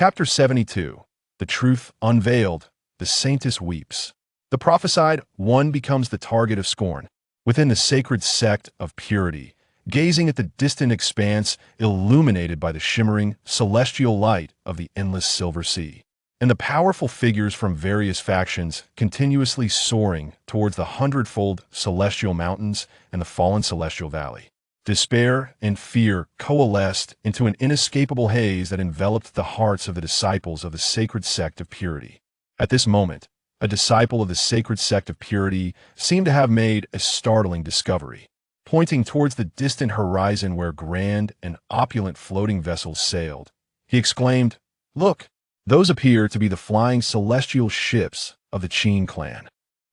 Chapter 72. The Truth Unveiled. The Saintess Weeps. The prophesied one becomes the target of scorn. Within the sacred sect of purity, gazing at the distant expanse illuminated by the shimmering, celestial light of the endless silver sea, and the powerful figures from various factions continuously soaring towards the hundredfold celestial mountains and the fallen celestial valley. Despair and fear coalesced into an inescapable haze that enveloped the hearts of the disciples of the sacred sect of purity. At this moment, a disciple of the sacred sect of purity seemed to have made a startling discovery. Pointing towards the distant horizon where grand and opulent floating vessels sailed, he exclaimed, "Look, those appear to be the flying celestial ships of the Qin Clan."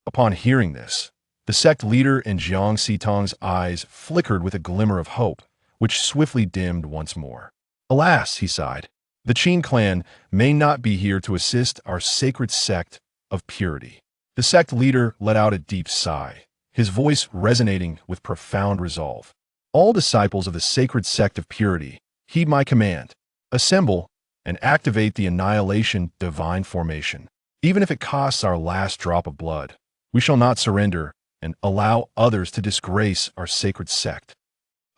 Upon hearing this, the sect leader in Jiang Xitong's eyes flickered with a glimmer of hope, which swiftly dimmed once more. "Alas," he sighed, "the Qin Clan may not be here to assist our sacred sect of purity." The sect leader let out a deep sigh, his voice resonating with profound resolve. "All disciples of the sacred sect of purity, heed my command. Assemble and activate the annihilation divine formation. Even if it costs our last drop of blood, we shall not surrender and allow others to disgrace our sacred sect."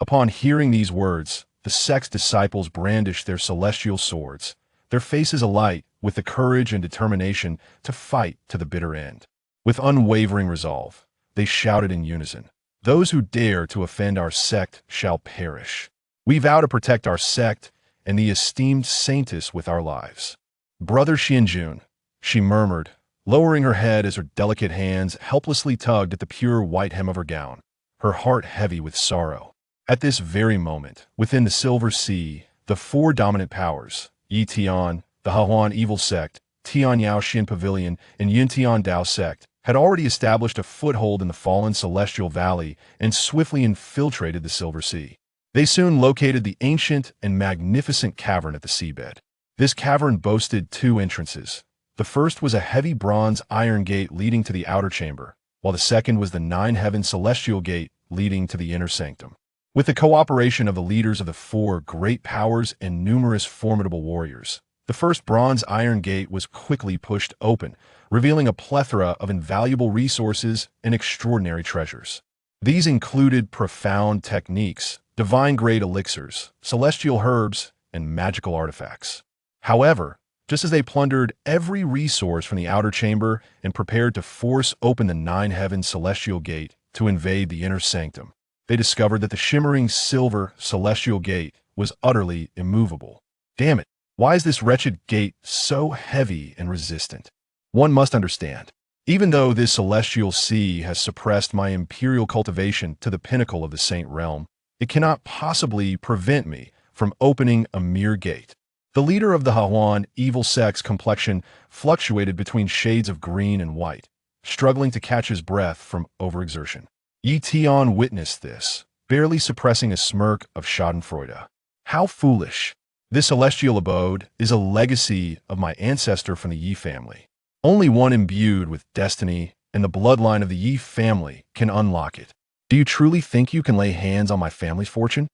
Upon hearing these words, the sect's disciples brandished their celestial swords, their faces alight with the courage and determination to fight to the bitter end. With unwavering resolve, they shouted in unison, "Those who dare to offend our sect shall perish. We vow to protect our sect and the esteemed saintess with our lives." "Brother Xuanjun," she murmured, lowering her head as her delicate hands helplessly tugged at the pure white hem of her gown, her heart heavy with sorrow. At this very moment, within the Silver Sea, the four dominant powers, Yi Tian, the Heroine evil sect, Tian Yao Xin Pavilion, and Yin Tian Dao sect, had already established a foothold in the fallen celestial valley and swiftly infiltrated the Silver Sea. They soon located the ancient and magnificent cavern at the seabed. This cavern boasted two entrances. The first was a heavy bronze iron gate leading to the outer chamber, while the second was the nine-heaven celestial gate leading to the inner sanctum. With the cooperation of the leaders of the four great powers and numerous formidable warriors, the first bronze iron gate was quickly pushed open, revealing a plethora of invaluable resources and extraordinary treasures. These included profound techniques, divine-grade elixirs, celestial herbs, and magical artifacts. However, just as they plundered every resource from the outer chamber and prepared to force open the nine-heaven celestial gate to invade the inner sanctum, they discovered that the shimmering silver celestial gate was utterly immovable. "Damn it, why is this wretched gate so heavy and resistant? One must understand. Even though this celestial sea has suppressed my imperial cultivation to the pinnacle of the saint realm, it cannot possibly prevent me from opening a mere gate." The leader of the Heroine evil sect's complexion fluctuated between shades of green and white, struggling to catch his breath from overexertion. Yi Tian witnessed this, barely suppressing a smirk of schadenfreude. "How foolish! This celestial abode is a legacy of my ancestor from the Yi family. Only one imbued with destiny and the bloodline of the Yi family can unlock it. Do you truly think you can lay hands on my family's fortune?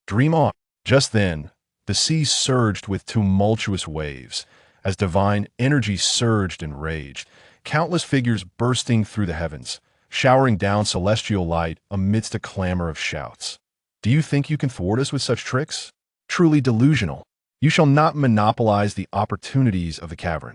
Dream on." Just then, the sea surged with tumultuous waves. As divine energy surged and raged, countless figures bursting through the heavens, showering down celestial light amidst a clamor of shouts. "Do you think you can thwart us with such tricks? Truly delusional. You shall not monopolize the opportunities of the cavern."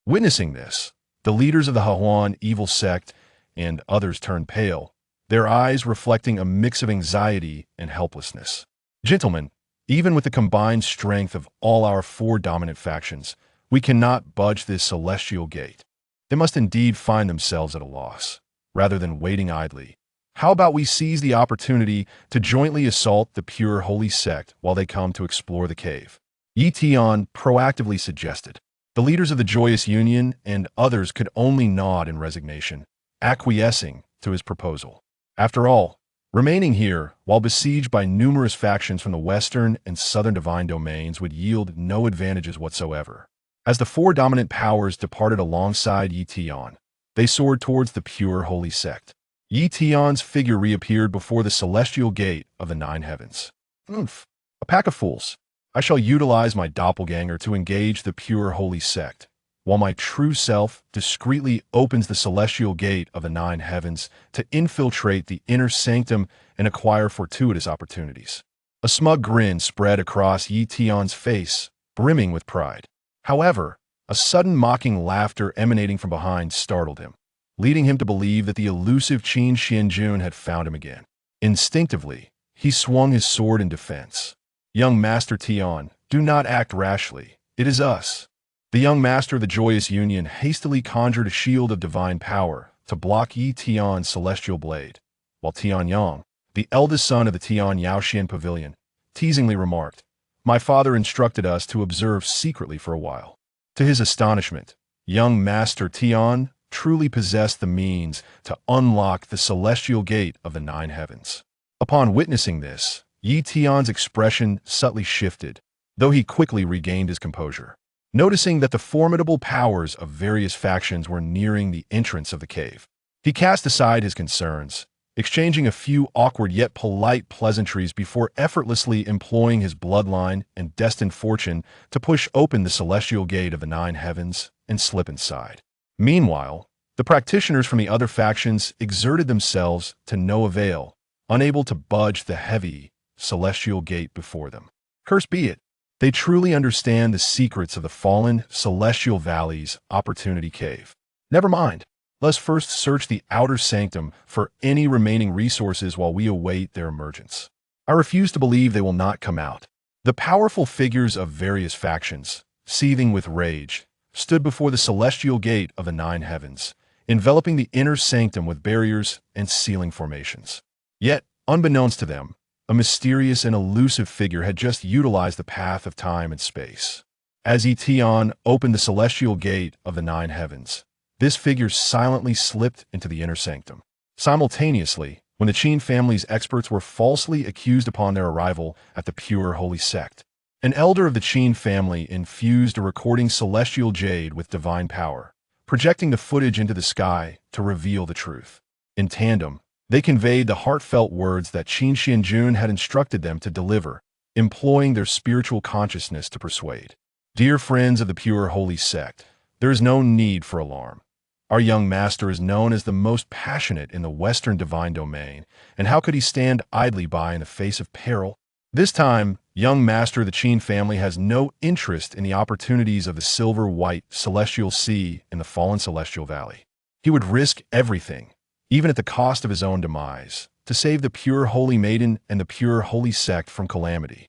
Witnessing this, the leaders of the Heroine evil sect and others turned pale, their eyes reflecting a mix of anxiety and helplessness. "Gentlemen, even with the combined strength of all our four dominant factions, we cannot budge this celestial gate. They must indeed find themselves at a loss, rather than waiting idly. How about we seize the opportunity to jointly assault the pure holy sect while they come to explore the cave?" Yi Tian proactively suggested. The leaders of the Joyous Union and others could only nod in resignation, acquiescing to his proposal. After all, remaining here, while besieged by numerous factions from the western and southern divine domains, would yield no advantages whatsoever. As the four dominant powers departed alongside Yi Tian, they soared towards the pure holy sect. Yi Tian's figure reappeared before the celestial gate of the nine heavens. "A pack of fools. I shall utilize my doppelganger to engage the pure holy sect, while my true self discreetly opens the celestial gate of the nine heavens to infiltrate the inner sanctum and acquire fortuitous opportunities. A smug grin spread across Yi Tian's face, brimming with pride. However, a sudden mocking laughter emanating from behind startled him, leading him to believe that the elusive Qin Xuanjun had found him again. Instinctively, he swung his sword in defense. "Young Master Tian, do not act rashly. It is us." The young master of the Joyous Union hastily conjured a shield of divine power to block Yi Tian's celestial blade, while Tian Yang, the eldest son of the Tian Yaoxian Pavilion, teasingly remarked, "My father instructed us to observe secretly for a while." To his astonishment, young Master Tian truly possessed the means to unlock the celestial gate of the nine heavens. Upon witnessing this, Yi Tian's expression subtly shifted, though he quickly regained his composure. Noticing that the formidable powers of various factions were nearing the entrance of the cave, he cast aside his concerns, exchanging a few awkward yet polite pleasantries before effortlessly employing his bloodline and destined fortune to push open the celestial gate of the nine heavens and slip inside. Meanwhile, the practitioners from the other factions exerted themselves to no avail, unable to budge the heavy, celestial gate before them. Cursed be it, they truly understand the secrets of the fallen celestial valley's opportunity cave. Never mind, let's first search the outer sanctum for any remaining resources while we await their emergence. I refuse to believe they will not come out. The powerful figures of various factions, seething with rage, stood before the celestial gate of the nine heavens, enveloping the inner sanctum with barriers and sealing formations. Yet, unbeknownst to them, a mysterious and elusive figure had just utilized the path of time and space. As Yi Tian opened the celestial gate of the nine heavens, this figure silently slipped into the inner sanctum. Simultaneously, when the Qin family's experts were falsely accused upon their arrival at the pure holy sect, an elder of the Qin family infused a recording celestial jade with divine power, projecting the footage into the sky to reveal the truth. In tandem, they conveyed the heartfelt words that Qin Xuanjun had instructed them to deliver, employing their spiritual consciousness to persuade. "Dear friends of the pure holy sect, there is no need for alarm. Our young master is known as the most passionate in the Western divine domain, and how could he stand idly by in the face of peril? This time, young master of the Qin family has no interest in the opportunities of the silver-white celestial sea in the fallen celestial valley. He would risk everything, even at the cost of his own demise, to save the pure holy maiden and the pure holy sect from calamity.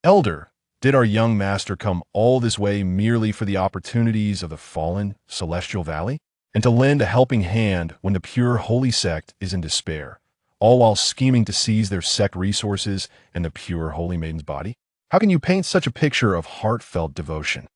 Elder, did our young master come all this way merely for the opportunities of the fallen celestial valley, and to lend a helping hand when the pure holy sect is in despair, all while scheming to seize their sect resources and the pure holy maiden's body? How can you paint such a picture of heartfelt devotion?"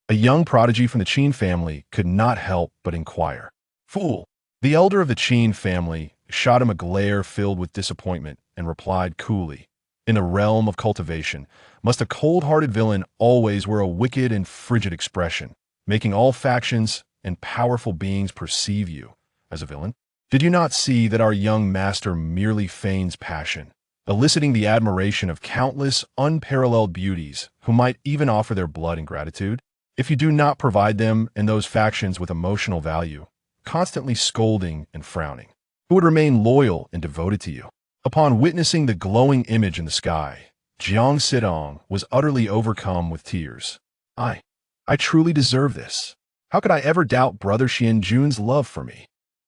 A young prodigy from the Qin family could not help but inquire. "Fool!" The elder of the Qin family shot him a glare filled with disappointment and replied coolly, "In the realm of cultivation, must a cold-hearted villain always wear a wicked and frigid expression, making all factions and powerful beings perceive you as a villain? Did you not see that our young master merely feigns passion, eliciting the admiration of countless unparalleled beauties who might even offer their blood in gratitude? If you do not provide them and those factions with emotional value, constantly scolding and frowning, who would remain loyal and devoted to you?" Upon witnessing the glowing image in the sky, Jiang Sidong was utterly overcome with tears. I truly deserve this. How could I ever doubt Brother Xuanjun's love for me?"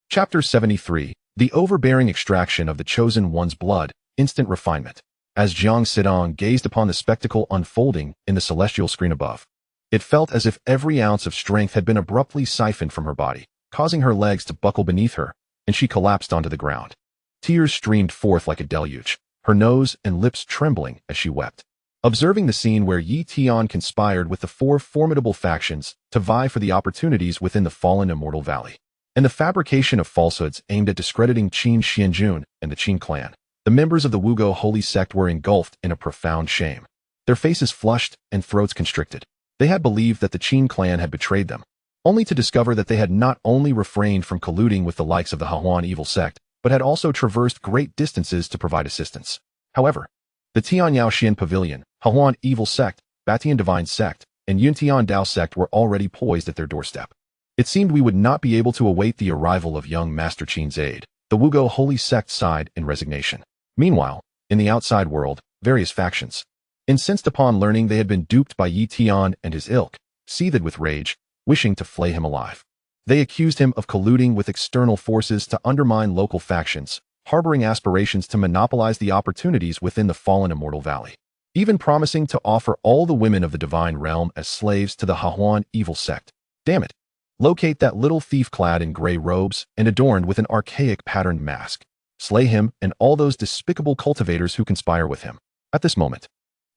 Chapter 73. The Overbearing Extraction of the Chosen One's Blood, Instant Refinement. As Jiang Sidong gazed upon the spectacle unfolding in the celestial screen above, it felt as if every ounce of strength had been abruptly siphoned from her body, causing her legs to buckle beneath her, and she collapsed onto the ground. Tears streamed forth like a deluge, her nose and lips trembling as she wept. Observing the scene where Yi Tian conspired with the four formidable factions to vie for the opportunities within the fallen immortal valley, and the fabrication of falsehoods aimed at discrediting Qin Xuanjun and the Qin Clan, the members of the Wugo holy sect were engulfed in a profound shame. Their faces flushed and throats constricted. They had believed that the Qin Clan had betrayed them, only to discover that they had not only refrained from colluding with the likes of the Hehuan evil sect, but had also traversed great distances to provide assistance. However, the Tian Yaoxian Pavilion, Hehuan evil sect, Batian Divine Sect, and Yuntian Dao Sect were already poised at their doorstep. It seemed we would not be able to await the arrival of young Master Qin's aid. The Wugo Holy Sect sighed in resignation. Meanwhile, in the outside world, various factions, incensed upon learning they had been duped by Yi Tian and his ilk, seethed with rage, wishing to flay him alive. They accused him of colluding with external forces to undermine local factions, harboring aspirations to monopolize the opportunities within the fallen Immortal Valley, even promising to offer all the women of the Divine Realm as slaves to the Hahuan evil sect. Damn it! Locate that little thief clad in gray robes and adorned with an archaic patterned mask. Slay him and all those despicable cultivators who conspire with him. At this moment,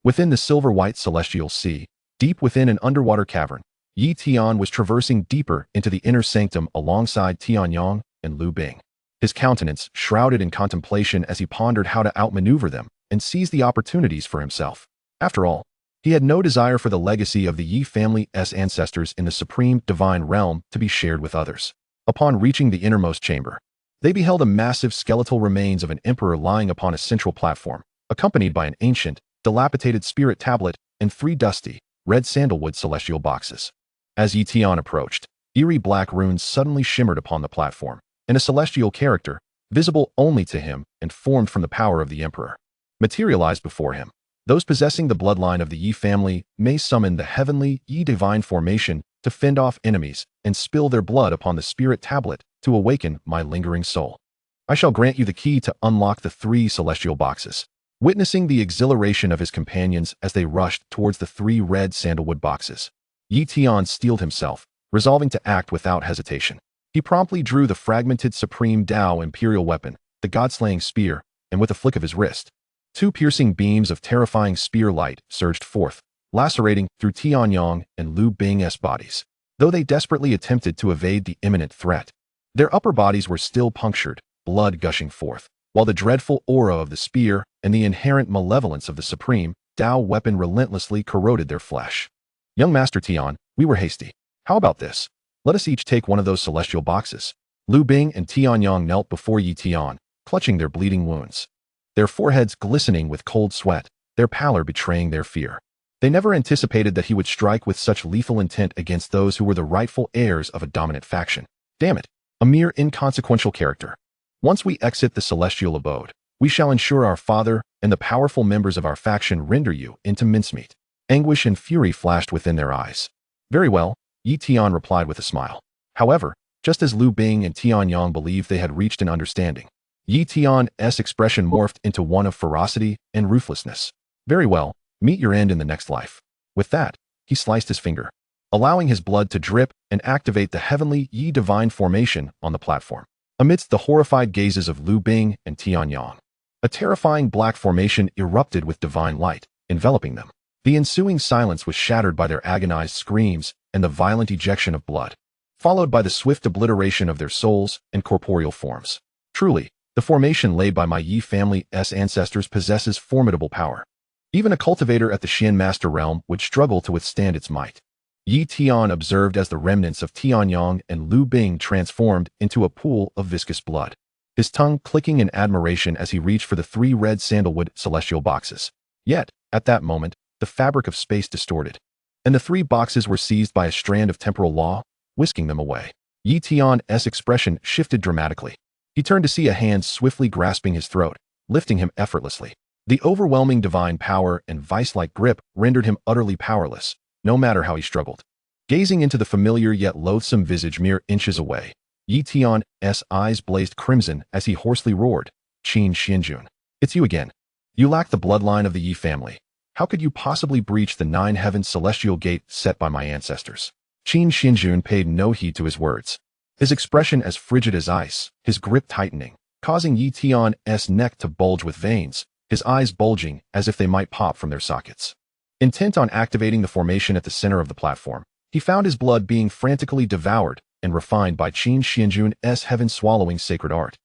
within the silver-white celestial sea, deep within an underwater cavern, Yi Tian was traversing deeper into the inner sanctum alongside Tianyang and Lu Bing. His countenance shrouded in contemplation as he pondered how to outmaneuver them and seize the opportunities for himself. After all, he had no desire for the legacy of the Yi family's ancestors in the supreme divine realm to be shared with others. Upon reaching the innermost chamber, they beheld a massive skeletal remains of an emperor lying upon a central platform, accompanied by an ancient, dilapidated spirit tablet and 3 dusty, red sandalwood celestial boxes. As Yi Tian approached, eerie black runes suddenly shimmered upon the platform, and a celestial character, visible only to him and formed from the power of the emperor, materialized before him. Those possessing the bloodline of the Yi family may summon the heavenly Yi divine formation to fend off enemies and spill their blood upon the spirit tablet to awaken my lingering soul. I shall grant you the key to unlock the 3 celestial boxes. Witnessing the exhilaration of his companions as they rushed towards the 3 red sandalwood boxes, Yi Tian steeled himself, resolving to act without hesitation. He promptly drew the fragmented Supreme Dao Imperial weapon, the God-slaying spear, and with a flick of his wrist, 2 piercing beams of terrifying spear light surged forth, lacerating through Tianyang and Lu Bing's bodies. Though they desperately attempted to evade the imminent threat, their upper bodies were still punctured, blood gushing forth, while the dreadful aura of the spear and the inherent malevolence of the Supreme Dao weapon relentlessly corroded their flesh. Young Master Tian, we were hasty. How about this? Let us each take one of those celestial boxes. Lu Bing and Tianyang knelt before Yi Tian, clutching their bleeding wounds, their foreheads glistening with cold sweat, their pallor betraying their fear. They never anticipated that he would strike with such lethal intent against those who were the rightful heirs of a dominant faction. Damn it, a mere inconsequential character. Once we exit the celestial abode, we shall ensure our father and the powerful members of our faction render you into mincemeat. Anguish and fury flashed within their eyes. Very well, Yi Tian replied with a smile. However, just as Lu Bing and Tianyang believed they had reached an understanding, Yi Tian's expression morphed into one of ferocity and ruthlessness. Very well, meet your end in the next life. With that, he sliced his finger, allowing his blood to drip and activate the heavenly Yi divine formation on the platform. Amidst the horrified gazes of Lu Bing and Tianyang, a terrifying black formation erupted with divine light, enveloping them. The ensuing silence was shattered by their agonized screams and the violent ejection of blood, followed by the swift obliteration of their souls and corporeal forms. Truly, the formation laid by my Yi family's ancestors possesses formidable power. Even a cultivator at the Xian Master Realm would struggle to withstand its might. Yi Tian observed as the remnants of Tianyang and Lu Bing transformed into a pool of viscous blood, his tongue clicking in admiration as he reached for the 3 red sandalwood celestial boxes. Yet, at that moment, the fabric of space distorted, and the 3 boxes were seized by a strand of temporal law, whisking them away. Yi Tian's expression shifted dramatically. He turned to see a hand swiftly grasping his throat, lifting him effortlessly. The overwhelming divine power and vice-like grip rendered him utterly powerless, no matter how he struggled. Gazing into the familiar yet loathsome visage mere inches away, Yi Tian's eyes blazed crimson as he hoarsely roared, Qin Xuanjun, it's you again. You lack the bloodline of the Yi family. How could you possibly breach the 9 heavens celestial gate set by my ancestors? Qin Xuanjun paid no heed to his words, his expression as frigid as ice, his grip tightening, causing Yi Tian's neck to bulge with veins, his eyes bulging as if they might pop from their sockets. Intent on activating the formation at the center of the platform, he found his blood being frantically devoured and refined by Qin Xuanjun's heaven-swallowing sacred art.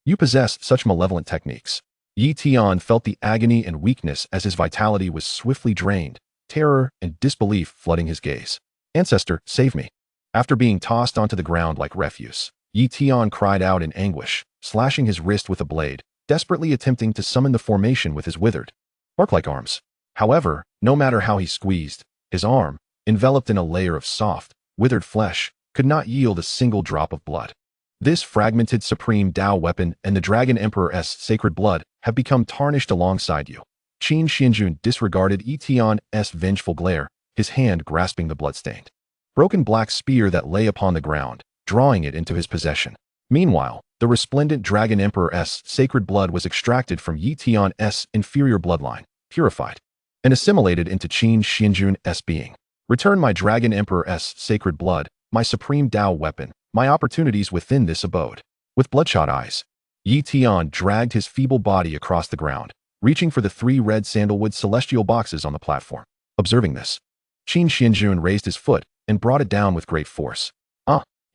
You possess such malevolent techniques. Yi Tian felt the agony and weakness as his vitality was swiftly drained, terror and disbelief flooding his gaze. Ancestor, save me. After being tossed onto the ground like refuse, Yi Tian cried out in anguish, slashing his wrist with a blade, desperately attempting to summon the formation with his withered, bark-like arms. However, no matter how he squeezed, his arm, enveloped in a layer of soft, withered flesh, could not yield a single drop of blood. This fragmented supreme Dao weapon and the Dragon Emperor's sacred blood have become tarnished alongside you. Qin Xuanjun disregarded Etion's vengeful glare, his hand grasping the bloodstained, broken black spear that lay upon the ground, drawing it into his possession. Meanwhile, the resplendent Dragon Emperor's sacred blood was extracted from Etion's inferior bloodline, purified, and assimilated into Qin Xuanjun's being. Return my Dragon Emperor's sacred blood, my supreme Dao weapon, my opportunities within this abode. With bloodshot eyes, Etion dragged his feeble body across the ground, reaching for the 3 red sandalwood celestial boxes on the platform. Observing this, Qin Xuanjun raised his foot and brought it down with great force.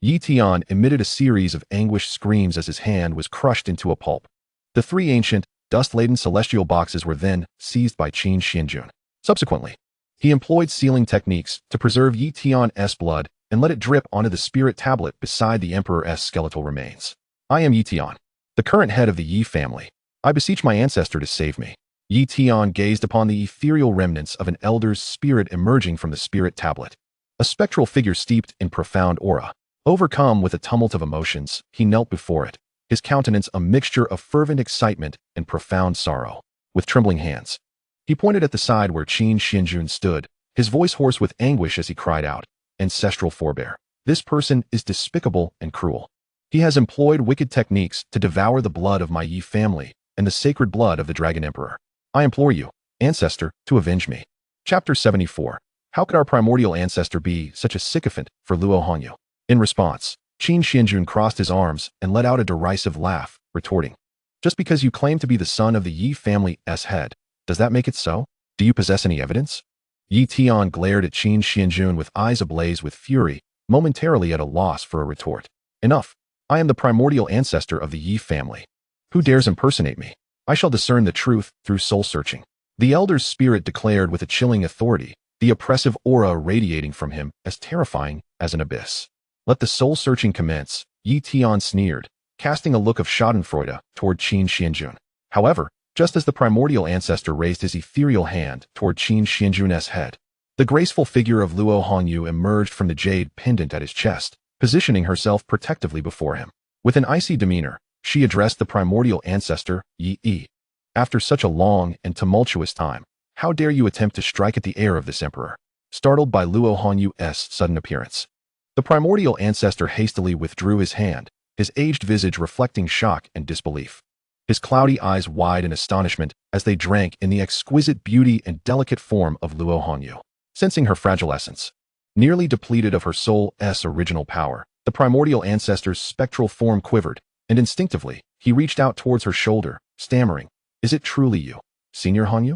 Etion emitted a series of anguished screams as his hand was crushed into a pulp. The 3 ancient, dust-laden celestial boxes were then seized by Qin Xuanjun. Subsequently, he employed sealing techniques to preserve Etion's blood and let it drip onto the spirit tablet beside the Emperor's skeletal remains. I am Etion, the current head of the Yi family. I beseech my ancestor to save me. Etion gazed upon the ethereal remnants of an elder's spirit emerging from the spirit tablet. A spectral figure steeped in profound aura. Overcome with a tumult of emotions, he knelt before it, his countenance a mixture of fervent excitement and profound sorrow. With trembling hands, he pointed at the side where Qin Xuanjun stood, his voice hoarse with anguish as he cried out, "Ancestral forebear, this person is despicable and cruel. He has employed wicked techniques to devour the blood of my Yi family and the sacred blood of the Dragon Emperor. I implore you, Ancestor, to avenge me." Chapter 74. How could our primordial ancestor be such a sycophant for Luo Hongyu? In response, Qin Xuanjun crossed his arms and let out a derisive laugh, retorting, "Just because you claim to be the son of the Yi family's head, does that make it so? Do you possess any evidence?" Etion glared at Qin Xuanjun with eyes ablaze with fury, momentarily at a loss for a retort. "Enough. I am the primordial ancestor of the Yi family. Who dares impersonate me? I shall discern the truth through soul-searching." The elder's spirit declared with a chilling authority, the oppressive aura radiating from him as terrifying as an abyss. "Let the soul-searching commence," Etion sneered, casting a look of schadenfreude toward Qin Xuanjun. However, just as the primordial ancestor raised his ethereal hand toward Qin Xuanjun's head, the graceful figure of Luo Hongyu emerged from the jade pendant at his chest, positioning herself protectively before him. With an icy demeanor, she addressed the primordial ancestor, Yi. "After such a long and tumultuous time, how dare you attempt to strike at the heir of this emperor?" Startled by Luo Hongyu's sudden appearance, the primordial ancestor hastily withdrew his hand, his aged visage reflecting shock and disbelief. His cloudy eyes wide in astonishment as they drank in the exquisite beauty and delicate form of Luo Hongyu. Sensing her fragile essence, nearly depleted of her soul's original power, the primordial ancestor's spectral form quivered, and instinctively, he reached out towards her shoulder, stammering, "Is it truly you, Senior Hongyu?"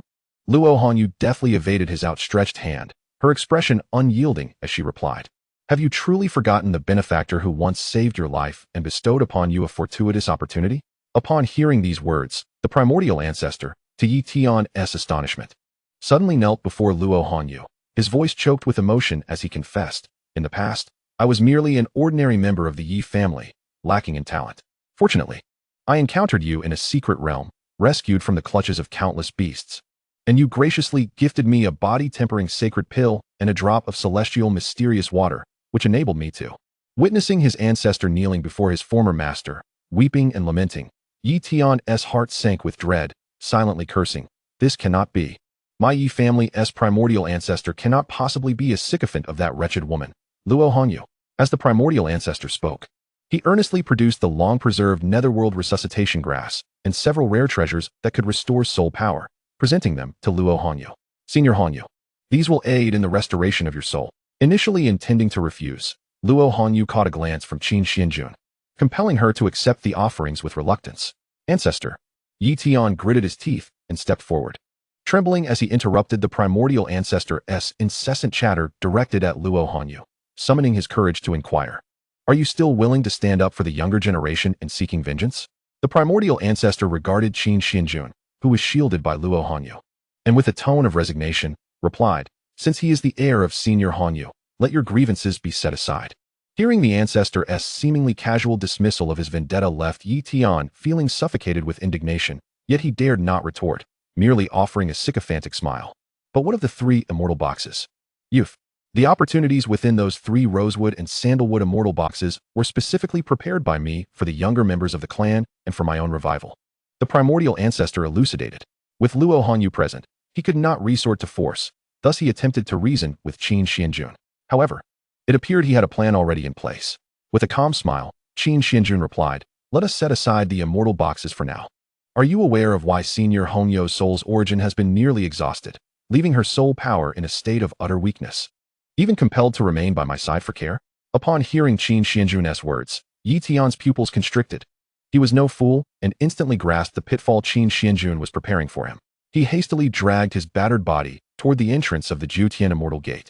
Luo Hongyu deftly evaded his outstretched hand, her expression unyielding as she replied, "Have you truly forgotten the benefactor who once saved your life and bestowed upon you a fortuitous opportunity?" Upon hearing these words, the primordial ancestor, to Etion's astonishment, suddenly knelt before Luo Hongyu, his voice choked with emotion as he confessed, "In the past, I was merely an ordinary member of the Yi family, lacking in talent. Fortunately, I encountered you in a secret realm, rescued from the clutches of countless beasts, and you graciously gifted me a body-tempering sacred pill and a drop of celestial mysterious water, which enabled me to." Witnessing his ancestor kneeling before his former master, weeping and lamenting, Etion's heart sank with dread, silently cursing, "This cannot be. My Yi family's primordial ancestor cannot possibly be a sycophant of that wretched woman, Luo Hongyu." As the primordial ancestor spoke, he earnestly produced the long-preserved netherworld resuscitation grass and several rare treasures that could restore soul power, presenting them to Luo Hongyu. "Senior Hongyu, these will aid in the restoration of your soul." Initially intending to refuse, Luo Hongyu caught a glance from Qin Xuanjun, compelling her to accept the offerings with reluctance. "Ancestor." Etion gritted his teeth and stepped forward, trembling as he interrupted the primordial ancestor's incessant chatter directed at Luo Hongyu, summoning his courage to inquire, "Are you still willing to stand up for the younger generation in seeking vengeance?" The primordial ancestor regarded Qin Xuanjun, who was shielded by Luo Hongyu, and with a tone of resignation, replied, "Since he is the heir of Senior Hongyu, let your grievances be set aside." Hearing the ancestor's seemingly casual dismissal of his vendetta left Etion feeling suffocated with indignation, yet he dared not retort, merely offering a sycophantic smile. But what of the 3 immortal boxes? Youth. The opportunities within those 3 rosewood and sandalwood immortal boxes were specifically prepared by me for the younger members of the clan and for my own revival. The primordial ancestor elucidated. With Luo Hongyu present, he could not resort to force, thus he attempted to reason with Qin Xuanjun. However, it appeared he had a plan already in place. With a calm smile, Qin Xuanjun replied, "Let us set aside the immortal boxes for now. Are you aware of why Senior Hongyu's soul's origin has been nearly exhausted, leaving her soul power in a state of utter weakness? Even compelled to remain by my side for care?" Upon hearing Qin Xuanjun's words, Yi Tian's pupils constricted. He was no fool and instantly grasped the pitfall Qin Xuanjun was preparing for him. He hastily dragged his battered body toward the entrance of the Jutian Immortal Gate,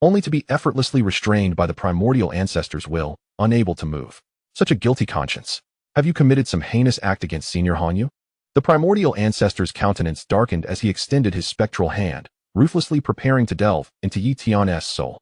only to be effortlessly restrained by the primordial ancestor's will, unable to move. Such a guilty conscience. Have you committed some heinous act against Senior Hongyu? The primordial ancestor's countenance darkened as he extended his spectral hand, ruthlessly preparing to delve into Yi Tian's soul.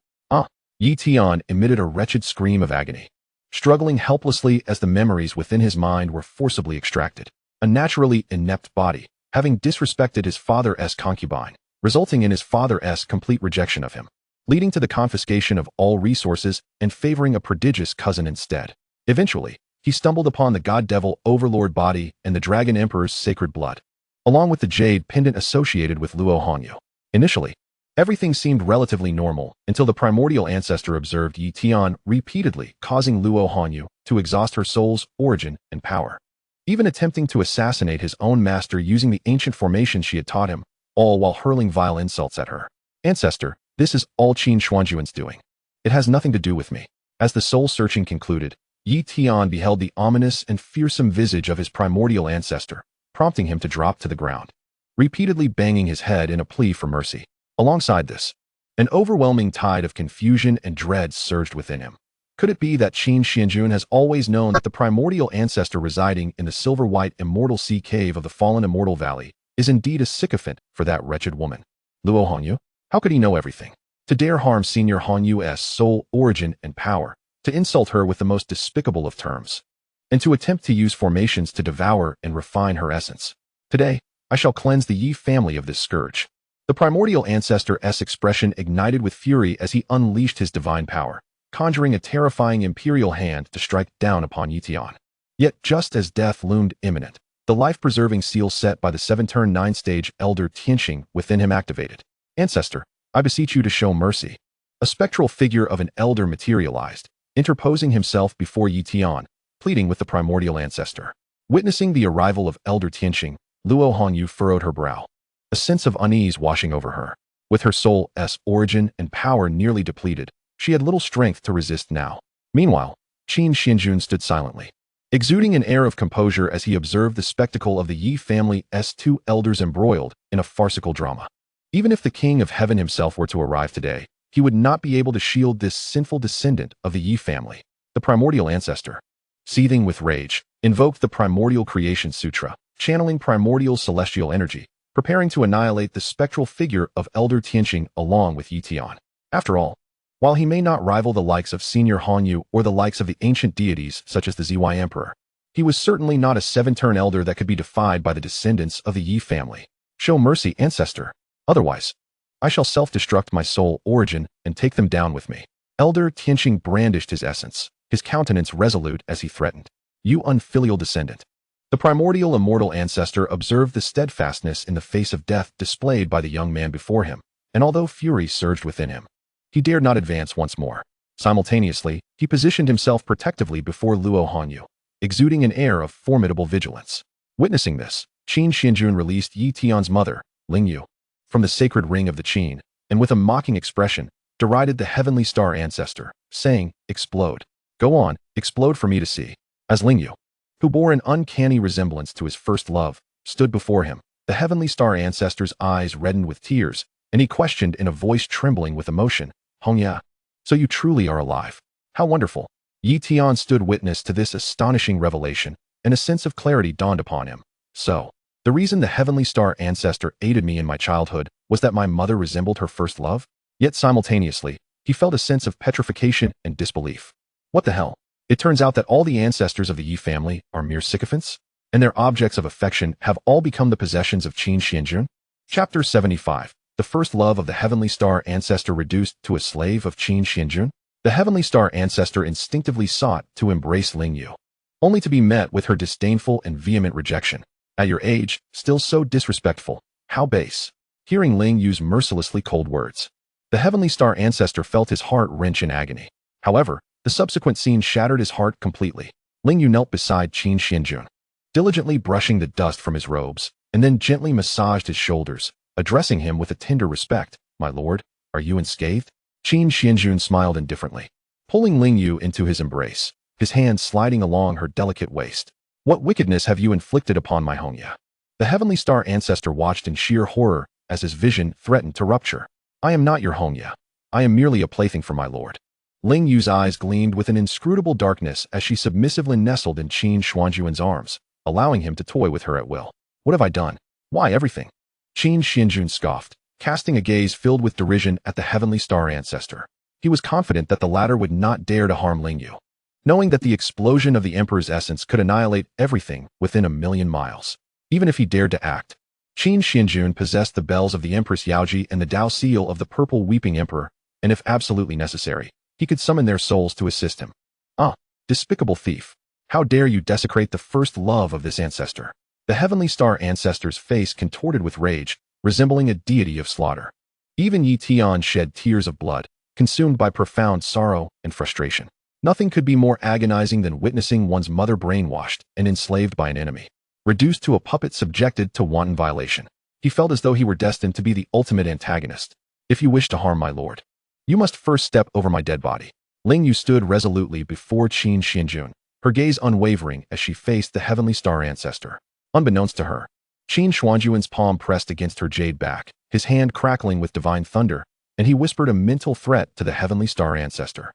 Yi Tian emitted a wretched scream of agony, struggling helplessly as the memories within his mind were forcibly extracted. A naturally inept body, having disrespected his father's concubine, resulting in his father's complete rejection of him, leading to the confiscation of all resources and favoring a prodigious cousin instead. Eventually, he stumbled upon the god-devil overlord body and the dragon emperor's sacred blood, along with the jade pendant associated with Luo Hongyu. Initially, everything seemed relatively normal until the primordial ancestor observed Yi Tian repeatedly causing Luo Hongyu to exhaust her soul's origin and power, even attempting to assassinate his own master using the ancient formation she had taught him, all while hurling vile insults at her. "Ancestor, this is all Qin Xuanjun's doing. It has nothing to do with me." As the soul-searching concluded, Yi Tian beheld the ominous and fearsome visage of his primordial ancestor, prompting him to drop to the ground, repeatedly banging his head in a plea for mercy. Alongside this, an overwhelming tide of confusion and dread surged within him. Could it be that Qin Xuanjun has always known that the primordial ancestor residing in the silver-white immortal sea cave of the fallen immortal valley is indeed a sycophant for that wretched woman? Luo Hongyu? How could he know everything? To dare harm Senior Hongyu's soul, origin, and power, to insult her with the most despicable of terms, and to attempt to use formations to devour and refine her essence. Today, I shall cleanse the Yi family of this scourge. The primordial ancestor's expression ignited with fury as he unleashed his divine power, conjuring a terrifying imperial hand to strike down upon Yi Tian. Yet just as death loomed imminent, the life-preserving seal set by the 7-turn 9-stage elder Tianxing within him activated. "Ancestor, I beseech you to show mercy." A spectral figure of an elder materialized, interposing himself before Yi Tian, pleading with the primordial ancestor. Witnessing the arrival of elder Tianxing, Luo Hongyu furrowed her brow, a sense of unease washing over her. With her soul's origin and power nearly depleted, she had little strength to resist now. Meanwhile, Qin Xuanjun stood silently, exuding an air of composure as he observed the spectacle of the Yi family's 2 elders embroiled in a farcical drama. Even if the King of Heaven himself were to arrive today, he would not be able to shield this sinful descendant of the Yi family. The primordial ancestor, seething with rage, invoked the Primordial Creation Sutra, channeling primordial celestial energy, preparing to annihilate the spectral figure of Elder Tianxing along with Yi Tian. After all, while he may not rival the likes of Senior Hongyu or the likes of the ancient deities such as the ZY Emperor, he was certainly not a 7-turn elder that could be defied by the descendants of the Yi family. "Show mercy, ancestor. Otherwise, I shall self-destruct my soul origin and take them down with me." Elder Tianxing brandished his essence, his countenance resolute as he threatened. "You unfilial descendant." The primordial immortal ancestor observed the steadfastness in the face of death displayed by the young man before him, and although fury surged within him, he dared not advance once more. Simultaneously, he positioned himself protectively before Luo Hongyu, exuding an air of formidable vigilance. Witnessing this, Qin Xuanjun released Yi Tian's mother, Lingyu, from the sacred ring of the Qin, and with a mocking expression, derided the heavenly star ancestor, saying, "Explode. Go on, explode for me to see." As Lingyu, who bore an uncanny resemblance to his first love, stood before him, the heavenly star ancestor's eyes reddened with tears, and he questioned in a voice trembling with emotion, "Hongya, so you truly are alive. How wonderful." Yi Tian stood witness to this astonishing revelation, and a sense of clarity dawned upon him. So, the reason the heavenly star ancestor aided me in my childhood was that my mother resembled her first love? Yet simultaneously, he felt a sense of petrification and disbelief. What the hell? It turns out that all the ancestors of the Yi family are mere sycophants, and their objects of affection have all become the possessions of Qin Xuanjun? Chapter 75. the first love of the Heavenly Star Ancestor reduced to a slave of Qin Xuanjun? The Heavenly Star Ancestor instinctively sought to embrace Ling Yu, only to be met with her disdainful and vehement rejection. At your age, still so disrespectful. How base. Hearing Ling Yu's mercilessly cold words, the Heavenly Star Ancestor felt his heart wrench in agony. However, the subsequent scene shattered his heart completely. Ling Yu knelt beside Qin Xuanjun, diligently brushing the dust from his robes, and then gently massaged his shoulders, addressing him with a tender respect. My lord, are you unscathed? Qin Xuanjun smiled indifferently, pulling Ling Yu into his embrace, his hand sliding along her delicate waist. What wickedness have you inflicted upon my Hongya? The Heavenly Star Ancestor watched in sheer horror as his vision threatened to rupture. I am not your Hongya. I am merely a plaything for my lord. Ling Yu's eyes gleamed with an inscrutable darkness as she submissively nestled in Qin Xuanjun's arms, allowing him to toy with her at will. What have I done? Why everything? Qin Xuanjun scoffed, casting a gaze filled with derision at the Heavenly Star Ancestor. He was confident that the latter would not dare to harm Ling Yu, knowing that the explosion of the Emperor's essence could annihilate everything within a million miles. Even if he dared to act, Qin Xuanjun possessed the bells of the Empress Yaoji and the Dao seal of the Purple Weeping Emperor, and if absolutely necessary, he could summon their souls to assist him. Ah, despicable thief. How dare you desecrate the first love of this ancestor? The Heavenly Star Ancestor's face contorted with rage, resembling a deity of slaughter. Even Yi Tian shed tears of blood, consumed by profound sorrow and frustration. Nothing could be more agonizing than witnessing one's mother brainwashed and enslaved by an enemy, reduced to a puppet subjected to wanton violation. He felt as though he were destined to be the ultimate antagonist. If you wish to harm my lord, you must first step over my dead body. Ling Yu stood resolutely before Qin Xuanjun, her gaze unwavering as she faced the Heavenly Star Ancestor. Unbeknownst to her, Qin Xuanjun's palm pressed against her jade back, his hand crackling with divine thunder, and he whispered a mental threat to the Heavenly Star Ancestor.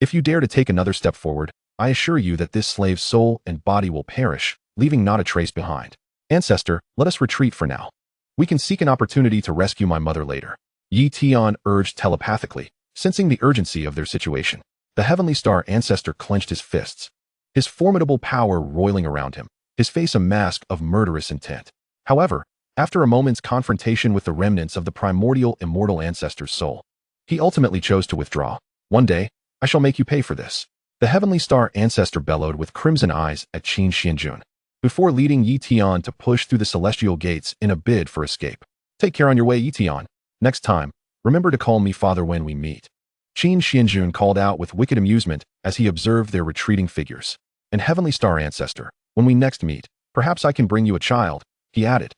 If you dare to take another step forward, I assure you that this slave's soul and body will perish, leaving not a trace behind. Ancestor, let us retreat for now. We can seek an opportunity to rescue my mother later. Yi Tian urged telepathically, sensing the urgency of their situation. The Heavenly Star Ancestor clenched his fists, his formidable power roiling around him, his face a mask of murderous intent. However, after a moment's confrontation with the remnants of the primordial immortal ancestor's soul, he ultimately chose to withdraw. One day, I shall make you pay for this. The Heavenly Star Ancestor bellowed with crimson eyes at Qin Xuanjun, before leading Yi Tian to push through the celestial gates in a bid for escape. Take care on your way, Yi Tian. Next time, remember to call me father when we meet. Qin Xuanjun called out with wicked amusement as he observed their retreating figures. And Heavenly Star Ancestor, when we next meet, perhaps I can bring you a child, he added,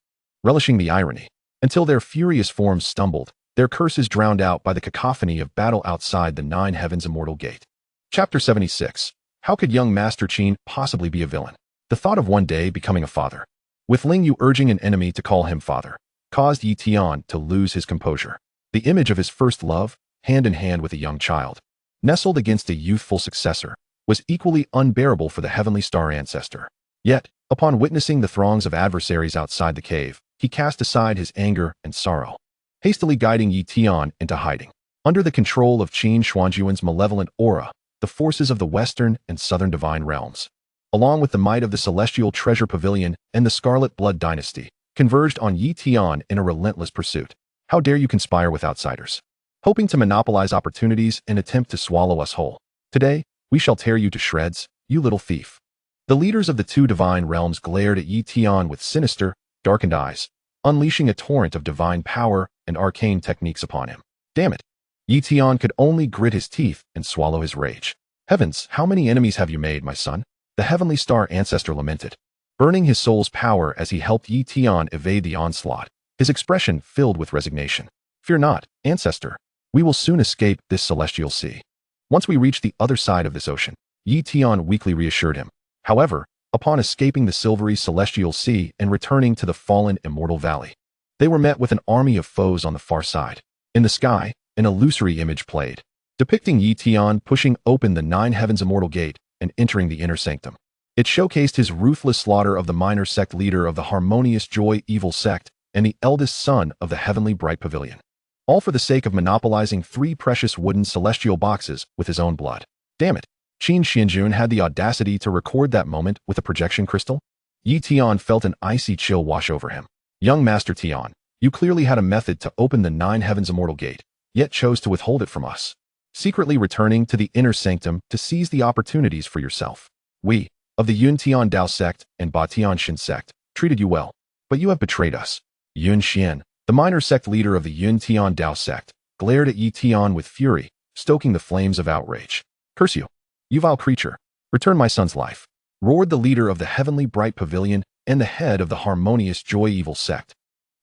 relishing the irony. Until their furious forms stumbled, their curses drowned out by the cacophony of battle outside the Nine Heavens Immortal Gate. Chapter 76. How could young Master Qin possibly be a villain? The thought of one day becoming a father, with Ling Yu urging an enemy to call him father, caused Yi Tian to lose his composure. The image of his first love, hand in hand with a young child, nestled against a youthful successor, was equally unbearable for the Heavenly Star Ancestor. Yet, upon witnessing the throngs of adversaries outside the cave, he cast aside his anger and sorrow, hastily guiding Yi Tian into hiding. Under the control of Qin Xuanjun's malevolent aura, the forces of the Western and Southern Divine Realms, along with the might of the Celestial Treasure Pavilion and the Scarlet Blood Dynasty, converged on Yi Tian in a relentless pursuit. How dare you conspire with outsiders, hoping to monopolize opportunities and attempt to swallow us whole. Today, we shall tear you to shreds, you little thief. The leaders of the two divine realms glared at Yi Tian with sinister, darkened eyes, unleashing a torrent of divine power and arcane techniques upon him. Damn it! Yi Tian could only grit his teeth and swallow his rage. Heavens, how many enemies have you made, my son? The Heavenly Star Ancestor lamented, burning his soul's power as he helped Yi Tian evade the onslaught, his expression filled with resignation. Fear not, Ancestor. We will soon escape this celestial sea. Once we reach the other side of this ocean, Yi Tian weakly reassured him. However, upon escaping the silvery celestial sea and returning to the fallen immortal valley, they were met with an army of foes on the far side. In the sky, an illusory image played, depicting Yi Tian pushing open the Nine Heavens Immortal Gate and entering the inner sanctum. It showcased his ruthless slaughter of the minor sect leader of the Harmonious Joy Evil sect and the eldest son of the Heavenly Bright Pavilion, all for the sake of monopolizing 3 precious wooden celestial boxes with his own blood. Damn it! Qin Xuanjun had the audacity to record that moment with a projection crystal. Yi Tian felt an icy chill wash over him. Young Master Tian, You clearly had a method to open the nine heavens immortal gate, yet chose to withhold it from us, secretly returning to the inner sanctum to seize the opportunities for yourself. We, of the Yuntian Dao sect and Batian Shin sect, treated you well, but you have betrayed us. Yun Xian, the minor sect leader of the Yuntian Dao sect, glared at Yi Tian with fury, stoking the flames of outrage. Curse you, you vile creature! Return my son's life! Roared the leader of the heavenly bright pavilion and the head of the harmonious joy evil sect.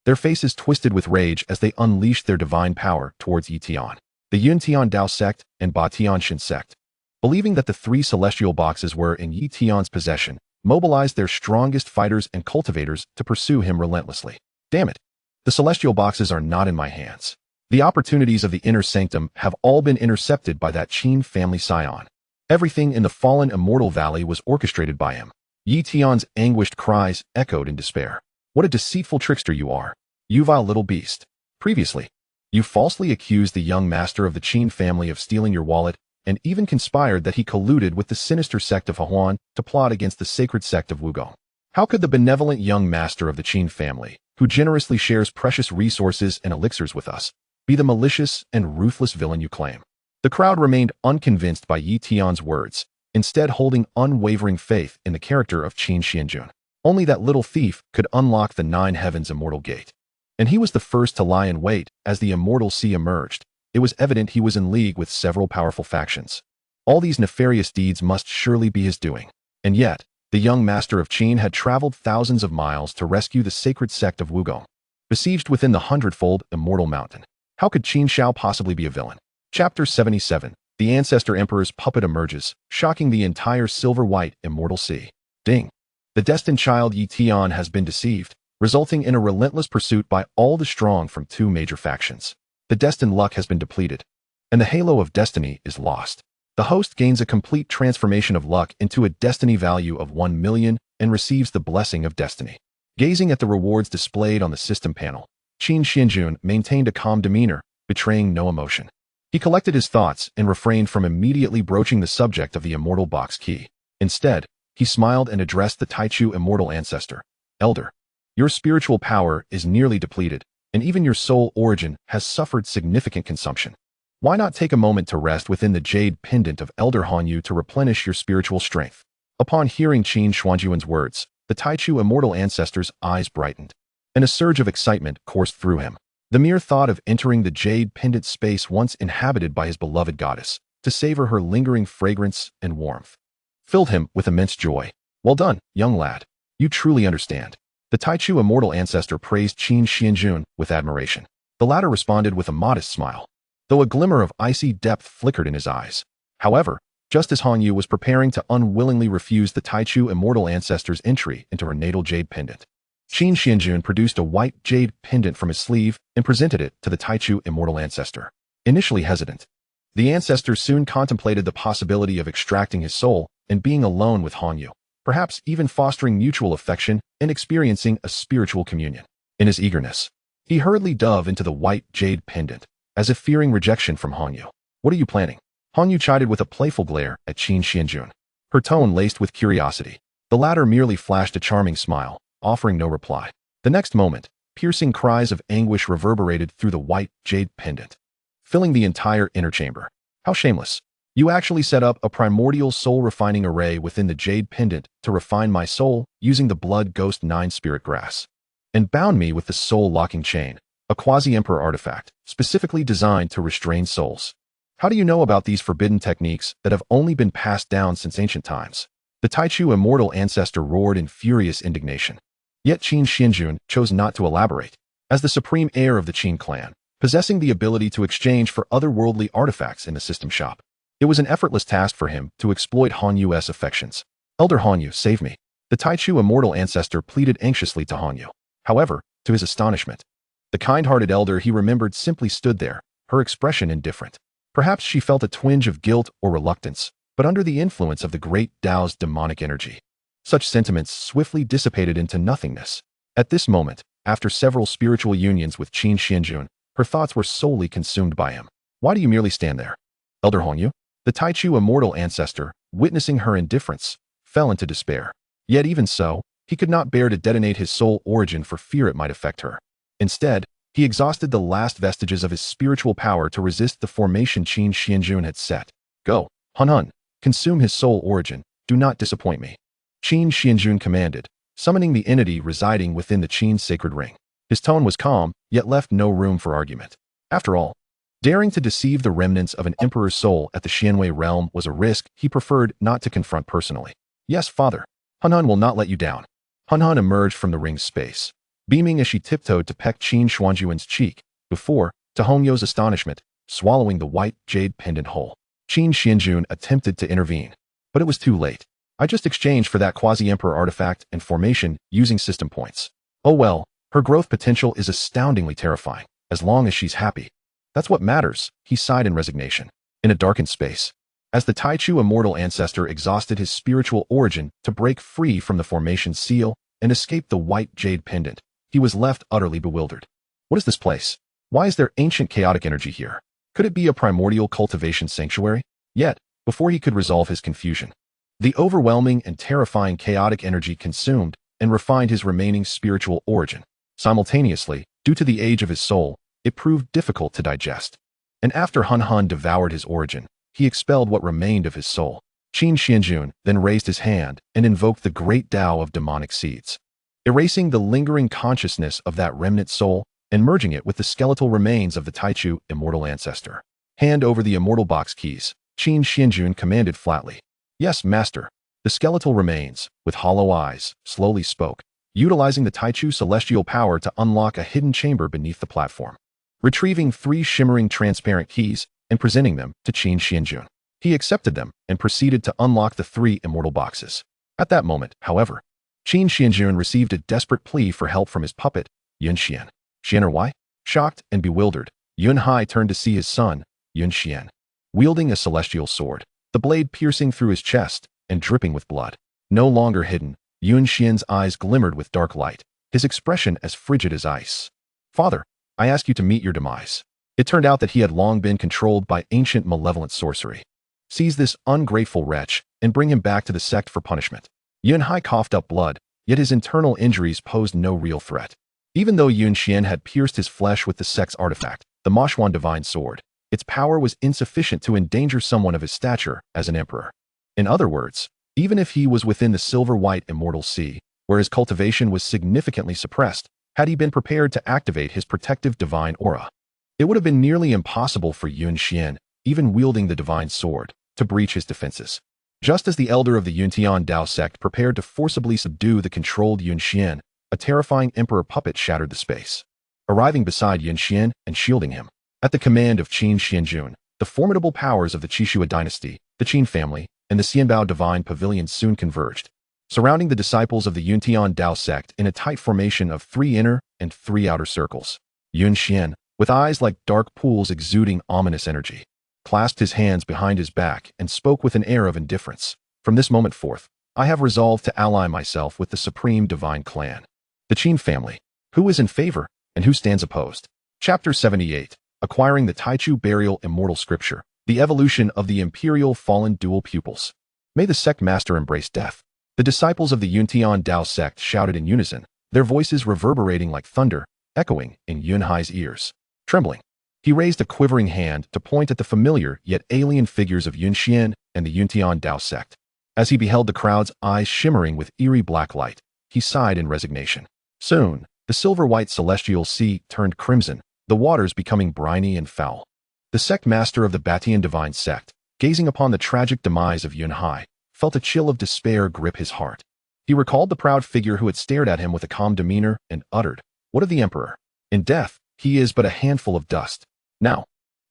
Their faces twisted with rage as they unleashed their divine power towards Yi Tian, the Yuntian Dao sect and Batian Shin sect. Believing that the three celestial boxes were in Yi Tian's possession, mobilized their strongest fighters and cultivators to pursue him relentlessly. Damn it! The celestial boxes are not in my hands. The opportunities of the inner sanctum have all been intercepted by that Qin family scion. Everything in the fallen immortal valley was orchestrated by him. Yi Tian's anguished cries echoed in despair. What a deceitful trickster you are, you vile little beast. Previously, you falsely accused the young master of the Qin family of stealing your wallet and even conspired that he colluded with the sinister sect of Hehuan to plot against the sacred sect of Wugong. How could the benevolent young master of the Qin family, who generously shares precious resources and elixirs with us, be the malicious and ruthless villain you claim? The crowd remained unconvinced by Yi Tian's words, instead holding unwavering faith in the character of Qin Xuanjun. Only that little thief could unlock the nine heavens immortal gate. And he was the first to lie in wait as the immortal sea emerged. It was evident he was in league with several powerful factions. All these nefarious deeds must surely be his doing. And yet, the young master of Qin had traveled thousands of miles to rescue the sacred sect of Wugong, besieged within the hundredfold immortal mountain. How could Qin Xiao possibly be a villain? Chapter 77. The Ancestor Emperor's puppet emerges, shocking the entire silver-white immortal sea. Ding! The destined child Yi Tian has been deceived, resulting in a relentless pursuit by all the strong from two major factions. The destined luck has been depleted, and the halo of destiny is lost. The host gains a complete transformation of luck into a destiny value of 1 million and receives the blessing of destiny. Gazing at the rewards displayed on the system panel, Qin Xuanjun maintained a calm demeanor, betraying no emotion. He collected his thoughts and refrained from immediately broaching the subject of the immortal box key. Instead, he smiled and addressed the Taichu immortal ancestor. Elder, your spiritual power is nearly depleted, and even your soul origin has suffered significant consumption. Why not take a moment to rest within the jade pendant of Elder Hanyu to replenish your spiritual strength? Upon hearing Qin Xuanjun's words, the Taichu immortal ancestor's eyes brightened, and a surge of excitement coursed through him. The mere thought of entering the jade pendant space once inhabited by his beloved goddess, to savor her lingering fragrance and warmth, filled him with immense joy. Well done, young lad. You truly understand. The Taichu immortal ancestor praised Qin Xuanjun with admiration. The latter responded with a modest smile, though a glimmer of icy depth flickered in his eyes. However, just as Hanyu was preparing to unwillingly refuse the Taichu immortal ancestor's entry into her natal jade pendant, Qin Xuanjun produced a white jade pendant from his sleeve and presented it to the Taichu immortal ancestor. Initially hesitant, the ancestor soon contemplated the possibility of extracting his soul and being alone with Hanyu, perhaps even fostering mutual affection and experiencing a spiritual communion. In his eagerness, he hurriedly dove into the white jade pendant, as if fearing rejection from Hanyu. What are you planning? Hanyu chided with a playful glare at Qin Xuanjun, her tone laced with curiosity. The latter merely flashed a charming smile, offering no reply. The next moment, piercing cries of anguish reverberated through the white jade pendant, filling the entire inner chamber. How shameless! You actually set up a primordial soul-refining array within the jade pendant to refine my soul using the Blood Ghost 9 spirit grass, and bound me with the soul-locking chain, a quasi-emperor artifact, specifically designed to restrain souls. How do you know about these forbidden techniques that have only been passed down since ancient times? The Taichu immortal ancestor roared in furious indignation. Yet Qin Xuanjun chose not to elaborate. As the supreme heir of the Qin Clan, possessing the ability to exchange for otherworldly artifacts in the system shop, it was an effortless task for him to exploit Hanyu's affections. Elder Hanyu, save me. The Taichu immortal ancestor pleaded anxiously to Hanyu. However, to his astonishment, the kind-hearted elder he remembered simply stood there, her expression indifferent. Perhaps she felt a twinge of guilt or reluctance, but under the influence of the great Tao's demonic energy, such sentiments swiftly dissipated into nothingness. At this moment, after several spiritual unions with Qin Xuanjun, her thoughts were solely consumed by him. Why do you merely stand there? Elder Hanyu? The Taichu immortal ancestor, witnessing her indifference, fell into despair. Yet even so, he could not bear to detonate his soul origin for fear it might affect her. Instead, He exhausted the last vestiges of his spiritual power to resist the formation Qin Xuanjun had set. Go, Hun Hun, consume his soul origin, do not disappoint me. Qin Xuanjun commanded, summoning the entity residing within the Qin sacred ring. His tone was calm, yet left no room for argument. After all, daring to deceive the remnants of an emperor's soul at the Xianwei realm was a risk he preferred not to confront personally. Yes, father. Hun Hun will not let you down. Hun Hun emerged from the ring's space, beaming as she tiptoed to peck Qin Xuanjuan's cheek, before, to Hongyo's astonishment, swallowing the white jade pendant whole. Qin Xuanjun attempted to intervene, but it was too late. I just exchanged for that quasi-emperor artifact and formation using system points. Oh well, her growth potential is astoundingly terrifying, as long as she's happy. That's what matters, he sighed in resignation. In a darkened space, as the Taichu immortal ancestor exhausted his spiritual origin to break free from the formation seal and escape the white jade pendant, he was left utterly bewildered. What is this place? Why is there ancient chaotic energy here? Could it be a primordial cultivation sanctuary? Yet, before he could resolve his confusion, the overwhelming and terrifying chaotic energy consumed and refined his remaining spiritual origin. Simultaneously, due to the age of his soul, it proved difficult to digest. And after Hun Hun devoured his origin, he expelled what remained of his soul. Qin Xuanjun then raised his hand and invoked the great Tao of demonic seeds, erasing the lingering consciousness of that remnant soul and merging it with the skeletal remains of the Taichu immortal ancestor. Hand over the immortal box keys, Qin Xuanjun commanded flatly. Yes, master. The skeletal remains, with hollow eyes, slowly spoke, utilizing the Taichu celestial power to unlock a hidden chamber beneath the platform. Retrieving 3 shimmering transparent keys and presenting them to Qin Xuanjun. He accepted them and proceeded to unlock the 3 immortal boxes. At that moment, however, Qin Xuanjun received a desperate plea for help from his puppet, Yun Xian. Xian or why? Shocked and bewildered, Yun Hai turned to see his son, Yun Xian, wielding a celestial sword, the blade piercing through his chest and dripping with blood. No longer hidden, Yun Xian's eyes glimmered with dark light, his expression as frigid as ice. Father, I ask you to meet your demise. It turned out that he had long been controlled by ancient malevolent sorcery. Seize this ungrateful wretch and bring him back to the sect for punishment. Yun Hai coughed up blood, yet his internal injuries posed no real threat. Even though Yun Xian had pierced his flesh with the sect's artifact, the Mashuan divine sword, its power was insufficient to endanger someone of his stature as an emperor. In other words, even if he was within the silver-white immortal sea, where his cultivation was significantly suppressed, had he been prepared to activate his protective divine aura, it would have been nearly impossible for Yun Xian, even wielding the divine sword, to breach his defenses. Just as the elder of the Yuntian Dao sect prepared to forcibly subdue the controlled Yun Xian, a terrifying emperor puppet shattered the space. Arriving beside Yun Xian and shielding him, at the command of Qin Xuanjun, the formidable powers of the Qixua dynasty, the Qin family, and the Xianbao divine pavilion soon converged, surrounding the disciples of the Yuntian Dao sect in a tight formation of 3 inner and 3 outer circles. Yun Xian, with eyes like dark pools exuding ominous energy, clasped his hands behind his back and spoke with an air of indifference. From this moment forth, I have resolved to ally myself with the supreme divine clan, the Qin family. Who is in favor, and who stands opposed? Chapter 78, Acquiring the Taichu Burial Immortal Scripture, the Evolution of the Imperial Fallen Dual Pupils. May the sect master embrace death. The disciples of the Yuntian Dao sect shouted in unison, their voices reverberating like thunder, echoing in Yun Hai's ears. Trembling, he raised a quivering hand to point at the familiar yet alien figures of Yun Xian and the Yuntian Dao sect. As he beheld the crowd's eyes shimmering with eerie black light, he sighed in resignation. Soon, the silver-white celestial sea turned crimson, the waters becoming briny and foul. The sect master of the Batian divine sect, gazing upon the tragic demise of Yun Hai, felt a chill of despair grip his heart. He recalled the proud figure who had stared at him with a calm demeanor and uttered, "What of the emperor? In death, he is but a handful of dust." Now,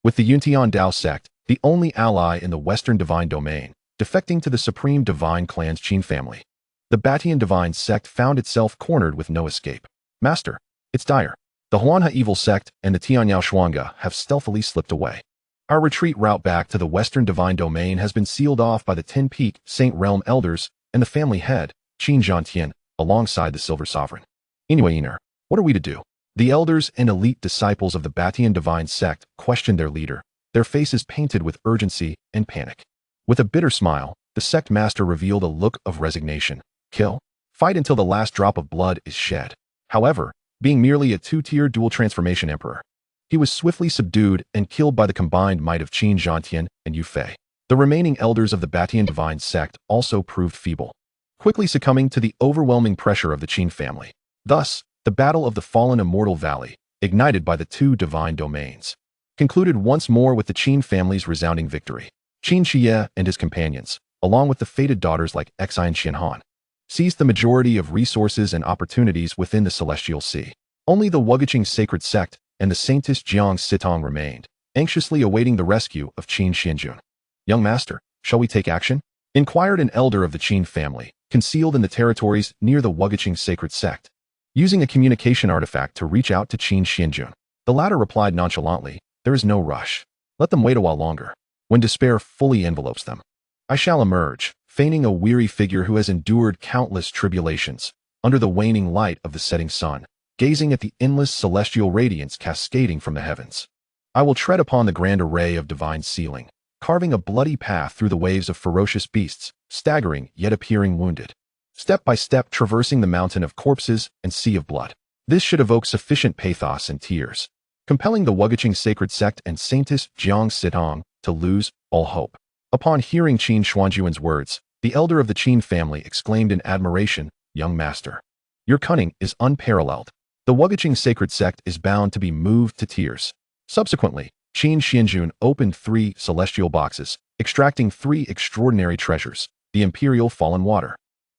with the Yuntian Dao sect, the only ally in the Western divine domain, defecting to the supreme divine clan's Qin family, the Batian divine sect found itself cornered with no escape. Master, it's dire. The Huanhe evil sect and the Tianyao Shuangge have stealthily slipped away. Our retreat route back to the Western divine domain has been sealed off by the 10-peak Saint Realm elders and the family head, Qin Zhantian, alongside the Silver Sovereign. Anyway, Iner, what are we to do? The elders and elite disciples of the Batian divine sect questioned their leader, their faces painted with urgency and panic. With a bitter smile, the sect master revealed a look of resignation. Kill. Fight until the last drop of blood is shed. However, being merely a two-tier dual transformation emperor. He was swiftly subdued and killed by the combined might of Qin Xuanjun and Yu Fei. The remaining elders of the Batian divine sect also proved feeble, quickly succumbing to the overwhelming pressure of the Qin family. Thus, the battle of the fallen immortal valley, ignited by the two divine domains, concluded once more with the Qin family's resounding victory. Qin Xie and his companions, along with the fated daughters like Xianxiahan, seized the majority of resources and opportunities within the Celestial Sea. Only the Wuguqing sacred sect and the saintess Jiang Sitong remained, anxiously awaiting the rescue of Qin Xuanjun. "Young master, shall we take action?" inquired an elder of the Qin family, concealed in the territories near the Wuguqing sacred sect. Using a communication artifact to reach out to Qin Xuanjun, the latter replied nonchalantly, "There is no rush. Let them wait a while longer. When despair fully envelopes them, I shall emerge, feigning a weary figure who has endured countless tribulations, under the waning light of the setting sun, gazing at the endless celestial radiance cascading from the heavens. I will tread upon the grand array of divine sealing, carving a bloody path through the waves of ferocious beasts, staggering yet appearing wounded, step by step traversing the mountain of corpses and sea of blood." This should evoke sufficient pathos and tears, compelling the Wuguqing sacred sect and saintess Jiang Sitong to lose all hope. Upon hearing Qin Xuanjun's words, the elder of the Qin family exclaimed in admiration, "Young master, your cunning is unparalleled. The Wuguqing sacred sect is bound to be moved to tears." Subsequently, Qin Xuanjun opened 3 celestial boxes, extracting 3 extraordinary treasures: the imperial fallen water,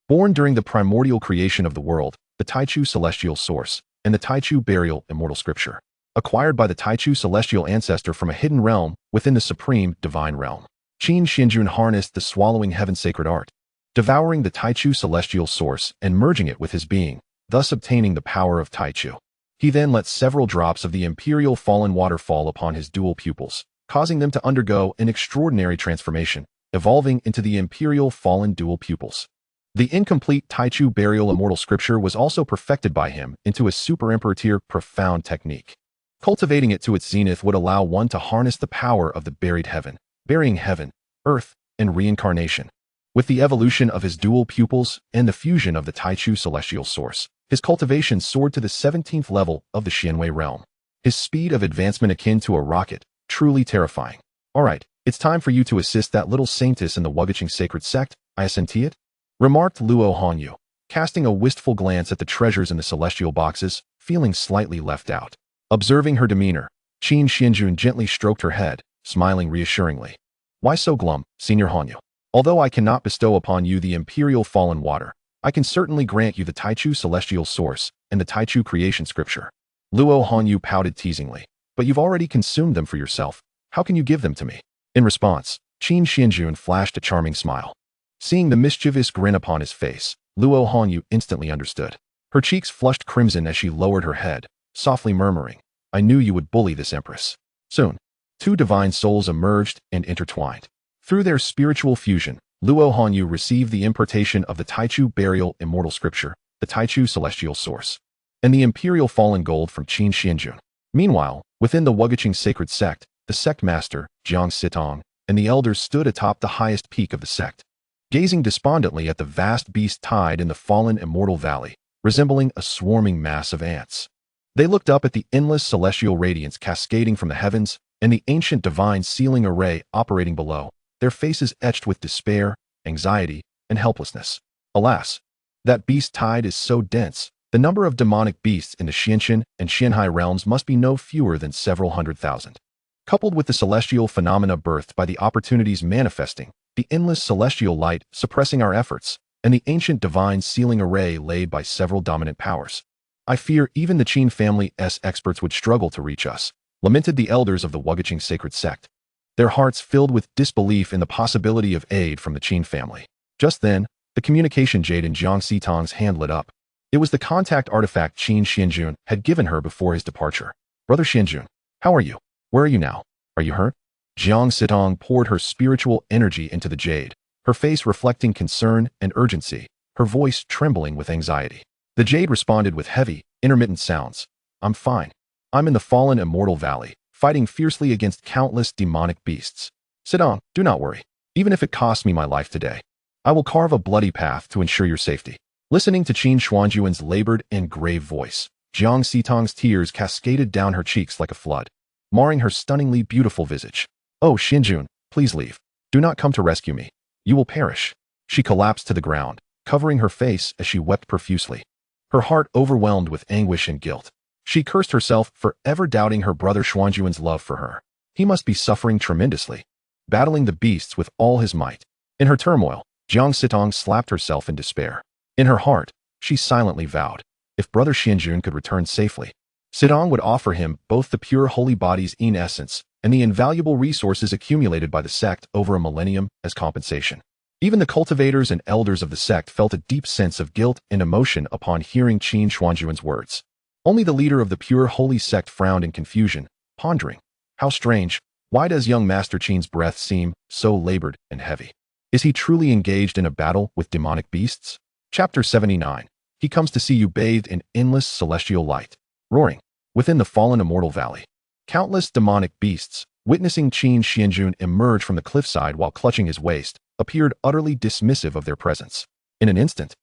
born during the primordial creation of the world, the Taichu celestial source, and the Taichu burial immortal scripture, acquired by the Taichu celestial ancestor from a hidden realm within the supreme divine realm. Qin Xuanjun harnessed the swallowing heaven sacred art, devouring the Taichu celestial source and merging it with his being, thus obtaining the power of Taichu. He then let several drops of the imperial fallen water fall upon his dual pupils, causing them to undergo an extraordinary transformation, evolving into the imperial fallen dual pupils. The incomplete Taichu burial immortal scripture was also perfected by him into a super emperor tier profound technique. Cultivating it to its zenith would allow one to harness the power of the buried heaven, burying heaven, earth, and reincarnation. With the evolution of his dual pupils and the fusion of the Taichu celestial source, his cultivation soared to the 17th level of the Xianwei realm. His speed of advancement akin to a rocket, truly terrifying. "All right, it's time for you to assist that little saintess in the Wuguqing sacred sect, I assent it," remarked Luo Hanyu, casting a wistful glance at the treasures in the celestial boxes, feeling slightly left out. Observing her demeanor, Qin Xuanjun gently stroked her head, smiling reassuringly. "Why so glum, Senior Hanyu? Although I cannot bestow upon you the imperial fallen water, I can certainly grant you the Taichu celestial source and the Taichu creation scripture." Luo Hanyu pouted teasingly. "But you've already consumed them for yourself. How can you give them to me?" In response, Qin Xuanjun flashed a charming smile. Seeing the mischievous grin upon his face, Luo Hanyu instantly understood. Her cheeks flushed crimson as she lowered her head, softly murmuring, "I knew you would bully this empress." Soon, 2 divine souls emerged and intertwined. Through their spiritual fusion, Luo Hanyu received the impartation of the Taichu burial immortal scripture, the Taichu celestial source, and the imperial fallen gold from Qin Xuanjun. Meanwhile, within the Wuguqing sacred sect, the sect master, Jiang Sitong, and the elders stood atop the highest peak of the sect, gazing despondently at the vast beast tide in the fallen immortal valley, resembling a swarming mass of ants. They looked up at the endless celestial radiance cascading from the heavens and the ancient divine sealing array operating below, their faces etched with despair, anxiety, and helplessness. Alas, that beast tide is so dense, the number of demonic beasts in the Xianxian and Xianhai realms must be no fewer than several 100,000. Coupled with the celestial phenomena birthed by the opportunities manifesting, the endless celestial light suppressing our efforts, and the ancient divine sealing array laid by several dominant powers, I fear even the Qin family's experts would struggle to reach us, lamented the elders of the Wuguqing sacred sect, their hearts filled with disbelief in the possibility of aid from the Qin family. Just then, the communication jade in Jiang Sitong's hand lit up. It was the contact artifact Qin Xuanjun had given her before his departure. "Brother Xuanjun, how are you? Where are you now? Are you hurt?" Jiang Sitong poured her spiritual energy into the jade, her face reflecting concern and urgency, her voice trembling with anxiety. The jade responded with heavy, intermittent sounds. "I'm fine. I'm in the fallen immortal valley, fighting fiercely against countless demonic beasts. Sitong, do not worry. Even if it costs me my life today, I will carve a bloody path to ensure your safety." Listening to Qin Xuanjun's labored and grave voice, Jiang Sitong's tears cascaded down her cheeks like a flood, marring her stunningly beautiful visage. "Oh, Xinjun, please leave. Do not come to rescue me. You will perish." She collapsed to the ground, covering her face as she wept profusely, her heart overwhelmed with anguish and guilt. She cursed herself for ever doubting her brother Xuanjun's love for her. He must be suffering tremendously, battling the beasts with all his might. In her turmoil, Jiang Sitong slapped herself in despair. In her heart, she silently vowed, if brother Xinjun could return safely, Sitong would offer him both the pure holy body's Yin essence and the invaluable resources accumulated by the sect over a millennium as compensation. Even the cultivators and elders of the sect felt a deep sense of guilt and emotion upon hearing Qin Xuanjun's words. Only the leader of the pure holy sect frowned in confusion, pondering, how strange, why does young Master Qin's breath seem so labored and heavy? Is he truly engaged in a battle with demonic beasts? Chapter 79. He comes to see you bathed in endless celestial light. Roaring. Within the fallen immortal valley, countless demonic beasts, witnessing Qin Xuanjun emerge from the cliffside while clutching his waist, appeared utterly dismissive of their presence. In an instant,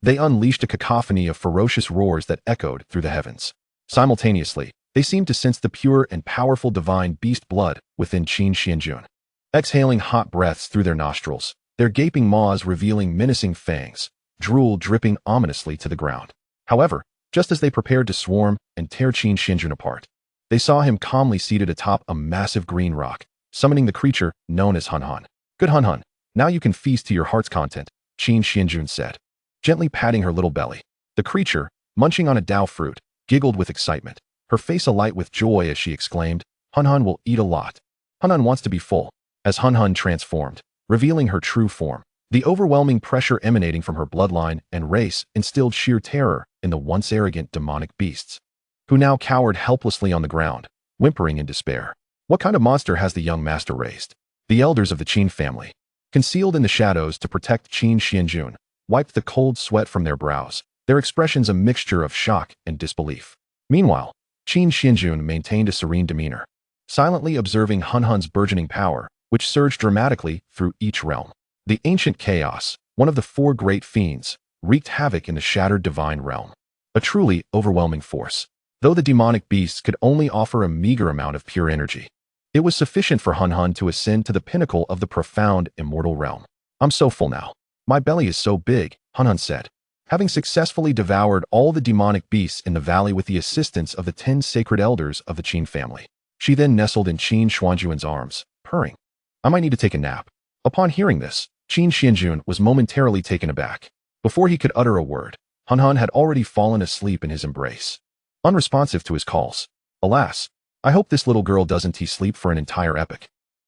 they unleashed a cacophony of ferocious roars that echoed through the heavens. Simultaneously, they seemed to sense the pure and powerful divine beast blood within Qin Xuanjun. Exhaling hot breaths through their nostrils, their gaping maws revealing menacing fangs, drool dripping ominously to the ground. However, just as they prepared to swarm and tear Qin Xuanjun apart, they saw him calmly seated atop a massive green rock, summoning the creature known as Hun Hun. "Good Hun Hun, now you can feast to your heart's content," Qin Xuanjun said, gently patting her little belly. The creature, munching on a Dao fruit, giggled with excitement, her face alight with joy as she exclaimed, "Hun Hun will eat a lot. Hun Hun wants to be full." As Hun Hun transformed, revealing her true form, the overwhelming pressure emanating from her bloodline and race instilled sheer terror in the once arrogant demonic beasts, who now cowered helplessly on the ground, whimpering in despair. What kind of monster has the young master raised? The elders of the Qin family, concealed in the shadows to protect Qin Xuanjun, wiped the cold sweat from their brows, their expressions a mixture of shock and disbelief. Meanwhile, Qin Xuanjun maintained a serene demeanor, silently observing Hun Hun's burgeoning power, which surged dramatically through each realm. The ancient chaos, one of the four great fiends, wreaked havoc in the shattered divine realm. A truly overwhelming force. Though the demonic beasts could only offer a meager amount of pure energy, it was sufficient for Hun Hun to ascend to the pinnacle of the profound immortal realm. "I'm so full now. My belly is so big," Hun Hun said. Having successfully devoured all the demonic beasts in the valley with the assistance of the 10 sacred elders of the Qin family, she then nestled in Qin Xuanjun's arms, purring, "I might need to take a nap." Upon hearing this, Qin Xuanjun was momentarily taken aback. Before he could utter a word, Hun Hun had already fallen asleep in his embrace, unresponsive to his calls. "Alas, I hope this little girl doesn't sleep for an entire epoch."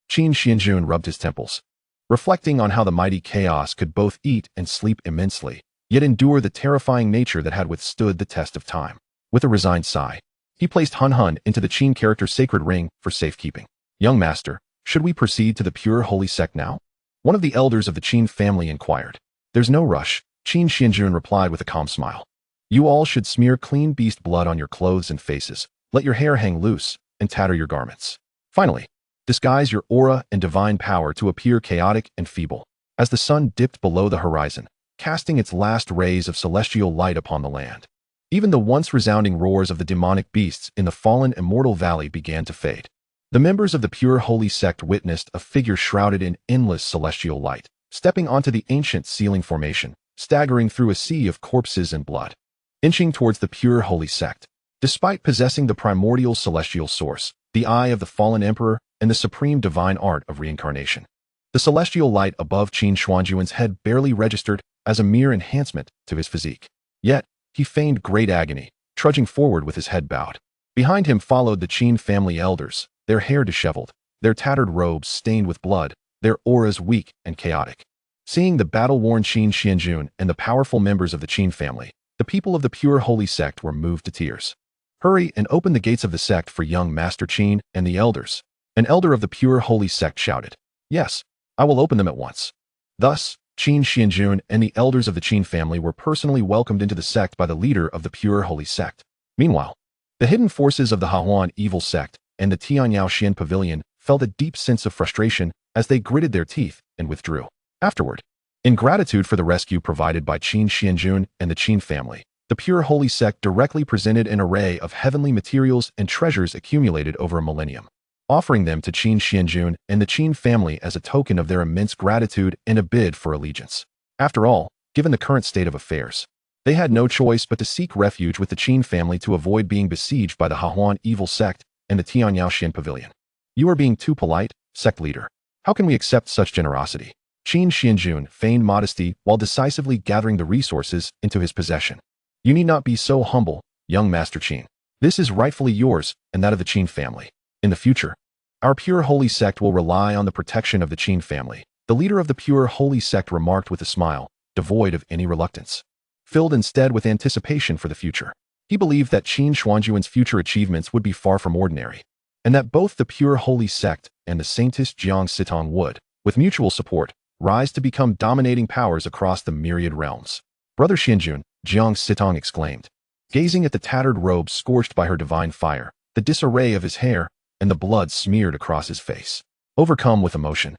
Qin Xuanjun rubbed his temples, reflecting on how the mighty chaos could both eat and sleep immensely, yet endure the terrifying nature that had withstood the test of time. With a resigned sigh, he placed Hun Hun into the Qin character's sacred ring for safekeeping. "Young master, should we proceed to the pure holy sect now?" One of the elders of the Qin family inquired. "There's no rush," Qin Xuanjun replied with a calm smile. "You all should smear clean beast blood on your clothes and faces, let your hair hang loose, and tatter your garments. Finally, disguise your aura and divine power to appear chaotic and feeble." As the sun dipped below the horizon, casting its last rays of celestial light upon the land, even the once resounding roars of the demonic beasts in the fallen immortal valley began to fade. The members of the pure holy sect witnessed a figure shrouded in endless celestial light, stepping onto the ancient ceiling formation, staggering through a sea of corpses and blood, inching towards the pure holy sect. Despite possessing the primordial celestial source, the eye of the fallen emperor, and the supreme divine art of reincarnation, the celestial light above Qin Xuanjun's head barely registered as a mere enhancement to his physique. Yet, he feigned great agony, trudging forward with his head bowed. Behind him followed the Qin family elders, their hair disheveled, their tattered robes stained with blood, their auras weak and chaotic. Seeing the battle-worn Qin Xuanjun and the powerful members of the Qin family, the people of the pure holy sect were moved to tears. "Hurry and open the gates of the sect for young Master Qin and the elders," an elder of the pure holy sect shouted. "Yes, I will open them at once." Thus, Qin Xuanjun and the elders of the Qin family were personally welcomed into the sect by the leader of the pure holy sect. Meanwhile, the hidden forces of the Hahuan evil sect and the Tianyao Xian pavilion felt a deep sense of frustration as they gritted their teeth and withdrew. Afterward, in gratitude for the rescue provided by Qin Xuanjun and the Qin family, The pure holy sect directly presented an array of heavenly materials and treasures accumulated over a millennium, offering them to Qin Xuanjun and the Qin family as a token of their immense gratitude and a bid for allegiance. After all, given the current state of affairs, they had no choice but to seek refuge with the Qin family to avoid being besieged by the Hehuan evil sect and the Tianyao pavilion. You are being too polite, sect leader. How can we accept such generosity? Qin Xuanjun feigned modesty while decisively gathering the resources into his possession. You need not be so humble, young Master Qin. This is rightfully yours and that of the Qin family. In the future, our pure holy sect will rely on the protection of the Qin family. The leader of the pure holy sect remarked with a smile, devoid of any reluctance, filled instead with anticipation for the future. He believed that Qin Xuanjun's future achievements would be far from ordinary, and that both the pure holy sect and the saintess Xianxiaaudiobooks would, with mutual support, rise to become dominating powers across the myriad realms. Brother Xianjun, Xianxiaaudiobooks exclaimed, gazing at the tattered robes scorched by her divine fire, the disarray of his hair, and the blood smeared across his face. Overcome with emotion,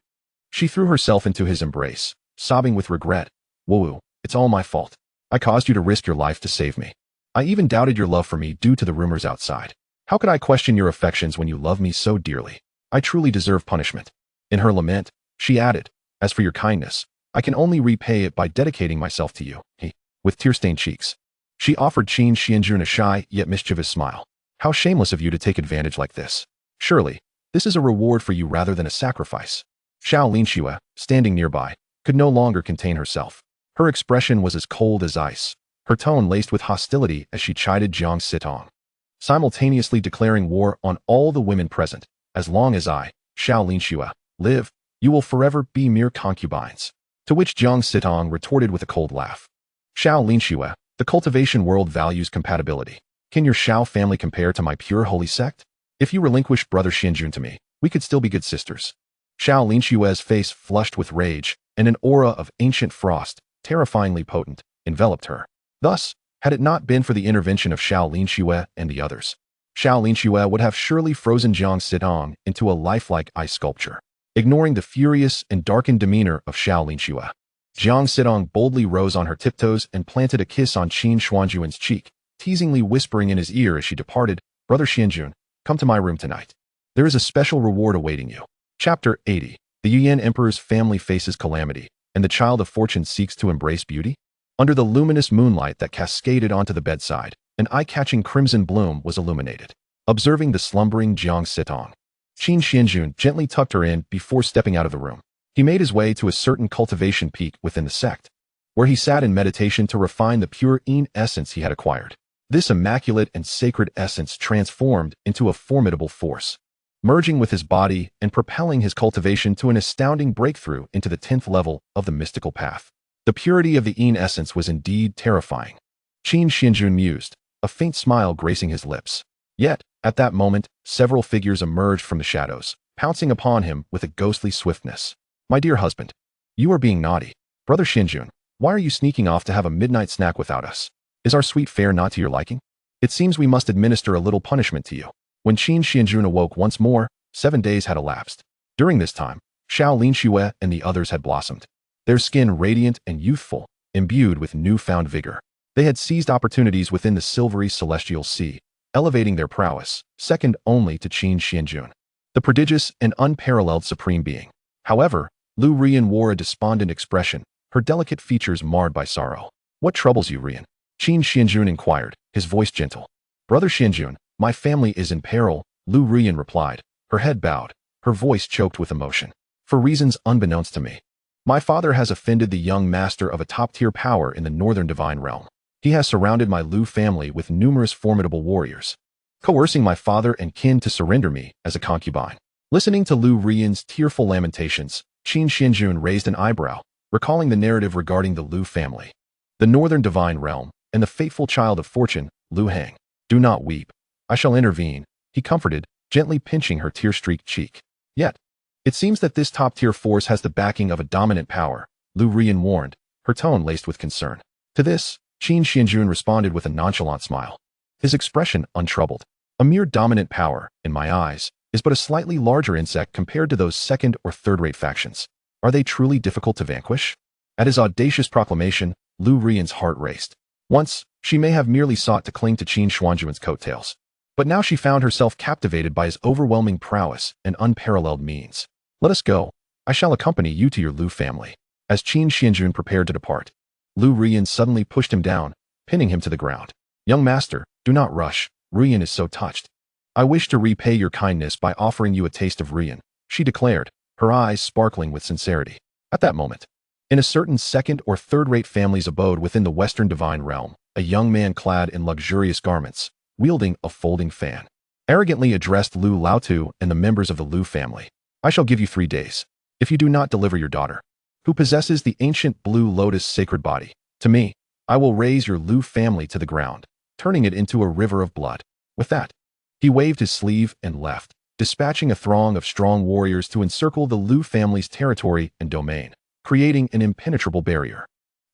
she threw herself into his embrace, sobbing with regret. Woo, it's all my fault. I caused you to risk your life to save me. I even doubted your love for me due to the rumors outside. How could I question your affections when you love me so dearly? I truly deserve punishment. In her lament, she added, as for your kindness, I can only repay it by dedicating myself to you. With tear-stained cheeks, she offered Qin Xuanjun a shy yet mischievous smile. How shameless of you to take advantage like this. Surely, this is a reward for you rather than a sacrifice. Xianxiaaudiobooks, standing nearby, could no longer contain herself. Her expression was as cold as ice, her tone laced with hostility as she chided Xianxiaaudiobooks, simultaneously declaring war on all the women present. As long as I, Xianxiaaudiobooks, live, you will forever be mere concubines. To which Xianxiaaudiobooks retorted with a cold laugh. Xianxiaaudiobooks, the cultivation world values compatibility. Can your Xiao family compare to my pure holy sect? If you relinquish Brother Xianjun to me, we could still be good sisters. Xianxiaaudiobooks' face flushed with rage, and an aura of ancient frost, terrifyingly potent, enveloped her. Thus, had it not been for the intervention of Xianxiaaudiobooks and the others, Xianxiaaudiobooks would have surely frozen Xianxiaaudiobooks into a lifelike ice sculpture. Ignoring the furious and darkened demeanor of Xianxiaaudiobooks, Xianxiaaudiobooks boldly rose on her tiptoes and planted a kiss on Qin Xuanjun's cheek, teasingly whispering in his ear as she departed, Brother Xianjun, come to my room tonight. There is a special reward awaiting you. Chapter 80. The Yuan Emperor's family faces calamity, and the child of fortune seeks to embrace beauty? Under the luminous moonlight that cascaded onto the bedside, an eye-catching crimson bloom was illuminated. Observing the slumbering Xianxiaaudiobooks, Qin Xuanjun gently tucked her in before stepping out of the room. He made his way to a certain cultivation peak within the sect, where he sat in meditation to refine the pure Yin essence he had acquired. This immaculate and sacred essence transformed into a formidable force, merging with his body and propelling his cultivation to an astounding breakthrough into the 10th level of the mystical path. The purity of the Yin essence was indeed terrifying. Qin Xuanjun mused, a faint smile gracing his lips. Yet, at that moment, several figures emerged from the shadows, pouncing upon him with a ghostly swiftness. My dear husband, you are being naughty. Brother Xianjun, why are you sneaking off to have a midnight snack without us? Is our sweet fare not to your liking? It seems we must administer a little punishment to you. When Qin Xuanjun awoke once more, 7 days had elapsed. During this time, Xianxiaaudiobooks and the others had blossomed, their skin radiant and youthful, imbued with newfound vigor. They had seized opportunities within the silvery celestial sea, elevating their prowess, second only to Qin Xuanjun, the prodigious and unparalleled supreme being. However, Lu Rian wore a despondent expression, her delicate features marred by sorrow. What troubles you, Rian? Qin Xuanjun inquired, his voice gentle. Brother Xianjun, my family is in peril, Lu Rian replied, her head bowed, her voice choked with emotion. For reasons unbeknownst to me. My father has offended the young master of a top-tier power in the northern divine realm. He has surrounded my Lu family with numerous formidable warriors, coercing my father and kin to surrender me as a concubine. Listening to Lu Rian's tearful lamentations, Qin Xuanjun raised an eyebrow, recalling the narrative regarding the Lu family, the northern divine realm, and the fateful child of fortune, Lu Hang. Do not weep. I shall intervene, he comforted, gently pinching her tear-streaked cheek. Yet, it seems that this top-tier force has the backing of a dominant power, Lu Rian warned, her tone laced with concern. To this, Qin Xuanjun responded with a nonchalant smile, his expression untroubled. A mere dominant power, in my eyes, is but a slightly larger insect compared to those second- or third-rate factions. Are they truly difficult to vanquish? At his audacious proclamation, Lu Rian's heart raced. Once, She may have merely sought to cling to Qin Xuanjun's coattails, but now she found herself captivated by his overwhelming prowess and unparalleled means. Let us go. I shall accompany you to your Lu family. As Qin Xuanjun prepared to depart, Lu Ruyan suddenly pushed him down, pinning him to the ground. Young master, do not rush. Ruyan is so touched. I wish to repay your kindness by offering you a taste of Ruyan, she declared, her eyes sparkling with sincerity. At that moment, in a certain second or third-rate family's abode within the Western Divine Realm, a young man clad in luxurious garments, wielding a folding fan, arrogantly addressed Lu Laotu and the members of the Lu family. I shall give you 3 days. If you do not deliver your daughter, who possesses the ancient blue lotus sacred body, to me, I will raise your Lu family to the ground, turning it into a river of blood. With that, he waved his sleeve and left, dispatching a throng of strong warriors to encircle the Lu family's territory and domain, creating an impenetrable barrier.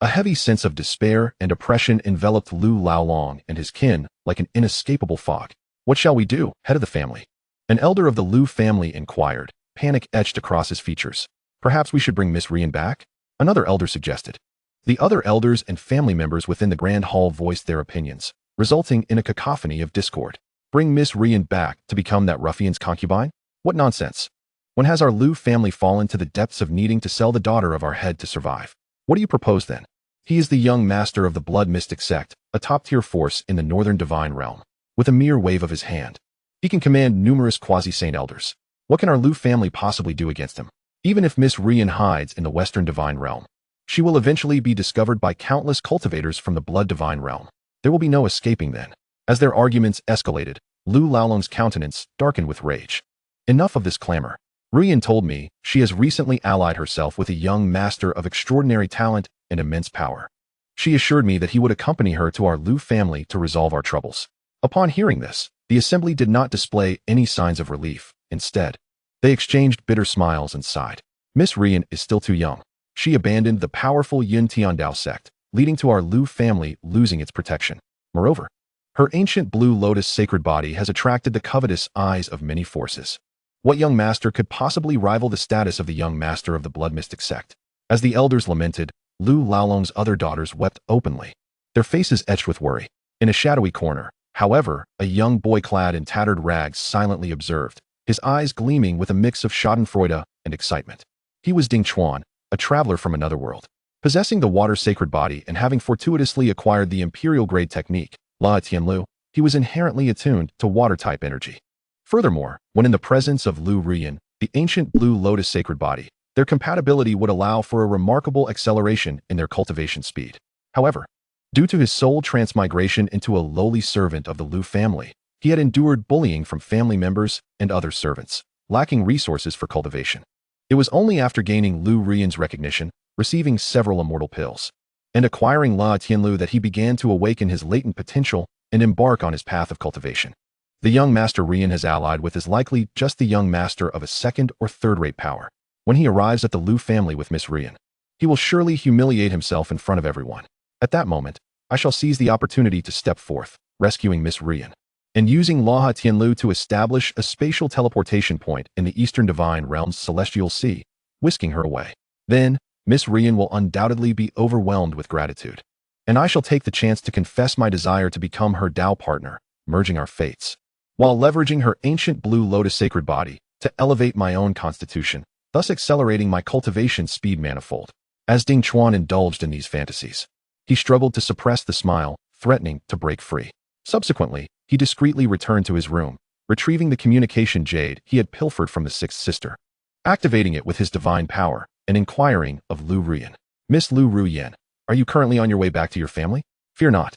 A heavy sense of despair and oppression enveloped Lu Laolong and his kin like an inescapable fog. What shall we do, head of the family? An elder of the Lu family inquired, panic etched across his features. Perhaps we should bring Miss Rian back? Another elder suggested. The other elders and family members within the grand hall voiced their opinions, resulting in a cacophony of discord. Bring Miss Rian back to become that ruffian's concubine? What nonsense! When has our Lu family fallen to the depths of needing to sell the daughter of our head to survive? What do you propose then? He is the young master of the Blood Mystic Sect, a top-tier force in the Northern Divine Realm. With a mere wave of his hand, he can command numerous quasi-saint elders. What can our Lu family possibly do against him? Even if Miss Rian hides in the Western Divine Realm, she will eventually be discovered by countless cultivators from the Blood Divine Realm. There will be no escaping then. As their arguments escalated, Lu Laolong's countenance darkened with rage. Enough of this clamor. Rian told me she has recently allied herself with a young master of extraordinary talent and immense power. She assured me that he would accompany her to our Lu family to resolve our troubles. Upon hearing this, the assembly did not display any signs of relief. Instead, they exchanged bitter smiles and sighed. Miss Rian is still too young. She abandoned the powerful Yin Tian Dao sect, leading to our Lu family losing its protection. Moreover, her ancient blue lotus sacred body has attracted the covetous eyes of many forces. What young master could possibly rival the status of the young master of the Blood Mystic Sect? As the elders lamented, Lu Laolong's other daughters wept openly, their faces etched with worry. In a shadowy corner, however, a young boy clad in tattered rags silently observed, his eyes gleaming with a mix of schadenfreude and excitement. He was Ding Chuan, a traveler from another world. Possessing the water sacred body and having fortuitously acquired the imperial-grade technique, La Tianlu, he was inherently attuned to water-type energy. Furthermore, when in the presence of Lu Ruyan, the ancient blue lotus sacred body, their compatibility would allow for a remarkable acceleration in their cultivation speed. However, due to his soul transmigration into a lowly servant of the Lu family, he had endured bullying from family members and other servants, lacking resources for cultivation. It was only after gaining Lu Ruyan's recognition, receiving several immortal pills, and acquiring La Tianlu that he began to awaken his latent potential and embark on his path of cultivation. The young master Rian has allied with is likely just the young master of a second or third-rate power. When he arrives at the Lu family with Miss Rian, he will surely humiliate himself in front of everyone. At that moment, I shall seize the opportunity to step forth, rescuing Miss Rian, and using La Tianlu to establish a spatial teleportation point in the Eastern Divine Realm's celestial sea, whisking her away. Then, Miss Rian will undoubtedly be overwhelmed with gratitude, and I shall take the chance to confess my desire to become her Dao partner, merging our fates, while leveraging her ancient blue lotus sacred body to elevate my own constitution, thus accelerating my cultivation speed manifold. As Ding Chuan indulged in these fantasies, he struggled to suppress the smile, threatening to break free. Subsequently, he discreetly returned to his room, retrieving the communication jade he had pilfered from the sixth sister, activating it with his divine power, and inquiring of Lu Ruyan. Miss Lu Ruyan, are you currently on your way back to your family? Fear not,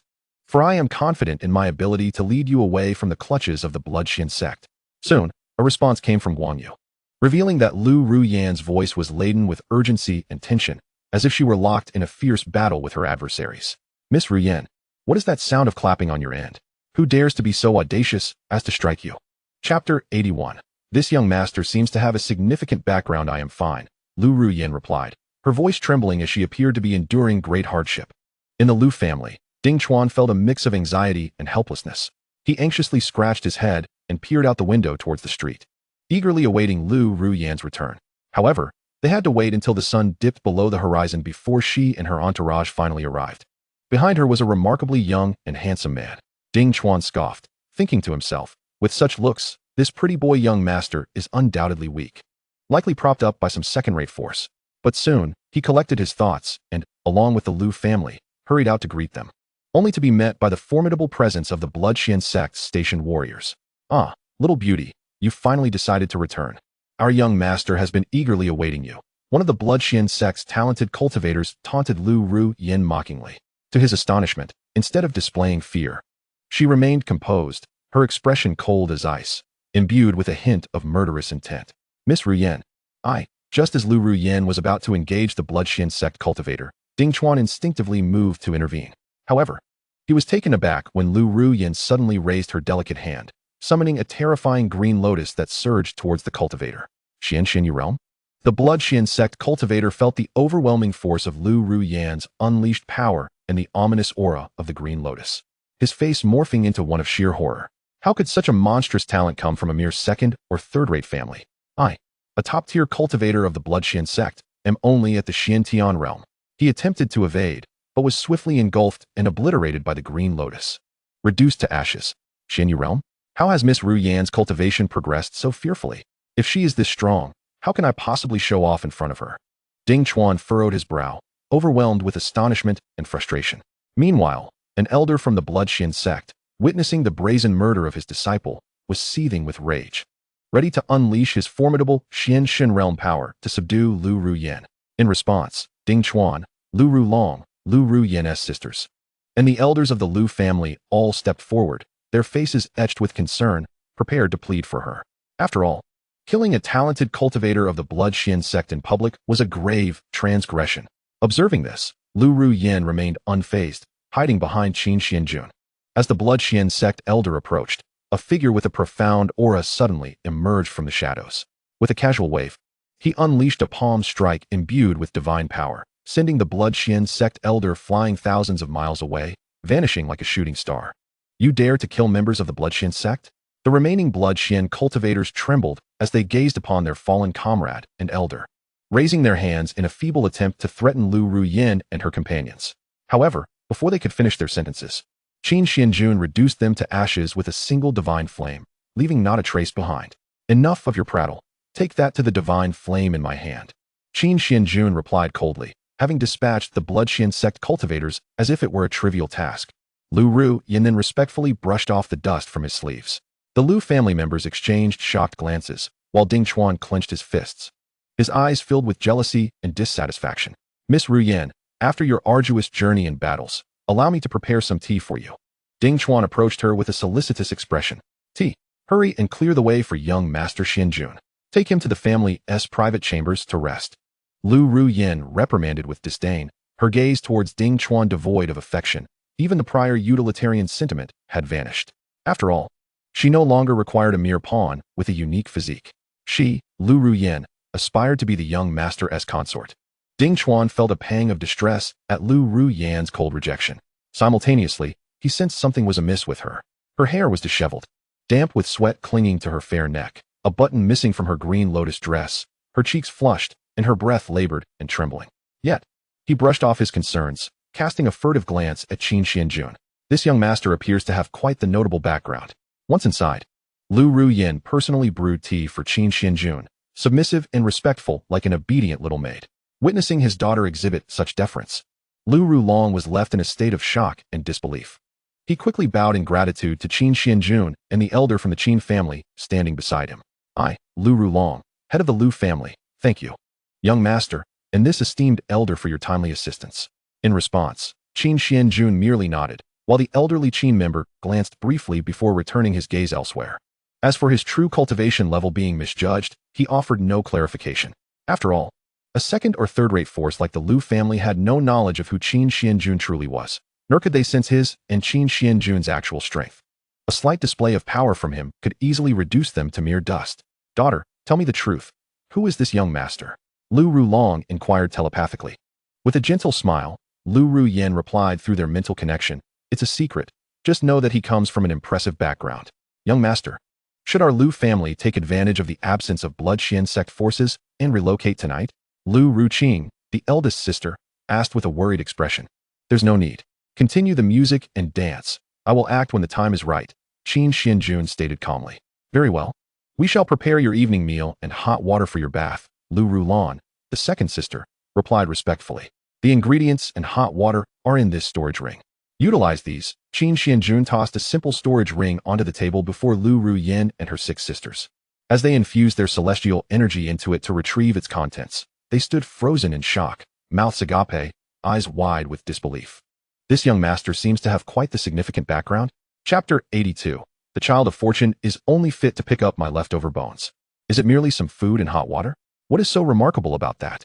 for I am confident in my ability to lead you away from the clutches of the Blood Xin sect. Soon, a response came from Guang Yu, revealing that Lu Ruyan's voice was laden with urgency and tension, as if she were locked in a fierce battle with her adversaries. Miss Ruyan, what is that sound of clapping on your end? Who dares to be so audacious as to strike you? Chapter 81. This young master seems to have a significant background. I am fine, Lu Ruyan replied, her voice trembling as she appeared to be enduring great hardship. In the Lu family, Ding Chuan felt a mix of anxiety and helplessness. He anxiously scratched his head and peered out the window towards the street, eagerly awaiting Lu Ruyan's return. However, they had to wait until the sun dipped below the horizon before she and her entourage finally arrived. Behind her was a remarkably young and handsome man. Ding Chuan scoffed, thinking to himself, with such looks, this pretty boy young master is undoubtedly weak, likely propped up by some second-rate force. But soon, he collected his thoughts and, along with the Lu family, hurried out to greet them, only to be met by the formidable presence of the Blood Xian sect's stationed warriors. Ah, little beauty, you finally decided to return. Our young master has been eagerly awaiting you. One of the Blood Xian sect's talented cultivators taunted Lu Ru Yin mockingly. To his astonishment, instead of displaying fear, she remained composed, her expression cold as ice, imbued with a hint of murderous intent. Miss Ru Yen. Just as Lu Ru Yen was about to engage the Blood Xian sect cultivator, Ding Chuan instinctively moved to intervene. However, he was taken aback when Lu Ru Yen suddenly raised her delicate hand, summoning a terrifying green lotus that surged towards the cultivator. Xianxiaaudiobooks realm? The Blood Xian sect cultivator felt the overwhelming force of Lu Ru Yan's unleashed power and the ominous aura of the green lotus, his face morphing into one of sheer horror. How could such a monstrous talent come from a mere second or third-rate family? A top-tier cultivator of the Blood Xian sect, am only at the Xiantian realm. He attempted to evade, but was swiftly engulfed and obliterated by the green lotus. Reduced to ashes. Xianyu realm? How has Miss Ru Yan's cultivation progressed so fearfully? If she is this strong, how can I possibly show off in front of her? Ding Chuan furrowed his brow, overwhelmed with astonishment and frustration. Meanwhile, an elder from the Blood Xian sect, witnessing the brazen murder of his disciple, was seething with rage, ready to unleash his formidable Xianxin realm power to subdue Lu Ru Yen. In response, Ding Chuan, Lu Ru Long, Lu Ru Yen's sisters, and the elders of the Lu family all stepped forward, their faces etched with concern, prepared to plead for her. After all, killing a talented cultivator of the Blood Xian sect in public was a grave transgression. Observing this, Lu Ru Yen remained unfazed, hiding behind Qin Xuanjun. As the Blood Xian sect elder approached, a figure with a profound aura suddenly emerged from the shadows. With a casual wave, he unleashed a palm strike imbued with divine power, sending the Blood Xian sect elder flying thousands of miles away, vanishing like a shooting star. You dare to kill members of the Blood Xian sect? The remaining Blood Xian cultivators trembled as they gazed upon their fallen comrade and elder, raising their hands in a feeble attempt to threaten Lu Ru Yen and her companions. However, before they could finish their sentences, Qin Xuanjun reduced them to ashes with a single divine flame, leaving not a trace behind. Enough of your prattle. Take that to the divine flame in my hand. Qin Xuanjun replied coldly, having dispatched the Blood Xian sect cultivators as if it were a trivial task. Lu Ru Yen then respectfully brushed off the dust from his sleeves. The Lu family members exchanged shocked glances, while Ding Chuan clenched his fists, his eyes filled with jealousy and dissatisfaction. Miss Ru Yen, after your arduous journey and battles, allow me to prepare some tea for you. Ding Chuan approached her with a solicitous expression. Tea. Hurry and clear the way for young Master Xuanjun. Take him to the family's private chambers to rest. Lu Ru Yen reprimanded with disdain, her gaze towards Ding Chuan devoid of affection. Even the prior utilitarian sentiment had vanished. After all, she no longer required a mere pawn with a unique physique. She, Lu Ru Yen, aspired to be the young master's consort. Ding Chuan felt a pang of distress at Lu Ru Yan's cold rejection. Simultaneously, he sensed something was amiss with her. Her hair was disheveled, damp with sweat clinging to her fair neck, a button missing from her green lotus dress, her cheeks flushed, and her breath labored and trembling. Yet, he brushed off his concerns, casting a furtive glance at Qin Xuanjun. This young master appears to have quite the notable background. Once inside, Lu Ru Yen personally brewed tea for Qin Xuanjun, submissive and respectful like an obedient little maid. Witnessing his daughter exhibit such deference, Lu Ru Long was left in a state of shock and disbelief. He quickly bowed in gratitude to Qin Xuanjun and the elder from the Qin family standing beside him. Lu Ru Long, head of the Lu family, thank you, young master, and this esteemed elder for your timely assistance. In response, Qin Xuanjun merely nodded, while the elderly Qin member glanced briefly before returning his gaze elsewhere. As for his true cultivation level being misjudged, he offered no clarification. After all, a second or third-rate force like the Lu family had no knowledge of who Qin Xuanjun truly was, nor could they sense his and Qin Xuanjun's actual strength. A slight display of power from him could easily reduce them to mere dust. Daughter, tell me the truth. Who is this young master? Lu Ru Long inquired telepathically. With a gentle smile, Lu Ru Yen replied through their mental connection, it's a secret. Just know that he comes from an impressive background. Young master, should our Lu family take advantage of the absence of Blood Xian sect forces and relocate tonight? Lu Ru Qing, the eldest sister, asked with a worried expression. There's no need. Continue the music and dance. I will act when the time is right, Qin Xuanjun stated calmly. Very well. We shall prepare your evening meal and hot water for your bath, Lu Rulan, the second sister, replied respectfully. The ingredients and hot water are in this storage ring. Utilize these. Qin Xuanjun tossed a simple storage ring onto the table before Lu Ruyin and her 6 sisters. As they infused their celestial energy into it to retrieve its contents, they stood frozen in shock, mouths agape, eyes wide with disbelief. This young master seems to have quite the significant background. Chapter 82. The child of fortune is only fit to pick up my leftover bones. Is it merely some food and hot water? What is so remarkable about that?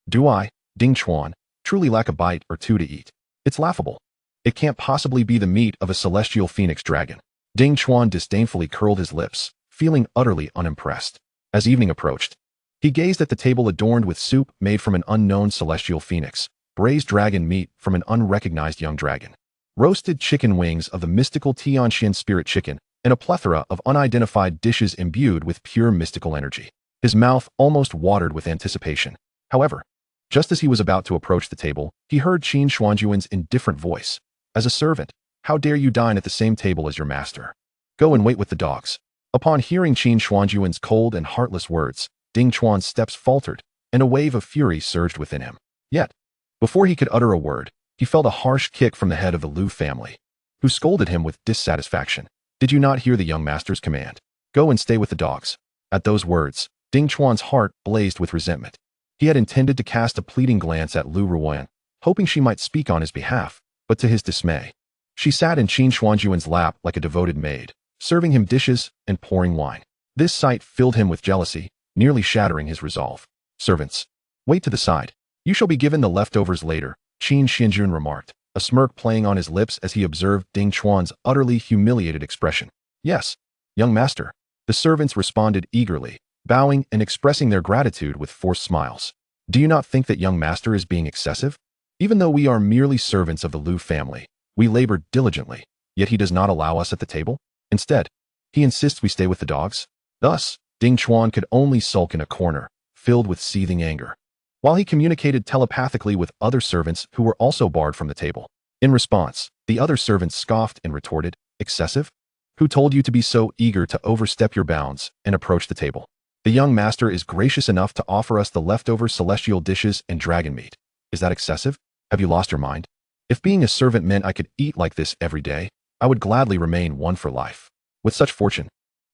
Do I, Ding Chuan, truly lack a bite or two to eat? It's laughable. It can't possibly be the meat of a celestial phoenix dragon. Ding Chuan disdainfully curled his lips, feeling utterly unimpressed. As evening approached, he gazed at the table adorned with soup made from an unknown celestial phoenix, braised dragon meat from an unrecognized young dragon, roasted chicken wings of the mystical Tianxian spirit chicken, and a plethora of unidentified dishes imbued with pure mystical energy. His mouth almost watered with anticipation. However, just as he was about to approach the table, he heard Qin Xuanjun's indifferent voice. As a servant, how dare you dine at the same table as your master? Go and wait with the dogs. Upon hearing Qin Xuanjun's cold and heartless words, Ding Chuan's steps faltered, and a wave of fury surged within him. Yet, before he could utter a word, he felt a harsh kick from the head of the Lu family, who scolded him with dissatisfaction. Did you not hear the young master's command? Go and stay with the dogs. At those words, Ding Chuan's heart blazed with resentment. He had intended to cast a pleading glance at Lu Ruoyan, hoping she might speak on his behalf, but to his dismay, she sat in Qin Xuanjun's lap like a devoted maid, serving him dishes and pouring wine. This sight filled him with jealousy, nearly shattering his resolve. Servants, wait to the side. You shall be given the leftovers later, Qin Xuanjun remarked, a smirk playing on his lips as he observed Ding Chuan's utterly humiliated expression. Yes, young master. The servants responded eagerly, bowing and expressing their gratitude with forced smiles. Do you not think that young master is being excessive? Even though we are merely servants of the Lu family, we labor diligently, yet he does not allow us at the table. Instead, he insists we stay with the dogs. Thus, Ding Chuan could only sulk in a corner, filled with seething anger, while he communicated telepathically with other servants who were also barred from the table. In response, the other servants scoffed and retorted, excessive? Who told you to be so eager to overstep your bounds and approach the table? The young master is gracious enough to offer us the leftover celestial dishes and dragon meat. Is that excessive? Have you lost your mind? If being a servant meant I could eat like this every day, I would gladly remain one for life. With such fortune,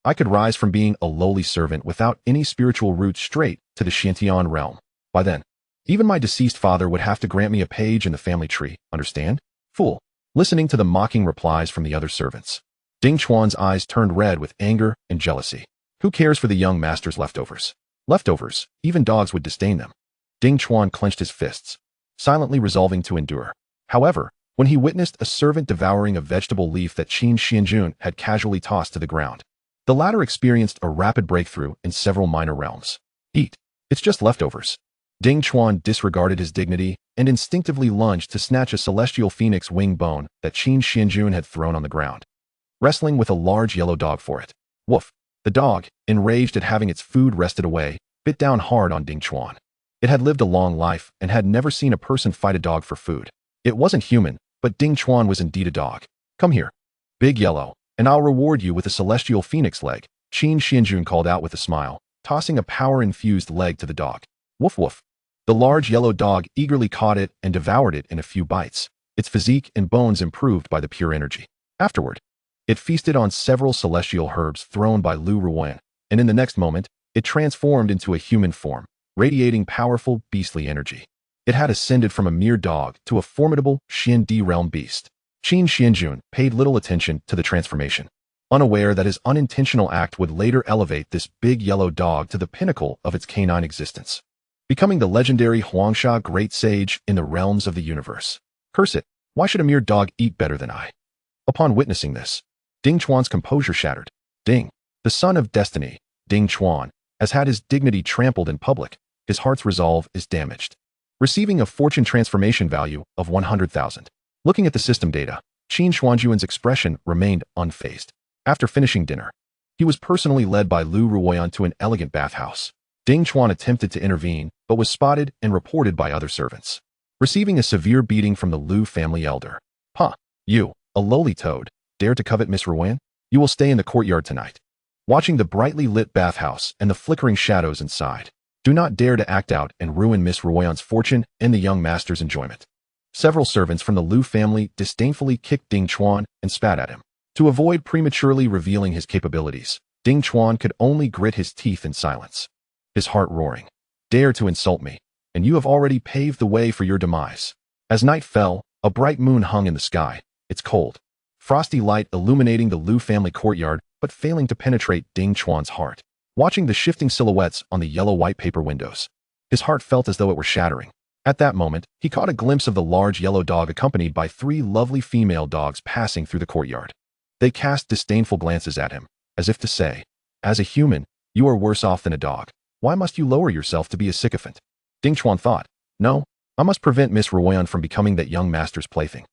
I could rise from being a lowly servant without any spiritual roots straight to the Xianxian realm. By then, even my deceased father would have to grant me a page in the family tree, understand? Fool. Listening to the mocking replies from the other servants, Ding Chuan's eyes turned red with anger and jealousy. Who cares for the young master's leftovers? Leftovers, even dogs would disdain them. Ding Chuan clenched his fists, silently resolving to endure. However, when he witnessed a servant devouring a vegetable leaf that Qin Xuanjun had casually tossed to the ground, the latter experienced a rapid breakthrough in several minor realms. Eat. It's just leftovers. Ding Chuan disregarded his dignity and instinctively lunged to snatch a celestial phoenix wing bone that Qin Xuanjun had thrown on the ground, wrestling with a large yellow dog for it. Woof. The dog, enraged at having its food wrested away, bit down hard on Ding Chuan. It had lived a long life and had never seen a person fight a dog for food. It wasn't human, but Ding Chuan was indeed a dog. Come here, Big Yellow, and I'll reward you with a celestial phoenix leg, Qin Xuanjun called out with a smile, tossing a power-infused leg to the dog. Woof woof. The large yellow dog eagerly caught it and devoured it in a few bites, its physique and bones improved by the pure energy. Afterward, it feasted on several celestial herbs thrown by Lu Ruoyan, and in the next moment, it transformed into a human form, radiating powerful, beastly energy. It had ascended from a mere dog to a formidable Xian D realm beast. Qin Xuanjun paid little attention to the transformation, unaware that his unintentional act would later elevate this big yellow dog to the pinnacle of its canine existence, becoming the legendary Xianxia great sage in the realms of the universe. Curse it, why should a mere dog eat better than I? Upon witnessing this, Ding Chuan's composure shattered. Ding, the son of destiny, Ding Chuan, has had his dignity trampled in public. His heart's resolve is damaged, receiving a fortune transformation value of 100,000. Looking at the system data, Qin Xuanjun's expression remained unfazed. After finishing dinner, he was personally led by Lu Ruoyan to an elegant bathhouse. Ding Chuan attempted to intervene, but was spotted and reported by other servants, receiving a severe beating from the Lu family elder. "Pa, you, a lowly toad, dare to covet Miss Ruan? You will stay in the courtyard tonight." Watching the brightly lit bathhouse and the flickering shadows inside, do not dare to act out and ruin Miss Ruan's fortune and the young master's enjoyment. Several servants from the Liu family disdainfully kicked Ding Chuan and spat at him. To avoid prematurely revealing his capabilities, Ding Chuan could only grit his teeth in silence, his heart roaring. "Dare to insult me, and you have already paved the way for your demise." As night fell, a bright moon hung in the sky, its cold, frosty light illuminating the Liu family courtyard but failing to penetrate Ding Chuan's heart. Watching the shifting silhouettes on the yellow-white paper windows, his heart felt as though it were shattering. At that moment, he caught a glimpse of the large yellow dog accompanied by 3 lovely female dogs passing through the courtyard. They cast disdainful glances at him, as if to say, "As a human, you are worse off than a dog. Why must you lower yourself to be a sycophant?" Ding Chuan thought, "No, I must prevent Miss Ruoyan from becoming that young master's plaything.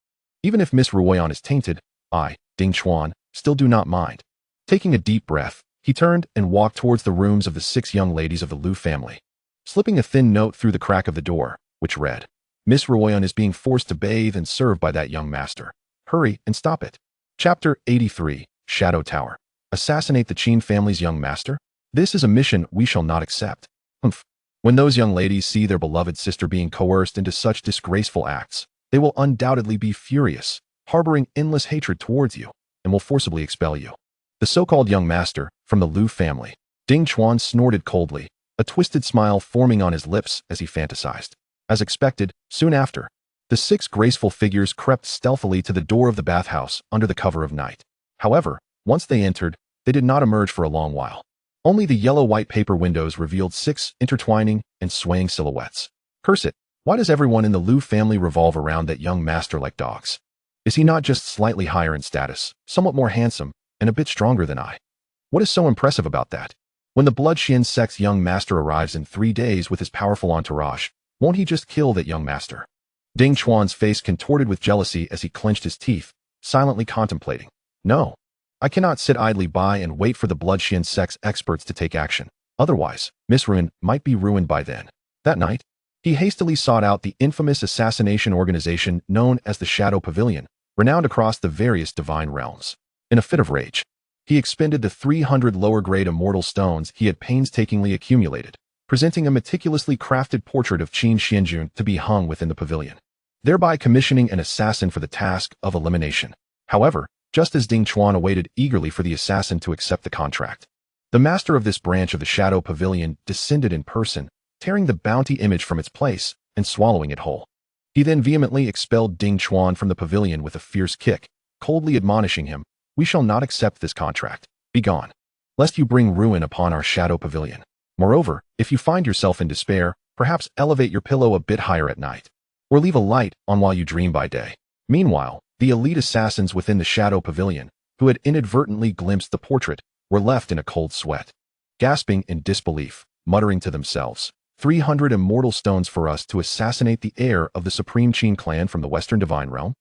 Even if Miss Ruoyan is tainted, I, Ding Chuan, still do not mind." Taking a deep breath, he turned and walked towards the rooms of the 6 young ladies of the Liu family, slipping a thin note through the crack of the door, which read, "Miss Ruoyan is being forced to bathe and serve by that young master. Hurry and stop it." Chapter 83, Shadow Tower. Assassinate the Qin family's young master? This is a mission we shall not accept. Humph. When those young ladies see their beloved sister being coerced into such disgraceful acts, they will undoubtedly be furious, harboring endless hatred towards you, and will forcibly expel you. The so-called young master, from the Liu family. Ding Chuan snorted coldly, a twisted smile forming on his lips as he fantasized. As expected, soon after, the 6 graceful figures crept stealthily to the door of the bathhouse under the cover of night. However, once they entered, they did not emerge for a long while. Only the yellow-white paper windows revealed 6 intertwining and swaying silhouettes. Curse it, why does everyone in the Liu family revolve around that young master like dogs? Is he not just slightly higher in status, somewhat more handsome, and a bit stronger than I? What is so impressive about that? When the Blood Xian sect's young master arrives in 3 days with his powerful entourage, won't he just kill that young master? Ding Chuan's face contorted with jealousy as he clenched his teeth, silently contemplating. No, I cannot sit idly by and wait for the Blood Xian sect's experts to take action. Otherwise, Miss Ruin might be ruined by then. That night, he hastily sought out the infamous assassination organization known as the Shadow Pavilion, renowned across the various divine realms. In a fit of rage, he expended the 300 lower-grade immortal stones he had painstakingly accumulated, presenting a meticulously crafted portrait of Qin Xuanjun to be hung within the pavilion, thereby commissioning an assassin for the task of elimination. However, just as Ding Chuan awaited eagerly for the assassin to accept the contract, the master of this branch of the Shadow Pavilion descended in person, tearing the bounty image from its place and swallowing it whole. He then vehemently expelled Ding Chuan from the pavilion with a fierce kick, coldly admonishing him, "We shall not accept this contract. Begone, lest you bring ruin upon our Shadow Pavilion. Moreover, if you find yourself in despair, perhaps elevate your pillow a bit higher at night, or leave a light on while you dream by day." Meanwhile, the elite assassins within the Shadow Pavilion, who had inadvertently glimpsed the portrait, were left in a cold sweat, gasping in disbelief, muttering to themselves, 300 immortal stones for us to assassinate the heir of the supreme Qin clan from the Western Divine Realm?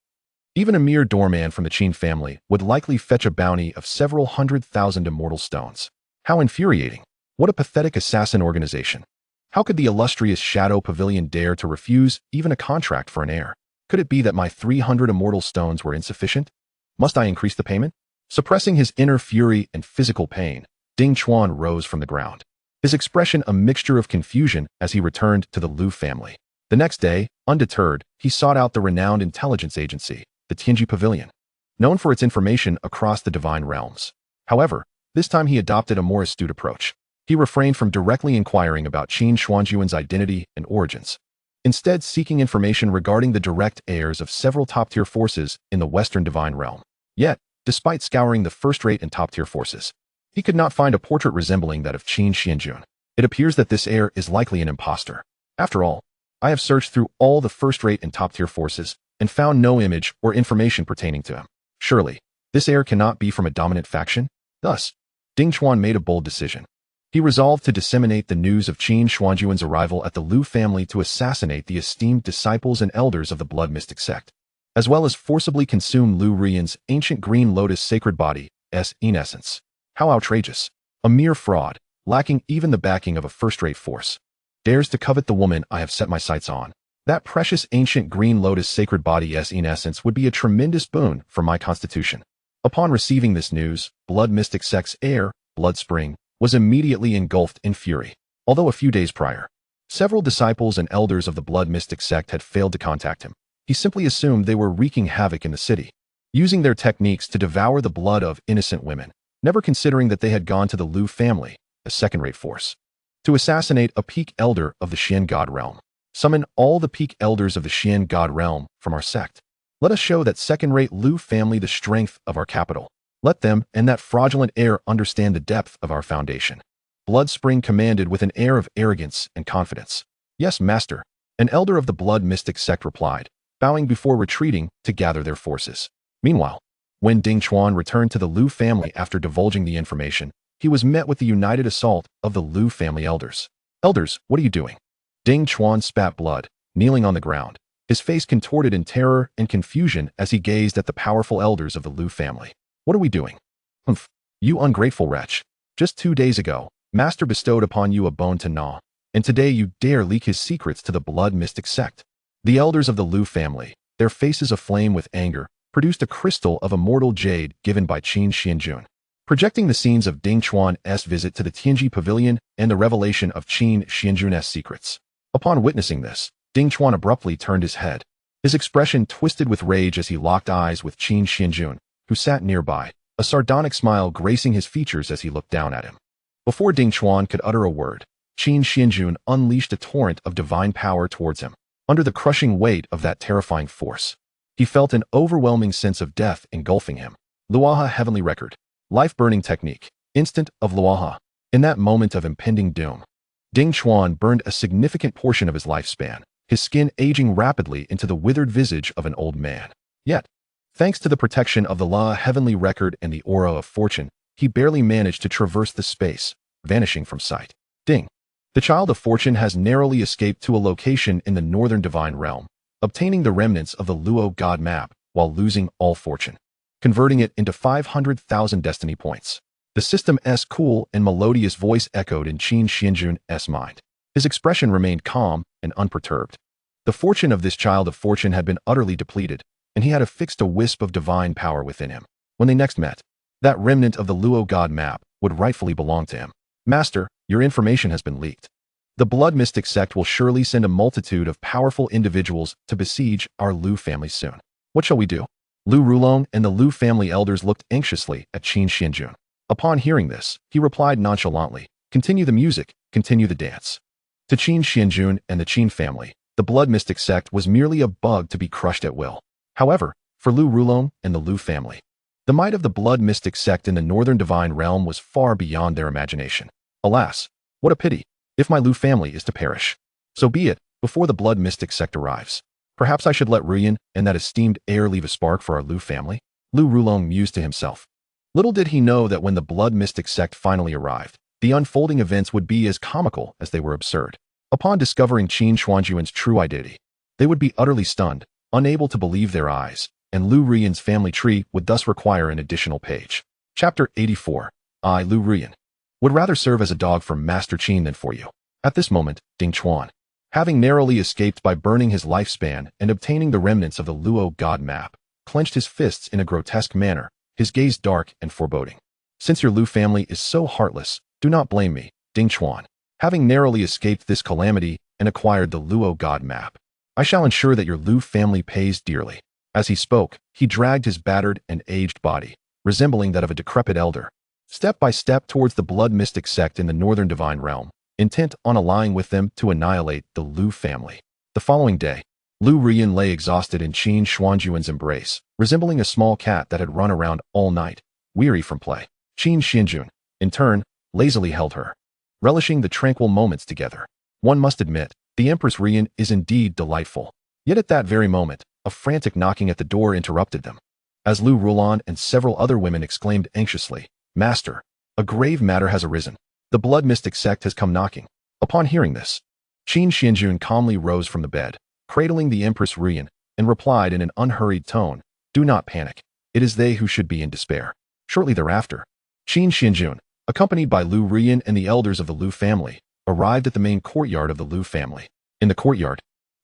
Even a mere doorman from the Qin family would likely fetch a bounty of several 100,000 immortal stones. How infuriating! What a pathetic assassin organization! How could the illustrious Shadow Pavilion dare to refuse even a contract for an heir? Could it be that my 300 immortal stones were insufficient? Must I increase the payment? Suppressing his inner fury and physical pain, Ding Chuan rose from the ground, his expression a mixture of confusion as he returned to the Liu family. The next day, undeterred, he sought out the renowned intelligence agency, the Tianji Pavilion, known for its information across the divine realms. However, this time he adopted a more astute approach. He refrained from directly inquiring about Qin Xuanjun's identity and origins, instead seeking information regarding the direct heirs of several top-tier forces in the Western Divine Realm. Yet, despite scouring the first-rate and top-tier forces, he could not find a portrait resembling that of Qin Xuanjun. It appears that this heir is likely an impostor. After all, I have searched through all the first-rate and top-tier forces and found no image or information pertaining to him. Surely, this heir cannot be from a dominant faction? Thus, Ding Chuan made a bold decision. He resolved to disseminate the news of Qin Xuanjun's arrival at the Liu family to assassinate the esteemed disciples and elders of the Blood Mystic sect, as well as forcibly consume Liu Rian's ancient green lotus sacred body, in essence. How outrageous! A mere fraud, lacking even the backing of a first-rate force, dares to covet the woman I have set my sights on. That precious ancient green lotus sacred body in essence would be a tremendous boon for my constitution. Upon receiving this news, Blood Mystic Sect's heir, Blood Spring, was immediately engulfed in fury. Although a few days prior, several disciples and elders of the Blood Mystic Sect had failed to contact him, he simply assumed they were wreaking havoc in the city, using their techniques to devour the blood of innocent women, never considering that they had gone to the Lu family, a second-rate force, to assassinate a peak elder of the Xian God realm. Summon all the peak elders of the Xian God realm from our sect. Let us show that second-rate Lu family the strength of our capital. Let them and that fraudulent heir understand the depth of our foundation. Blood Spring commanded with an air of arrogance and confidence. Yes, master, an elder of the Blood Mystic Sect replied, bowing before retreating to gather their forces. Meanwhile, when Ding Chuan returned to the Lu family after divulging the information, he was met with the united assault of the Lu family elders. Elders, what are you doing? Ding Chuan spat blood, kneeling on the ground, his face contorted in terror and confusion as he gazed at the powerful elders of the Lu family. What are we doing? Humph, you ungrateful wretch. Just 2 days ago, Master bestowed upon you a bone to gnaw, and today you dare leak his secrets to the Blood Mystic Sect. The elders of the Lu family, their faces aflame with anger, produced a crystal of immortal jade given by Qin Xuanjun, projecting the scenes of Ding Chuan's visit to the Tianji Pavilion and the revelation of Qin Xuanjun's secrets. Upon witnessing this, Ding Chuan abruptly turned his head, his expression twisted with rage as he locked eyes with Qin Xuanjun, who sat nearby, a sardonic smile gracing his features as he looked down at him. Before Ding Chuan could utter a word, Qin Xuanjun unleashed a torrent of divine power towards him. Under the crushing weight of that terrifying force, he felt an overwhelming sense of death engulfing him. Luaha Heavenly Record. Life-burning technique. Instant of Luaha. In that moment of impending doom, Ding Chuan burned a significant portion of his lifespan, his skin aging rapidly into the withered visage of an old man. Yet, thanks to the protection of the La Heavenly Record and the Aura of Fortune, he barely managed to traverse the space, vanishing from sight. Ding. The Child of Fortune has narrowly escaped to a location in the Northern Divine Realm, obtaining the remnants of the Luo God map while losing all fortune, converting it into 500,000 destiny points. The system's cool and melodious voice echoed in Qin Xuanjun's mind. His expression remained calm and unperturbed. The fortune of this Child of Fortune had been utterly depleted, and he had affixed a wisp of divine power within him. When they next met, that remnant of the Luo God map would rightfully belong to him. Master, your information has been leaked. The Blood Mystic Sect will surely send a multitude of powerful individuals to besiege our Lu family soon. What shall we do? Lu Rulong and the Lu family elders looked anxiously at Qin Xuanjun. Upon hearing this, he replied nonchalantly, continue the music, continue the dance. To Qin Xuanjun and the Qin family, the Blood Mystic Sect was merely a bug to be crushed at will. However, for Lu Rulong and the Lu family, the might of the Blood Mystic Sect in the Northern Divine Realm was far beyond their imagination. Alas, what a pity, if my Lu family is to perish. So be it, before the Blood Mystic Sect arrives. Perhaps I should let Ruyan and that esteemed heir leave a spark for our Lu family? Lu Rulong mused to himself. Little did he know that when the Blood Mystic Sect finally arrived, the unfolding events would be as comical as they were absurd. Upon discovering Qin Xuanjun's true identity, they would be utterly stunned, unable to believe their eyes, and Lu Ruyan's family tree would thus require an additional page. Chapter 84. I, Lu Ruyan, would rather serve as a dog for Master Qin than for you. At this moment, Ding Chuan, having narrowly escaped by burning his lifespan and obtaining the remnants of the Luo God map, clenched his fists in a grotesque manner, his gaze dark and foreboding. Since your Lu family is so heartless, do not blame me, Ding Chuan. Having narrowly escaped this calamity and acquired the Luo God map, I shall ensure that your Lu family pays dearly. As he spoke, he dragged his battered and aged body, resembling that of a decrepit elder, step by step towards the Blood Mystic Sect in the Northern Divine Realm, intent on allying with them to annihilate the Lu family. The following day, Lu Ruyan lay exhausted in Qin Xuanjun's embrace, resembling a small cat that had run around all night, weary from play. Qin Xuanjun, in turn, lazily held her, relishing the tranquil moments together. One must admit, the Empress Ruyan is indeed delightful. Yet at that very moment, a frantic knocking at the door interrupted them. As Lu Rulong and several other women exclaimed anxiously, Master, a grave matter has arisen. The Blood Mystic Sect has come knocking. Upon hearing this, Qin Xuanjun calmly rose from the bed, cradling the Empress Ruyan, and replied in an unhurried tone, do not panic. It is they who should be in despair. Shortly thereafter, Qin Xuanjun, accompanied by Lu Ruyan and the elders of the Lu family, arrived at the main courtyard of the Lu family. In the courtyard,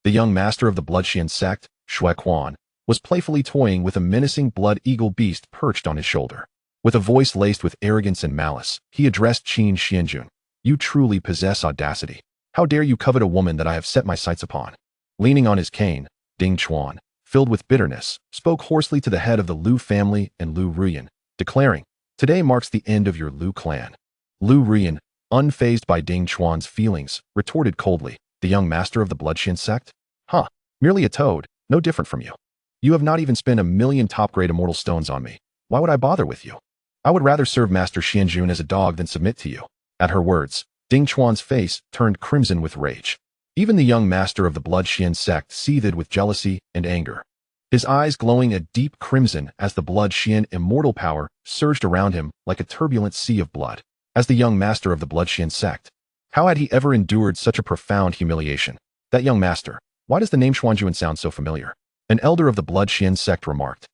The young master of the Blood-Xian sect, Xiao Clan, was playfully toying with a menacing blood eagle beast perched on his shoulder. With a voice laced with arrogance and malice, he addressed Qin Xuanjun. You truly possess audacity. How dare you covet a woman that I have set my sights upon? Leaning on his cane, Ding Chuan, filled with bitterness, spoke hoarsely to the head of the Lu family and Lu Ruyan, declaring, Today marks the end of your Lu clan. Lu Ruyan, unfazed by Ding Chuan's feelings, retorted coldly, The young master of the Blood-Xian sect? Huh, merely a toad, no different from you. You have not even spent 1,000,000 top-grade immortal stones on me. Why would I bother with you? I would rather serve Master Xuanjun as a dog than submit to you. At her words, Ding Chuan's face turned crimson with rage. Even the young master of the Blood-Xian sect seethed with jealousy and anger. His eyes glowing a deep crimson as the Blood-Xian immortal power surged around him like a turbulent sea of blood. As the young master of the Blood-Xian sect, how had he ever endured such a profound humiliation? That young master, why does the name Xuanjun sound so familiar? An elder of the Blood-Xian sect remarked,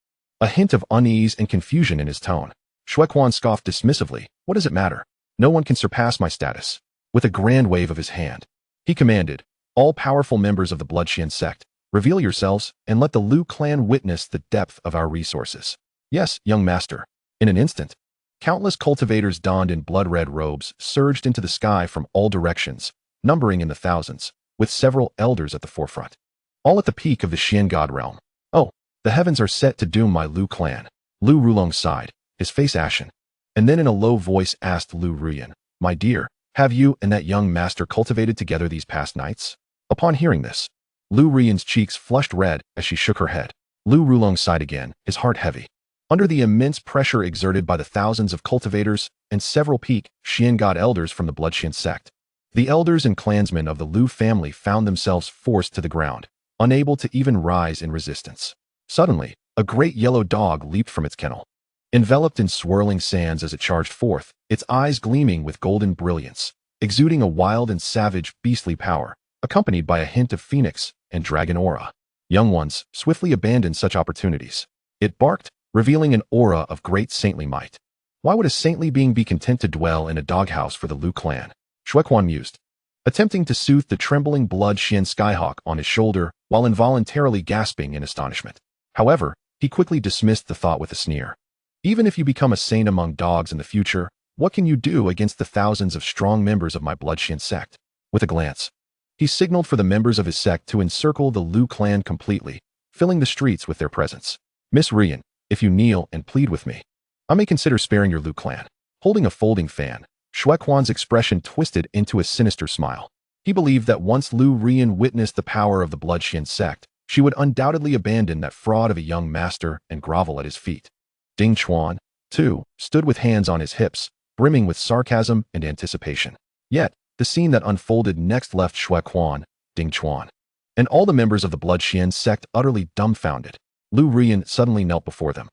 a hint of unease and confusion in his tone. Xiao Clan scoffed dismissively, What does it matter? No one can surpass my status. With a grand wave of his hand, he commanded, All powerful members of the Blood-Xian sect, reveal yourselves and let the Lu clan witness the depth of our resources. Yes, young master. In an instant, countless cultivators donned in blood-red robes surged into the sky from all directions, numbering in the thousands, with several elders at the forefront. All at the peak of the Xian god realm. Oh, the heavens are set to doom my Lu clan. Lu Rulong sighed, his face ashen, and then in a low voice asked Lu Ruyan, My dear, have you and that young master cultivated together these past nights? Upon hearing this, Lu Ruyan's cheeks flushed red as she shook her head. Lu Rulong sighed again, his heart heavy. Under the immense pressure exerted by the thousands of cultivators and several peak Xian god elders from the Blood-Xian sect, the elders and clansmen of the Lu family found themselves forced to the ground, unable to even rise in resistance. Suddenly, a great yellow dog leaped from its kennel. Enveloped in swirling sands as it charged forth, its eyes gleaming with golden brilliance, exuding a wild and savage beastly power, accompanied by a hint of phoenix and dragon aura. Young ones swiftly abandoned such opportunities. It barked, revealing an aura of great saintly might. Why would a saintly being be content to dwell in a doghouse for the Lu clan? Xiao Clan mused, attempting to soothe the trembling Blood-Xian skyhawk on his shoulder while involuntarily gasping in astonishment. However, he quickly dismissed the thought with a sneer. Even if you become a saint among dogs in the future, what can you do against the thousands of strong members of my Blood-Xian sect? With a glance, he signaled for the members of his sect to encircle the Lu clan completely, filling the streets with their presence. Miss Ruyan, if you kneel and plead with me, I may consider sparing your Lu clan. Holding a folding fan, Xiao Clan's expression twisted into a sinister smile. He believed that once Lu Ruyan witnessed the power of the Blood-Xian sect, she would undoubtedly abandon that fraud of a young master and grovel at his feet. Ding Chuan, too, stood with hands on his hips, brimming with sarcasm and anticipation. Yet, the scene that unfolded next left Xiao Clan, Ding Chuan, and all the members of the Blood-Xian sect utterly dumbfounded. Lu Ruyan suddenly knelt before them.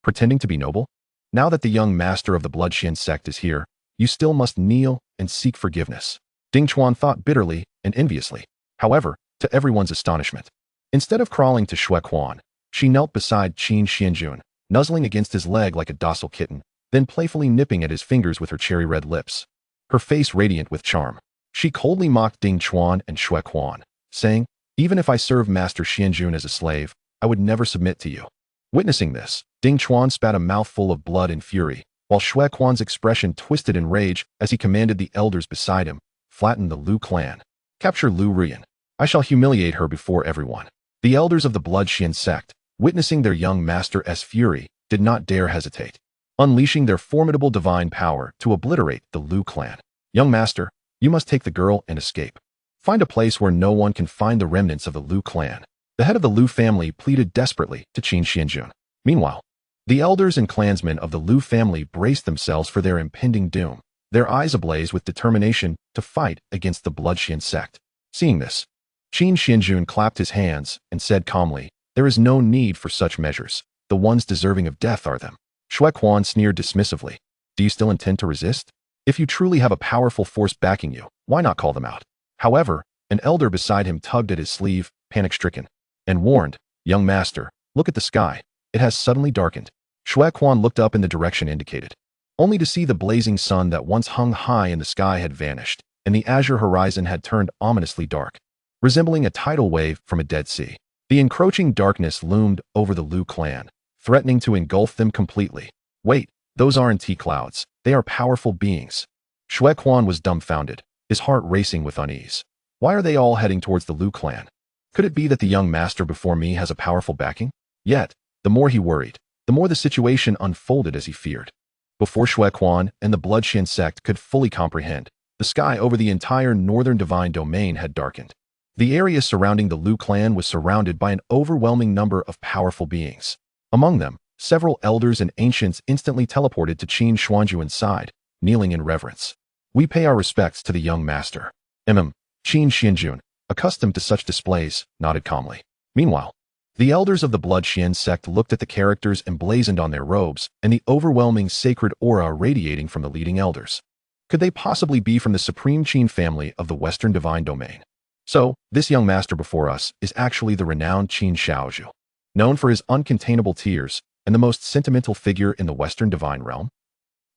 Pretending to be noble? Now that the young master of the Blood-Xian sect is here, you still must kneel and seek forgiveness. Ding Chuan thought bitterly and enviously. However, to everyone's astonishment, instead of crawling to Xiao Clan, she knelt beside Qin Xuanjun, nuzzling against his leg like a docile kitten, then playfully nipping at his fingers with her cherry-red lips. Her face radiant with charm, she coldly mocked Ding Chuan and Xiao Clan, saying, Even if I serve Master Xuanjun as a slave, I would never submit to you. Witnessing this, Ding Chuan spat a mouthful of blood in fury, while Xiao Clan's expression twisted in rage as he commanded the elders beside him, Flatten the Lu clan. Capture Lu Ruyan. I shall humiliate her before everyone. The elders of the Blood-Xian sect, witnessing their young master's fury, did not dare hesitate, unleashing their formidable divine power to obliterate the Lu clan. Young master, you must take the girl and escape. Find a place where no one can find the remnants of the Lu clan. The head of the Lu family pleaded desperately to Qin Xuanjun. Meanwhile, the elders and clansmen of the Lu family braced themselves for their impending doom, their eyes ablaze with determination to fight against the Blood-Xian sect. Seeing this, Qin Xuanjun clapped his hands and said calmly, There is no need for such measures. The ones deserving of death are them. Xiao Clan sneered dismissively. Do you still intend to resist? If you truly have a powerful force backing you, why not call them out? However, an elder beside him tugged at his sleeve, panic-stricken, and warned, Young master, look at the sky. It has suddenly darkened. Xiao Clan looked up in the direction indicated, only to see the blazing sun that once hung high in the sky had vanished, and the azure horizon had turned ominously dark. resembling a tidal wave from a dead sea. The encroaching darkness loomed over the Lu clan, threatening to engulf them completely. Wait, those aren't T-clouds. They are powerful beings. Xue Quan was dumbfounded, his heart racing with unease. Why are they all heading towards the Lu clan? Could it be that the young master before me has a powerful backing? Yet, the more he worried, the more the situation unfolded as he feared. Before Xue Quan and the Blood Xian sect could fully comprehend, the sky over the entire northern divine domain had darkened. The area surrounding the Lu clan was surrounded by an overwhelming number of powerful beings. Among them, several elders and ancients instantly teleported to Qin Xuanjun's side, kneeling in reverence. We pay our respects to the young master. Qin Xuanjun, accustomed to such displays, nodded calmly. Meanwhile, the elders of the Blood Xian sect looked at the characters emblazoned on their robes and the overwhelming sacred aura radiating from the leading elders. Could they possibly be from the supreme Qin family of the Western divine domain? So, this young master before us is actually the renowned Qin Xiaozhu, known for his uncontainable tears and the most sentimental figure in the Western divine realm?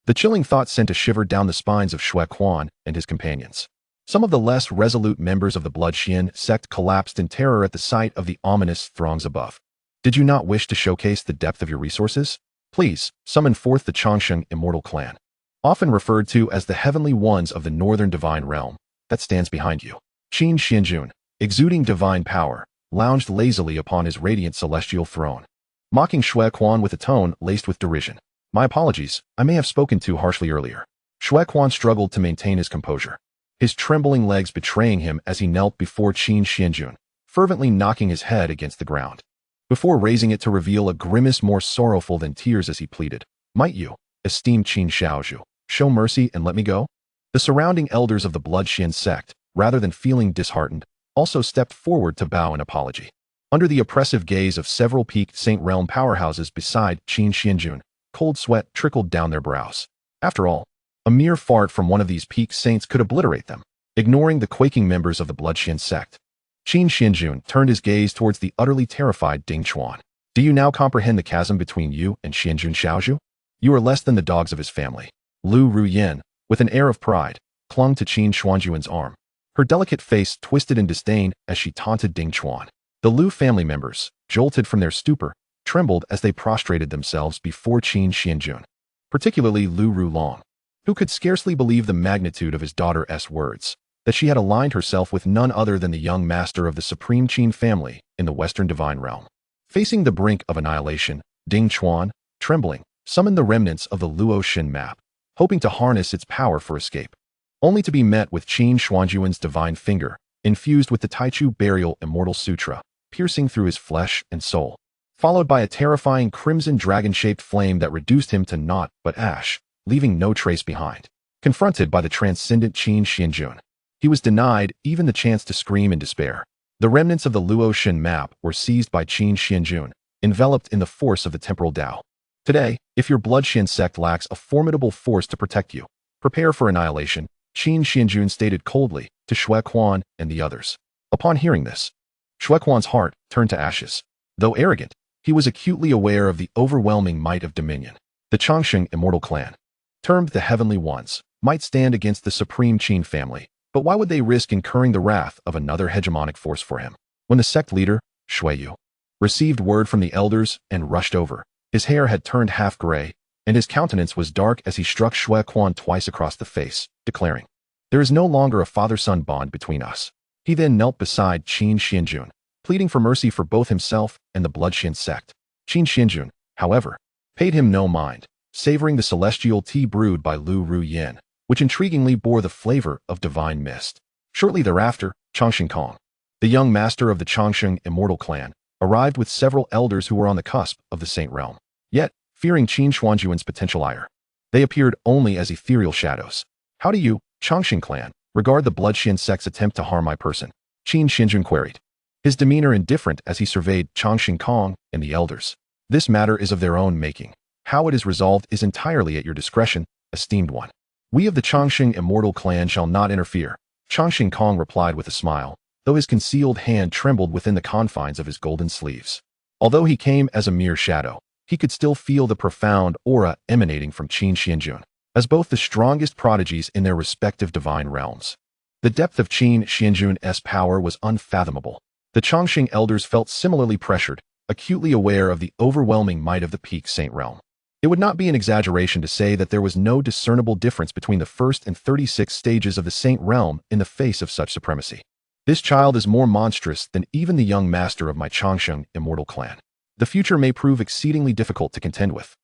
The chilling thought sent a shiver down the spines of Xue Quan and his companions. Some of the less resolute members of the Blood Xian sect collapsed in terror at the sight of the ominous throngs above. Did you not wish to showcase the depth of your resources? Please, summon forth the Xianxiang immortal clan, often referred to as the heavenly ones of the northern divine realm, that stands behind you. Qin Xuanjun, exuding divine power, lounged lazily upon his radiant celestial throne, mocking Xue Quan with a tone laced with derision. My apologies, I may have spoken too harshly earlier. Xue Quan struggled to maintain his composure, his trembling legs betraying him as he knelt before Qin Xuanjun, fervently knocking his head against the ground. Before raising it to reveal a grimace more sorrowful than tears as he pleaded, "Might you, esteemed Qin Xiaozhu, show mercy and let me go?" The surrounding elders of the Blood Xian sect, rather than feeling disheartened, also stepped forward to bow in apology. Under the oppressive gaze of several peaked Saint Realm powerhouses beside Qin Xuanjun, cold sweat trickled down their brows. After all, a mere fart from one of these peak saints could obliterate them. Ignoring the quaking members of the Blood Xian sect, Qin Xuanjun turned his gaze towards the utterly terrified Ding Chuan. Do you now comprehend the chasm between you and Xuanjun Xiaozhu? You are less than the dogs of his family. Lu Ruyan, with an air of pride, clung to Qin Xuanjun's arm. Her delicate face twisted in disdain as she taunted Ding Chuan. The Lu family members, jolted from their stupor, trembled as they prostrated themselves before Qin Xuanjun, particularly Lu Rulong, who could scarcely believe the magnitude of his daughter's words, that she had aligned herself with none other than the young master of the supreme Qin family in the Western divine realm. Facing the brink of annihilation, Ding Chuan, trembling, summoned the remnants of the Luo Shin map, hoping to harness its power for escape, only to be met with Qin Xuanjun's divine finger, infused with the Taichu Burial Immortal Sutra, piercing through his flesh and soul, followed by a terrifying crimson dragon-shaped flame that reduced him to naught but ash, leaving no trace behind. Confronted by the transcendent Qin Xuanjun, he was denied even the chance to scream in despair. The remnants of the Luo Shin map were seized by Qin Xuanjun, enveloped in the force of the temporal Dao. Today, if your Blood Xian sect lacks a formidable force to protect you, prepare for annihilation, Qin Xuanjun stated coldly to Xue Quan and the others. Upon hearing this, Xue Quan's heart turned to ashes. Though arrogant, he was acutely aware of the overwhelming might of dominion. The Xianxiang immortal clan, termed the Heavenly Ones, might stand against the supreme Qin family, but why would they risk incurring the wrath of another hegemonic force for him? When the sect leader, Xue Yu, received word from the elders and rushed over, his hair had turned half gray, and his countenance was dark as he struck Xue Quan twice across the face, declaring, "There is no longer a father-son bond between us." He then knelt beside Qin Xuanjun, pleading for mercy for both himself and the Blood Xian sect. Qin Xuanjun, however, paid him no mind, savoring the celestial tea brewed by Lu Ruyan, which intriguingly bore the flavor of divine mist. Shortly thereafter, Xianxiang Kong, the young master of the Xianxiang immortal clan, arrived with several elders who were on the cusp of the Saint Realm. Yet, fearing Qin Xuanjun's potential ire, they appeared only as ethereal shadows. How do you, Xianxiang Clan, regard the Blood Xian sect's attempt to harm my person? Qin Xuanjun queried, his demeanor indifferent as he surveyed Xianxiang Kong and the elders. This matter is of their own making. How it is resolved is entirely at your discretion, esteemed one. We of the Xianxiang immortal clan shall not interfere, Xianxiang Kong replied with a smile, though his concealed hand trembled within the confines of his golden sleeves. Although he came as a mere shadow, he could still feel the profound aura emanating from Qin Xuanjun, as both the strongest prodigies in their respective divine realms. The depth of Qin Xuanjun's power was unfathomable. The Chongqing elders felt similarly pressured, acutely aware of the overwhelming might of the peak Saint realm. It would not be an exaggeration to say that there was no discernible difference between the first and 36 stages of the Saint realm in the face of such supremacy. This child is more monstrous than even the young master of my Chongqing immortal clan. The future may prove exceedingly difficult to contend with.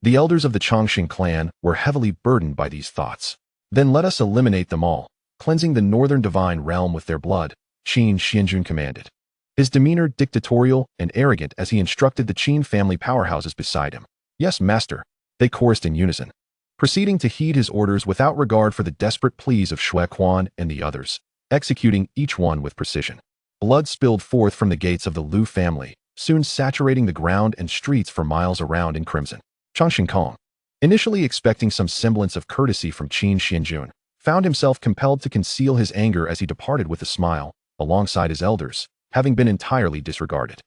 The elders of the Qin Clan were heavily burdened by these thoughts. Then let us eliminate them all, cleansing the northern divine realm with their blood, Qin Xuanjun commanded. His demeanor dictatorial and arrogant as he instructed the Qin family powerhouses beside him. Yes, master, they chorused in unison, proceeding to heed his orders without regard for the desperate pleas of Shui Quan and the others, executing each one with precision. Blood spilled forth from the gates of the Lu family, soon saturating the ground and streets for miles around in crimson. Chongqing Kong, initially expecting some semblance of courtesy from Qin Xuanjun, found himself compelled to conceal his anger as he departed with a smile, alongside his elders, having been entirely disregarded.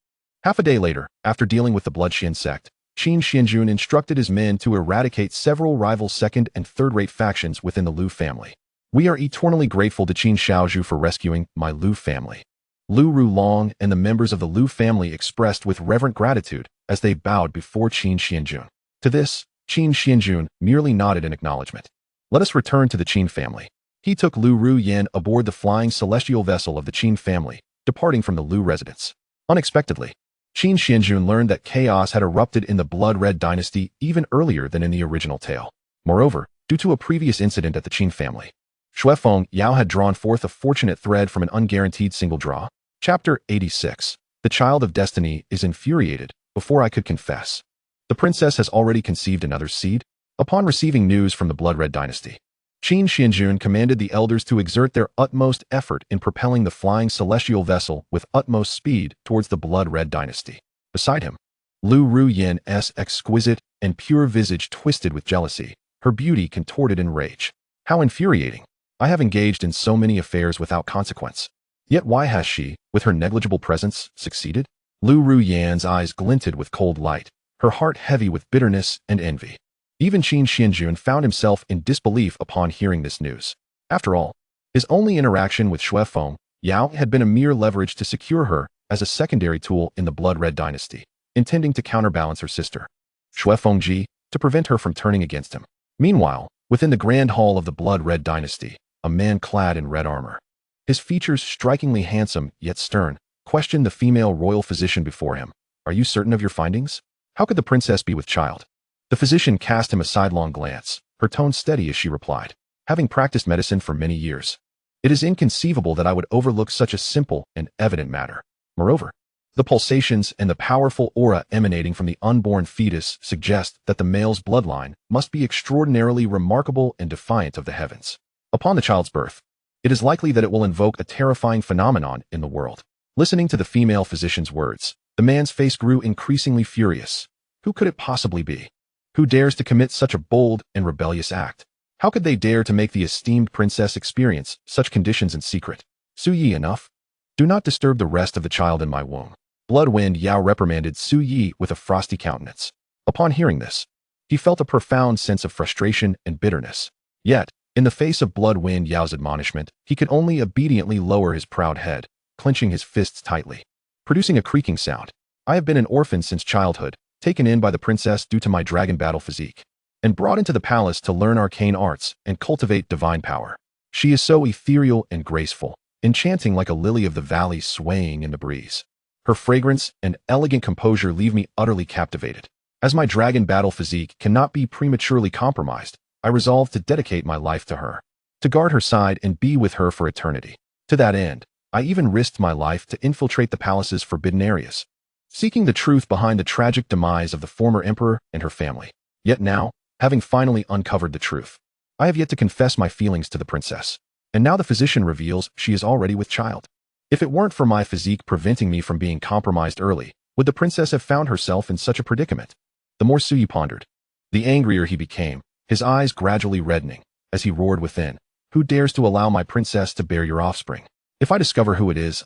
Half a day later, after dealing with the Blood Xian sect, Qin Xuanjun instructed his men to eradicate several rival second- and third-rate factions within the Lu family. We are eternally grateful to Qin Xiaozhu for rescuing my Lu family. Lu Rulong and the members of the Lu family expressed with reverent gratitude as they bowed before Qin Xuanjun. To this, Qin Xuanjun merely nodded in acknowledgement. Let us return to the Qin family. He took Lu Ruyan aboard the flying celestial vessel of the Qin family, departing from the Lu residence. Unexpectedly, Qin Xuanjun learned that chaos had erupted in the Blood Red dynasty even earlier than in the original tale. Moreover, due to a previous incident at the Qin family, Shuifeng Yao had drawn forth a fortunate thread from an unguaranteed single draw. Chapter 86. The Child of Destiny is infuriated. Before I could confess, the princess has already conceived another seed. Upon receiving news from the Blood Red dynasty, Qin Xuanjun commanded the elders to exert their utmost effort in propelling the flying celestial vessel with utmost speed towards the Blood Red dynasty. Beside him, Lu Ruyan's exquisite and pure visage twisted with jealousy, her beauty contorted in rage. How infuriating! I have engaged in so many affairs without consequence. Yet why has she, with her negligible presence, succeeded? Lu Ruyan's eyes glinted with cold light, her heart heavy with bitterness and envy. Even Qin Xuanjun found himself in disbelief upon hearing this news. After all, his only interaction with Shuifeng Yao had been a mere leverage to secure her as a secondary tool in the Blood Red dynasty, intending to counterbalance her sister, Shuifeng Ji, to prevent her from turning against him. Meanwhile, within the grand hall of the Blood Red dynasty, a man clad in red armor, his features strikingly handsome yet stern, questioned the female royal physician before him. Are you certain of your findings? How could the princess be with child? The physician cast him a sidelong glance, her tone steady as she replied. Having practiced medicine for many years, it is inconceivable that I would overlook such a simple and evident matter. Moreover, the pulsations and the powerful aura emanating from the unborn fetus suggest that the male's bloodline must be extraordinarily remarkable and defiant of the heavens. Upon the child's birth, it is likely that it will invoke a terrifying phenomenon in the world. Listening to the female physician's words, the man's face grew increasingly furious. Who could it possibly be? Who dares to commit such a bold and rebellious act? How could they dare to make the esteemed princess experience such conditions in secret? Su Yi, enough. Do not disturb the rest of the child in my womb. Bloodwind Yao reprimanded Su Yi with a frosty countenance. Upon hearing this, he felt a profound sense of frustration and bitterness. Yet, in the face of Bloodwind Yao's admonishment, he could only obediently lower his proud head, clenching his fists tightly, producing a creaking sound. I have been an orphan since childhood, taken in by the princess due to my dragon battle physique, and brought into the palace to learn arcane arts and cultivate divine power. She is so ethereal and graceful, enchanting like a lily of the valley swaying in the breeze. Her fragrance and elegant composure leave me utterly captivated. As my dragon battle physique cannot be prematurely compromised, I resolve to dedicate my life to her, to guard her side and be with her for eternity. To that end, I even risked my life to infiltrate the palace's forbidden areas, seeking the truth behind the tragic demise of the former emperor and her family. Yet now, having finally uncovered the truth, I have yet to confess my feelings to the princess. And now the physician reveals she is already with child. If it weren't for my physique preventing me from being compromised early, would the princess have found herself in such a predicament? The more Suyi pondered, the angrier he became, his eyes gradually reddening, as he roared within. Who dares to allow my princess to bear your offspring? If I discover who it is,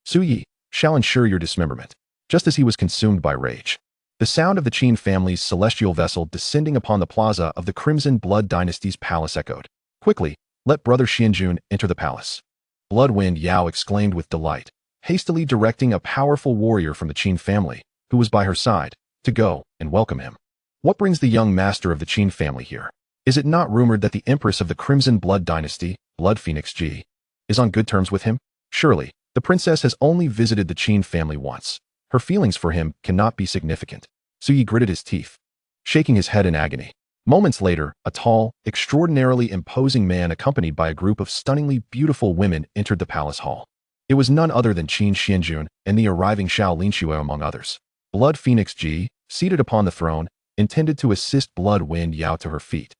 Suyi, shall ensure your dismemberment. Just as he was consumed by rage, the sound of the Qin family's celestial vessel descending upon the plaza of the Crimson Blood Dynasty's palace echoed. Quickly, Let Brother Xianjun enter the palace. Bloodwind Yao exclaimed with delight, hastily directing a powerful warrior from the Qin family, who was by her side, to go and welcome him. What brings the young master of the Qin family here? Is it not rumored that the Empress of the Crimson Blood Dynasty, Blood Phoenix Ji, is on good terms with him? Surely, the princess has only visited the Qin family once. Her feelings for him cannot be significant. Su Yi gritted his teeth, shaking his head in agony. Moments later, a tall, extraordinarily imposing man accompanied by a group of stunningly beautiful women entered the palace hall. It was none other than Qin Xuanjun and the arriving xianxiaaudiobooks among others. Blood Phoenix Ji, seated upon the throne, intended to assist Blood Wind Yao to her feet.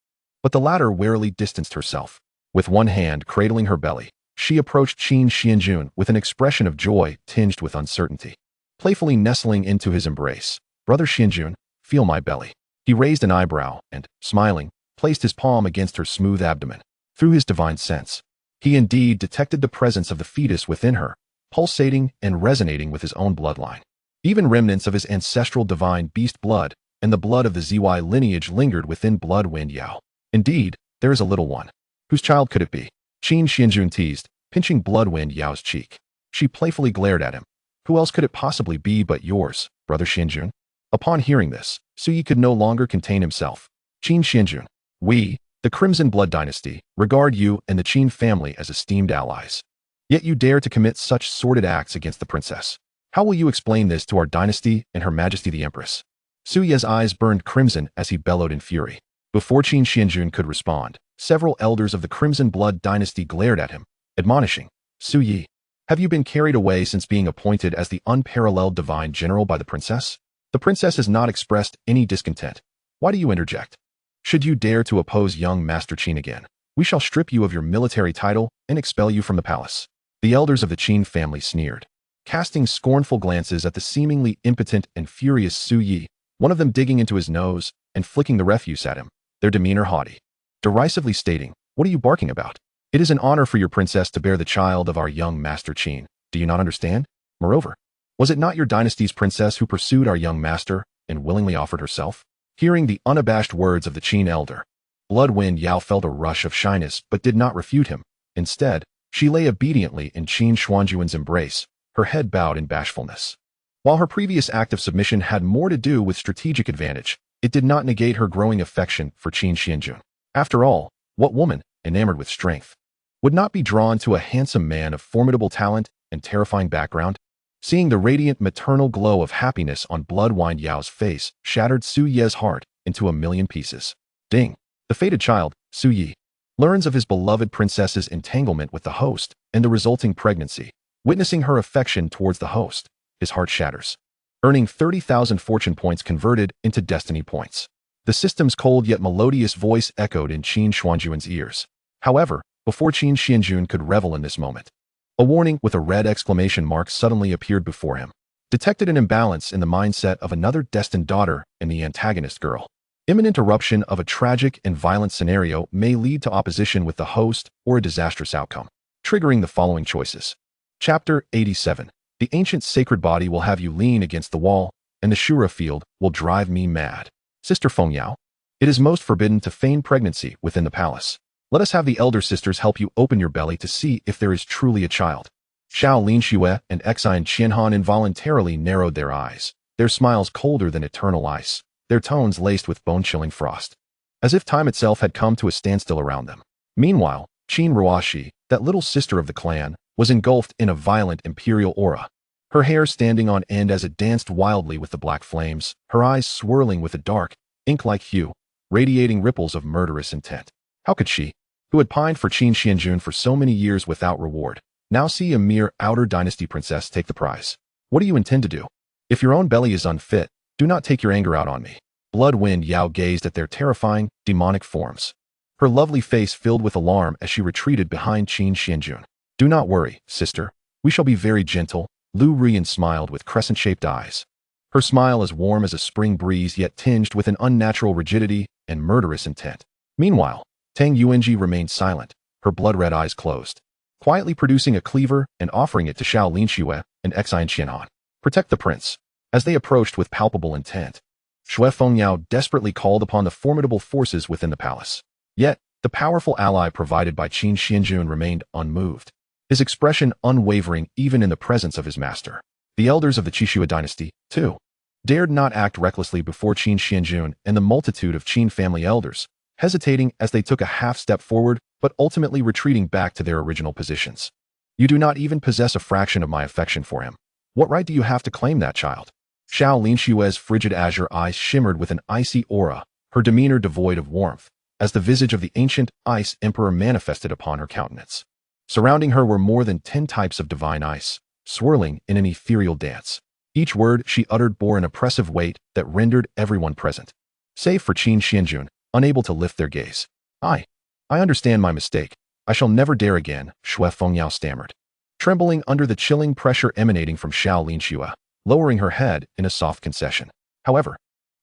But the latter warily distanced herself. With one hand cradling her belly, she approached Qin Xuanjun with an expression of joy tinged with uncertainty. Playfully nestling into his embrace, Brother Xianjun, feel my belly. He raised an eyebrow and, smiling, placed his palm against her smooth abdomen. Through his divine sense, he indeed detected the presence of the fetus within her, pulsating and resonating with his own bloodline. Even remnants of his ancestral divine beast blood and the blood of the ZY lineage lingered within Blood Wind Yao. Indeed, there is a little one. Whose child could it be? Qin Xuanjun teased, pinching Blood Wind Yao's cheek. She playfully glared at him. Who else could it possibly be but yours, Brother Xianjun? Upon hearing this, Su Yi could no longer contain himself. Qin Xuanjun, we, the Crimson Blood Dynasty, regard you and the Qin family as esteemed allies. Yet you dare to commit such sordid acts against the princess. How will you explain this to our dynasty and Her Majesty the Empress? Su Yi's eyes burned crimson as he bellowed in fury. Before Qin Xuanjun could respond, several elders of the Crimson Blood Dynasty glared at him, admonishing, Su Yi, have you been carried away since being appointed as the unparalleled divine general by the princess? The princess has not expressed any discontent. Why do you interject? Should you dare to oppose young Master Qin again, we shall strip you of your military title and expel you from the palace. The elders of the Qin family sneered, casting scornful glances at the seemingly impotent and furious Su Yi, one of them digging into his nose and flicking the refuse at him, their demeanor haughty, derisively stating, what are you barking about? It is an honor for your princess to bear the child of our young Master Qin. Do you not understand? Moreover, was it not your dynasty's princess who pursued our young master and willingly offered herself? Hearing the unabashed words of the Qin elder, Blood Wind Yao felt a rush of shyness but did not refute him. Instead, she lay obediently in Qin Xuanjun's embrace, her head bowed in bashfulness. While her previous act of submission had more to do with strategic advantage, it did not negate her growing affection for Qin Xuanjun. After all, what woman, enamored with strength, would not be drawn to a handsome man of formidable talent and terrifying background? Seeing the radiant maternal glow of happiness on Blood Wind Yao's face shattered Su Yi's heart into a million pieces. Ding! The fated child, Su Yi, learns of his beloved princess's entanglement with the host and the resulting pregnancy. Witnessing her affection towards the host, his heart shatters, earning 30,000 fortune points converted into destiny points. The system's cold yet melodious voice echoed in Qin Xuanjun's ears. However, before Qin Xuanjun could revel in this moment, a warning with a red exclamation mark suddenly appeared before him. Detected an imbalance in the mindset of another destined daughter in the antagonist girl. Imminent eruption of a tragic and violent scenario may lead to opposition with the host or a disastrous outcome, triggering the following choices. Chapter 87. The ancient sacred body will have you lean against the wall, and the Shura field will drive me mad. Sister Feng Yao, it is most forbidden to feign pregnancy within the palace. Let us have the elder sisters help you open your belly to see if there is truly a child. Xiao Linxue and Xianxiahan involuntarily narrowed their eyes, their smiles colder than eternal ice, their tones laced with bone-chilling frost, as if time itself had come to a standstill around them. Meanwhile, Qin Ruoxi, that little sister of the clan, was engulfed in a violent imperial aura, her hair standing on end as it danced wildly with the black flames, her eyes swirling with a dark, ink-like hue, radiating ripples of murderous intent. How could she, who had pined for Qin Xuanjun for so many years without reward, now see a mere outer dynasty princess take the prize? What do you intend to do? If your own belly is unfit, do not take your anger out on me. Blood Wind Yao gazed at their terrifying, demonic forms, her lovely face filled with alarm as she retreated behind Qin Xuanjun. Do not worry, sister. We shall be very gentle. Lu Rian smiled with crescent-shaped eyes, her smile as warm as a spring breeze yet tinged with an unnatural rigidity and murderous intent. Meanwhile, Tang Yuanji remained silent, her blood-red eyes closed, quietly producing a cleaver and offering it to Xiao Linxue and Xianxiahan. Protect the prince. As they approached with palpable intent, Xue Fengyao desperately called upon the formidable forces within the palace. Yet, The powerful ally provided by Qin Xuanjun remained unmoved, his expression unwavering even in the presence of his master. The elders of the Qixue dynasty, too, dared not act recklessly before Qin Xuanjun and the multitude of Qin family elders, hesitating as they took a half step forward but ultimately retreating back to their original positions. You do not even possess a fraction of my affection for him. What right do you have to claim that child? Xiao Linshue's frigid azure eyes shimmered with an icy aura, her demeanor devoid of warmth, as the visage of the ancient ice emperor manifested upon her countenance. Surrounding her were more than 10 types of divine ice, swirling in an ethereal dance. Each word she uttered bore an oppressive weight that rendered everyone present, save for Qin Xuanjun, unable to lift their gaze. I understand my mistake. I shall never dare again, Xue Fengyao stammered, trembling under the chilling pressure emanating from Xiao Linxue, lowering her head in a soft concession. However,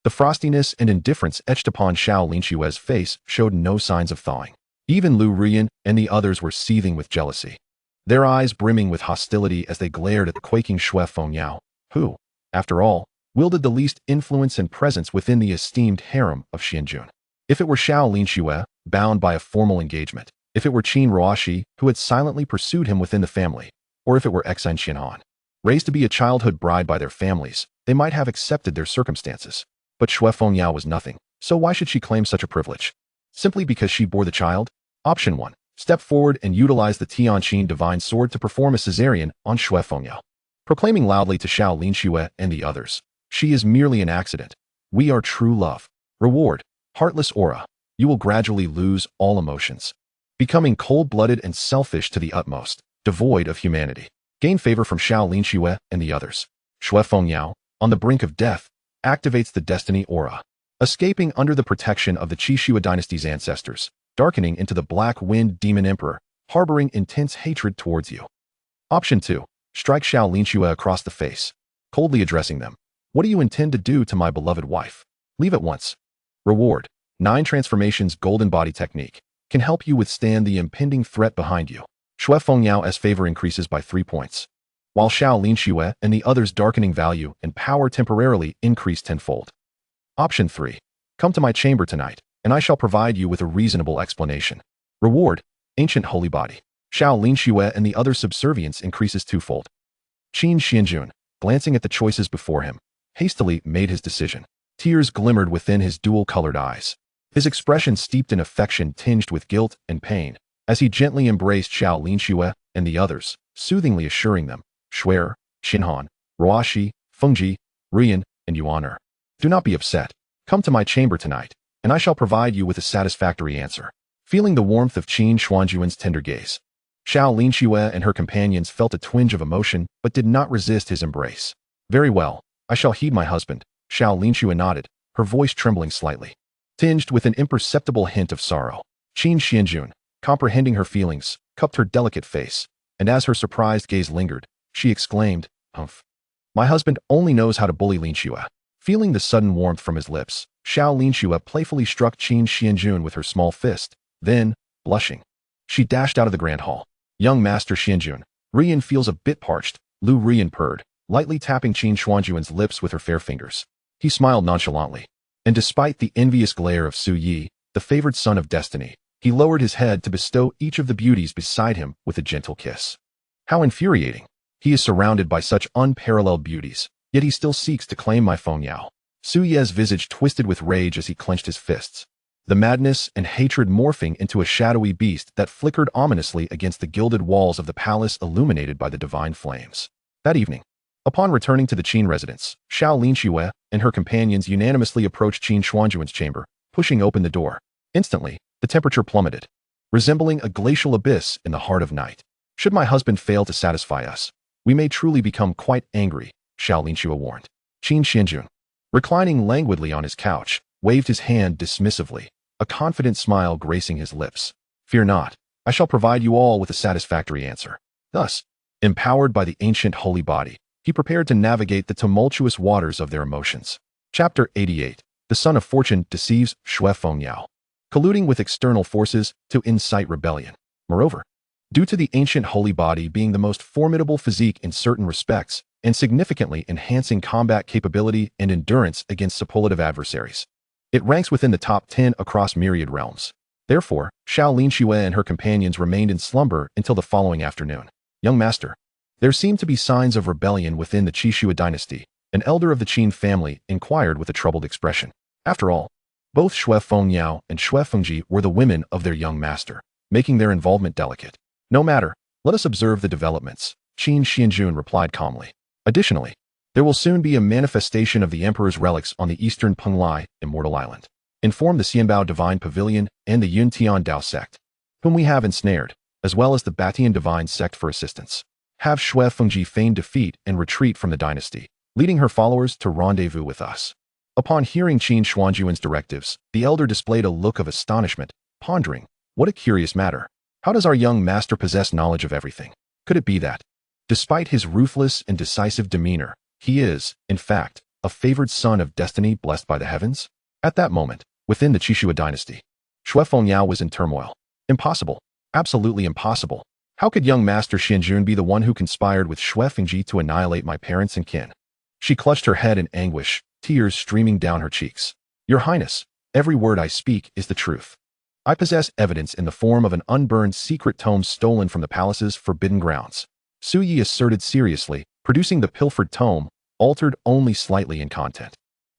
the frostiness and indifference etched upon Xiao Linshue's face showed no signs of thawing. Even Lu Rian and the others were seething with jealousy, their eyes brimming with hostility as they glared at the quaking Xue Fengyao, who, after all, wielded the least influence and presence within the esteemed harem of Xuanjun. If it were Xiao Linxue, bound by a formal engagement, if it were Qin Ruoxi, who had silently pursued him within the family, or if it were Xan Qianhan, raised to be a childhood bride by their families, they might have accepted their circumstances. But Xue Fengyao was nothing, so why should she claim such a privilege? Simply because she bore the child? Option 1. Step forward and utilize the Tianqin divine sword to perform a caesarean on Xue Fengyao, proclaiming loudly to Xiao Linxue and the others, she is merely an accident. We are true love. Reward. Heartless aura. You will gradually lose all emotions, becoming cold-blooded and selfish to the utmost, devoid of humanity. Gain favor from Xiao Linxue and the others. Xue Fengyao, on the brink of death, activates the destiny aura, escaping under the protection of the Qixue dynasty's ancestors, darkening into the Black Wind Demon Emperor, harboring intense hatred towards you. Option 2. Strike Xiao Linxue across the face, coldly addressing them. What do you intend to do to my beloved wife? Leave at once. Reward. 9 Transformations Golden Body Technique can help you withstand the impending threat behind you. Xue Fengyao's favor increases by 3 points, while Xiao Linxue and the others' darkening value and power temporarily increase tenfold. Option 3. Come to my chamber tonight, and I shall provide you with a reasonable explanation. Reward. Ancient Holy Body. Xiao Linxue and the others' subservience increases twofold. Qin Xuanjun, glancing at the choices before him, hastily made his decision. Tears glimmered within his dual-colored eyes, his expression steeped in affection tinged with guilt and pain, as he gently embraced Xiao Linxue and the others, soothingly assuring them, Shuer, Xinhan, Ruoxi, Fengji, Rian, and Yuaner, do not be upset. Come to my chamber tonight, and I shall provide you with a satisfactory answer. Feeling the warmth of Qin Xuanjun's tender gaze, Xiao Linxue and her companions felt a twinge of emotion but did not resist his embrace. Very well, I shall heed my husband. Xiao Linxue nodded, her voice trembling slightly, tinged with an imperceptible hint of sorrow. Qin Xuanjun, comprehending her feelings, cupped her delicate face, and as her surprised gaze lingered, she exclaimed, "Humph! My husband only knows how to bully Linxue." Feeling the sudden warmth from his lips, Xiao Linxue playfully struck Qin Xuanjun with her small fist, then, blushing, she dashed out of the grand hall. Young Master Xuanjun, Rian feels a bit parched, Lu Rian purred, lightly tapping Qin Xuanjun's lips with her fair fingers. He smiled nonchalantly, and despite the envious glare of Su Yi, the favored son of destiny, he lowered his head to bestow each of the beauties beside him with a gentle kiss. How infuriating! He is surrounded by such unparalleled beauties, yet he still seeks to claim my Fengyao. Su Ye's visage twisted with rage as he clenched his fists, the madness and hatred morphing into a shadowy beast that flickered ominously against the gilded walls of the palace illuminated by the divine flames. That evening, upon returning to the Qin residence, Xiao Linxue and her companions unanimously approached Qin Xuanjun's chamber, pushing open the door. Instantly, the temperature plummeted, resembling a glacial abyss in the heart of night. Should my husband fail to satisfy us, we may truly become quite angry, Xiao Linxue warned. Qin Xuanjun, reclining languidly on his couch, waved his hand dismissively, a confident smile gracing his lips. Fear not, I shall provide you all with a satisfactory answer. Thus, empowered by the ancient holy body, he prepared to navigate the tumultuous waters of their emotions. Chapter 88. The Son of Fortune deceives Xue Fengyao, colluding with external forces to incite rebellion. Moreover, due to the ancient holy body being the most formidable physique in certain respects and significantly enhancing combat capability and endurance against superlative adversaries, it ranks within the top 10 across myriad realms. Therefore, Xiao Linxue and her companions remained in slumber until the following afternoon. Young master, there seemed to be signs of rebellion within the Qixue dynasty. An elder of the Qin family inquired with a troubled expression. After all, both Xue Fengyao and Xue Fengji were the women of their young master, making their involvement delicate. No matter, let us observe the developments, Qin Xuanjun replied calmly. Additionally, there will soon be a manifestation of the Emperor's relics on the eastern Penglai, Immortal Island. Inform the Xianbao Divine Pavilion and the Yuntian Dao sect, whom we have ensnared, as well as the Batian Divine sect for assistance. Have Xue Fengji feign defeat and retreat from the dynasty, leading her followers to rendezvous with us. Upon hearing Qin Xuanjun's directives, the elder displayed a look of astonishment, pondering, what a curious matter. How does our young master possess knowledge of everything? Could it be that, despite his ruthless and decisive demeanor, he is, in fact, a favored son of destiny blessed by the heavens? At that moment, within the Qixue dynasty, Xue Fengyao was in turmoil. Impossible. Absolutely impossible. How could young master Xuanjun be the one who conspired with Xue Fengji to annihilate my parents and kin? She clutched her head in anguish, tears streaming down her cheeks. Your Highness, every word I speak is the truth. I possess evidence in the form of an unburned secret tome stolen from the palace's forbidden grounds. Su Yi asserted seriously, producing the pilfered tome, altered only slightly in content.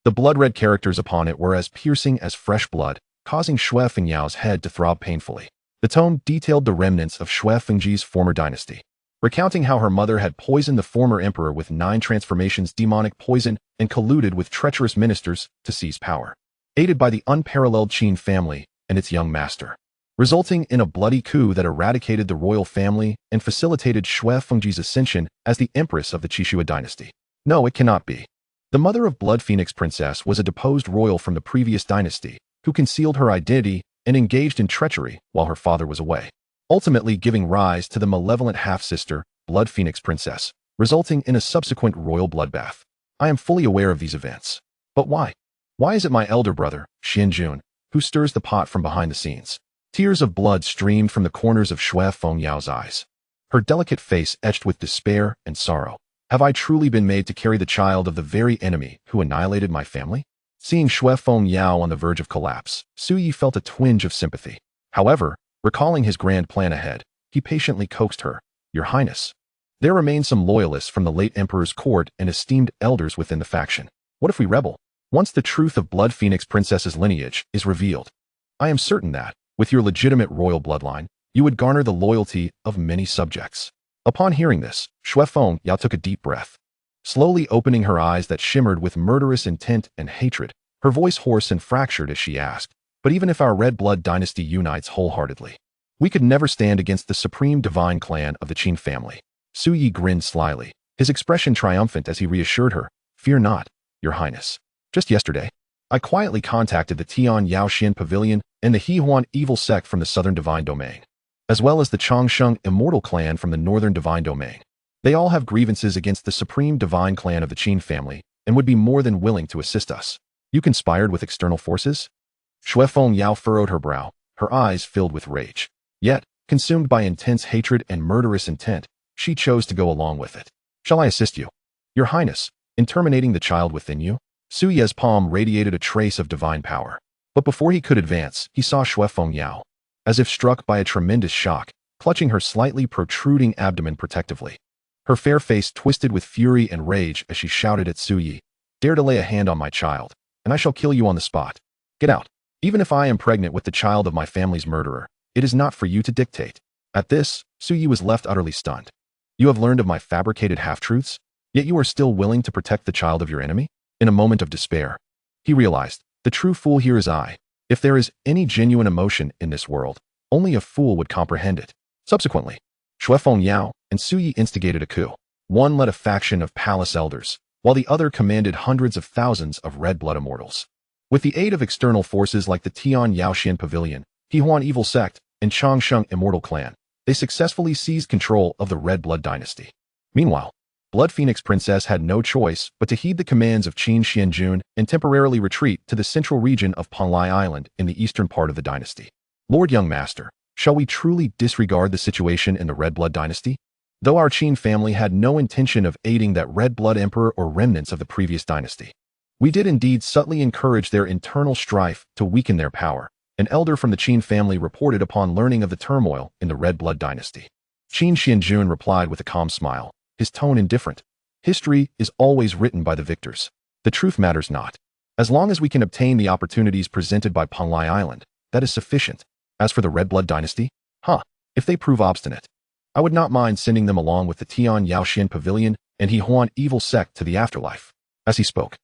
The blood-red characters upon it were as piercing as fresh blood, causing Xue Fengyao's head to throb painfully. The tome detailed the remnants of Xue Fengji's former dynasty, recounting how her mother had poisoned the former emperor with 9 transformations demonic poison and colluded with treacherous ministers to seize power, aided by the unparalleled Qin family and its young master, resulting in a bloody coup that eradicated the royal family and facilitated Xue Fengji's ascension as the empress of the Qixue dynasty. No, it cannot be. The mother of Blood Phoenix Princess was a deposed royal from the previous dynasty who concealed her identity and engaged in treachery while her father was away, ultimately giving rise to the malevolent half-sister, Blood Phoenix Princess, resulting in a subsequent royal bloodbath. I am fully aware of these events. But why? Why is it my elder brother, Xuanjun, who stirs the pot from behind the scenes? Tears of blood streamed from the corners of Xue Fengyao's eyes, her delicate face etched with despair and sorrow. Have I truly been made to carry the child of the very enemy who annihilated my family? Seeing Xue Fengyao on the verge of collapse, Su Yi felt a twinge of sympathy. However, recalling his grand plan ahead, he patiently coaxed her. Your Highness, there remain some loyalists from the late emperor's court and esteemed elders within the faction. What if we rebel? Once the truth of Blood Phoenix Princess's lineage is revealed, I am certain that, with your legitimate royal bloodline, you would garner the loyalty of many subjects. Upon hearing this, Xue Fengyao took a deep breath, slowly opening her eyes that shimmered with murderous intent and hatred, her voice hoarse and fractured as she asked, but even if our red blood dynasty unites wholeheartedly, we could never stand against the supreme divine clan of the Qin family. Su Yi grinned slyly, his expression triumphant as he reassured her, Fear not, Your Highness. Just yesterday, I quietly contacted the Tian Yaoxian Pavilion and the Hehuan evil sect from the southern divine domain, as well as the Changsheng immortal clan from the northern divine domain. They all have grievances against the supreme divine clan of the Qin family and would be more than willing to assist us. You conspired with external forces? Xue Fengyao furrowed her brow, her eyes filled with rage. Yet, consumed by intense hatred and murderous intent, she chose to go along with it. Shall I assist you? Your Highness, in terminating the child within you? Su Ye's palm radiated a trace of divine power. But before he could advance, he saw Xue Fengyao, as if struck by a tremendous shock, clutching her slightly protruding abdomen protectively. Her fair face twisted with fury and rage as she shouted at Su Yi, Dare to lay a hand on my child, and I shall kill you on the spot. Get out. Even if I am pregnant with the child of my family's murderer, it is not for you to dictate. At this, Su Yi was left utterly stunned. You have learned of my fabricated half-truths, yet you are still willing to protect the child of your enemy? In a moment of despair, he realized, the true fool here is I. If there is any genuine emotion in this world, only a fool would comprehend it. Subsequently, Xue Fengyao and Su Yi instigated a coup. One led a faction of palace elders, while the other commanded hundreds of thousands of red blood immortals. With the aid of external forces like the Tian Yaoxian Pavilion, Hehuan evil sect, and Changsheng immortal clan, they successfully seized control of the red blood dynasty. Meanwhile, Blood Phoenix Princess had no choice but to heed the commands of Qin Xuanjun and temporarily retreat to the central region of Penglai Island in the eastern part of the dynasty. Lord Young Master, shall we truly disregard the situation in the Red Blood dynasty? Though our Qin family had no intention of aiding that Red Blood emperor or remnants of the previous dynasty, we did indeed subtly encourage their internal strife to weaken their power, an elder from the Qin family reported upon learning of the turmoil in the Red Blood dynasty. Qin Xuanjun replied with a calm smile, his tone indifferent. History is always written by the victors. The truth matters not. As long as we can obtain the opportunities presented by Penglai Island, that is sufficient. As for the Red Blood dynasty, if they prove obstinate, I would not mind sending them along with the Tian Yaoxian Pavilion and Hehuan evil sect to the afterlife. As he spoke,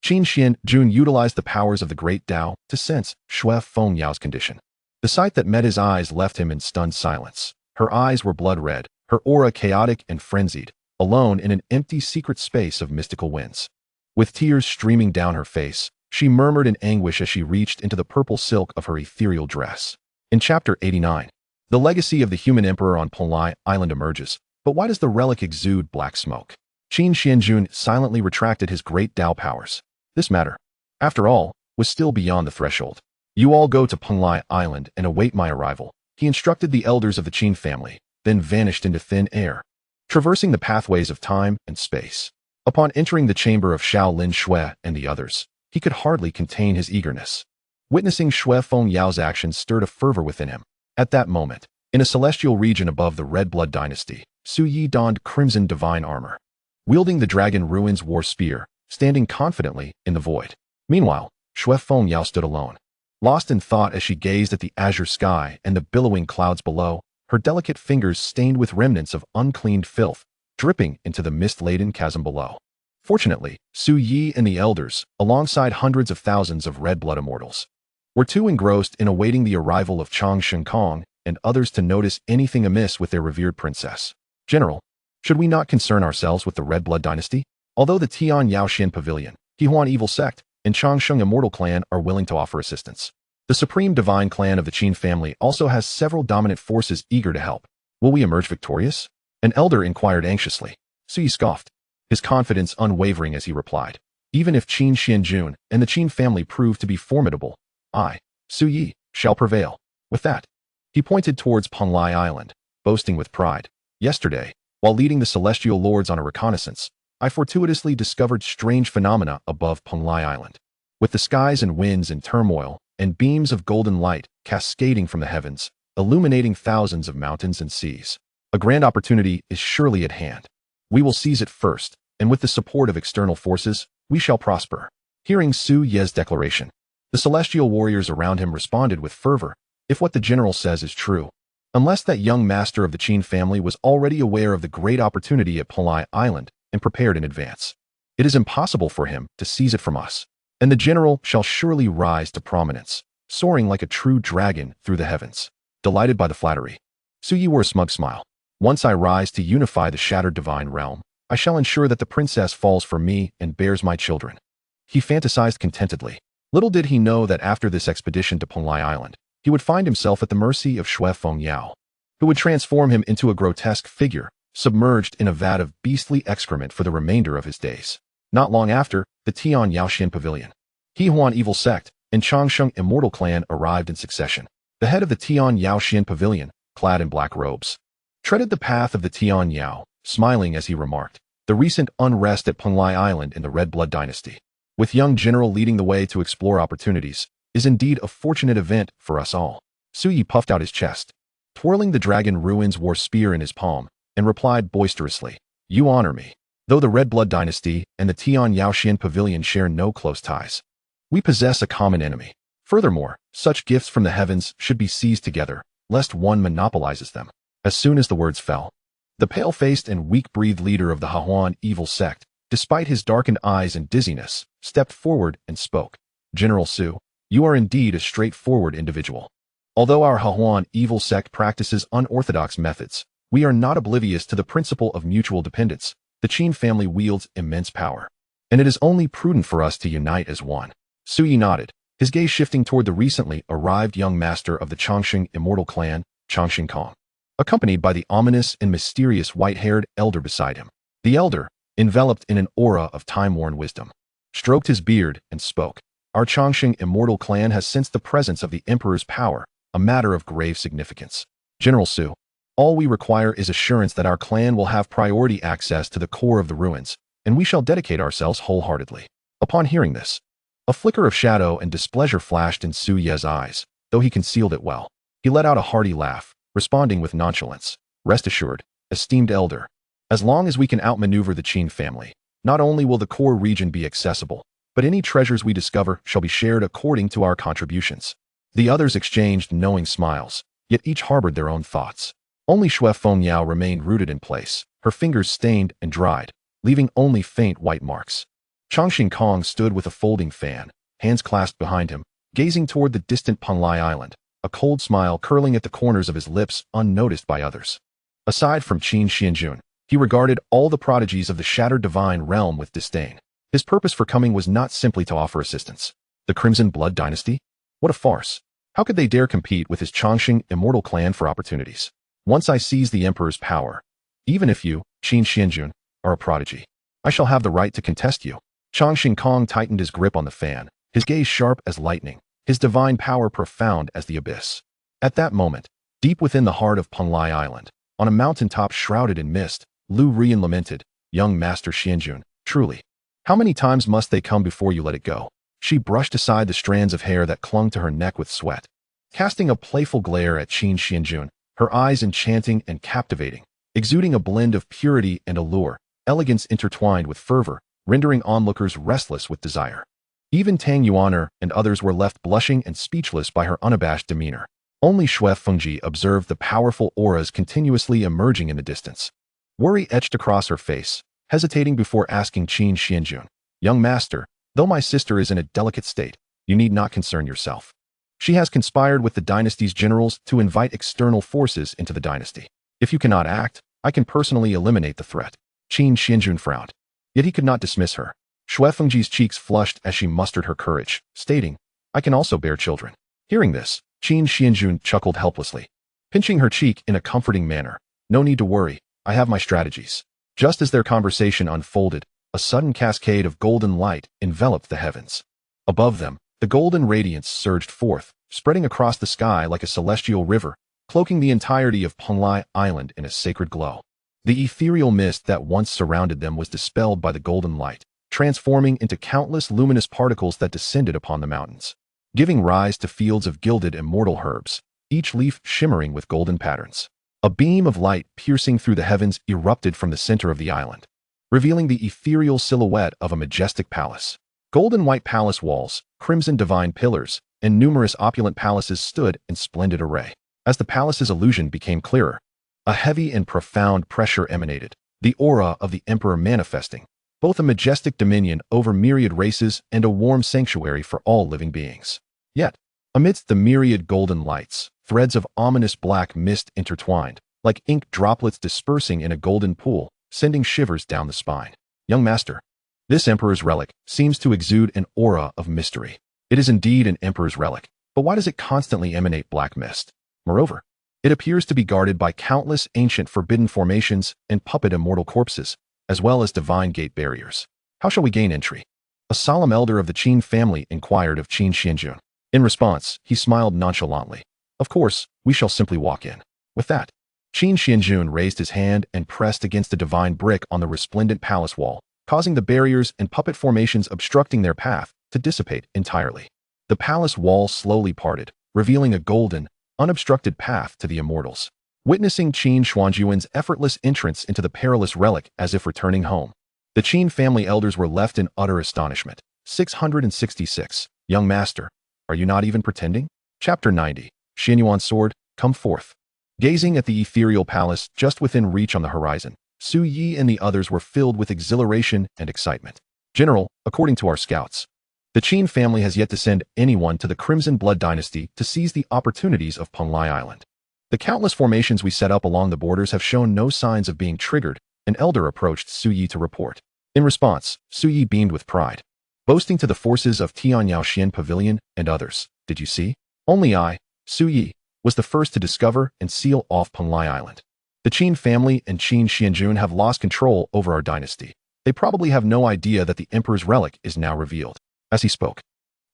Qin Xuanjun utilized the powers of the great Tao to sense Shui Feng Yao's condition. The sight that met his eyes left him in stunned silence. Her eyes were blood red, her aura chaotic and frenzied, alone in an empty secret space of mystical winds. With tears streaming down her face, she murmured in anguish as she reached into the purple silk of her ethereal dress. In Chapter 89, the legacy of the human emperor on Penglai Island emerges, but why does the relic exude black smoke? Qin Xuanjun silently retracted his great Tao powers. This matter, after all, was still beyond the threshold. You all go to Penglai Island and await my arrival, he instructed the elders of the Qin family, then vanished into thin air, traversing the pathways of time and space. Upon entering the chamber of Xiao Lin Shui and the others, he could hardly contain his eagerness. Witnessing Shui Feng Yao's actions stirred a fervor within him. At that moment, in a celestial region above the Red Blood dynasty, Su Yi donned crimson divine armor. Wielding the dragon ruins war spear, standing confidently in the void. Meanwhile, Shui Feng Yao stood alone, lost in thought as she gazed at the azure sky and the billowing clouds below, her delicate fingers stained with remnants of uncleaned filth, dripping into the mist-laden chasm below. Fortunately, Su Yi and the elders, alongside hundreds of thousands of red blood immortals, were too engrossed in awaiting the arrival of Chang Shenkong and others to notice anything amiss with their revered princess. General, should we not concern ourselves with the Red Blood dynasty? Although the Tian Yaoxian Pavilion, Hehuan evil sect, and Changsheng immortal clan are willing to offer assistance, the supreme divine clan of the Qin family also has several dominant forces eager to help. Will we emerge victorious? An elder inquired anxiously. Su Yi scoffed, his confidence unwavering as he replied, even if Qin Xuanjun and the Qin family prove to be formidable, I, Su Yi, shall prevail. With that, he pointed towards Penglai Island, boasting with pride. Yesterday, while leading the celestial lords on a reconnaissance, I fortuitously discovered strange phenomena above Penglai Island. With the skies and winds in turmoil, and beams of golden light cascading from the heavens, illuminating thousands of mountains and seas, a grand opportunity is surely at hand. We will seize it first, and with the support of external forces, we shall prosper. Hearing Su Ye's declaration, the celestial warriors around him responded with fervor. If what the general says is true, unless that young master of the Qin family was already aware of the great opportunity at Penglai Island and prepared in advance, it is impossible for him to seize it from us, and the general shall surely rise to prominence, soaring like a true dragon through the heavens. Delighted by the flattery, Su Yi wore a smug smile. Once I rise to unify the shattered divine realm, I shall ensure that the princess falls for me and bears my children. He fantasized contentedly. Little did he know that after this expedition to Penglai Island, he would find himself at the mercy of Shui Feng Yao, who would transform him into a grotesque figure, submerged in a vat of beastly excrement for the remainder of his days. Not long after, the Tian Yaoxian Pavilion, Hehuan evil sect, and Changsheng immortal clan arrived in succession. The head of the Tian Yaoxian Pavilion, clad in black robes, treaded the path of the Tian Yao, smiling as he remarked, the recent unrest at Penglai Island in the Red Blood dynasty, with young general leading the way to explore opportunities, is indeed a fortunate event for us all. Su Yi puffed out his chest, twirling the dragon ruins war spear in his palm, and replied boisterously, you honor me. Though the Red Blood dynasty and the Tian Yaoxian Pavilion share no close ties, we possess a common enemy. Furthermore, such gifts from the heavens should be seized together, lest one monopolizes them. As soon as the words fell, the pale-faced and weak-breathed leader of the Hehuan evil sect, despite his darkened eyes and dizziness, stepped forward and spoke. General Su, you are indeed a straightforward individual. Although our Hehuan evil sect practices unorthodox methods, we are not oblivious to the principle of mutual dependence. The Qin family wields immense power, and it is only prudent for us to unite as one. Su Yi nodded, his gaze shifting toward the recently arrived young master of the Changsheng immortal clan, Chang Shenkong, accompanied by the ominous and mysterious white-haired elder beside him. The elder, enveloped in an aura of time-worn wisdom, stroked his beard and spoke. Our Changsheng immortal clan has sensed the presence of the emperor's power, a matter of grave significance. General Su, all we require is assurance that our clan will have priority access to the core of the ruins, and we shall dedicate ourselves wholeheartedly. Upon hearing this, a flicker of shadow and displeasure flashed in Su Ye's eyes, though he concealed it well. He let out a hearty laugh, responding with nonchalance. Rest assured, esteemed elder, as long as we can outmaneuver the Qin family, not only will the core region be accessible, but any treasures we discover shall be shared according to our contributions. The others exchanged knowing smiles, yet each harbored their own thoughts. Only Xue Fengyao remained rooted in place, her fingers stained and dried, leaving only faint white marks. Changxing Kong stood with a folding fan, hands clasped behind him, gazing toward the distant Punlai Island, a cold smile curling at the corners of his lips unnoticed by others. Aside from Qin Xuanjun, he regarded all the prodigies of the shattered divine realm with disdain. His purpose for coming was not simply to offer assistance. The Crimson Blood Dynasty? What a farce. How could they dare compete with his Changxing immortal clan for opportunities? Once I seize the emperor's power, even if you, Qin Xuanjun, are a prodigy, I shall have the right to contest you. Changxing Kong tightened his grip on the fan, his gaze sharp as lightning, his divine power profound as the abyss. At that moment, deep within the heart of Punlai Island, on a mountaintop shrouded in mist, Lu Rian lamented, "Young Master Xuanjun, truly, how many times must they come before you let it go?" She brushed aside the strands of hair that clung to her neck with sweat. Casting a playful glare at Qin Xuanjun, her eyes enchanting and captivating, exuding a blend of purity and allure, elegance intertwined with fervor, rendering onlookers restless with desire. Even Tang Yuaner and others were left blushing and speechless by her unabashed demeanor. Only Xue Fengji observed the powerful auras continuously emerging in the distance. Worry etched across her face, hesitating before asking Qin Xuanjun, "Young master, though my sister is in a delicate state, you need not concern yourself. She has conspired with the dynasty's generals to invite external forces into the dynasty. If you cannot act, I can personally eliminate the threat." Qin Xuanjun frowned. Yet he could not dismiss her. Xue Fengji's cheeks flushed as she mustered her courage, stating, "I can also bear children." Hearing this, Qin Xuanjun chuckled helplessly, pinching her cheek in a comforting manner. "No need to worry, I have my strategies." Just as their conversation unfolded, a sudden cascade of golden light enveloped the heavens. Above them, the golden radiance surged forth, spreading across the sky like a celestial river, cloaking the entirety of Punlai Island in a sacred glow. The ethereal mist that once surrounded them was dispelled by the golden light, transforming into countless luminous particles that descended upon the mountains, giving rise to fields of gilded immortal herbs, each leaf shimmering with golden patterns. A beam of light piercing through the heavens erupted from the center of the island, revealing the ethereal silhouette of a majestic palace. Golden white palace walls, crimson divine pillars, and numerous opulent palaces stood in splendid array. As the palace's illusion became clearer, a heavy and profound pressure emanated, the aura of the emperor manifesting, both a majestic dominion over myriad races and a warm sanctuary for all living beings. Yet, amidst the myriad golden lights, threads of ominous black mist intertwined, like ink droplets dispersing in a golden pool, sending shivers down the spine. "Young master, this emperor's relic seems to exude an aura of mystery. It is indeed an emperor's relic, but why does it constantly emanate black mist? Moreover, it appears to be guarded by countless ancient forbidden formations and puppet immortal corpses, as well as divine gate barriers. How shall we gain entry?" A solemn elder of the Qin family inquired of Qin Xuanjun. In response, he smiled nonchalantly. "Of course, we shall simply walk in." With that, Qin Xuanjun raised his hand and pressed against a divine brick on the resplendent palace wall, causing the barriers and puppet formations obstructing their path to dissipate entirely. The palace wall slowly parted, revealing a golden, unobstructed path to the immortals. Witnessing Qin Xuanjun's effortless entrance into the perilous relic as if returning home, the Qin family elders were left in utter astonishment. 666. Young master, are you not even pretending? Chapter 90. Xianyuan's sword, come forth. Gazing at the ethereal palace just within reach on the horizon, Su Yi and the others were filled with exhilaration and excitement. "General, according to our scouts, the Qin family has yet to send anyone to the Crimson Blood Dynasty to seize the opportunities of Punlai Island. The countless formations we set up along the borders have shown no signs of being triggered," an elder approached Su Yi to report. In response, Su Yi beamed with pride, boasting to the forces of Tianyao Xian Pavilion and others, "Did you see? Only I, Su Yi, was the first to discover and seal off Punlai Island. The Qin family and Qin Xuanjun have lost control over our dynasty. They probably have no idea that the emperor's relic is now revealed." As he spoke,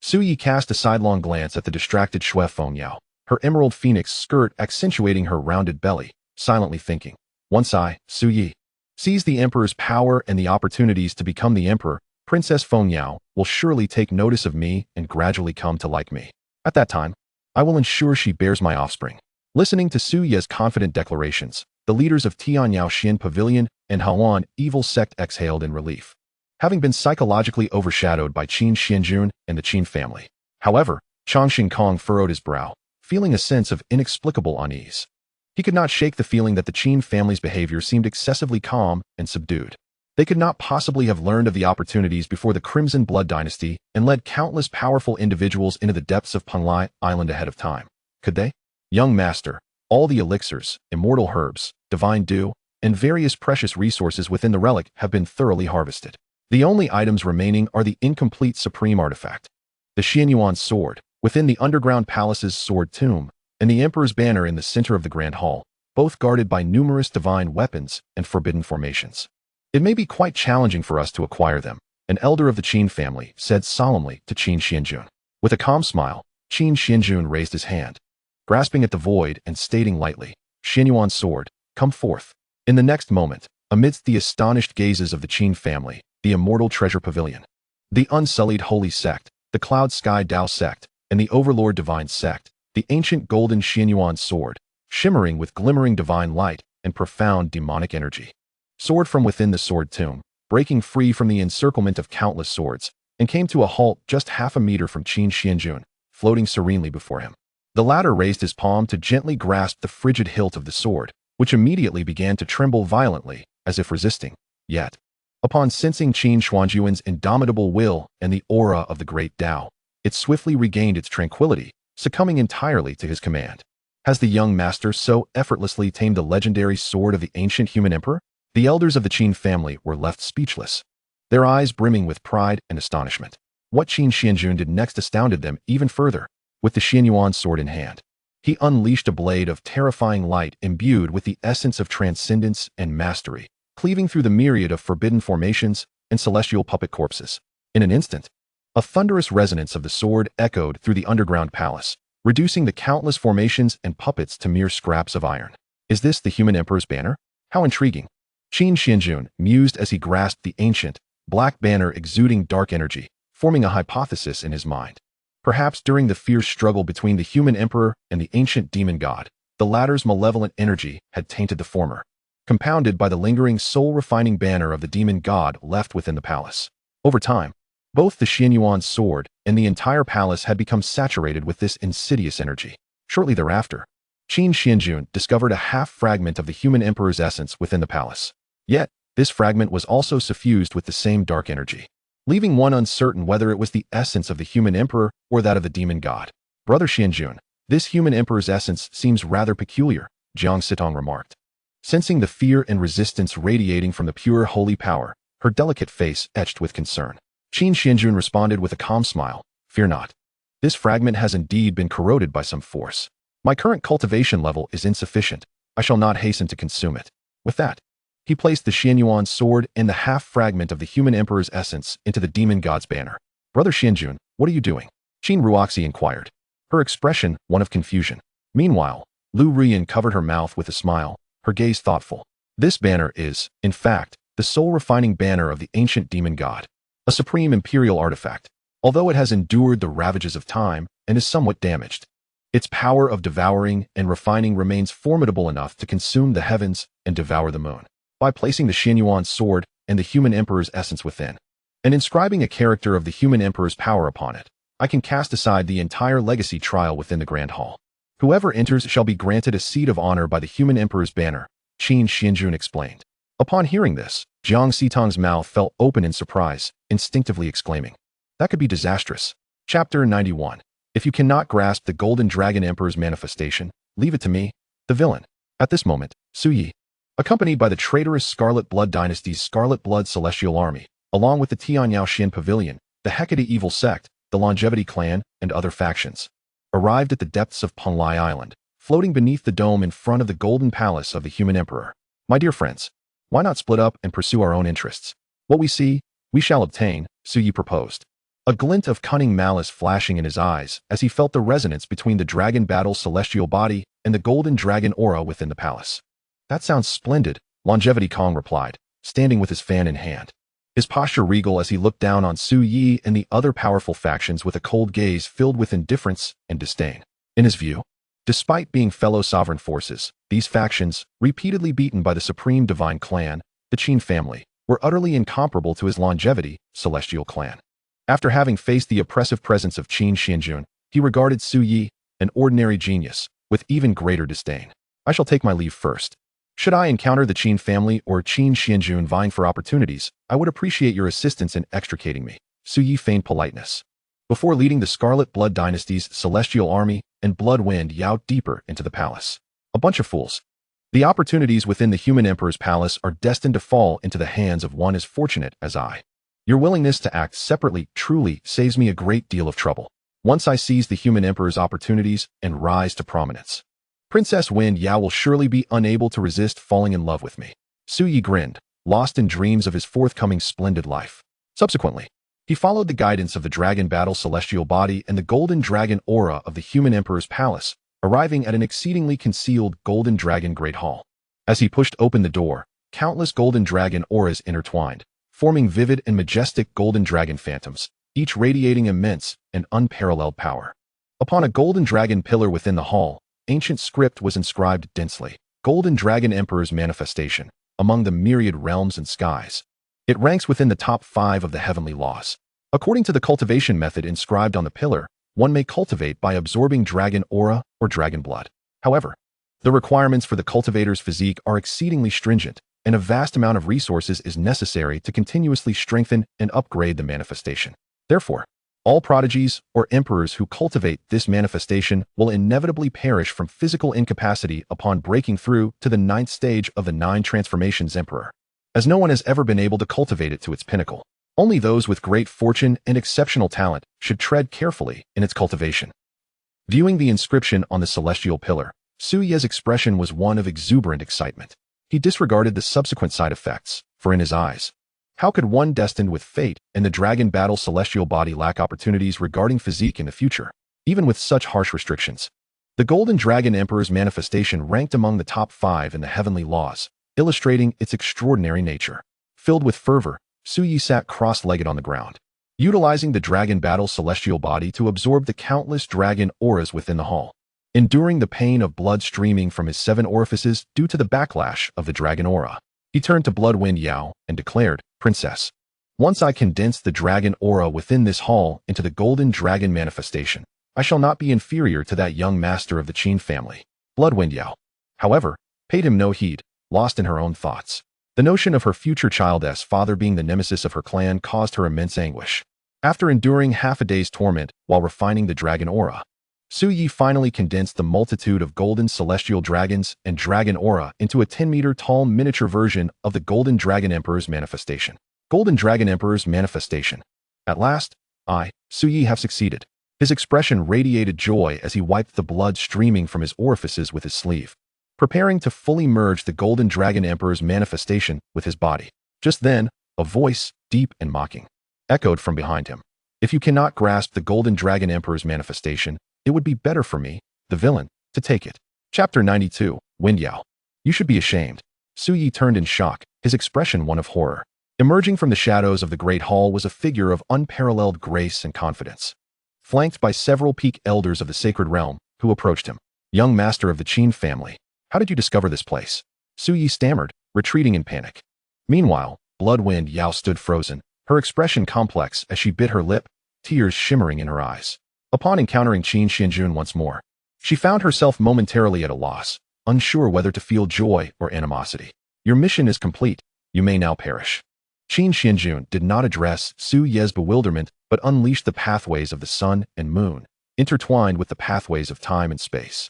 Su Yi cast a sidelong glance at the distracted Xue Fengyao, her emerald phoenix skirt accentuating her rounded belly, silently thinking, "Once I, Su Yi, seize the emperor's power and the opportunities to become the emperor, Princess Fengyao will surely take notice of me and gradually come to like me. At that time, I will ensure she bears my offspring. Listening to Su Ye's confident declarations, the leaders of Tianyao Xin Pavilion and Haoan Evil Sect exhaled in relief, having been psychologically overshadowed by Qin Xuanjun and the Qin family. However, Chongqing Kong furrowed his brow, feeling a sense of inexplicable unease. He could not shake the feeling that the Qin family's behavior seemed excessively calm and subdued. They could not possibly have learned of the opportunities before the Crimson Blood dynasty and led countless powerful individuals into the depths of Panlai Island ahead of time. Could they? Young master, all the elixirs, immortal herbs, divine dew, and various precious resources within the relic have been thoroughly harvested. The only items remaining are the incomplete supreme artifact, the Xianyuan sword, within the underground palace's sword tomb, and the Emperor's banner in the center of the Grand Hall, both guarded by numerous divine weapons and forbidden formations. It may be quite challenging for us to acquire them, an elder of the Qin family said solemnly to Qin Xuanjun. With a calm smile, Qin Xuanjun raised his hand, grasping at the void and stating lightly, Xianyuan sword, come forth. In the next moment, amidst the astonished gazes of the Qin family, the immortal treasure pavilion, the unsullied holy sect, the cloud sky Dao sect, and the overlord divine sect, the ancient golden Xianyuan sword, shimmering with glimmering divine light and profound demonic energy, soared from within the sword tomb, breaking free from the encirclement of countless swords, and came to a halt just half a meter from Qin Xuanjun, floating serenely before him. The latter raised his palm to gently grasp the frigid hilt of the sword, which immediately began to tremble violently, as if resisting. Yet, upon sensing Qin Xuanjun's indomitable will and the aura of the great Dao, it swiftly regained its tranquility, succumbing entirely to his command. Has the young master so effortlessly tamed the legendary sword of the ancient human emperor? The elders of the Qin family were left speechless, their eyes brimming with pride and astonishment. What Qin Xuanjun did next astounded them even further. With the Xianyuan sword in hand, he unleashed a blade of terrifying light imbued with the essence of transcendence and mastery, cleaving through the myriad of forbidden formations and celestial puppet corpses. In an instant, a thunderous resonance of the sword echoed through the underground palace, reducing the countless formations and puppets to mere scraps of iron. Is this the human emperor's banner? How intriguing! Qin Xuanjun mused as he grasped the ancient, black banner exuding dark energy, forming a hypothesis in his mind. Perhaps during the fierce struggle between the human emperor and the ancient demon god, the latter's malevolent energy had tainted the former, compounded by the lingering soul-refining banner of the demon god left within the palace. Over time, both the Xianyuan sword and the entire palace had become saturated with this insidious energy. Shortly thereafter, Qin Xuanjun discovered a half-fragment of the human emperor's essence within the palace. Yet, this fragment was also suffused with the same dark energy, leaving one uncertain whether it was the essence of the human emperor or that of the demon god. Brother Xuanjun, this human emperor's essence seems rather peculiar, Jiang Sitong remarked. Sensing the fear and resistance radiating from the pure holy power, her delicate face etched with concern. Qin Xuanjun responded with a calm smile, fear not. This fragment has indeed been corroded by some force. My current cultivation level is insufficient. I shall not hasten to consume it. With that, he placed the Xianyuan sword and the half-fragment of the human emperor's essence into the demon god's banner. Brother Xuanjun, what are you doing? Qin Ruoxi inquired, her expression one of confusion. Meanwhile, Lu Rian covered her mouth with a smile, her gaze thoughtful. This banner is, in fact, the soul-refining banner of the ancient demon god, a supreme imperial artifact. Although it has endured the ravages of time and is somewhat damaged, its power of devouring and refining remains formidable enough to consume the heavens and devour the moon. By placing the Xianyuan sword and the human emperor's essence within, and inscribing a character of the human emperor's power upon it, I can cast aside the entire legacy trial within the Grand Hall. Whoever enters shall be granted a seat of honor by the human emperor's banner, Qin Xuanjun explained. Upon hearing this, Jiang Sitong's mouth fell open in surprise, instinctively exclaiming, that could be disastrous. Chapter 91. If you cannot grasp the Golden Dragon Emperor's manifestation, leave it to me, the villain. At this moment, Su Yi, accompanied by the traitorous Scarlet Blood Dynasty's Scarlet Blood Celestial Army, along with the Tianyao Xin Pavilion, the Hecate Evil Sect, the Longevity Clan, and other factions, arrived at the depths of Panlai Island, floating beneath the dome in front of the Golden Palace of the Human Emperor. My dear friends, why not split up and pursue our own interests? What we see, we shall obtain, Su Yi proposed, a glint of cunning malice flashing in his eyes as he felt the resonance between the Dragon Battle's celestial body and the Golden Dragon aura within the palace. That sounds splendid, Longevity Kong replied, standing with his fan in hand, his posture regal as he looked down on Su Yi and the other powerful factions with a cold gaze filled with indifference and disdain. In his view, despite being fellow sovereign forces, these factions, repeatedly beaten by the supreme divine clan, the Qin family, were utterly incomparable to his longevity, Celestial Clan. After having faced the oppressive presence of Qin Xuanjun, he regarded Su Yi, an ordinary genius, with even greater disdain. I shall take my leave first. Should I encounter the Qin family or Qin Xuanjun vying for opportunities, I would appreciate your assistance in extricating me. Su Yi feigned politeness. Before leading the Scarlet Blood Dynasty's celestial army and Blood Wind Yao deeper into the palace. A bunch of fools. The opportunities within the human emperor's palace are destined to fall into the hands of one as fortunate as I. Your willingness to act separately truly saves me a great deal of trouble. Once I seize the human emperor's opportunities and rise to prominence, Princess Wind Yao will surely be unable to resist falling in love with me. Su Yi grinned, lost in dreams of his forthcoming splendid life. Subsequently, he followed the guidance of the Dragon Battle Celestial Body and the Golden Dragon Aura of the human emperor's palace, arriving at an exceedingly concealed Golden Dragon Great Hall. As he pushed open the door, countless Golden Dragon auras intertwined, forming vivid and majestic Golden Dragon phantoms, each radiating immense and unparalleled power. Upon a Golden Dragon pillar within the hall, ancient script was inscribed densely, Golden Dragon Emperor's Manifestation, among the myriad realms and skies. It ranks within the top 5 of the heavenly laws. According to the cultivation method inscribed on the pillar, one may cultivate by absorbing dragon aura or dragon blood. However, the requirements for the cultivator's physique are exceedingly stringent, and a vast amount of resources is necessary to continuously strengthen and upgrade the manifestation. Therefore, all prodigies or emperors who cultivate this manifestation will inevitably perish from physical incapacity upon breaking through to the 9th stage of the 9 transformations emperor, as no one has ever been able to cultivate it to its pinnacle. Only those with great fortune and exceptional talent should tread carefully in its cultivation. Viewing the inscription on the celestial pillar, Su Ye's expression was one of exuberant excitement. He disregarded the subsequent side effects, for in his eyes, how could one destined with fate and the Dragon Battle Celestial Body lack opportunities regarding physique in the future, even with such harsh restrictions? The Golden Dragon Emperor's manifestation ranked among the top 5 in the heavenly laws, illustrating its extraordinary nature. Filled with fervor, Su Yi sat cross-legged on the ground, utilizing the Dragon Battle Celestial Body to absorb the countless dragon auras within the hall. Enduring the pain of blood streaming from his 7 orifices due to the backlash of the dragon aura, he turned to Blood Wind Yao and declared, Princess, once I condense the dragon aura within this hall into the Golden Dragon manifestation, I shall not be inferior to that young master of the Qin family. Blood Wind Yao, however, paid him no heed, lost in her own thoughts. The notion of her future child's father being the nemesis of her clan caused her immense anguish. After enduring half a day's torment while refining the dragon aura, Su Yi finally condensed the multitude of golden celestial dragons and dragon aura into a 10-meter-tall miniature version of the Golden Dragon Emperor's manifestation. Golden Dragon Emperor's manifestation. At last, I, Su Yi, have succeeded. His expression radiated joy as he wiped the blood streaming from his orifices with his sleeve, preparing to fully merge the Golden Dragon Emperor's manifestation with his body. Just then, a voice, deep and mocking, echoed from behind him. If you cannot grasp the Golden Dragon Emperor's manifestation, it would be better for me, the villain, to take it. Chapter 92, Wind Yao. You should be ashamed. Su Yi turned in shock, his expression one of horror. Emerging from the shadows of the Great Hall was a figure of unparalleled grace and confidence, flanked by several peak elders of the sacred realm, who approached him. Young master of the Qin family, how did you discover this place? Su Yi stammered, retreating in panic. Meanwhile, Blood Wind Yao stood frozen, her expression complex as she bit her lip, tears shimmering in her eyes. Upon encountering Qin Xuanjun once more, she found herself momentarily at a loss, unsure whether to feel joy or animosity. Your mission is complete. You may now perish. Qin Xuanjun did not address Su Ye's bewilderment but unleashed the pathways of the sun and moon, intertwined with the pathways of time and space,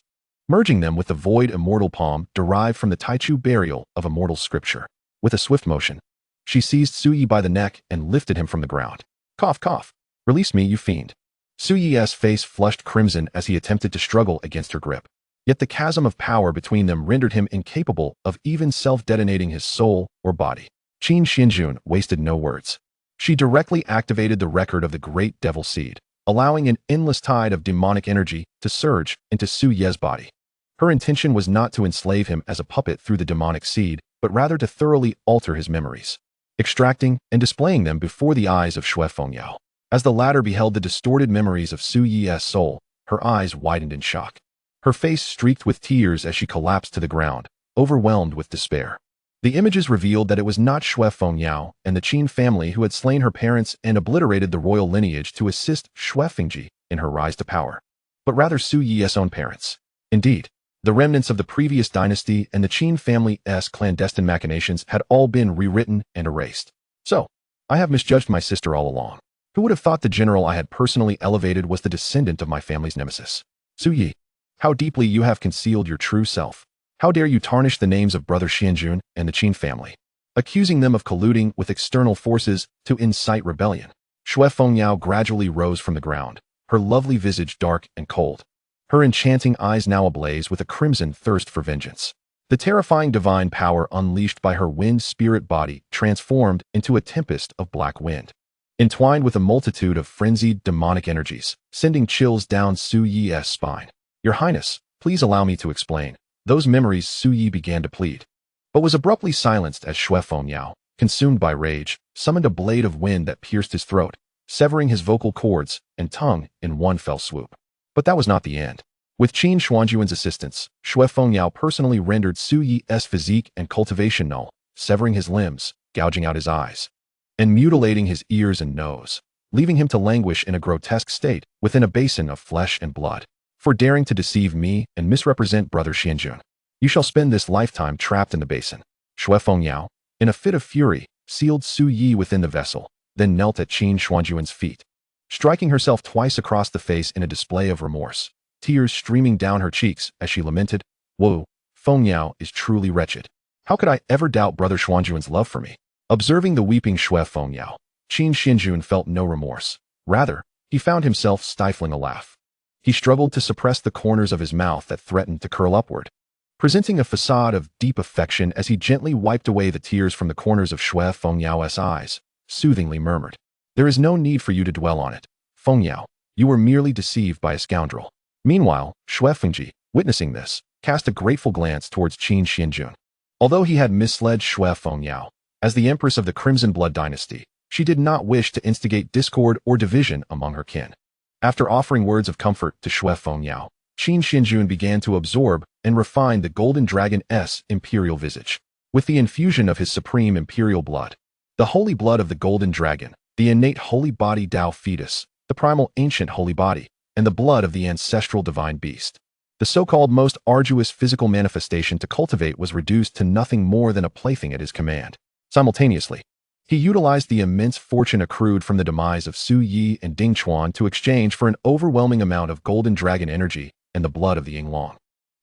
merging them with the void immortal palm derived from the Taichu burial of immortal scripture. With a swift motion, she seized Su Yi by the neck and lifted him from the ground. Cough, cough. Release me, you fiend. Su Yi's face flushed crimson as he attempted to struggle against her grip. Yet the chasm of power between them rendered him incapable of even self-detonating his soul or body. Qin Xuanjun wasted no words. She directly activated the record of the Great Devil Seed, allowing an endless tide of demonic energy to surge into Su Ye's body. Her intention was not to enslave him as a puppet through the demonic seed, but rather to thoroughly alter his memories, extracting and displaying them before the eyes of Shui Fengyao. As the latter beheld the distorted memories of Su Yi's soul, her eyes widened in shock. Her face streaked with tears as she collapsed to the ground, overwhelmed with despair. The images revealed that it was not Xue Fengyao and the Qin family who had slain her parents and obliterated the royal lineage to assist Xue Fengji in her rise to power, but rather Su Yi's own parents. Indeed, the remnants of the previous dynasty and the Qin family's clandestine machinations had all been rewritten and erased. So, I have misjudged my sister all along. Who would have thought the general I had personally elevated was the descendant of my family's nemesis? Su Yi, how deeply you have concealed your true self. How dare you tarnish the names of Brother Xuanjun and the Qin family, accusing them of colluding with external forces to incite rebellion. Xue Fengyao gradually rose from the ground, her lovely visage dark and cold, her enchanting eyes now ablaze with a crimson thirst for vengeance. The terrifying divine power unleashed by her wind spirit body transformed into a tempest of black wind, entwined with a multitude of frenzied demonic energies, sending chills down Su Yi's spine. Your Highness, please allow me to explain. Those memories, Su Yi began to plead, but was abruptly silenced as Xue Fengyao, consumed by rage, summoned a blade of wind that pierced his throat, severing his vocal cords and tongue in one fell swoop. But that was not the end. With Qin Xuanjun's assistance, Xue Fengyao personally rendered Su Yi's physique and cultivation null, severing his limbs, gouging out his eyes, and mutilating his ears and nose, leaving him to languish in a grotesque state within a basin of flesh and blood. For daring to deceive me and misrepresent Brother Xuanjun, you shall spend this lifetime trapped in the basin. Xue Fengyao, in a fit of fury, sealed Su Yi within the vessel, then knelt at Qin Xuanjun's feet, striking herself twice across the face in a display of remorse, tears streaming down her cheeks as she lamented, "Wu, Fengyao is truly wretched. How could I ever doubt Brother Xuanjun's love for me?" Observing the weeping Xue Fengyao, Qin Xuanjun felt no remorse. Rather, he found himself stifling a laugh. He struggled to suppress the corners of his mouth that threatened to curl upward, presenting a facade of deep affection as he gently wiped away the tears from the corners of Xue Fengyao's eyes, soothingly murmured, "There is no need for you to dwell on it, Fengyao. You were merely deceived by a scoundrel." Meanwhile, Xue Fengji, witnessing this, cast a grateful glance towards Qin Xuanjun. Although he had misled Xue Fengyao, as the empress of the Crimson Blood dynasty, she did not wish to instigate discord or division among her kin. After offering words of comfort to Xue Fengyao, Qin Xuanjun began to absorb and refine the Golden Dragon's imperial visage. With the infusion of his supreme imperial blood, the holy blood of the Golden Dragon, the innate holy body Dao Fetus, the primal ancient holy body, and the blood of the ancestral divine beast, the so-called most arduous physical manifestation to cultivate was reduced to nothing more than a plaything at his command. Simultaneously, he utilized the immense fortune accrued from the demise of Su Yi and Ding Chuan to exchange for an overwhelming amount of Golden Dragon energy and the blood of the Yinglong,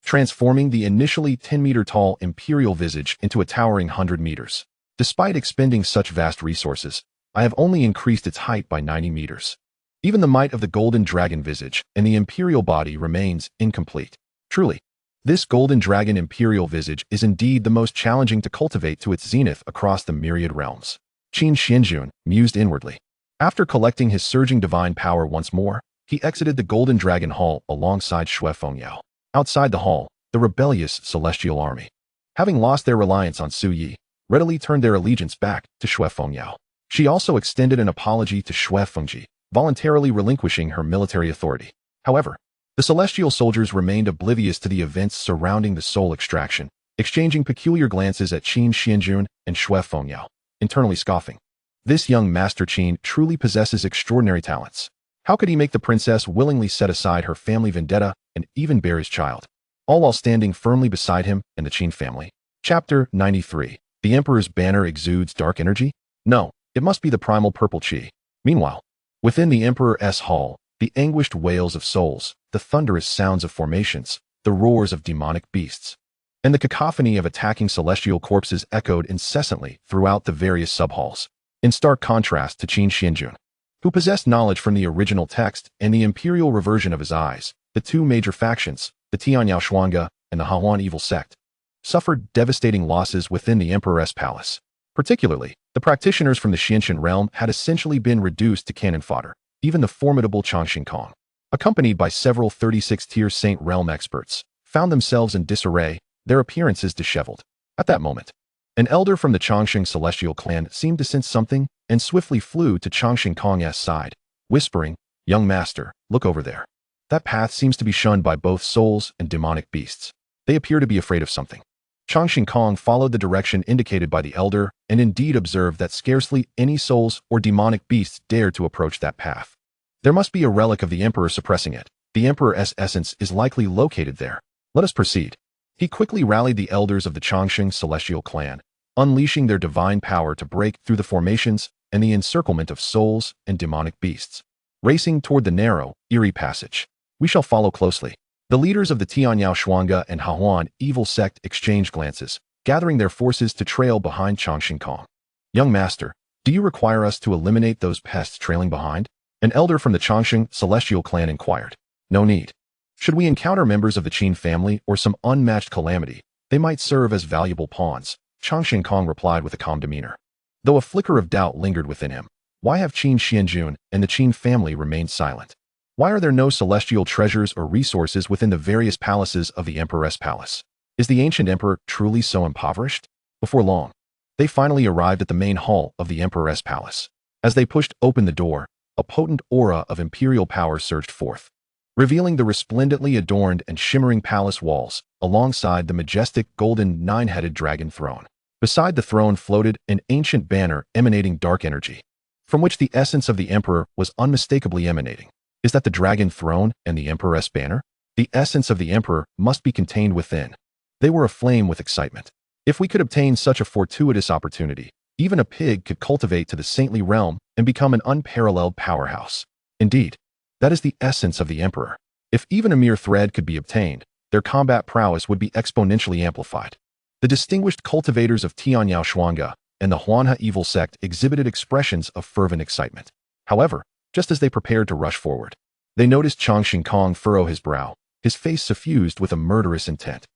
transforming the initially 10-meter-tall imperial visage into a towering 100 meters. Despite expending such vast resources, I have only increased its height by 90 meters. Even the might of the Golden Dragon visage and the imperial body remains incomplete. Truly, this Golden Dragon imperial visage is indeed the most challenging to cultivate to its zenith across the myriad realms. Qin Xuanjun mused inwardly. After collecting his surging divine power once more, he exited the Golden Dragon Hall alongside Xue Fengyao. Outside the hall, the rebellious celestial army, having lost their reliance on Su Yi, readily turned their allegiance back to Xue Fengyao. She also extended an apology to Xue Fengji, voluntarily relinquishing her military authority. However, the celestial soldiers remained oblivious to the events surrounding the soul extraction, exchanging peculiar glances at Qin Xuanjun and Xue Fengyao, internally scoffing. This young Master Qin truly possesses extraordinary talents. How could he make the princess willingly set aside her family vendetta and even bear his child, all while standing firmly beside him and the Qin family? Chapter 93. The Emperor's banner exudes dark energy? No, it must be the primal purple qi. Meanwhile, within the Emperor's hall, the anguished wails of souls, the thunderous sounds of formations, the roars of demonic beasts, and the cacophony of attacking celestial corpses echoed incessantly throughout the various subhalls, in stark contrast to Qin Xuanjun, who possessed knowledge from the original text and the imperial reversion of his eyes. The two major factions, the Tianyao Shuangge and the Hahuan evil sect, suffered devastating losses within the Emperor's palace. Particularly, the practitioners from the Xianxian realm had essentially been reduced to cannon fodder. Even the formidable Changxing Kong, accompanied by several 36-tier Saint Realm experts, found themselves in disarray, their appearances disheveled. At that moment, an elder from the Changxing celestial clan seemed to sense something and swiftly flew to Changxing Kong's side, whispering, "Young master, look over there." That path seems to be shunned by both souls and demonic beasts. They appear to be afraid of something. Changxing Kong followed the direction indicated by the elder and indeed observed that scarcely any souls or demonic beasts dared to approach that path. There must be a relic of the emperor suppressing it. The emperor's essence is likely located there. Let us proceed. He quickly rallied the elders of the Changxing celestial clan, unleashing their divine power to break through the formations and the encirclement of souls and demonic beasts. Racing toward the narrow, eerie passage. We shall follow closely. The leaders of the Tianyao Shuangge and Hahuan evil sect exchanged glances, gathering their forces to trail behind Changxing Kong. Young master, do you require us to eliminate those pests trailing behind? An elder from the Changxing celestial clan inquired. No need. Should we encounter members of the Qin family or some unmatched calamity, they might serve as valuable pawns, Changxing Kong replied with a calm demeanor. Though a flicker of doubt lingered within him, why have Qin Xuanjun and the Qin family remained silent? Why are there no celestial treasures or resources within the various palaces of the Emperor's palace? Is the ancient emperor truly so impoverished? Before long, they finally arrived at the main hall of the Emperor's palace. As they pushed open the door, a potent aura of imperial power surged forth, revealing the resplendently adorned and shimmering palace walls alongside the majestic golden nine-headed dragon throne. Beside the throne floated an ancient banner emanating dark energy, from which the essence of the emperor was unmistakably emanating. Is that the dragon throne and the emperor's banner? The essence of the emperor must be contained within. They were aflame with excitement. If we could obtain such a fortuitous opportunity, even a pig could cultivate to the saintly realm and become an unparalleled powerhouse. Indeed, that is the essence of the emperor. If even a mere thread could be obtained, their combat prowess would be exponentially amplified. The distinguished cultivators of Tianyao Shuangge and the Huanhe evil sect exhibited expressions of fervent excitement. However, just as they prepared to rush forward, they noticed Changxing Kong furrow his brow, his face suffused with a murderous intent.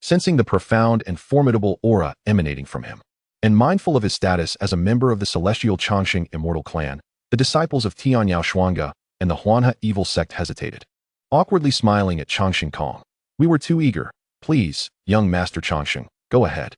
Sensing the profound and formidable aura emanating from him, and mindful of his status as a member of the celestial Changxing immortal clan, the disciples of Tianyao Shuangge and the Huanhe evil sect hesitated, awkwardly smiling at Changxing Kong. We were too eager. Please, young master Changxing, go ahead.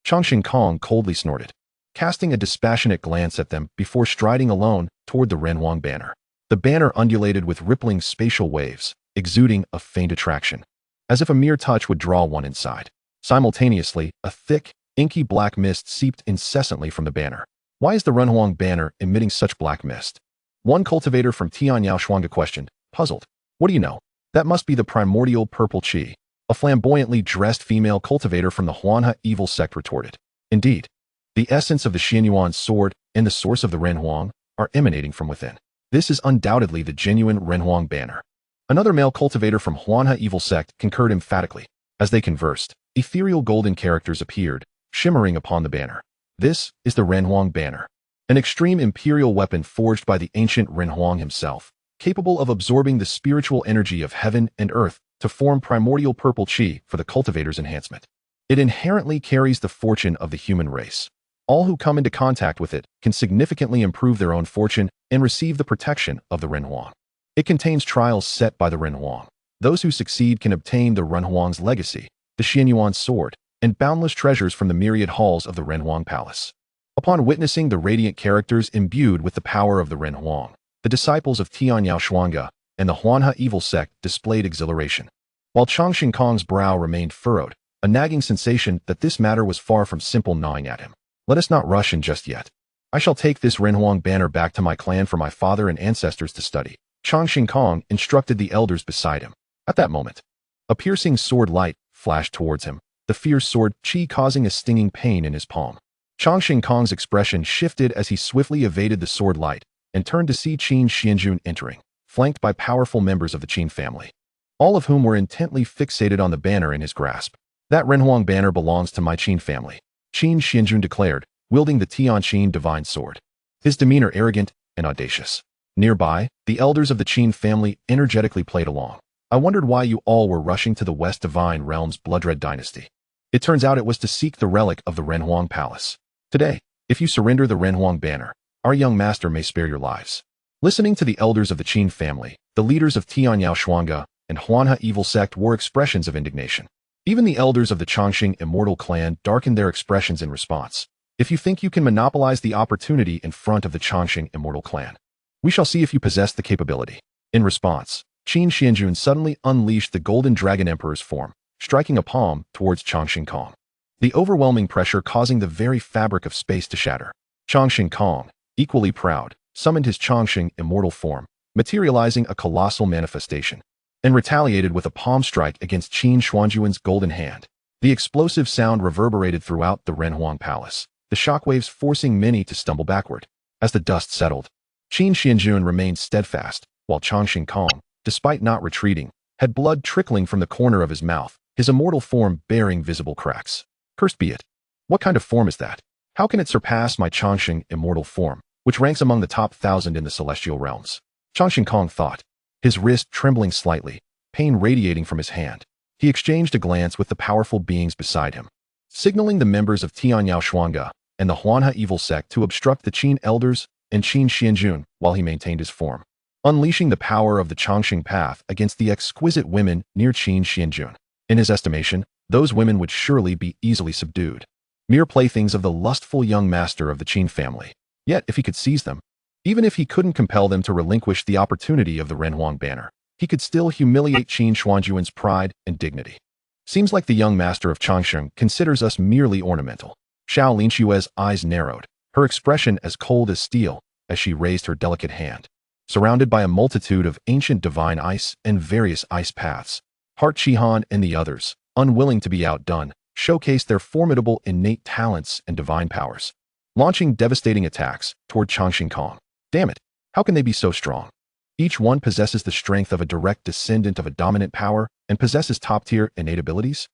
Changxing Kong coldly snorted, casting a dispassionate glance at them before striding alone toward the Renhuang banner. The banner undulated with rippling spatial waves, exuding a faint attraction, as if a mere touch would draw one inside. Simultaneously, a thick, inky black mist seeped incessantly from the banner. Why is the Renhuang banner emitting such black mist? One cultivator from Tianyao Shuangge questioned, puzzled. What do you know? That must be the primordial purple qi. A flamboyantly dressed female cultivator from the Huanhe evil sect retorted. Indeed, the essence of the Xianyuan sword and the source of the Renhuang are emanating from within. This is undoubtedly the genuine Renhuang banner. Another male cultivator from Huanhe evil sect concurred emphatically. As they conversed, ethereal golden characters appeared, shimmering upon the banner. This is the Renhuang banner, an extreme imperial weapon forged by the ancient Renhuang himself, capable of absorbing the spiritual energy of heaven and earth to form primordial purple qi for the cultivator's enhancement. It inherently carries the fortune of the human race. All who come into contact with it can significantly improve their own fortune and receive the protection of the Renhuang. It contains trials set by the Renhuang. Those who succeed can obtain the Renhuang's legacy, the Xianyuan sword, and boundless treasures from the myriad halls of the Renhuang palace. Upon witnessing the radiant characters imbued with the power of the Renhuang, the disciples of Tianyao Shuangge and the Huanhe evil sect displayed exhilaration. While Changxing Kong's brow remained furrowed, a nagging sensation that this matter was far from simple gnawing at him. Let us not rush in just yet. I shall take this Renhuang banner back to my clan for my father and ancestors to study. Changxing Kong instructed the elders beside him. At that moment, a piercing sword light flashed towards him, the fierce sword qi causing a stinging pain in his palm. Changxing Kong's expression shifted as he swiftly evaded the sword light and turned to see Qin Xuanjun entering, flanked by powerful members of the Qin family, all of whom were intently fixated on the banner in his grasp. That Renhuang banner belongs to my Qin family, Qin Xuanjun declared, wielding the Tianqin divine sword, his demeanor arrogant and audacious. Nearby, the elders of the Qin family energetically played along. I wondered why you all were rushing to the West Divine Realm's Bloodred dynasty. It turns out it was to seek the relic of the Renhuang palace. Today, if you surrender the Renhuang banner, our young master may spare your lives. Listening to the elders of the Qin family, the leaders of Tianyao Shuangge and Huanhe evil sect wore expressions of indignation. Even the elders of the Changxing immortal clan darkened their expressions in response. If you think you can monopolize the opportunity in front of the Changxing immortal clan, we shall see if you possess the capability. In response, Qin Xuanjun suddenly unleashed the Golden Dragon Emperor's form, striking a palm towards Changxing Kong. The overwhelming pressure causing the very fabric of space to shatter. Changxing Kong, equally proud, summoned his Changxing immortal form, materializing a colossal manifestation, and retaliated with a palm strike against Qin Xuanjun's golden hand. The explosive sound reverberated throughout the Renhuang Palace, the shockwaves forcing many to stumble backward. As the dust settled, Qin Xuanjun remained steadfast, while Changxing Kong, despite not retreating, had blood trickling from the corner of his mouth, his immortal form bearing visible cracks. Cursed be it! What kind of form is that? How can it surpass my Changxing immortal form, which ranks among the top 1,000 in the celestial realms? Changxing Kong thought, his wrist trembling slightly, pain radiating from his hand. He exchanged a glance with the powerful beings beside him, signaling the members of Tianyao Shuangge and the Huanhe evil sect to obstruct the Qin elders and Qin Xuanjun while he maintained his form, unleashing the power of the Changxing path against the exquisite women near Qin Xuanjun. In his estimation, those women would surely be easily subdued, mere playthings of the lustful young master of the Qin family. Yet, if he could seize them, even if he couldn't compel them to relinquish the opportunity of the Renhuang banner, he could still humiliate Qin Xuanjun's pride and dignity. Seems like the young master of Changxing considers us merely ornamental. Xiao Linshue's eyes narrowed, her expression as cold as steel as she raised her delicate hand. Surrounded by a multitude of ancient divine ice and various ice paths, Heart Shihan and the others, unwilling to be outdone, showcased their formidable innate talents and divine powers, launching devastating attacks toward Changxing Kong. Damn it, how can they be so strong? Each one possesses the strength of a direct descendant of a dominant power and possesses top-tier innate abilities?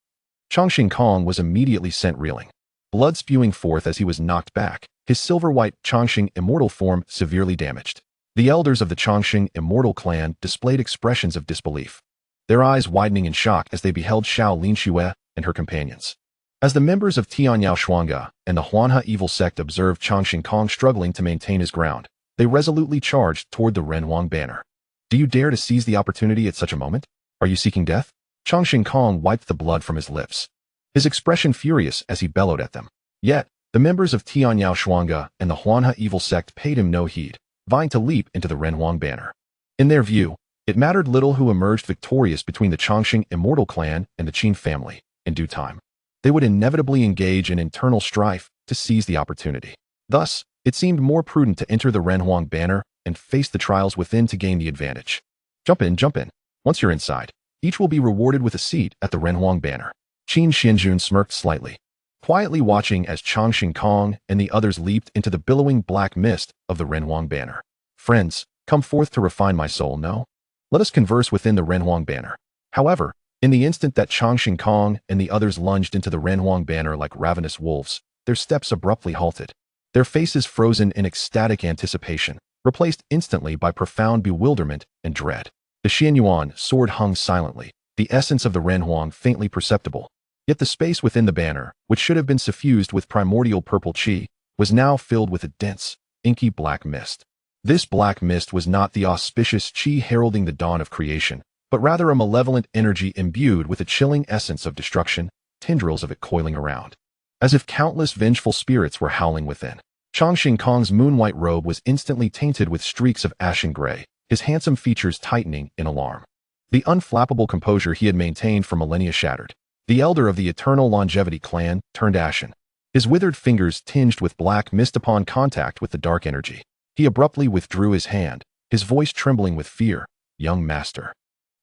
Changxing Kong was immediately sent reeling, blood spewing forth as he was knocked back, his silver-white Changxing immortal form severely damaged. The elders of the Changxing immortal clan displayed expressions of disbelief, their eyes widening in shock as they beheld Xiao Linshue and her companions. As the members of Tianyao Shuangge and the Huanhe evil sect observed Changxing Kong struggling to maintain his ground, they resolutely charged toward the Renhuang banner. Do you dare to seize the opportunity at such a moment? Are you seeking death? Changxing Kong wiped the blood from his lips, his expression furious as he bellowed at them. Yet, the members of Tianyao Shuangge and the Huanhe evil sect paid him no heed, vying to leap into the Renhuang banner. In their view, it mattered little who emerged victorious between the Changxing immortal clan and the Qin family. In due time, they would inevitably engage in internal strife to seize the opportunity. Thus, it seemed more prudent to enter the Renhuang banner and face the trials within to gain the advantage. Jump in, jump in. Once you're inside, each will be rewarded with a seat at the Renhuang banner. Qin Xuanjun smirked slightly, quietly watching as Changxing Kong and the others leaped into the billowing black mist of the Renhuang banner. Friends, come forth to refine my soul, no? Let us converse within the Renhuang banner. However, in the instant that Changxing Kong and the others lunged into the Renhuang banner like ravenous wolves, their steps abruptly halted, their faces frozen in ecstatic anticipation, replaced instantly by profound bewilderment and dread. The Xianyuan sword hung silently, the essence of the Renhuang faintly perceptible. Yet the space within the banner, which should have been suffused with primordial purple qi, was now filled with a dense, inky black mist. This black mist was not the auspicious qi heralding the dawn of creation, but rather a malevolent energy imbued with a chilling essence of destruction, tendrils of it coiling around, as if countless vengeful spirits were howling within. Changxing Kong's moon-white robe was instantly tainted with streaks of ashen gray, his handsome features tightening in alarm. The unflappable composure he had maintained for millennia shattered. The elder of the Eternal Longevity clan turned ashen, his withered fingers tinged with black mist upon contact with the dark energy. He abruptly withdrew his hand, his voice trembling with fear. Young master,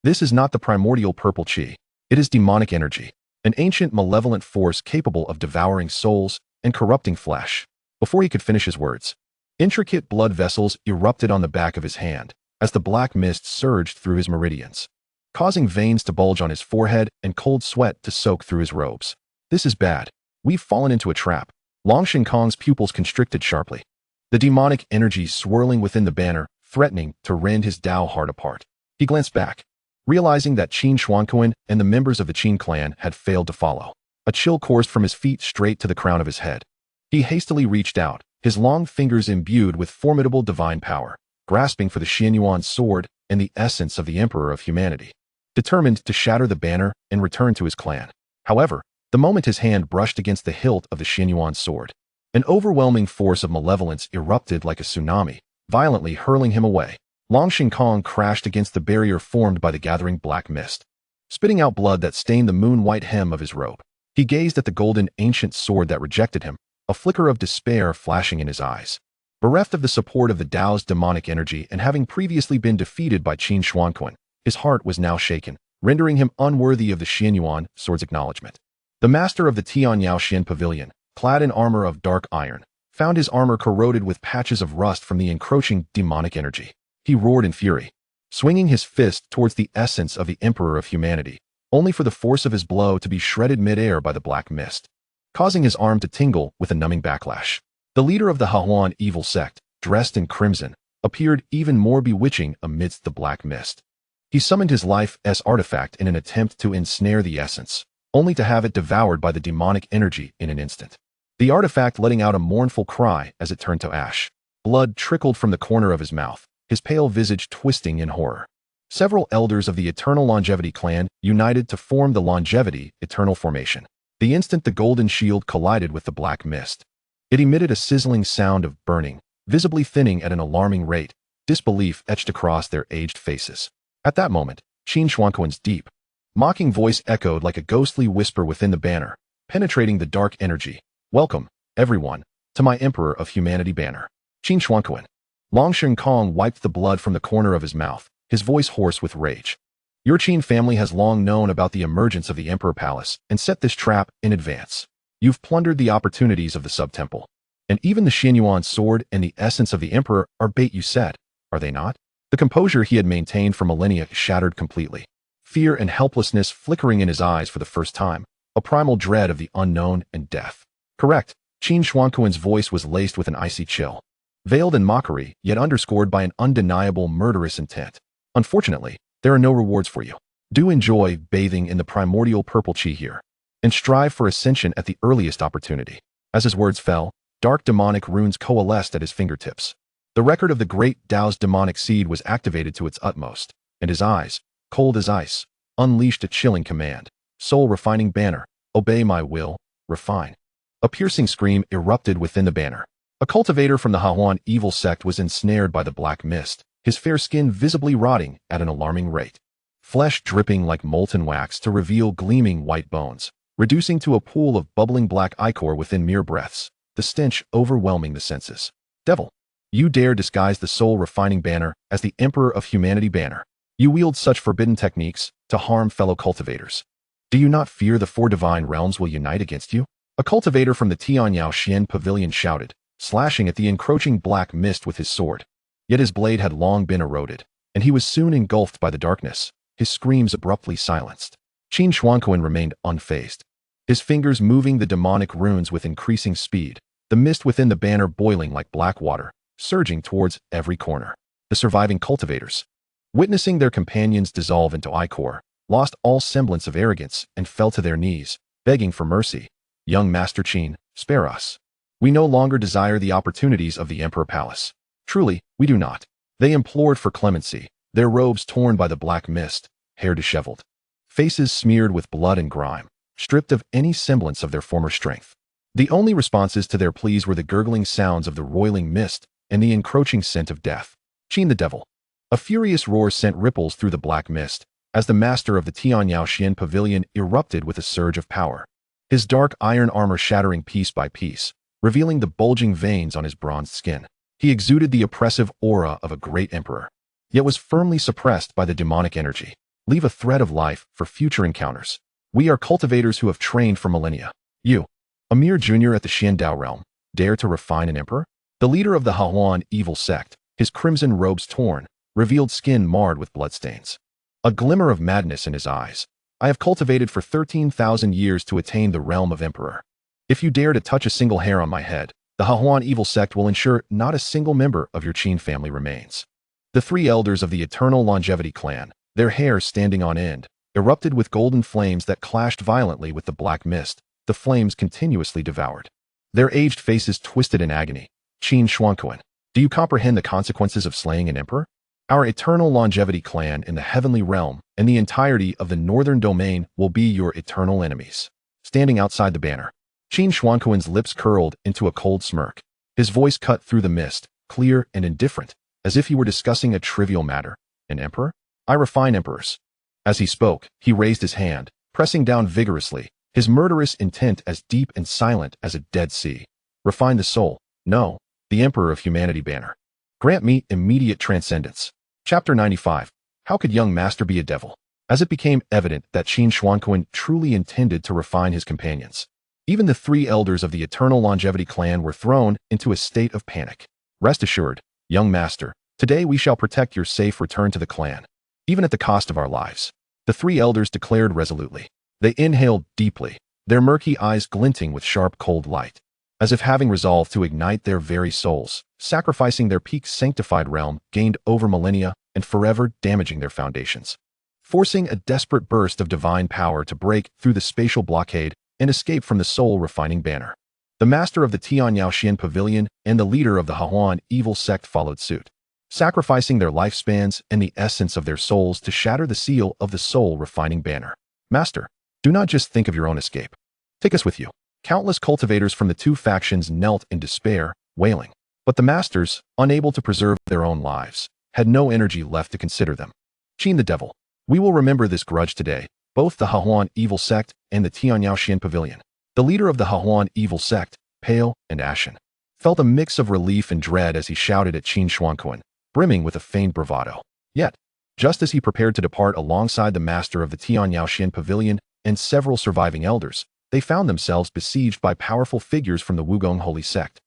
this is not the primordial purple qi. It is demonic energy, an ancient malevolent force capable of devouring souls and corrupting flesh. Before he could finish his words, intricate blood vessels erupted on the back of his hand as the black mist surged through his meridians, causing veins to bulge on his forehead and cold sweat to soak through his robes. This is bad. We've fallen into a trap. Changxing Kong's pupils constricted sharply, the demonic energy swirling within the banner, threatening to rend his Dao heart apart. He glanced back, realizing that Qin Xuanjun and the members of the Qin Clan had failed to follow. A chill coursed from his feet straight to the crown of his head. He hastily reached out, his long fingers imbued with formidable divine power, grasping for the Xianyuan sword and the essence of the Emperor of Humanity, determined to shatter the banner and return to his clan. However, the moment his hand brushed against the hilt of the Xianyuan sword, an overwhelming force of malevolence erupted like a tsunami, violently hurling him away. Long Kong crashed against the barrier formed by the gathering black mist, spitting out blood that stained the moon-white hem of his robe. He gazed at the golden ancient sword that rejected him, a flicker of despair flashing in his eyes. Bereft of the support of the Dao's demonic energy and having previously been defeated by Qin Xuanjun, his heart was now shaken, rendering him unworthy of the Xianyuan sword's acknowledgement. The master of the Tianyao Pavilion, clad in armor of dark iron, found his armor corroded with patches of rust from the encroaching demonic energy. He roared in fury, swinging his fist towards the essence of the Emperor of Humanity, only for the force of his blow to be shredded mid-air by the black mist, causing his arm to tingle with a numbing backlash. The leader of the Heroines evil sect, dressed in crimson, appeared even more bewitching amidst the black mist. He summoned his life's artifact in an attempt to ensnare the essence, only to have it devoured by the demonic energy in an instant. The artifact letting out a mournful cry as it turned to ash. Blood trickled from the corner of his mouth, his pale visage twisting in horror. Several elders of the Eternal Longevity Clan united to form the Longevity Eternal Formation. The instant the golden shield collided with the black mist, it emitted a sizzling sound of burning, visibly thinning at an alarming rate, disbelief etched across their aged faces. At that moment, Qin Xuanjun's deep, mocking voice echoed like a ghostly whisper within the banner, penetrating the dark energy. "Welcome, everyone, to my Emperor of Humanity banner." Qin Xuanjun. Long Kong wiped the blood from the corner of his mouth, his voice hoarse with rage. "Your Qin family has long known about the emergence of the Emperor Palace and set this trap in advance. You've plundered the opportunities of the sub-temple. And even the Xianyuan sword and the essence of the Emperor are bait you set, are they not?" The composure he had maintained for millennia shattered completely. Fear and helplessness flickering in his eyes for the first time, a primal dread of the unknown and death. "Correct." Qin Xuanjun's voice was laced with an icy chill, veiled in mockery, yet underscored by an undeniable murderous intent. "Unfortunately, there are no rewards for you. Do enjoy bathing in the primordial purple qi here, and strive for ascension at the earliest opportunity." As his words fell, dark demonic runes coalesced at his fingertips. The record of the great Dao's demonic seed was activated to its utmost, and his eyes, cold as ice, unleashed a chilling command. "Soul-refining banner, obey my will, refine." A piercing scream erupted within the banner. A cultivator from the Heroines evil sect was ensnared by the black mist, his fair skin visibly rotting at an alarming rate. Flesh dripping like molten wax to reveal gleaming white bones, reducing to a pool of bubbling black ichor within mere breaths, the stench overwhelming the senses. "Devil! You dare disguise the soul-refining banner as the Emperor of Humanity banner. You wield such forbidden techniques to harm fellow cultivators. Do you not fear the four divine realms will unite against you?" A cultivator from the Tianyao Pavilion shouted, slashing at the encroaching black mist with his sword. Yet his blade had long been eroded, and he was soon engulfed by the darkness, his screams abruptly silenced. Qin Xuanjun remained unfazed, his fingers moving the demonic runes with increasing speed, the mist within the banner boiling like black water, surging towards every corner. The surviving cultivators, witnessing their companions dissolve into ichor, lost all semblance of arrogance and fell to their knees, begging for mercy. "Young Master Qin, spare us. We no longer desire the opportunities of the Emperor Palace. Truly, we do not." They implored for clemency, their robes torn by the black mist, hair disheveled, faces smeared with blood and grime, stripped of any semblance of their former strength. The only responses to their pleas were the gurgling sounds of the roiling mist and the encroaching scent of death. "Qin the devil!" A furious roar sent ripples through the black mist, as the master of the Tianyao Pavilion erupted with a surge of power, his dark iron armor shattering piece by piece, revealing the bulging veins on his bronzed skin. He exuded the oppressive aura of a great emperor, yet was firmly suppressed by the demonic energy. "Leave a thread of life for future encounters. We are cultivators who have trained for millennia. You, a mere junior at the Xian Dao realm, dare to refine an emperor?" The leader of the Heroines evil sect, his crimson robes torn, revealed skin marred with bloodstains, a glimmer of madness in his eyes. "I have cultivated for 13,000 years to attain the realm of emperor. If you dare to touch a single hair on my head, the Heroines evil sect will ensure not a single member of your Qin family remains." The three elders of the Eternal Longevity Clan, their hair standing on end, erupted with golden flames that clashed violently with the black mist. The flames continuously devoured their aged faces, twisted in agony. "Qin Xuanjun, do you comprehend the consequences of slaying an emperor? Our Eternal Longevity Clan in the heavenly realm and the entirety of the northern domain will be your eternal enemies." Standing outside the banner, Qin Xuanjun's lips curled into a cold smirk. His voice cut through the mist, clear and indifferent, as if he were discussing a trivial matter. An emperor? I refine emperors. As he spoke, he raised his hand, pressing down vigorously, his murderous intent as deep and silent as a dead sea. Refine the soul. No, the Emperor of Humanity banner. Grant me immediate transcendence. Chapter 95. How could young master be a devil? As it became evident that Qin Xuanjun truly intended to refine his companions, even the three elders of the Eternal Longevity clan were thrown into a state of panic. Rest assured, young master, today we shall protect your safe return to the clan, even at the cost of our lives. The three elders declared resolutely. They inhaled deeply, their murky eyes glinting with sharp cold light, as if having resolved to ignite their very souls, sacrificing their peak sanctified realm gained over millennia and forever damaging their foundations, forcing a desperate burst of divine power to break through the spatial blockade and escape from the soul-refining banner. The master of the Tianyao Pavilion and the leader of the Hahuan evil sect followed suit, sacrificing their lifespans and the essence of their souls to shatter the seal of the soul-refining banner. Master, do not just think of your own escape. Take us with you. Countless cultivators from the two factions knelt in despair, wailing. But the masters, unable to preserve their own lives, had no energy left to consider them. Qin the devil. We will remember this grudge today, both the Hahuan evil sect and the Tianyao Pavilion. The leader of the Hahuan evil sect, pale and ashen, felt a mix of relief and dread as he shouted at Qin Xuanjun, brimming with a feigned bravado. Yet, just as he prepared to depart alongside the master of the Tianyao Pavilion and several surviving elders, they found themselves besieged by powerful figures from the Wugong Holy Sect,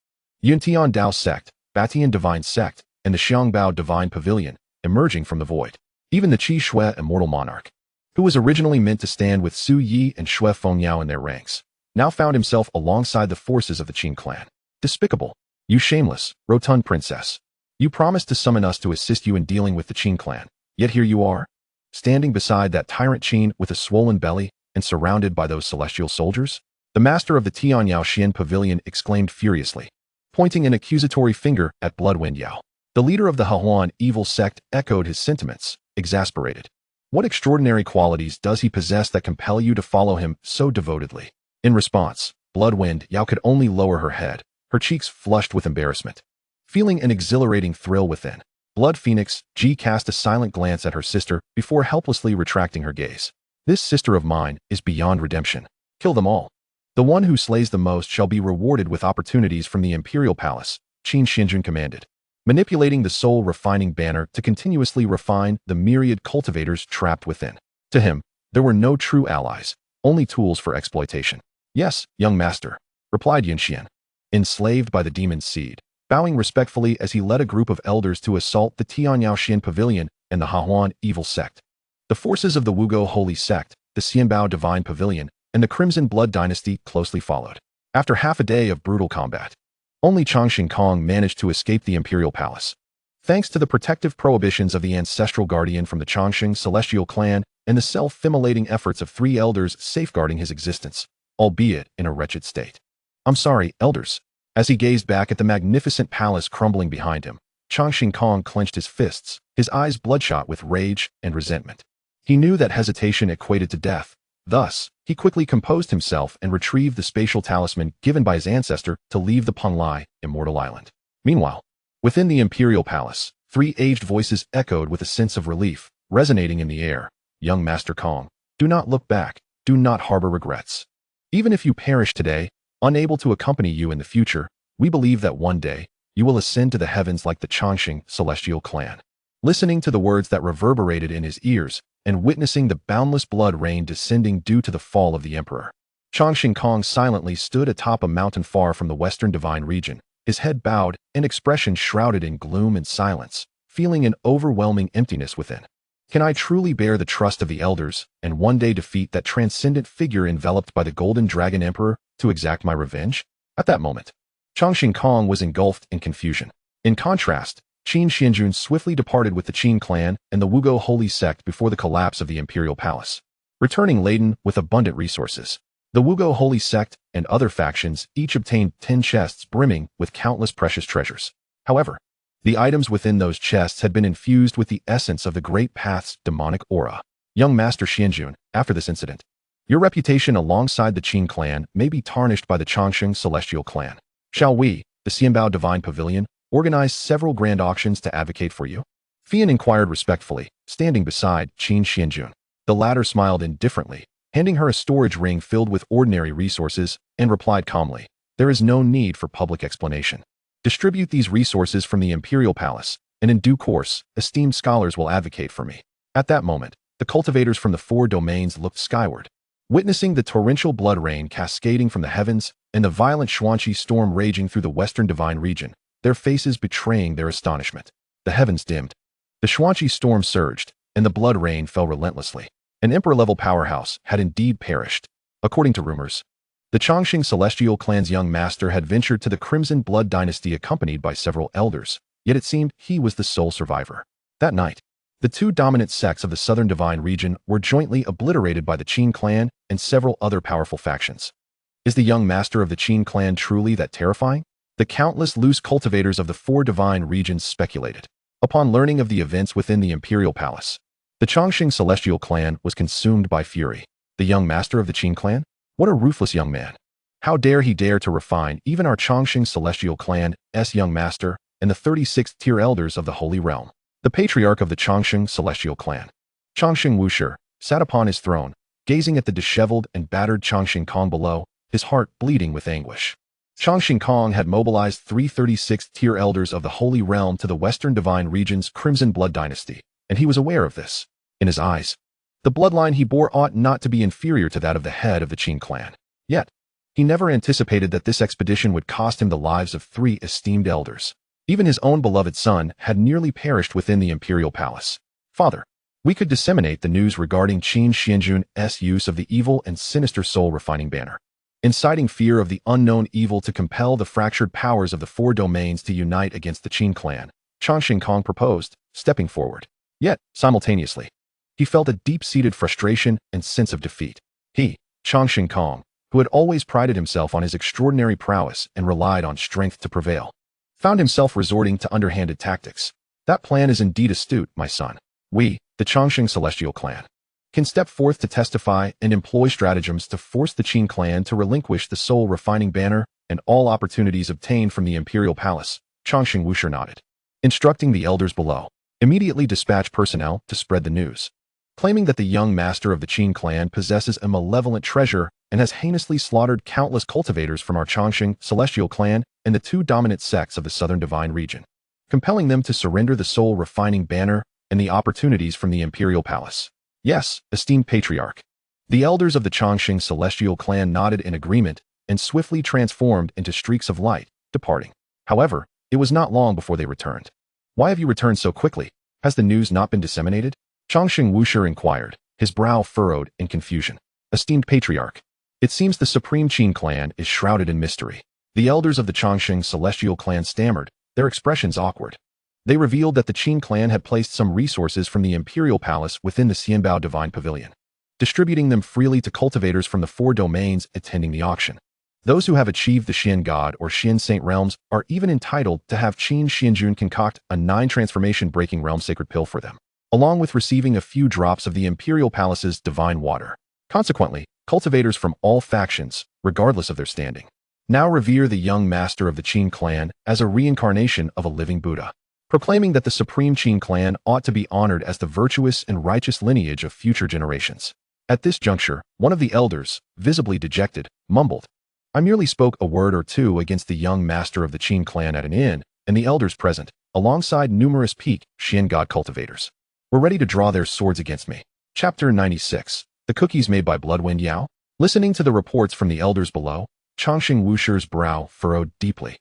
Yuntian Dao Sect, Batian Divine Sect, and the Xiangbao Divine Pavilion, emerging from the void. Even the Qi Shui Immortal Monarch, who was originally meant to stand with Su Yi and Shui Fengyao in their ranks, now found himself alongside the forces of the Qin Clan. Despicable! You shameless, rotund princess! You promised to summon us to assist you in dealing with the Qin Clan, yet here you are, standing beside that tyrant Qin with a swollen belly and surrounded by those celestial soldiers? The master of the Tianyao Pavilion exclaimed furiously, pointing an accusatory finger at Bloodwind Yao. The leader of the Hahuan evil sect echoed his sentiments, exasperated. What extraordinary qualities does he possess that compel you to follow him so devotedly? In response, Bloodwind Yao could only lower her head, her cheeks flushed with embarrassment. Feeling an exhilarating thrill within, Blood Phoenix Ji cast a silent glance at her sister before helplessly retracting her gaze. This sister of mine is beyond redemption. Kill them all. The one who slays the most shall be rewarded with opportunities from the Imperial Palace, Qin Xuanjun commanded, manipulating the soul-refining banner to continuously refine the myriad cultivators trapped within. To him, there were no true allies, only tools for exploitation. Yes, young master, replied Yunxian, enslaved by the demon's seed, bowing respectfully as he led a group of elders to assault the Tianyao Pavilion and the Hahuan evil sect. The forces of the Wugong Holy Sect, the Xianbao Divine Pavilion, and the Crimson Blood Dynasty closely followed. After half a day of brutal combat, only Changxing Kong managed to escape the Imperial Palace. Thanks to the protective prohibitions of the ancestral guardian from the Changxing Celestial Clan and the self-immolating efforts of three elders safeguarding his existence, albeit in a wretched state. I'm sorry, elders. As he gazed back at the magnificent palace crumbling behind him, Changxing Kong clenched his fists, his eyes bloodshot with rage and resentment. He knew that hesitation equated to death. Thus, he quickly composed himself and retrieved the spatial talisman given by his ancestor to leave the Penglai, Immortal Island. Meanwhile, within the Imperial Palace, three aged voices echoed with a sense of relief, resonating in the air. Young Master Kong, do not look back, do not harbor regrets. Even if you perish today, unable to accompany you in the future, we believe that one day, you will ascend to the heavens like the Changxing Celestial Clan. Listening to the words that reverberated in his ears, and witnessing the boundless blood rain descending due to the fall of the emperor, Changxing Kong silently stood atop a mountain far from the western divine region, his head bowed and expression shrouded in gloom and silence, feeling an overwhelming emptiness within. Can I truly bear the trust of the elders and one day defeat that transcendent figure enveloped by the golden dragon emperor to exact my revenge? At that moment, Changxing Kong was engulfed in confusion. In contrast, Qin Xuanjun swiftly departed with the Qin Clan and the Wugong Holy Sect before the collapse of the Imperial Palace, returning laden with abundant resources. The Wugong Holy Sect and other factions each obtained 10 chests brimming with countless precious treasures. However, the items within those chests had been infused with the essence of the Great Path's demonic aura. Young Master Xuanjun, after this incident, your reputation alongside the Qin Clan may be tarnished by the Changxing Celestial Clan. Shall we, the Xianbao Divine Pavilion, organized several grand auctions to advocate for you? Fian inquired respectfully, standing beside Qin Xuanjun. The latter smiled indifferently, handing her a storage ring filled with ordinary resources, and replied calmly, "There is no need for public explanation. Distribute these resources from the imperial palace, and in due course, esteemed scholars will advocate for me." At that moment, the cultivators from the 4 domains looked skyward. Witnessing the torrential blood rain cascading from the heavens and the violent Xuanxi storm raging through the western divine region, their faces betraying their astonishment. The heavens dimmed. The Xuanxi storm surged, and the blood rain fell relentlessly. An emperor-level powerhouse had indeed perished. According to rumors, the Chongqing celestial clan's young master had ventured to the Crimson Blood dynasty accompanied by several elders, yet it seemed he was the sole survivor. That night, the 2 dominant sects of the southern divine region were jointly obliterated by the Qin Clan and several other powerful factions. Is the young master of the Qin Clan truly that terrifying? The countless loose cultivators of the 4 divine regions speculated. Upon learning of the events within the imperial palace, the Chongqing celestial clan was consumed by fury. The young master of the Qin Clan? What a ruthless young man. How dare he dare to refine even our Chongqing celestial clan's young master and the 36th tier elders of the Holy Realm. The patriarch of the Chongqing celestial clan, Chongqing Wushi, sat upon his throne, gazing at the disheveled and battered Chongqing Kong below, his heart bleeding with anguish. Chongqing Kong had mobilized 3 36th tier elders of the Holy Realm to the Western Divine Region's Crimson Blood dynasty, and he was aware of this. In his eyes, the bloodline he bore ought not to be inferior to that of the head of the Qin Clan. Yet, he never anticipated that this expedition would cost him the lives of 3 esteemed elders. Even his own beloved son had nearly perished within the imperial palace. "Father, we could disseminate the news regarding Qin Xuanjun's use of the evil and sinister soul-refining banner, inciting fear of the unknown evil to compel the fractured powers of the 4 domains to unite against the Qin Clan," Chongqing Kong proposed, stepping forward. Yet, simultaneously, he felt a deep-seated frustration and sense of defeat. He, Chongqing Kong, who had always prided himself on his extraordinary prowess and relied on strength to prevail, found himself resorting to underhanded tactics. "That plan is indeed astute, my son. We, the Chongqing celestial clan, can step forth to testify and employ stratagems to force the Qin Clan to relinquish the soul-refining banner and all opportunities obtained from the imperial palace." Chongqing Wushi nodded, instructing the elders below, "Immediately dispatch personnel to spread the news, claiming that the young master of the Qin Clan possesses a malevolent treasure and has heinously slaughtered countless cultivators from our Chongqing celestial clan and the 2 dominant sects of the southern divine region, compelling them to surrender the soul-refining banner and the opportunities from the imperial palace." "Yes, esteemed patriarch." The elders of the Chongqing celestial clan nodded in agreement and swiftly transformed into streaks of light, departing. However, it was not long before they returned. "Why have you returned so quickly? Has the news not been disseminated?" Chongqing Wushi inquired, his brow furrowed in confusion. "Esteemed patriarch, it seems the supreme Qin Clan is shrouded in mystery." The elders of the Chongqing celestial clan stammered, their expressions awkward. They revealed that the Qin Clan had placed some resources from the imperial palace within the Xianbao divine pavilion, distributing them freely to cultivators from the 4 domains attending the auction. Those who have achieved the Xian God or Xian Saint realms are even entitled to have Qin Xuanjun concoct a 9 transformation-breaking realm sacred pill for them, along with receiving a few drops of the imperial palace's divine water. Consequently, cultivators from all factions, regardless of their standing, now revere the young master of the Qin Clan as a reincarnation of a living Buddha, proclaiming that the supreme Qin Clan ought to be honored as the virtuous and righteous lineage of future generations. At this juncture, one of the elders, visibly dejected, mumbled, "I merely spoke a word or two against the young master of the Qin Clan at an inn, and the elders present, alongside numerous peak Xian God cultivators, were ready to draw their swords against me." Chapter 96. The Cookies Made by Bloodwind Yao? Listening to the reports from the elders below, Chongqing Wushi's brow furrowed deeply,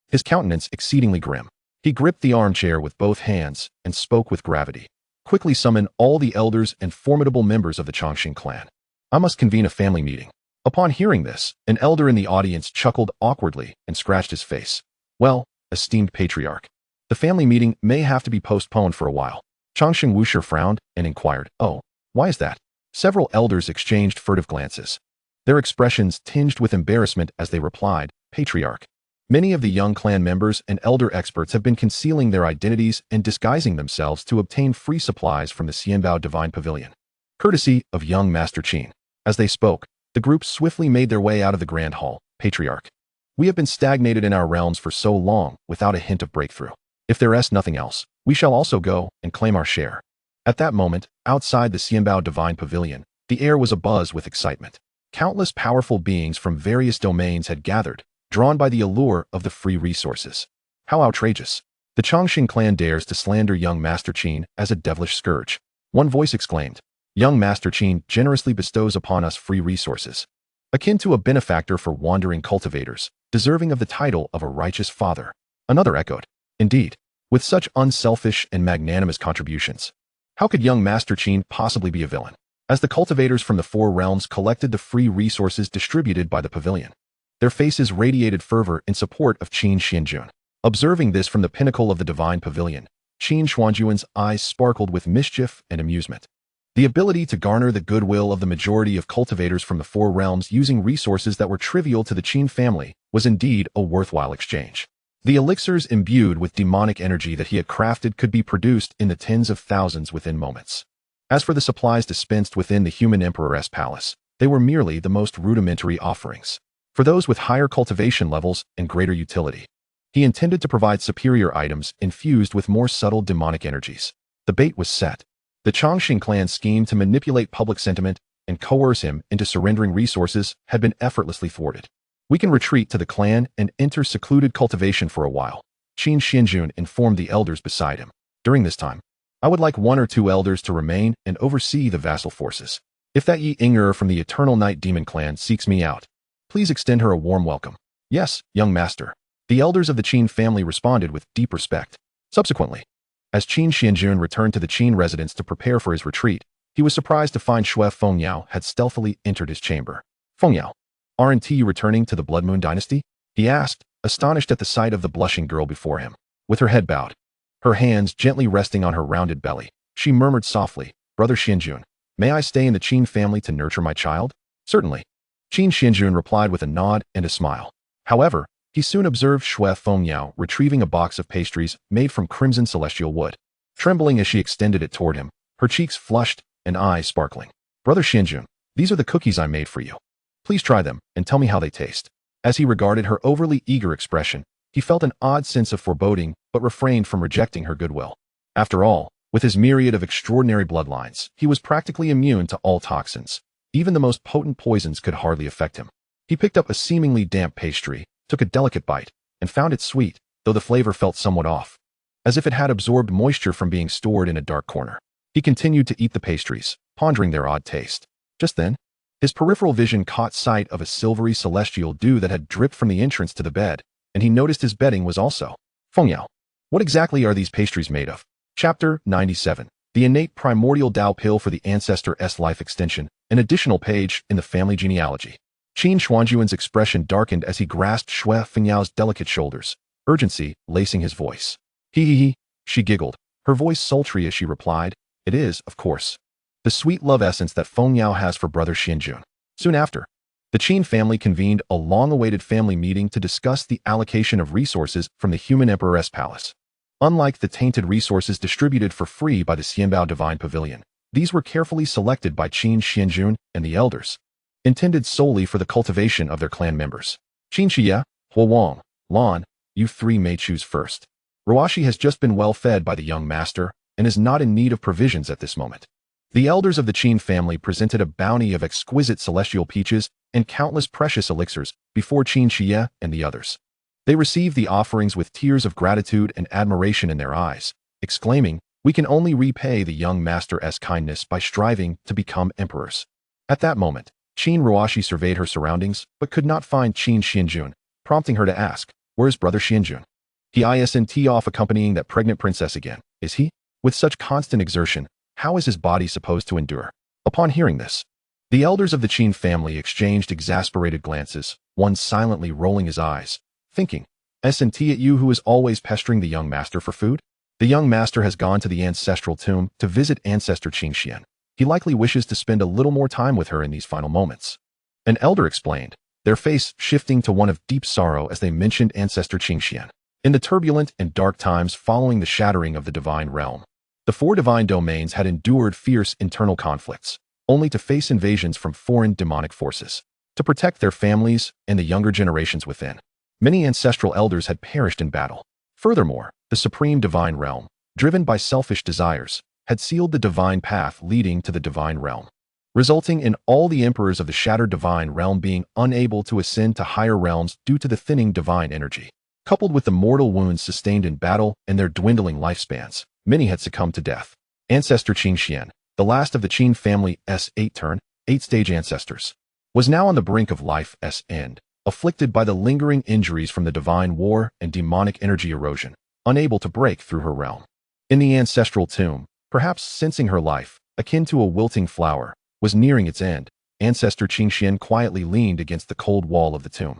his countenance exceedingly grim. He gripped the armchair with both hands and spoke with gravity. "Quickly summon all the elders and formidable members of the Chongqing clan. I must convene a family meeting." Upon hearing this, an elder in the audience chuckled awkwardly and scratched his face. "Well, esteemed patriarch, the family meeting may have to be postponed for a while." Chongqing Wushi frowned and inquired, "Oh, why is that?" Several elders exchanged furtive glances, their expressions tinged with embarrassment as they replied, "Patriarch, many of the young clan members and elder experts have been concealing their identities and disguising themselves to obtain free supplies from the Xianbao Divine Pavilion, courtesy of young Master Qin." As they spoke, the group swiftly made their way out of the grand hall. "Patriarch, We have been stagnated in our realms for so long without a hint of breakthrough. If there is nothing else, we shall also go and claim our share." At that moment, outside the Xianbao Divine Pavilion, the air was abuzz with excitement. Countless powerful beings from various domains had gathered, drawn by the allure of the free resources. How outrageous! The Qin Clan dares to slander young Master Qin as a devilish scourge. One voice exclaimed, "Young Master Qin generously bestows upon us free resources, akin to a benefactor for wandering cultivators, deserving of the title of a righteous father." Another echoed, "Indeed, with such unselfish and magnanimous contributions, how could young Master Qin possibly be a villain?" As the cultivators from the four realms collected the free resources distributed by the pavilion, their faces radiated fervor in support of Qin Xuanjun. Observing this from the pinnacle of the divine pavilion, Qin Xuanjun's eyes sparkled with mischief and amusement. The ability to garner the goodwill of the majority of cultivators from the four realms using resources that were trivial to the Qin family was indeed a worthwhile exchange. The elixirs imbued with demonic energy that he had crafted could be produced in the tens of thousands within moments. As for the supplies dispensed within the human emperor's palace, they were merely the most rudimentary offerings. For those with higher cultivation levels and greater utility, he intended to provide superior items infused with more subtle demonic energies. The bait was set. The Qin Clan's scheme to manipulate public sentiment and coerce him into surrendering resources had been effortlessly thwarted. "We can retreat to the clan and enter secluded cultivation for a while," Qin Xuanjun informed the elders beside him. "During this time, I would like 1 or 2 elders to remain and oversee the vassal forces. If that Yi Inger from the Eternal Night Demon Clan seeks me out, please extend her a warm welcome." "Yes, young master." The elders of the Qin family responded with deep respect. Subsequently, as Qin Xuanjun returned to the Qin residence to prepare for his retreat, he was surprised to find Shui Fengyao had stealthily entered his chamber. "Fengyao, aren't you returning to the Blood Moon dynasty?" he asked, astonished at the sight of the blushing girl before him. With her head bowed, her hands gently resting on her rounded belly, she murmured softly, "Brother Xuanjun, may I stay in the Qin family to nurture my child?" "Certainly." Qin Xuanjun replied with a nod and a smile. However, he soon observed Shui Fengyao retrieving a box of pastries made from crimson celestial wood. Trembling as she extended it toward him, her cheeks flushed and eyes sparkling. "Brother Xuanjun, these are the cookies I made for you. Please try them and tell me how they taste." As he regarded her overly eager expression, he felt an odd sense of foreboding but refrained from rejecting her goodwill. After all, with his myriad of extraordinary bloodlines, he was practically immune to all toxins. Even the most potent poisons could hardly affect him. He picked up a seemingly damp pastry, took a delicate bite, and found it sweet, though the flavor felt somewhat off, as if it had absorbed moisture from being stored in a dark corner. He continued to eat the pastries, pondering their odd taste. Just then, his peripheral vision caught sight of a silvery celestial dew that had dripped from the entrance to the bed, and he noticed his bedding was also. "Fengyao, what exactly are these pastries made of?" Chapter 97. The innate primordial Dao pill for the Ancestor's life extension, an additional page in the family genealogy. Qin Xuanjun's expression darkened as he grasped Shui Fengyao's delicate shoulders, urgency lacing his voice. He, she giggled, her voice sultry as she replied, "It is, of course, the sweet love essence that Fengyao has for brother Xuanjun." Soon after, the Qin family convened a long-awaited family meeting to discuss the allocation of resources from the human emperor's palace. Unlike the tainted resources distributed for free by the Xianbao Divine Pavilion, these were carefully selected by Qin Xuanjun and the elders, intended solely for the cultivation of their clan members. "Xianxia, Huowang, Lan, you three may choose first. Roashi has just been well fed by the young master and is not in need of provisions at this moment." The elders of the Qin family presented a bounty of exquisite celestial peaches and countless precious elixirs before Qin Xia and the others. They received the offerings with tears of gratitude and admiration in their eyes, exclaiming, "We can only repay the young master's kindness by striving to become emperors." At that moment, Qin Roashi surveyed her surroundings but could not find Qin Xuanjun, prompting her to ask, "Where is brother Xuanjun? He isn't off accompanying that pregnant princess again, is he? With such constant exertion, how is his body supposed to endure?" Upon hearing this, the elders of the Qin family exchanged exasperated glances, one silently rolling his eyes, thinking, "Isn't it you who is always pestering the young master for food? The young master has gone to the ancestral tomb to visit Ancestor Qin Xian. He likely wishes to spend a little more time with her in these final moments." An elder explained, their face shifting to one of deep sorrow as they mentioned Ancestor Qin Xian. In the turbulent and dark times following the shattering of the divine realm, the four divine domains had endured fierce internal conflicts, only to face invasions from foreign demonic forces. To protect their families and the younger generations within, Many ancestral elders had perished in battle. Furthermore, the supreme divine realm, driven by selfish desires, had sealed the divine path leading to the divine realm, resulting in all the emperors of the shattered divine realm being unable to ascend to higher realms due to the thinning divine energy. Coupled with the mortal wounds sustained in battle and their dwindling lifespans, many had succumbed to death. Ancestor Qin Xuanjun, the last of the Qin family's 8-stage ancestors, was now on the brink of life's end, afflicted by the lingering injuries from the divine war and demonic energy erosion, unable to break through her realm. In the ancestral tomb, perhaps sensing her life, akin to a wilting flower, was nearing its end, Ancestor Qin Xuanjun quietly leaned against the cold wall of the tomb,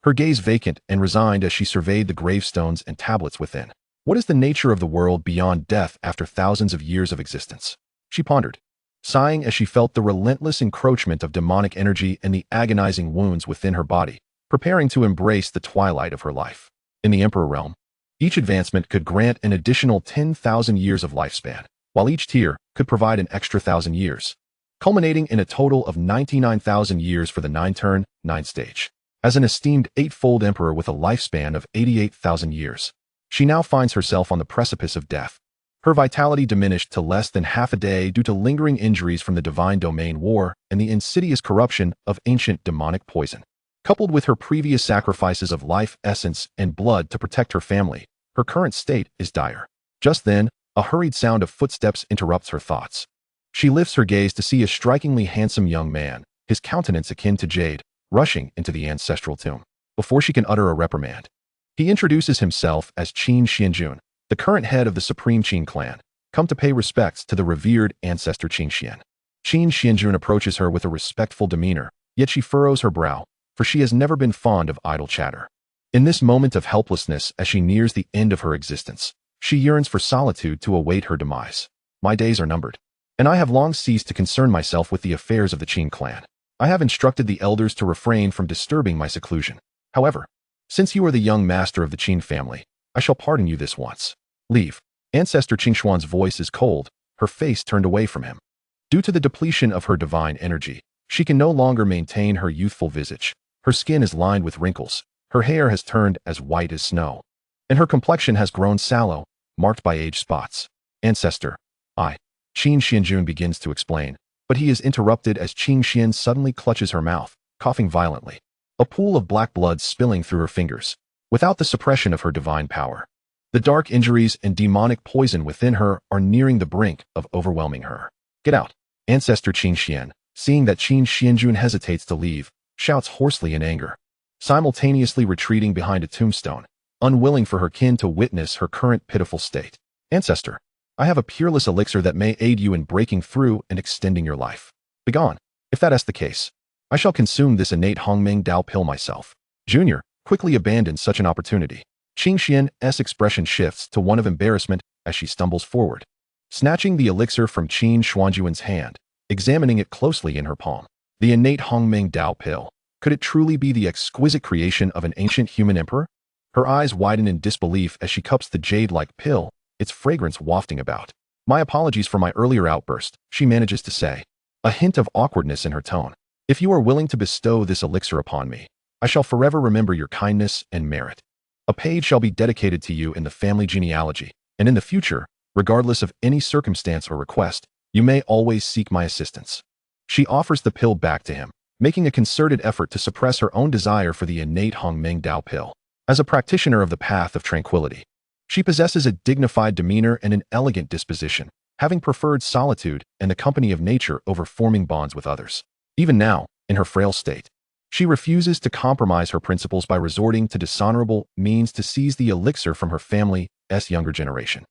her gaze vacant and resigned as she surveyed the gravestones and tablets within. What is the nature of the world beyond death after thousands of years of existence? She pondered, sighing as she felt the relentless encroachment of demonic energy and the agonizing wounds within her body, preparing to embrace the twilight of her life. In the Emperor realm, each advancement could grant an additional 10,000 years of lifespan, while each tier could provide an extra 1,000 years, culminating in a total of 99,000 years for the 9-turn, 9-stage. As an esteemed 8-fold emperor with a lifespan of 88,000 years, she now finds herself on the precipice of death. Her vitality diminished to less than half a day due to lingering injuries from the divine domain war and the insidious corruption of ancient demonic poison. Coupled with her previous sacrifices of life essence and blood to protect her family, her current state is dire. Just then, a hurried sound of footsteps interrupts her thoughts. She lifts her gaze to see a strikingly handsome young man, his countenance akin to jade, rushing into the ancestral tomb. Before she can utter a reprimand, he introduces himself as Qin Xuanjun, the current head of the supreme Qin Clan, come to pay respects to the revered ancestor Qin Xuanjun. Qin Xuanjun approaches her with a respectful demeanor, yet she furrows her brow, for she has never been fond of idle chatter. In this moment of helplessness as she nears the end of her existence, she yearns for solitude to await her demise. My days are numbered, and I have long ceased to concern myself with the affairs of the Qin Clan. I have instructed the elders to refrain from disturbing my seclusion. However, since you are the young master of the Qin family, I shall pardon you this once. Leave. Ancestor Qin Xuanjun's voice is cold, her face turned away from him. Due to the depletion of her divine energy, she can no longer maintain her youthful visage. Her skin is lined with wrinkles, her hair has turned as white as snow, and her complexion has grown sallow, marked by age spots. Ancestor, Qin Xuanjun begins to explain, but he is interrupted as Qin Xuanjun suddenly clutches her mouth, coughing violently, a pool of black blood spilling through her fingers. Without the suppression of her divine power, the dark injuries and demonic poison within her are nearing the brink of overwhelming her. Get out. Ancestor Qin Xuanjun, seeing that Qin Xuanjun hesitates to leave, shouts hoarsely in anger, simultaneously retreating behind a tombstone, unwilling for her kin to witness her current pitiful state. Ancestor, I have a peerless elixir that may aid you in breaking through and extending your life. Begone. If that is the case, I shall consume this innate Hongmeng Dao pill myself. Junior quickly abandons such an opportunity. Qin Xuanjun's expression shifts to one of embarrassment as she stumbles forward, snatching the elixir from Qin Xuanjun's hand, examining it closely in her palm. The innate Hongmeng Dao pill. Could it truly be the exquisite creation of an ancient human emperor? Her eyes widen in disbelief as she cups the jade-like pill, its fragrance wafting about. My apologies for my earlier outburst, she manages to say, a hint of awkwardness in her tone. If you are willing to bestow this elixir upon me, I shall forever remember your kindness and merit. A page shall be dedicated to you in the family genealogy, and in the future, regardless of any circumstance or request, you may always seek my assistance. She offers the pill back to him, making a concerted effort to suppress her own desire for the innate Hongmeng Dao pill. As a practitioner of the path of tranquility, she possesses a dignified demeanor and an elegant disposition, having preferred solitude and the company of nature over forming bonds with others. Even now, in her frail state, she refuses to compromise her principles by resorting to dishonorable means to seize the elixir from her family's younger generation.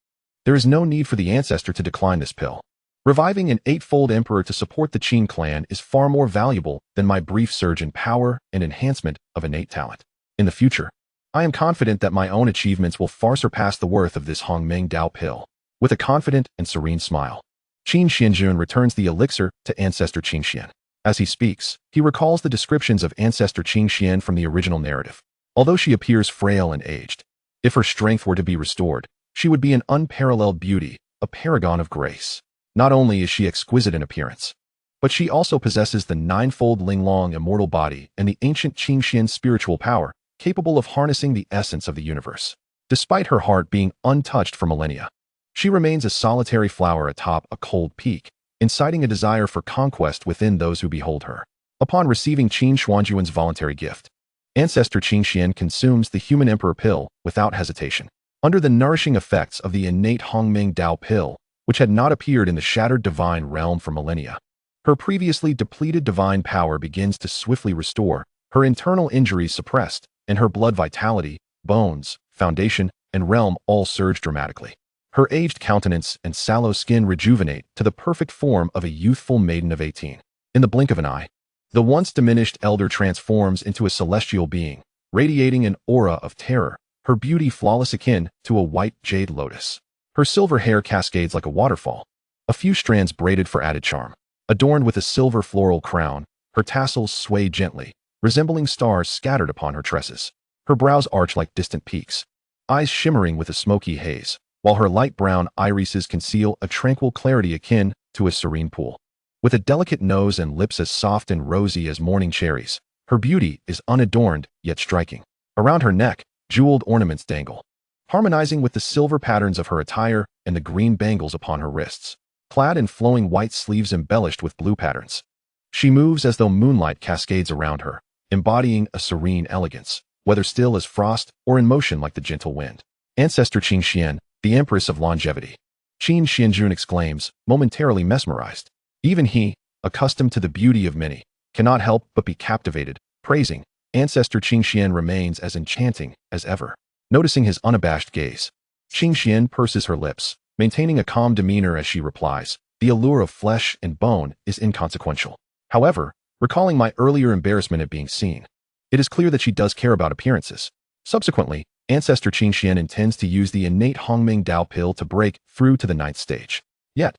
There is no need for the ancestor to decline this pill. Reviving an 8-fold emperor to support the Qin clan is far more valuable than my brief surge in power and enhancement of innate talent. In the future, I am confident that my own achievements will far surpass the worth of this Hongmeng Dao pill. With a confident and serene smile, Qin Xuanjun returns the elixir to Ancestor Qin Xuanjun. As he speaks, he recalls the descriptions of Ancestor Qin Xuanjun from the original narrative. Although she appears frail and aged, if her strength were to be restored, she would be an unparalleled beauty, a paragon of grace. Not only is she exquisite in appearance, but she also possesses the 9-fold Linglong immortal body and the ancient Qin Xuanjun spiritual power, capable of harnessing the essence of the universe. Despite her heart being untouched for millennia, she remains a solitary flower atop a cold peak, inciting a desire for conquest within those who behold her. Upon receiving Qin Xuanjun's voluntary gift, Ancestor Qin Xian consumes the human emperor pill without hesitation. Under the nourishing effects of the innate Hongming Dao pill, which had not appeared in the shattered divine realm for millennia, her previously depleted divine power begins to swiftly restore, her internal injuries suppressed, and her blood vitality, bones, foundation, and realm all surge dramatically. Her aged countenance and sallow skin rejuvenate to the perfect form of a youthful maiden of 18. In the blink of an eye, the once diminished elder transforms into a celestial being, radiating an aura of terror, her beauty flawless akin to a white jade lotus. Her silver hair cascades like a waterfall, a few strands braided for added charm. Adorned with a silver floral crown, her tassels sway gently, resembling stars scattered upon her tresses. Her brows arch like distant peaks, eyes shimmering with a smoky haze, while her light brown irises conceal a tranquil clarity akin to a serene pool. With a delicate nose and lips as soft and rosy as morning cherries, her beauty is unadorned yet striking. Around her neck, jeweled ornaments dangle, harmonizing with the silver patterns of her attire and the green bangles upon her wrists. Clad in flowing white sleeves embellished with blue patterns, she moves as though moonlight cascades around her, embodying a serene elegance, whether still as frost or in motion like the gentle wind. Ancestor Qin Xian, the Empress of Longevity, Qin Xuanjun exclaims, momentarily mesmerized. Even he, accustomed to the beauty of many, cannot help but be captivated, praising. Ancestor Qin Xian remains as enchanting as ever. Noticing his unabashed gaze, Qin Xian purses her lips, maintaining a calm demeanor as she replies, "The allure of flesh and bone is inconsequential. However, recalling my earlier embarrassment at being seen, it is clear that she does care about appearances." Subsequently, Ancestor Qin Xian intends to use the innate Hongming Dao pill to break through to the 9th stage. Yet,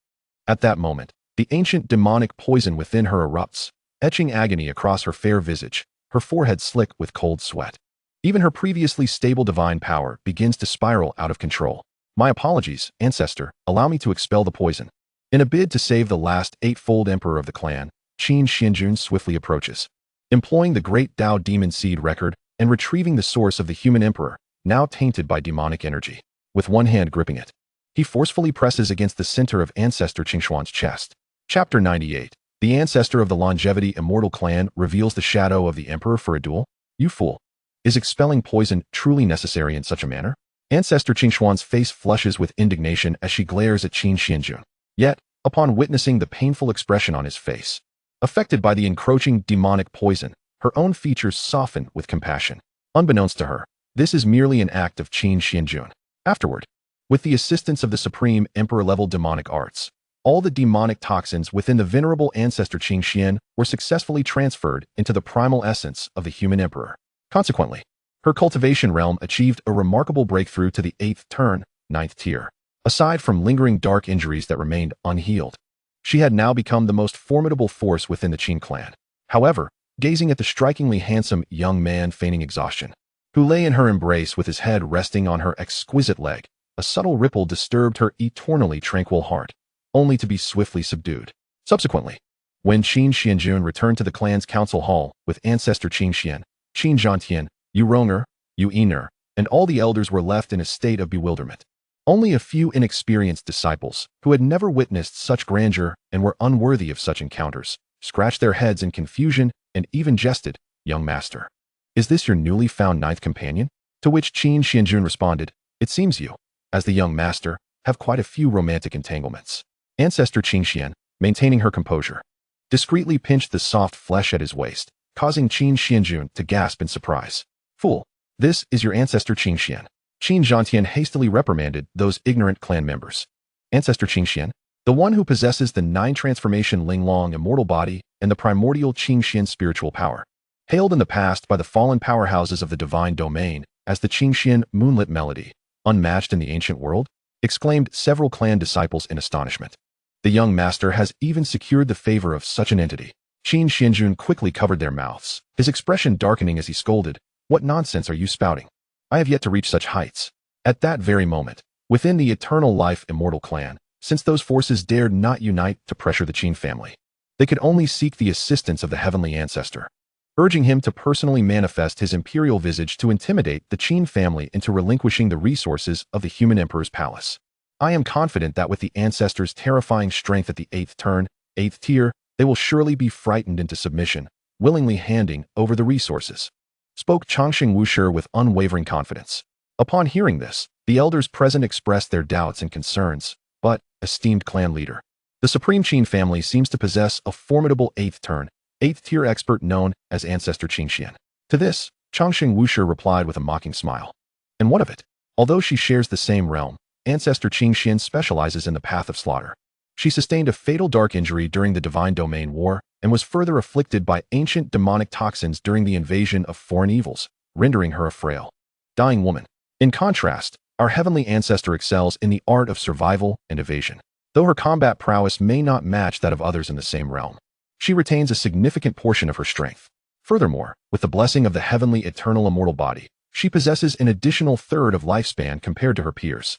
at that moment, the ancient demonic poison within her erupts, etching agony across her fair visage, her forehead slick with cold sweat. Even her previously stable divine power begins to spiral out of control. "My apologies, Ancestor, allow me to expel the poison." In a bid to save the last eightfold emperor of the clan, Qin Xuanjun swiftly approaches, employing the great Dao demon seed record and retrieving the source of the human emperor, now tainted by demonic energy. With one hand gripping it, he forcefully presses against the center of Ancestor Qin Xuan's chest. Chapter 98. The Ancestor of the Longevity Immortal Clan reveals the shadow of the emperor for a duel. "You fool. Is expelling poison truly necessary in such a manner?" Ancestor Qin Xuan's face flushes with indignation as she glares at Qin Xuanjun. Yet, upon witnessing the painful expression on his face, affected by the encroaching demonic poison, her own features soften with compassion. Unbeknownst to her, this is merely an act of Qin Xuanjun. Afterward, with the assistance of the supreme emperor-level demonic arts, all the demonic toxins within the venerable Ancestor Qin Xian were successfully transferred into the primal essence of the human emperor. Consequently, her cultivation realm achieved a remarkable breakthrough to the 8th turn, 9th tier. Aside from lingering dark injuries that remained unhealed, she had now become the most formidable force within the Qin clan. However, gazing at the strikingly handsome young man feigning exhaustion, who lay in her embrace with his head resting on her exquisite leg, a subtle ripple disturbed her eternally tranquil heart, only to be swiftly subdued. Subsequently, when Qin Xuanjun returned to the clan's council hall with Ancestor Qin Xian, Qin Zhantian, Yu Ronger, Yu Iner, and all the elders were left in a state of bewilderment. Only a few inexperienced disciples, who had never witnessed such grandeur and were unworthy of such encounters, scratched their heads in confusion and even jested, "Young master, is this your newly found 9th companion?" To which Qin Xuanjun responded, "It seems you, as the young master, have quite a few romantic entanglements." Ancestor Qin Xian, maintaining her composure, discreetly pinched the soft flesh at his waist, causing Qin Xuanjun to gasp in surprise. "Fool, this is your Ancestor Qin Xian." Qin Zhantian hastily reprimanded those ignorant clan members. Ancestor Qin Xian, the one who possesses the 9 transformation Linglong immortal body and the primordial Qin Xian spiritual power, hailed in the past by the fallen powerhouses of the divine domain as the Qin Xian moonlit melody, unmatched in the ancient world, exclaimed several clan disciples in astonishment. The young master has even secured the favor of such an entity. Qin Xuanjun quickly covered their mouths, his expression darkening as he scolded, "What nonsense are you spouting? I have yet to reach such heights." At that very moment, within the Eternal Life Immortal Clan, since those forces dared not unite to pressure the Qin family, they could only seek the assistance of the Heavenly Ancestor. urging him to personally manifest his imperial visage to intimidate the Qin family into relinquishing the resources of the human emperor's palace. I am confident that with the ancestors' terrifying strength at the 8th turn, 8th tier, they will surely be frightened into submission, willingly handing over the resources. Spoke Changxing Wushi with unwavering confidence. Upon hearing this, the elders present expressed their doubts and concerns, but, esteemed clan leader, the Supreme Qin family seems to possess a formidable 8th turn, 8th tier expert known as Ancestor Qingxian. To this, Changxing Wushi replied with a mocking smile. And what of it? Although she shares the same realm, Ancestor Qingxian specializes in the path of slaughter. She sustained a fatal dark injury during the Divine Domain War and was further afflicted by ancient demonic toxins during the invasion of foreign evils, rendering her a frail, dying woman. In contrast, our heavenly ancestor excels in the art of survival and evasion. Though her combat prowess may not match that of others in the same realm, she retains a significant portion of her strength. Furthermore, with the blessing of the heavenly eternal immortal body, she possesses an additional third of lifespan compared to her peers.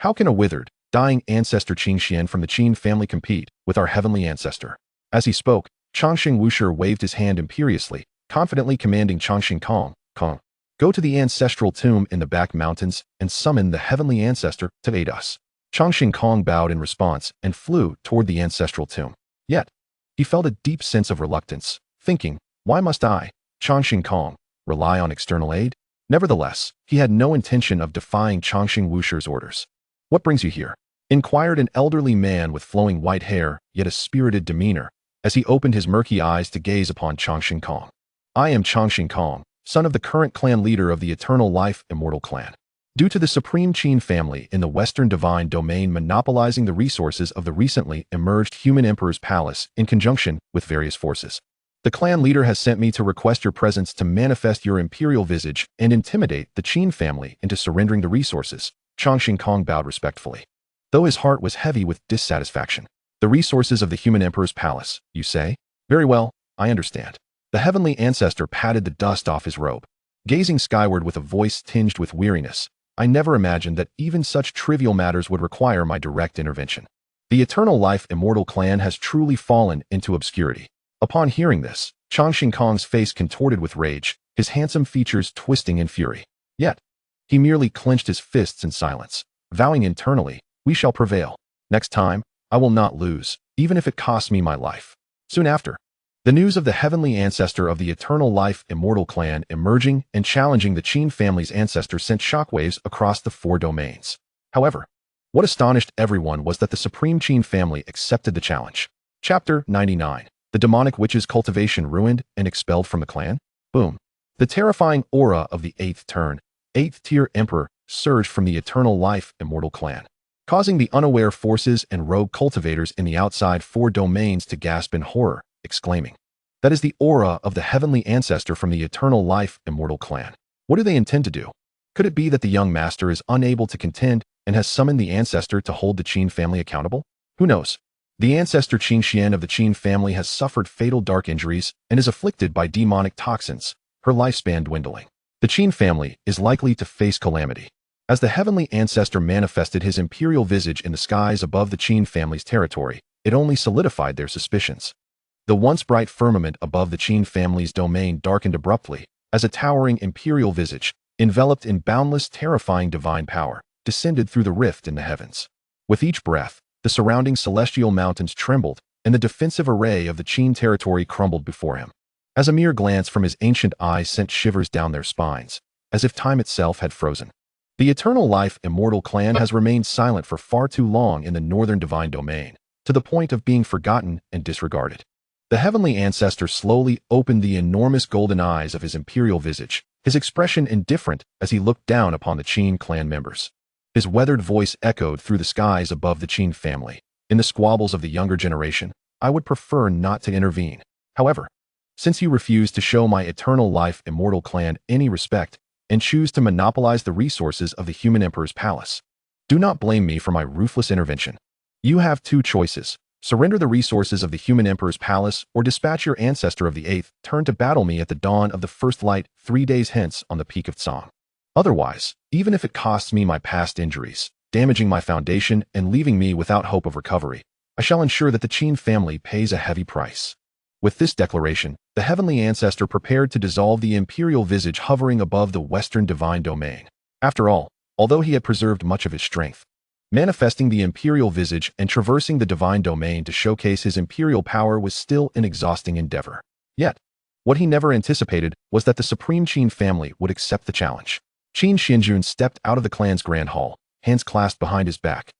How can a withered, dying Ancestor Qingxian from the Qin family compete with our heavenly ancestor? As he spoke, Changxing Wushi waved his hand imperiously, confidently commanding Changxing Kong, go to the ancestral tomb in the back mountains and summon the heavenly ancestor to aid us. Changxing Kong bowed in response and flew toward the ancestral tomb. Yet, he felt a deep sense of reluctance, thinking, why must I, Changxing Kong, rely on external aid? Nevertheless, he had no intention of defying Changxing Wushi's orders. What brings you here? Inquired an elderly man with flowing white hair, yet a spirited demeanor, as he opened his murky eyes to gaze upon Changxing Kong. I am Changxing Kong, son of the current clan leader of the Eternal Life Immortal Clan. Due to the Supreme Qin family in the Western Divine Domain monopolizing the resources of the recently emerged Human Emperor's Palace in conjunction with various forces, the clan leader has sent me to request your presence to manifest your imperial visage and intimidate the Qin family into surrendering the resources. Changxing Kong bowed respectfully, though his heart was heavy with dissatisfaction. The resources of the Human Emperor's Palace, you say? Very well, I understand. The heavenly ancestor patted the dust off his robe, gazing skyward with a voice tinged with weariness. I never imagined that even such trivial matters would require my direct intervention. The Eternal Life Immortal Clan has truly fallen into obscurity. Upon hearing this, Changxing Kong's face contorted with rage, his handsome features twisting in fury. Yet, he merely clenched his fists in silence, vowing internally, we shall prevail. Next time, I will not lose, even if it costs me my life. Soon after, the news of the heavenly ancestor of the Eternal Life Immortal Clan emerging and challenging the Qin family's ancestor sent shockwaves across the 4 domains. However, what astonished everyone was that the Supreme Qin family accepted the challenge. Chapter 99. The demonic witch's cultivation ruined and expelled from the clan? Boom. The terrifying aura of the 8th turn, 8th tier emperor surged from the Eternal Life Immortal Clan, causing the unaware forces and rogue cultivators in the outside 4 domains to gasp in horror, exclaiming, that is the aura of the heavenly ancestor from the Eternal Life Immortal Clan. What do they intend to do? Could it be that the young master is unable to contend and has summoned the ancestor to hold the Qin family accountable? Who knows? The ancestor Qingxian of the Qin family has suffered fatal dark injuries and is afflicted by demonic toxins, her lifespan dwindling. The Qin family is likely to face calamity. As the heavenly ancestor manifested his imperial visage in the skies above the Qin family's territory, it only solidified their suspicions. The once bright firmament above the Qin family's domain darkened abruptly, as a towering imperial visage, enveloped in boundless terrifying divine power, descended through the rift in the heavens. With each breath, the surrounding celestial mountains trembled, and the defensive array of the Qin territory crumbled before him. As a mere glance from his ancient eyes sent shivers down their spines, as if time itself had frozen. The Eternal Life Immortal Clan has remained silent for far too long in the Northern Divine Domain, to the point of being forgotten and disregarded. The heavenly ancestor slowly opened the enormous golden eyes of his imperial visage, his expression indifferent as he looked down upon the Qin clan members. His weathered voice echoed through the skies above the Qin family. In the squabbles of the younger generation, I would prefer not to intervene. However, since you refuse to show my Eternal Life Immortal Clan any respect and choose to monopolize the resources of the Human Emperor's Palace, do not blame me for my ruthless intervention. You have 2 choices. Surrender the resources of the Human Emperor's Palace or dispatch your ancestor of the 8th turn to battle me at the dawn of the first light 3 days hence on the peak of Tsang. Otherwise, even if it costs me my past injuries, damaging my foundation and leaving me without hope of recovery, I shall ensure that the Qin family pays a heavy price. With this declaration, the heavenly ancestor prepared to dissolve the imperial visage hovering above the western divine domain. After all, although he had preserved much of his strength, manifesting the imperial visage and traversing the divine domain to showcase his imperial power was still an exhausting endeavor. Yet, what he never anticipated was that the supreme Qin family would accept the challenge. Qin Xuanjun stepped out of the clan's grand hall, hands clasped behind his back,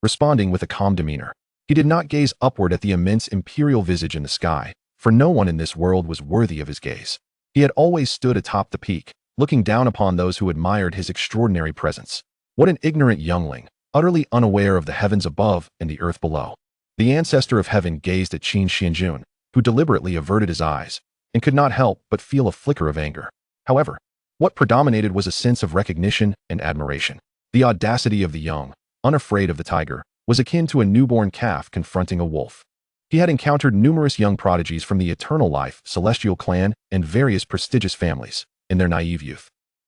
responding with a calm demeanor. He did not gaze upward at the immense imperial visage in the sky, for no one in this world was worthy of his gaze. He had always stood atop the peak, looking down upon those who admired his extraordinary presence. What an ignorant youngling, utterly unaware of the heavens above and the earth below. The ancestor of heaven gazed at Qin Xuanjun, who deliberately averted his eyes, and could not help but feel a flicker of anger. However, what predominated was a sense of recognition and admiration. The audacity of the young, unafraid of the tiger, was akin to a newborn calf confronting a wolf. He had encountered numerous young prodigies from the Eternal Life, Celestial Clan, and various prestigious families. In their naive youth,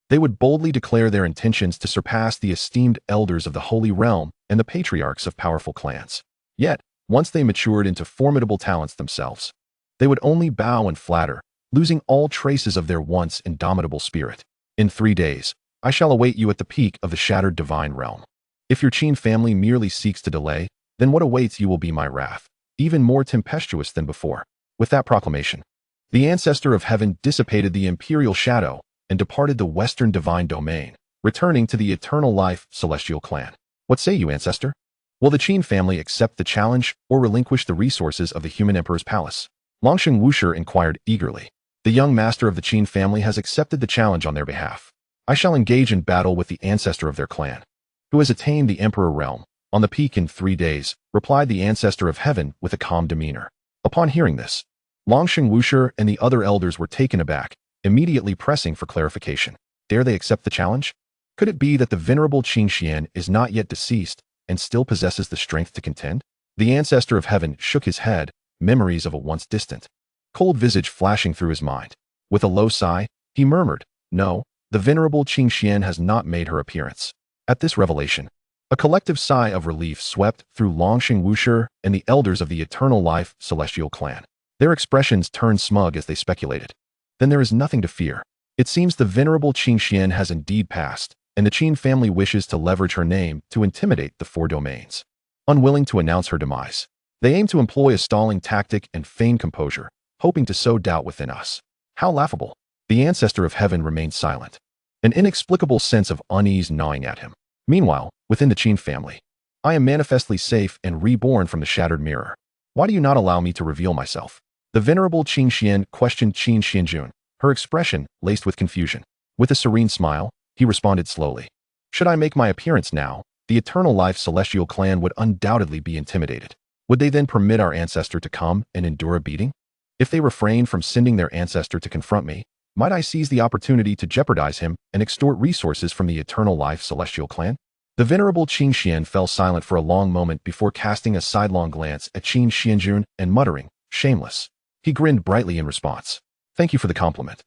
they would boldly declare their intentions to surpass the esteemed elders of the Holy Realm and the patriarchs of powerful clans. Yet, once they matured into formidable talents themselves, they would only bow and flatter, losing all traces of their once indomitable spirit. In 3 days, I shall await you at the peak of the shattered divine realm. If your Qin family merely seeks to delay, then what awaits you will be my wrath, even more tempestuous than before. With that proclamation, the ancestor of heaven dissipated the imperial shadow and departed the western divine domain, returning to the Eternal Life, Celestial Clan. What say you, ancestor? Will the Qin family accept the challenge or relinquish the resources of the human emperor's palace? Longsheng Wushi inquired eagerly. The young master of the Qin family has accepted the challenge on their behalf. I shall engage in battle with the ancestor of their clan, who has attained the emperor realm, on the peak in 3 days, replied the ancestor of heaven with a calm demeanor. Upon hearing this, Longsheng Wushi and the other elders were taken aback, immediately pressing for clarification. Dare they accept the challenge? Could it be that the venerable Qin Xian is not yet deceased and still possesses the strength to contend? The ancestor of heaven shook his head, memories of a once distant, cold visage flashing through his mind. With a low sigh, he murmured, "No, the venerable Qin Xian has not made her appearance." At this revelation, a collective sigh of relief swept through Longsheng Wushi and the elders of the Eternal Life, Celestial Clan. Their expressions turned smug as they speculated. Then there is nothing to fear. It seems the venerable Qin Xian has indeed passed, and the Qin family wishes to leverage her name to intimidate the 4 domains. Unwilling to announce her demise, they aim to employ a stalling tactic and feign composure, hoping to sow doubt within us. How laughable. The ancestor of heaven remained silent, an inexplicable sense of unease gnawing at him. Meanwhile, within the Qin family, I am manifestly safe and reborn from the shattered mirror. Why do you not allow me to reveal myself? The venerable Qin Xian questioned Qin Xuanjun, her expression laced with confusion. With a serene smile, he responded slowly. Should I make my appearance now, the Eternal Life Celestial Clan would undoubtedly be intimidated. Would they then permit our ancestor to come and endure a beating? If they refrain from sending their ancestor to confront me, might I seize the opportunity to jeopardize him and extort resources from the Eternal Life Celestial Clan? The venerable Qin Xian fell silent for a long moment before casting a sidelong glance at Qin Xuanjun and muttering, "Shameless." He grinned brightly in response. "Thank you for the compliment."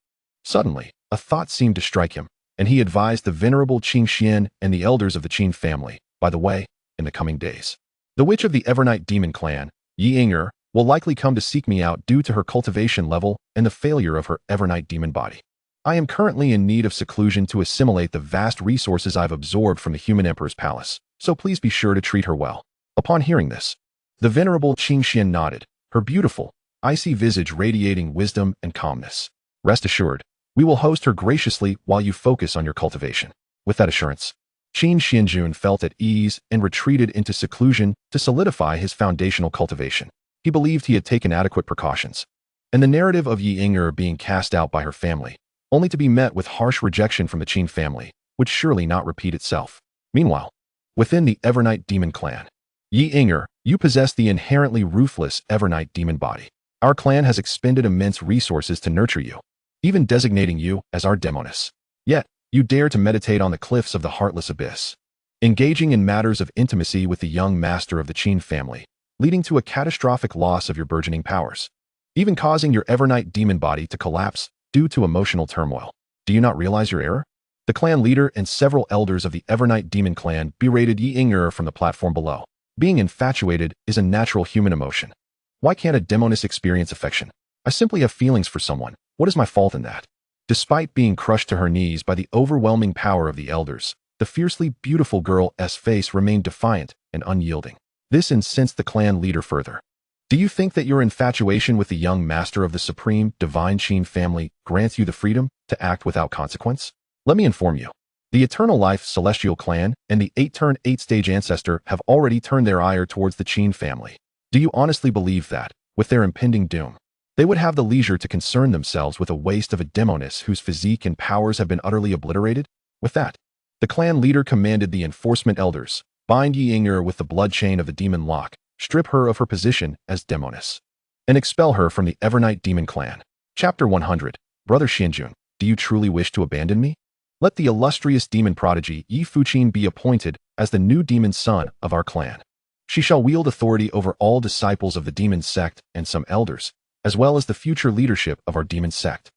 Suddenly, a thought seemed to strike him, and he advised the venerable Qin Xian and the elders of the Qin family. By the way, in the coming days, the witch of the Evernight Demon Clan, Yi Ying'er, will likely come to seek me out due to her cultivation level and the failure of her Evernight Demon body. I am currently in need of seclusion to assimilate the vast resources I've absorbed from the human emperor's palace, so please be sure to treat her well. Upon hearing this, the venerable Qin Xian nodded, her beautiful, icy visage radiating wisdom and calmness. Rest assured, we will host her graciously while you focus on your cultivation. With that assurance, Qin Xuanjun felt at ease and retreated into seclusion to solidify his foundational cultivation. He believed he had taken adequate precautions, and the narrative of Yi Ying'er being cast out by her family, only to be met with harsh rejection from the Qin family, would surely not repeat itself. Meanwhile, within the Evernight Demon Clan, Yi Ying'er, you possess the inherently ruthless Evernight Demon body. Our clan has expended immense resources to nurture you, even designating you as our demoness. Yet, you dare to meditate on the cliffs of the heartless abyss, engaging in matters of intimacy with the young master of the Qin family, leading to a catastrophic loss of your burgeoning powers, even causing your Evernight Demon body to collapse due to emotional turmoil. Do you not realize your error? The clan leader and several elders of the Evernight Demon Clan berated Yi Ying'er from the platform below. Being infatuated is a natural human emotion. Why can't a demoness experience affection? I simply have feelings for someone. What is my fault in that? Despite being crushed to her knees by the overwhelming power of the elders, the fiercely beautiful girl's face remained defiant and unyielding. This incensed the clan leader further. Do you think that your infatuation with the young master of the supreme, divine Qin family grants you the freedom to act without consequence? Let me inform you. The Eternal Life Celestial Clan and the 8-turn 8-stage Ancestor have already turned their ire towards the Qin family. Do you honestly believe that, with their impending doom, they would have the leisure to concern themselves with a waste of a demoness whose physique and powers have been utterly obliterated? With that, the clan leader commanded the enforcement elders, bind Yi Ying'er with the blood chain of the demon lock, strip her of her position as demoness, and expel her from the Evernight Demon Clan. Chapter 100. Brother Xuanjun, do you truly wish to abandon me? Let the illustrious demon prodigy Yi Fuqin be appointed as the new demon son of our clan. She shall wield authority over all disciples of the demon sect and some elders, as well as the future leadership of our demon sect.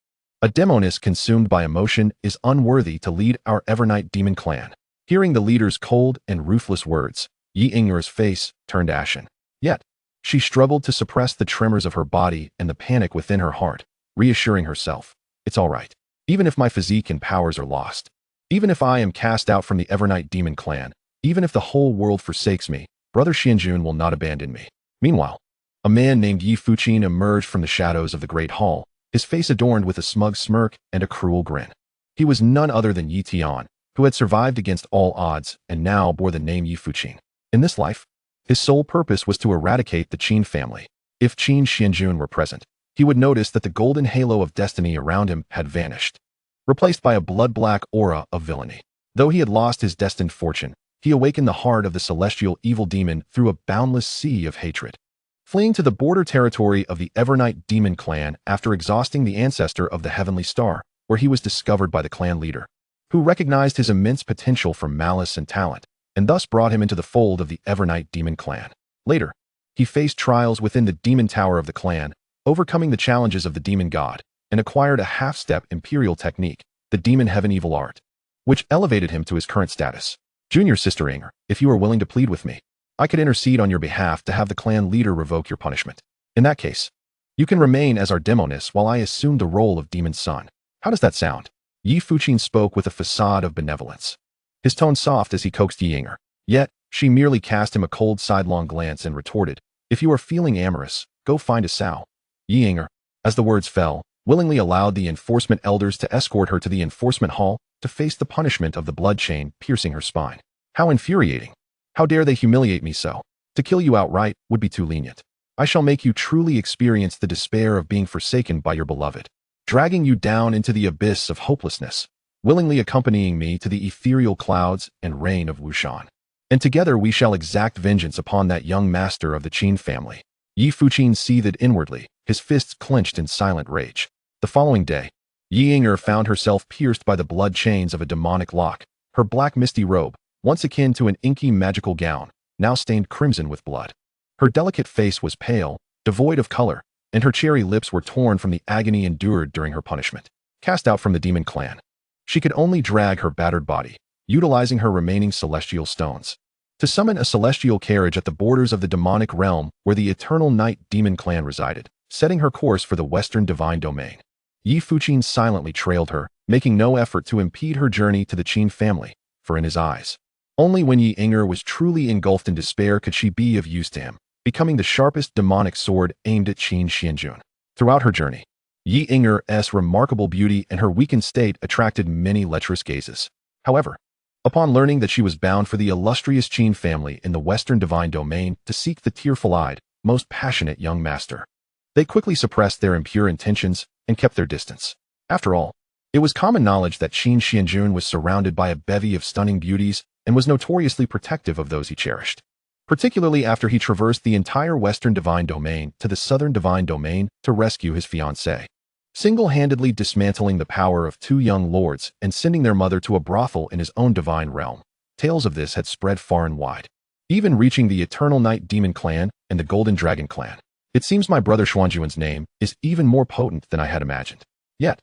A demoness consumed by emotion is unworthy to lead our Evernight Demon Clan. Hearing the leader's cold and ruthless words, Yi Ying'er's face turned ashen. Yet, she struggled to suppress the tremors of her body and the panic within her heart, reassuring herself, "It's all right. Even if my physique and powers are lost, even if I am cast out from the Evernight Demon Clan, even if the whole world forsakes me, Brother Xuanjun will not abandon me." Meanwhile, a man named Yi Fuqin emerged from the shadows of the Great Hall, his face adorned with a smug smirk and a cruel grin. He was none other than Yi Tian, who had survived against all odds and now bore the name Yi Fuqin. In this life, his sole purpose was to eradicate the Qin family. If Qin Xuanjun were present, he would notice that the golden halo of destiny around him had vanished, replaced by a blood-black aura of villainy. Though he had lost his destined fortune, he awakened the heart of the celestial evil demon through a boundless sea of hatred. Fleeing to the border territory of the Evernight Demon Clan after exhausting the Ancestor of the Heavenly Star, where he was discovered by the clan leader, who recognized his immense potential for malice and talent, and thus brought him into the fold of the Evernight Demon Clan. Later, he faced trials within the demon tower of the clan, overcoming the challenges of the demon god, and acquired a half-step imperial technique, the demon heaven evil art, which elevated him to his current status. Junior Sister Ying'er, if you are willing to plead with me, I could intercede on your behalf to have the clan leader revoke your punishment. In that case, you can remain as our demoness while I assume the role of demon son. How does that sound? Yi Fuqin spoke with a facade of benevolence, his tone soft as he coaxed Yi Ying'er. Yet, she merely cast him a cold sidelong glance and retorted, "If you are feeling amorous, go find a sow." Yi Ying'er, as the words fell, willingly allowed the enforcement elders to escort her to the enforcement hall to face the punishment of the blood chain piercing her spine. How infuriating! How dare they humiliate me so? To kill you outright would be too lenient. I shall make you truly experience the despair of being forsaken by your beloved, dragging you down into the abyss of hopelessness, willingly accompanying me to the ethereal clouds and rain of Wushan. And together we shall exact vengeance upon that young master of the Qin family. Yi Fuqin seethed inwardly, his fists clenched in silent rage. The following day, Yi Ying'er found herself pierced by the blood chains of a demonic lock. Her black misty robe, once akin to an inky magical gown, now stained crimson with blood. Her delicate face was pale, devoid of color, and her cherry lips were torn from the agony endured during her punishment. Cast out from the demon clan, she could only drag her battered body, utilizing her remaining celestial stones, to summon a celestial carriage at the borders of the demonic realm where the Eternal Night Demon Clan resided, setting her course for the Western Divine Domain. Yi Fuqin silently trailed her, making no effort to impede her journey to the Qin family, for in his eyes, only when Yi Ying'er was truly engulfed in despair could she be of use to him, becoming the sharpest demonic sword aimed at Qin Xuanjun. Throughout her journey, Yi Ying'er's remarkable beauty and her weakened state attracted many lecherous gazes. However, upon learning that she was bound for the illustrious Qin family in the Western Divine Domain to seek the tearful-eyed, most passionate young master, they quickly suppressed their impure intentions and kept their distance. After all, it was common knowledge that Qin Xuanjun was surrounded by a bevy of stunning beauties and was notoriously protective of those he cherished, particularly after he traversed the entire Western Divine Domain to the Southern Divine Domain to rescue his fiancée, single-handedly dismantling the power of two young lords and sending their mother to a brothel in his own divine realm. Tales of this had spread far and wide, even reaching the Eternal Night Demon Clan and the Golden Dragon Clan. It seems my brother Xuanjun's name is even more potent than I had imagined. Yet,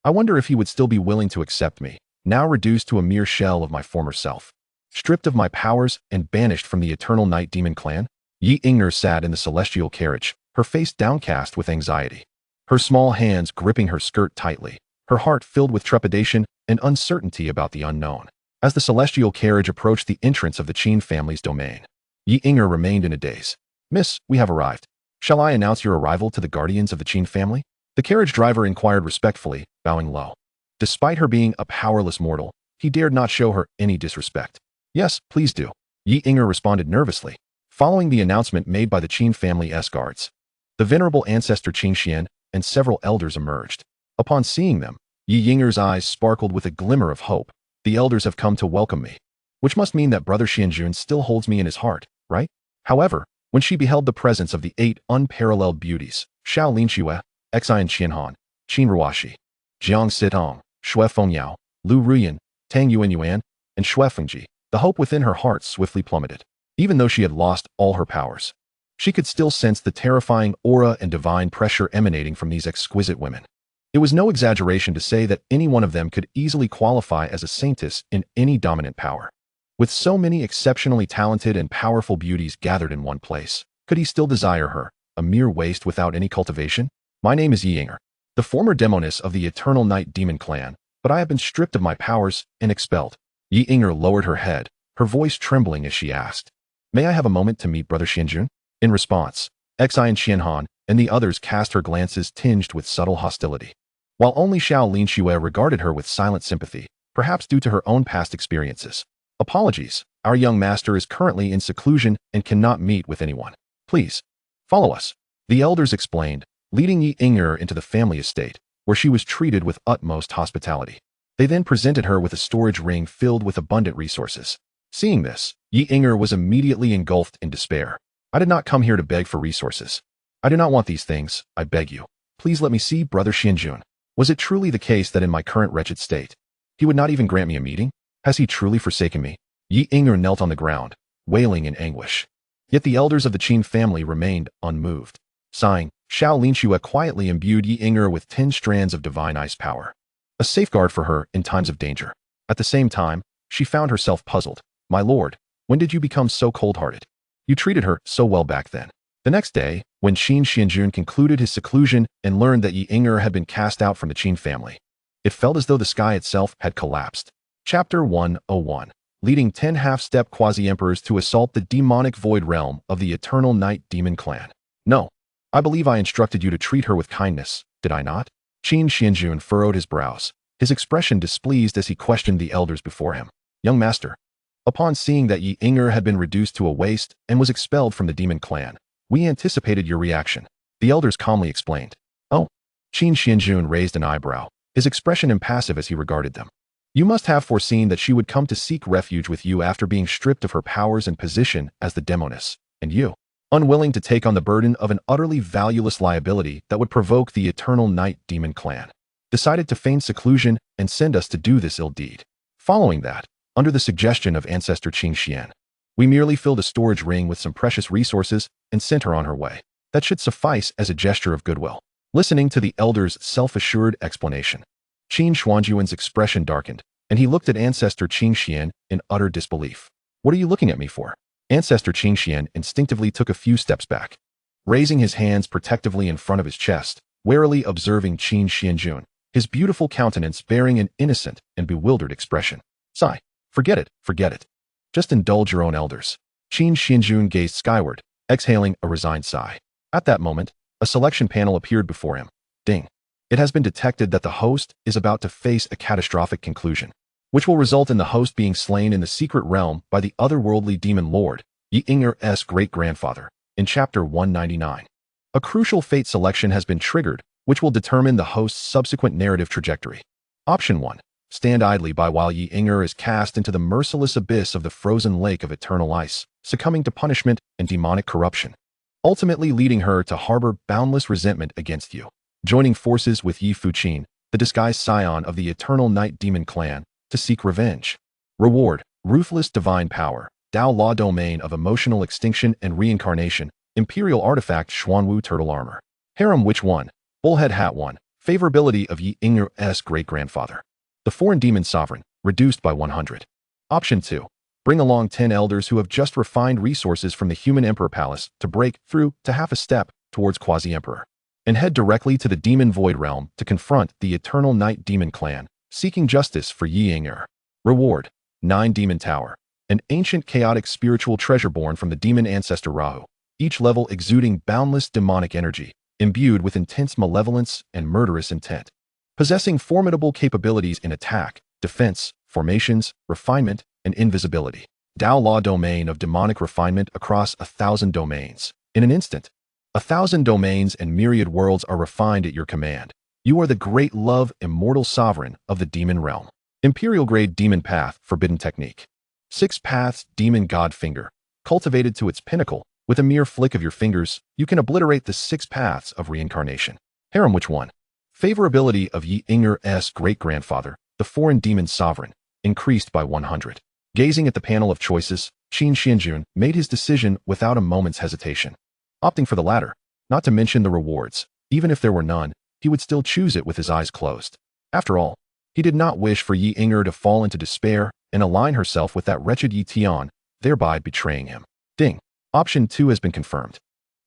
I wonder if he would still be willing to accept me, now reduced to a mere shell of my former self. Stripped of my powers and banished from the Eternal Night Demon Clan, Yi Ying'er sat in the celestial carriage, her face downcast with anxiety. her small hands gripping her skirt tightly, her heart filled with trepidation and uncertainty about the unknown. As the celestial carriage approached the entrance of the Qin family's domain, Yi Inger remained in a daze. "Miss, we have arrived. Shall I announce your arrival to the guardians of the Qin family?" The carriage driver inquired respectfully, bowing low. Despite her being a powerless mortal, he dared not show her any disrespect. "Yes, please do," Yi Inger responded nervously. Following the announcement made by the Qin family's guards, the venerable ancestor Qin Xian and several elders emerged. Upon seeing them, Yi Inger's eyes sparkled with a glimmer of hope. "The elders have come to welcome me. Which must mean that Brother Xianjun still holds me in his heart, right?" However, when she beheld the presence of the 8 unparalleled beauties, Xiao Linxue, Xian Qianhan, Qin Ruoxi, Jiang Sitong, Shui Fengyao, Lu Ruyan, Tang Yuanyuan, and Shui Fengji, the hope within her heart swiftly plummeted. Even though she had lost all her powers, she could still sense the terrifying aura and divine pressure emanating from these exquisite women. It was no exaggeration to say that any one of them could easily qualify as a saintess in any dominant power. With so many exceptionally talented and powerful beauties gathered in one place, could he still desire her, a mere waste without any cultivation? "My name is Yi Inger, the former demoness of the Eternal Night Demon Clan, but I have been stripped of my powers and expelled." Yi Inger lowered her head, her voice trembling as she asked, "May I have a moment to meet Brother Xianjun?" In response, Xian Qianhan and the others cast her glances tinged with subtle hostility, while only Xiao Linxue regarded her with silent sympathy, perhaps due to her own past experiences. "Apologies, our young master is currently in seclusion and cannot meet with anyone. Please, follow us," the elders explained, leading Yi Inger into the family estate, where she was treated with utmost hospitality. They then presented her with a storage ring filled with abundant resources. Seeing this, Yi Inger was immediately engulfed in despair. "I did not come here to beg for resources. I do not want these things, I beg you. Please let me see Brother Xianjun. Was it truly the case that in my current wretched state, he would not even grant me a meeting? Has he truly forsaken me?" Yi Inger knelt on the ground, wailing in anguish. Yet the elders of the Qin family remained unmoved. Sighing, Xiao Linxue quietly imbued Yi Inger with 10 strands of divine ice power, a safeguard for her in times of danger. At the same time, she found herself puzzled. "My lord, when did you become so cold-hearted? You treated her so well back then." The next day, when Qin Xuanjun concluded his seclusion and learned that Yi Inger had been cast out from the Qin family, it felt as though the sky itself had collapsed. Chapter 101, leading 10 half-step quasi-emperors to assault the demonic void realm of the Eternal Night Demon Clan. "No, I believe I instructed you to treat her with kindness, did I not?" Qin Xuanjun furrowed his brows, his expression displeased as he questioned the elders before him. "Young master, upon seeing that Yi Inger had been reduced to a waste and was expelled from the Demon Clan, we anticipated your reaction," the elders calmly explained. "Oh," Qin Xuanjun raised an eyebrow, his expression impassive as he regarded them. "You must have foreseen that she would come to seek refuge with you after being stripped of her powers and position as the demoness, and you, unwilling to take on the burden of an utterly valueless liability that would provoke the Eternal Night Demon Clan, decided to feign seclusion and send us to do this ill deed. Following that, under the suggestion of Ancestor Qin Xian, we merely filled a storage ring with some precious resources and sent her on her way. That should suffice as a gesture of goodwill." Listening to the elder's self-assured explanation, Qin Xuanjun's expression darkened, and he looked at Ancestor Qin Xian in utter disbelief. "What are you looking at me for?" Ancestor Qin Xian instinctively took a few steps back, raising his hands protectively in front of his chest, warily observing Qin Xuanjun, his beautiful countenance bearing an innocent and bewildered expression. "Sigh, forget it, forget it. Just indulge your own elders." Qin Xuanjun gazed skyward, exhaling a resigned sigh. At that moment, a selection panel appeared before him. Ding. It has been detected that the host is about to face a catastrophic conclusion, which will result in the host being slain in the secret realm by the otherworldly demon lord, Yi Inger's great-grandfather, in Chapter 199. A crucial fate selection has been triggered, which will determine the host's subsequent narrative trajectory. Option 1. Stand idly by while Yi Inger is cast into the merciless abyss of the frozen lake of eternal ice, succumbing to punishment and demonic corruption, ultimately leading her to harbor boundless resentment against you. Joining forces with Yi Fuqin, the disguised scion of the Eternal Night Demon Clan, to seek revenge. Reward: ruthless divine power, Dao Law domain of emotional extinction and reincarnation, Imperial artifact Xuanwu turtle armor. Harem Witch 1, Bullhead Hat 1, favorability of Yi Inger's great-grandfather. The foreign demon sovereign, reduced by 100. Option 2. Bring along 10 elders who have just refined resources from the human emperor palace to break through to half a step towards quasi-emperor. and head directly to the Demon Void Realm to confront the Eternal Night Demon Clan, seeking justice for Yi Yinger. Reward: 9 Demon Tower, an ancient chaotic spiritual treasure born from the demon ancestor Rahu, each level exuding boundless demonic energy, imbued with intense malevolence and murderous intent. Possessing formidable capabilities in attack, defense, formations, refinement, and invisibility. Dao Law Domain of demonic refinement across 1,000 domains. In an instant, 1,000 domains and myriad worlds are refined at your command. You are the great love, immortal sovereign of the demon realm. Imperial grade demon path, forbidden technique. 6 paths, demon god finger. Cultivated to its pinnacle, with a mere flick of your fingers, you can obliterate the 6 paths of reincarnation. Harem which one? Favorability of Yi Yinger's great-grandfather, the foreign demon sovereign, increased by 100. Gazing at the panel of choices, Qin Xuanjun made his decision without a moment's hesitation. Opting for the latter, not to mention the rewards, even if there were none, he would still choose it with his eyes closed. After all, he did not wish for Yi Yinger to fall into despair and align herself with that wretched Yi Tian, thereby betraying him. Ding. Option 2 has been confirmed.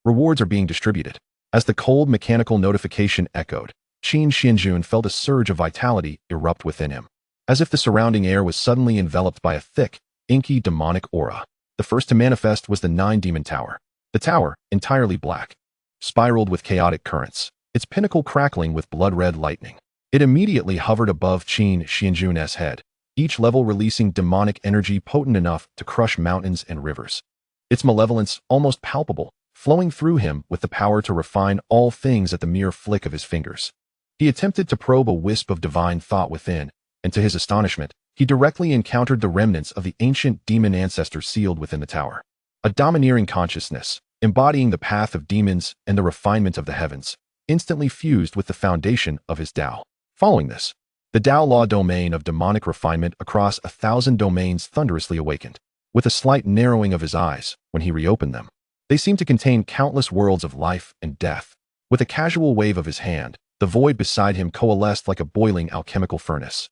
Rewards are being distributed. As the cold mechanical notification echoed, Qin Xuanjun felt a surge of vitality erupt within him, as if the surrounding air was suddenly enveloped by a thick, inky demonic aura. The first to manifest was the 9 Demon Tower. The tower, entirely black, spiraled with chaotic currents, its pinnacle crackling with blood-red lightning. It immediately hovered above Qin Xuanjun's head, each level releasing demonic energy potent enough to crush mountains and rivers. Its malevolence almost palpable, flowing through him with the power to refine all things at the mere flick of his fingers. He attempted to probe a wisp of divine thought within, and to his astonishment, he directly encountered the remnants of the ancient demon ancestor sealed within the tower. A domineering consciousness, embodying the path of demons and the refinement of the heavens, instantly fused with the foundation of his Dao. Following this, the Dao Law Domain of demonic refinement across 1,000 domains thunderously awakened. With a slight narrowing of his eyes, when he reopened them, they seemed to contain countless worlds of life and death. With a casual wave of his hand, the void beside him coalesced like a boiling alchemical furnace,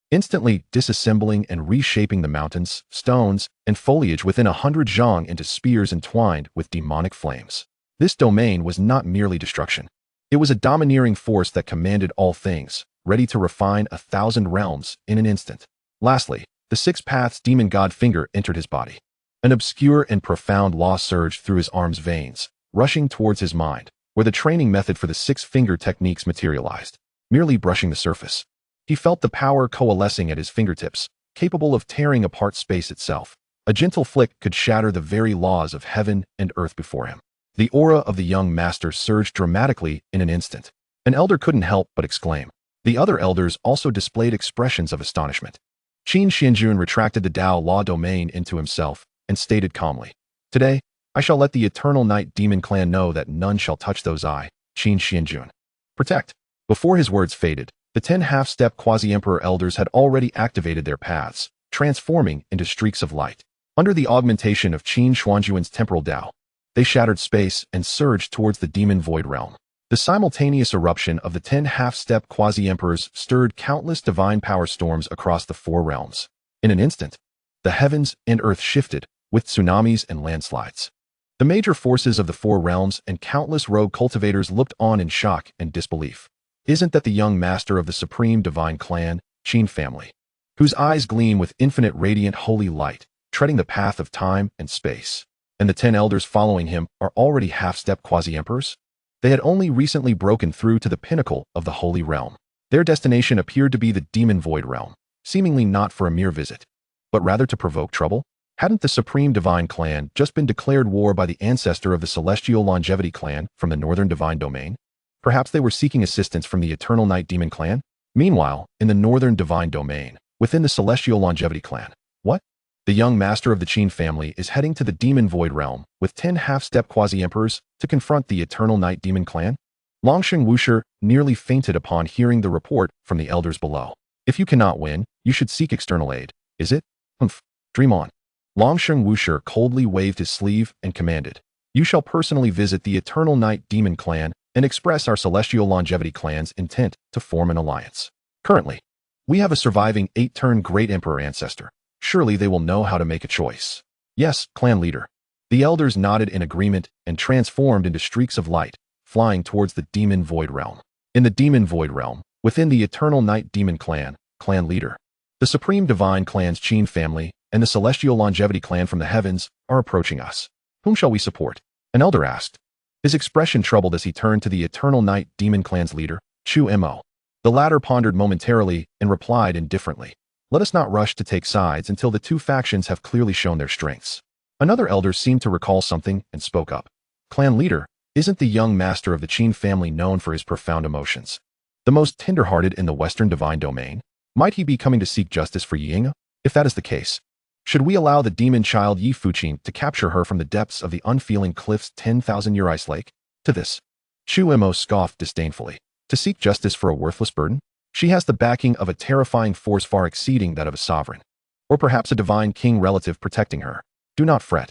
instantly disassembling and reshaping the mountains, stones, and foliage within 100 zhang into spears entwined with demonic flames. This domain was not merely destruction. It was a domineering force that commanded all things, ready to refine 1,000 realms in an instant. Lastly, the 6 paths demon god finger entered his body. An obscure and profound law surged through his arm's veins, rushing towards his mind, where the training method for the 6-finger techniques materialized. Merely brushing the surface, he felt the power coalescing at his fingertips, capable of tearing apart space itself. A gentle flick could shatter the very laws of heaven and earth before him. The aura of the young master surged dramatically in an instant. An elder couldn't help but exclaim. The other elders also displayed expressions of astonishment. Qin Xuanjun retracted the Dao Law Domain into himself and stated calmly, "Today, I shall let the Eternal Night Demon Clan know that none shall touch those I, Qin Xuanjun, protect." Before his words faded, the 10 half-step quasi-emperor elders had already activated their paths, transforming into streaks of light. Under the augmentation of Qin Xuanjun's temporal Dao, they shattered space and surged towards the demon void realm. The simultaneous eruption of the 10 half-step quasi-emperors stirred countless divine power storms across the 4 realms. In an instant, the heavens and earth shifted, with tsunamis and landslides. The major forces of the 4 realms and countless rogue cultivators looked on in shock and disbelief. Isn't that the young master of the supreme divine clan, Qin family, whose eyes gleam with infinite radiant holy light, treading the path of time and space? And the 10 elders following him are already half-step quasi-emperors? They had only recently broken through to the pinnacle of the holy realm. Their destination appeared to be the demon void realm, seemingly not for a mere visit, but rather to provoke trouble. Hadn't the supreme divine clan just been declared war by the ancestor of the celestial longevity clan from the northern divine domain? Perhaps they were seeking assistance from the eternal night demon clan? Meanwhile, in the northern divine domain, within the celestial longevity clan, what? The young master of the Qin family is heading to the demon void realm with 10 half-step quasi-emperors to confront the eternal night demon clan? Longsheng Wushi nearly fainted upon hearing the report from the elders below. If you cannot win, you should seek external aid, is it? Humph. Dream on. Longsheng Wushi coldly waved his sleeve and commanded, "You shall personally visit the eternal night demon clan and express our celestial longevity clan's intent to form an alliance. Currently, we have a surviving 8-turn great emperor ancestor. Surely they will know how to make a choice." "Yes, clan leader." The elders nodded in agreement and transformed into streaks of light, flying towards the Demon Void Realm. In the Demon Void Realm, within the Eternal Night Demon Clan, clan leader, the Supreme Divine Clan's Qin family, and the Celestial Longevity Clan from the heavens are approaching us. Whom shall we support? An elder asked. His expression troubled as he turned to the Eternal Night Demon Clan's leader, Chu Mo. The latter pondered momentarily and replied indifferently, "Let us not rush to take sides until the two factions have clearly shown their strengths." Another elder seemed to recall something and spoke up. Clan leader, isn't the young master of the Qin family known for his profound emotions? The most tender-hearted in the Western divine domain? Might he be coming to seek justice for Ying? If that is the case, should we allow the demon child Yi Fuqin to capture her from the depths of the unfeeling cliff's 10,000-year ice lake? To this, Chu Mo scoffed disdainfully. To seek justice for a worthless burden? She has the backing of a terrifying force far exceeding that of a sovereign. Or perhaps a divine king relative protecting her. Do not fret.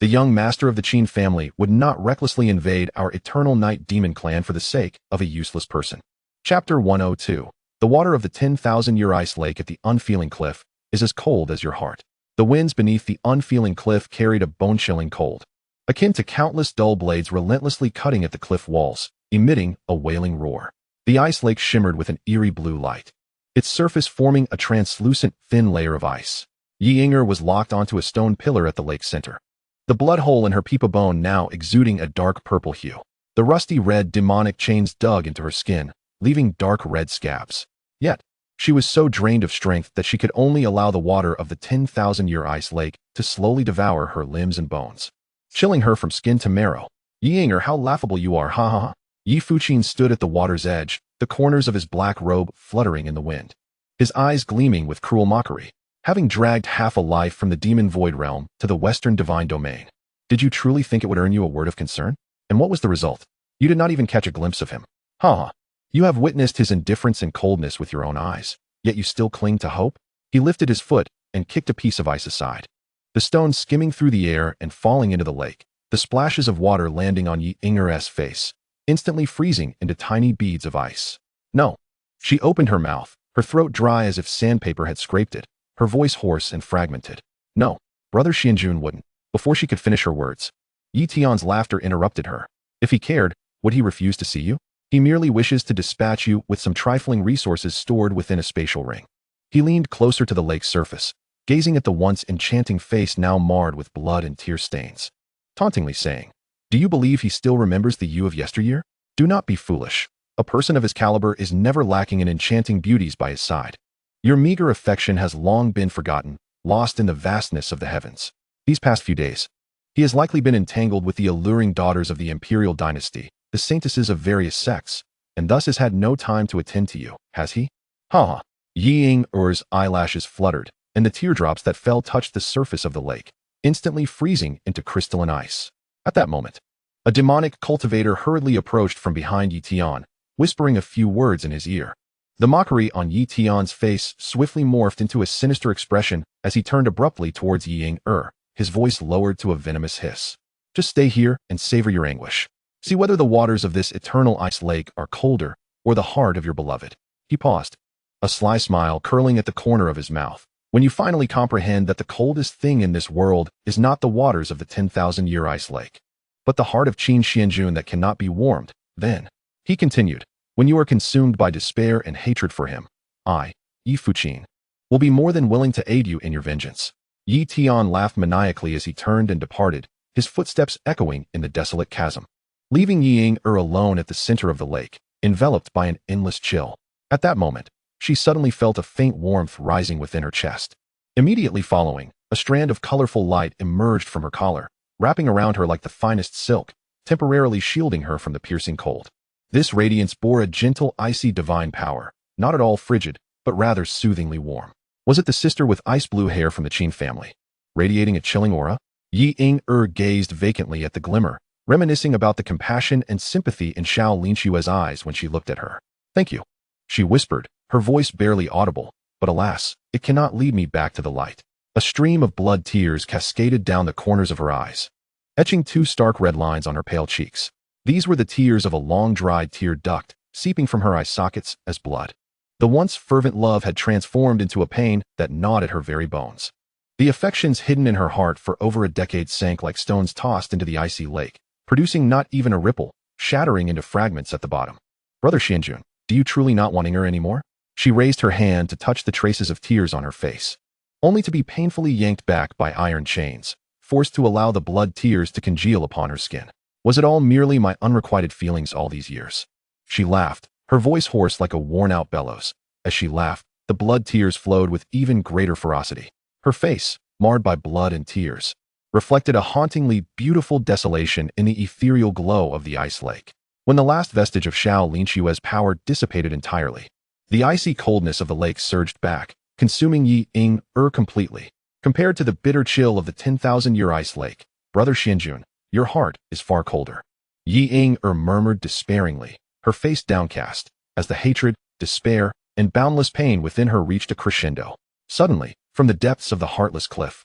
The young master of the Qin family would not recklessly invade our Eternal Night Demon Clan for the sake of a useless person. Chapter 102. The water of the 10,000-year ice lake at the unfeeling cliff is as cold as your heart. The winds beneath the unfeeling cliff carried a bone-chilling cold, akin to countless dull blades relentlessly cutting at the cliff walls, emitting a wailing roar. The ice lake shimmered with an eerie blue light, its surface forming a translucent, thin layer of ice. Yi Inger was locked onto a stone pillar at the lake's center, the blood hole in her peepa bone now exuding a dark purple hue. The rusty red demonic chains dug into her skin, leaving dark red scabs. Yet, she was so drained of strength that she could only allow the water of the 10,000-year ice lake to slowly devour her limbs and bones, chilling her from skin to marrow. Yi Inger, how laughable you are, ha ha ha. Yi Fuqin stood at the water's edge, the corners of his black robe fluttering in the wind, his eyes gleaming with cruel mockery. Having dragged half a life from the demon void realm to the Western divine domain, did you truly think it would earn you a word of concern? And what was the result? You did not even catch a glimpse of him. Ha ha. You have witnessed his indifference and coldness with your own eyes, yet you still cling to hope? He lifted his foot and kicked a piece of ice aside, the stone skimming through the air and falling into the lake, the splashes of water landing on Yi Inger's face, instantly freezing into tiny beads of ice. No. She opened her mouth, her throat dry as if sandpaper had scraped it, her voice hoarse and fragmented. No, Brother Xianjun wouldn't. Before she could finish her words, Yi Tian's laughter interrupted her. If he cared, would he refuse to see you? He merely wishes to dispatch you with some trifling resources stored within a spatial ring. He leaned closer to the lake's surface, gazing at the once enchanting face now marred with blood and tear stains, tauntingly saying, "Do you believe he still remembers the you of yesteryear? Do not be foolish. A person of his caliber is never lacking in enchanting beauties by his side. Your meager affection has long been forgotten, lost in the vastness of the heavens. These past few days, he has likely been entangled with the alluring daughters of the imperial dynasty, the saintesses of various sects, and thus has had no time to attend to you, has he?" Ha ha. Yi Inger's eyelashes fluttered, and the teardrops that fell touched the surface of the lake, instantly freezing into crystalline ice. At that moment, a demonic cultivator hurriedly approached from behind Yi Tian, whispering a few words in his ear. The mockery on Yi Tian's face swiftly morphed into a sinister expression as he turned abruptly towards Yi Inger, his voice lowered to a venomous hiss. "Just stay here and savor your anguish. See whether the waters of this eternal ice lake are colder or the heart of your beloved." He paused, a sly smile curling at the corner of his mouth. "When you finally comprehend that the coldest thing in this world is not the waters of the 10,000-year ice lake, but the heart of Qin Xuanjun that cannot be warmed, then," he continued, "when you are consumed by despair and hatred for him, I, Yi Fuqin, will be more than willing to aid you in your vengeance." Yi Tian laughed maniacally as he turned and departed, his footsteps echoing in the desolate chasm, leaving Yi Inger alone at the center of the lake, enveloped by an endless chill. At that moment, she suddenly felt a faint warmth rising within her chest. Immediately following, a strand of colorful light emerged from her collar, wrapping around her like the finest silk, temporarily shielding her from the piercing cold. This radiance bore a gentle, icy divine power, not at all frigid, but rather soothingly warm. Was it the sister with ice blue hair from the Qin family, radiating a chilling aura? Yi Inger gazed vacantly at the glimmer, reminiscing about the compassion and sympathy in Xiao Linshua's eyes when she looked at her. "Thank you," she whispered, her voice barely audible, "but alas, it cannot lead me back to the light." A stream of blood tears cascaded down the corners of her eyes, etching two stark red lines on her pale cheeks. These were the tears of a long-dried tear duct, seeping from her eye sockets as blood. The once fervent love had transformed into a pain that gnawed at her very bones. The affections hidden in her heart for over a decade sank like stones tossed into the icy lake, producing not even a ripple, shattering into fragments at the bottom. Brother Xianjun, do you truly not want her anymore? She raised her hand to touch the traces of tears on her face, only to be painfully yanked back by iron chains, forced to allow the blood tears to congeal upon her skin. Was it all merely my unrequited feelings all these years? She laughed, her voice hoarse like a worn-out bellows. As she laughed, the blood tears flowed with even greater ferocity. Her face, marred by blood and tears, reflected a hauntingly beautiful desolation in the ethereal glow of the ice lake. When the last vestige of xianxia's power dissipated entirely, the icy coldness of the lake surged back, consuming Yi-Ing-Er completely. Compared to the bitter chill of the 10,000-year ice lake, Brother Xianjun, your heart is far colder. Yi-Ing-Er murmured despairingly, her face downcast, as the hatred, despair, and boundless pain within her reached a crescendo. Suddenly, from the depths of the heartless cliff,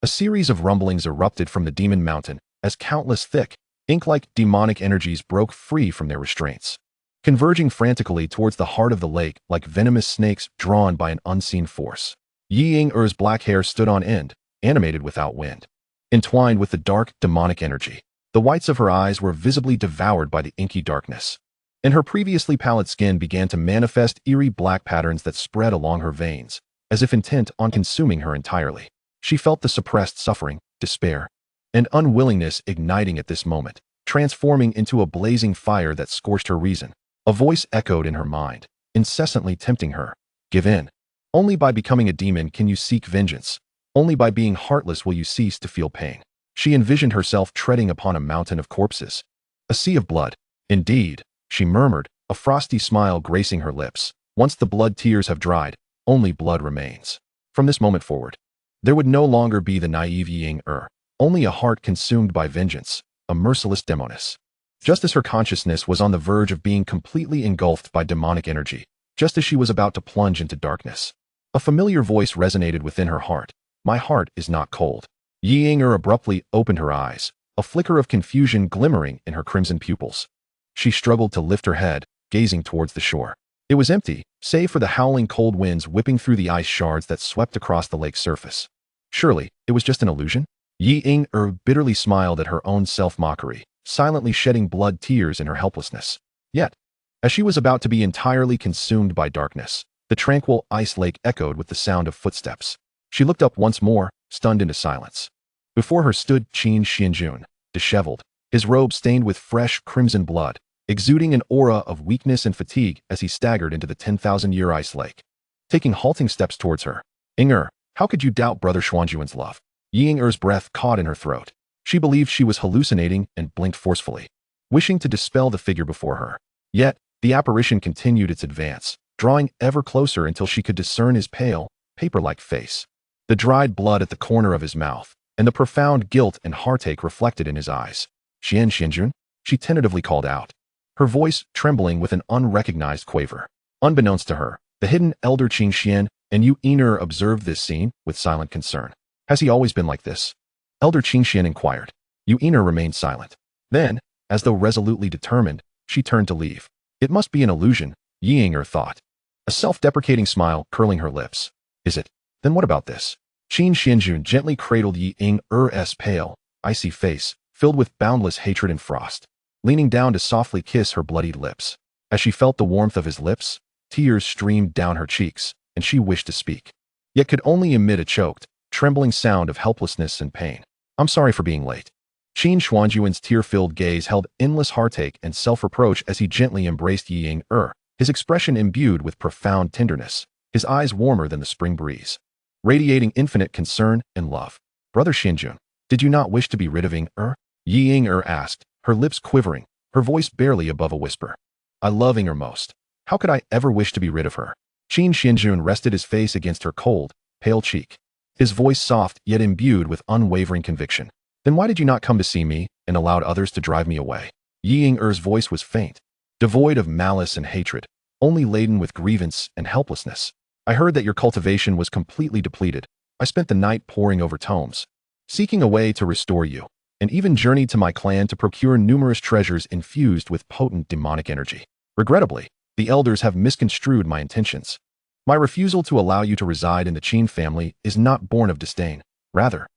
a series of rumblings erupted from the demon mountain as countless thick, ink-like demonic energies broke free from their restraints, converging frantically towards the heart of the lake like venomous snakes drawn by an unseen force. Yi-Ing-Er's black hair stood on end, animated without wind, entwined with the dark, demonic energy. The whites of her eyes were visibly devoured by the inky darkness, and her previously pallid skin began to manifest eerie black patterns that spread along her veins, as if intent on consuming her entirely. She felt the suppressed suffering, despair, and unwillingness igniting at this moment, transforming into a blazing fire that scorched her reason. A voice echoed in her mind, incessantly tempting her. Give in. Only by becoming a demon can you seek vengeance. Only by being heartless will you cease to feel pain. She envisioned herself treading upon a mountain of corpses, a sea of blood. Indeed, she murmured, a frosty smile gracing her lips. Once the blood tears have dried, only blood remains. From this moment forward, there would no longer be the naive Yi-Ing-Er, only a heart consumed by vengeance, a merciless demoness. Just as her consciousness was on the verge of being completely engulfed by demonic energy, just as she was about to plunge into darkness, a familiar voice resonated within her heart. My heart is not cold. Yi-Ing-Er abruptly opened her eyes, a flicker of confusion glimmering in her crimson pupils. She struggled to lift her head, gazing towards the shore. It was empty, save for the howling cold winds whipping through the ice shards that swept across the lake's surface. Surely, it was just an illusion? Yi-Ing-Er bitterly smiled at her own self-mockery, silently shedding blood tears in her helplessness. Yet, as she was about to be entirely consumed by darkness, the tranquil ice lake echoed with the sound of footsteps. She looked up once more, stunned into silence. Before her stood Qin Xuanjun, disheveled, his robe stained with fresh crimson blood, exuding an aura of weakness and fatigue as he staggered into the 10,000-year ice lake, taking halting steps towards her. Ing-Er, how could you doubt Brother Xuanjun's love? Yi-Ing-Er's breath caught in her throat. She believed she was hallucinating and blinked forcefully, wishing to dispel the figure before her. Yet, the apparition continued its advance, drawing ever closer until she could discern his pale, paper-like face, the dried blood at the corner of his mouth, and the profound guilt and heartache reflected in his eyes. Xianxiadrama, she tentatively called out, her voice trembling with an unrecognized quaver. Unbeknownst to her, the hidden elder Qin Xian and Yi-Ing-Er observed this scene with silent concern. Has he always been like this? Elder Qin Xian inquired. Yi-Ing-Er remained silent. Then, as though resolutely determined, she turned to leave. It must be an illusion, Yi-Ing-Er thought, a self-deprecating smile curling her lips. Is it? Then what about this? Qin Xuanjun gently cradled Yi-Ing-Er's pale, icy face, filled with boundless hatred and frost, leaning down to softly kiss her bloodied lips. As she felt the warmth of his lips, tears streamed down her cheeks, and she wished to speak, yet could only emit a choked, trembling sound of helplessness and pain. I'm sorry for being late. Qin Xuanjun's tear-filled gaze held endless heartache and self-reproach as he gently embraced Yi-Ing-Er, his expression imbued with profound tenderness, his eyes warmer than the spring breeze, radiating infinite concern and love. Brother Xianjun, did you not wish to be rid of Ing-Er? Yi-Ing-Er asked, her lips quivering, her voice barely above a whisper. I love Ing-Er most. How could I ever wish to be rid of her? Qin Xuanjun rested his face against her cold, pale cheek, his voice soft yet imbued with unwavering conviction. Then why did you not come to see me and allowed others to drive me away? Yi-Ing-Er's voice was faint, devoid of malice and hatred, only laden with grievance and helplessness. I heard that your cultivation was completely depleted. I spent the night poring over tomes, seeking a way to restore you, and even journeyed to my clan to procure numerous treasures infused with potent demonic energy. Regrettably, the elders have misconstrued my intentions. My refusal to allow you to reside in the Qin family is not born of disdain. Rather,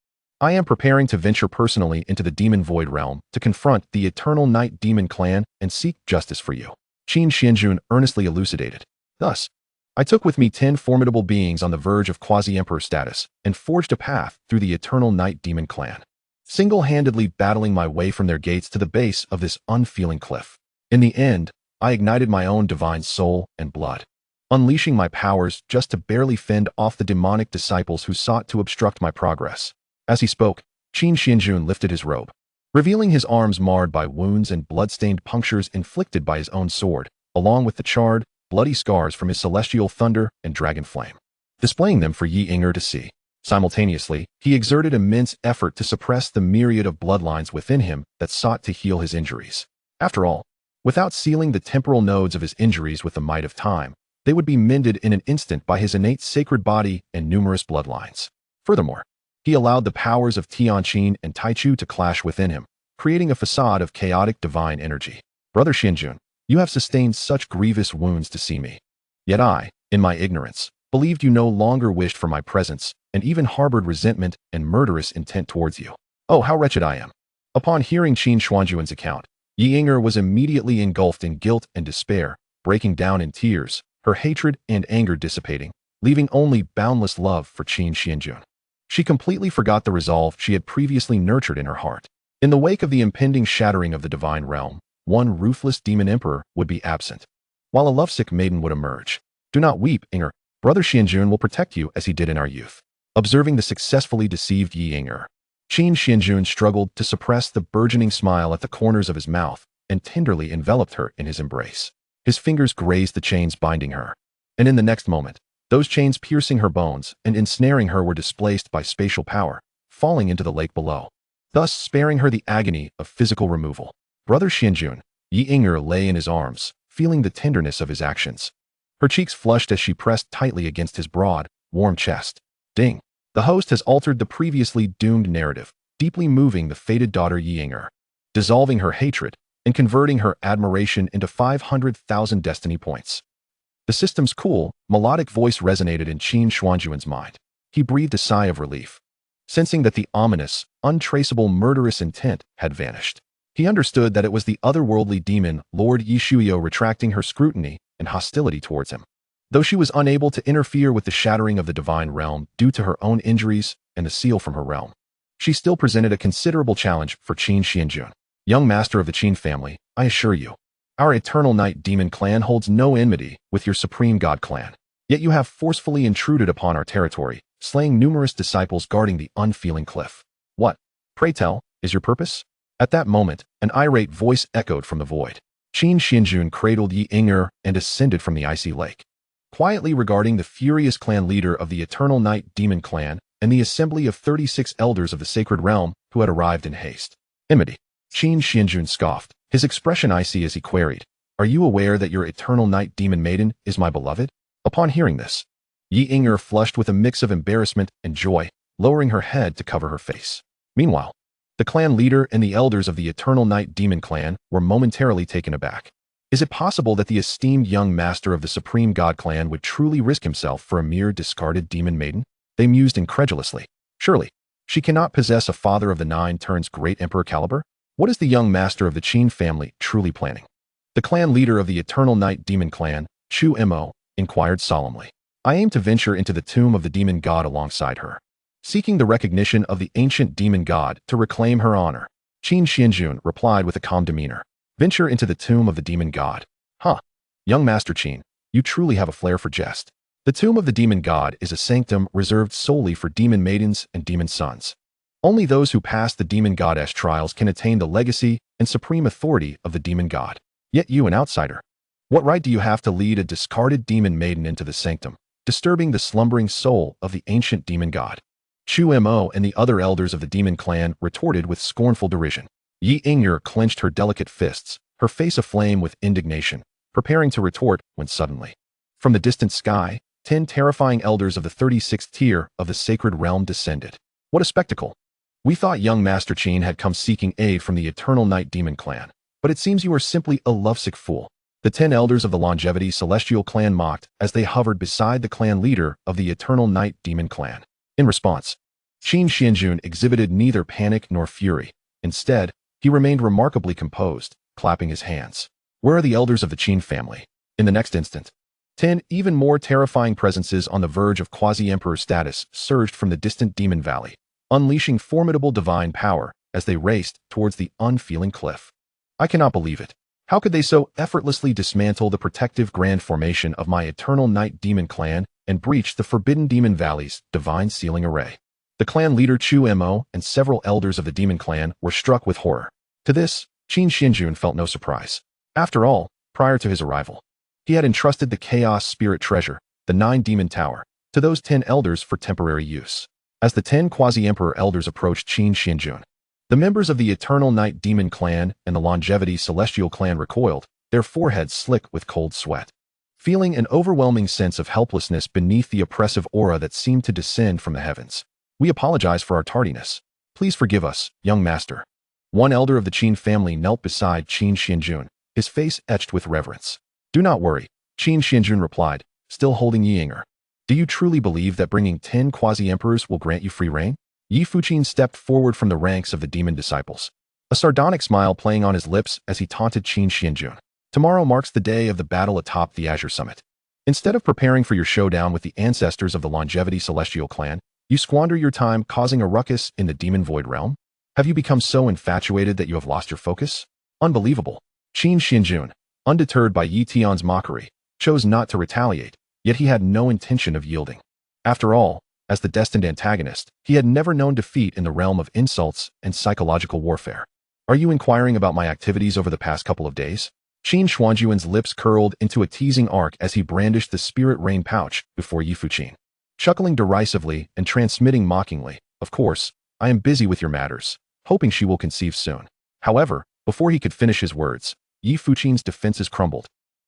I am preparing to venture personally into the Demon Void realm to confront the Eternal Night Demon Clan and seek justice for you," Qin Xuanjun earnestly elucidated. Thus, I took with me 10 formidable beings on the verge of quasi-emperor status and forged a path through the Eternal Night Demon Clan, single-handedly battling my way from their gates to the base of this unfeeling cliff. In the end, I ignited my own divine soul and blood, unleashing my powers just to barely fend off the demonic disciples who sought to obstruct my progress. As he spoke, Qin Xuanjun lifted his robe, revealing his arms marred by wounds and blood-stained punctures inflicted by his own sword, along with the charred, bloody scars from his celestial thunder and dragon flame, displaying them for Yi Yinger to see. Simultaneously, he exerted immense effort to suppress the myriad of bloodlines within him that sought to heal his injuries. After all, without sealing the temporal nodes of his injuries with the might of time, they would be mended in an instant by his innate sacred body and numerous bloodlines. Furthermore, he allowed the powers of Tianqin and Taichu to clash within him, creating a facade of chaotic divine energy. "Brother Xuanjun, you have sustained such grievous wounds to see me. Yet I, in my ignorance, believed you no longer wished for my presence and even harbored resentment and murderous intent towards you. Oh, how wretched I am." Upon hearing Qin Xuanjun's account, Yi Yinger was immediately engulfed in guilt and despair, breaking down in tears, her hatred and anger dissipating, leaving only boundless love for Qin Xuanjun. She completely forgot the resolve she had previously nurtured in her heart. In the wake of the impending shattering of the divine realm, one ruthless demon emperor would be absent, while a lovesick maiden would emerge. "Do not weep, Yinger. Brother Xuanjun will protect you as he did in our youth." Observing the successfully deceived Yi Yinger, Qin Xuanjun struggled to suppress the burgeoning smile at the corners of his mouth and tenderly enveloped her in his embrace. His fingers grazed the chains binding her, and in the next moment, those chains piercing her bones and ensnaring her were displaced by spatial power, falling into the lake below, thus sparing her the agony of physical removal. "Brother Xuanjun," Yi Yinger lay in his arms, feeling the tenderness of his actions. Her cheeks flushed as she pressed tightly against his broad, warm chest. Ding! The host has altered the previously doomed narrative, deeply moving the fated daughter Yi Yinger, dissolving her hatred and converting her admiration into 500,000 destiny points. The system's cool, melodic voice resonated in Qin Xuanjun's mind. He breathed a sigh of relief, sensing that the ominous, untraceable murderous intent had vanished. He understood that it was the otherworldly demon Lord Yishuyo retracting her scrutiny and hostility towards him. Though she was unable to interfere with the shattering of the divine realm due to her own injuries and the seal from her realm, she still presented a considerable challenge for Qin Xuanjun. "Young master of the Qin family, I assure you, our Eternal Night Demon Clan holds no enmity with your Supreme God Clan. Yet you have forcefully intruded upon our territory, slaying numerous disciples guarding the unfeeling cliff. What, pray tell, is your purpose?" At that moment, an irate voice echoed from the void. Qin Xuanjun cradled Yi Yinger and ascended from the icy lake, quietly regarding the furious clan leader of the Eternal Night Demon Clan and the assembly of 36 elders of the sacred realm who had arrived in haste. "Enmity," Qin Xuanjun scoffed, his expression icy as he queried, "Are you aware that your Eternal Night Demon Maiden is my beloved?" Upon hearing this, Yi Yinger flushed with a mix of embarrassment and joy, lowering her head to cover her face. Meanwhile, the clan leader and the elders of the Eternal Night Demon Clan were momentarily taken aback. Is it possible that the esteemed young master of the Supreme God Clan would truly risk himself for a mere discarded demon maiden? They mused incredulously. Surely, she cannot possess a father of the nine turns great emperor caliber? What is the young master of the Qin family truly planning? The clan leader of the Eternal Night Demon Clan, Chu Mo, inquired solemnly. "I aim to venture into the tomb of the demon god alongside her, seeking the recognition of the ancient demon god to reclaim her honor." Qin Xuanjun replied with a calm demeanor. "Venture into the tomb of the demon god? Huh. Young Master Qin, you truly have a flair for jest. The tomb of the demon god is a sanctum reserved solely for demon maidens and demon sons. Only those who pass the demon goddess trials can attain the legacy and supreme authority of the demon god. Yet you, an outsider, what right do you have to lead a discarded demon maiden into the sanctum, disturbing the slumbering soul of the ancient demon god?" Chu Mo and the other elders of the demon clan retorted with scornful derision. Yi Yinger clenched her delicate fists, her face aflame with indignation, preparing to retort when suddenly, from the distant sky, 10 terrifying elders of the 36th tier of the sacred realm descended. What a spectacle! "We thought young Master Qin had come seeking aid from the Eternal Night Demon Clan, but it seems you are simply a lovesick fool." The 10 elders of the Longevity Celestial Clan mocked as they hovered beside the clan leader of the Eternal Night Demon Clan. In response, Qin Xuanjun exhibited neither panic nor fury. Instead, he remained remarkably composed, clapping his hands. Where are the elders of the Qin family? In the next instant, 10 even more terrifying presences on the verge of quasi-emperor status surged from the distant demon valley, unleashing formidable divine power as they raced towards the unfeeling cliff. I cannot believe it. How could they so effortlessly dismantle the protective grand formation of my eternal night demon clan and breach the forbidden demon valley's divine sealing array? The clan leader Chu Mo and several elders of the demon clan were struck with horror. To this, Qin Xuanjun felt no surprise. After all, prior to his arrival, he had entrusted the Chaos Spirit Treasure, the 9 Demon Tower, to those 10 elders for temporary use. As the 10 quasi-emperor elders approached Qin Xuanjun, the members of the Eternal Night Demon Clan and the Longevity Celestial Clan recoiled, their foreheads slick with cold sweat, feeling an overwhelming sense of helplessness beneath the oppressive aura that seemed to descend from the heavens. We apologize for our tardiness. Please forgive us, young master. One elder of the Qin family knelt beside Qin Xuanjun, his face etched with reverence. Do not worry, Qin Xuanjun replied, still holding Yinger. Do you truly believe that bringing 10 quasi-emperors will grant you free reign? Yi Fuqin stepped forward from the ranks of the demon disciples, a sardonic smile playing on his lips as he taunted Qin Xuanjun. Tomorrow marks the day of the battle atop the Azure Summit. Instead of preparing for your showdown with the ancestors of the Longevity Celestial Clan, you squander your time causing a ruckus in the demon void realm? Have you become so infatuated that you have lost your focus? Unbelievable. Qin Xuanjun, undeterred by Yi Tian's mockery, chose not to retaliate, yet he had no intention of yielding. After all, as the destined antagonist, he had never known defeat in the realm of insults and psychological warfare. Are you inquiring about my activities over the past couple of days? Qin Xuanjun's lips curled into a teasing arc as he brandished the spirit rain pouch before Yi Fuqin. Chuckling derisively and transmitting mockingly, of course, I am busy with your matters, hoping she will conceive soon. However, before he could finish his words, Yi Fuqin's defenses crumbled,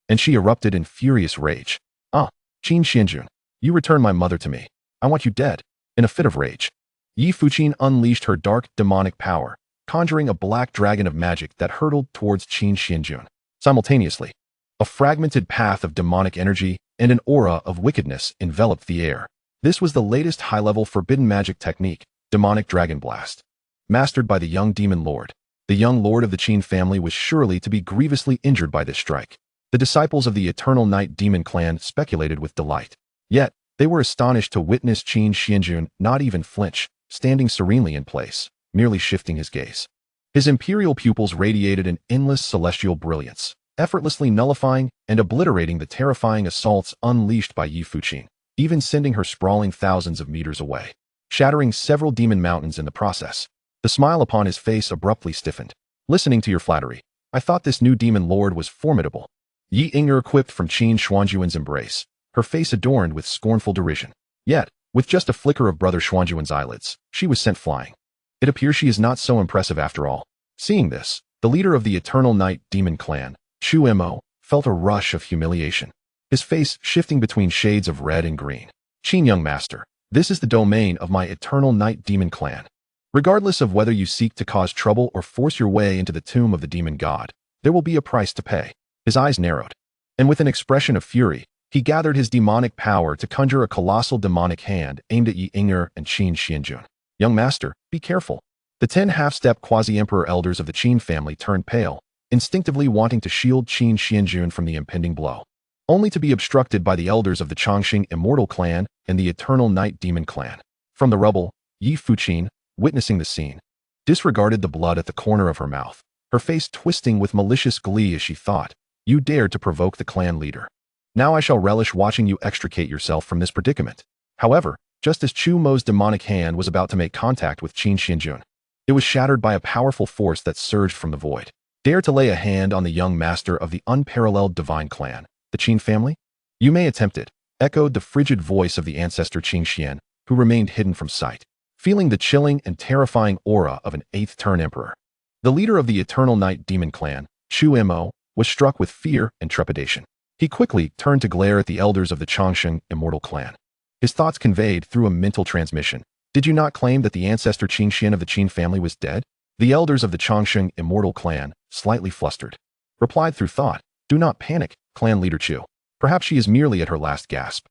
and she erupted in furious rage. Ah, Qin Xuanjun, you return my mother to me. I want you dead. In a fit of rage, Yi Fuqin unleashed her dark demonic power, conjuring a black dragon of magic that hurtled towards Qin Xuanjun. Simultaneously, a fragmented path of demonic energy and an aura of wickedness enveloped the air. This was the latest high-level forbidden magic technique, Demonic Dragon Blast. Mastered by the young demon lord, the young lord of the Qin family was surely to be grievously injured by this strike. The disciples of the Eternal Night Demon Clan speculated with delight. Yet, they were astonished to witness Qin Xuanjun not even flinch, standing serenely in place, merely shifting his gaze. His imperial pupils radiated an endless celestial brilliance, effortlessly nullifying and obliterating the terrifying assaults unleashed by Yi Fuqin, even sending her sprawling thousands of meters away, shattering several demon mountains in the process. The smile upon his face abruptly stiffened. Listening to your flattery, I thought this new demon lord was formidable. Yi Inger quipped from Qin Xuanjun's embrace, her face adorned with scornful derision. Yet, with just a flicker of Brother Xuanjun's eyelids, she was sent flying. It appears she is not so impressive after all. Seeing this, the leader of the Eternal Night Demon Clan, Chu Mo, felt a rush of humiliation, his face shifting between shades of red and green. Qin young master, this is the domain of my Eternal Night Demon Clan. Regardless of whether you seek to cause trouble or force your way into the tomb of the demon god, there will be a price to pay. His eyes narrowed, and with an expression of fury, he gathered his demonic power to conjure a colossal demonic hand aimed at Yi Inger and Qin Xuanjun. Young master, be careful. The 10 half-step quasi-emperor elders of the Qin family turned pale, instinctively wanting to shield Qin Xuanjun from the impending blow, only to be obstructed by the elders of the Chongqing Immortal Clan and the Eternal Night Demon Clan. From the rubble, Yi Fuqin, witnessing the scene, disregarded the blood at the corner of her mouth, her face twisting with malicious glee as she thought, you dared to provoke the clan leader. Now I shall relish watching you extricate yourself from this predicament. However, just as Chu Mo's demonic hand was about to make contact with Qin Xuanjun, it was shattered by a powerful force that surged from the void. Dare to lay a hand on the young master of the unparalleled divine clan, the Qin family? You may attempt it, echoed the frigid voice of the ancestor Qin Xian, who remained hidden from sight, feeling the chilling and terrifying aura of an eighth-turn emperor. The leader of the Eternal Night Demon Clan, Chu Mo, was struck with fear and trepidation. He quickly turned to glare at the elders of the Chongqing Immortal Clan. His thoughts conveyed through a mental transmission. Did you not claim that the ancestor Qin Xian of the Qin family was dead? The elders of the Chongqing Immortal Clan, slightly flustered, replied through thought, do not panic, clan leader Chu. Perhaps she is merely at her last gasp.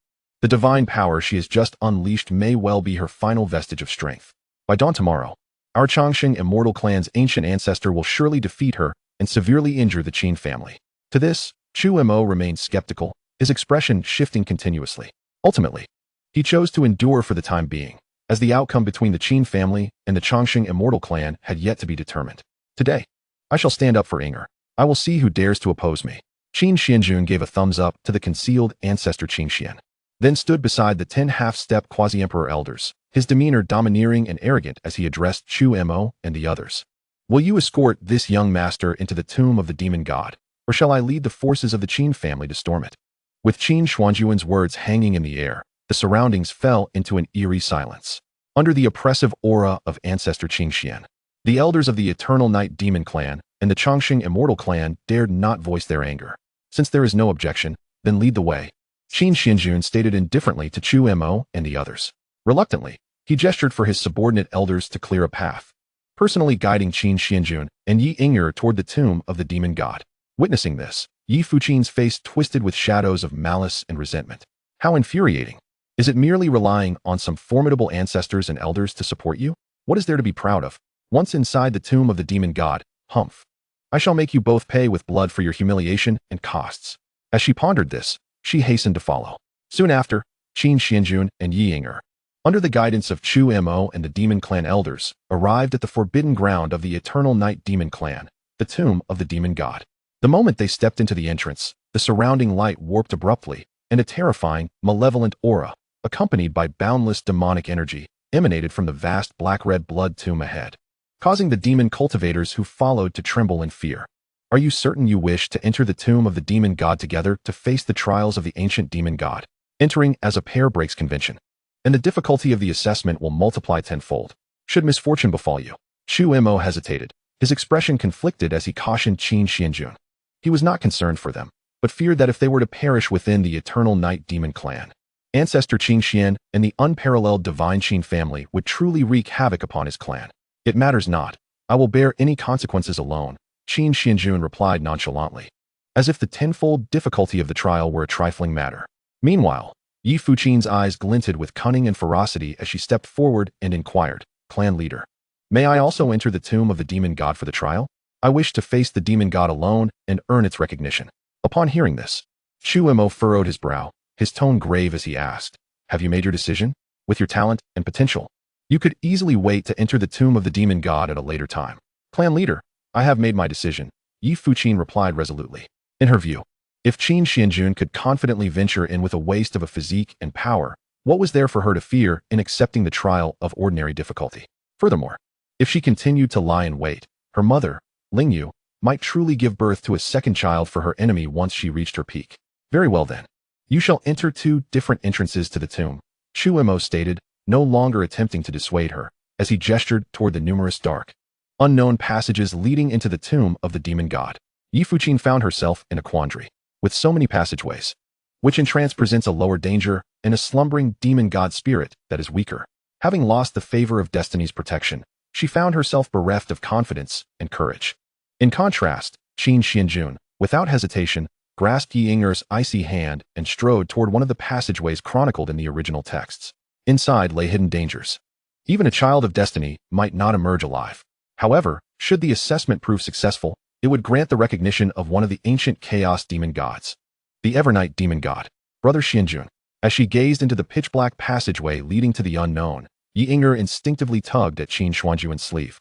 The divine power she has just unleashed may well be her final vestige of strength. By dawn tomorrow, our Changxing Immortal Clan's ancient ancestor will surely defeat her and severely injure the Qin family. To this, Chu Mo remained skeptical, his expression shifting continuously. Ultimately, he chose to endure for the time being, as the outcome between the Qin family and the Changxing Immortal Clan had yet to be determined. Today, I shall stand up for Inger. I will see who dares to oppose me. Qin Xuanjun gave a thumbs up to the concealed ancestor Qin Xian, then stood beside the 10 half-step quasi-emperor elders, his demeanor domineering and arrogant as he addressed Chu Mo and the others. Will you escort this young master into the tomb of the demon god, or shall I lead the forces of the Qin family to storm it? With Qin Xuanjun's words hanging in the air, the surroundings fell into an eerie silence. Under the oppressive aura of Ancestor Qin Xian, the elders of the Eternal Night Demon Clan and the Changxing Immortal Clan dared not voice their anger. Since there is no objection, then lead the way. Qin Xuanjun stated indifferently to Chu Mo and the others. Reluctantly, he gestured for his subordinate elders to clear a path, personally guiding Qin Xuanjun and Yi Inger toward the tomb of the demon god. Witnessing this, Yi Fuqin's face twisted with shadows of malice and resentment. How infuriating. Is it merely relying on some formidable ancestors and elders to support you? What is there to be proud of? Once inside the tomb of the demon god, humph. I shall make you both pay with blood for your humiliation and costs. As she pondered this, she hastened to follow. Soon after, Qin Xuanjun and Yi Inger, under the guidance of Chu Mo and the Demon Clan elders, arrived at the forbidden ground of the Eternal Night Demon Clan, the tomb of the demon god. The moment they stepped into the entrance, the surrounding light warped abruptly, and a terrifying, malevolent aura, accompanied by boundless demonic energy, emanated from the vast black-red blood tomb ahead, causing the demon cultivators who followed to tremble in fear. Are you certain you wish to enter the tomb of the demon god together to face the trials of the ancient demon god? Entering as a pair breaks convention, and the difficulty of the assessment will multiply tenfold. Should misfortune befall you? Chu Mo hesitated, his expression conflicted as he cautioned Qin Xuanjun. He was not concerned for them, but feared that if they were to perish within the Eternal Night Demon Clan, Ancestor Qin Xian and the unparalleled divine Qin family would truly wreak havoc upon his clan. It matters not. I will bear any consequences alone, Qin Xuanjun replied nonchalantly, as if the tenfold difficulty of the trial were a trifling matter. Meanwhile, Yi Fuqin's eyes glinted with cunning and ferocity as she stepped forward and inquired, Clan leader, may I also enter the tomb of the demon god for the trial? I wish to face the demon god alone and earn its recognition. Upon hearing this, Chu Mo furrowed his brow, his tone grave as he asked, have you made your decision? With your talent and potential, you could easily wait to enter the tomb of the demon god at a later time. Clan leader, I have made my decision, Yi Fuqin replied resolutely. In her view, if Qin Xuanjun could confidently venture in with a waste of a physique and power, what was there for her to fear in accepting the trial of ordinary difficulty? Furthermore, if she continued to lie in wait, her mother, Lingyu, might truly give birth to a second child for her enemy once she reached her peak. Very well then. You shall enter 2 different entrances to the tomb, Chu Mo stated, no longer attempting to dissuade her, as he gestured toward the numerous dark, unknown passages leading into the tomb of the demon god. Yi Fuqin found herself in a quandary. With so many passageways, which entrance presents a lower danger and a slumbering demon god spirit that is weaker. Having lost the favor of destiny's protection, she found herself bereft of confidence and courage. In contrast, Qin Xuanjun, without hesitation, grasped Yi Inger's icy hand and strode toward one of the passageways chronicled in the original texts. Inside lay hidden dangers. Even a child of destiny might not emerge alive. However, should the assessment prove successful, it would grant the recognition of one of the ancient chaos demon gods, the Evernight demon god, Brother Xuanjun. As she gazed into the pitch-black passageway leading to the unknown, Yi Inger instinctively tugged at Qin Xuanjun's sleeve,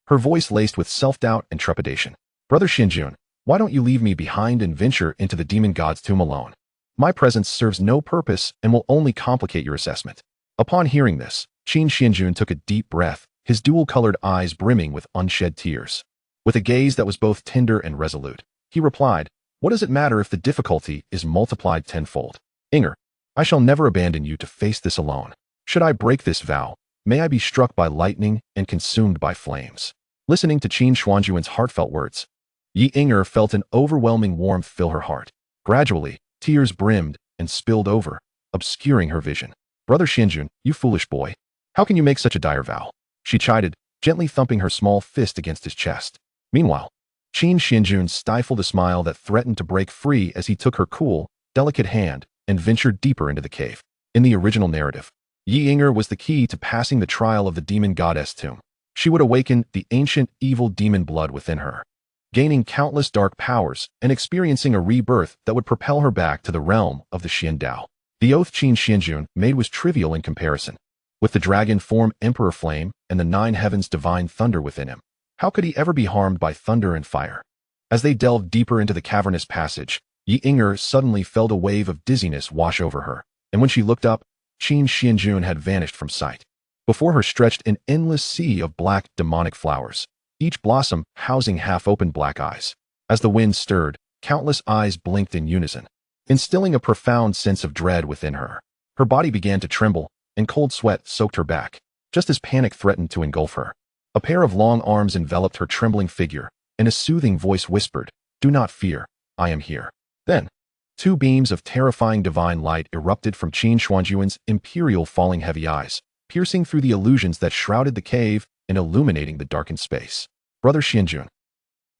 her voice laced with self-doubt and trepidation. Brother Xuanjun, why don't you leave me behind and venture into the demon god's tomb alone? My presence serves no purpose and will only complicate your assessment. Upon hearing this, Qin Xuanjun took a deep breath, his dual-colored eyes brimming with unshed tears. With a gaze that was both tender and resolute, he replied, what does it matter if the difficulty is multiplied tenfold? Inger, I shall never abandon you to face this alone. Should I break this vow, may I be struck by lightning and consumed by flames. Listening to Qin Xuanjun's heartfelt words, Yi Inger felt an overwhelming warmth fill her heart. Gradually, tears brimmed and spilled over, obscuring her vision. Brother Xuanjun, you foolish boy. How can you make such a dire vow? She chided, gently thumping her small fist against his chest. Meanwhile, Qin Xuanjun stifled a smile that threatened to break free as he took her cool, delicate hand and ventured deeper into the cave. In the original narrative, Yi Inger was the key to passing the trial of the demon goddess tomb. She would awaken the ancient evil demon blood within her, gaining countless dark powers and experiencing a rebirth that would propel her back to the realm of the Xian Dao. The oath Qin Xuanjun made was trivial in comparison. With the dragon form Emperor Flame and the 9 heavens divine thunder within him, how could he ever be harmed by thunder and fire? As they delved deeper into the cavernous passage, Yi Inger suddenly felt a wave of dizziness wash over her, and when she looked up, Qin Xuanjun had vanished from sight. Before her stretched an endless sea of black, demonic flowers, each blossom housing half-open black eyes. As the wind stirred, countless eyes blinked in unison, instilling a profound sense of dread within her. Her body began to tremble, and cold sweat soaked her back, just as panic threatened to engulf her. A pair of long arms enveloped her trembling figure, and a soothing voice whispered, "Do not fear, I am here." Then, 2 beams of terrifying divine light erupted from Qin Xuanjun's imperial falling heavy eyes, piercing through the illusions that shrouded the cave and illuminating the darkened space. Brother Xuanjun.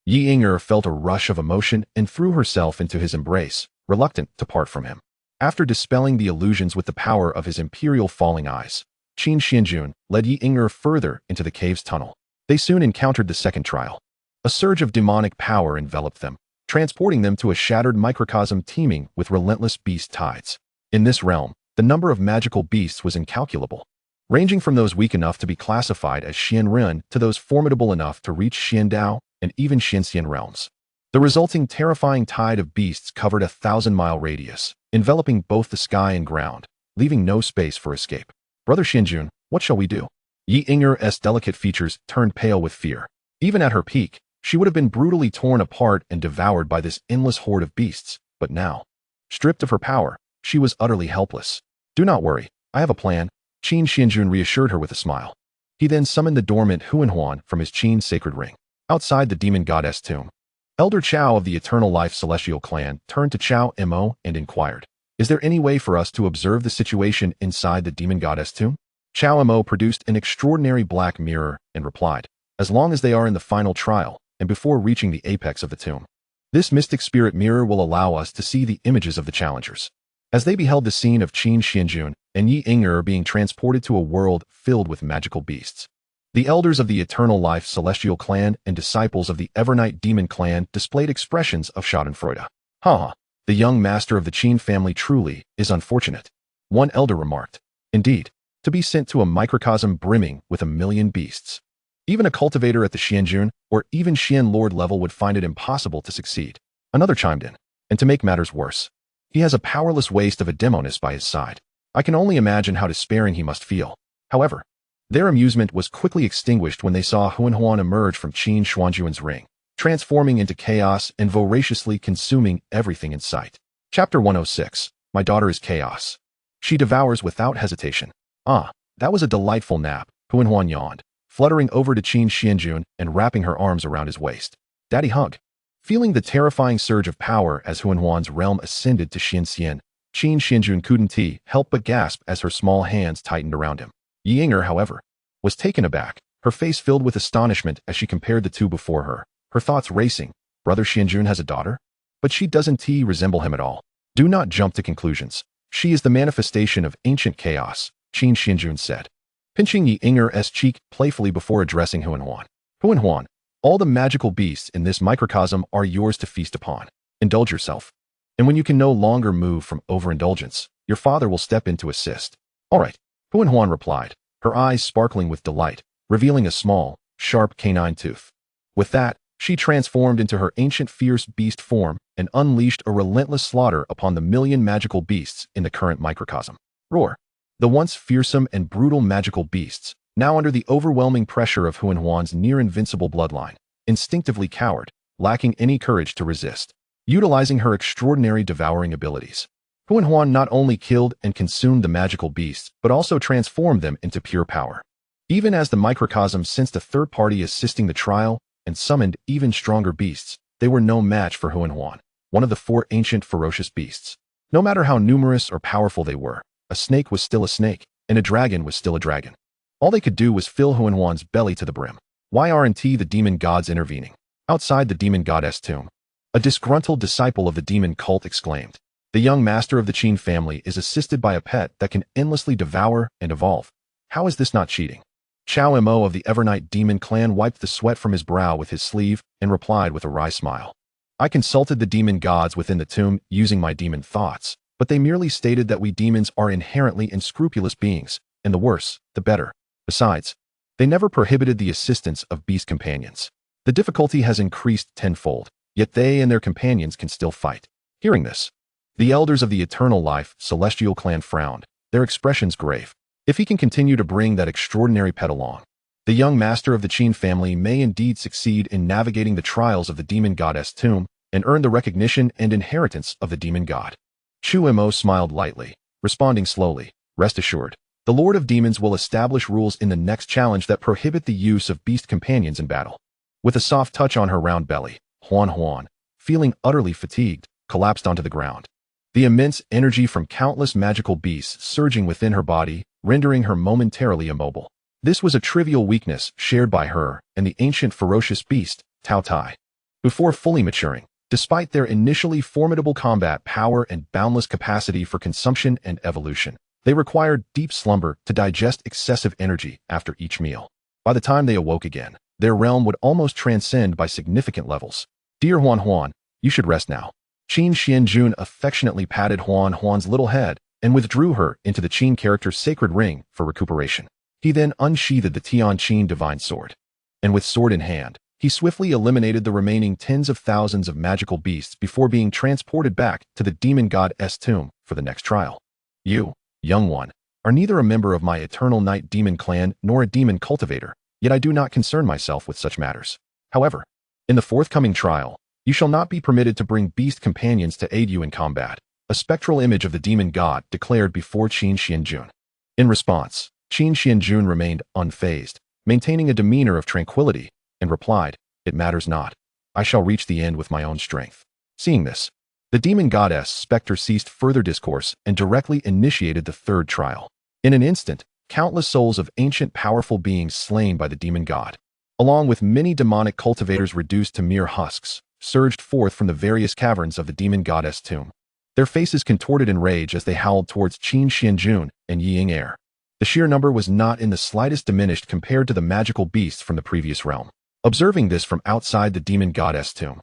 Yi Inger felt a rush of emotion and threw herself into his embrace, reluctant to part from him. After dispelling the illusions with the power of his imperial falling eyes, Qin Xuanjun led Yi Inger further into the cave's tunnel. They soon encountered the second trial. A surge of demonic power enveloped them, transporting them to a shattered microcosm teeming with relentless beast tides. In this realm, the number of magical beasts was incalculable, ranging from those weak enough to be classified as Xianren to those formidable enough to reach Xian Dao and even xianxian realms. The resulting terrifying tide of beasts covered a 1,000-mile radius, enveloping both the sky and ground, leaving no space for escape. Brother Xuanjun, what shall we do? Yi Inger's delicate features turned pale with fear. Even at her peak, she would have been brutally torn apart and devoured by this endless horde of beasts, but now, stripped of her power, she was utterly helpless. Do not worry, I have a plan, Qin Xuanjun reassured her with a smile. He then summoned the dormant Huanhuan from his Qin sacred ring. Outside the demon goddess tomb, Elder Xiao of the Eternal Life Celestial Clan turned to Xiao Mo and inquired, "Is there any way for us to observe the situation inside the demon goddess tomb?" Xiao Mo produced an extraordinary black mirror and replied, "As long as they are in the final trial, and before reaching the apex of the tomb. This mystic spirit mirror will allow us to see the images of the challengers." As they beheld the scene of Qin Xuanjun and Yi Inger being transported to a world filled with magical beasts, the elders of the Eternal Life Celestial Clan and disciples of the Evernight Demon Clan displayed expressions of schadenfreude. The young master of the Qin family truly is unfortunate, one elder remarked. Indeed, to be sent to a microcosm brimming with 1,000,000 beasts. Even a cultivator at the Xuanjun or even Xian Lord level would find it impossible to succeed. Another chimed in, and to make matters worse, he has a powerless waste of a demoness by his side. I can only imagine how despairing he must feel. However, their amusement was quickly extinguished when they saw Huanhuan emerge from Qin Xuanjun's ring, transforming into chaos and voraciously consuming everything in sight. Chapter 106, My Daughter is Chaos. She devours without hesitation. That was a delightful nap, Huanhuan yawned, fluttering over to Qin Xuanjun and wrapping her arms around his waist. Daddy hug. Feeling the terrifying surge of power as Huanhuan's realm ascended to xianxian, Qin Xuanjun couldn't help but gasp as her small hands tightened around him. Yi Inger, however, was taken aback, her face filled with astonishment as she compared the two before her, her thoughts racing. Brother Xuanjun has a daughter? But she doesn't resemble him at all. Do not jump to conclusions. She is the manifestation of ancient chaos, Qin Xuanjun said, pinching Yi Inger's cheek playfully before addressing Huanhuan. Huanhuan, all the magical beasts in this microcosm are yours to feast upon. Indulge yourself. And when you can no longer move from overindulgence, your father will step in to assist. All right, Huanhuan replied, her eyes sparkling with delight, revealing a small, sharp canine tooth. With that, she transformed into her ancient fierce beast form and unleashed a relentless slaughter upon the 1,000,000 magical beasts in the current microcosm. Roar. The once fearsome and brutal magical beasts, now under the overwhelming pressure of Huanhuan's near-invincible bloodline, instinctively cowered, lacking any courage to resist. Utilizing her extraordinary devouring abilities, Huanhuan not only killed and consumed the magical beasts, but also transformed them into pure power. Even as the microcosm sensed a third party assisting the trial and summoned even stronger beasts, they were no match for Huanhuan, one of the 4 ancient ferocious beasts. No matter how numerous or powerful they were, a snake was still a snake, and a dragon was still a dragon. All they could do was fill Huanhuan's belly to the brim. Why aren't the demon gods intervening? Outside the demon goddess tomb, a disgruntled disciple of the demon cult exclaimed. The young master of the Qin family is assisted by a pet that can endlessly devour and evolve. How is this not cheating? Xiao Mo of the Evernight Demon Clan wiped the sweat from his brow with his sleeve and replied with a wry smile. I consulted the demon gods within the tomb using my demon thoughts, but they merely stated that we demons are inherently unscrupulous beings, and the worse, the better. Besides, they never prohibited the assistance of beast companions. The difficulty has increased tenfold, yet they and their companions can still fight. Hearing this, the elders of the Eternal Life Celestial Clan frowned, their expressions grave. If he can continue to bring that extraordinary pet along, the young master of the Qin family may indeed succeed in navigating the trials of the demon goddess tomb and earn the recognition and inheritance of the demon god. Chu Mo smiled lightly, responding slowly, rest assured, the Lord of Demons will establish rules in the next challenge that prohibit the use of beast companions in battle. With a soft touch on her round belly, Huan, feeling utterly fatigued, collapsed onto the ground. The immense energy from countless magical beasts surging within her body, rendering her momentarily immobile. This was a trivial weakness shared by her and the ancient ferocious beast, Tao Tai. Before fully maturing, despite their initially formidable combat power and boundless capacity for consumption and evolution, they required deep slumber to digest excessive energy after each meal. By the time they awoke again, their realm would almost transcend by significant levels. Dear Huan, you should rest now. Qin Xuanjun affectionately patted Huan's little head and withdrew her into the Qin character's sacred ring for recuperation. He then unsheathed the Tian Qin divine sword, and with sword in hand, he swiftly eliminated the remaining tens of thousands of magical beasts before being transported back to the demon god's tomb for the next trial. You, young one, are neither a member of my Eternal Night Demon Clan nor a demon cultivator, yet I do not concern myself with such matters. However, in the forthcoming trial, you shall not be permitted to bring beast companions to aid you in combat, a spectral image of the demon god declared before Qin Xuanjun. In response, Qin Xuanjun remained unfazed, maintaining a demeanor of tranquility, and replied, it matters not. I shall reach the end with my own strength. Seeing this, the demon goddess Spectre ceased further discourse and directly initiated the third trial. In an instant, countless souls of ancient powerful beings slain by the demon god, along with many demonic cultivators reduced to mere husks, surged forth from the various caverns of the demon goddess tomb. Their faces contorted in rage as they howled towards Qin Xuanjun and Ying Air. The sheer number was not in the slightest diminished compared to the magical beasts from the previous realm. Observing this from outside the demon goddess tomb,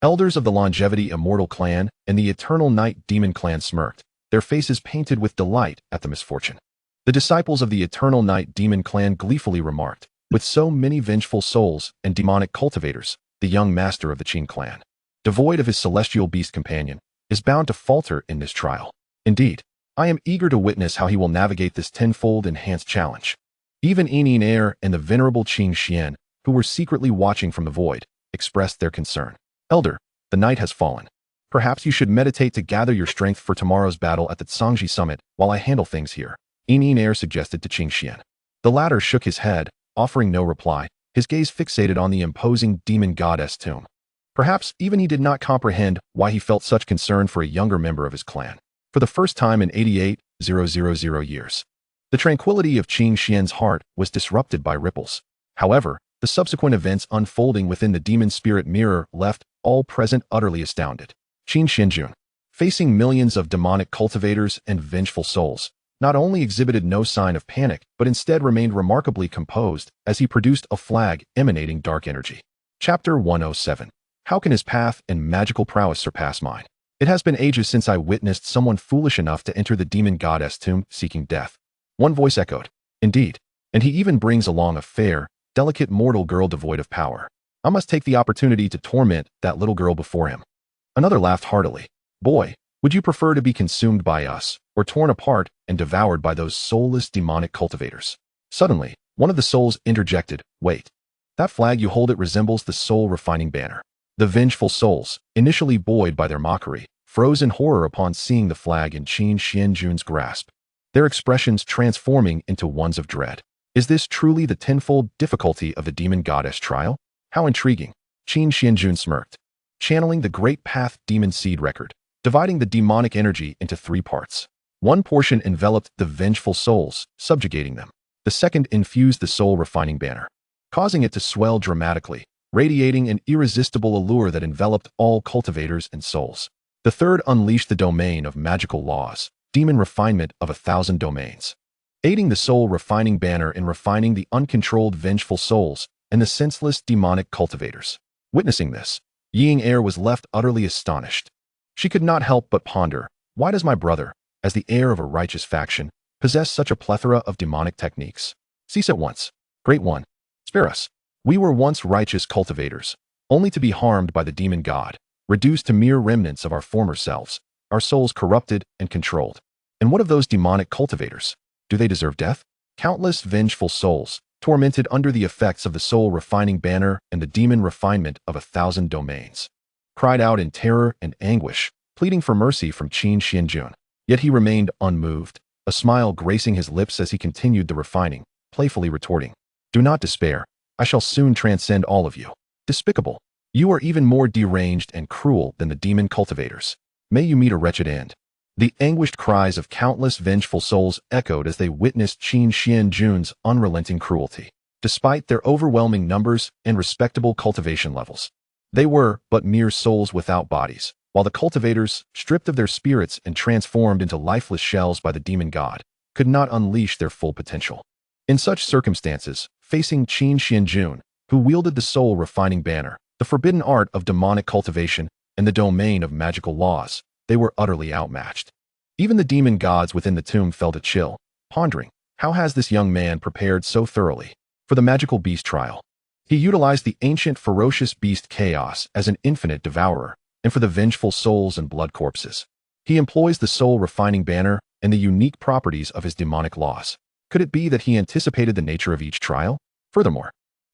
elders of the Longevity Immortal Clan and the Eternal Night Demon Clan smirked, their faces painted with delight at the misfortune. The disciples of the Eternal Night Demon Clan gleefully remarked, with so many vengeful souls and demonic cultivators, the young master of the Qin Clan, devoid of his celestial beast companion, is bound to falter in this trial. Indeed, I am eager to witness how he will navigate this tenfold enhanced challenge. Even Ying Air and the venerable Qin Xian, who were secretly watching from the void, expressed their concern. Elder, the night has fallen. Perhaps you should meditate to gather your strength for tomorrow's battle at the Zhangji summit while I handle things here, Ying Air suggested to Qin Xian. The latter shook his head, offering no reply, his gaze fixated on the imposing demon goddess tomb. Perhaps even he did not comprehend why he felt such concern for a younger member of his clan. For the first time in 88,000 years, the tranquility of Qin Xian's heart was disrupted by ripples. However, the subsequent events unfolding within the demon spirit mirror left all present utterly astounded. Qin Xuanjun, facing millions of demonic cultivators and vengeful souls, not only exhibited no sign of panic, but instead remained remarkably composed as he produced a flag emanating dark energy. Chapter 107. How can his path and magical prowess surpass mine? It has been ages since I witnessed someone foolish enough to enter the demon goddess tomb seeking death. One voice echoed. Indeed, and he even brings along a fair, delicate mortal girl devoid of power. I must take the opportunity to torment that little girl before him. Another laughed heartily. Boy, would you prefer to be consumed by us, or torn apart and devoured by those soulless demonic cultivators? Suddenly, one of the souls interjected, wait. That flag you hold, it resembles the soul-refining banner. The vengeful souls, initially buoyed by their mockery, froze in horror upon seeing the flag in Qin Xuanjun's grasp, their expressions transforming into ones of dread. Is this truly the tenfold difficulty of the demon goddess trial? How intriguing. Qin Xuanjun smirked, channeling the great path demon seed record, dividing the demonic energy into three parts. One portion enveloped the vengeful souls, subjugating them. The second infused the soul-refining banner, causing it to swell dramatically, radiating an irresistible allure that enveloped all cultivators and souls. The third unleashed the domain of magical laws, demon refinement of 1,000 domains, aiding the soul refining banner in refining the uncontrolled vengeful souls and the senseless demonic cultivators. Witnessing this, Ying heir was left utterly astonished. She could not help but ponder, why does my brother, as the heir of a righteous faction, possess such a plethora of demonic techniques? Cease at once. Great One, spare us. We were once righteous cultivators, only to be harmed by the demon god, reduced to mere remnants of our former selves, our souls corrupted and controlled. And what of those demonic cultivators? Do they deserve death? Countless vengeful souls, tormented under the effects of the soul refining banner and the demon refinement of 1,000 domains, cried out in terror and anguish, pleading for mercy from Qin Xuanjun. Yet he remained unmoved, a smile gracing his lips as he continued the refining, playfully retorting, "Do not despair. I shall soon transcend all of you. Despicable. You are even more deranged and cruel than the demon cultivators. May you meet a wretched end." The anguished cries of countless vengeful souls echoed as they witnessed Qin Xuanjun's unrelenting cruelty. Despite their overwhelming numbers and respectable cultivation levels, they were but mere souls without bodies, while the cultivators, stripped of their spirits and transformed into lifeless shells by the demon god, could not unleash their full potential. In such circumstances, facing Qin Xuanjun, who wielded the soul-refining banner, the forbidden art of demonic cultivation, and the domain of magical laws, they were utterly outmatched. Even the demon gods within the tomb felt a chill, pondering, how has this young man prepared so thoroughly for the magical beast trial? He utilized the ancient ferocious beast Chaos as an infinite devourer, and for the vengeful souls and blood corpses, he employs the soul-refining banner and the unique properties of his demonic laws. Could it be that he anticipated the nature of each trial? Furthermore,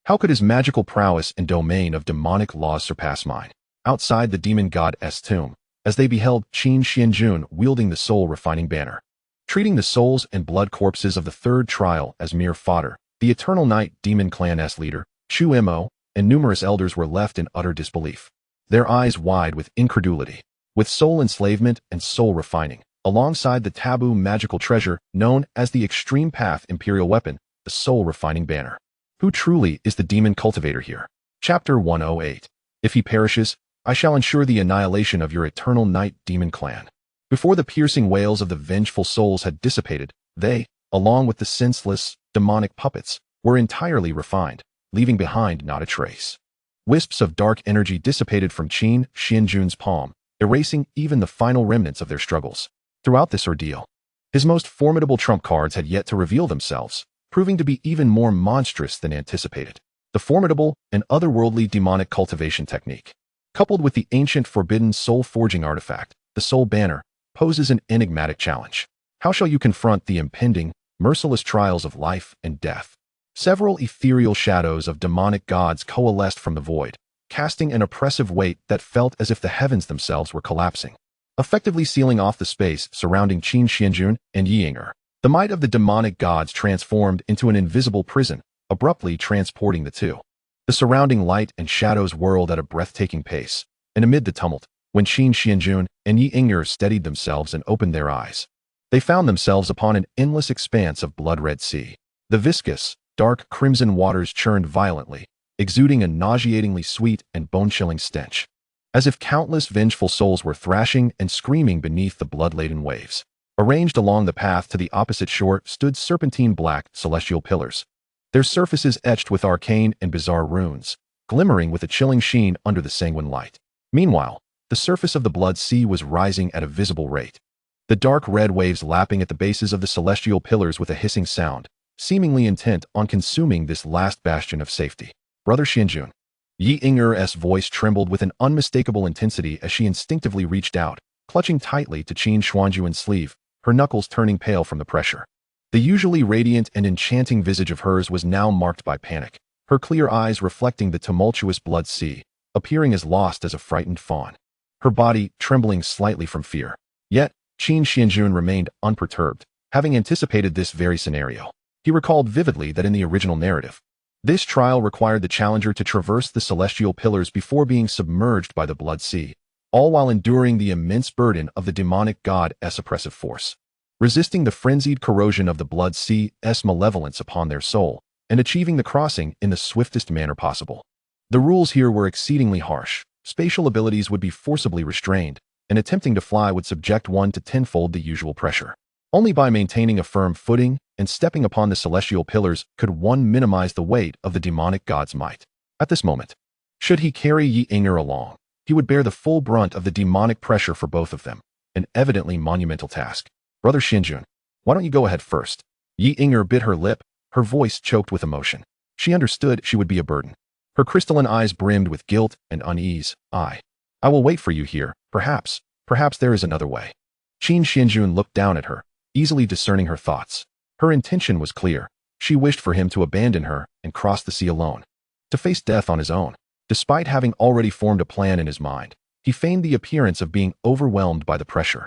how could his magical prowess and domain of demonic laws surpass mine? Outside the demon god's tomb, as they beheld Qin Xuanjun wielding the soul-refining banner, treating the souls and blood corpses of the third trial as mere fodder, the Eternal Night Demon Clan's leader, Chu Mo, and numerous elders were left in utter disbelief, their eyes wide with incredulity. With soul enslavement and soul refining, alongside the taboo magical treasure known as the Extreme Path Imperial Weapon, the soul-refining banner. Who truly is the demon cultivator here? Chapter 108. If he perishes, I shall ensure the annihilation of your Eternal Night Demon Clan. Before the piercing wails of the vengeful souls had dissipated, they, along with the senseless, demonic puppets, were entirely refined, leaving behind not a trace. Wisps of dark energy dissipated from Qin Xuanjun's palm, erasing even the final remnants of their struggles. Throughout this ordeal, his most formidable trump cards had yet to reveal themselves, proving to be even more monstrous than anticipated. The formidable and otherworldly demonic cultivation technique, coupled with the ancient forbidden soul-forging artifact, the Soul Banner, poses an enigmatic challenge. How shall you confront the impending, merciless trials of life and death? Several ethereal shadows of demonic gods coalesced from the void, casting an oppressive weight that felt as if the heavens themselves were collapsing, effectively sealing off the space surrounding Qin Xuanjun and Ying heir. The might of the demonic gods transformed into an invisible prison, abruptly transporting the two. The surrounding light and shadows whirled at a breathtaking pace, and amid the tumult, when Qin Xuanjun and Ying heir steadied themselves and opened their eyes, they found themselves upon an endless expanse of blood-red sea. The viscous, dark crimson waters churned violently, exuding a nauseatingly sweet and bone-chilling stench, as if countless vengeful souls were thrashing and screaming beneath the blood-laden waves. Arranged along the path to the opposite shore stood serpentine black celestial pillars, their surfaces etched with arcane and bizarre runes, glimmering with a chilling sheen under the sanguine light. Meanwhile, the surface of the blood sea was rising at a visible rate, the dark red waves lapping at the bases of the celestial pillars with a hissing sound, seemingly intent on consuming this last bastion of safety. Brother Xuanjun. Ying heir's voice trembled with an unmistakable intensity as she instinctively reached out, clutching tightly to Qin Xuanjun's sleeve, her knuckles turning pale from the pressure. The usually radiant and enchanting visage of hers was now marked by panic, her clear eyes reflecting the tumultuous blood sea, appearing as lost as a frightened fawn, her body trembling slightly from fear. Yet, Qin Xuanjun remained unperturbed, having anticipated this very scenario. He recalled vividly that in the original narrative, this trial required the challenger to traverse the celestial pillars before being submerged by the blood sea, all while enduring the immense burden of the demonic god's oppressive force, resisting the frenzied corrosion of the blood sea's malevolence upon their soul, and achieving the crossing in the swiftest manner possible. The rules here were exceedingly harsh. Spatial abilities would be forcibly restrained, and attempting to fly would subject one to tenfold the usual pressure. Only by maintaining a firm footing and stepping upon the celestial pillars could one minimize the weight of the demonic god's might. At this moment, should he carry Yi Inger along, he would bear the full brunt of the demonic pressure for both of them, an evidently monumental task. Brother Xuanjun, why don't you go ahead first? Yi Inger bit her lip, her voice choked with emotion. She understood she would be a burden. Her crystalline eyes brimmed with guilt and unease. I will wait for you here. Perhaps there is another way. Qin Xuanjun looked down at her, easily discerning her thoughts. Her intention was clear. She wished for him to abandon her and cross the sea alone, to face death on his own. Despite having already formed a plan in his mind, he feigned the appearance of being overwhelmed by the pressure.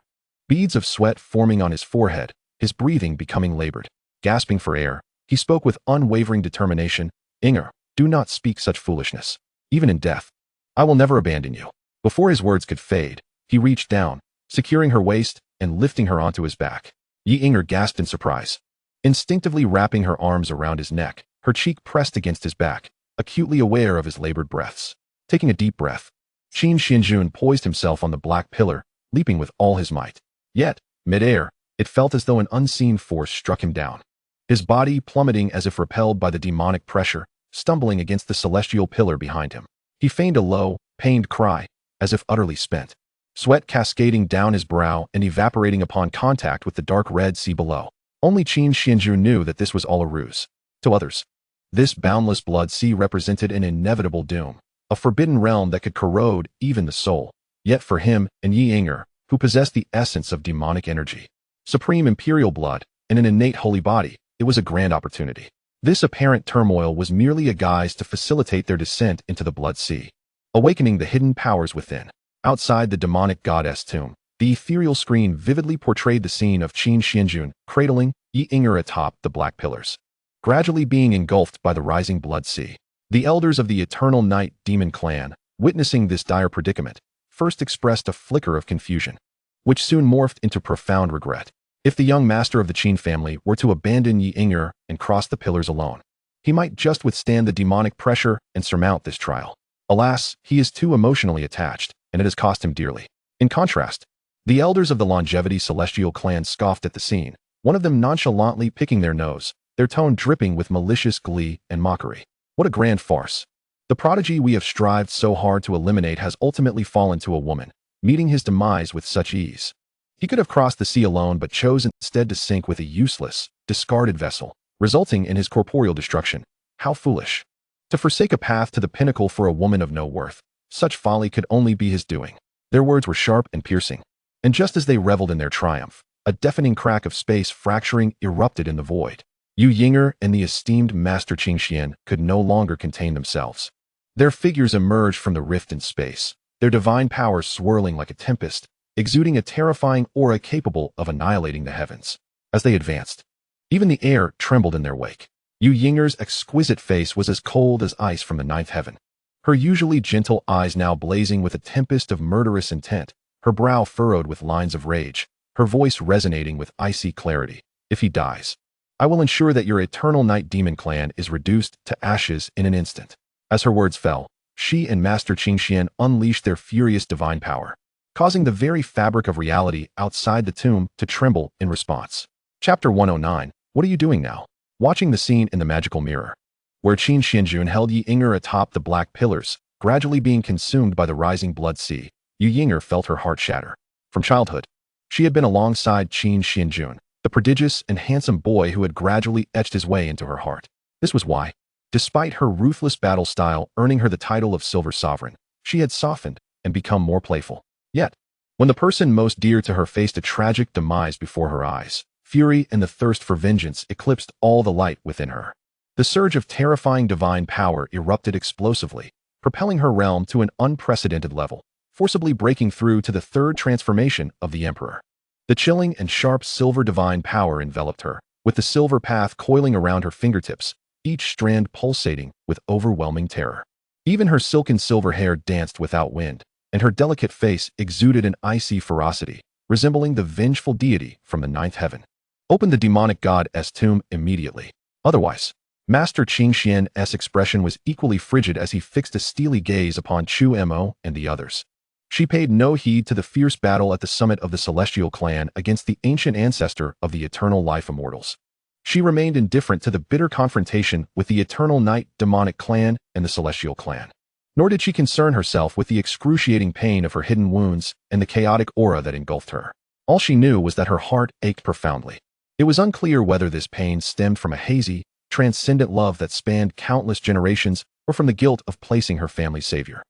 Beads of sweat forming on his forehead, his breathing becoming labored. Gasping for air, he spoke with unwavering determination. Inger, do not speak such foolishness. Even in death, I will never abandon you. Before his words could fade, he reached down, securing her waist and lifting her onto his back. Yi Inger gasped in surprise. Instinctively wrapping her arms around his neck, her cheek pressed against his back, acutely aware of his labored breaths. Taking a deep breath, Qin Xuanjun poised himself on the black pillar, leaping with all his might. Yet, mid-air, it felt as though an unseen force struck him down. His body plummeting as if repelled by the demonic pressure, stumbling against the celestial pillar behind him. He feigned a low, pained cry, as if utterly spent. Sweat cascading down his brow and evaporating upon contact with the dark red sea below. Only Qin Xuanjun knew that this was all a ruse. To others, this boundless blood sea represented an inevitable doom, a forbidden realm that could corrode even the soul. Yet for him and Yi Inger, who possessed the essence of demonic energy, supreme imperial blood, and an innate holy body, it was a grand opportunity. This apparent turmoil was merely a guise to facilitate their descent into the blood sea, awakening the hidden powers within. Outside the demonic goddess tomb, the ethereal screen vividly portrayed the scene of Qin Xuanjun cradling Yi Inger atop the black pillars, gradually being engulfed by the rising blood sea. The elders of the Eternal Night Demon Clan, witnessing this dire predicament, first expressed a flicker of confusion, which soon morphed into profound regret. If the young master of the Qin family were to abandon Yi Inger and cross the pillars alone, he might just withstand the demonic pressure and surmount this trial. Alas, he is too emotionally attached, and it has cost him dearly. In contrast, the elders of the Longevity Celestial Clan scoffed at the scene, one of them nonchalantly picking their nose, their tone dripping with malicious glee and mockery. What a grand farce. The prodigy we have strived so hard to eliminate has ultimately fallen to a woman, meeting his demise with such ease. He could have crossed the sea alone but chose instead to sink with a useless, discarded vessel, resulting in his corporeal destruction. How foolish. To forsake a path to the pinnacle for a woman of no worth, such folly could only be his doing. Their words were sharp and piercing. And just as they reveled in their triumph, a deafening crack of space fracturing erupted in the void. Yu Yinger and the esteemed Master Qingxian could no longer contain themselves. Their figures emerged from the rift in space, their divine powers swirling like a tempest, exuding a terrifying aura capable of annihilating the heavens. As they advanced, even the air trembled in their wake. Yu Yinger's exquisite face was as cold as ice from the ninth heaven, her usually gentle eyes now blazing with a tempest of murderous intent, her brow furrowed with lines of rage, her voice resonating with icy clarity. If he dies, I will ensure that your Eternal Night Demon Clan is reduced to ashes in an instant. As her words fell, she and Master Qingxian unleashed their furious divine power, causing the very fabric of reality outside the tomb to tremble in response. Chapter 109. What are you doing now? Watching the scene in the magical mirror, where Qin Xuanjun held Yi Inger atop the black pillars, gradually being consumed by the rising blood sea, Yu Yinger felt her heart shatter. From childhood, she had been alongside Qin Xuanjun, the prodigious and handsome boy who had gradually etched his way into her heart. This was why, despite her ruthless battle style earning her the title of Silver Sovereign, she had softened and become more playful. Yet, when the person most dear to her faced a tragic demise before her eyes, fury and the thirst for vengeance eclipsed all the light within her. The surge of terrifying divine power erupted explosively, propelling her realm to an unprecedented level, forcibly breaking through to the third transformation of the Emperor. The chilling and sharp silver divine power enveloped her, with the silver path coiling around her fingertips, each strand pulsating with overwhelming terror. Even her silken silver hair danced without wind, and her delicate face exuded an icy ferocity, resembling the vengeful deity from the ninth heaven. Open the demonic god's tomb immediately. Otherwise, Master Qingxian's expression was equally frigid as he fixed a steely gaze upon Chu Mo and the others. She paid no heed to the fierce battle at the summit of the Celestial Clan against the ancient ancestor of the Eternal Life Immortals. She remained indifferent to the bitter confrontation with the Eternal Night Demonic Clan and the Celestial Clan. Nor did she concern herself with the excruciating pain of her hidden wounds and the chaotic aura that engulfed her. All she knew was that her heart ached profoundly. It was unclear whether this pain stemmed from a hazy, transcendent love that spanned countless generations or from the guilt of placing her family's savior,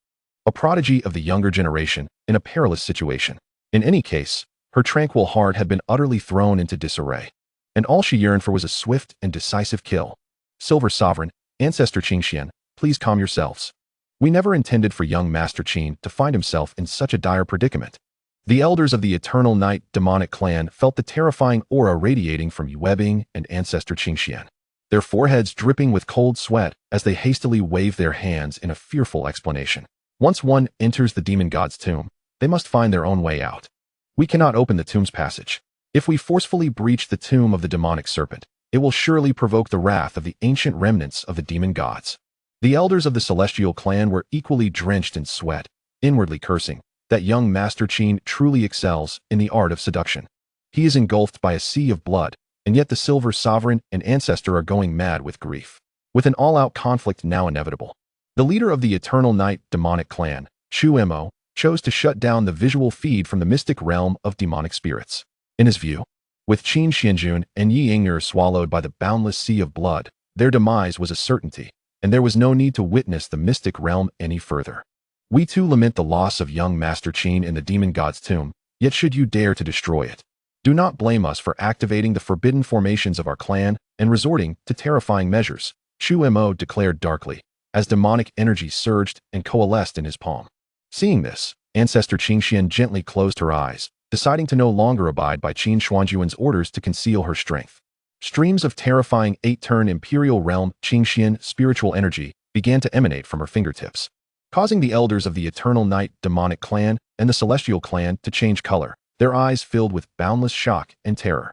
a prodigy of the younger generation, in a perilous situation. In any case, her tranquil heart had been utterly thrown into disarray, and all she yearned for was a swift and decisive kill. Silver Sovereign, Ancestor Qin, please calm yourselves. We never intended for young Master Qin to find himself in such a dire predicament. The elders of the Eternal Night Demonic Clan felt the terrifying aura radiating from Yuebing and Ancestor Qin, their foreheads dripping with cold sweat as they hastily waved their hands in a fearful explanation. Once one enters the demon god's tomb, they must find their own way out. We cannot open the tomb's passage. If we forcefully breach the tomb of the demonic serpent, it will surely provoke the wrath of the ancient remnants of the demon gods. The elders of the Celestial Clan were equally drenched in sweat, inwardly cursing that young Master Qin truly excels in the art of seduction. He is engulfed by a sea of blood, and yet the Silver Sovereign and Ancestor are going mad with grief. With an all-out conflict now inevitable, the leader of the Eternal Night Demonic Clan, Chu Mo, chose to shut down the visual feed from the mystic realm of demonic spirits. In his view, with Qin Xuanjun and Yi Ying'er swallowed by the boundless sea of blood, their demise was a certainty, and there was no need to witness the mystic realm any further. We too lament the loss of young Master Qin in the demon god's tomb, yet should you dare to destroy it, do not blame us for activating the forbidden formations of our clan and resorting to terrifying measures, Chu Mo declared darkly, as demonic energy surged and coalesced in his palm. Seeing this, Ancestor Qin gently closed her eyes, deciding to no longer abide by Qin Xuanjun's orders to conceal her strength. Streams of terrifying 8-turn Imperial Realm Qin spiritual energy began to emanate from her fingertips, causing the elders of the Eternal Night Demonic Clan and the Celestial Clan to change color, their eyes filled with boundless shock and terror.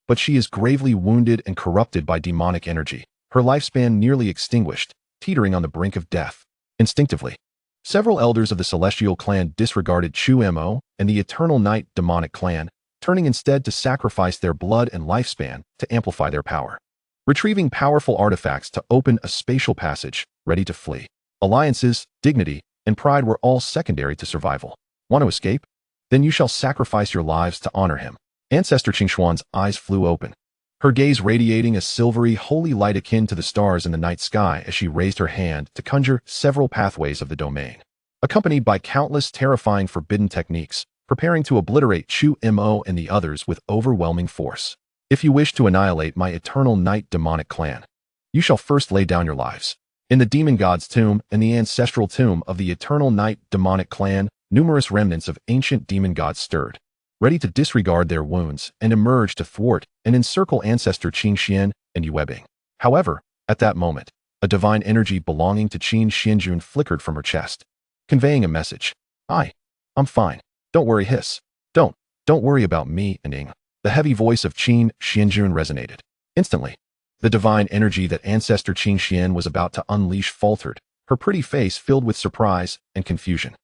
But she is gravely wounded and corrupted by demonic energy, her lifespan nearly extinguished, teetering on the brink of death. Instinctively, several elders of the Celestial Clan disregarded Chu Mo and the Eternal Night Demonic Clan, turning instead to sacrifice their blood and lifespan to amplify their power. Retrieving powerful artifacts to open a spatial passage, ready to flee. Alliances, dignity, and pride were all secondary to survival. Want to escape? Then you shall sacrifice your lives to honor him. Ancestor Qin eyes flew open, her gaze radiating a silvery, holy light akin to the stars in the night sky as she raised her hand to conjure several pathways of the domain, accompanied by countless terrifying forbidden techniques, preparing to obliterate Chu Mo and the others with overwhelming force. If you wish to annihilate my Eternal Night Demonic Clan, you shall first lay down your lives. In the demon god's tomb and the ancestral tomb of the Eternal Night Demonic Clan, numerous remnants of ancient demon gods stirred, ready to disregard their wounds and emerge to thwart and encircle Ancestor Qin and Yuebing. However, at that moment, a divine energy belonging to Qin Xuanjun flickered from her chest, conveying a message. I'm fine. Don't worry, hiss. Don't worry about me and Ing. The heavy voice of Qin Xuanjun resonated. Instantly, the divine energy that Ancestor Qin was about to unleash faltered, her pretty face filled with surprise and confusion.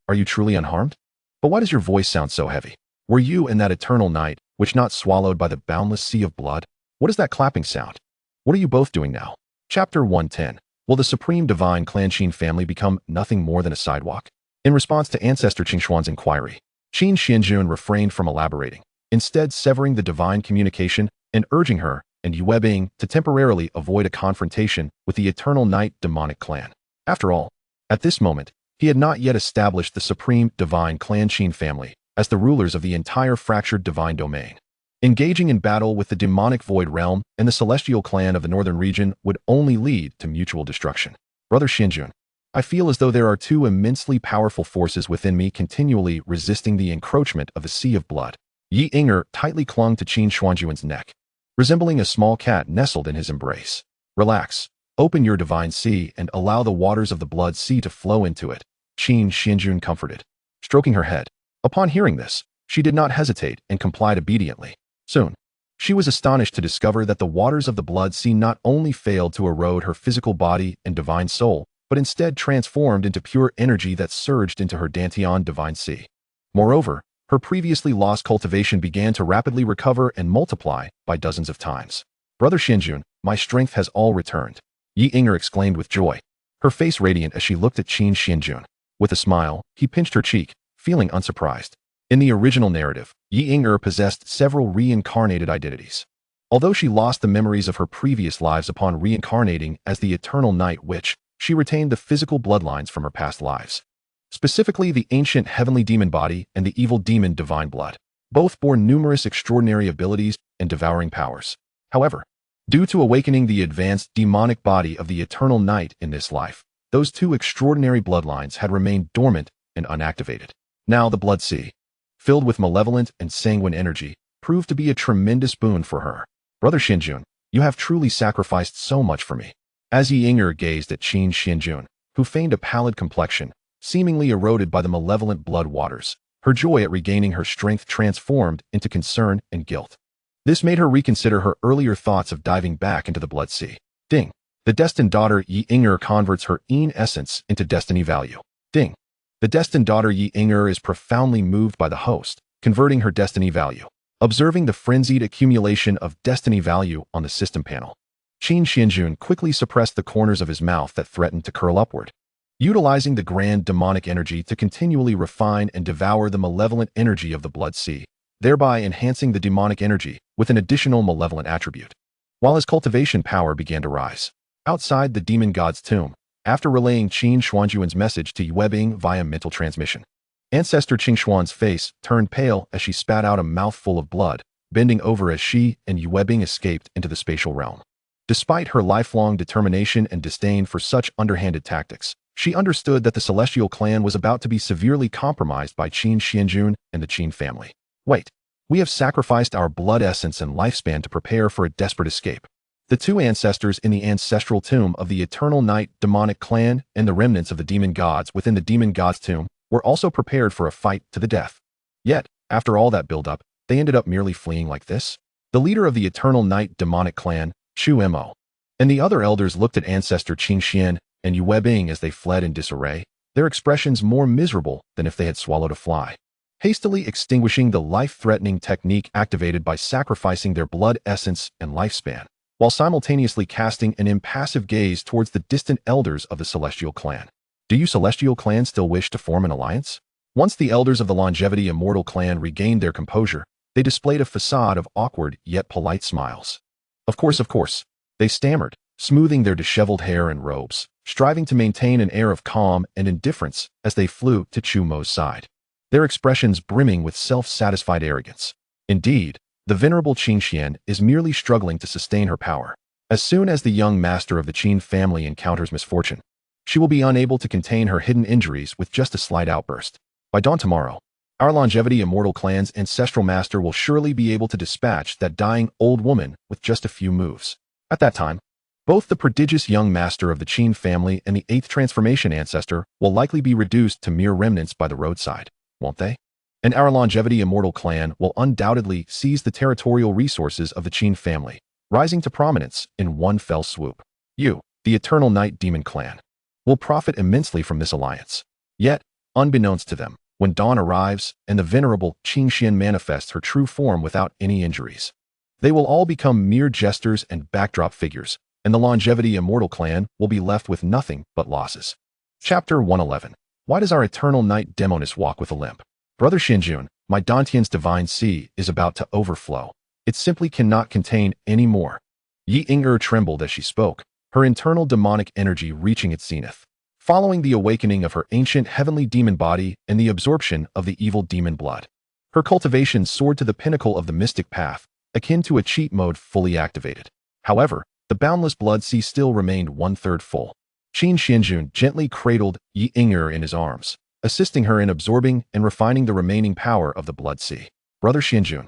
Are you truly unharmed? But why does your voice sound so heavy? Were you in that eternal night, which not swallowed by the boundless sea of blood? What is that clapping sound? What are you both doing now? Chapter 110. Will the Supreme Divine Clan Qin family become nothing more than a sidewalk? In response to Ancestor Qin inquiry, Qin Xuanjun refrained from elaborating, instead severing the divine communication and urging her and Yuebing to temporarily avoid a confrontation with the Eternal Night Demonic Clan. After all, at this moment, he had not yet established the Supreme Divine Clan Qin family as the rulers of the entire fractured divine domain. Engaging in battle with the demonic void realm and the celestial clan of the northern region would only lead to mutual destruction. Brother Xuanjun, I feel as though there are two immensely powerful forces within me continually resisting the encroachment of the sea of blood. Yi Ying'er tightly clung to Qin Xuanjun's neck, resembling a small cat nestled in his embrace. Relax, open your divine sea and allow the waters of the blood sea to flow into it, Qin Xuanjun comforted, stroking her head. Upon hearing this, she did not hesitate and complied obediently. Soon, she was astonished to discover that the waters of the blood sea not only failed to erode her physical body and divine soul, but instead transformed into pure energy that surged into her Dantian divine sea. Moreover, her previously lost cultivation began to rapidly recover and multiply by dozens of times. Brother Xuanjun, my strength has all returned, Yi Inger exclaimed with joy, her face radiant as she looked at Qin Xuanjun. With a smile, he pinched her cheek, feeling unsurprised. In the original narrative, Yi Inger possessed several reincarnated identities. Although she lost the memories of her previous lives upon reincarnating as the Eternal Night Witch, she retained the physical bloodlines from her past lives. Specifically the ancient heavenly demon body and the evil demon divine blood. Both bore numerous extraordinary abilities and devouring powers. However, due to awakening the advanced demonic body of the Eternal Night in this life, those two extraordinary bloodlines had remained dormant and unactivated. Now the Blood Sea, filled with malevolent and sanguine energy, proved to be a tremendous boon for her. Brother Xuanjun, you have truly sacrificed so much for me. As Yi Inger gazed at Qin Xuanjun, who feigned a pallid complexion, seemingly eroded by the malevolent blood waters, her joy at regaining her strength transformed into concern and guilt. This made her reconsider her earlier thoughts of diving back into the Blood Sea. Ding. The destined daughter Yi Inger converts her Yin essence into destiny value. Ding. The destined daughter Yi Inger is profoundly moved by the host, converting her destiny value. Observing the frenzied accumulation of destiny value on the system panel, Qin Xuanjun quickly suppressed the corners of his mouth that threatened to curl upward. Utilizing the grand demonic energy to continually refine and devour the malevolent energy of the Blood Sea, thereby enhancing the demonic energy with an additional malevolent attribute. While his cultivation power began to rise, outside the demon god's tomb, after relaying Qin Xuanjun's message to Yuebing via mental transmission, Ancestor Qin Xuan's face turned pale as she spat out a mouthful of blood, bending over as she and Yuebing escaped into the spatial realm. Despite her lifelong determination and disdain for such underhanded tactics, she understood that the Celestial Clan was about to be severely compromised by Qin Xuanjun and the Qin family. Wait, we have sacrificed our blood essence and lifespan to prepare for a desperate escape. The two ancestors in the ancestral tomb of the Eternal Night demonic clan and the remnants of the demon gods within the demon god's tomb were also prepared for a fight to the death. Yet, after all that build-up, they ended up merely fleeing like this? The leader of the Eternal Night demonic clan, Chu Mo, and the other elders looked at Ancestor Qin Xian and Yuebing as they fled in disarray, their expressions more miserable than if they had swallowed a fly. Hastily extinguishing the life-threatening technique activated by sacrificing their blood essence and lifespan, while simultaneously casting an impassive gaze towards the distant elders of the Celestial Clan. Do you Celestial Clan still wish to form an alliance? Once the elders of the Longevity Immortal Clan regained their composure, they displayed a facade of awkward yet polite smiles. Of course, they stammered, smoothing their disheveled hair and robes, striving to maintain an air of calm and indifference as they flew to Chu Mo's side, their expressions brimming with self-satisfied arrogance. Indeed, the venerable Qin Xian is merely struggling to sustain her power. As soon as the young master of the Qin family encounters misfortune, she will be unable to contain her hidden injuries with just a slight outburst. By dawn tomorrow, our Longevity Immortal Clan's ancestral master will surely be able to dispatch that dying old woman with just a few moves. At that time, both the prodigious young master of the Qin family and the 8th transformation ancestor will likely be reduced to mere remnants by the roadside, won't they? And our Longevity Immortal Clan will undoubtedly seize the territorial resources of the Qin family, rising to prominence in one fell swoop. You, the Eternal Night Demon Clan, will profit immensely from this alliance. Yet, unbeknownst to them, when dawn arrives and the venerable Qin Xian manifests her true form without any injuries, they will all become mere jesters and backdrop figures, and the Longevity Immortal Clan will be left with nothing but losses. Chapter 111. Why does our Eternal Night Demoness walk with a limp? Brother Xuanjun, my Dantian's divine sea is about to overflow. It simply cannot contain any more. Yi Inger trembled as she spoke, her internal demonic energy reaching its zenith, following the awakening of her ancient heavenly demon body and the absorption of the evil demon blood. Her cultivation soared to the pinnacle of the mystic path, akin to a cheat mode fully activated. However, the boundless blood sea still remained 1/3 full. Qin Xuanjun gently cradled Yi Inger in his arms, assisting her in absorbing and refining the remaining power of the blood sea. Brother Xuanjun.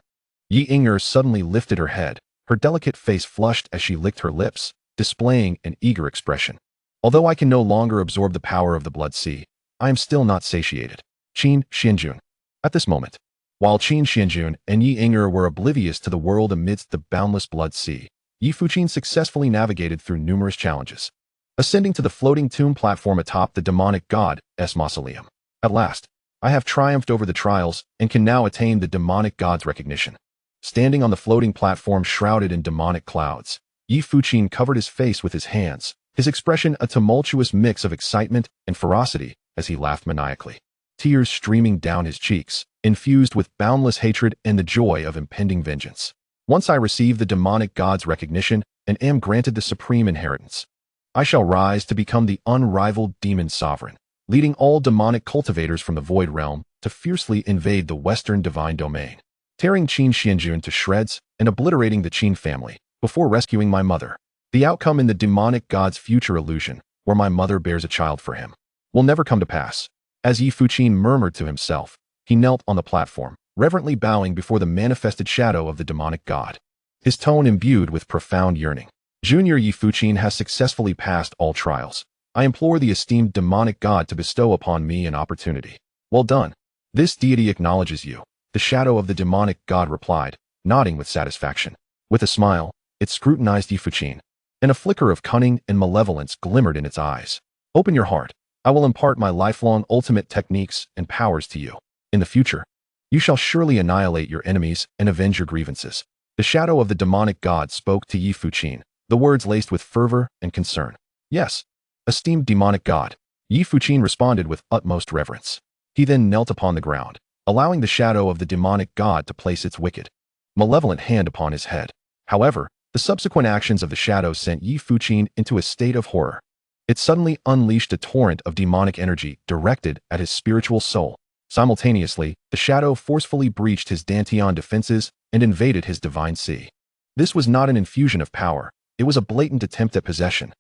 Yi Inger suddenly lifted her head, her delicate face flushed as she licked her lips, displaying an eager expression. Although I can no longer absorb the power of the blood sea, I am still not satiated. Qin Xuanjun. At this moment, while Qin Xuanjun and Yi Inger were oblivious to the world amidst the boundless blood sea, Yi Fuqin successfully navigated through numerous challenges. ascending to the floating tomb platform atop the demonic god's mausoleum. At last, I have triumphed over the trials and can now attain the demonic god's recognition. Standing on the floating platform shrouded in demonic clouds, Yi Fuqin covered his face with his hands, his expression a tumultuous mix of excitement and ferocity as he laughed maniacally. Tears streaming down his cheeks, infused with boundless hatred and the joy of impending vengeance. Once I receive the demonic god's recognition and am granted the supreme inheritance, I shall rise to become the unrivaled demon sovereign, leading all demonic cultivators from the void realm to fiercely invade the western divine domain, tearing Qin Xuanjun to shreds and obliterating the Qin family before rescuing my mother. The outcome in the demonic god's future illusion, where my mother bears a child for him, will never come to pass. As Yi Fuqin murmured to himself, he knelt on the platform, reverently bowing before the manifested shadow of the demonic god, his tone imbued with profound yearning. Junior Yi Fuqin has successfully passed all trials. I implore the esteemed demonic god to bestow upon me an opportunity. Well done. This deity acknowledges you, the shadow of the demonic god replied, nodding with satisfaction. With a smile, it scrutinized Yi Fuqin, and a flicker of cunning and malevolence glimmered in its eyes. Open your heart. I will impart my lifelong ultimate techniques and powers to you. In the future, you shall surely annihilate your enemies and avenge your grievances. The shadow of the demonic god spoke to Yi Fuqin, the words laced with fervor and concern. Yes, esteemed demonic god, Yi Fuqin responded with utmost reverence. He then knelt upon the ground, allowing the shadow of the demonic god to place its wicked, malevolent hand upon his head. However, the subsequent actions of the shadow sent Yi Fuqin into a state of horror. It suddenly unleashed a torrent of demonic energy directed at his spiritual soul. Simultaneously, the shadow forcefully breached his Dantian defenses and invaded his divine sea. This was not an infusion of power, it was a blatant attempt at possession.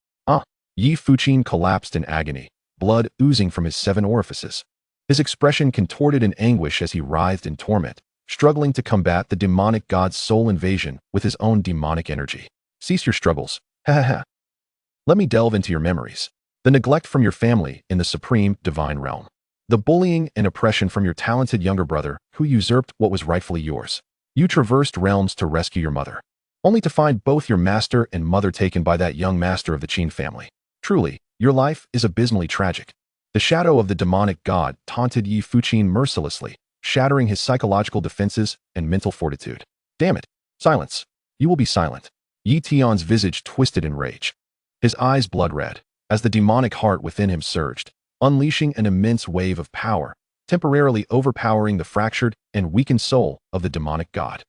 Yi Fuqin collapsed in agony, blood oozing from his 7 orifices. His expression contorted in anguish as he writhed in torment, struggling to combat the demonic god's soul invasion with his own demonic energy. Cease your struggles. Ha ha ha. Let me delve into your memories. The neglect from your family in the supreme divine realm. The bullying and oppression from your talented younger brother who usurped what was rightfully yours. You traversed realms to rescue your mother, only to find both your master and mother taken by that young master of the Qin family. Truly, your life is abysmally tragic. The shadow of the demonic god taunted Yi Fuqin mercilessly, shattering his psychological defenses and mental fortitude. Damn it. Silence. You will be silent. Yi Tian's visage twisted in rage, his eyes blood red, as the demonic heart within him surged, unleashing an immense wave of power, temporarily overpowering the fractured and weakened soul of the demonic god.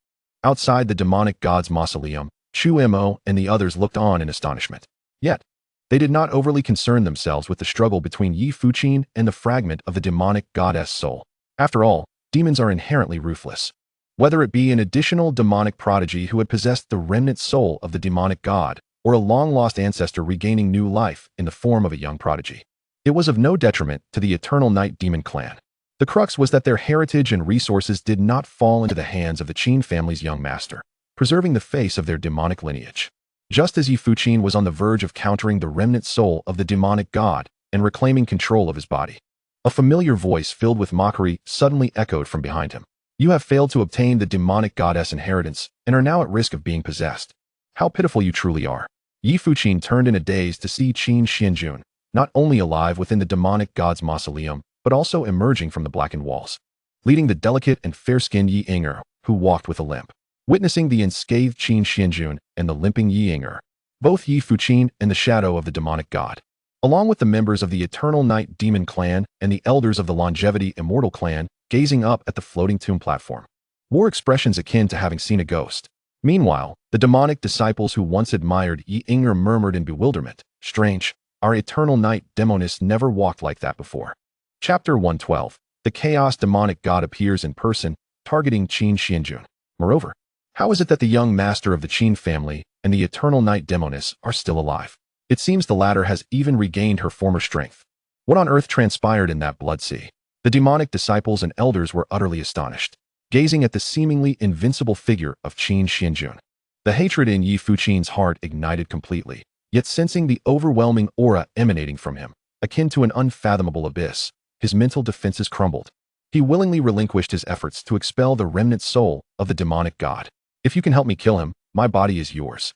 Outside the demonic god's mausoleum, Chu Mo and the others looked on in astonishment. Yet, they did not overly concern themselves with the struggle between Yi Fuqin and the fragment of the demonic goddess soul. After all, demons are inherently ruthless. Whether it be an additional demonic prodigy who had possessed the remnant soul of the demonic god, or a long-lost ancestor regaining new life in the form of a young prodigy, it was of no detriment to the Eternal Night Demon Clan. The crux was that their heritage and resources did not fall into the hands of the Qin family's young master, preserving the face of their demonic lineage. Just as Yi Fuqin was on the verge of countering the remnant soul of the demonic god and reclaiming control of his body, a familiar voice filled with mockery suddenly echoed from behind him. You have failed to obtain the demonic goddess inheritance and are now at risk of being possessed. How pitiful you truly are. Yi Fuqin turned in a daze to see Qin Xuanjun, not only alive within the demonic god's mausoleum, but also emerging from the blackened walls, leading the delicate and fair-skinned Yi Inger, who walked with a limp. Witnessing the unscathed Qin Xuanjun and the limping Yi Inger, both Yi Fuqin and the shadow of the demonic god, along with the members of the Eternal Night Demon Clan and the elders of the Longevity Immortal Clan, gazing up at the floating tomb platform, wore expressions akin to having seen a ghost. Meanwhile, the demonic disciples who once admired Yi Inger murmured in bewilderment, "Strange, our Eternal Night Demoness never walked like that before." Chapter 112. The Chaos Demonic God appears in person, targeting Qin Xuanjun. Moreover, how is it that the young master of the Qin family and the Eternal Night Demoness are still alive? It seems the latter has even regained her former strength. What on earth transpired in that blood sea? The demonic disciples and elders were utterly astonished, gazing at the seemingly invincible figure of Qin Xuanjun. The hatred in Yi Fuqin's heart ignited completely, yet sensing the overwhelming aura emanating from him, akin to an unfathomable abyss, his mental defenses crumbled. He willingly relinquished his efforts to expel the remnant soul of the demonic god. If you can help me kill him, my body is yours.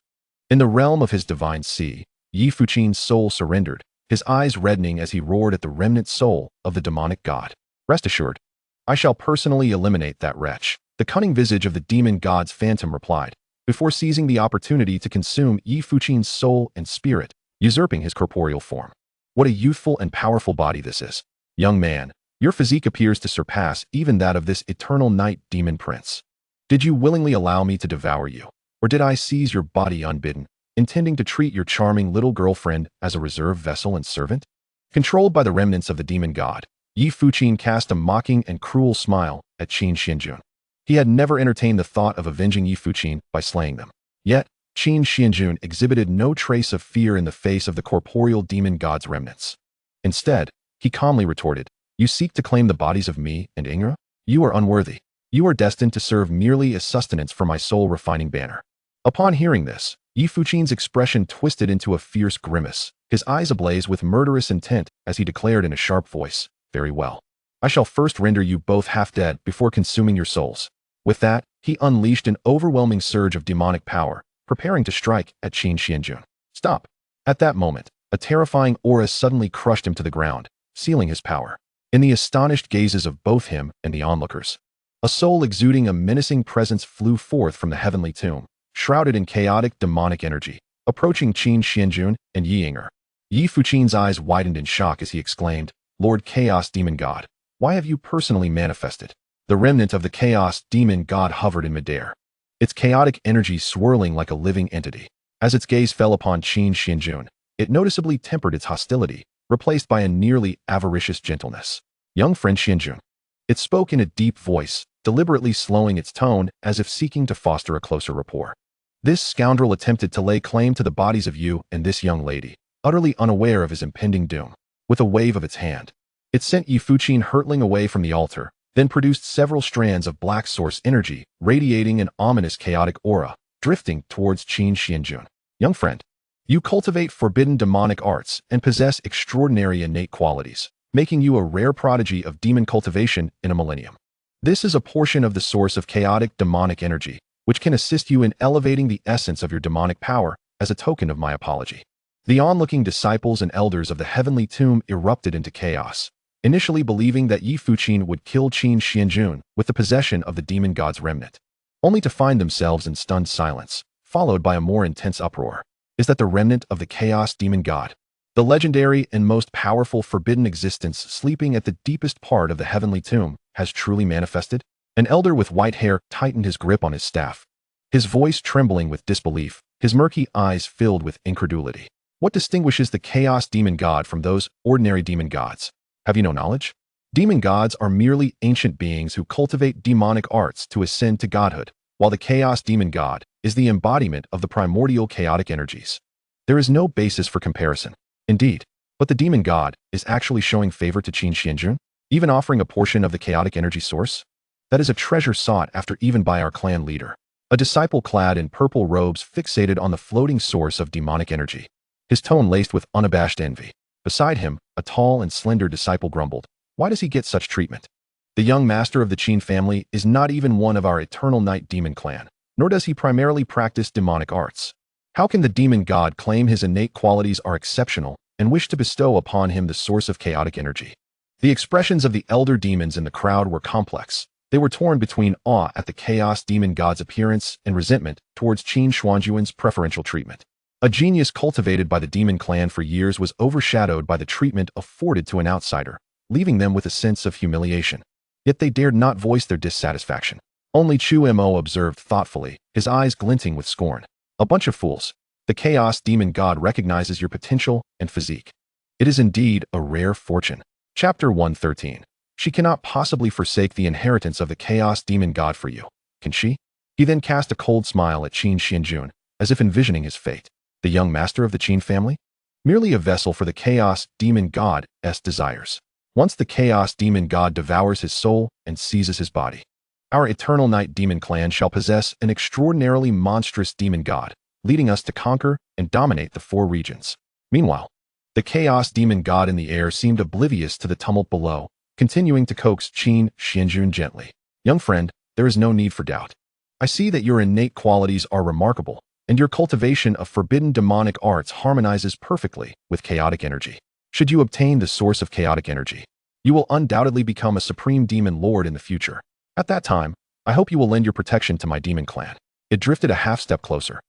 In the realm of his divine sea, Yi Fuqin's soul surrendered, his eyes reddening as he roared at the remnant soul of the demonic god. Rest assured, I shall personally eliminate that wretch. The cunning visage of the demon god's phantom replied, before seizing the opportunity to consume Yi Fuqin's soul and spirit, usurping his corporeal form. What a youthful and powerful body this is. Young man, your physique appears to surpass even that of this eternal night demon prince. Did you willingly allow me to devour you, or did I seize your body unbidden, intending to treat your charming little girlfriend as a reserve vessel and servant? Controlled by the remnants of the demon god, Yi Fuqin cast a mocking and cruel smile at Qin Xuanjun. He had never entertained the thought of avenging Yi Fuqin by slaying them. Yet, Qin Xuanjun exhibited no trace of fear in the face of the corporeal demon god's remnants. Instead, he calmly retorted, "You seek to claim the bodies of me and Ingra? You are unworthy. You are destined to serve merely as sustenance for my soul-refining banner." Upon hearing this, Yi Fuqin's expression twisted into a fierce grimace, his eyes ablaze with murderous intent as he declared in a sharp voice, "Very well. I shall first render you both half-dead before consuming your souls." With that, he unleashed an overwhelming surge of demonic power, preparing to strike at Qin Xuanjun. Stop! At that moment, a terrifying aura suddenly crushed him to the ground, sealing his power. In the astonished gazes of both him and the onlookers, a soul exuding a menacing presence flew forth from the heavenly tomb, shrouded in chaotic demonic energy, approaching Qin Xuanjun and Yi Inger. Yi Fuqin's eyes widened in shock as he exclaimed, "Lord Chaos Demon God, why have you personally manifested?" The remnant of the Chaos Demon God hovered in midair, its chaotic energy swirling like a living entity. As its gaze fell upon Qin Xuanjun, it noticeably tempered its hostility, replaced by a nearly avaricious gentleness. "Young friend Xuanjun." It spoke in a deep voice, deliberately slowing its tone as if seeking to foster a closer rapport. "This scoundrel attempted to lay claim to the bodies of you and this young lady, utterly unaware of his impending doom." With a wave of its hand, it sent Yi Fuqin hurtling away from the altar, then produced several strands of black source energy, radiating an ominous chaotic aura, drifting towards Qin Xuanjun. "Young friend, you cultivate forbidden demonic arts and possess extraordinary innate qualities, making you a rare prodigy of demon cultivation in a millennium. This is a portion of the source of chaotic demonic energy, which can assist you in elevating the essence of your demonic power as a token of my apology." The onlooking disciples and elders of the heavenly tomb erupted into chaos, initially believing that Yi Fuqin would kill Qin Xuanjun with the possession of the demon god's remnant, only to find themselves in stunned silence, followed by a more intense uproar. Is that the remnant of the Chaos Demon God, the legendary and most powerful forbidden existence sleeping at the deepest part of the heavenly tomb, has truly manifested? An elder with white hair tightened his grip on his staff, his voice trembling with disbelief, his murky eyes filled with incredulity. What distinguishes the Chaos Demon God from those ordinary demon gods? Have you no knowledge? Demon gods are merely ancient beings who cultivate demonic arts to ascend to godhood, while the Chaos Demon God is the embodiment of the primordial chaotic energies. There is no basis for comparison. Indeed, but the demon god is actually showing favor to Qin Xuanjun, even offering a portion of the chaotic energy source? That is a treasure sought after even by our clan leader, a disciple clad in purple robes fixated on the floating source of demonic energy, his tone laced with unabashed envy. Beside him, a tall and slender disciple grumbled, "Why does he get such treatment? The young master of the Qin family is not even one of our eternal night demon clan, nor does he primarily practice demonic arts. How can the demon god claim his innate qualities are exceptional and wish to bestow upon him the source of chaotic energy?" The expressions of the elder demons in the crowd were complex. They were torn between awe at the Chaos Demon God's appearance and resentment towards Qin Xuanjun's preferential treatment. A genius cultivated by the demon clan for years was overshadowed by the treatment afforded to an outsider, leaving them with a sense of humiliation. Yet they dared not voice their dissatisfaction. Only Chu Mo observed thoughtfully, his eyes glinting with scorn. "A bunch of fools. The Chaos Demon God recognizes your potential and physique. It is indeed a rare fortune." Chapter 113. She cannot possibly forsake the inheritance of the Chaos Demon God for you, can she? He then cast a cold smile at Qin Xuanjun, as if envisioning his fate. The young master of the Qin family? Merely a vessel for the Chaos Demon God's desires. Once the Chaos Demon God devours his soul and seizes his body, our Eternal Night Demon Clan shall possess an extraordinarily monstrous demon god, leading us to conquer and dominate the 4 regions. Meanwhile, the Chaos Demon God in the air seemed oblivious to the tumult below, continuing to coax Qin Xuanjun gently. "Young friend, there is no need for doubt. I see that your innate qualities are remarkable, and your cultivation of forbidden demonic arts harmonizes perfectly with chaotic energy. Should you obtain the source of chaotic energy, you will undoubtedly become a supreme demon lord in the future. At that time, I hope you will lend your protection to my demon clan. It drifted a half-step closer,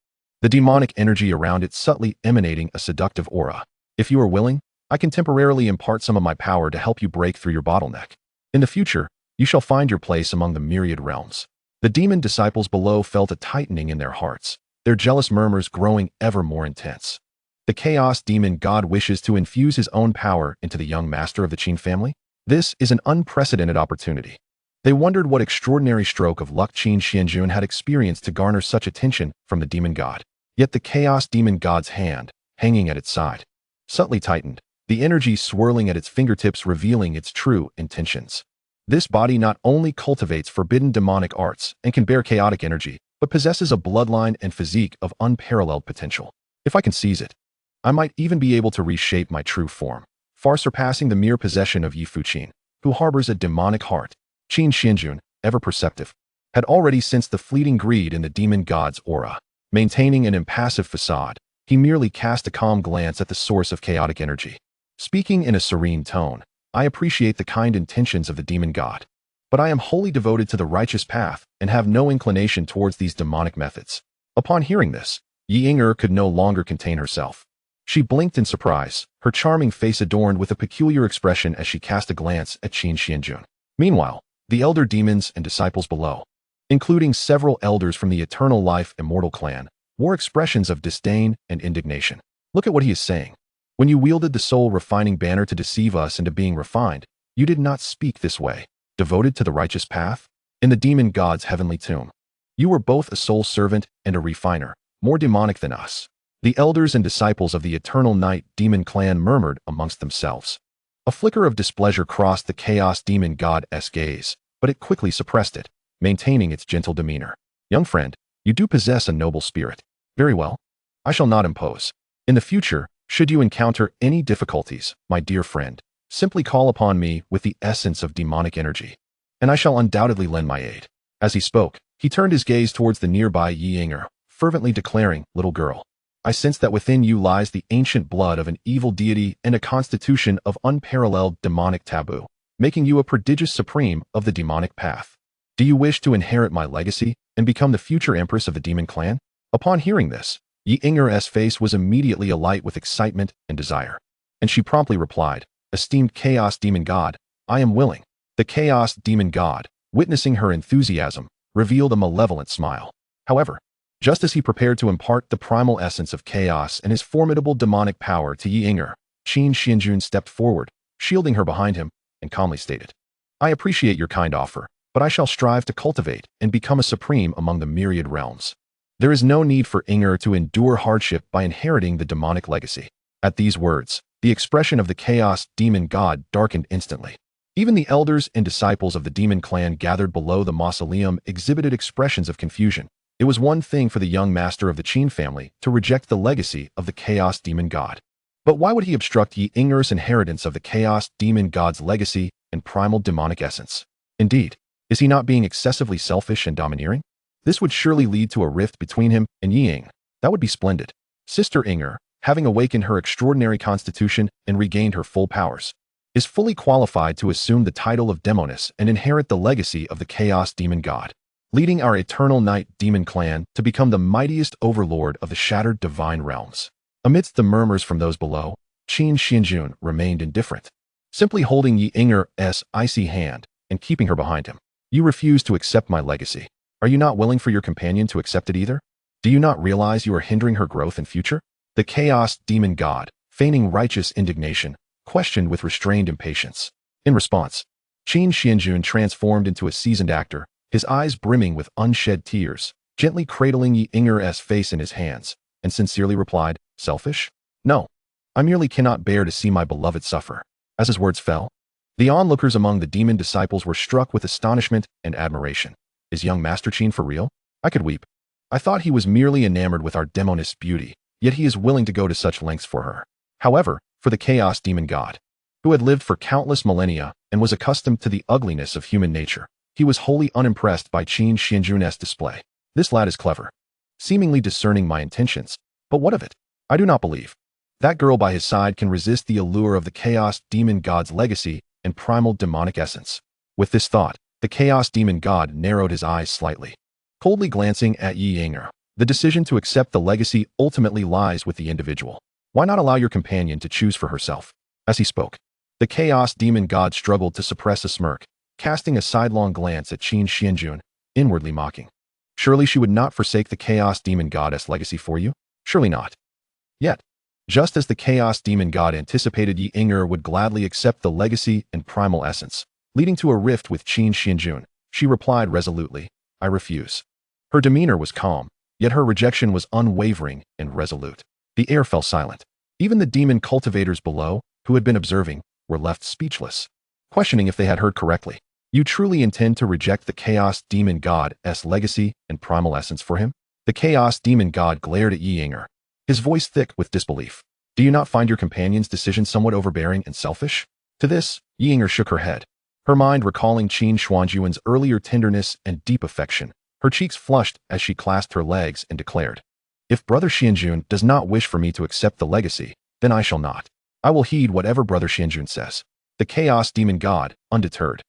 the demonic energy around it subtly emanating a seductive aura. If you are willing, I can temporarily impart some of my power to help you break through your bottleneck. In the future, you shall find your place among the myriad realms. The demon disciples below felt a tightening in their hearts, their jealous murmurs growing ever more intense. The chaos demon god wishes to infuse his own power into the young master of the Qin family? This is an unprecedented opportunity. They wondered what extraordinary stroke of luck Qin Xuanjun had experienced to garner such attention from the demon god. Yet the chaos demon god's hand, hanging at its side, subtly tightened, the energy swirling at its fingertips revealing its true intentions. This body not only cultivates forbidden demonic arts and can bear chaotic energy, but possesses a bloodline and physique of unparalleled potential. If I can seize it, I might even be able to reshape my true form, far surpassing the mere possession of Yifu Qin, who harbors a demonic heart. Qin Xuanjun, ever perceptive, had already sensed the fleeting greed in the demon god's aura. Maintaining an impassive facade, he merely cast a calm glance at the source of chaotic energy. Speaking in a serene tone, I appreciate the kind intentions of the demon god, but I am wholly devoted to the righteous path and have no inclination towards these demonic methods. Upon hearing this, Yi Ying'er could no longer contain herself. She blinked in surprise, her charming face adorned with a peculiar expression as she cast a glance at Qin Xuanjun. Meanwhile, the elder demons and disciples below, including several elders from the Eternal Life Immortal Clan, wore expressions of disdain and indignation. Look at what he is saying. When you wielded the soul-refining banner to deceive us into being refined, you did not speak this way, devoted to the righteous path? In the demon god's heavenly tomb, you were both a soul servant and a refiner, more demonic than us. The elders and disciples of the Eternal Night Demon Clan murmured amongst themselves. A flicker of displeasure crossed the chaos demon god's gaze, but it quickly suppressed it, maintaining its gentle demeanor. Young friend, you do possess a noble spirit. Very well. I shall not impose. In the future, should you encounter any difficulties, my dear friend, simply call upon me with the essence of demonic energy, and I shall undoubtedly lend my aid. As he spoke, he turned his gaze towards the nearby Yi Ying'er, fervently declaring, little girl, I sense that within you lies the ancient blood of an evil deity and a constitution of unparalleled demonic taboo, making you a prodigious supreme of the demonic path. Do you wish to inherit my legacy and become the future empress of the demon clan? Upon hearing this, Yi Ying'er's face was immediately alight with excitement and desire, and she promptly replied, esteemed chaos demon god, I am willing. The chaos demon god, witnessing her enthusiasm, revealed a malevolent smile. However, just as he prepared to impart the primal essence of chaos and his formidable demonic power to Yi Ying'er, Qin Xuanjun stepped forward, shielding her behind him, and calmly stated, I appreciate your kind offer, but I shall strive to cultivate and become a supreme among the myriad realms. There is no need for Ying'er to endure hardship by inheriting the demonic legacy. At these words, the expression of the chaos demon god darkened instantly. Even the elders and disciples of the demon clan gathered below the mausoleum exhibited expressions of confusion. It was one thing for the young master of the Qin family to reject the legacy of the chaos demon god. But why would he obstruct Yi Ying'er's inheritance of the chaos demon god's legacy and primal demonic essence? Indeed, is he not being excessively selfish and domineering? This would surely lead to a rift between him and Yi Ying. That would be splendid. Sister Ying'er, having awakened her extraordinary constitution and regained her full powers, is fully qualified to assume the title of Demoness and inherit the legacy of the chaos demon god, leading our Eternal Night Demon Clan to become the mightiest overlord of the shattered divine realms. Amidst the murmurs from those below, Qin Xuanjun remained indifferent, simply holding Yi Ying'er's icy hand and keeping her behind him. You refuse to accept my legacy. Are you not willing for your companion to accept it either? Do you not realize you are hindering her growth and future? The chaos demon god, feigning righteous indignation, questioned with restrained impatience. In response, Qin Xuanjun transformed into a seasoned actor, his eyes brimming with unshed tears, gently cradling Yi Ying'er's face in his hands, and sincerely replied, selfish? No, I merely cannot bear to see my beloved suffer. As his words fell, the onlookers among the demon disciples were struck with astonishment and admiration. Is young Master Qin for real? I could weep. I thought he was merely enamored with our demoness beauty, yet he is willing to go to such lengths for her. However, for the chaos demon god, who had lived for countless millennia and was accustomed to the ugliness of human nature, he was wholly unimpressed by Qin Xuanjun's display. This lad is clever. seemingly discerning my intentions. But what of it? I do not believe that girl by his side can resist the allure of the Chaos Demon God's legacy and primal demonic essence. With this thought, the Chaos Demon God narrowed his eyes slightly, coldly glancing at Yi Yinger. The decision to accept the legacy ultimately lies with the individual. Why not allow your companion to choose for herself? As he spoke, the Chaos Demon God struggled to suppress a smirk, casting a sidelong glance at Qin Xuanjun, inwardly mocking. Surely she would not forsake the Chaos Demon Goddess legacy for you? Surely not. Yet, just as the Chaos Demon God anticipated, Yi Yinger would gladly accept the legacy and primal essence, leading to a rift with Qin Xuanjun. She replied resolutely, I refuse. Her demeanor was calm, yet her rejection was unwavering and resolute. The air fell silent. Even the demon cultivators below, who had been observing, were left speechless, questioning if they had heard correctly. You truly intend to reject the Chaos Demon God's legacy and primal essence for him? The Chaos Demon God glared at Yi Yinger, his voice thick with disbelief. Do you not find your companion's decision somewhat overbearing and selfish? To this, Yi Yinger shook her head, her mind recalling Qin Xuanjun's earlier tenderness and deep affection. Her cheeks flushed as she clasped her legs and declared, If Brother Xuanjun does not wish for me to accept the legacy, then I shall not. I will heed whatever Brother Xuanjun says. The Chaos Demon God, undeterred,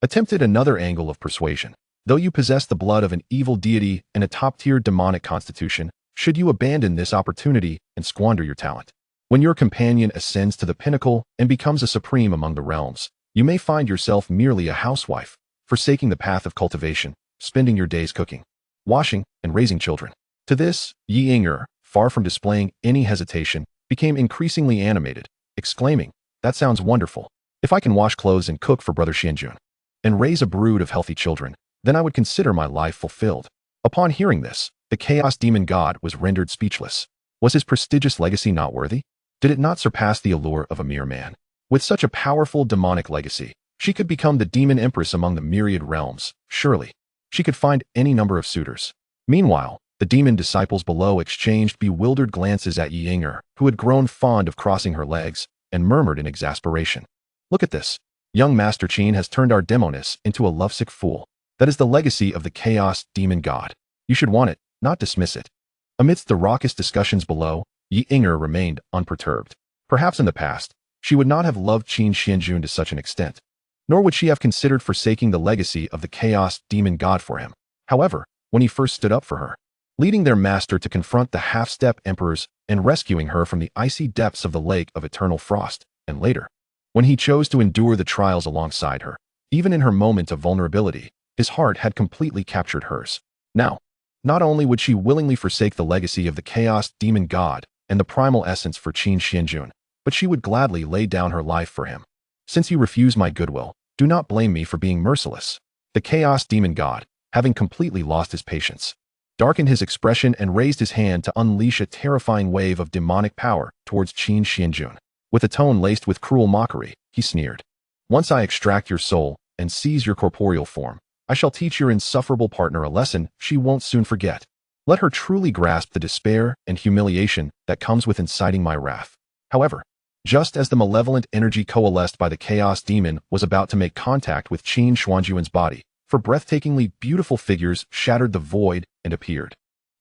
attempted another angle of persuasion. Though you possess the blood of an evil deity and a top-tier demonic constitution, should you abandon this opportunity and squander your talent? When your companion ascends to the pinnacle and becomes a supreme among the realms, you may find yourself merely a housewife, forsaking the path of cultivation, spending your days cooking, washing, and raising children. To this, Yi Yinger, far from displaying any hesitation, became increasingly animated, exclaiming, That sounds wonderful. If I can wash clothes and cook for Brother Xuanjun, and raise a brood of healthy children, then I would consider my life fulfilled. Upon hearing this, the Chaos Demon God was rendered speechless. Was his prestigious legacy not worthy? Did it not surpass the allure of a mere man? With such a powerful demonic legacy, she could become the demon empress among the myriad realms. Surely, she could find any number of suitors. Meanwhile, the demon disciples below exchanged bewildered glances at Yi Yinger, who had grown fond of crossing her legs, and murmured in exasperation. Look at this. Young Master Qin has turned our demoness into a lovesick fool. That is the legacy of the Chaos Demon God. You should want it, not dismiss it. Amidst the raucous discussions below, Yi Yinger remained unperturbed. Perhaps in the past, she would not have loved Qin Xuanjun to such an extent, nor would she have considered forsaking the legacy of the Chaos Demon God for him. However, when he first stood up for her, leading their master to confront the half-step emperors and rescuing her from the icy depths of the lake of eternal frost, and later, when he chose to endure the trials alongside her, even in her moment of vulnerability, his heart had completely captured hers. Now, not only would she willingly forsake the legacy of the Chaos Demon God and the primal essence for Qin Xuanjun, but she would gladly lay down her life for him. Since you refuse my goodwill, do not blame me for being merciless. The Chaos Demon God, having completely lost his patience, darkened his expression and raised his hand to unleash a terrifying wave of demonic power towards Qin Xuanjun. With a tone laced with cruel mockery, he sneered, Once I extract your soul and seize your corporeal form, I shall teach your insufferable partner a lesson she won't soon forget. Let her truly grasp the despair and humiliation that comes with inciting my wrath. However, just as the malevolent energy coalesced by the Chaos Demon was about to make contact with Qin Xuanjun's body, for breathtakingly beautiful figures shattered the void and appeared.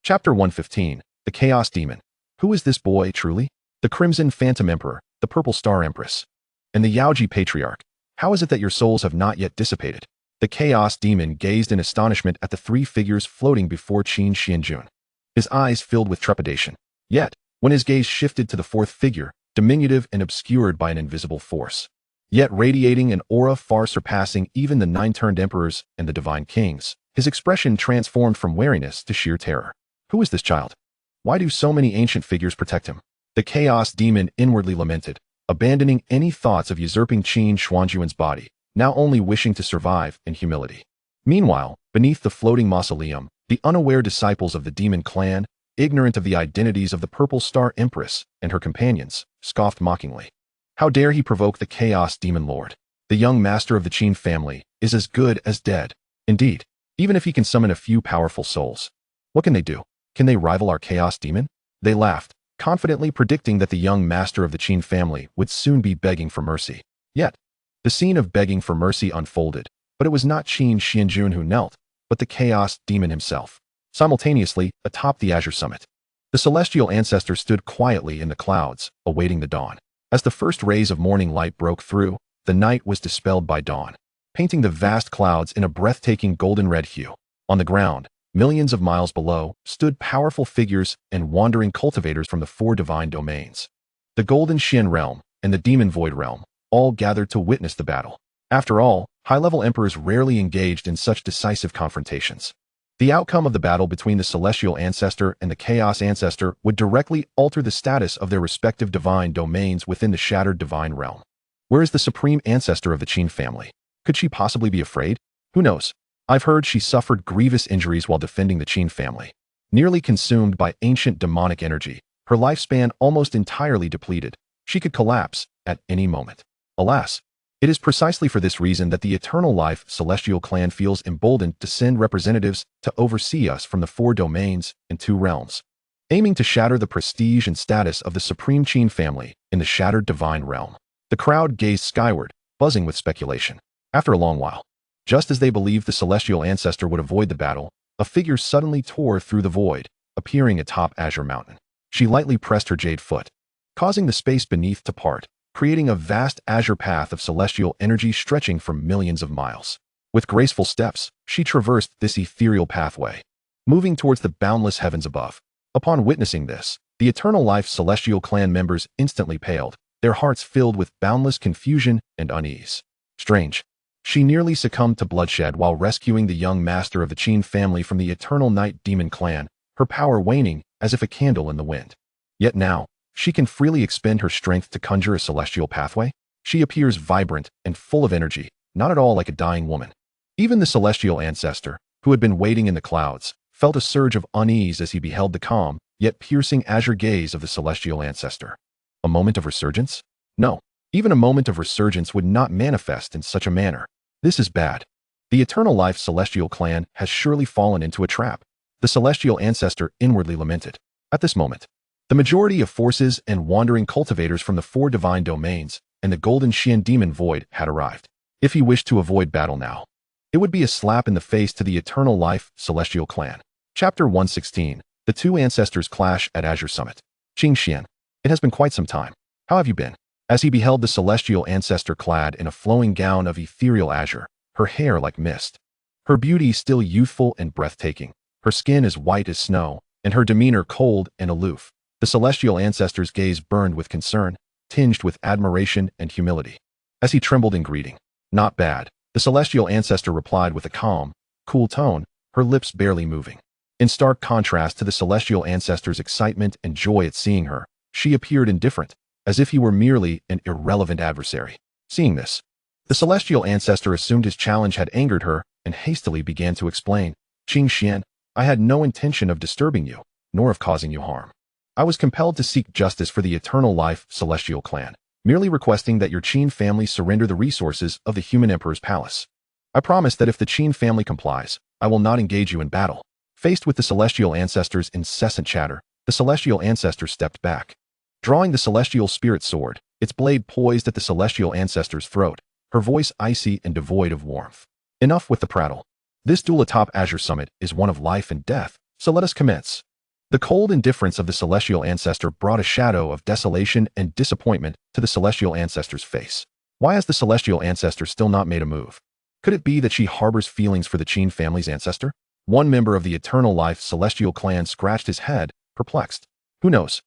Chapter 115, The Chaos Demon. Who is this boy truly? The Crimson Phantom Emperor, the Purple Star Empress, and the Yaoji Patriarch. How is it that your souls have not yet dissipated? The Chaos Demon gazed in astonishment at the three figures floating before Qin Xuanjun, his eyes filled with trepidation. Yet, when his gaze shifted to the fourth figure, diminutive and obscured by an invisible force, yet radiating an aura far surpassing even the nine-turned emperors and the divine kings, his expression transformed from wariness to sheer terror. Who is this child? Why do so many ancient figures protect him? The Chaos Demon inwardly lamented, abandoning any thoughts of usurping Qin Xuanjun's body, now only wishing to survive in humility. Meanwhile, beneath the floating mausoleum, the unaware disciples of the Demon Clan, ignorant of the identities of the Purple Star Empress and her companions, scoffed mockingly. How dare he provoke the Chaos Demon Lord? The young master of the Qin family is as good as dead. Indeed, even if he can summon a few powerful souls, what can they do? Can they rival our Chaos Demon? They laughed, confidently predicting that the young master of the Qin family would soon be begging for mercy. Yet, the scene of begging for mercy unfolded, but it was not Qin Xuanjun who knelt, but the Chaos Demon himself. Simultaneously, atop the azure summit, the celestial ancestor stood quietly in the clouds, awaiting the dawn. As the first rays of morning light broke through, the night was dispelled by dawn, painting the vast clouds in a breathtaking golden-red hue. On the ground, millions of miles below, stood powerful figures and wandering cultivators from the four divine domains. The Golden Xian realm and the Demon Void realm all gathered to witness the battle. After all, high-level emperors rarely engaged in such decisive confrontations. The outcome of the battle between the Celestial Ancestor and the Chaos Ancestor would directly alter the status of their respective divine domains within the Shattered Divine Realm. Where is the Supreme Ancestor of the Qin family? Could she possibly be afraid? Who knows? I've heard she suffered grievous injuries while defending the Qin family. Nearly consumed by ancient demonic energy, her lifespan almost entirely depleted, she could collapse at any moment. Alas, it is precisely for this reason that the Eternal Life Celestial Clan feels emboldened to send representatives to oversee us from the four domains and two realms, aiming to shatter the prestige and status of the Supreme Qin family in the Shattered Divine Realm. The crowd gazed skyward, buzzing with speculation. After a long while, just as they believed the Celestial Ancestor would avoid the battle, a figure suddenly tore through the void, appearing atop Azure Mountain. She lightly pressed her jade foot, causing the space beneath to part, creating a vast azure path of celestial energy stretching for millions of miles. With graceful steps, she traversed this ethereal pathway, moving towards the boundless heavens above. Upon witnessing this, the Eternal Life Celestial Clan members instantly paled, their hearts filled with boundless confusion and unease. Strange. She nearly succumbed to bloodshed while rescuing the young master of the Qin family from the Eternal Night Demon Clan, her power waning as if a candle in the wind. Yet now, she can freely expend her strength to conjure a celestial pathway. She appears vibrant and full of energy, not at all like a dying woman. Even the Celestial Ancestor, who had been waiting in the clouds, felt a surge of unease as he beheld the calm, yet piercing azure gaze of the Celestial Ancestor. A moment of resurgence? No, even a moment of resurgence would not manifest in such a manner. This is bad. The Eternal Life Celestial Clan has surely fallen into a trap. The Celestial Ancestor inwardly lamented. At this moment, the majority of forces and wandering cultivators from the four divine domains and the Golden Xian Demon Void had arrived. If he wished to avoid battle now, it would be a slap in the face to the Eternal Life Celestial Clan. Chapter 116. The two ancestors clash at Azure Summit. Qin Xian, it has been quite some time. How have you been? As he beheld the Celestial Ancestor clad in a flowing gown of ethereal azure, her hair like mist, her beauty still youthful and breathtaking, her skin as white as snow, and her demeanor cold and aloof, the Celestial Ancestor's gaze burned with concern, tinged with admiration and humility. As he trembled in greeting, "Not bad," the Celestial Ancestor replied with a calm, cool tone, her lips barely moving. In stark contrast to the Celestial Ancestor's excitement and joy at seeing her, she appeared indifferent, as if he were merely an irrelevant adversary. Seeing this, the Celestial Ancestor assumed his challenge had angered her and hastily began to explain. "Qin Xian, I had no intention of disturbing you, nor of causing you harm. I was compelled to seek justice for the Eternal Life Celestial Clan, merely requesting that your Qin family surrender the resources of the Human Emperor's palace. I promise that if the Qin family complies, I will not engage you in battle." Faced with the Celestial Ancestor's incessant chatter, the Celestial Ancestor stepped back. Drawing the Celestial Spirit Sword, its blade poised at the Celestial Ancestor's throat, her voice icy and devoid of warmth. "Enough with the prattle. This duel atop Azure Summit is one of life and death, so let us commence." The cold indifference of the Celestial Ancestor brought a shadow of desolation and disappointment to the Celestial Ancestor's face. Why has the Celestial Ancestor still not made a move? Could it be that she harbors feelings for the Qin family's ancestor? One member of the Eternal Life Celestial Clan scratched his head, perplexed. Who knows?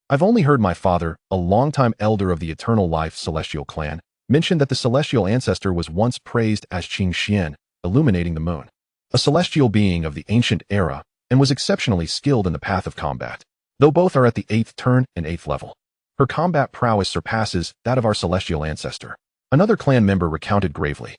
I've only heard my father, a longtime elder of the Eternal Life Celestial Clan, mention that the Celestial Ancestor was once praised as Qin Xian, illuminating the moon, a celestial being of the ancient era, and was exceptionally skilled in the path of combat. Though both are at the 8th turn and 8th level, her combat prowess surpasses that of our Celestial Ancestor. Another clan member recounted gravely.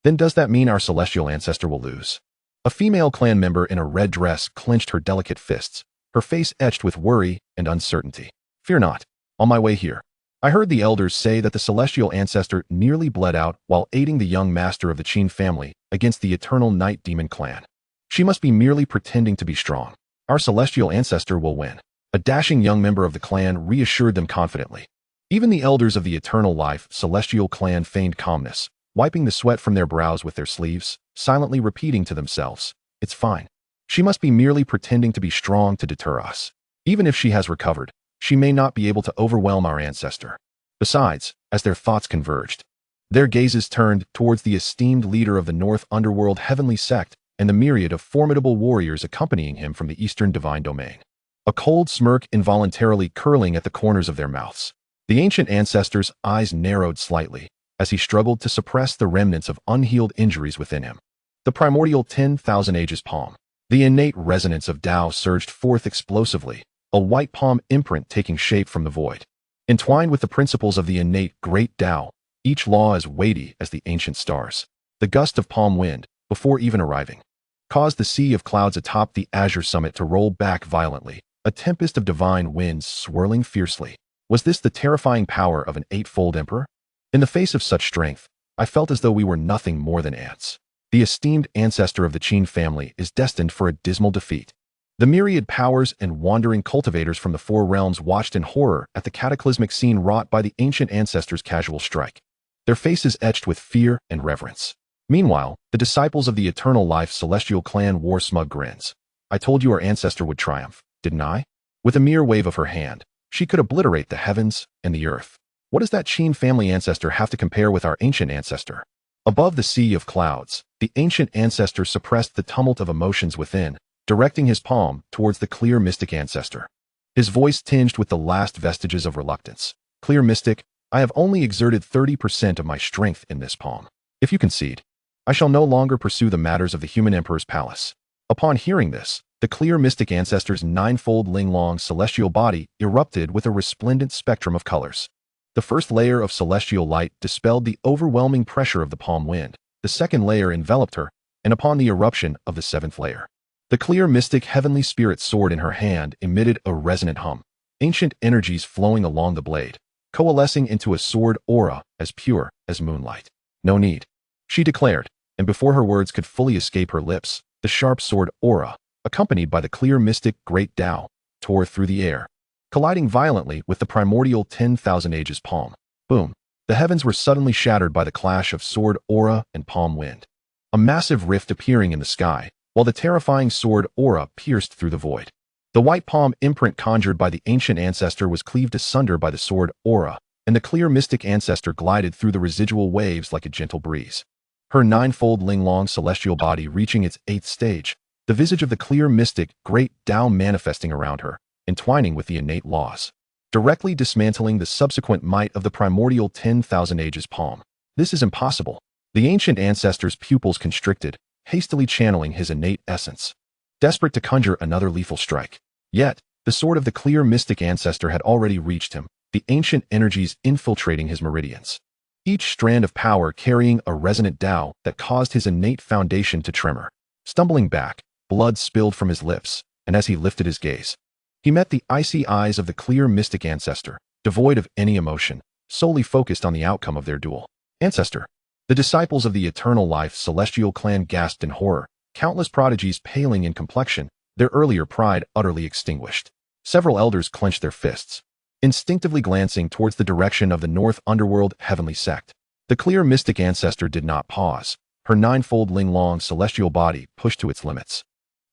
Then does that mean our Celestial Ancestor will lose? A female clan member in a red dress clenched her delicate fists, her face etched with worry and uncertainty. "Fear not. On my way here, I heard the elders say that the Celestial Ancestor nearly bled out while aiding the young master of the Qin family against the Eternal Night Demon Clan. She must be merely pretending to be strong. Our Celestial Ancestor will win." A dashing young member of the clan reassured them confidently. Even the elders of the Eternal Life Celestial Clan feigned calmness, wiping the sweat from their brows with their sleeves, silently repeating to themselves, "It's fine. She must be merely pretending to be strong to deter us. Even if she has recovered, she may not be able to overwhelm our ancestor. Besides, as their thoughts converged, their gazes turned towards the esteemed leader of the North Underworld Heavenly Sect and the myriad of formidable warriors accompanying him from the Eastern Divine Domain. A cold smirk involuntarily curling at the corners of their mouths. The ancient ancestor's eyes narrowed slightly as he struggled to suppress the remnants of unhealed injuries within him. The primordial 10,000 ages palm. The innate resonance of Tao surged forth explosively, a white palm imprint taking shape from the void. Entwined with the principles of the innate great Tao, each law as weighty as the ancient stars. The gust of palm wind, before even arriving, caused the sea of clouds atop the azure summit to roll back violently, a tempest of divine winds swirling fiercely. Was this the terrifying power of an eightfold emperor? In the face of such strength, I felt as though we were nothing more than ants. The esteemed ancestor of the Qin family is destined for a dismal defeat. The myriad powers and wandering cultivators from the four realms watched in horror at the cataclysmic scene wrought by the ancient ancestor's casual strike, their faces etched with fear and reverence. Meanwhile, the disciples of the eternal life Celestial Clan wore smug grins. I told you our ancestor would triumph, didn't I? With a mere wave of her hand, she could obliterate the heavens and the earth. What does that Qin family ancestor have to compare with our ancient ancestor? Above the sea of clouds, the ancient ancestor suppressed the tumult of emotions within, directing his palm towards the clear mystic ancestor. His voice tinged with the last vestiges of reluctance. Clear mystic, I have only exerted 30% of my strength in this palm. If you concede, I shall no longer pursue the matters of the human emperor's palace. Upon hearing this, the clear mystic ancestor's ninefold ling-long celestial body erupted with a resplendent spectrum of colors. The first layer of celestial light dispelled the overwhelming pressure of the palm wind. The second layer enveloped her, and upon the eruption of the seventh layer, the clear mystic heavenly spirit sword in her hand emitted a resonant hum, ancient energies flowing along the blade, coalescing into a sword aura as pure as moonlight. No need, she declared, and before her words could fully escape her lips, the sharp sword aura, accompanied by the clear mystic great Tao, tore through the air, colliding violently with the primordial 10,000 ages palm. Boom! The heavens were suddenly shattered by the clash of sword aura and palm wind. A massive rift appearing in the sky, while the terrifying sword aura pierced through the void. The white palm imprint conjured by the ancient ancestor was cleaved asunder by the sword aura, and the clear mystic ancestor glided through the residual waves like a gentle breeze. Her ninefold ling-long celestial body reaching its eighth stage, the visage of the clear mystic great Tao manifesting around her, entwining with the innate laws, directly dismantling the subsequent might of the primordial 10,000 ages palm. This is impossible. The ancient ancestor's pupils constricted, hastily channeling his innate essence, desperate to conjure another lethal strike. Yet, the sword of the clear mystic ancestor had already reached him, the ancient energies infiltrating his meridians, each strand of power carrying a resonant Tao that caused his innate foundation to tremor. Stumbling back, blood spilled from his lips, and as he lifted his gaze, he met the icy eyes of the clear mystic ancestor, devoid of any emotion, solely focused on the outcome of their duel. Ancestor. The disciples of the eternal life Celestial Clan gasped in horror, countless prodigies paling in complexion, their earlier pride utterly extinguished. Several elders clenched their fists, instinctively glancing towards the direction of the North Underworld Heavenly Sect. The clear mystic ancestor did not pause, her ninefold ling-long celestial body pushed to its limits.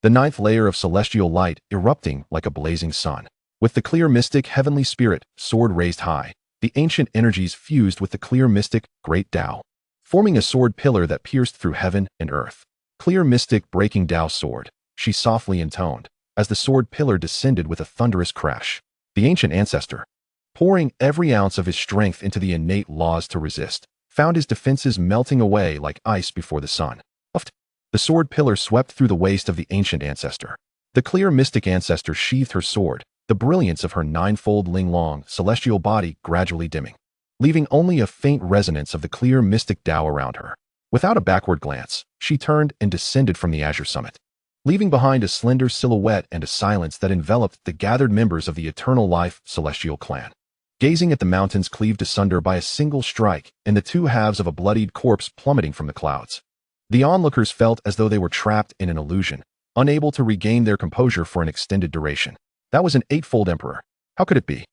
The ninth layer of celestial light erupting like a blazing sun. With the clear mystic heavenly spirit, sword raised high, the ancient energies fused with the clear mystic great Tao, forming a sword pillar that pierced through heaven and earth. Clear mystic breaking Tao sword, she softly intoned, as the sword pillar descended with a thunderous crash. The ancient ancestor, pouring every ounce of his strength into the innate laws to resist, found his defenses melting away like ice before the sun. The sword pillar swept through the waist of the ancient ancestor. The clear mystic ancestor sheathed her sword, the brilliance of her ninefold ling-long celestial body gradually dimming, leaving only a faint resonance of the clear mystic Tao around her. Without a backward glance, she turned and descended from the azure summit, leaving behind a slender silhouette and a silence that enveloped the gathered members of the eternal life Celestial Clan. Gazing at the mountains cleaved asunder by a single strike and the two halves of a bloodied corpse plummeting from the clouds, the onlookers felt as though they were trapped in an illusion, unable to regain their composure for an extended duration. That was an eightfold emperor. How could it be?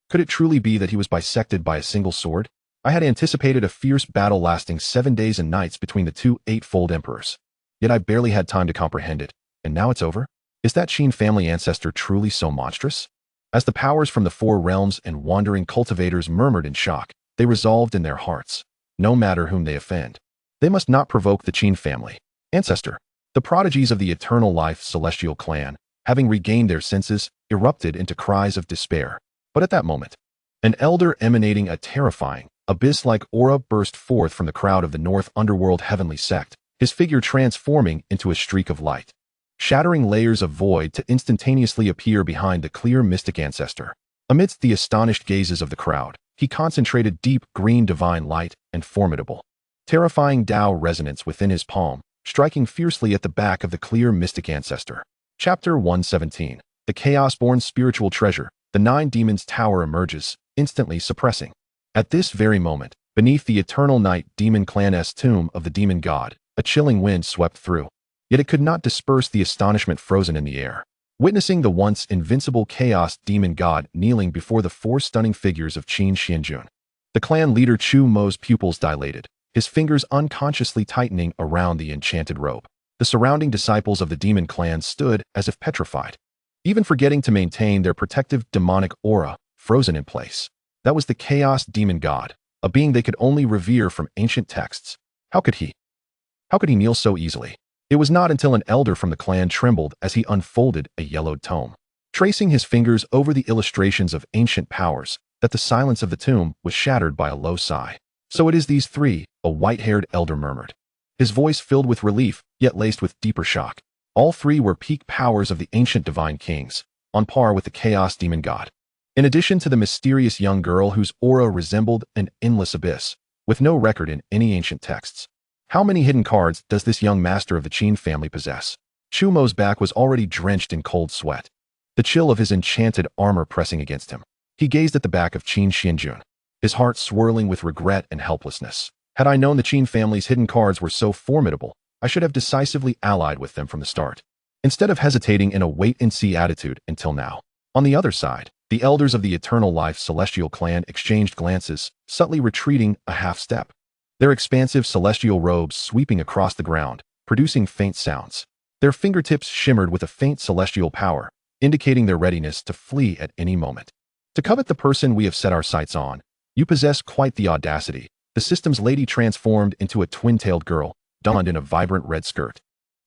Could it truly be that he was bisected by a single sword? I had anticipated a fierce battle lasting 7 days and nights between the two eightfold emperors. Yet I barely had time to comprehend it. And now it's over? Is that Qin family ancestor truly so monstrous? As the powers from the four realms and wandering cultivators murmured in shock, they resolved in their hearts, no matter whom they offend, they must not provoke the Qin family. Ancestor. The prodigies of the eternal life celestial clan, having regained their senses, erupted into cries of despair. But at that moment, an elder emanating a terrifying, abyss-like aura burst forth from the crowd of the North Underworld heavenly sect, his figure transforming into a streak of light, shattering layers of void to instantaneously appear behind the clear mystic ancestor. Amidst the astonished gazes of the crowd, he concentrated deep green divine light and formidable, terrifying Tao resonance within his palm, striking fiercely at the back of the clear mystic ancestor. Chapter 117. The chaos-born spiritual treasure. The Nine Demons Tower emerges, instantly suppressing. At this very moment, beneath the eternal night demon clan's tomb of the demon god, a chilling wind swept through. Yet it could not disperse the astonishment frozen in the air. Witnessing the once invincible chaos demon god kneeling before the four stunning figures of Qin Xuanjun, the clan leader Chu Mo's pupils dilated, his fingers unconsciously tightening around the enchanted robe. The surrounding disciples of the demon clan stood as if petrified, even forgetting to maintain their protective demonic aura, frozen in place. That was the chaos demon god, a being they could only revere from ancient texts. How could he kneel so easily? It was not until an elder from the clan trembled as he unfolded a yellowed tome, tracing his fingers over the illustrations of ancient powers, that the silence of the tomb was shattered by a low sigh. So it is these three, a white-haired elder murmured, his voice filled with relief, yet laced with deeper shock. All three were peak powers of the ancient divine kings, on par with the chaos demon god. In addition to the mysterious young girl whose aura resembled an endless abyss, with no record in any ancient texts. How many hidden cards does this young master of the Qin family possess? Chu Mo's back was already drenched in cold sweat, the chill of his enchanted armor pressing against him. He gazed at the back of Qin Xuanjun, his heart swirling with regret and helplessness. Had I known the Qin family's hidden cards were so formidable, I should have decisively allied with them from the start, instead of hesitating in a wait-and-see attitude until now. On the other side, the elders of the Eternal Life Celestial Clan exchanged glances, subtly retreating a half-step, their expansive celestial robes sweeping across the ground, producing faint sounds. Their fingertips shimmered with a faint celestial power, indicating their readiness to flee at any moment. To covet the person we have set our sights on, you possess quite the audacity. The system's lady transformed into a twin-tailed girl, donned in a vibrant red skirt,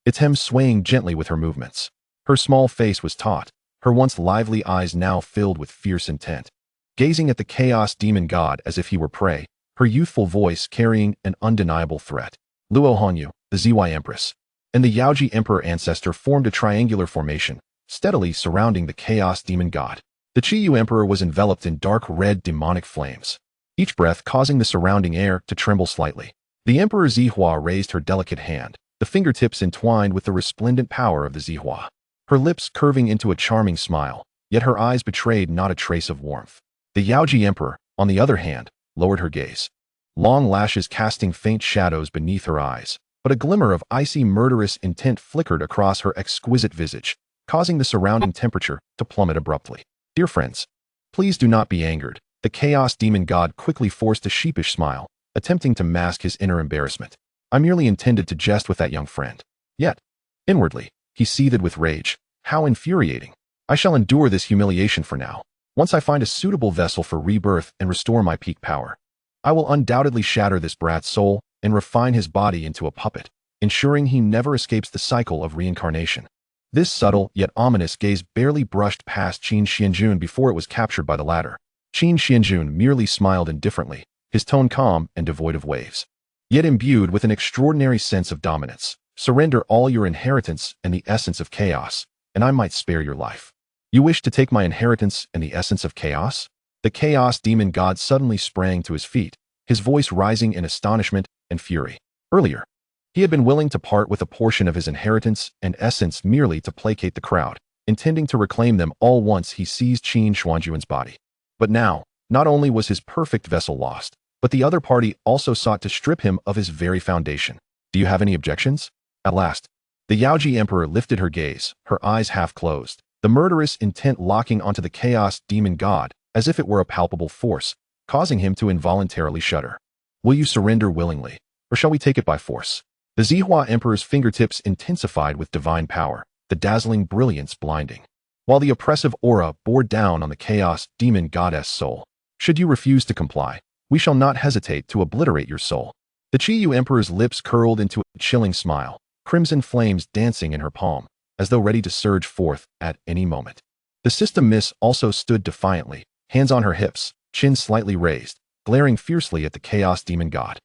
its hem swaying gently with her movements. Her small face was taut, her once lively eyes now filled with fierce intent, gazing at the chaos demon god as if he were prey, her youthful voice carrying an undeniable threat. Luo Hanyu, the Zy Empress, and the Yaoji Emperor Ancestor formed a triangular formation, steadily surrounding the chaos demon god. The Qiyu Emperor was enveloped in dark red demonic flames, each breath causing the surrounding air to tremble slightly. The Emperor Zihua raised her delicate hand, the fingertips entwined with the resplendent power of the Zihua, her lips curving into a charming smile, yet her eyes betrayed not a trace of warmth. The Yaoji Emperor, on the other hand, lowered her gaze, long lashes casting faint shadows beneath her eyes, but a glimmer of icy murderous intent flickered across her exquisite visage, causing the surrounding temperature to plummet abruptly. Dear friends, please do not be angered. The chaos demon god quickly forced a sheepish smile, attempting to mask his inner embarrassment. I merely intended to jest with that young friend. Yet, inwardly, he seethed with rage. How infuriating. I shall endure this humiliation for now. Once I find a suitable vessel for rebirth and restore my peak power, I will undoubtedly shatter this brat's soul and refine his body into a puppet, ensuring he never escapes the cycle of reincarnation. This subtle yet ominous gaze barely brushed past Qin Xuanjun before it was captured by the latter. Qin Xuanjun merely smiled indifferently, his tone calm and devoid of waves, yet imbued with an extraordinary sense of dominance. Surrender all your inheritance and the essence of chaos, and I might spare your life. You wish to take my inheritance and the essence of chaos? The chaos demon god suddenly sprang to his feet, his voice rising in astonishment and fury. Earlier, he had been willing to part with a portion of his inheritance and essence merely to placate the crowd, intending to reclaim them all once he seized Qin Xuanjun's body. But now, not only was his perfect vessel lost, but the other party also sought to strip him of his very foundation. Do you have any objections? At last, the Yaoji Emperor lifted her gaze, her eyes half closed, the murderous intent locking onto the chaos demon god as if it were a palpable force, causing him to involuntarily shudder. Will you surrender willingly, or shall we take it by force? The Zihua Emperor's fingertips intensified with divine power, the dazzling brilliance blinding, while the oppressive aura bore down on the chaos demon goddess soul. Should you refuse to comply, we shall not hesitate to obliterate your soul. The Qiyu Emperor's lips curled into a chilling smile, crimson flames dancing in her palm, as though ready to surge forth at any moment. The system miss also stood defiantly, hands on her hips, chin slightly raised, glaring fiercely at the chaos demon god.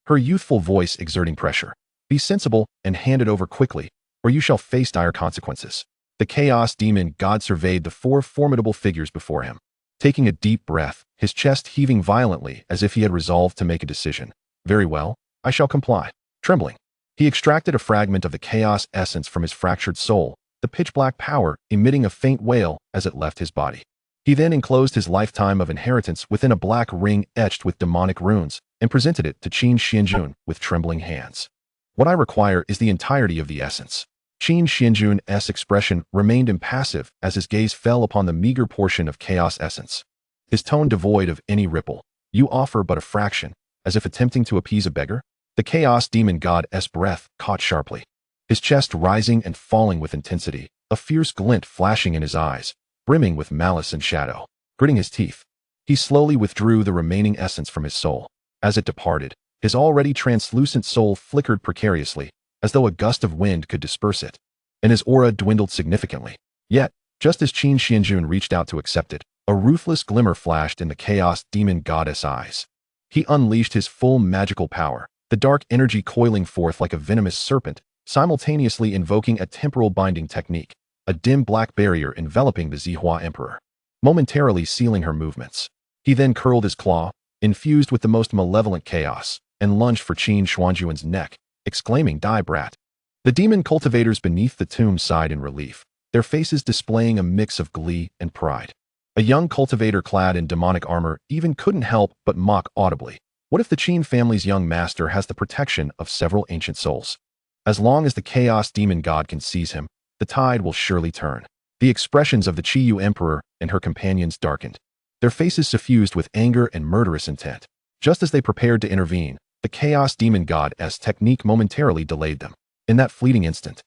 Her youthful voice exerting pressure. Be sensible and hand it over quickly, or you shall face dire consequences. The chaos demon god surveyed the four formidable figures before him, taking a deep breath, his chest heaving violently as if he had resolved to make a decision. Very well, I shall comply. Trembling, he extracted a fragment of the chaos essence from his fractured soul, the pitch-black power emitting a faint wail as it left his body. He then enclosed his lifetime of inheritance within a black ring etched with demonic runes and presented it to Qin Xuanjun with trembling hands. What I require is the entirety of the essence. Qin Xuanjun's expression remained impassive as his gaze fell upon the meager portion of chaos essence. His tone devoid of any ripple. You offer but a fraction, as if attempting to appease a beggar? The chaos demon god's breath caught sharply, his chest rising and falling with intensity, a fierce glint flashing in his eyes, brimming with malice and shadow. Gritting his teeth, he slowly withdrew the remaining essence from his soul. As it departed, his already translucent soul flickered precariously, as though a gust of wind could disperse it, and his aura dwindled significantly. Yet, just as Qin Xuanjun reached out to accept it, a ruthless glimmer flashed in the chaos demon goddess' eyes. He unleashed his full magical power, the dark energy coiling forth like a venomous serpent, simultaneously invoking a temporal binding technique, a dim black barrier enveloping the Zihua Emperor, momentarily sealing her movements. He then curled his claw, infused with the most malevolent chaos, and lunged for Qin Xuanjun's neck, exclaiming, "Die, brat!" The demon cultivators beneath the tomb sighed in relief, their faces displaying a mix of glee and pride. A young cultivator clad in demonic armor even couldn't help but mock audibly. What if the Qin family's young master has the protection of several ancient souls? As long as the chaos demon god can seize him, the tide will surely turn. The expressions of the Qiyu Emperor and her companions darkened, their faces suffused with anger and murderous intent. Just as they prepared to intervene, the chaos demon god's technique momentarily delayed them. In that fleeting instant,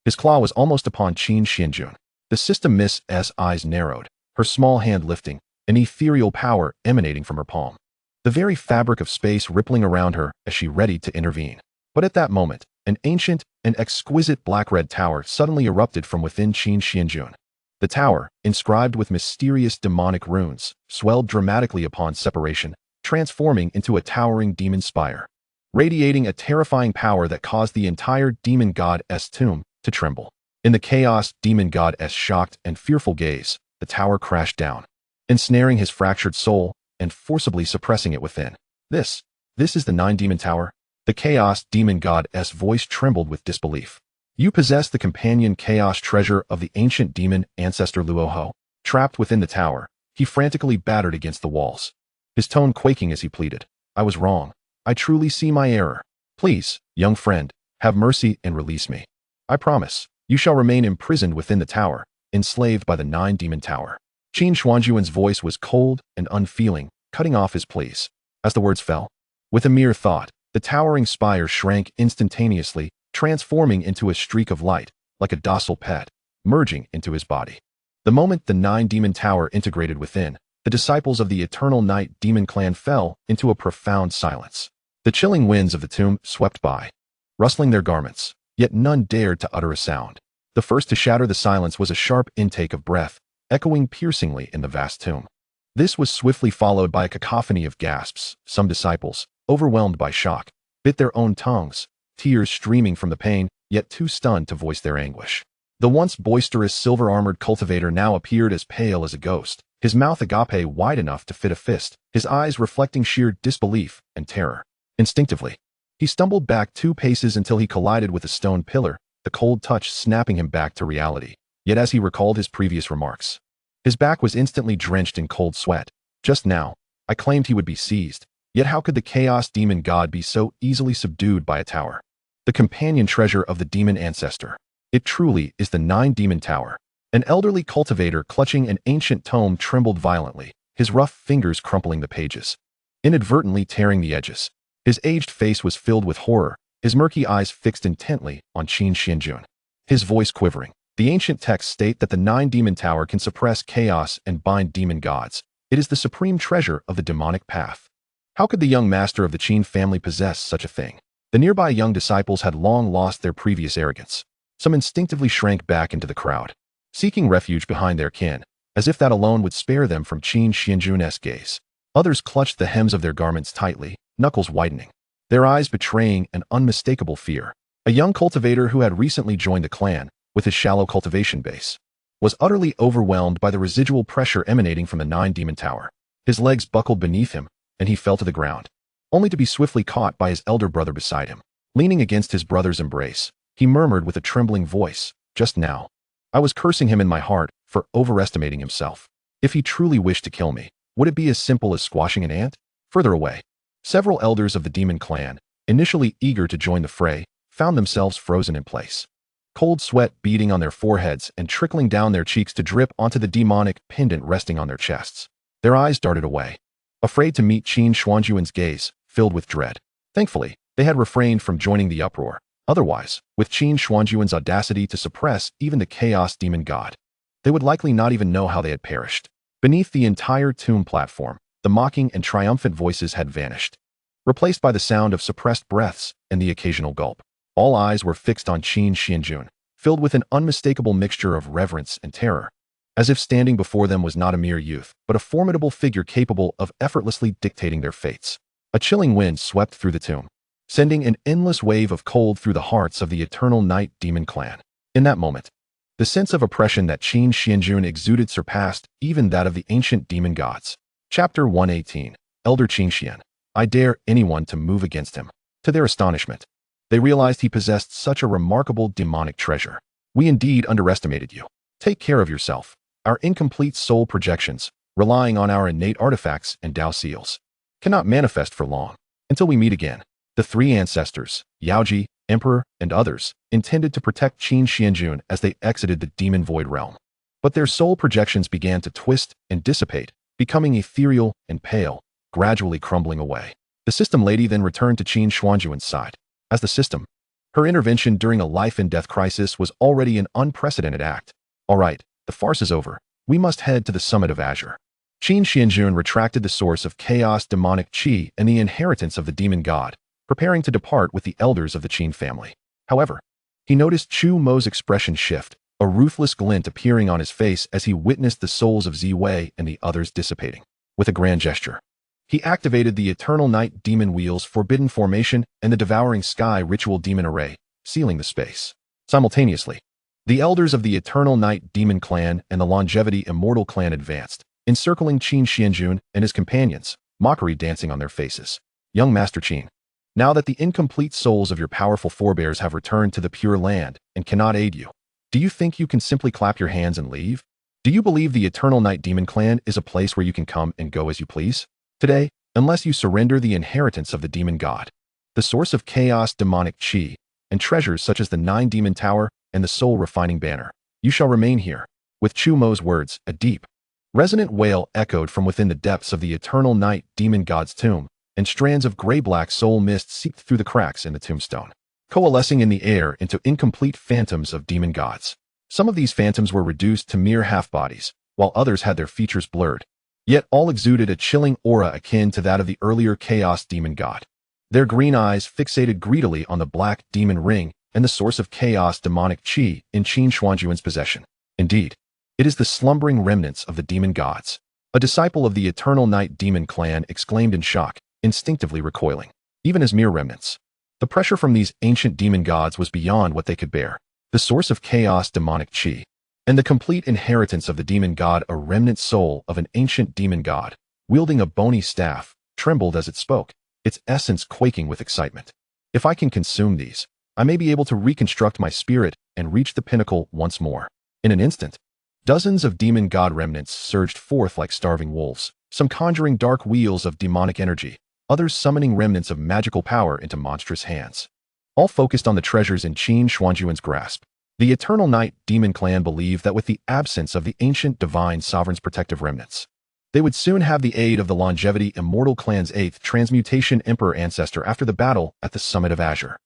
his claw was almost upon Qin Xuanjun. The system miss's eyes narrowed, her small hand lifting, an ethereal power emanating from her palm, the very fabric of space rippling around her as she readied to intervene. But at that moment, an ancient and exquisite black-red tower suddenly erupted from within Qin Xuanjun. The tower, inscribed with mysterious demonic runes, swelled dramatically upon separation, transforming into a towering demon spire, radiating a terrifying power that caused the entire demon god's tomb to tremble. In the chaos demon god's shocked and fearful gaze, the tower crashed down, ensnaring his fractured soul and forcibly suppressing it within. This is the Nine-Demon Tower? The chaos demon god's voice trembled with disbelief. You possess the companion chaos treasure of the ancient demon Ancestor Luoho. Trapped within the tower, he frantically battered against the walls, his tone quaking as he pleaded. I was wrong. I truly see my error. Please, young friend, have mercy and release me. I promise, you shall remain imprisoned within the tower, enslaved by the Nine-Demon Tower. Qin Xuanjun's voice was cold and unfeeling, cutting off his pleas. As the words fell, with a mere thought, the towering spire shrank instantaneously, transforming into a streak of light, like a docile pet, merging into his body. The moment the Nine-Demon Tower integrated within, the disciples of the Eternal Night Demon Clan fell into a profound silence. The chilling winds of the tomb swept by, rustling their garments, yet none dared to utter a sound. The first to shatter the silence was a sharp intake of breath, echoing piercingly in the vast tomb. This was swiftly followed by a cacophony of gasps. Some disciples, overwhelmed by shock, bit their own tongues, tears streaming from the pain, yet too stunned to voice their anguish. The once boisterous silver-armored cultivator now appeared as pale as a ghost, his mouth agape wide enough to fit a fist, his eyes reflecting sheer disbelief and terror. Instinctively, he stumbled back 2 paces until he collided with a stone pillar, the cold touch snapping him back to reality. Yet as he recalled his previous remarks, his back was instantly drenched in cold sweat. Just now, I claimed he would be seized, yet how could the chaos demon god be so easily subdued by a tower? The companion treasure of the demon ancestor. It truly is the Nine-Demon Tower. An elderly cultivator clutching an ancient tome trembled violently, his rough fingers crumpling the pages, inadvertently tearing the edges. His aged face was filled with horror, his murky eyes fixed intently on Qin Xuanjun, his voice quivering. The ancient texts state that the 9-demon tower can suppress chaos and bind demon gods. It is the supreme treasure of the demonic path. How could the young master of the Qin family possess such a thing? The nearby young disciples had long lost their previous arrogance. Some instinctively shrank back into the crowd, seeking refuge behind their kin, as if that alone would spare them from Qin Xuanjun's gaze. Others clutched the hems of their garments tightly, knuckles widening, their eyes betraying an unmistakable fear. A young cultivator who had recently joined the clan, with his shallow cultivation base, was utterly overwhelmed by the residual pressure emanating from the 9-demon tower. His legs buckled beneath him, and he fell to the ground, only to be swiftly caught by his elder brother beside him. Leaning against his brother's embrace, he murmured with a trembling voice, "Just now, I was cursing him in my heart for overestimating himself. If he truly wished to kill me, would it be as simple as squashing an ant?" Further away, several elders of the demon clan, initially eager to join the fray, found themselves frozen in place. Cold sweat beading on their foreheads and trickling down their cheeks to drip onto the demonic pendant resting on their chests. Their eyes darted away, afraid to meet Qin Xuanjun's gaze, filled with dread. Thankfully, they had refrained from joining the uproar. Otherwise, with Qin Xuanjun's audacity to suppress even the chaos demon god, they would likely not even know how they had perished. Beneath the entire tomb platform, the mocking and triumphant voices had vanished, replaced by the sound of suppressed breaths and the occasional gulp. All eyes were fixed on Qin Xuanjun, filled with an unmistakable mixture of reverence and terror, as if standing before them was not a mere youth, but a formidable figure capable of effortlessly dictating their fates. A chilling wind swept through the tomb, sending an endless wave of cold through the hearts of the eternal night demon clan. In that moment, the sense of oppression that Qin Xuanjun exuded surpassed even that of the ancient demon gods. Chapter 118. Elder Qin Xian. I dare anyone to move against him. To their astonishment, they realized he possessed such a remarkable demonic treasure. We indeed underestimated you. Take care of yourself. Our incomplete soul projections, relying on our innate artifacts and Dao seals, cannot manifest for long. Until we meet again. The 3 ancestors, Yaoji, Emperor, and others, intended to protect Qin Xuanjun as they exited the demon void realm. But their soul projections began to twist and dissipate, becoming ethereal and pale, gradually crumbling away. The system lady then returned to Qin Xuanjun's side. As the system, her intervention during a life-and-death crisis was already an unprecedented act. All right, the farce is over. We must head to the summit of Azure. Qin Xuanjun retracted the source of chaos demonic qi and the inheritance of the demon god, preparing to depart with the elders of the Qin family. However, he noticed Chu Mo's expression shift, a ruthless glint appearing on his face as he witnessed the souls of Ziwei and the others dissipating. With a grand gesture, he activated the Eternal Night Demon Wheel's Forbidden Formation and the Devouring Sky Ritual Demon Array, sealing the space. Simultaneously, the elders of the Eternal Night Demon Clan and the Longevity Immortal Clan advanced, encircling Qin Xuanjun and his companions, mockery dancing on their faces. Young Master Qin, now that the incomplete souls of your powerful forebears have returned to the Pure Land and cannot aid you, do you think you can simply clap your hands and leave? Do you believe the Eternal Night Demon Clan is a place where you can come and go as you please? Today, unless you surrender the inheritance of the demon god, the source of chaos demonic qi, and treasures such as the 9-demon tower and the soul-refining banner, you shall remain here. With Chu Mo's words, a deep, resonant wail echoed from within the depths of the Eternal Night Demon God's tomb, and strands of gray-black soul mist seeped through the cracks in the tombstone, coalescing in the air into incomplete phantoms of demon gods. Some of these phantoms were reduced to mere half-bodies, while others had their features blurred, yet all exuded a chilling aura akin to that of the earlier chaos demon god. Their green eyes fixated greedily on the black demon ring and the source of chaos demonic qi in Qin Xuanjun's possession. Indeed, it is the slumbering remnants of the demon gods. A disciple of the Eternal Night Demon Clan exclaimed in shock, instinctively recoiling. Even as mere remnants, the pressure from these ancient demon gods was beyond what they could bear. The source of chaos demonic qi, and the complete inheritance of the demon god, a remnant soul of an ancient demon god, wielding a bony staff, trembled as it spoke, its essence quaking with excitement. If I can consume these, I may be able to reconstruct my spirit and reach the pinnacle once more. In an instant, dozens of demon god remnants surged forth like starving wolves, some conjuring dark wheels of demonic energy, others summoning remnants of magical power into monstrous hands, all focused on the treasures in Qin Xuanjun's grasp. The Eternal Night Demon Clan believed that with the absence of the ancient divine sovereign's protective remnants, they would soon have the aid of the Longevity Immortal Clan's 8th Transmutation Emperor Ancestor after the battle at the summit of Azure.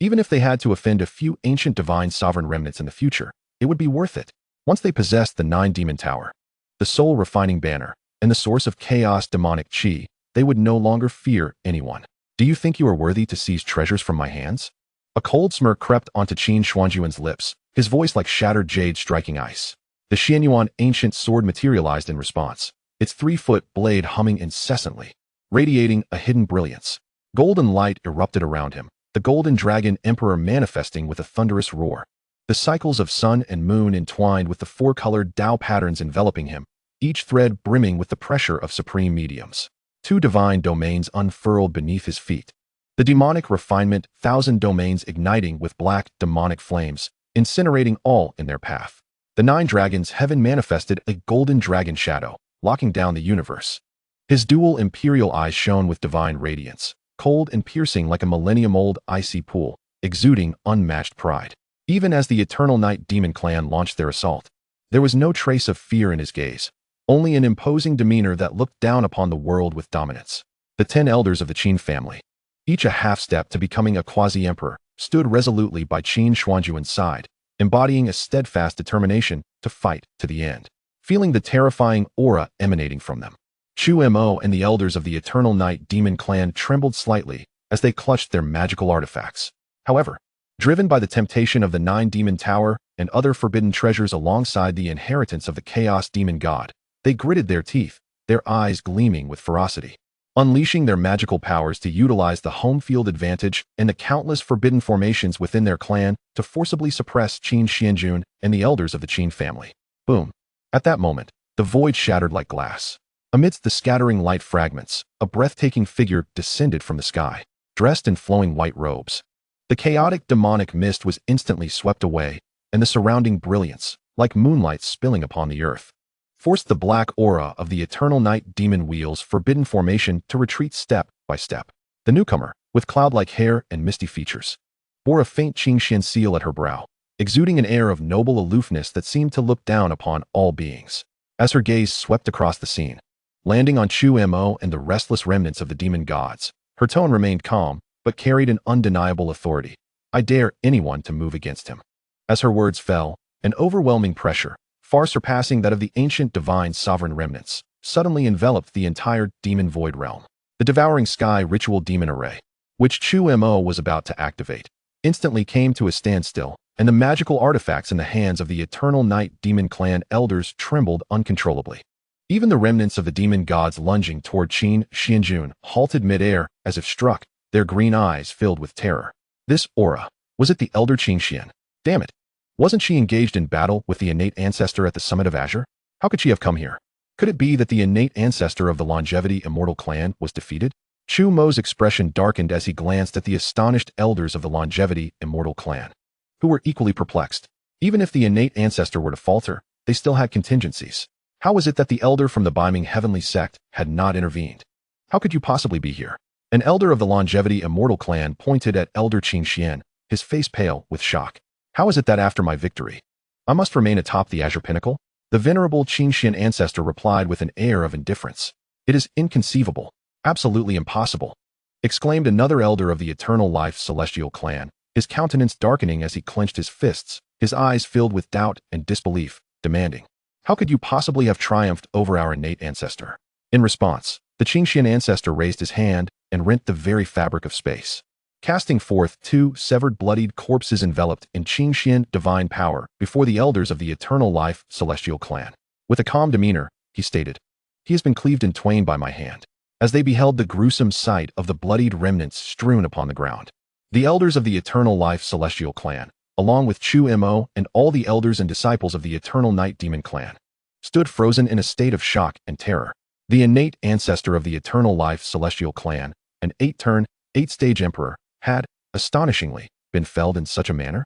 Even if they had to offend a few ancient divine sovereign remnants in the future, it would be worth it. Once they possessed the 9-demon tower, the soul-refining banner, and the source of chaos demonic chi, they would no longer fear anyone. Do you think you are worthy to seize treasures from my hands? A cold smirk crept onto Qin Xuanjun's lips, his voice like shattered jade striking ice. The Xianyuan ancient sword materialized in response, its 3-foot blade humming incessantly, radiating a hidden brilliance. Golden light erupted around him, the golden dragon emperor manifesting with a thunderous roar. The cycles of sun and moon entwined with the 4-colored Dao patterns enveloping him, each thread brimming with the pressure of supreme mediums. 2 divine domains unfurled beneath his feet. The demonic refinement, 1,000 domains igniting with black, demonic flames, incinerating all in their path. The 9 dragons heaven manifested a golden dragon shadow, locking down the universe. His dual imperial eyes shone with divine radiance, cold and piercing like a millennium-old icy pool, exuding unmatched pride. Even as the Eternal Night Demon Clan launched their assault, there was no trace of fear in his gaze, only an imposing demeanor that looked down upon the world with dominance. The 10 elders of the Qin family, each a half-step to becoming a quasi-emperor, stood resolutely by Qin Xuanjun's side, embodying a steadfast determination to fight to the end. Feeling the terrifying aura emanating from them, Chu Mo and the elders of the Eternal Night Demon Clan trembled slightly as they clutched their magical artifacts. However, driven by the temptation of the 9-demon tower and other forbidden treasures alongside the inheritance of the Chaos Demon God, they gritted their teeth, their eyes gleaming with ferocity. Unleashing their magical powers to utilize the home field advantage and the countless forbidden formations within their clan to forcibly suppress Qin Xuanjun and the elders of the Qin family. Boom. At that moment, the void shattered like glass. Amidst the scattering light fragments, a breathtaking figure descended from the sky, dressed in flowing white robes. The chaotic demonic mist was instantly swept away, and the surrounding brilliance, like moonlight spilling upon the earth, forced the black aura of the Eternal Night Demon Wheel's forbidden formation to retreat step by step. The newcomer, with cloud-like hair and misty features, bore a faint Qingxian seal at her brow, exuding an air of noble aloofness that seemed to look down upon all beings. As her gaze swept across the scene, landing on Chu Mo and the restless remnants of the demon gods, her tone remained calm, but carried an undeniable authority. I dare anyone to move against him. As her words fell, an overwhelming pressure, far surpassing that of the ancient divine sovereign remnants, suddenly enveloped the entire demon void realm. The devouring sky ritual demon array, which Chu Mo was about to activate, instantly came to a standstill, and the magical artifacts in the hands of the Eternal Night Demon Clan elders trembled uncontrollably. Even the remnants of the demon gods lunging toward Qin Xuanjun halted mid-air as if struck, their green eyes filled with terror. This aura, was it the elder Qingxian? Damn it! Wasn't she engaged in battle with the innate ancestor at the summit of Azure? How could she have come here? Could it be that the innate ancestor of the longevity immortal clan was defeated? Chu Mo's expression darkened as he glanced at the astonished elders of the longevity immortal clan, who were equally perplexed. Even if the innate ancestor were to falter, they still had contingencies. How was it that the elder from the beaming heavenly sect had not intervened? How could you possibly be here? An elder of the longevity immortal clan pointed at Elder Qingxian, his face pale with shock. How is it that after my victory, I must remain atop the Azure Pinnacle? The venerable Qingxian ancestor replied with an air of indifference. It is inconceivable, absolutely impossible, exclaimed another elder of the Eternal Life Celestial Clan, his countenance darkening as he clenched his fists, his eyes filled with doubt and disbelief, demanding, how could you possibly have triumphed over our innate ancestor? In response, the Qingxian ancestor raised his hand and rent the very fabric of space, casting forth 2 severed bloodied corpses enveloped in Qingxian divine power before the elders of the Eternal Life Celestial Clan. With a calm demeanor, he stated, he has been cleaved in twain by my hand. As they beheld the gruesome sight of the bloodied remnants strewn upon the ground, the elders of the Eternal Life Celestial Clan, along with Chu Mo and all the elders and disciples of the Eternal Night Demon Clan, stood frozen in a state of shock and terror. The innate ancestor of the Eternal Life Celestial Clan, an 8-turn, 8-stage emperor, had, astonishingly, been felled in such a manner?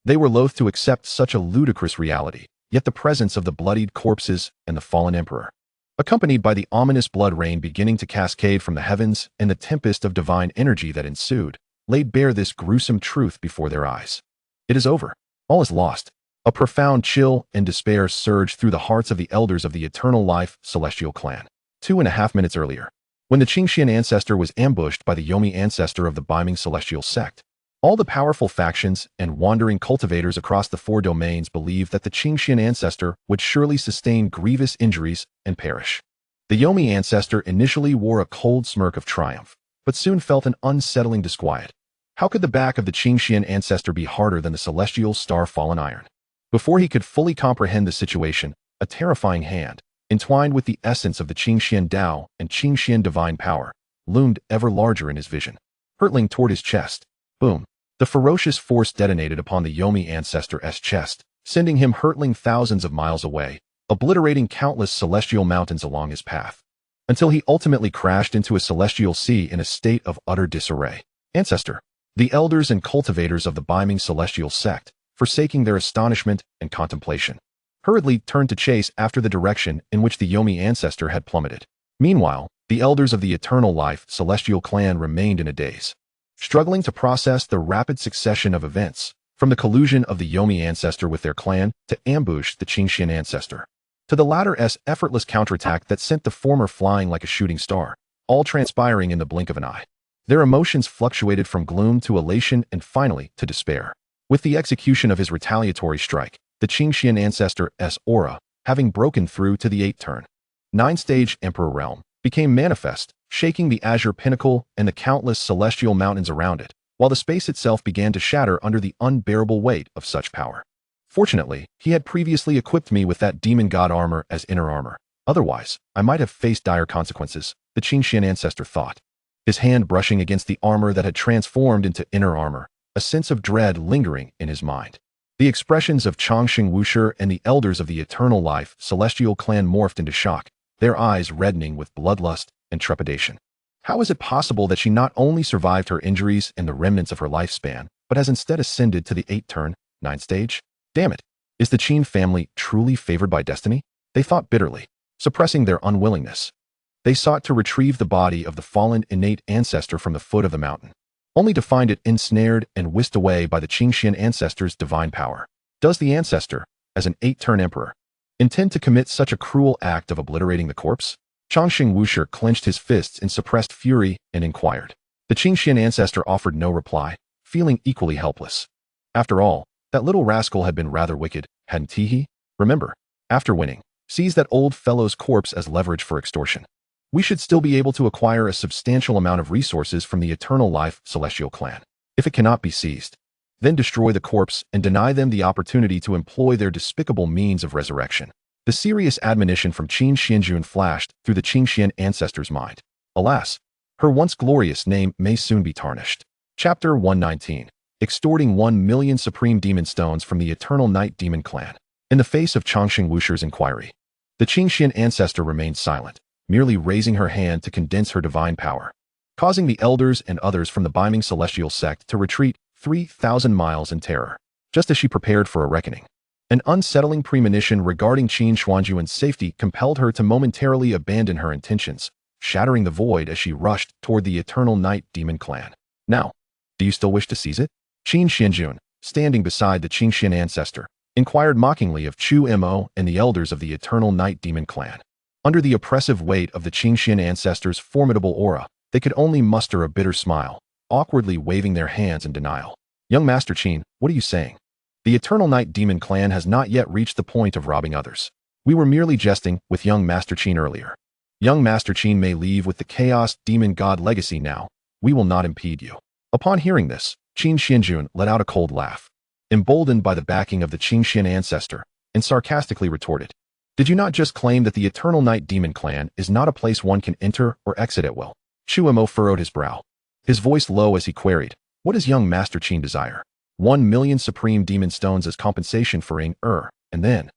They were loath to accept such a ludicrous reality, yet the presence of the bloodied corpses and the fallen emperor, accompanied by the ominous blood rain beginning to cascade from the heavens and the tempest of divine energy that ensued, laid bare this gruesome truth before their eyes. It is over. All is lost. A profound chill and despair surged through the hearts of the elders of the Eternal Life Celestial Clan. 2.5 minutes earlier, when the Qingxian ancestor was ambushed by the Yomi ancestor of the beaming celestial sect, All the powerful factions and wandering cultivators across the four domains believed that the Qingxian ancestor would surely sustain grievous injuries and perish. The Yomi ancestor initially wore a cold smirk of triumph, but soon felt an unsettling disquiet. How could the back of the Qingxian ancestor be harder than the celestial star-fallen iron? Before he could fully comprehend the situation, a terrifying hand, entwined with the essence of the Qingxian Dao and Qingxian divine power, loomed ever larger in his vision, hurtling toward his chest. Boom! The ferocious force detonated upon the Yomi ancestor's chest, sending him hurtling thousands of miles away, obliterating countless celestial mountains along his path, until he ultimately crashed into a celestial sea in a state of utter disarray. Ancestor. The elders and cultivators of the beaming celestial sect, forsaking their astonishment and contemplation, hurriedly turned to chase after the direction in which the Yomi ancestor had plummeted. Meanwhile, the elders of the Eternal Life Celestial Clan remained in a daze, struggling to process the rapid succession of events, from the collusion of the Yomi ancestor with their clan to ambush the Qingxian ancestor, to the latter's effortless counterattack that sent the former flying like a shooting star, all transpiring in the blink of an eye. Their emotions fluctuated from gloom to elation and finally to despair. With the execution of his retaliatory strike, the Qingxian ancestor's aura, having broken through to the 8th-turn, 9th-stage Emperor realm, became manifest, shaking the azure pinnacle and the countless celestial mountains around it, while the space itself began to shatter under the unbearable weight of such power. Fortunately, he had previously equipped me with that demon god armor as inner armor. Otherwise, I might have faced dire consequences, the Qingxian ancestor thought, his hand brushing against the armor that had transformed into inner armor, a sense of dread lingering in his mind. The expressions of Changxing Wushi and the elders of the Eternal Life Celestial Clan morphed into shock, their eyes reddening with bloodlust and trepidation. How is it possible that she not only survived her injuries and the remnants of her lifespan, but has instead ascended to the 8th-turn, 9th stage? Damn it! Is the Qin family truly favored by destiny? They thought bitterly, suppressing their unwillingness. They sought to retrieve the body of the fallen innate ancestor from the foot of the mountain, only to find it ensnared and whisked away by the Qingxian ancestor's divine power. Does the ancestor, as an 8th-turn emperor, intend to commit such a cruel act of obliterating the corpse? Changxing Wushi clenched his fists in suppressed fury and inquired. The Qingxian ancestor offered no reply, feeling equally helpless. After all, that little rascal had been rather wicked, hadn't he? Remember, after winning, seize that old fellow's corpse as leverage for extortion. We should still be able to acquire a substantial amount of resources from the Eternal Life Celestial Clan. If it cannot be seized, then destroy the corpse and deny them the opportunity to employ their despicable means of resurrection. The serious admonition from Qin Xuanjun flashed through the Qingxian ancestor's mind. Alas, her once glorious name may soon be tarnished. Chapter 119. Extorting 1 million Supreme Demon Stones from the Eternal Night Demon Clan. In the face of Changxing Wushi's inquiry, the Qingxian ancestor remained silent, merely raising her hand to condense her divine power, causing the elders and others from the beaming celestial sect to retreat 3,000 miles in terror, just as she prepared for a reckoning. An unsettling premonition regarding Qin Xuanjun's safety compelled her to momentarily abandon her intentions, shattering the void as she rushed toward the Eternal Night Demon Clan. Now, do you still wish to seize it? Qin Xuanjun, standing beside the Qingxian ancestor, inquired mockingly of Chu Mo and the elders of the Eternal Night Demon Clan. Under the oppressive weight of the Qingxian ancestor's formidable aura, they could only muster a bitter smile, awkwardly waving their hands in denial. Young Master Qin, what are you saying? The Eternal Night Demon Clan has not yet reached the point of robbing others. We were merely jesting with young Master Qin earlier. Young Master Qin may leave with the Chaos Demon God legacy now. We will not impede you. Upon hearing this, Qin Xuanjun let out a cold laugh, emboldened by the backing of the Qingxian ancestor, and sarcastically retorted, "Did you not just claim that the Eternal Night Demon Clan is not a place one can enter or exit at will?" Chu Mo furrowed his brow, his voice low as he queried, "What does young Master Qin desire? 1 million Supreme Demon Stones as compensation for and then?"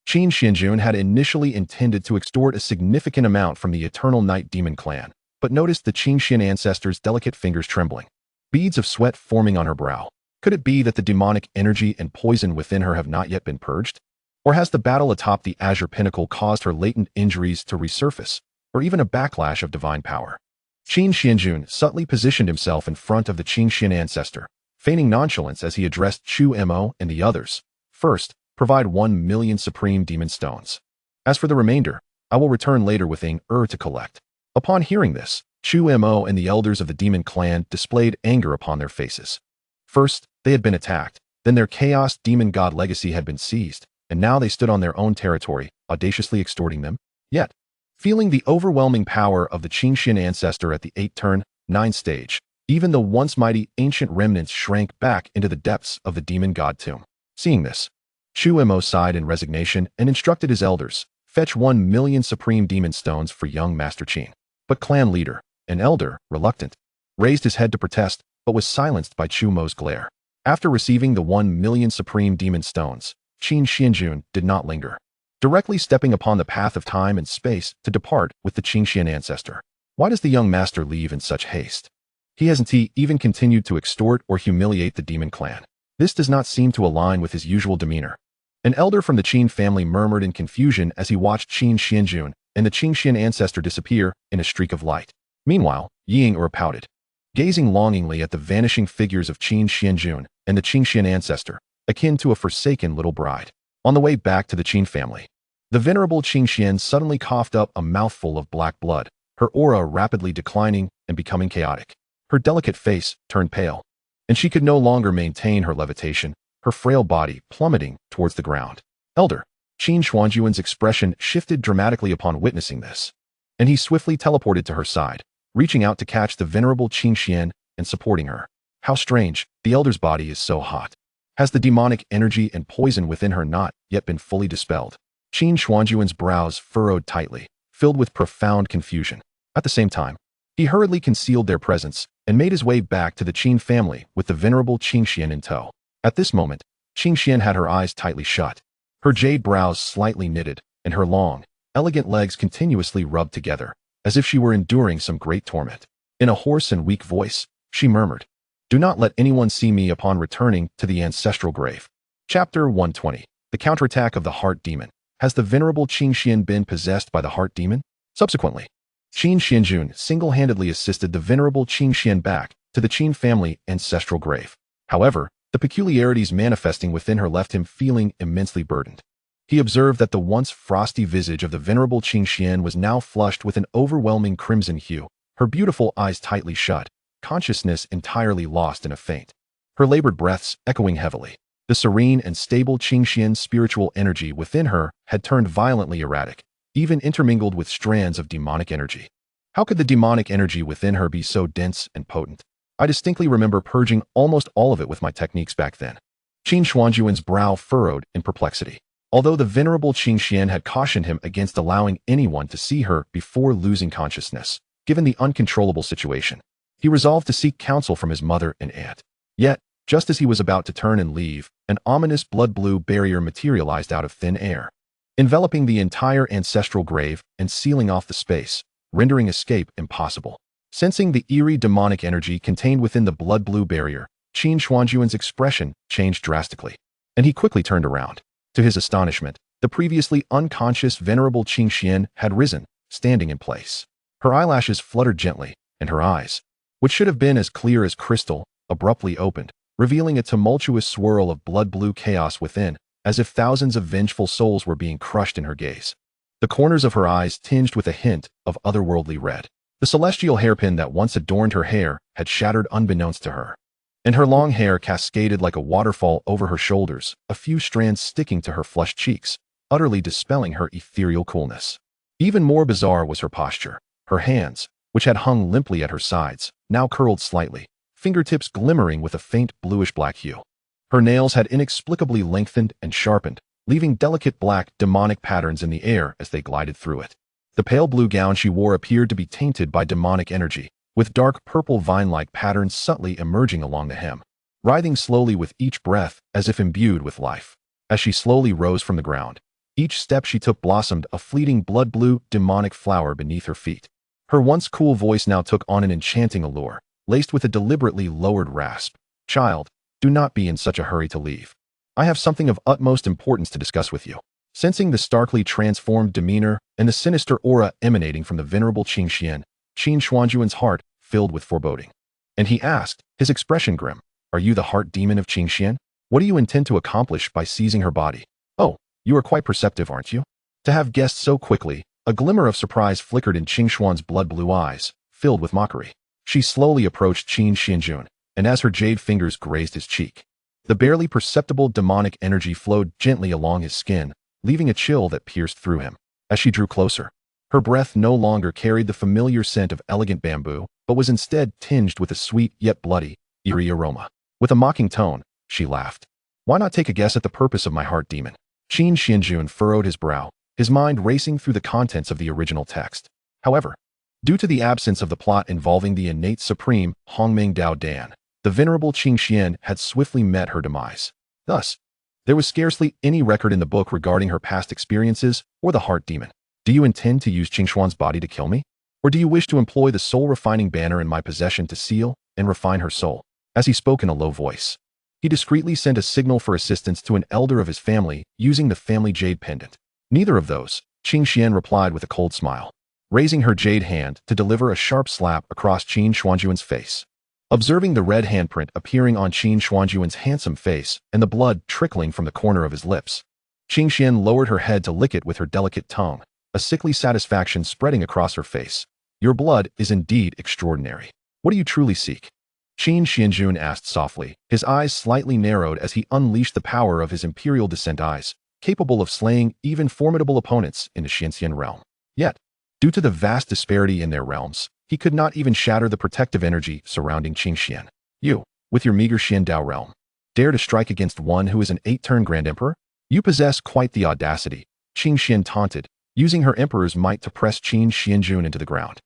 Qin Xuanjun had initially intended to extort a significant amount from the Eternal Night Demon Clan, but noticed the Qingxian ancestor's delicate fingers trembling, beads of sweat forming on her brow. Could it be that the demonic energy and poison within her have not yet been purged? Or has the battle atop the azure pinnacle caused her latent injuries to resurface, or even a backlash of divine power? Qin Xuanjun subtly positioned himself in front of the Qingxian ancestor, feigning nonchalance as he addressed Chu Mo and the others. "First, provide 1 million Supreme Demon Stones. As for the remainder, I will return later with to collect." Upon hearing this, Chu Mo and the elders of the Demon Clan displayed anger upon their faces. First, they had been attacked, then their chaos demon god legacy had been seized, and now they stood on their own territory, audaciously extorting them. Yet, feeling the overwhelming power of the Qin ancestor at the 8-turn, 9 stage, even the once mighty ancient remnants shrank back into the depths of the demon god tomb. Seeing this, Chu Mo sighed in resignation and instructed his elders, fetch 1,000,000 supreme demon stones for young Master Qin. But clan leader, an elder, reluctant, raised his head to protest, but was silenced by Chu Mo's glare. After receiving the 1,000,000 supreme demon stones, Qin Xuanjun did not linger, directly stepping upon the path of time and space to depart with the Qin ancestor. Why does the young master leave in such haste? He hasn't even continued to extort or humiliate the demon clan. This does not seem to align with his usual demeanor. An elder from the Qin family murmured in confusion as he watched Qin Xuanjun and the Qin ancestor disappear in a streak of light. Meanwhile, Ying pouted, gazing longingly at the vanishing figures of Qin Xuanjun and the Qin ancestor, akin to a forsaken little bride. On the way back to the Qin family, the venerable Qin suddenly coughed up a mouthful of black blood, her aura rapidly declining and becoming chaotic. Her delicate face turned pale, and she could no longer maintain her levitation, her frail body plummeting towards the ground. Elder Qin Xuanjun's expression shifted dramatically upon witnessing this, and he swiftly teleported to her side, reaching out to catch the venerable Qin and supporting her. How strange, the elder's body is so hot. Has the demonic energy and poison within her not yet been fully dispelled? Qin Xuanjun's brows furrowed tightly, filled with profound confusion. At the same time, he hurriedly concealed their presence and made his way back to the Qin family with the venerable Qin in tow. At this moment, Qin had her eyes tightly shut, her jade brows slightly knitted, and her long, elegant legs continuously rubbed together, as if she were enduring some great torment. In a hoarse and weak voice, she murmured, "Do not let anyone see me upon returning to the ancestral grave." Chapter 120. The counterattack of the heart demon. Has the venerable Qin been possessed by the heart demon? Subsequently, Qin Xuanjun single-handedly assisted the venerable Qin back to the Qin family ancestral grave. However, the peculiarities manifesting within her left him feeling immensely burdened. He observed that the once frosty visage of the venerable Qin was now flushed with an overwhelming crimson hue, her beautiful eyes tightly shut, consciousness entirely lost in a faint, her labored breaths echoing heavily. The serene and stable Qin spiritual energy within her had turned violently erratic, even intermingled with strands of demonic energy. How could the demonic energy within her be so dense and potent? I distinctly remember purging almost all of it with my techniques back then. Qin Xuanjun's brow furrowed in perplexity. Although the venerable Qin had cautioned him against allowing anyone to see her before losing consciousness, given the uncontrollable situation, he resolved to seek counsel from his mother and aunt. Yet, just as he was about to turn and leave, an ominous blood-blue barrier materialized out of thin air, enveloping the entire ancestral grave and sealing off the space, rendering escape impossible. Sensing the eerie demonic energy contained within the blood-blue barrier, Qin Xuanjun's expression changed drastically, and he quickly turned around. To his astonishment, the previously unconscious venerable Qin had risen, standing in place. Her eyelashes fluttered gently, and her eyes, which should have been as clear as crystal, abruptly opened, revealing a tumultuous swirl of blood-blue chaos within, as if thousands of vengeful souls were being crushed in her gaze. The corners of her eyes tinged with a hint of otherworldly red. The celestial hairpin that once adorned her hair had shattered unbeknownst to her, and her long hair cascaded like a waterfall over her shoulders, a few strands sticking to her flushed cheeks, utterly dispelling her ethereal coolness. Even more bizarre was her posture. Her hands, which had hung limply at her sides, now curled slightly, fingertips glimmering with a faint bluish-black hue. Her nails had inexplicably lengthened and sharpened, leaving delicate black, demonic patterns in the air as they glided through it. The pale blue gown she wore appeared to be tainted by demonic energy, with dark purple vine-like patterns subtly emerging along the hem, writhing slowly with each breath as if imbued with life. As she slowly rose from the ground, each step she took blossomed a fleeting blood-blue, demonic flower beneath her feet. Her once cool voice now took on an enchanting allure, laced with a deliberately lowered rasp. "Child, do not be in such a hurry to leave. I have something of utmost importance to discuss with you." Sensing the starkly transformed demeanor and the sinister aura emanating from the venerable Qin Xuanjun's heart filled with foreboding. And he asked, his expression grim, "Are you the heart demon of Qin? What do you intend to accomplish by seizing her body? Oh, you are quite perceptive, aren't you?" To have guessed so quickly, a glimmer of surprise flickered in Qin Xuan's blood-blue eyes, filled with mockery. She slowly approached Qin Xuanjun and as her jade fingers grazed his cheek, the barely perceptible demonic energy flowed gently along his skin, leaving a chill that pierced through him. As she drew closer, her breath no longer carried the familiar scent of elegant bamboo, but was instead tinged with a sweet yet bloody, eerie aroma. With a mocking tone, she laughed. "Why not take a guess at the purpose of my heart demon?" Qin Xuanjun furrowed his brow, his mind racing through the contents of the original text. However, due to the absence of the plot involving the innate supreme Hongming Dao Dan, the venerable Qin Xian had swiftly met her demise. Thus, there was scarcely any record in the book regarding her past experiences or the heart demon. "Do you intend to use Qingxuan's body to kill me? Or do you wish to employ the soul-refining banner in my possession to seal and refine her soul?" As he spoke in a low voice, he discreetly sent a signal for assistance to an elder of his family using the family jade pendant. "Neither of those," Qin Xian replied with a cold smile, raising her jade hand to deliver a sharp slap across Qin Xuanjun's face. Observing the red handprint appearing on Qin Xuanjun's handsome face and the blood trickling from the corner of his lips, Qin Xian lowered her head to lick it with her delicate tongue, a sickly satisfaction spreading across her face. "Your blood is indeed extraordinary. What do you truly seek?" Qin Xuanjun asked softly, his eyes slightly narrowed as he unleashed the power of his imperial descent eyes, capable of slaying even formidable opponents in the xianxian realm. Yet, due to the vast disparity in their realms, he could not even shatter the protective energy surrounding Qin Xian. "You, with your meager Xian Dao realm, dare to strike against one who is an 8-turn Grand Emperor? You possess quite the audacity," Qin Xian taunted, using her emperor's might to press Qin Xuanjun into the ground.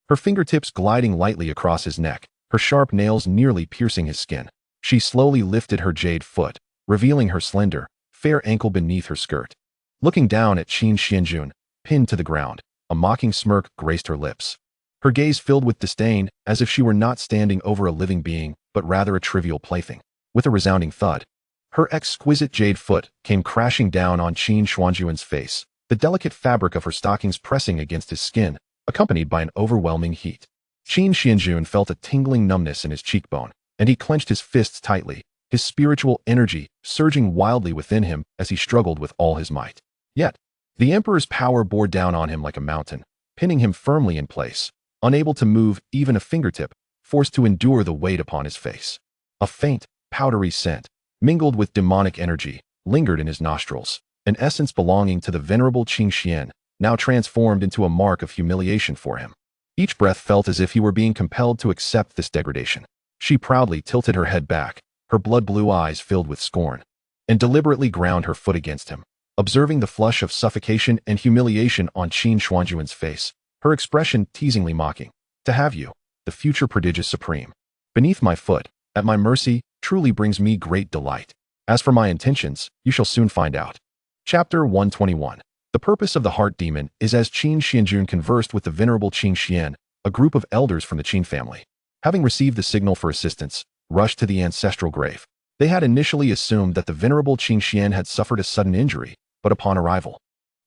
Her fingertips gliding lightly across his neck, her sharp nails nearly piercing his skin. She slowly lifted her jade foot, revealing her slender, fair ankle beneath her skirt. Looking down at Qin Xuanjun, pinned to the ground, a mocking smirk graced her lips. Her gaze filled with disdain, as if she were not standing over a living being, but rather a trivial plaything. With a resounding thud, her exquisite jade foot came crashing down on Qin Xuanjun's face, the delicate fabric of her stockings pressing against his skin, accompanied by an overwhelming heat. Qin Xuanjun felt a tingling numbness in his cheekbone, and he clenched his fists tightly, his spiritual energy surging wildly within him as he struggled with all his might. Yet, the Emperor's power bore down on him like a mountain, pinning him firmly in place, unable to move even a fingertip, forced to endure the weight upon his face. A faint, powdery scent, mingled with demonic energy, lingered in his nostrils, an essence belonging to the venerable Qin Xian, now transformed into a mark of humiliation for him. Each breath felt as if he were being compelled to accept this degradation. She proudly tilted her head back, her blood-blue eyes filled with scorn, and deliberately ground her foot against him. Observing the flush of suffocation and humiliation on Qin Xuanjun's face, her expression teasingly mocking. "To have you, the future prodigious supreme, beneath my foot, at my mercy, truly brings me great delight. As for my intentions, you shall soon find out." Chapter 121. The purpose of the heart demon is as Qin Xuanjun conversed with the venerable Qin Xian, a group of elders from the Qin family. Having received the signal for assistance, rushed to the ancestral grave. They had initially assumed that the venerable Qin Xian had suffered a sudden injury, but upon arrival,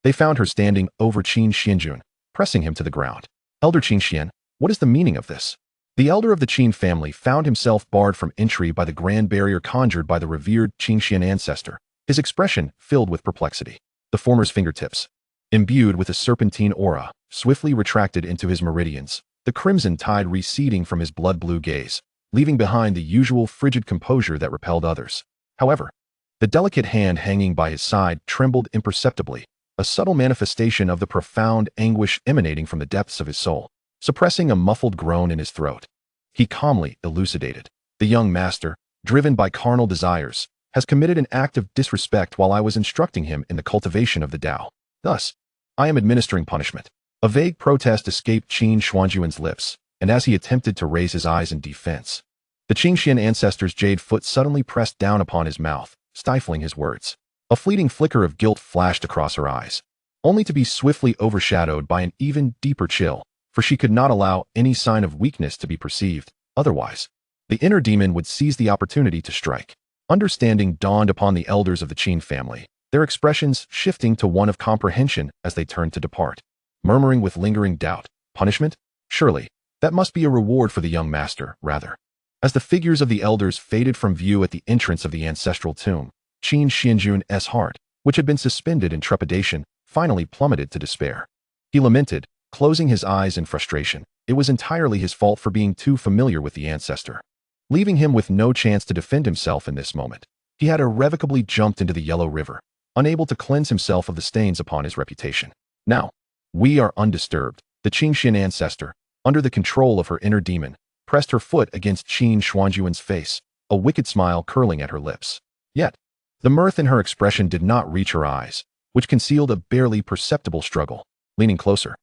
they found her standing over Qin Xuanjun, pressing him to the ground. "Elder Qin Xian, what is the meaning of this?" The elder of the Qin family found himself barred from entry by the grand barrier conjured by the revered Qin Xian ancestor, his expression filled with perplexity. The former's fingertips, imbued with a serpentine aura, swiftly retracted into his meridians, the crimson tide receding from his blood-blue gaze, leaving behind the usual frigid composure that repelled others. However, the delicate hand hanging by his side trembled imperceptibly, a subtle manifestation of the profound anguish emanating from the depths of his soul, suppressing a muffled groan in his throat. He calmly elucidated. "The young master, driven by carnal desires, has committed an act of disrespect while I was instructing him in the cultivation of the Dao. Thus, I am administering punishment." A vague protest escaped Qin Xuanjun's lips, and as he attempted to raise his eyes in defense, the Qin Xian ancestor's jade foot suddenly pressed down upon his mouth, stifling his words. A fleeting flicker of guilt flashed across her eyes, only to be swiftly overshadowed by an even deeper chill, for she could not allow any sign of weakness to be perceived. Otherwise, the inner demon would seize the opportunity to strike. Understanding dawned upon the elders of the Qin family, their expressions shifting to one of comprehension as they turned to depart. Murmuring with lingering doubt, "Punishment? Surely, that must be a reward for the young master, rather." As the figures of the elders faded from view at the entrance of the ancestral tomb, Qin Xuanjun's heart, which had been suspended in trepidation, finally plummeted to despair. He lamented, closing his eyes in frustration. It was entirely his fault for being too familiar with the ancestor. leaving him with no chance to defend himself in this moment. He had irrevocably jumped into the Yellow River, unable to cleanse himself of the stains upon his reputation. Now, we are undisturbed. The Qin ancestor, under the control of her inner demon, pressed her foot against Qin Xuanjun's face, a wicked smile curling at her lips. Yet, the mirth in her expression did not reach her eyes, which concealed a barely perceptible struggle. Leaning closer,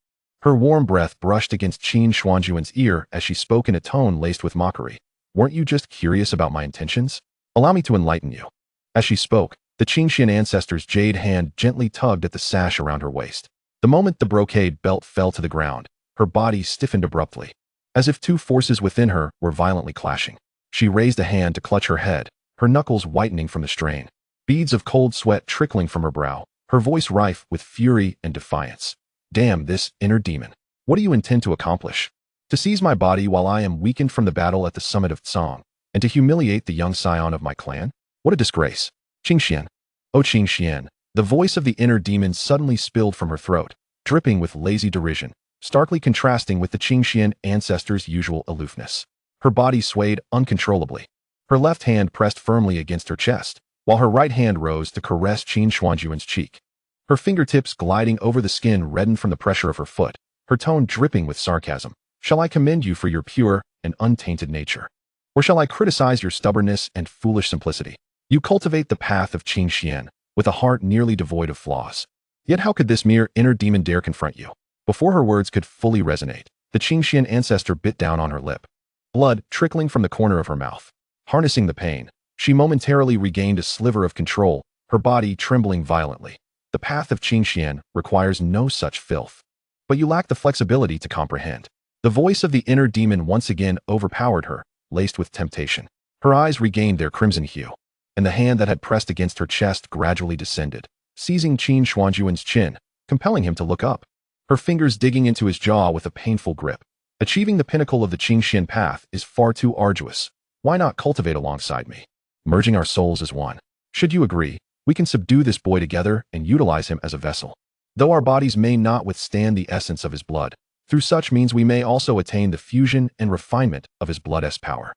her warm breath brushed against Qin Xuanjun's ear as she spoke in a tone laced with mockery. Weren't you just curious about my intentions? Allow me to enlighten you. As she spoke, the Qin ancestor's jade hand gently tugged at the sash around her waist. The moment the brocade belt fell to the ground, her body stiffened abruptly, as if two forces within her were violently clashing. She raised a hand to clutch her head, her knuckles whitening from the strain, beads of cold sweat trickling from her brow, her voice rife with fury and defiance. Damn this inner demon. What do you intend to accomplish? To seize my body while I am weakened from the battle at the summit of Tsang, and to humiliate the young scion of my clan? What a disgrace. Qingxian. Oh Qingxian. The voice of the inner demon suddenly spilled from her throat, dripping with lazy derision, starkly contrasting with the Qin ancestor's usual aloofness. Her body swayed uncontrollably. Her left hand pressed firmly against her chest, while her right hand rose to caress Qin Xuanjun's cheek. Her fingertips gliding over the skin reddened from the pressure of her foot, her tone dripping with sarcasm. Shall I commend you for your pure and untainted nature? Or shall I criticize your stubbornness and foolish simplicity? You cultivate the path of Qingxian, with a heart nearly devoid of flaws. Yet how could this mere inner demon dare confront you? Before her words could fully resonate, the Qin ancestor bit down on her lip, blood trickling from the corner of her mouth. Harnessing the pain, she momentarily regained a sliver of control, her body trembling violently. The path of Qingxian requires no such filth. But you lack the flexibility to comprehend. The voice of the inner demon once again overpowered her, laced with temptation. Her eyes regained their crimson hue, and the hand that had pressed against her chest gradually descended, seizing Qin Xuanjun's chin, compelling him to look up. Her fingers digging into his jaw with a painful grip. Achieving the pinnacle of the Qingxian path is far too arduous. Why not cultivate alongside me? Merging our souls as one. Should you agree, we can subdue this boy together and utilize him as a vessel. Though our bodies may not withstand the essence of his blood, through such means we may also attain the fusion and refinement of his blood's power.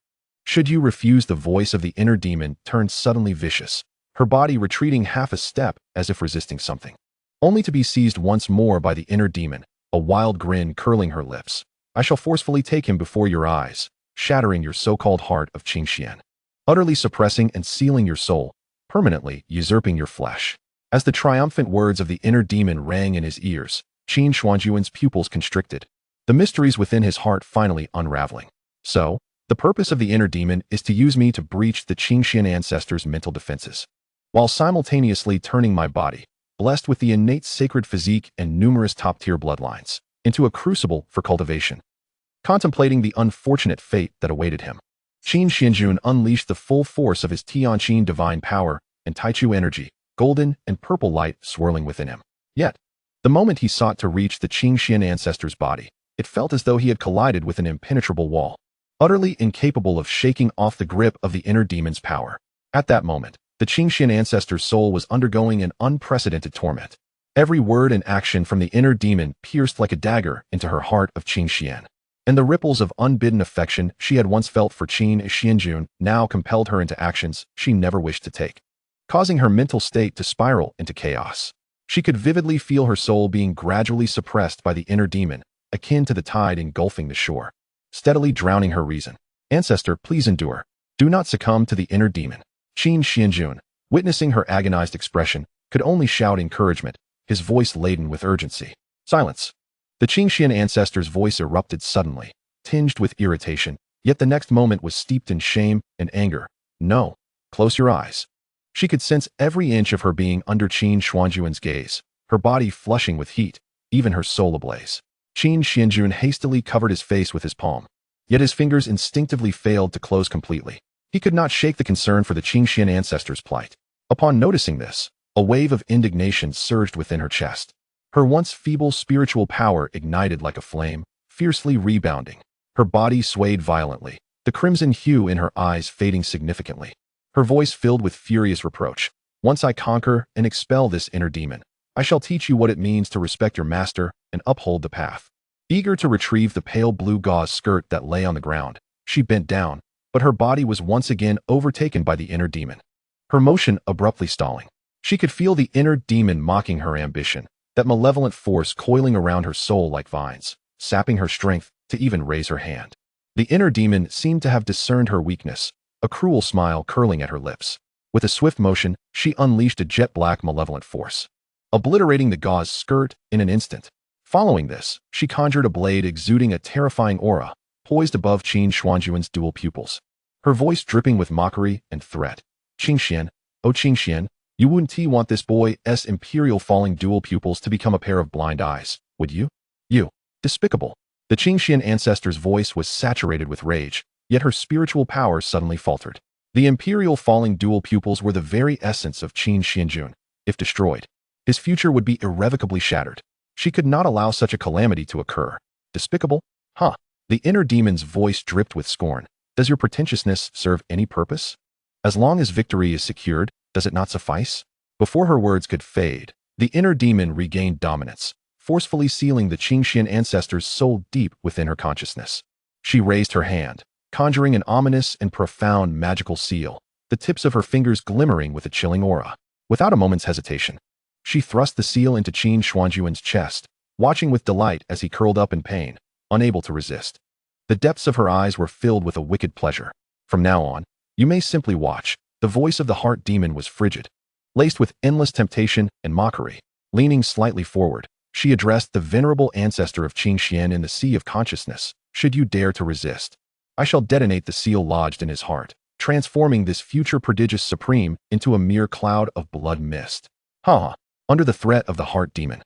Should you refuse, the voice of the inner demon turned suddenly vicious, her body retreating half a step as if resisting something, only to be seized once more by the inner demon, a wild grin curling her lips. I shall forcefully take him before your eyes, shattering your so-called heart of Qingxian, utterly suppressing and sealing your soul, permanently usurping your flesh. As the triumphant words of the inner demon rang in his ears, Qin Xuanjun's pupils constricted, the mysteries within his heart finally unraveling. So, the purpose of the inner demon is to use me to breach the Qin ancestor's mental defenses, while simultaneously turning my body, blessed with the innate sacred physique and numerous top-tier bloodlines, into a crucible for cultivation. Contemplating the unfortunate fate that awaited him, Qin Xuanjun unleashed the full force of his Tianqin divine power and Taichu energy, golden and purple light swirling within him. Yet, the moment he sought to reach the Qin ancestor's body, it felt as though he had collided with an impenetrable wall, utterly incapable of shaking off the grip of the inner demon's power. At that moment, the Qin ancestor's soul was undergoing an unprecedented torment. Every word and action from the inner demon pierced like a dagger into her heart of Qingxian, and the ripples of unbidden affection she had once felt for Qin Xuanjun now compelled her into actions she never wished to take, causing her mental state to spiral into chaos. She could vividly feel her soul being gradually suppressed by the inner demon, akin to the tide engulfing the shore, steadily drowning her reason. Ancestor, please endure. Do not succumb to the inner demon. Qin Xuanjun, witnessing her agonized expression, could only shout encouragement, his voice laden with urgency. Silence. The Qin ancestor's voice erupted suddenly, tinged with irritation, yet the next moment was steeped in shame and anger. No. Close your eyes. She could sense every inch of her being under Qin Xuanjun's gaze, her body flushing with heat, even her soul ablaze. Qin Xuanjun hastily covered his face with his palm, yet his fingers instinctively failed to close completely. He could not shake the concern for the Qin ancestor's plight. Upon noticing this, a wave of indignation surged within her chest. Her once feeble spiritual power ignited like a flame, fiercely rebounding. Her body swayed violently, the crimson hue in her eyes fading significantly. Her voice filled with furious reproach. Once I conquer and expel this inner demon, I shall teach you what it means to respect your master and uphold the path. Eager to retrieve the pale blue gauze skirt that lay on the ground, she bent down, but her body was once again overtaken by the inner demon, her motion abruptly stalling. She could feel the inner demon mocking her ambition, that malevolent force coiling around her soul like vines, sapping her strength to even raise her hand. The inner demon seemed to have discerned her weakness, a cruel smile curling at her lips. With a swift motion, she unleashed a jet-black malevolent force, obliterating the gauze skirt in an instant. Following this, she conjured a blade exuding a terrifying aura, poised above Qin Xuanjun's dual pupils, her voice dripping with mockery and threat. Qingxian, oh Qingxian, you wouldn't want this boy's imperial falling dual pupils to become a pair of blind eyes, would you? You. Despicable. The Qingxian ancestor's voice was saturated with rage, yet her spiritual power suddenly faltered. The imperial falling dual pupils were the very essence of Qin Xuanjun. If destroyed, his future would be irrevocably shattered. She could not allow such a calamity to occur. Despicable? Huh? The inner demon's voice dripped with scorn. Does your pretentiousness serve any purpose? As long as victory is secured, does it not suffice? Before her words could fade, the inner demon regained dominance, forcefully sealing the Qingxian ancestor's soul deep within her consciousness. She raised her hand, conjuring an ominous and profound magical seal, the tips of her fingers glimmering with a chilling aura. Without a moment's hesitation, she thrust the seal into Qin Xuanjun's chest, watching with delight as he curled up in pain, unable to resist. The depths of her eyes were filled with a wicked pleasure. From now on, you may simply watch. The voice of the heart demon was frigid, laced with endless temptation and mockery. Leaning slightly forward, she addressed the venerable ancestor of Qingxian in the sea of consciousness. Should you dare to resist, I shall detonate the seal lodged in his heart, transforming this future prodigious supreme into a mere cloud of blood mist. Under the threat of the heart demon,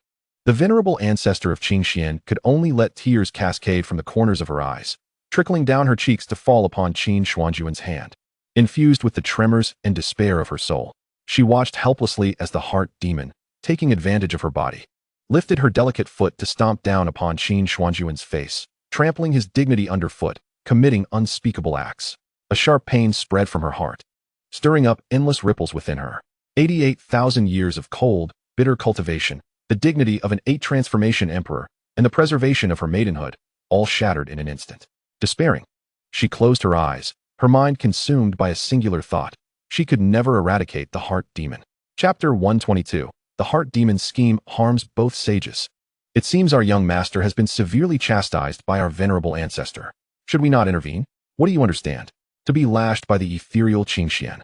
the venerable ancestor of Qingxian could only let tears cascade from the corners of her eyes, trickling down her cheeks to fall upon Qin Xuanjun's hand. Infused with the tremors and despair of her soul, she watched helplessly as the heart demon, taking advantage of her body, lifted her delicate foot to stomp down upon Qin Xuanjun's face, trampling his dignity underfoot, committing unspeakable acts. A sharp pain spread from her heart, stirring up endless ripples within her. 88,000 years of cold, bitter cultivation, the dignity of an 8-transformation emperor, and the preservation of her maidenhood, all shattered in an instant. Despairing, she closed her eyes, her mind consumed by a singular thought. She could never eradicate the heart demon. Chapter 122. The heart demon's scheme harms both sages. It seems our young master has been severely chastised by our venerable ancestor. Should we not intervene? What do you understand? To be lashed by the ethereal Qingxian,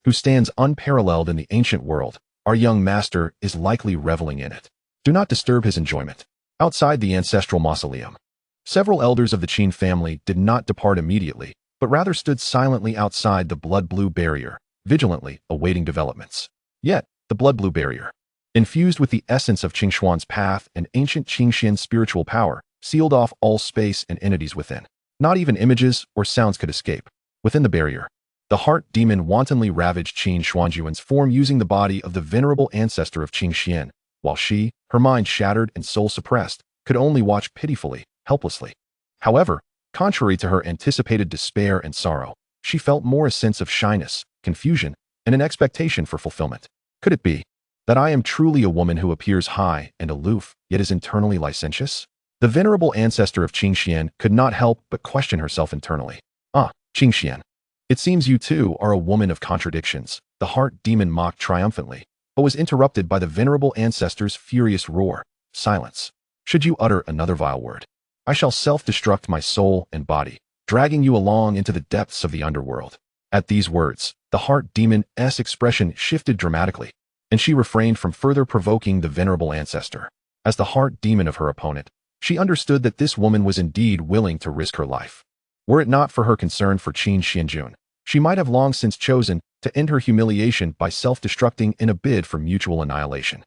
who stands unparalleled in the ancient world, our young master is likely reveling in it. Do not disturb his enjoyment. Outside the ancestral mausoleum, several elders of the Qin family did not depart immediately, but rather stood silently outside the blood-blue barrier, vigilantly awaiting developments. Yet, the blood-blue barrier, infused with the essence of Qingxuan's path and ancient Qingxian spiritual power, sealed off all space and entities within. Not even images or sounds could escape. Within the barrier, the heart demon wantonly ravaged Qin Xuanjun's form using the body of the venerable ancestor of Qingxian, while she, her mind shattered and soul suppressed, could only watch pitifully, helplessly. However, contrary to her anticipated despair and sorrow, she felt more a sense of shyness, confusion, and an expectation for fulfillment. Could it be that I am truly a woman who appears high and aloof, yet is internally licentious? The venerable ancestor of Qingxian could not help but question herself internally. Qingxian, it seems you too are a woman of contradictions. The heart demon mocked triumphantly, but was interrupted by the venerable ancestor's furious roar. Silence. Should you utter another vile word, I shall self-destruct my soul and body, dragging you along into the depths of the underworld. At these words, the heart demon's expression shifted dramatically, and she refrained from further provoking the venerable ancestor. As the heart demon of her opponent, she understood that this woman was indeed willing to risk her life. Were it not for her concern for Qin Xuanjun, she might have long since chosen to end her humiliation by self-destructing in a bid for mutual annihilation.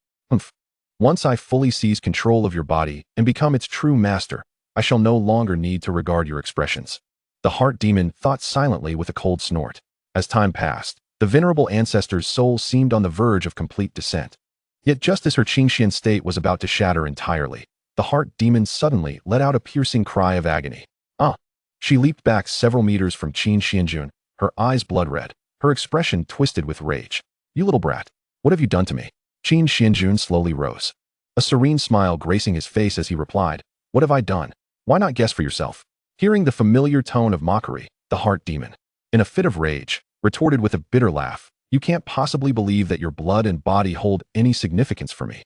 Once I fully seize control of your body and become its true master, I shall no longer need to regard your expressions. The heart demon thought silently with a cold snort. As time passed, the venerable ancestor's soul seemed on the verge of complete descent. Yet just as her Qingxian state was about to shatter entirely, the heart demon suddenly let out a piercing cry of agony. She leaped back several meters from Qin Xuanjun, her eyes blood-red, her expression twisted with rage. You little brat, what have you done to me? Qin Xuanjun slowly rose, a serene smile gracing his face as he replied, What have I done? Why not guess for yourself? Hearing the familiar tone of mockery, the heart demon, in a fit of rage, retorted with a bitter laugh, "You can't possibly believe that your blood and body hold any significance for me,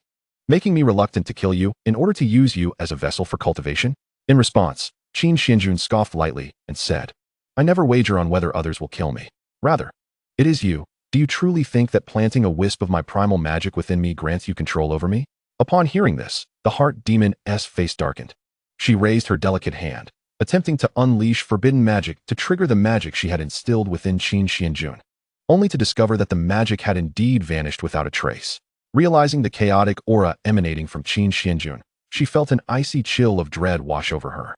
making me reluctant to kill you in order to use you as a vessel for cultivation?" In response, Qin Xuanjun scoffed lightly and said, "I never wager on whether others will kill me. Rather, it is you. Do you truly think that planting a wisp of my primal magic within me grants you control over me?" Upon hearing this, the heart demon's face darkened. She raised her delicate hand, attempting to unleash forbidden magic to trigger the magic she had instilled within Qin Xuanjun, only to discover that the magic had indeed vanished without a trace. Realizing the chaotic aura emanating from Qin Xuanjun, she felt an icy chill of dread wash over her.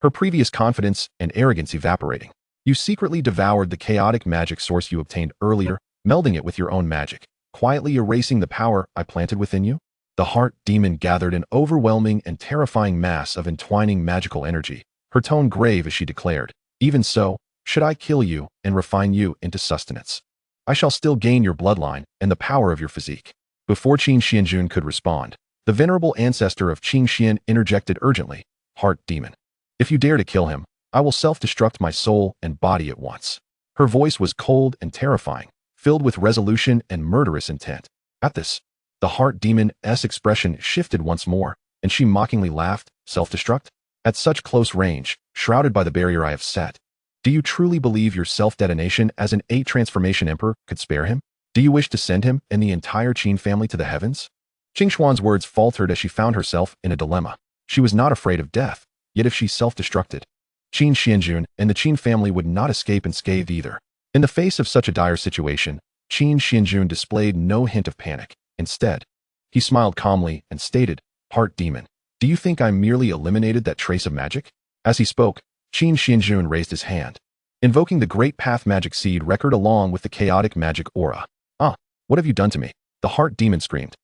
Her previous confidence and arrogance evaporating. "You secretly devoured the chaotic magic source you obtained earlier, melding it with your own magic, quietly erasing the power I planted within you?" The heart demon gathered an overwhelming and terrifying mass of entwining magical energy, her tone grave as she declared, "Even so, should I kill you and refine you into sustenance, I shall still gain your bloodline and the power of your physique." Before Qin Xuanjun could respond, the venerable ancestor of Qin Xian interjected urgently, "Heart demon, if you dare to kill him, I will self-destruct my soul and body at once." Her voice was cold and terrifying, filled with resolution and murderous intent. At this, the heart demon's expression shifted once more, and she mockingly laughed, "Self-destruct? At such close range, shrouded by the barrier I have set? Do you truly believe your self-detonation as an 8-transformation emperor could spare him? Do you wish to send him and the entire Qin family to the heavens?" Qing Xuan's words faltered as she found herself in a dilemma. She was not afraid of death, yet if she self-destructed, Qin Xuanjun and the Qin family would not escape unscathed either. In the face of such a dire situation, Qin Xuanjun displayed no hint of panic. Instead, he smiled calmly and stated, "Heart demon, do you think I merely eliminated that trace of magic?" As he spoke, Qin Xuanjun raised his hand, invoking the Great Path Magic Seed record along with the chaotic magic aura. "Ah, what have you done to me?" the heart demon screamed,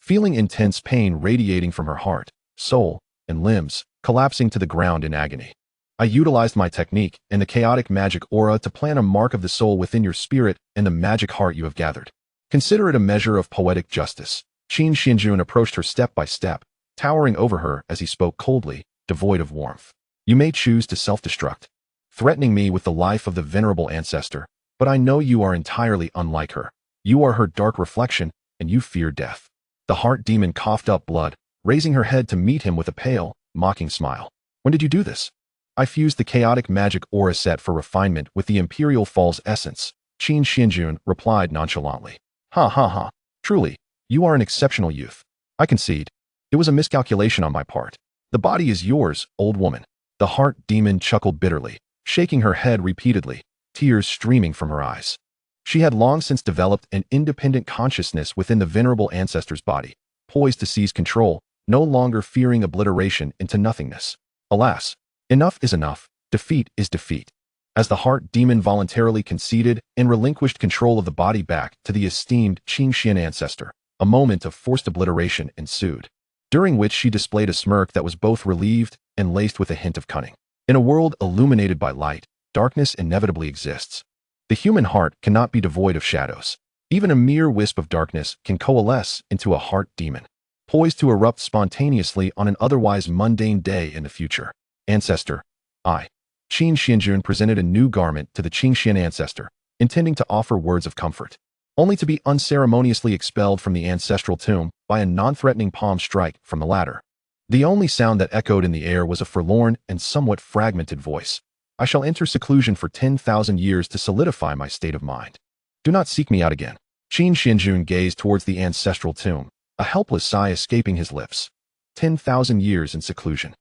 feeling intense pain radiating from her heart, soul, and limbs, collapsing to the ground in agony. "I utilized my technique and the chaotic magic aura to plant a mark of the soul within your spirit and the magic heart you have gathered. Consider it a measure of poetic justice." Qin Xuanjun approached her step by step, towering over her as he spoke coldly, devoid of warmth. "You may choose to self-destruct, threatening me with the life of the venerable ancestor, but I know you are entirely unlike her. You are her dark reflection, and you fear death." The heart demon coughed up blood, raising her head to meet him with a pale, mocking smile. "When did you do this?" "I fused the chaotic magic aura set for refinement with the Imperial Falls essence," Qin Xuanjun replied nonchalantly. "Ha ha ha. Truly, you are an exceptional youth. I concede. It was a miscalculation on my part. The body is yours, old woman." The heart demon chuckled bitterly, shaking her head repeatedly, tears streaming from her eyes. She had long since developed an independent consciousness within the venerable ancestor's body, poised to seize control, no longer fearing obliteration into nothingness. Alas, enough is enough, defeat is defeat. As the heart demon voluntarily conceded and relinquished control of the body back to the esteemed Qin Xian ancestor, a moment of forced obliteration ensued, during which she displayed a smirk that was both relieved and laced with a hint of cunning. In a world illuminated by light, darkness inevitably exists. The human heart cannot be devoid of shadows. Even a mere wisp of darkness can coalesce into a heart demon, poised to erupt spontaneously on an otherwise mundane day in the future. Ancestor, Qin Xuanjun presented a new garment to the Qin Xian ancestor, intending to offer words of comfort, only to be unceremoniously expelled from the ancestral tomb by a non-threatening palm strike from the latter. The only sound that echoed in the air was a forlorn and somewhat fragmented voice. "I shall enter seclusion for 10,000 years to solidify my state of mind. Do not seek me out again." Qin Xuanjun gazed towards the ancestral tomb, a helpless sigh escaping his lips. 10,000 years in seclusion.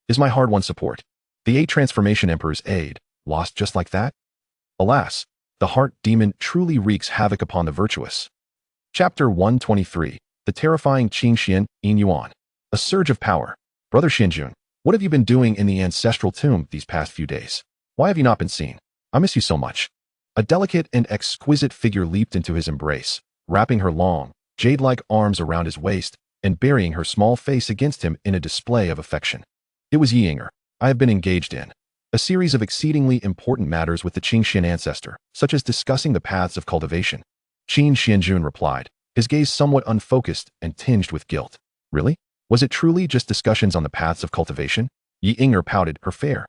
Is my hard-won support, the 8-transformation emperor's aid, lost just like that? Alas, the heart demon truly wreaks havoc upon the virtuous. Chapter 123, The Terrifying Qin Xian in Yuan. A surge of power. "Brother Xuanjun, what have you been doing in the ancestral tomb these past few days? Why have you not been seen? I miss you so much." A delicate and exquisite figure leaped into his embrace, wrapping her long, jade-like arms around his waist and burying her small face against him in a display of affection. It was Yinger. "I have been engaged in a series of exceedingly important matters with the Qin Xian ancestor, such as discussing the paths of cultivation." Qin Xuanjun replied, his gaze somewhat unfocused and tinged with guilt. "Really? Was it truly just discussions on the paths of cultivation?" Yinger pouted, her fair,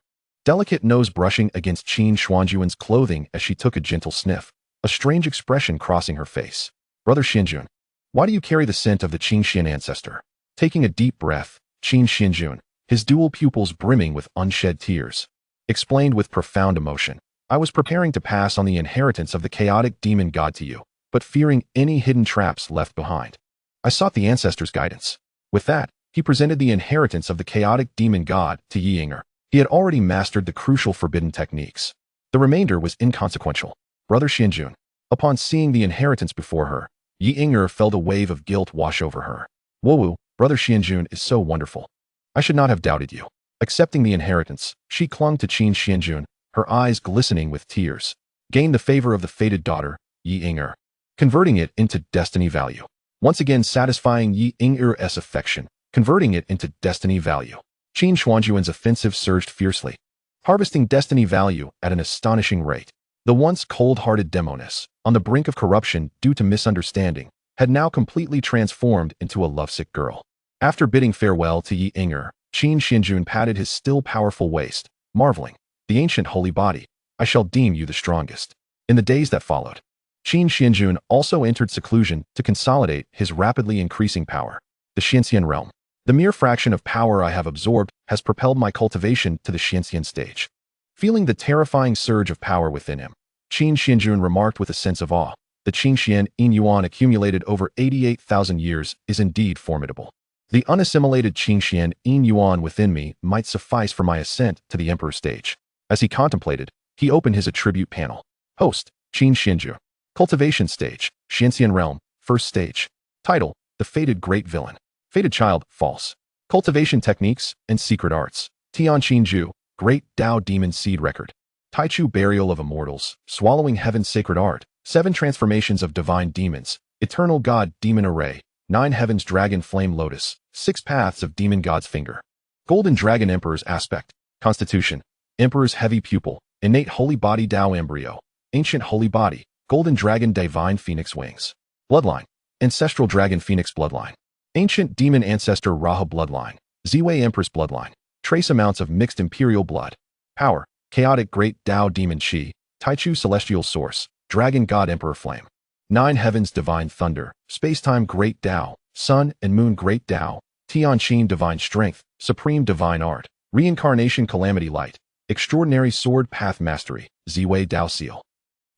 delicate nose brushing against Qin Xuanjun's clothing as she took a gentle sniff, a strange expression crossing her face. Brother Xuanjun, why do you carry the scent of the Qin ancestor? Taking a deep breath, Qin Xuanjun, his dual pupils brimming with unshed tears, explained with profound emotion. I was preparing to pass on the inheritance of the chaotic demon god to you, but fearing any hidden traps left behind, I sought the ancestor's guidance. With that, he presented the inheritance of the chaotic demon god to Yi Inger. He had already mastered the crucial forbidden techniques. The remainder was inconsequential. Brother Xuanjun, upon seeing the inheritance before her, Yi Inger felt a wave of guilt wash over her. Whoa, Brother Xuanjun is so wonderful. I should not have doubted you. Accepting the inheritance, she clung to Qin Xuanjun, her eyes glistening with tears. Gained the favor of the fated daughter, Yi Inger, converting it into destiny value. Once again satisfying Yi Inger's affection, converting it into destiny value. Qin Xuanjun's offensive surged fiercely, harvesting destiny value at an astonishing rate. The once cold-hearted demoness, on the brink of corruption due to misunderstanding, had now completely transformed into a lovesick girl. After bidding farewell to Yi Inger, Qin Xuanjun patted his still powerful waist, marveling, "The ancient holy body, I shall deem you the strongest." In the days that followed, Qin Xuanjun also entered seclusion to consolidate his rapidly increasing power. The xianxian realm. The mere fraction of power I have absorbed has propelled my cultivation to the xianxian stage. Feeling the terrifying surge of power within him, Qin Xuanjun remarked with a sense of awe, "The Qingxian in Yuan accumulated over 88,000 years is indeed formidable. The unassimilated Qingxian in Yuan within me might suffice for my ascent to the emperor stage." As he contemplated, he opened his attribute panel. Host, Qin Xuanjun. Cultivation stage, xianxian realm, first stage. Title, The Fated Great Villain. Fated Child, false. Cultivation techniques and secret arts. Tianqin Ju, Great Dao Demon Seed Record. Taichu Burial of Immortals, Swallowing Heaven's Sacred Art, 7 Transformations of Divine Demons, Eternal God Demon Array, 9 Heavens Dragon Flame Lotus, 6 Paths of Demon God's Finger. Golden Dragon Emperor's Aspect. Constitution, Emperor's Heavy Pupil, Innate Holy Body Dao Embryo, Ancient Holy Body, Golden Dragon Divine Phoenix Wings. Bloodline, Ancestral Dragon Phoenix Bloodline. Ancient Demon Ancestor Raha Bloodline, Ziwei Empress Bloodline. Trace amounts of mixed Imperial blood. Power, Chaotic Great Dao Demon Qi, Taichu Celestial Source, Dragon God Emperor Flame. 9 Heavens Divine Thunder, Spacetime Great Dao, Sun and Moon Great Dao, Tianqin Divine Strength, Supreme Divine Art, Reincarnation Calamity Light, Extraordinary Sword Path Mastery, Ziwei Dao Seal.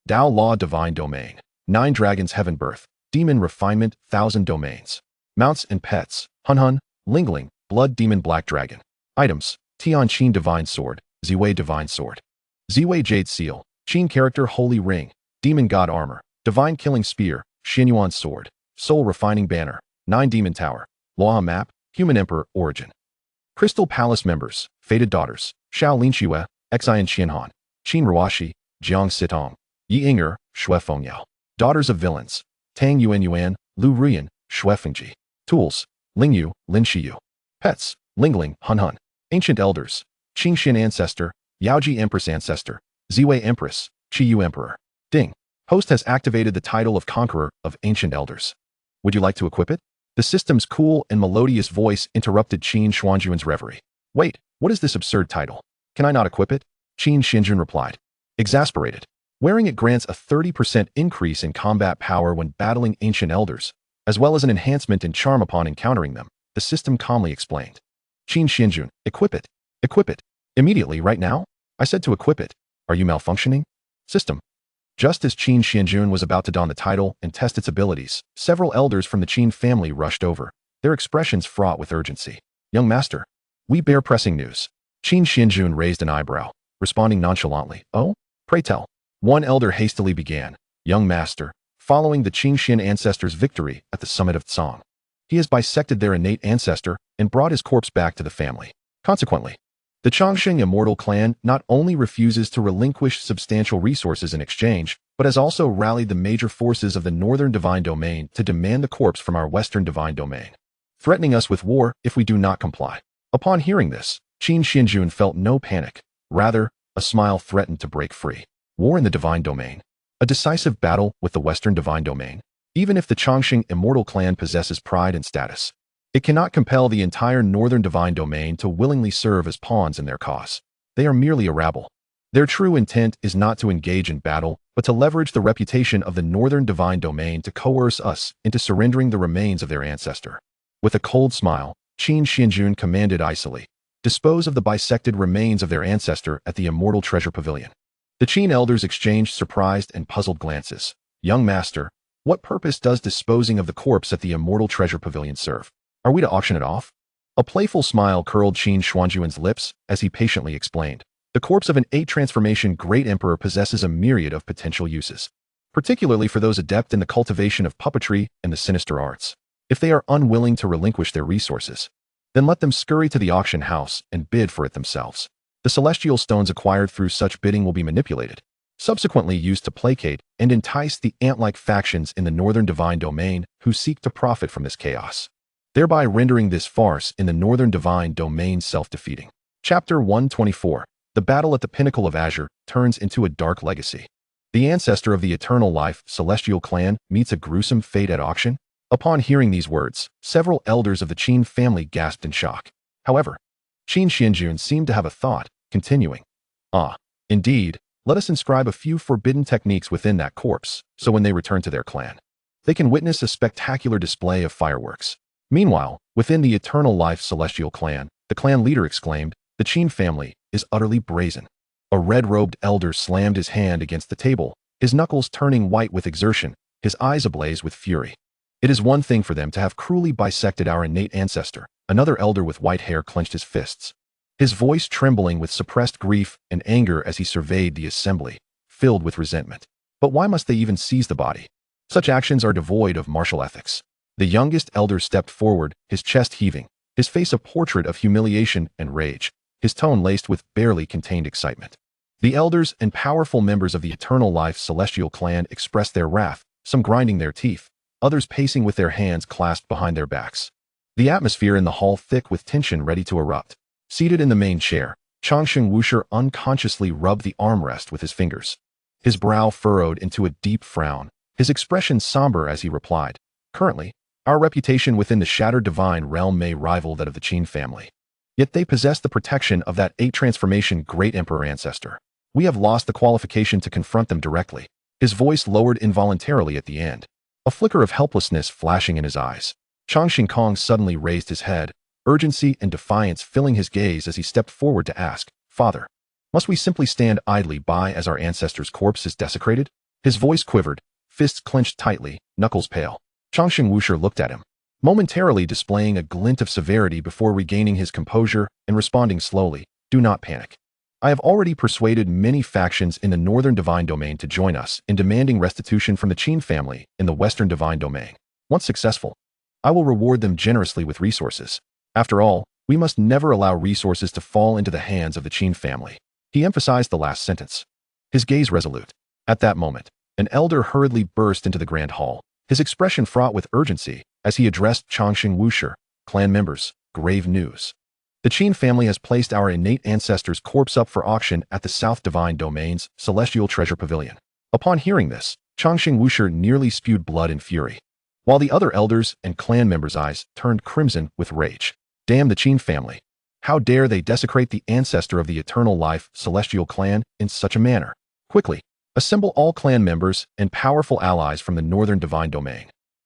Dao Law Divine Domain, 9 Dragons Heaven Birth, Demon Refinement 1000 Domains. Mounts and Pets, Hun, Lingling, Blood Demon Black Dragon. Items, Tianqin Divine Sword, Ziwei Divine Sword. Ziwei Jade Seal, Qin Character Holy Ring, Demon God Armor, Divine Killing Spear, Xianyuan Sword, Soul Refining Banner, 9 Demon Tower, Loa Map, Human Emperor Origin. Crystal Palace Members, Fated Daughters, Xiao Linxue, Xian Qianhan, Qin Ruashi, Jiang Sitong, Yi Inger, Shui Fengyao. Daughters of Villains, Tang Yuan, Lu Ruyan, Shui Fengji. Tools, Lingyu, Lin Shiyu. Pets, Lingling, Hun. Ancient Elders, Qingxian Ancestor, Yaoji Empress Ancestor, Ziwei Empress, Qiyu Emperor. Ding. Host has activated the title of Conqueror of Ancient Elders. Would you like to equip it? The system's cool and melodious voice interrupted Qin Xuanjun's reverie. Wait, what is this absurd title? Can I not equip it? Qin Xuanjun replied. Exasperated. Wearing it grants a 30% increase in combat power when battling Ancient Elders, as well as an enhancement in charm upon encountering them, the system calmly explained. Qin Xuanjun, equip it. Equip it. Immediately, right now? I said to equip it. Are you malfunctioning? System. Just as Qin Xuanjun was about to don the title and test its abilities, several elders from the Qin family rushed over, their expressions fraught with urgency. Young master, we bear pressing news. Qin Xuanjun raised an eyebrow, responding nonchalantly. Oh? Pray tell. One elder hastily began. Young master, following the Qingxian ancestor's victory at the summit of Tsang, he has bisected their innate ancestor and brought his corpse back to the family. Consequently, the Chongsheng immortal clan not only refuses to relinquish substantial resources in exchange, but has also rallied the major forces of the northern divine domain to demand the corpse from our western divine domain, threatening us with war if we do not comply. Upon hearing this, Qin Xuanjun felt no panic. Rather, a smile threatened to break free. War in the divine domain. A decisive battle with the western divine domain. Even if the Chongsheng immortal clan possesses pride and status, it cannot compel the entire northern divine domain to willingly serve as pawns in their cause. they are merely a rabble. Their true intent is not to engage in battle, but to leverage the reputation of the Northern Divine Domain to coerce us into surrendering the remains of their ancestor. With a cold smile, Qin Xuanjun commanded icily, "Dispose of the bisected remains of their ancestor at the Immortal Treasure Pavilion." The Qin elders exchanged surprised and puzzled glances. "Young master, what purpose does disposing of the corpse at the Immortal Treasure Pavilion serve? Are we to auction it off?" A playful smile curled Qin Xuanjun's lips as he patiently explained. The corpse of an 8-transformation great emperor possesses a myriad of potential uses, particularly for those adept in the cultivation of puppetry and the sinister arts. If they are unwilling to relinquish their resources, then let them scurry to the auction house and bid for it themselves. The celestial stones acquired through such bidding will be manipulated, subsequently used to placate and entice the ant-like factions in the Northern Divine Domain who seek to profit from this chaos, thereby rendering this farce in the Northern Divine Domain self-defeating. Chapter 124. The battle at the pinnacle of Azure turns into a dark legacy. The ancestor of the Eternal Life Celestial Clan meets a gruesome fate at auction. Upon hearing these words, several elders of the Qin family gasped in shock. However, Qin Xuanjun seemed to have a thought, continuing, Indeed, let us inscribe a few forbidden techniques within that corpse, so when they return to their clan, they can witness a spectacular display of fireworks." Meanwhile, within the Eternal Life Celestial Clan, the clan leader exclaimed, "The Qin family is utterly brazen." A red-robed elder slammed his hand against the table, his knuckles turning white with exertion, his eyes ablaze with fury. "It is one thing for them to have cruelly bisected our innate ancestor." Another elder with white hair clenched his fists, his voice trembling with suppressed grief and anger as he surveyed the assembly, filled with resentment. "But why must they even seize the body? Such actions are devoid of martial ethics." The youngest elder stepped forward, his chest heaving, his face a portrait of humiliation and rage, his tone laced with barely contained excitement. The elders and powerful members of the Eternal Life Celestial Clan expressed their wrath, some grinding their teeth, others pacing with their hands clasped behind their backs. The atmosphere in the hall thick with tension ready to erupt. Seated in the main chair, Changsheng Wushi unconsciously rubbed the armrest with his fingers. His brow furrowed into a deep frown, his expression somber as he replied, "Currently, our reputation within the Shattered Divine Realm may rival that of the Qin family. Yet they possess the protection of that 8-transformation great emperor ancestor. We have lost the qualification to confront them directly." His voice lowered involuntarily at the end, a flicker of helplessness flashing in his eyes. Changsheng Kong suddenly raised his head, urgency and defiance filling his gaze as he stepped forward to ask, "Father, must we simply stand idly by as our ancestor's corpse is desecrated?" His voice quivered, fists clenched tightly, knuckles pale. Changsheng Wushi looked at him, momentarily displaying a glint of severity before regaining his composure and responding slowly, "Do not panic. I have already persuaded many factions in the Northern Divine Domain to join us in demanding restitution from the Qin family in the Western Divine Domain. Once successful, I will reward them generously with resources. After all, we must never allow resources to fall into the hands of the Qin family." He emphasized the last sentence, his gaze resolute. At that moment, an elder hurriedly burst into the grand hall, his expression fraught with urgency as he addressed Changsheng Wushi, "Clan members, grave news. The Qin family has placed our innate ancestor's corpse up for auction at the South Divine Domain's Celestial Treasure Pavilion." Upon hearing this, Changsheng Wushi nearly spewed blood and fury, while the other elders and clan members' eyes turned crimson with rage. Damn the Qin family. How dare they desecrate the ancestor of the Eternal Life Celestial Clan in such a manner? Quickly, assemble all clan members and powerful allies from the Northern Divine Domain.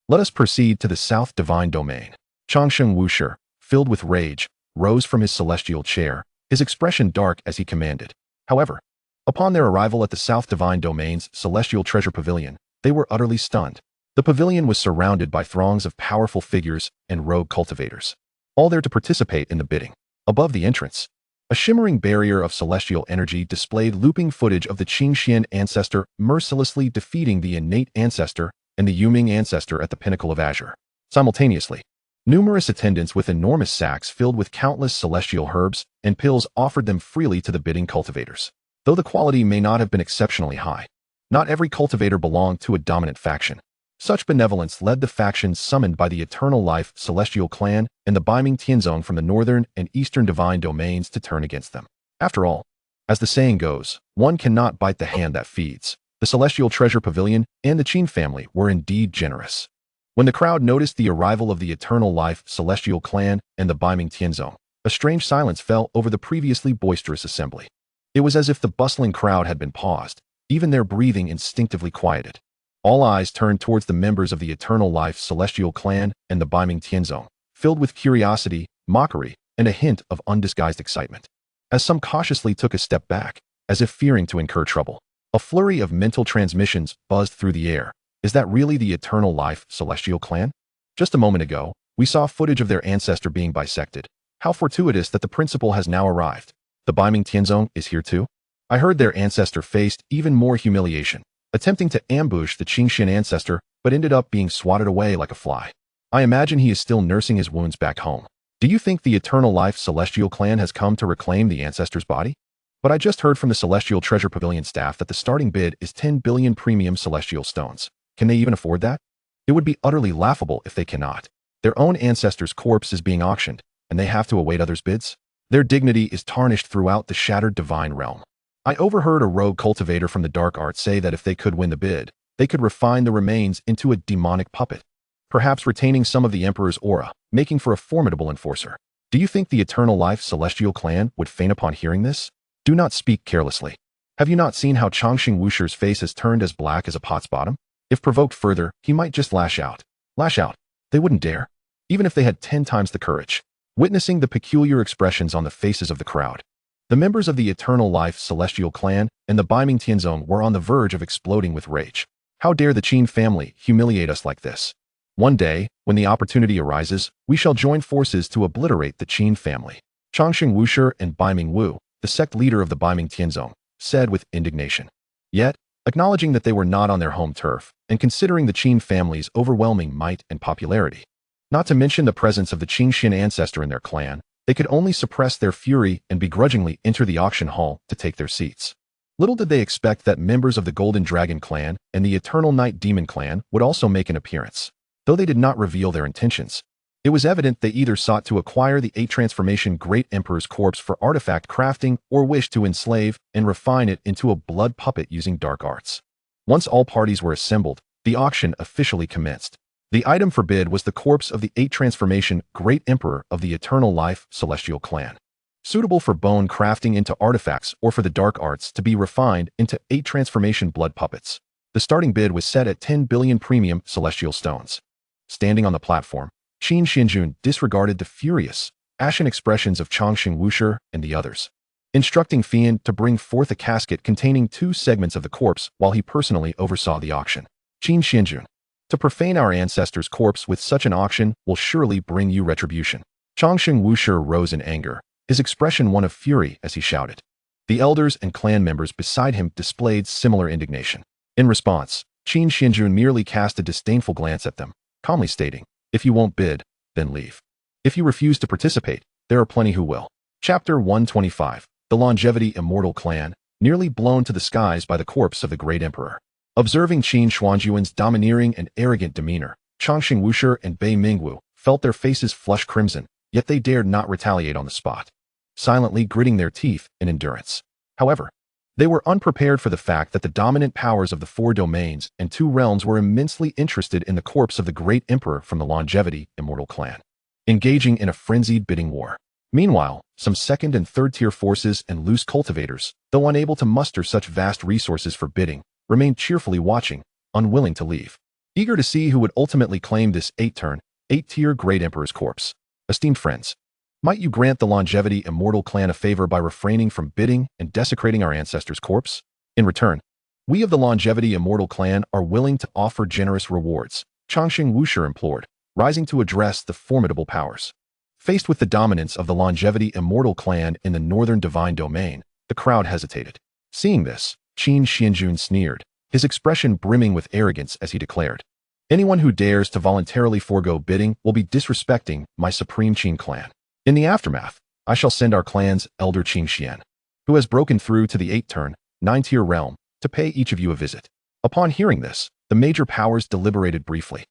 Let us proceed to the South Divine Domain. Changsheng Wushi, filled with rage, rose from his celestial chair, his expression dark as he commanded. However, upon their arrival at the South Divine Domain's Celestial Treasure Pavilion, they were utterly stunned. The pavilion was surrounded by throngs of powerful figures and rogue cultivators, all there to participate in the bidding. Above the entrance, a shimmering barrier of celestial energy displayed looping footage of the Qin ancestor mercilessly defeating the innate ancestor and the Yuming ancestor at the pinnacle of Azure. Simultaneously, numerous attendants with enormous sacks filled with countless celestial herbs and pills offered them freely to the bidding cultivators. Though the quality may not have been exceptionally high, not every cultivator belonged to a dominant faction. Such benevolence led the factions summoned by the Eternal Life Celestial Clan and the Biming Tianzong from the Northern and Eastern Divine Domains to turn against them. After all, as the saying goes, one cannot bite the hand that feeds. The Celestial Treasure Pavilion and the Qin family were indeed generous. When the crowd noticed the arrival of the Eternal Life Celestial Clan and the Biming Tianzong, a strange silence fell over the previously boisterous assembly. It was as if the bustling crowd had been paused, even their breathing instinctively quieted. All eyes turned towards the members of the Eternal Life Celestial Clan and the Baiming Tianzong, filled with curiosity, mockery, and a hint of undisguised excitement. As some cautiously took a step back, as if fearing to incur trouble, a flurry of mental transmissions buzzed through the air. Is that really the Eternal Life Celestial Clan? Just a moment ago, we saw footage of their ancestor being bisected. How fortuitous that the principal has now arrived. The Baiming Tianzong is here too? I heard their ancestor faced even more humiliation, attempting to ambush the Qingxian ancestor, but ended up being swatted away like a fly. I imagine he is still nursing his wounds back home. Do you think the Eternal Life Celestial Clan has come to reclaim the ancestor's body? But I just heard from the Celestial Treasure Pavilion staff that the starting bid is 10 billion premium celestial stones. Can they even afford that? It would be utterly laughable if they cannot. Their own ancestor's corpse is being auctioned, and they have to await others' bids? Their dignity is tarnished throughout the shattered divine realm. I overheard a rogue cultivator from the dark arts say that if they could win the bid, they could refine the remains into a demonic puppet, perhaps retaining some of the Emperor's aura, making for a formidable enforcer. Do you think the Eternal Life Celestial Clan would faint upon hearing this? Do not speak carelessly. Have you not seen how Chongqing Wusher's face has turned as black as a pot's bottom? If provoked further, he might just lash out. Lash out. They wouldn't dare, even if they had 10 times the courage. Witnessing the peculiar expressions on the faces of the crowd, the members of the Eternal Life Celestial Clan and the Baiming Tianzong were on the verge of exploding with rage. How dare the Qin family humiliate us like this? One day, when the opportunity arises, we shall join forces to obliterate the Qin family. Chongqing Wusher and Baiming Wu, the sect leader of the Baiming Tianzong, said with indignation. Yet, acknowledging that they were not on their home turf, and considering the Qin family's overwhelming might and popularity, not to mention the presence of the Qingxian ancestor in their clan, they could only suppress their fury and begrudgingly enter the auction hall to take their seats. Little did they expect that members of the Golden Dragon Clan and the Eternal Night Demon Clan would also make an appearance. Though they did not reveal their intentions, it was evident they either sought to acquire the 8 transformation Great Emperor's corpse for artifact crafting or wished to enslave and refine it into a blood puppet using dark arts. Once all parties were assembled, the auction officially commenced. The item for bid was the corpse of the 8 transformation Great Emperor of the Eternal Life Celestial Clan, suitable for bone crafting into artifacts or for the dark arts to be refined into 8 transformation blood puppets. The starting bid was set at 10 billion premium celestial stones. Standing on the platform, Qin Xuanjun disregarded the furious, ashen expressions of Chongqing Wusher and the others, instructing Fian to bring forth a casket containing 2 segments of the corpse while he personally oversaw the auction. Qin Xuanjun, to profane our ancestor's corpse with such an auction will surely bring you retribution. Chongqing Wusher rose in anger, his expression one of fury as he shouted. The elders and clan members beside him displayed similar indignation. In response, Qin Xuanjun merely cast a disdainful glance at them, calmly stating, "If you won't bid, then leave. If you refuse to participate, there are plenty who will." Chapter 125, The Longevity Immortal Clan, nearly blown to the skies by the corpse of the Great Emperor. Observing Qin Xuanjun's domineering and arrogant demeanor, Chongqing Wusher and Bei Mingwu felt their faces flush crimson, yet they dared not retaliate on the spot, silently gritting their teeth in endurance. However, they were unprepared for the fact that the dominant powers of the 4 domains and 2 realms were immensely interested in the corpse of the Great Emperor from the Longevity Immortal Clan, engaging in a frenzied bidding war. Meanwhile, some 2nd and 3rd tier forces and loose cultivators, though unable to muster such vast resources for bidding, remained cheerfully watching, unwilling to leave, eager to see who would ultimately claim this 8-turn, 8-tier Great Emperor's corpse. Esteemed friends, might you grant the Longevity Immortal Clan a favor by refraining from bidding and desecrating our ancestor's corpse? In return, we of the Longevity Immortal Clan are willing to offer generous rewards, Chongqing Wusher implored, rising to address the formidable powers. Faced with the dominance of the Longevity Immortal Clan in the Northern Divine Domain, the crowd hesitated. Seeing this, Qin Xuanjun sneered, his expression brimming with arrogance as he declared, "Anyone who dares to voluntarily forego bidding will be disrespecting my supreme Qin clan. In the aftermath, I shall send our clan's elder Qin Xian, who has broken through to the 8-turn, 9-tier realm, to pay each of you a visit." Upon hearing this, the major powers deliberated briefly,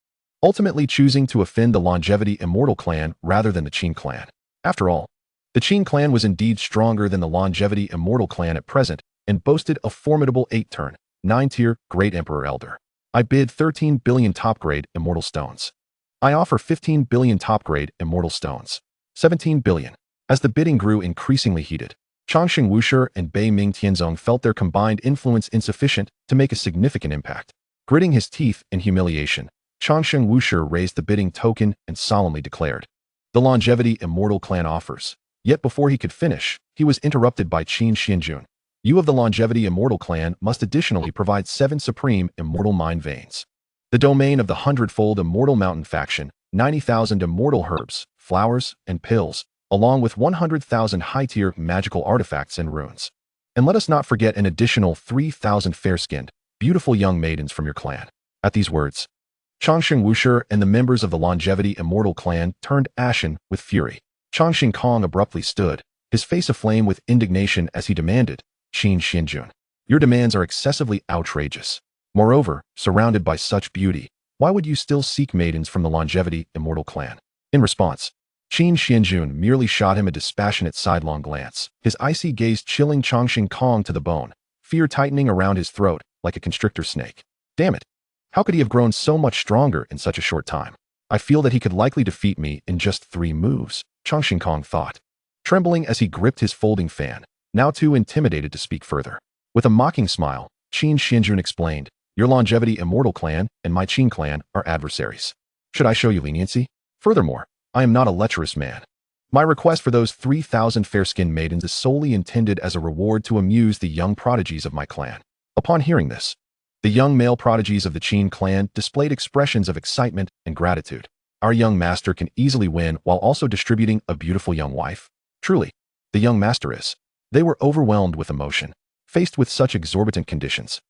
ultimately choosing to offend the Longevity Immortal Clan rather than the Qin Clan. After all, the Qin Clan was indeed stronger than the Longevity Immortal Clan at present and boasted a formidable 8-turn, 9-tier Great Emperor Elder. I bid 13 billion top-grade Immortal Stones. I offer 15 billion top-grade Immortal Stones. 17 billion. As the bidding grew increasingly heated, Changxing Wushi and Bei Ming Tianzong felt their combined influence insufficient to make a significant impact. Gritting his teeth in humiliation, Changxing Wushi raised the bidding token and solemnly declared, "The longevity immortal clan offers." Yet before he could finish, he was interrupted by Qin Xuanjun. "You of the longevity immortal clan must additionally provide 7 supreme immortal mind veins. The domain of the 100-fold immortal mountain faction, 90,000 immortal herbs, flowers, and pills, along with 100,000 high-tier magical artifacts and runes. And let us not forget an additional 3,000 fair-skinned, beautiful young maidens from your clan." At these words, Changxing Wushi and the members of the longevity immortal clan turned ashen with fury. Changxing Kong abruptly stood, his face aflame with indignation as he demanded, "Qin Xuanjun, your demands are excessively outrageous. Moreover, surrounded by such beauty, why would you still seek maidens from the longevity immortal clan?" In response, Qin Xuanjun merely shot him a dispassionate sidelong glance, his icy gaze chilling Changxing Kong to the bone, fear tightening around his throat like a constrictor snake. Damn it! How could he have grown so much stronger in such a short time? I feel that he could likely defeat me in just 3 moves, Changxing Kong thought, trembling as he gripped his folding fan, now too intimidated to speak further. With a mocking smile, Qin Xuanjun explained, "Your longevity immortal clan and my Qin clan are adversaries. Should I show you leniency? Furthermore, I am not a lecherous man. My request for those 3,000 fair-skinned maidens is solely intended as a reward to amuse the young prodigies of my clan." Upon hearing this, the young male prodigies of the Qin clan displayed expressions of excitement and gratitude. "Our young master can easily win while also distributing a beautiful young wife. Truly, the young master is." They were overwhelmed with emotion, faced with such exorbitant conditions.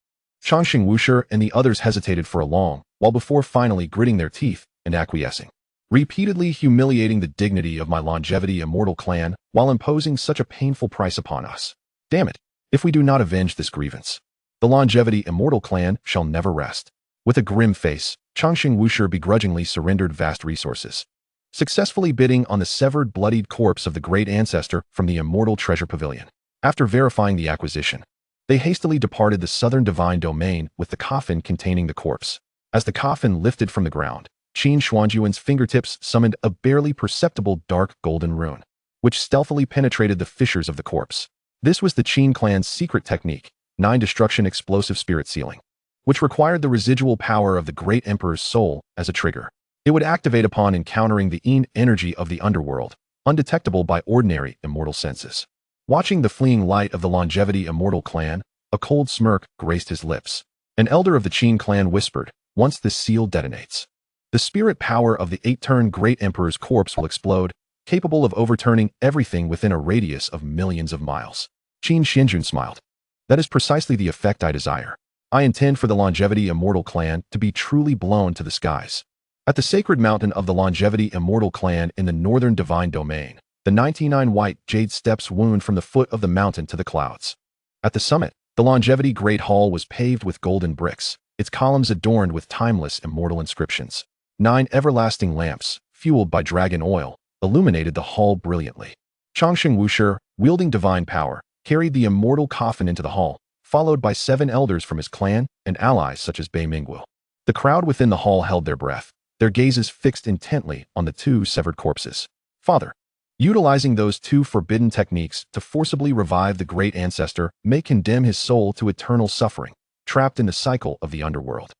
Changxing Wushi and the others hesitated for a long while before finally gritting their teeth and acquiescing. "Repeatedly humiliating the dignity of my longevity immortal clan while imposing such a painful price upon us. Damn it, if we do not avenge this grievance, the longevity immortal clan shall never rest." With a grim face, Changxing Wushi begrudgingly surrendered vast resources, successfully bidding on the severed bloodied corpse of the great ancestor from the immortal treasure pavilion. After verifying the acquisition, they hastily departed the southern divine domain with the coffin containing the corpse. As the coffin lifted from the ground, Qin Xuanjun's fingertips summoned a barely perceptible dark golden rune, which stealthily penetrated the fissures of the corpse. This was the Qin clan's secret technique, 9 destruction explosive spirit sealing, which required the residual power of the great emperor's soul as a trigger. It would activate upon encountering the Yin energy of the underworld, undetectable by ordinary immortal senses. Watching the fleeing light of the longevity immortal clan, a cold smirk graced his lips. An elder of the Qin clan whispered, "Once this seal detonates, the spirit power of the 8-turn great emperor's corpse will explode, capable of overturning everything within a radius of millions of miles." Qin Xuanjun smiled. "That is precisely the effect I desire. I intend for the longevity immortal clan to be truly blown to the skies." At the sacred mountain of the longevity immortal clan in the northern divine domain, the 99 white jade steps wound from the foot of the mountain to the clouds. At the summit, the longevity great hall was paved with golden bricks, its columns adorned with timeless immortal inscriptions. 9 everlasting lamps, fueled by dragon oil, illuminated the hall brilliantly. Changxing Wushi, wielding divine power, carried the immortal coffin into the hall, followed by 7 elders from his clan and allies such as Bei Mingguo. The crowd within the hall held their breath, their gazes fixed intently on the 2 severed corpses. "Father, utilizing those 2 forbidden techniques to forcibly revive the great ancestor may condemn his soul to eternal suffering, trapped in the cycle of the underworld,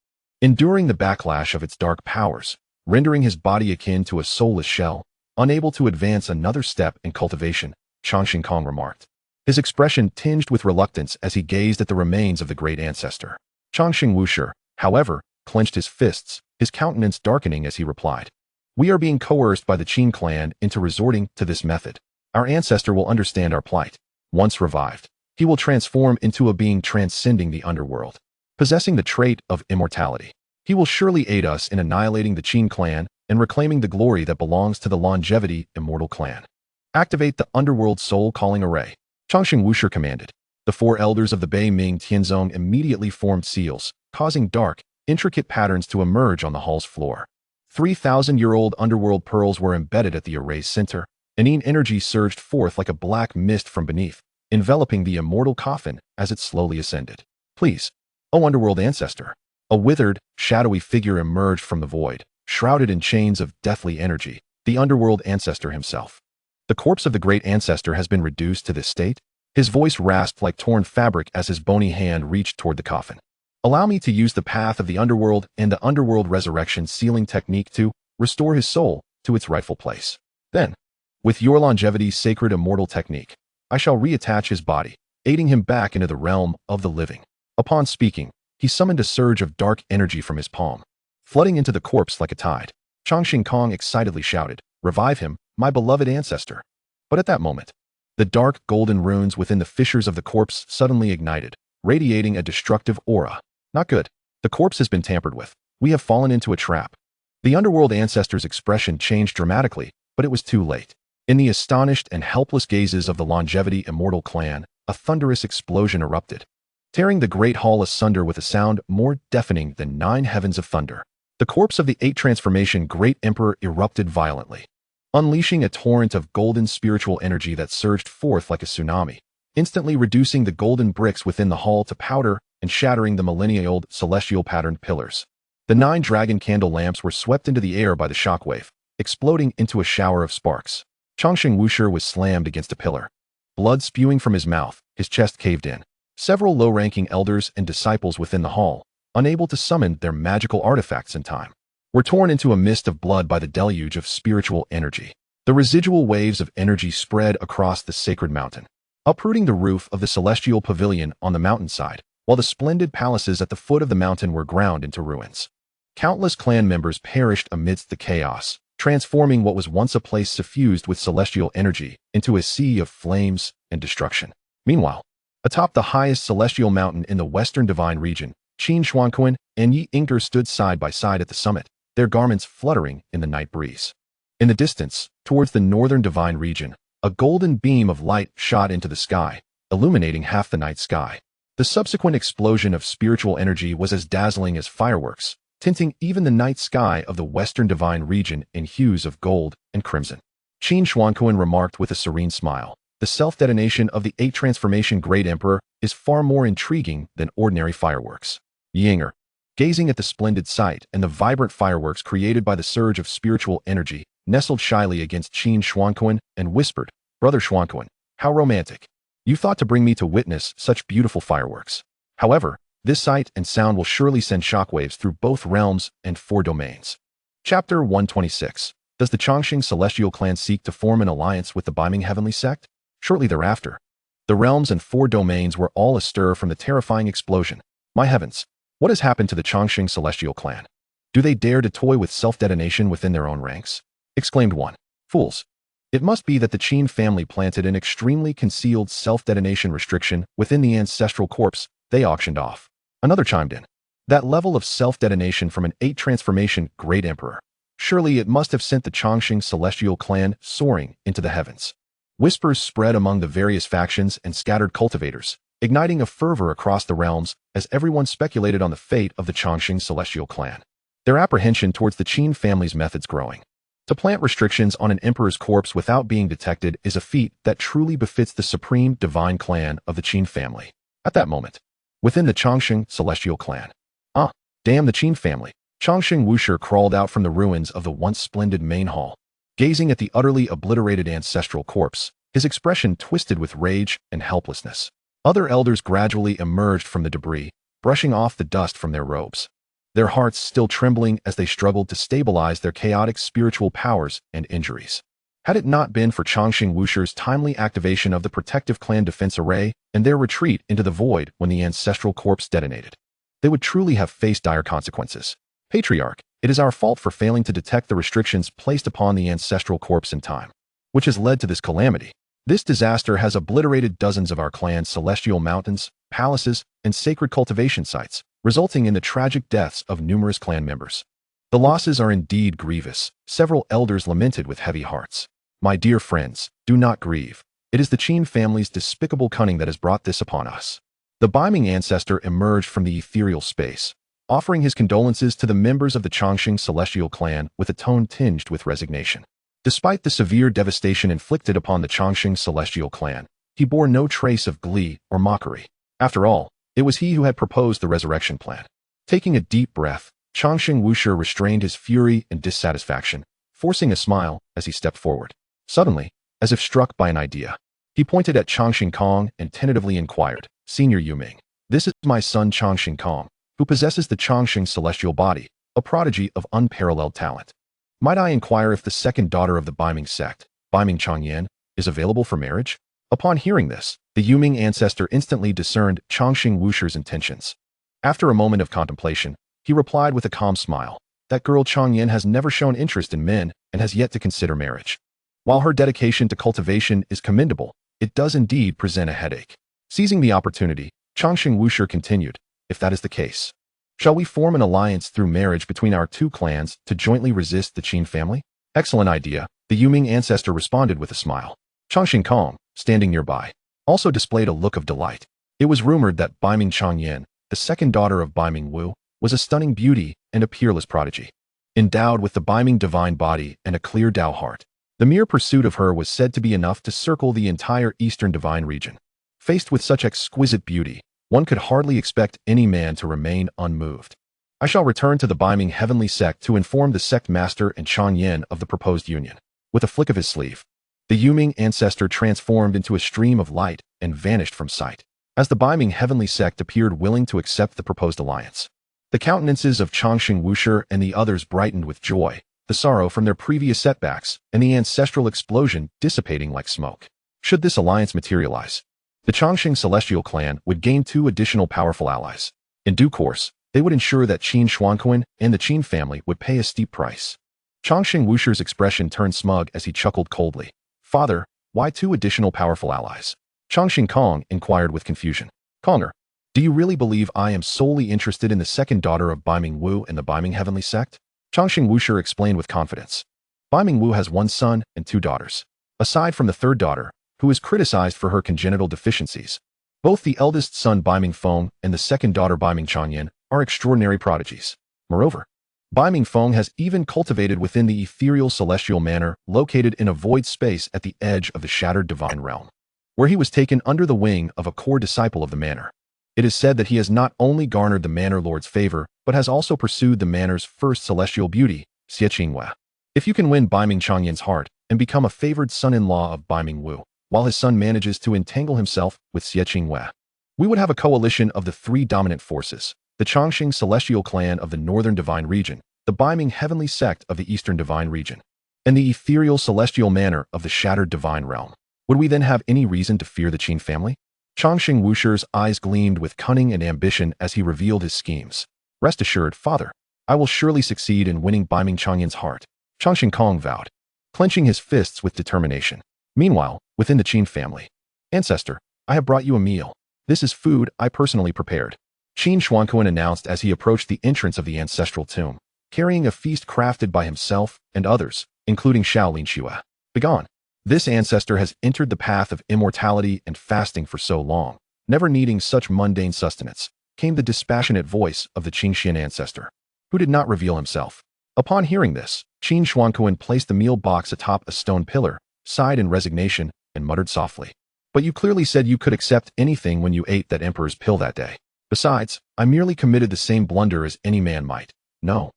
enduring the backlash of its dark powers, rendering his body akin to a soulless shell, unable to advance another step in cultivation," Changxing Kong remarked, his expression tinged with reluctance as he gazed at the remains of the great ancestor. Changxing Wushi, however, clenched his fists, his countenance darkening as he replied, "We are being coerced by the Qin clan into resorting to this method. Our ancestor will understand our plight. Once revived, he will transform into a being transcending the underworld, possessing the trait of immortality. He will surely aid us in annihilating the Qin clan and reclaiming the glory that belongs to the longevity immortal clan. Activate the underworld soul calling array," Changxing Wushi commanded. The 4 elders of the Bei Ming Tianzong immediately formed seals, causing dark, intricate patterns to emerge on the hall's floor. 3,000-year-old underworld pearls were embedded at the array's center, and Yin energy surged forth like a black mist from beneath, enveloping the immortal coffin as it slowly ascended. "Please, O underworld ancestor." A withered, shadowy figure emerged from the void, shrouded in chains of deathly energy, the underworld ancestor himself. "The corpse of the great ancestor has been reduced to this state?" His voice rasped like torn fabric as his bony hand reached toward the coffin. Allow me to use the path of the underworld and the underworld resurrection sealing technique to restore his soul to its rightful place. Then, with your longevity's sacred immortal technique, I shall reattach his body, aiding him back into the realm of the living. Upon speaking, he summoned a surge of dark energy from his palm, flooding into the corpse like a tide. Changxing Kong excitedly shouted, "Revive him, my beloved ancestor." But at that moment, the dark golden runes within the fissures of the corpse suddenly ignited, radiating a destructive aura. Not good. The corpse has been tampered with. We have fallen into a trap. The underworld ancestor's expression changed dramatically, but it was too late. In the astonished and helpless gazes of the longevity immortal clan, a thunderous explosion erupted, tearing the great hall asunder with a sound more deafening than 9 heavens of thunder. The corpse of the 8 transformation great emperor erupted violently, unleashing a torrent of golden spiritual energy that surged forth like a tsunami, instantly reducing the golden bricks within the hall to powder and shattering the millennia-old celestial patterned pillars. The 9 dragon candle lamps were swept into the air by the shockwave, exploding into a shower of sparks. Changxing Wushi was slammed against a pillar, blood spewing from his mouth. His chest caved in. Several low-ranking elders and disciples within the hall, unable to summon their magical artifacts in time, were torn into a mist of blood by the deluge of spiritual energy. The residual waves of energy spread across the sacred mountain, uprooting the roof of the celestial pavilion on the mountainside, while the splendid palaces at the foot of the mountain were ground into ruins. Countless clan members perished amidst the chaos, transforming what was once a place suffused with celestial energy into a sea of flames and destruction. Meanwhile, atop the highest celestial mountain in the western divine region, Qin Xuanjun and Yi Ingter stood side by side at the summit, their garments fluttering in the night breeze. In the distance, towards the northern divine region, a golden beam of light shot into the sky, illuminating half the night sky. The subsequent explosion of spiritual energy was as dazzling as fireworks, tinting even the night sky of the western divine region in hues of gold and crimson. Qin Xuanjun remarked with a serene smile, "The self-detonation of the 8 transformation great emperor is far more intriguing than ordinary fireworks." Yinger, gazing at the splendid sight and the vibrant fireworks created by the surge of spiritual energy, nestled shyly against Qin Xuanjun and whispered, "Brother Xuanjun, how romantic. You thought to bring me to witness such beautiful fireworks. However, this sight and sound will surely send shockwaves through both realms and 4 domains." Chapter 126. Does the Changxing Celestial Clan seek to form an alliance with the Beiming Heavenly Sect? Shortly thereafter, the realms and 4 domains were all astir from the terrifying explosion. My heavens, what has happened to the Changxing Celestial Clan? Do they dare to toy with self-detonation within their own ranks? Exclaimed one. Fools. It must be that the Qin family planted an extremely concealed self-detonation restriction within the ancestral corpse they auctioned off. Another chimed in. That level of self-detonation from an 8 transformation great emperor. Surely it must have sent the Changxing Celestial Clan soaring into the heavens. Whispers spread among the various factions and scattered cultivators, igniting a fervor across the realms as everyone speculated on the fate of the Changxing Celestial Clan. Their apprehension towards the Qin family's methods growing. To plant restrictions on an emperor's corpse without being detected is a feat that truly befits the supreme divine clan of the Qin family. At that moment, within the Changxing Celestial Clan. Ah, damn the Qin family. Changxing Wushi crawled out from the ruins of the once splendid main hall, gazing at the utterly obliterated ancestral corpse, his expression twisted with rage and helplessness. Other elders gradually emerged from the debris, brushing off the dust from their robes, their hearts still trembling as they struggled to stabilize their chaotic spiritual powers and injuries. Had it not been for Changxing Wushi's timely activation of the protective clan defense array and their retreat into the void when the ancestral corpse detonated, they would truly have faced dire consequences. Patriarch, it is our fault for failing to detect the restrictions placed upon the ancestral corpse in time, which has led to this calamity. This disaster has obliterated dozens of our clan's celestial mountains, palaces, and sacred cultivation sites, resulting in the tragic deaths of numerous clan members. The losses are indeed grievous, several elders lamented with heavy hearts. My dear friends, do not grieve. It is the Qin family's despicable cunning that has brought this upon us. The Beiming ancestor emerged from the ethereal space, offering his condolences to the members of the Changxing Celestial Clan with a tone tinged with resignation. Despite the severe devastation inflicted upon the Changxing Celestial Clan, he bore no trace of glee or mockery. After all, it was he who had proposed the resurrection plan. Taking a deep breath, Changxing Wushi restrained his fury and dissatisfaction, forcing a smile as he stepped forward. Suddenly, as if struck by an idea, He pointed at Changxing Kong and tentatively inquired, Senior Yuming, this is my son Changxing Kong, who possesses the Changxing celestial body, a prodigy of unparalleled talent. Might I inquire if the second daughter of the Baiming sect, Baiming Changyan, is available for marriage? Upon hearing this, the Yuming ancestor instantly discerned Changxing Wusher's intentions. After a moment of contemplation, he replied with a calm smile, that girl Changyan has never shown interest in men and has yet to consider marriage. While her dedication to cultivation is commendable, it does indeed present a headache. Seizing the opportunity, Changxing Wusher continued, if that is the case, shall we form an alliance through marriage between our two clans to jointly resist the Qin family? Excellent idea, the Yuming ancestor responded with a smile. Changxing Kong, standing nearby, also displayed a look of delight. It was rumored that Baiming Changyan, the second daughter of Baiming Wu, was a stunning beauty and a peerless prodigy. Endowed with the Baiming divine body and a clear Dao heart, the mere pursuit of her was said to be enough to circle the entire eastern divine region. Faced with such exquisite beauty, one could hardly expect any man to remain unmoved. I shall return to the Baiming heavenly sect to inform the sect master and Changyan of the proposed union. With a flick of his sleeve, the Yuming ancestor transformed into a stream of light and vanished from sight. As the Baiming heavenly sect appeared willing to accept the proposed alliance, the countenances of Changxing Wusher and the others brightened with joy, the sorrow from their previous setbacks and the ancestral explosion dissipating like smoke. Should this alliance materialize, the Changxing celestial clan would gain 2 additional powerful allies. In due course, they would ensure that Qin Xuanjun and the Qin family would pay a steep price. Changxing Wusher's expression turned smug as he chuckled coldly. Father, why 2 additional powerful allies? Changxing Kong inquired with confusion. Konger, do you really believe I am solely interested in the second daughter of Baiming Wu and the Baiming heavenly sect? Changxing Wusher explained with confidence. Baiming Wu has 1 son and 2 daughters. Aside from the third daughter, who is criticized for her congenital deficiencies, both the eldest son Baiming Feng and the second daughter Baiming Changyan are extraordinary prodigies. Moreover, Baiming Feng has even cultivated within the ethereal celestial manor located in a void space at the edge of the shattered divine realm, where he was taken under the wing of a core disciple of the manor. It is said that he has not only garnered the manor lord's favor, but has also pursued the manor's first celestial beauty, Xianxiaaudiobooks. If you can win Baiming Changyan's heart and become a favored son-in-law of Baiming Wu, while his son manages to entangle himself with Xianxiaaudiobooks, we would have a coalition of the 3 dominant forces, the Changxing celestial clan of the northern divine region, the Baiming heavenly sect of the eastern divine region, and the ethereal celestial manor of the shattered divine realm. Would we then have any reason to fear the Qin family? Changxing Wusher's eyes gleamed with cunning and ambition as he revealed his schemes. Rest assured, father, I will surely succeed in winning Baiming Changyan's heart, Changxing Kong vowed, clenching his fists with determination. Meanwhile, within the Qin family, Ancestor, I have brought you a meal. This is food I personally prepared, Qin Xuanjun announced as he approached the entrance of the ancestral tomb, carrying a feast crafted by himself and others, including xianxiaaudiobooks. Begone. This ancestor has entered the path of immortality and fasting for so long, never needing such mundane sustenance, came the dispassionate voice of the Qingxian ancestor, who did not reveal himself. Upon hearing this, Qin Xuanjun placed the meal box atop a stone pillar, sighed in resignation, and muttered softly. But you clearly said you could accept anything when you ate that emperor's pill that day. Besides, I merely committed the same blunder as any man might. No.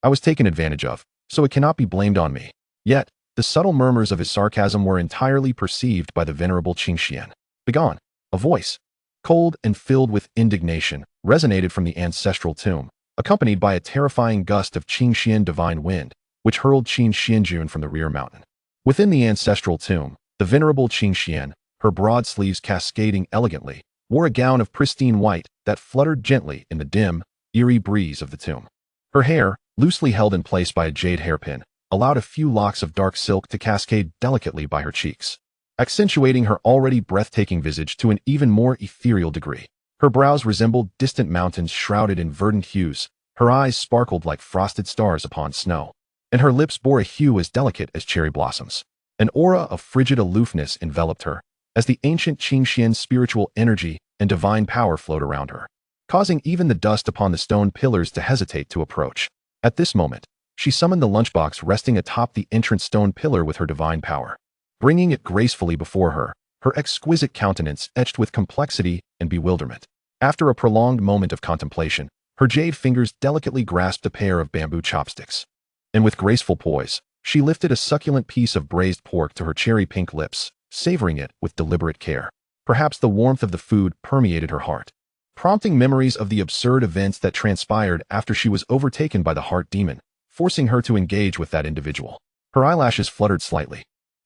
I was taken advantage of, so it cannot be blamed on me. Yet, the subtle murmurs of his sarcasm were entirely perceived by the venerable Qingxian. Begone. A voice, cold and filled with indignation, resonated from the ancestral tomb, accompanied by a terrifying gust of Qingxian divine wind, which hurled Qin Xuanjun from the rear mountain. Within the ancestral tomb, the venerable Qingxian, her broad sleeves cascading elegantly, wore a gown of pristine white that fluttered gently in the dim, eerie breeze of the tomb. Her hair, loosely held in place by a jade hairpin, allowed a few locks of dark silk to cascade delicately by her cheeks, accentuating her already breathtaking visage to an even more ethereal degree. Her brows resembled distant mountains shrouded in verdant hues, her eyes sparkled like frosted stars upon snow, and her lips bore a hue as delicate as cherry blossoms. An aura of frigid aloofness enveloped her, as the ancient Qingxian spiritual energy and divine power flowed around her, causing even the dust upon the stone pillars to hesitate to approach. At this moment, she summoned the lunchbox resting atop the entrance stone pillar with her divine power, bringing it gracefully before her, her exquisite countenance etched with complexity and bewilderment. After a prolonged moment of contemplation, her jade fingers delicately grasped a pair of bamboo chopsticks, and with graceful poise, she lifted a succulent piece of braised pork to her cherry-pink lips, savoring it with deliberate care. Perhaps the warmth of the food permeated her heart, prompting memories of the absurd events that transpired after she was overtaken by the heart demon, forcing her to engage with that individual. Her eyelashes fluttered slightly,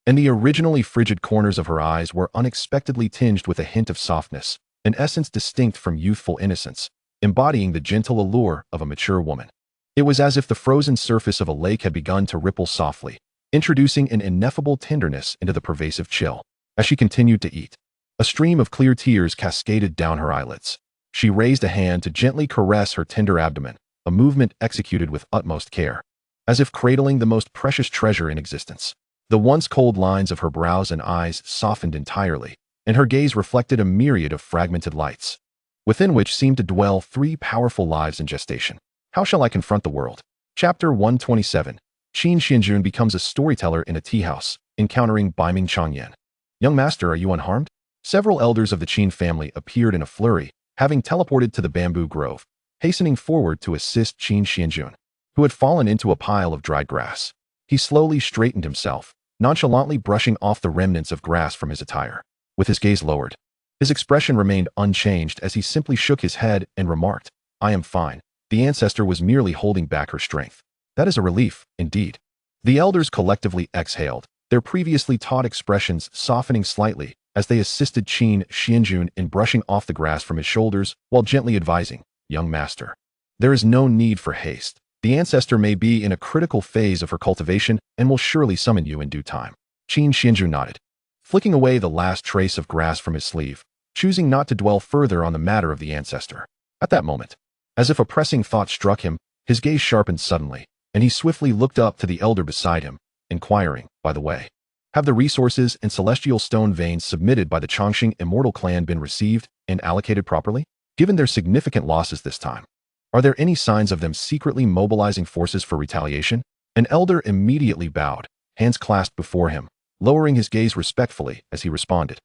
and the originally frigid corners of her eyes were unexpectedly tinged with a hint of softness, an essence distinct from youthful innocence, embodying the gentle allure of a mature woman. It was as if the frozen surface of a lake had begun to ripple softly, introducing an ineffable tenderness into the pervasive chill. As she continued to eat, a stream of clear tears cascaded down her eyelids. She raised a hand to gently caress her tender abdomen, a movement executed with utmost care, as if cradling the most precious treasure in existence. The once cold lines of her brows and eyes softened entirely, and her gaze reflected a myriad of fragmented lights, within which seemed to dwell 3 powerful lives in gestation. How shall I confront the world? Chapter 127. Qin Xuanjun becomes a storyteller in a tea house, encountering Baiming Changyan. Young master, are you unharmed? Several elders of the Qin family appeared in a flurry, having teleported to the bamboo grove, hastening forward to assist Qin Xuanjun, who had fallen into a pile of dry grass. He slowly straightened himself, nonchalantly brushing off the remnants of grass from his attire. With his gaze lowered, his expression remained unchanged as he simply shook his head and remarked, "I am fine." The ancestor was merely holding back her strength. That is a relief, indeed. The elders collectively exhaled, their previously taut expressions softening slightly as they assisted Qin Xuanjun in brushing off the grass from his shoulders while gently advising, "Young master, there is no need for haste. The ancestor may be in a critical phase of her cultivation and will surely summon you in due time." Qin Xuanjun nodded, flicking away the last trace of grass from his sleeve, choosing not to dwell further on the matter of the ancestor. At that moment, as if a pressing thought struck him, his gaze sharpened suddenly, and he swiftly looked up to the elder beside him, inquiring, "By the way, have the resources and celestial stone veins submitted by the Chongqing immortal clan been received and allocated properly? Given their significant losses this time, are there any signs of them secretly mobilizing forces for retaliation?" An elder immediately bowed, hands clasped before him, lowering his gaze respectfully as he responded.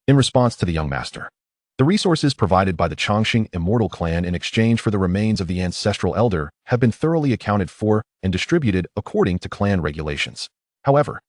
In response to the young master, the resources provided by the Chongqing immortal clan in exchange for the remains of the ancestral elder have been thoroughly accounted for and distributed according to clan regulations. However,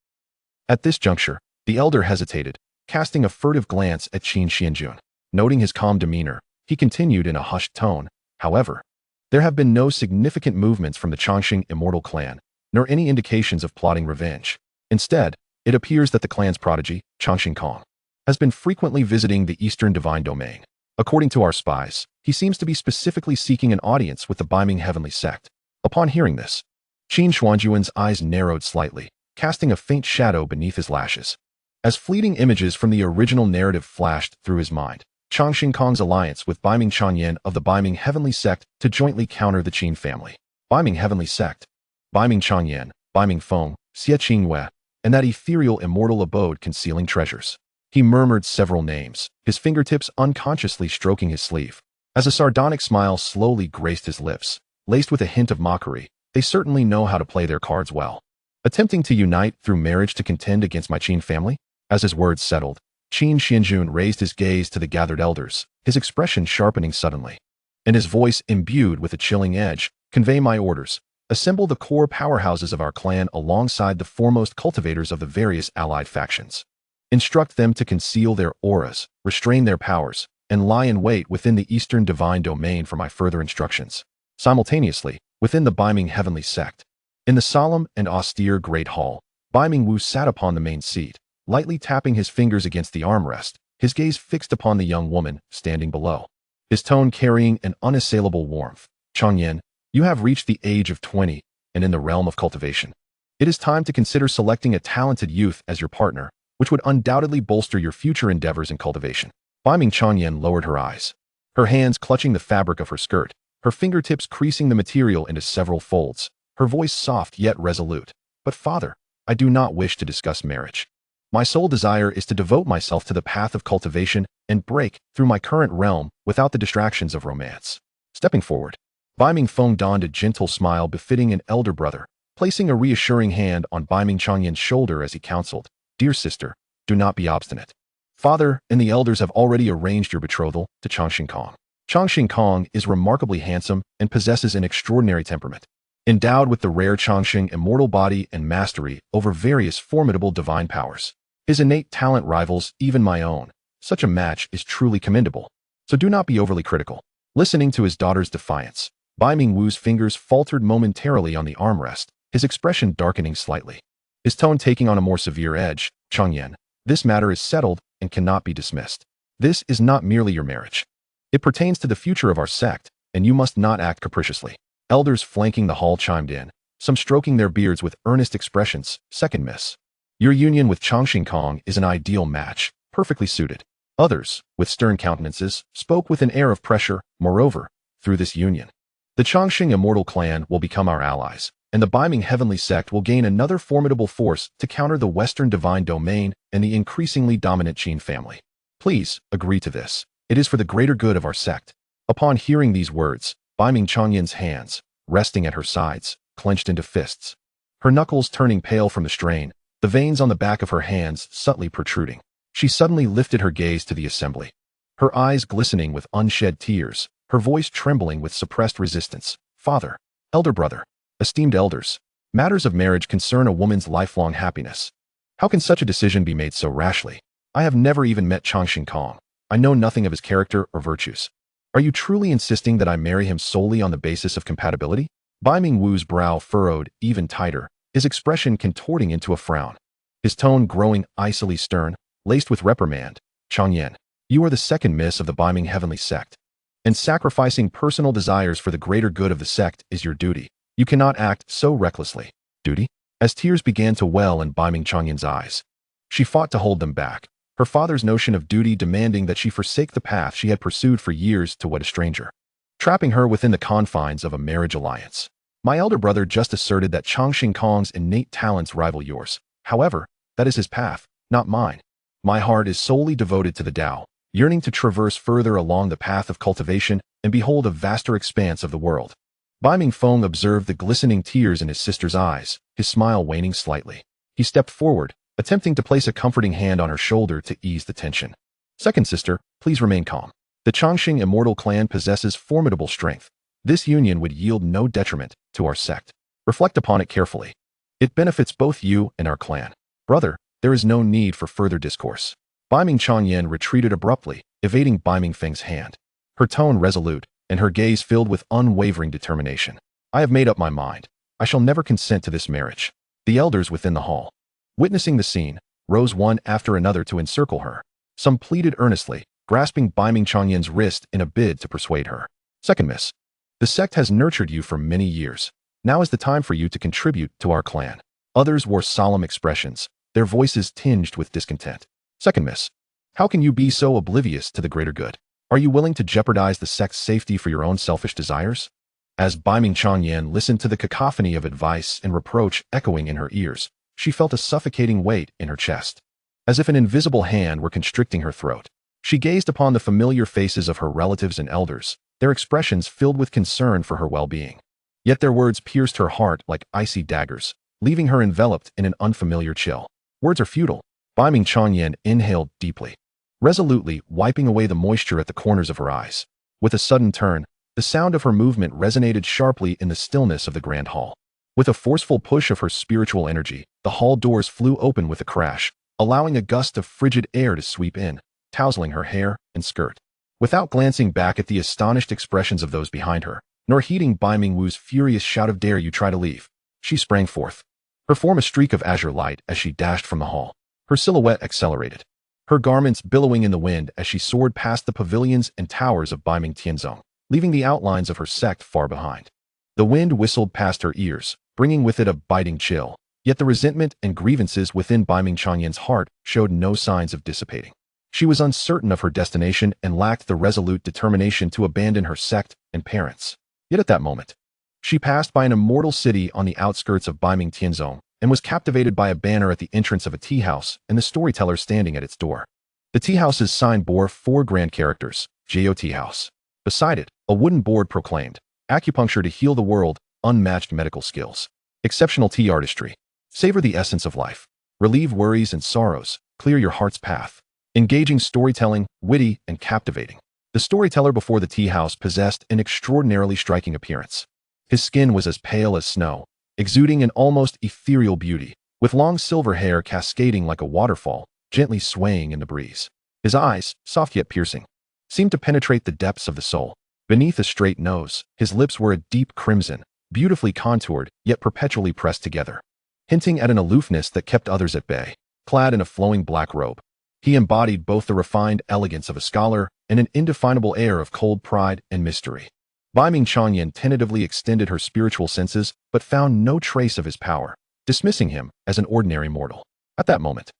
at this juncture, the elder hesitated, casting a furtive glance at Qin Xuanjun. Noting his calm demeanor, he continued in a hushed tone, "However, there have been no significant movements from the Chongqing immortal clan, nor any indications of plotting revenge. Instead, it appears that the clan's prodigy, Chongqing Kong, has been frequently visiting the Eastern Divine Domain. According to our spies, he seems to be specifically seeking an audience with the Baiming Heavenly Sect." Upon hearing this, Qin Xuanjun's eyes narrowed slightly, casting a faint shadow beneath his lashes. As fleeting images from the original narrative flashed through his mind, Chongqing Kong's alliance with Baiming Changyan of the Baiming Heavenly Sect to jointly counter the Qin family. Baiming Heavenly Sect, Baiming Changyan, Baiming Feng, Xie Qingwei, and that ethereal immortal abode concealing treasures. He murmured several names, his fingertips unconsciously stroking his sleeve. As a sardonic smile slowly graced his lips, laced with a hint of mockery, "They certainly know how to play their cards well. Attempting to unite through marriage to contend against my Qin family?" As his words settled, Qin Xuanjun raised his gaze to the gathered elders, his expression sharpening suddenly, and his voice imbued with a chilling edge. "Convey my orders. Assemble the core powerhouses of our clan alongside the foremost cultivators of the various allied factions. Instruct them to conceal their auras, restrain their powers, and lie in wait within the Eastern Divine Domain for my further instructions." Simultaneously, within the Baiming Heavenly Sect, in the solemn and austere Great Hall, Baiming Wu sat upon the main seat, lightly tapping his fingers against the armrest, his gaze fixed upon the young woman standing below, his tone carrying an unassailable warmth. "Changyan, you have reached the age of 20 and in the realm of cultivation. It is time to consider selecting a talented youth as your partner, which would undoubtedly bolster your future endeavors in cultivation." Baiming Changyan lowered her eyes, her hands clutching the fabric of her skirt, her fingertips creasing the material into several folds, her voice soft yet resolute. "But father, I do not wish to discuss marriage. My sole desire is to devote myself to the path of cultivation and break through my current realm without the distractions of romance." Stepping forward, Baiming Feng donned a gentle smile befitting an elder brother, placing a reassuring hand on Baiming Changyan's shoulder as he counseled, "Dear sister, do not be obstinate. Father and the elders have already arranged your betrothal to Chongqing Kong. Chongqing Kong is remarkably handsome and possesses an extraordinary temperament, endowed with the rare Chongqing immortal body and mastery over various formidable divine powers. His innate talent rivals even my own. Such a match is truly commendable. So do not be overly critical. Listening to his daughter's defiance, Bai Mingwu's fingers faltered momentarily on the armrest, his expression darkening slightly. His tone taking on a more severe edge. Changyan, this matter is settled and cannot be dismissed. This is not merely your marriage. It pertains to the future of our sect, and you must not act capriciously. Elders flanking the hall chimed in, some stroking their beards with earnest expressions. Second miss. Your union with Changxing Kong is an ideal match, perfectly suited. Others, with stern countenances, spoke with an air of pressure. Moreover, through this union, the Changxing Immortal Clan will become our allies, and the Baiming Heavenly Sect will gain another formidable force to counter the Western Divine Domain and the increasingly dominant Qin family. Please, agree to this. It is for the greater good of our sect. Upon hearing these words, Baiming Changyan's hands, resting at her sides, clenched into fists. Her knuckles turning pale from the strain, the veins on the back of her hands subtly protruding. She suddenly lifted her gaze to the assembly. Her eyes glistening with unshed tears, her voice trembling with suppressed resistance. Father, elder brother, esteemed elders, matters of marriage concern a woman's lifelong happiness. How can such a decision be made so rashly? I have never even met Changxing Kong. I know nothing of his character or virtues. Are you truly insisting that I marry him solely on the basis of compatibility? Bai Mingwu's brow furrowed even tighter, his expression contorting into a frown. His tone growing icily stern, laced with reprimand. Changyan, you are the second miss of the Baiming Heavenly Sect, and sacrificing personal desires for the greater good of the sect is your duty. You cannot act so recklessly. Duty? As tears began to well in Baiming Changyan's eyes, she fought to hold them back, her father's notion of duty demanding that she forsake the path she had pursued for years to wed a stranger, trapping her within the confines of a marriage alliance. My elder brother just asserted that Changxing Kong's innate talents rival yours. However, that is his path, not mine. My heart is solely devoted to the Tao, yearning to traverse further along the path of cultivation and behold a vaster expanse of the world. Bai Mingfeng observed the glistening tears in his sister's eyes, his smile waning slightly. He stepped forward, attempting to place a comforting hand on her shoulder to ease the tension. Second sister, please remain calm. The Changxing Immortal Clan possesses formidable strength. This union would yield no detriment to our sect. Reflect upon it carefully. It benefits both you and our clan. Brother, there is no need for further discourse. Baiming Changyan retreated abruptly, evading Baiming Feng's hand. Her tone resolute, and her gaze filled with unwavering determination. I have made up my mind. I shall never consent to this marriage. The elders within the hall, witnessing the scene, rose one after another to encircle her. Some pleaded earnestly, grasping Baiming Changyan's wrist in a bid to persuade her. Second miss, the sect has nurtured you for many years. Now is the time for you to contribute to our clan. Others wore solemn expressions, their voices tinged with discontent. Second miss, how can you be so oblivious to the greater good? Are you willing to jeopardize the sect's safety for your own selfish desires? As Baiming Changyan listened to the cacophony of advice and reproach echoing in her ears, she felt a suffocating weight in her chest, as if an invisible hand were constricting her throat. She gazed upon the familiar faces of her relatives and elders, their expressions filled with concern for her well-being. Yet their words pierced her heart like icy daggers, leaving her enveloped in an unfamiliar chill. Words are futile. Baiming Changyan inhaled deeply, resolutely wiping away the moisture at the corners of her eyes. With a sudden turn, the sound of her movement resonated sharply in the stillness of the grand hall. With a forceful push of her spiritual energy, the hall doors flew open with a crash, allowing a gust of frigid air to sweep in, tousling her hair and skirt. Without glancing back at the astonished expressions of those behind her, nor heeding Bai Mingwu's furious shout of "Dare you try to leave," she sprang forth, her form a streak of azure light as she dashed from the hall. Her silhouette accelerated, her garments billowing in the wind as she soared past the pavilions and towers of Baiming Tianzong, leaving the outlines of her sect far behind. The wind whistled past her ears, bringing with it a biting chill, yet the resentment and grievances within Baiming Changyan's heart showed no signs of dissipating. She was uncertain of her destination and lacked the resolute determination to abandon her sect and parents. Yet at that moment, she passed by an immortal city on the outskirts of Baiming Tianzong and was captivated by a banner at the entrance of a tea house and the storyteller standing at its door. The tea house's sign bore 4 grand characters, J.O. Tea House. Beside it, a wooden board proclaimed, "Acupuncture to heal the world, unmatched medical skills. Exceptional tea artistry. Savor the essence of life. Relieve worries and sorrows, clear your heart's path. Engaging storytelling, witty and captivating." The storyteller before the tea house possessed an extraordinarily striking appearance. His skin was as pale as snow, exuding an almost ethereal beauty, with long silver hair cascading like a waterfall, gently swaying in the breeze. His eyes, soft yet piercing, seemed to penetrate the depths of the soul. Beneath a straight nose, his lips were a deep crimson, beautifully contoured yet perpetually pressed together, hinting at an aloofness that kept others at bay. Clad in a flowing black robe, he embodied both the refined elegance of a scholar and an indefinable air of cold pride and mystery. Baiming Changyan tentatively extended her spiritual senses but found no trace of his power, dismissing him as an ordinary mortal. At that moment,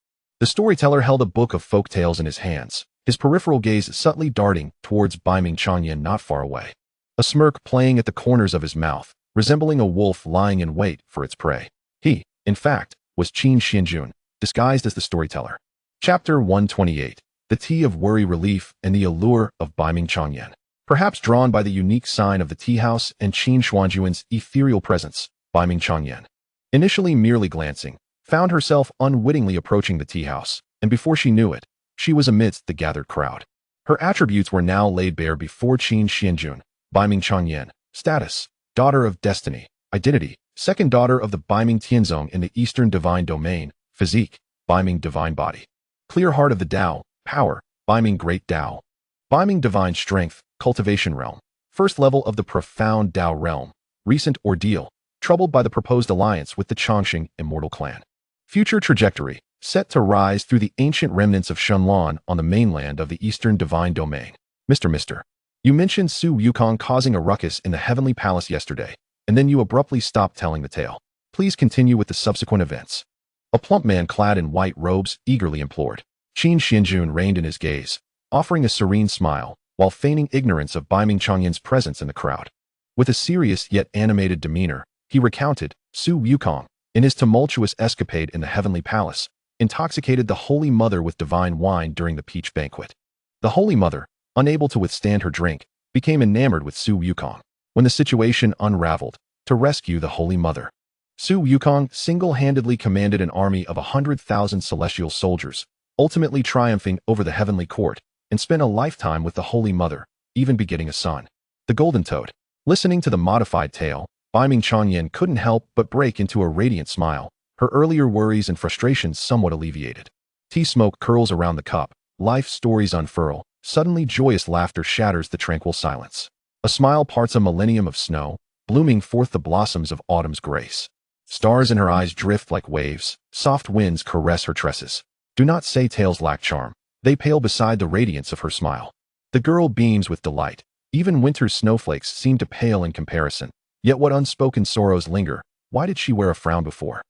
the storyteller held a book of folk tales in his hands, his peripheral gaze subtly darting towards Baiming Changyan not far away, a smirk playing at the corners of his mouth, resembling a wolf lying in wait for its prey. He, in fact, was Qin Xuanjun, disguised as the storyteller. Chapter 128. The Tea of Worry Relief and the Allure of Baiming Changyan. Perhaps drawn by the unique sign of the tea house and Qin Xuanjun's ethereal presence, Baiming Changyan, initially merely glancing, found herself unwittingly approaching the tea house, and before she knew it, she was amidst the gathered crowd. Her attributes were now laid bare before Qin Xuanjun. Baiming Changyan: status, daughter of destiny; identity, second daughter of the Baiming Tianzong in the Eastern Divine Domain; physique, Baiming Divine Body; clear heart of the Tao; power, Baiming Great Tao; Baiming Divine Strength; cultivation realm, first level of the profound Tao realm; recent ordeal, troubled by the proposed alliance with the Chongqing Immortal Clan; future trajectory, set to rise through the ancient remnants of Shenlan on the mainland of the Eastern Divine Domain. Mr. You mentioned Su Wukong causing a ruckus in the Heavenly Palace yesterday, and then you abruptly stopped telling the tale. Please continue with the subsequent events. A plump man clad in white robes eagerly implored. Qin Xuanjun reined in his gaze, offering a serene smile, while feigning ignorance of Baiming Changyan's presence in the crowd. With a serious yet animated demeanor, he recounted, Su Wukong, in his tumultuous escapade in the Heavenly Palace, intoxicated the Holy Mother with divine wine during the peach banquet. The Holy Mother, unable to withstand her drink, became enamored with Su Wukong. When the situation unraveled, to rescue the Holy Mother, Su Wukong single-handedly commanded an army of 100,000 celestial soldiers, ultimately triumphing over the heavenly court, and spent a lifetime with the Holy Mother, even begetting a son. The Golden Toad. Listening to the modified tale, Baiming Changyan couldn't help but break into a radiant smile, her earlier worries and frustrations somewhat alleviated. Tea smoke curls around the cup, life stories unfurl, suddenly joyous laughter shatters the tranquil silence. A smile parts a millennium of snow, blooming forth the blossoms of autumn's grace. Stars in her eyes drift like waves, soft winds caress her tresses. Do not say tales lack charm, they pale beside the radiance of her smile. The girl beams with delight, even winter's snowflakes seem to pale in comparison. Yet what unspoken sorrows linger? Why did she wear a frown before?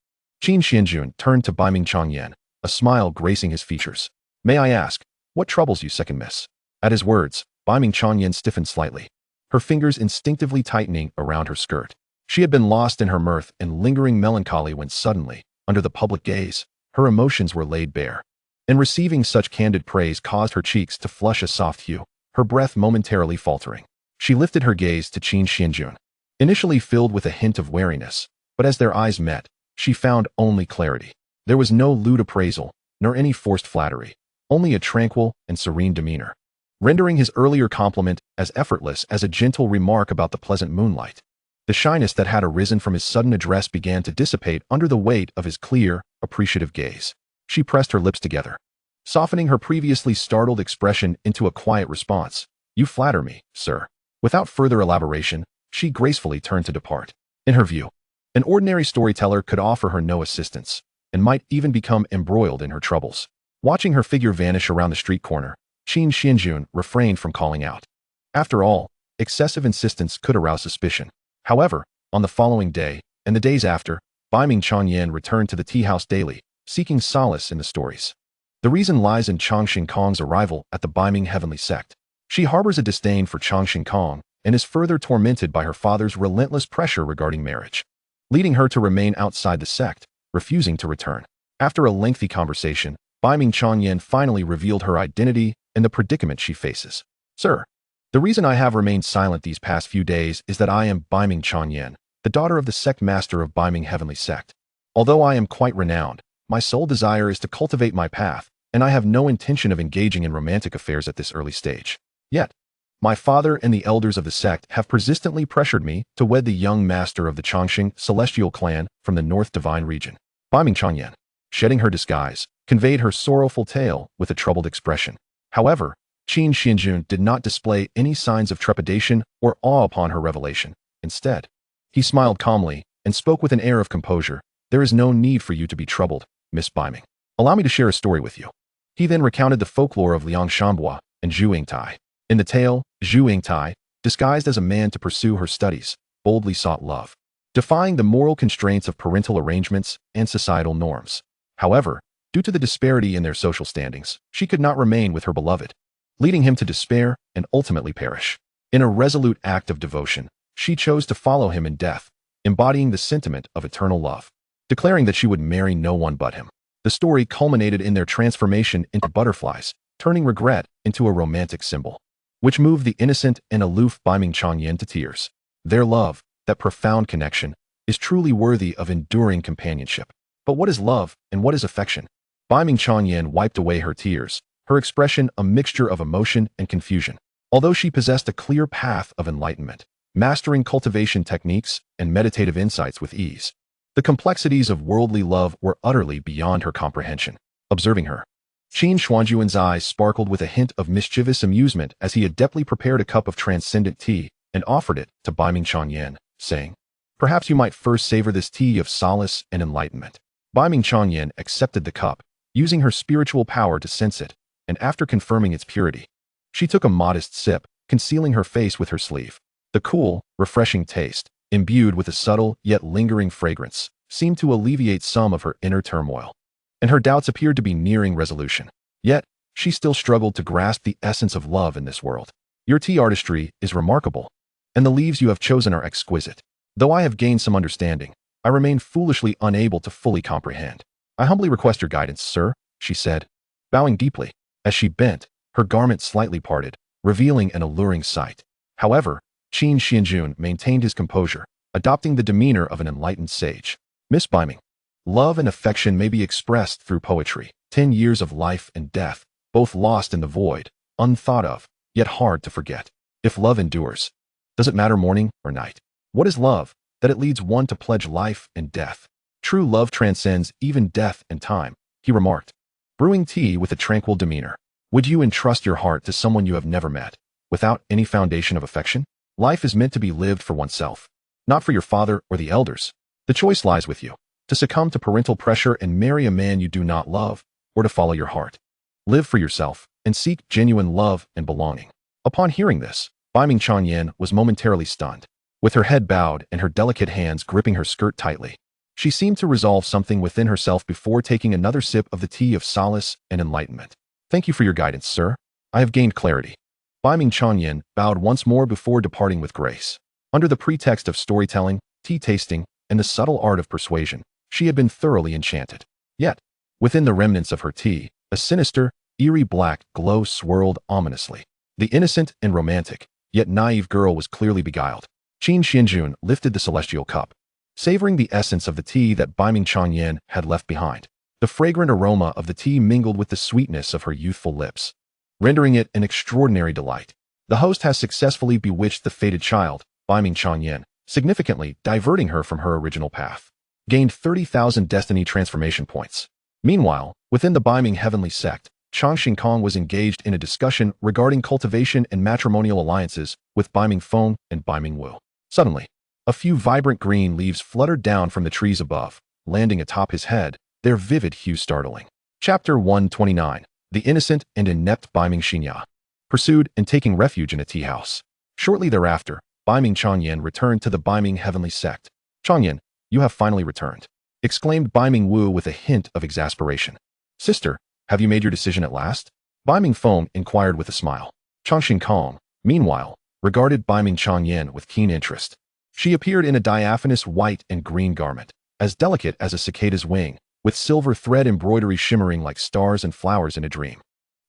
Qin Xuanjun turned to Baiming Changyan, a smile gracing his features. May I ask, what troubles you, second miss? At his words, Baiming Changyan stiffened slightly, her fingers instinctively tightening around her skirt. She had been lost in her mirth and lingering melancholy when suddenly, under the public gaze, her emotions were laid bare. And receiving such candid praise caused her cheeks to flush a soft hue, her breath momentarily faltering. She lifted her gaze to Qin Xuanjun, initially filled with a hint of wariness, but as their eyes met, she found only clarity. There was no lewd appraisal, nor any forced flattery, only a tranquil and serene demeanor, rendering his earlier compliment as effortless as a gentle remark about the pleasant moonlight. The shyness that had arisen from his sudden address began to dissipate under the weight of his clear, appreciative gaze. She pressed her lips together, softening her previously startled expression into a quiet response. You flatter me, sir. Without further elaboration, she gracefully turned to depart. In her view, an ordinary storyteller could offer her no assistance, and might even become embroiled in her troubles. Watching her figure vanish around the street corner, Qin Xuanjun refrained from calling out. After all, excessive insistence could arouse suspicion. However, on the following day, and the days after, Baiming Changyan returned to the tea house daily, seeking solace in the stories. The reason lies in Chongqing Kong's arrival at the Baiming Heavenly Sect. She harbors a disdain for Chongqing Kong, and is further tormented by her father's relentless pressure regarding marriage, leading her to remain outside the sect, refusing to return. After a lengthy conversation, Baiming Changyan finally revealed her identity and the predicament she faces. Sir, the reason I have remained silent these past few days is that I am Baiming Changyan, the daughter of the sect master of Baiming Heavenly Sect. Although I am quite renowned, my sole desire is to cultivate my path, and I have no intention of engaging in romantic affairs at this early stage. Yet, my father and the elders of the sect have persistently pressured me to wed the young master of the Chongqing Celestial Clan from the North Divine region. Baiming Changyan. shedding her disguise, conveyed her sorrowful tale with a troubled expression. However, Qin Xuanjun did not display any signs of trepidation or awe upon her revelation. Instead, he smiled calmly and spoke with an air of composure. "There is no need for you to be troubled, Miss Biming. Allow me to share a story with you." He then recounted the folklore of Liang Shanbua and Zhu Yingtai. In the tale, Zhu Yingtai, disguised as a man to pursue her studies, boldly sought love, defying the moral constraints of parental arrangements and societal norms. However, due to the disparity in their social standings, she could not remain with her beloved, leading him to despair and ultimately perish. In a resolute act of devotion, she chose to follow him in death, embodying the sentiment of eternal love, declaring that she would marry no one but him. The story culminated in their transformation into butterflies, turning regret into a romantic symbol, which moved the innocent and aloof Biming Changyan to tears. Their love, that profound connection, is truly worthy of enduring companionship. But what is love and what is affection? Biming Changyan wiped away her tears, her expression a mixture of emotion and confusion. Although she possessed a clear path of enlightenment, mastering cultivation techniques and meditative insights with ease, the complexities of worldly love were utterly beyond her comprehension. Observing her, Qin Xuanjun's eyes sparkled with a hint of mischievous amusement as he adeptly prepared a cup of transcendent tea and offered it to Biming Changyan, saying, "Perhaps you might first savor this tea of solace and enlightenment." Biming Changyan accepted the cup, using her spiritual power to sense it, and after confirming its purity, she took a modest sip, concealing her face with her sleeve. The cool, refreshing taste, imbued with a subtle yet lingering fragrance, seemed to alleviate some of her inner turmoil, and her doubts appeared to be nearing resolution. Yet, she still struggled to grasp the essence of love in this world. "Your tea artistry is remarkable, and the leaves you have chosen are exquisite. Though I have gained some understanding, I remain foolishly unable to fully comprehend. I humbly request your guidance, sir," she said, bowing deeply. As she bent, her garment slightly parted, revealing an alluring sight. However, Qin Xuanjun maintained his composure, adopting the demeanor of an enlightened sage. "Miss Biming, love and affection may be expressed through poetry. 10 years of life and death, both lost in the void, unthought of, yet hard to forget. If love endures, does it matter morning or night? What is love, that it leads one to pledge life and death? True love transcends even death and time," he remarked, brewing tea with a tranquil demeanor. "Would you entrust your heart to someone you have never met, without any foundation of affection? Life is meant to be lived for oneself, not for your father or the elders. The choice lies with you, to succumb to parental pressure and marry a man you do not love, or to follow your heart. Live for yourself, and seek genuine love and belonging." Upon hearing this, Biming Changyan was momentarily stunned. With her head bowed and her delicate hands gripping her skirt tightly, she seemed to resolve something within herself before taking another sip of the tea of solace and enlightenment. "Thank you for your guidance, sir. I have gained clarity." Biming Changyan bowed once more before departing with grace. Under the pretext of storytelling, tea tasting, and the subtle art of persuasion, she had been thoroughly enchanted. Yet, within the remnants of her tea, a sinister, eerie black glow swirled ominously. The innocent and romantic, yet naive girl was clearly beguiled. Qin Xuanjun lifted the celestial cup, savoring the essence of the tea that Biming Changyan had left behind. The fragrant aroma of the tea mingled with the sweetness of her youthful lips, rendering it an extraordinary delight. The host has successfully bewitched the fated child, Biming Changyan, significantly diverting her from her original path. Gained 30,000 destiny transformation points. Meanwhile, within the Biming heavenly sect, Changxing Kong was engaged in a discussion regarding cultivation and matrimonial alliances with Biming Feng and Biming Wu. Suddenly, a few vibrant green leaves fluttered down from the trees above, landing atop his head, their vivid hue startling. Chapter 129. The innocent and inept Biming Xianxia. Pursued and taking refuge in a tea house. Shortly thereafter, Biming Changyan returned to the Biming heavenly sect. "Changyan, you have finally returned," exclaimed Biming Wu with a hint of exasperation. "Sister, have you made your decision at last?" Biming Feng inquired with a smile. Changxing Kong, meanwhile, regarded Biming Changyan with keen interest. She appeared in a diaphanous white and green garment, as delicate as a cicada's wing, with silver thread embroidery shimmering like stars and flowers in a dream.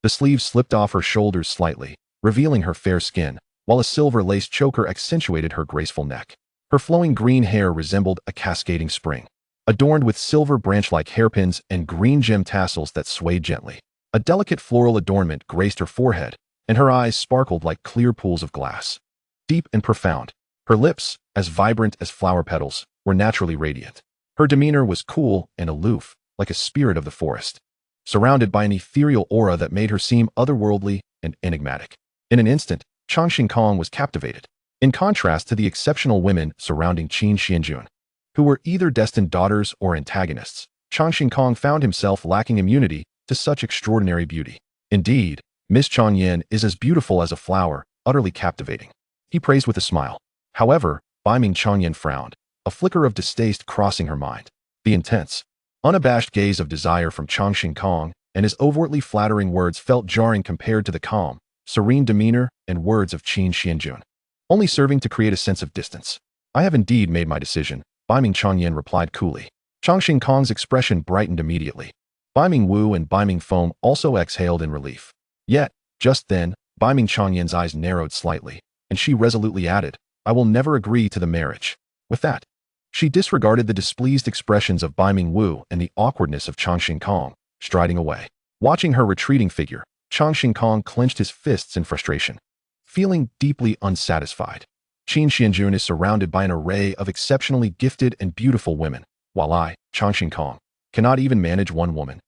The sleeves slipped off her shoulders slightly, revealing her fair skin, while a silver lace choker accentuated her graceful neck. Her flowing green hair resembled a cascading spring, adorned with silver branch-like hairpins and green gem tassels that swayed gently. A delicate floral adornment graced her forehead, and her eyes sparkled like clear pools of glass. Deep and profound, her lips, as vibrant as flower petals, were naturally radiant. Her demeanor was cool and aloof, like a spirit of the forest, surrounded by an ethereal aura that made her seem otherworldly and enigmatic. In an instant, Qin Kong was captivated, in contrast to the exceptional women surrounding Qin Xuanjun, who were either destined daughters or antagonists. Qin Kong found himself lacking immunity to such extraordinary beauty. Indeed, Miss Changyan is as beautiful as a flower, utterly captivating, he praised with a smile. However, Baiming Changyan frowned, a flicker of distaste crossing her mind. The intense, unabashed gaze of desire from Qin Kong and his overtly flattering words felt jarring compared to the calm, serene demeanor and words of Qin Xuanjun, only serving to create a sense of distance. I have indeed made my decision, Baiming Changyan replied coolly. Qin Kong's expression brightened immediately. Baiming Wu and Baiming Foam also exhaled in relief. Yet, just then, Baiming Changyan's eyes narrowed slightly, and she resolutely added, I will never agree to the marriage. With that, she disregarded the displeased expressions of Baiming Wu and the awkwardness of Qin Kong, striding away. Watching her retreating figure, Qin Kong clenched his fists in frustration. Feeling deeply unsatisfied, Qin Xuanjun is surrounded by an array of exceptionally gifted and beautiful women, while I, Qin Kong, cannot even manage one woman.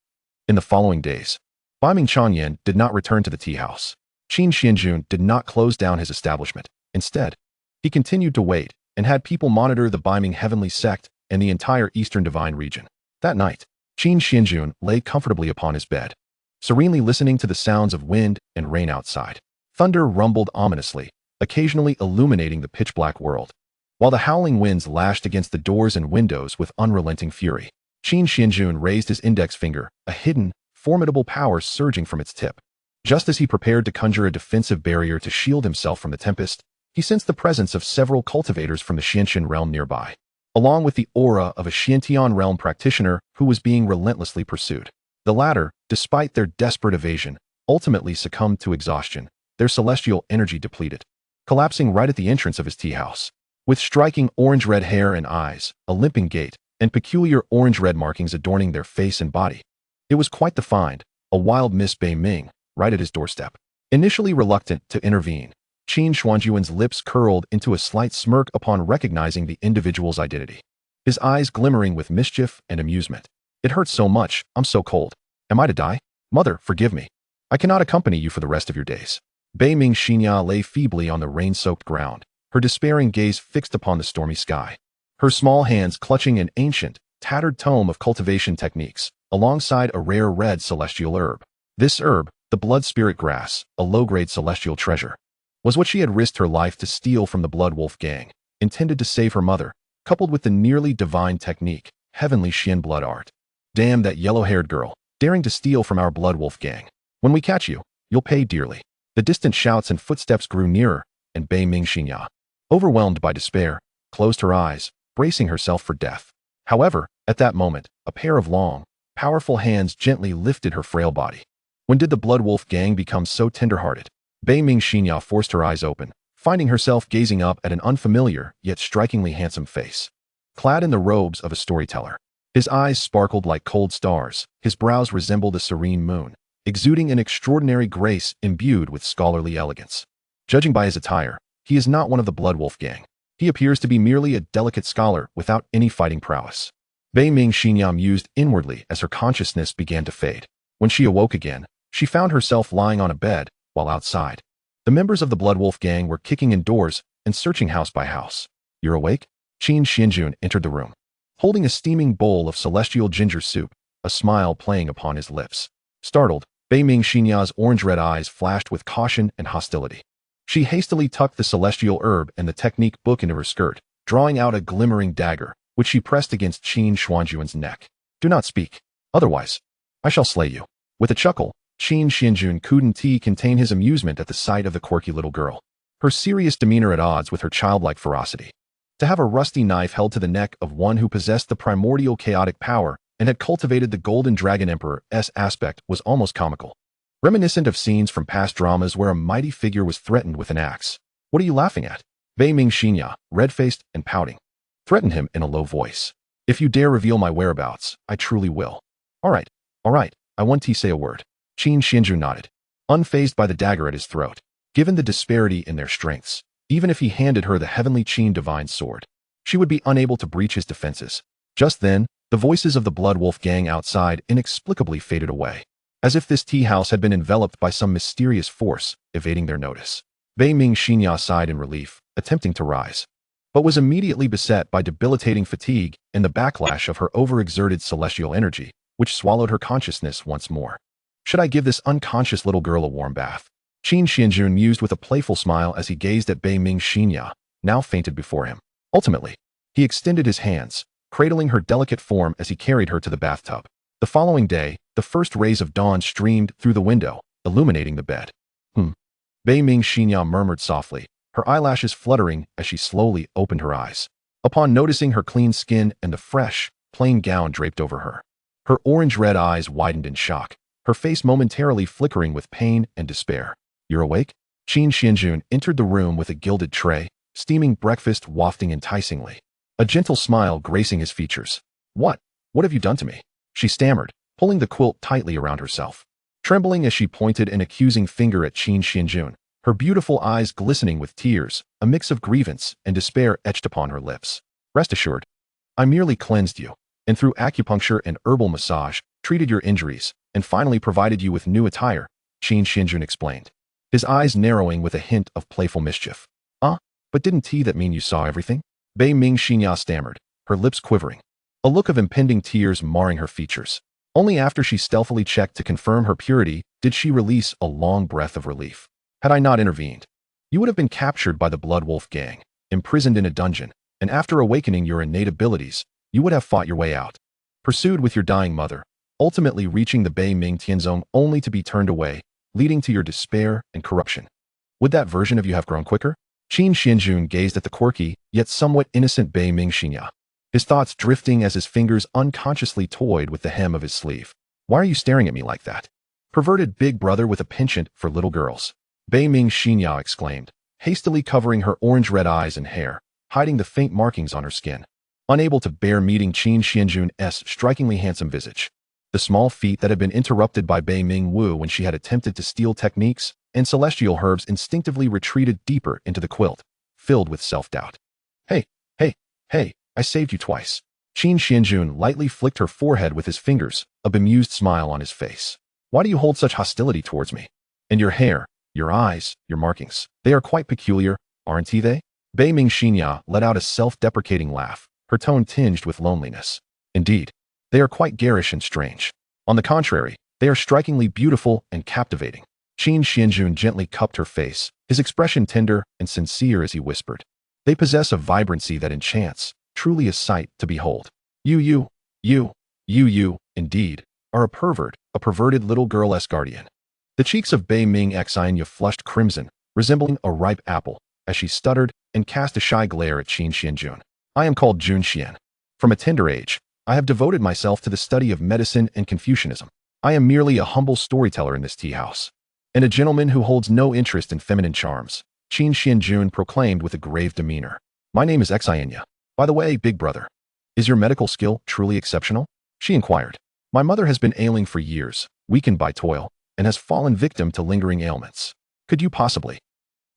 In the following days, Baiming Changyan did not return to the tea house. Qin Xuanjun did not close down his establishment. Instead, he continued to wait and had people monitor the Baiming heavenly sect and the entire eastern divine region. That night, Qin Xuanjun lay comfortably upon his bed, serenely listening to the sounds of wind and rain outside. Thunder rumbled ominously, occasionally illuminating the pitch-black world, while the howling winds lashed against the doors and windows with unrelenting fury. Qin Xuanjun raised his index finger, a hidden, formidable power surging from its tip. Just as he prepared to conjure a defensive barrier to shield himself from the tempest, he sensed the presence of several cultivators from the Xianxian realm nearby, along with the aura of a Xiantian realm practitioner who was being relentlessly pursued. The latter, despite their desperate evasion, ultimately succumbed to exhaustion, their celestial energy depleted, collapsing right at the entrance of his tea house. With striking orange-red hair and eyes, a limping gait, and peculiar orange-red markings adorning their face and body, it was quite the find, a wild Miss Bei Ming, right at his doorstep. Initially reluctant to intervene, Qin Xuanjun's lips curled into a slight smirk upon recognizing the individual's identity, his eyes glimmering with mischief and amusement. It hurts so much, I'm so cold. Am I to die? Mother, forgive me. I cannot accompany you for the rest of your days. Bei Ming Xinya lay feebly on the rain-soaked ground, her despairing gaze fixed upon the stormy sky, her small hands clutching an ancient, tattered tome of cultivation techniques, alongside a rare red celestial herb. This herb, the blood spirit grass, a low-grade celestial treasure, was what she had risked her life to steal from the Blood Wolf gang, intended to save her mother, coupled with the nearly divine technique, heavenly Xian blood art. Damn that yellow-haired girl, daring to steal from our Blood Wolf gang. When we catch you, you'll pay dearly. The distant shouts and footsteps grew nearer, and Bei Ming Xinya, overwhelmed by despair, closed her eyes, bracing herself for death. However, at that moment, a pair of long, powerful hands gently lifted her frail body. When did the Blood Wolf gang become so tender-hearted? Bei Ming Xinya forced her eyes open, finding herself gazing up at an unfamiliar yet strikingly handsome face. Clad in the robes of a storyteller, his eyes sparkled like cold stars, his brows resembled a serene moon, exuding an extraordinary grace imbued with scholarly elegance. Judging by his attire, he is not one of the Blood Wolf gang. He appears to be merely a delicate scholar without any fighting prowess. Bei Ming Xinya mused inwardly as her consciousness began to fade. When she awoke again, she found herself lying on a bed, while outside, the members of the Blood Wolf gang were kicking in doors and searching house by house. You're awake? Qin Xuanjun entered the room, holding a steaming bowl of celestial ginger soup, a smile playing upon his lips. Startled, Bei Ming Xinya's orange-red eyes flashed with caution and hostility. She hastily tucked the celestial herb and the technique book into her skirt, drawing out a glimmering dagger, which she pressed against Qin Xuanjun's neck. Do not speak. Otherwise, I shall slay you. With a chuckle, Qin Xuanjun couldn't contain his amusement at the sight of the quirky little girl, her serious demeanor at odds with her childlike ferocity. To have a rusty knife held to the neck of one who possessed the primordial chaotic power and had cultivated the Golden Dragon Emperor's aspect was almost comical, reminiscent of scenes from past dramas where a mighty figure was threatened with an axe. What are you laughing at? Bei Ming Xinya, red-faced and pouting, threatened him in a low voice. If you dare reveal my whereabouts, I truly will. All right, I want to say a word. Qin Xuanjun nodded, unfazed by the dagger at his throat. Given the disparity in their strengths, even if he handed her the heavenly Qin divine sword, she would be unable to breach his defenses. Just then, The voices of the Blood Wolf gang outside inexplicably faded away, as if this tea house had been enveloped by some mysterious force, evading their notice. Bei Ming Xianxia sighed in relief, attempting to rise, but was immediately beset by debilitating fatigue and the backlash of her overexerted celestial energy, which swallowed her consciousness once more. Should I give this unconscious little girl a warm bath? Qin Xuanjun mused with a playful smile as he gazed at Bei Ming Xianxia, now fainted before him. Ultimately, he extended his hands, cradling her delicate form as he carried her to the bathtub. The following day, the first rays of dawn streamed through the window, illuminating the bed. Bei Ming Xianxia murmured softly, her eyelashes fluttering as she slowly opened her eyes. Upon noticing her clean skin and the fresh, plain gown draped over her, her orange-red eyes widened in shock, her face momentarily flickering with pain and despair. "You're awake?" Qin Xuanjun entered the room with a gilded tray, steaming breakfast wafting enticingly, a gentle smile gracing his features. What have you done to me?" she stammered, pulling the quilt tightly around herself. Trembling as she pointed an accusing finger at Qin Xuanjun, her beautiful eyes glistening with tears, a mix of grievance and despair etched upon her lips. "Rest assured, I merely cleansed you, and through acupuncture and herbal massage, treated your injuries, and finally provided you with new attire," Qin Xuanjun explained, his eyes narrowing with a hint of playful mischief. But didn't that mean you saw everything?" Bei Ming Xianxia stammered, her lips quivering, a look of impending tears marring her features. Only after she stealthily checked to confirm her purity did she release a long breath of relief. "Had I not intervened, you would have been captured by the Blood Wolf gang, imprisoned in a dungeon, and after awakening your innate abilities, you would have fought your way out, pursued with your dying mother, ultimately reaching the Bei Ming Tianzong only to be turned away, leading to your despair and corruption. Would that version of you have grown quicker?" Qin Xuanjun gazed at the quirky, yet somewhat innocent Bei Ming Xianxia, his thoughts drifting as his fingers unconsciously toyed with the hem of his sleeve. "Why are you staring at me like that? Perverted big brother with a penchant for little girls," Bei Ming Xianxia exclaimed, hastily covering her orange-red eyes and hair, hiding the faint markings on her skin. Unable to bear meeting Qin Xuanjun's strikingly handsome visage, the small feat that had been interrupted by Bei Ming Wu when she had attempted to steal techniques and celestial herbs instinctively retreated deeper into the quilt, filled with self-doubt. Hey, I saved you twice." Qin Xuanjun lightly flicked her forehead with his fingers, a bemused smile on his face. "Why do you hold such hostility towards me? And your hair, your eyes, your markings, they are quite peculiar, aren't they?" Bei Ming Xianxia let out a self-deprecating laugh, her tone tinged with loneliness. "Indeed, they are quite garish and strange. On the contrary, they are strikingly beautiful and captivating." Qin Xuanjun gently cupped her face, his expression tender and sincere as he whispered, "They possess a vibrancy that enchants, truly a sight to behold. You, indeed, are a perverted little girl-esque guardian." The cheeks of Bei Ming Xianxia flushed crimson, resembling a ripe apple, as she stuttered and cast a shy glare at Qin Xuanjun. "I am called Jun Xian. From a tender age, I have devoted myself to the study of medicine and Confucianism. I am merely a humble storyteller in this tea house, and a gentleman who holds no interest in feminine charms," Qin Xuanjun proclaimed with a grave demeanor. "My name is Xianxia. By the way, big brother, is your medical skill truly exceptional?" she inquired. "My mother has been ailing for years, weakened by toil, and has fallen victim to lingering ailments. Could you possibly?"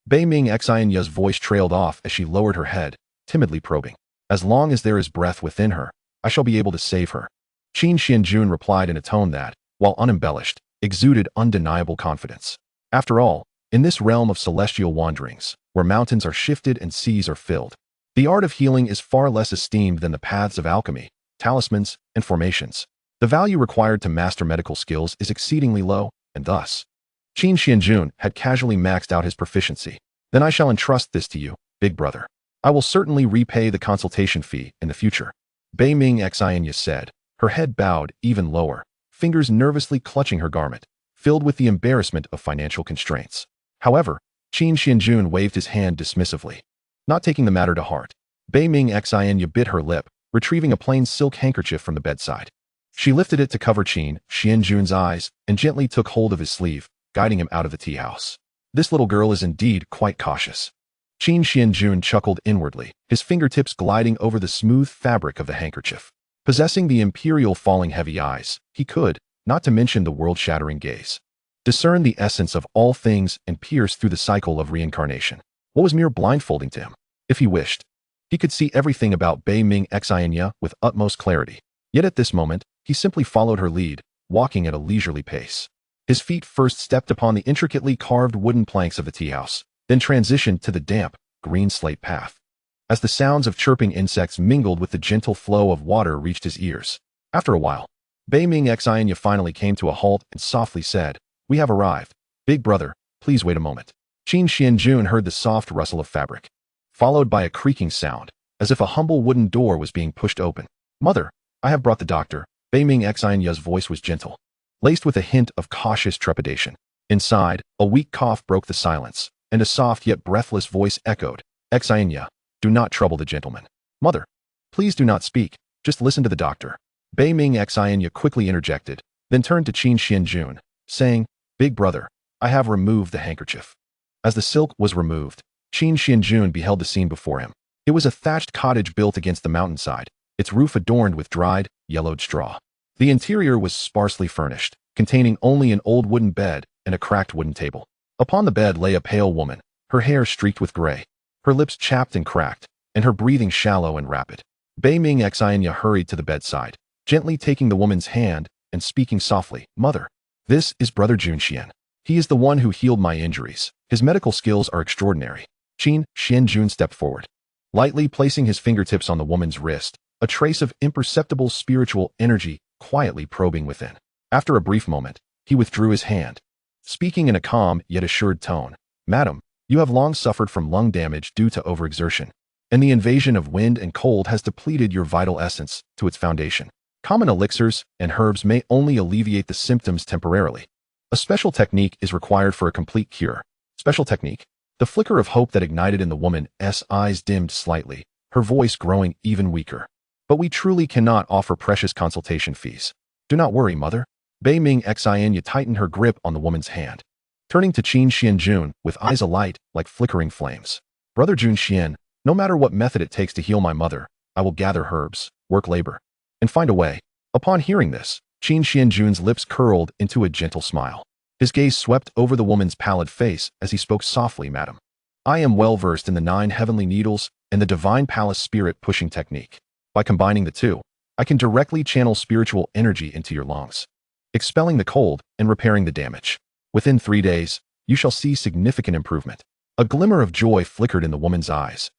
Bei Ming Xianxia's voice trailed off as she lowered her head, timidly probing. "As long as there is breath within her, I shall be able to save her," Qin Xuanjun replied in a tone that, while unembellished, exuded undeniable confidence. After all, in this realm of celestial wanderings, where mountains are shifted and seas are filled, the art of healing is far less esteemed than the paths of alchemy, talismans, and formations. The value required to master medical skills is exceedingly low, and thus, Qin Xuanjun had casually maxed out his proficiency. "Then I shall entrust this to you, big brother. I will certainly repay the consultation fee in the future," Bei Ming Xianxia said, her head bowed even lower, fingers nervously clutching her garment, filled with the embarrassment of financial constraints. However, Qin Xuanjun waved his hand dismissively. Not taking the matter to heart, Bei Ming Xianxia bit her lip, retrieving a plain silk handkerchief from the bedside. She lifted it to cover Qin Xuanjun's eyes and gently took hold of his sleeve, guiding him out of the tea house. "This little girl is indeed quite cautious." Qin Xuanjun chuckled inwardly, his fingertips gliding over the smooth fabric of the handkerchief. Possessing the imperial falling heavy eyes, he could, not to mention the world-shattering gaze, discern the essence of all things and pierce through the cycle of reincarnation. What was mere blindfolding to him? If he wished, he could see everything about Bei Ming Xianxia with utmost clarity. Yet at this moment, he simply followed her lead, walking at a leisurely pace. His feet first stepped upon the intricately carved wooden planks of the tea house, then transitioned to the damp, green slate path. As the sounds of chirping insects mingled with the gentle flow of water reached his ears. After a while, Bei Ming Xianxia finally came to a halt and softly said, "We have arrived. Big brother, please wait a moment." Qin Xuanjun heard the soft rustle of fabric, followed by a creaking sound, as if a humble wooden door was being pushed open. "Mother, I have brought the doctor." Bei Ming Xianxia's voice was gentle, laced with a hint of cautious trepidation. Inside, a weak cough broke the silence, and a soft yet breathless voice echoed, "Xianxia, do not trouble the gentleman." "Mother, please do not speak, just listen to the doctor." Bei Ming Xianxia quickly interjected, then turned to Qin Xuanjun, saying, "Big brother, I have removed the handkerchief." As the silk was removed, Qin Xuanjun beheld the scene before him. It was a thatched cottage built against the mountainside, its roof adorned with dried, yellowed straw. The interior was sparsely furnished, containing only an old wooden bed and a cracked wooden table. Upon the bed lay a pale woman, her hair streaked with gray, her lips chapped and cracked, and her breathing shallow and rapid. Bei Ming Xianxia hurried to the bedside, gently taking the woman's hand and speaking softly, "Mother, this is Brother Junxian. He is the one who healed my injuries. His medical skills are extraordinary." Qin Xuanjun stepped forward, lightly placing his fingertips on the woman's wrist, a trace of imperceptible spiritual energy quietly probing within. After a brief moment, he withdrew his hand, speaking in a calm yet assured tone, "Madam, you have long suffered from lung damage due to overexertion, and the invasion of wind and cold has depleted your vital essence to its foundation. Common elixirs and herbs may only alleviate the symptoms temporarily. A special technique is required for a complete cure." Special technique? The flicker of hope that ignited in the woman's eyes dimmed slightly, her voice growing even weaker. "But we truly cannot offer precious consultation fees." "Do not worry, mother." Bei Ming Xianxia tightened her grip on the woman's hand, turning to Qin Xuanjun with eyes alight like flickering flames. "Brother Junxian, no matter what method it takes to heal my mother, I will gather herbs, work labor, and find a way." Upon hearing this, Qin Xuanjun's lips curled into a gentle smile. His gaze swept over the woman's pallid face as he spoke softly, "Madam, I am well versed in the 9 heavenly needles and the divine palace spirit pushing technique. By combining the two, I can directly channel spiritual energy into your lungs, expelling the cold and repairing the damage. Within 3 days, you shall see significant improvement." A glimmer of joy flickered in the woman's eyes,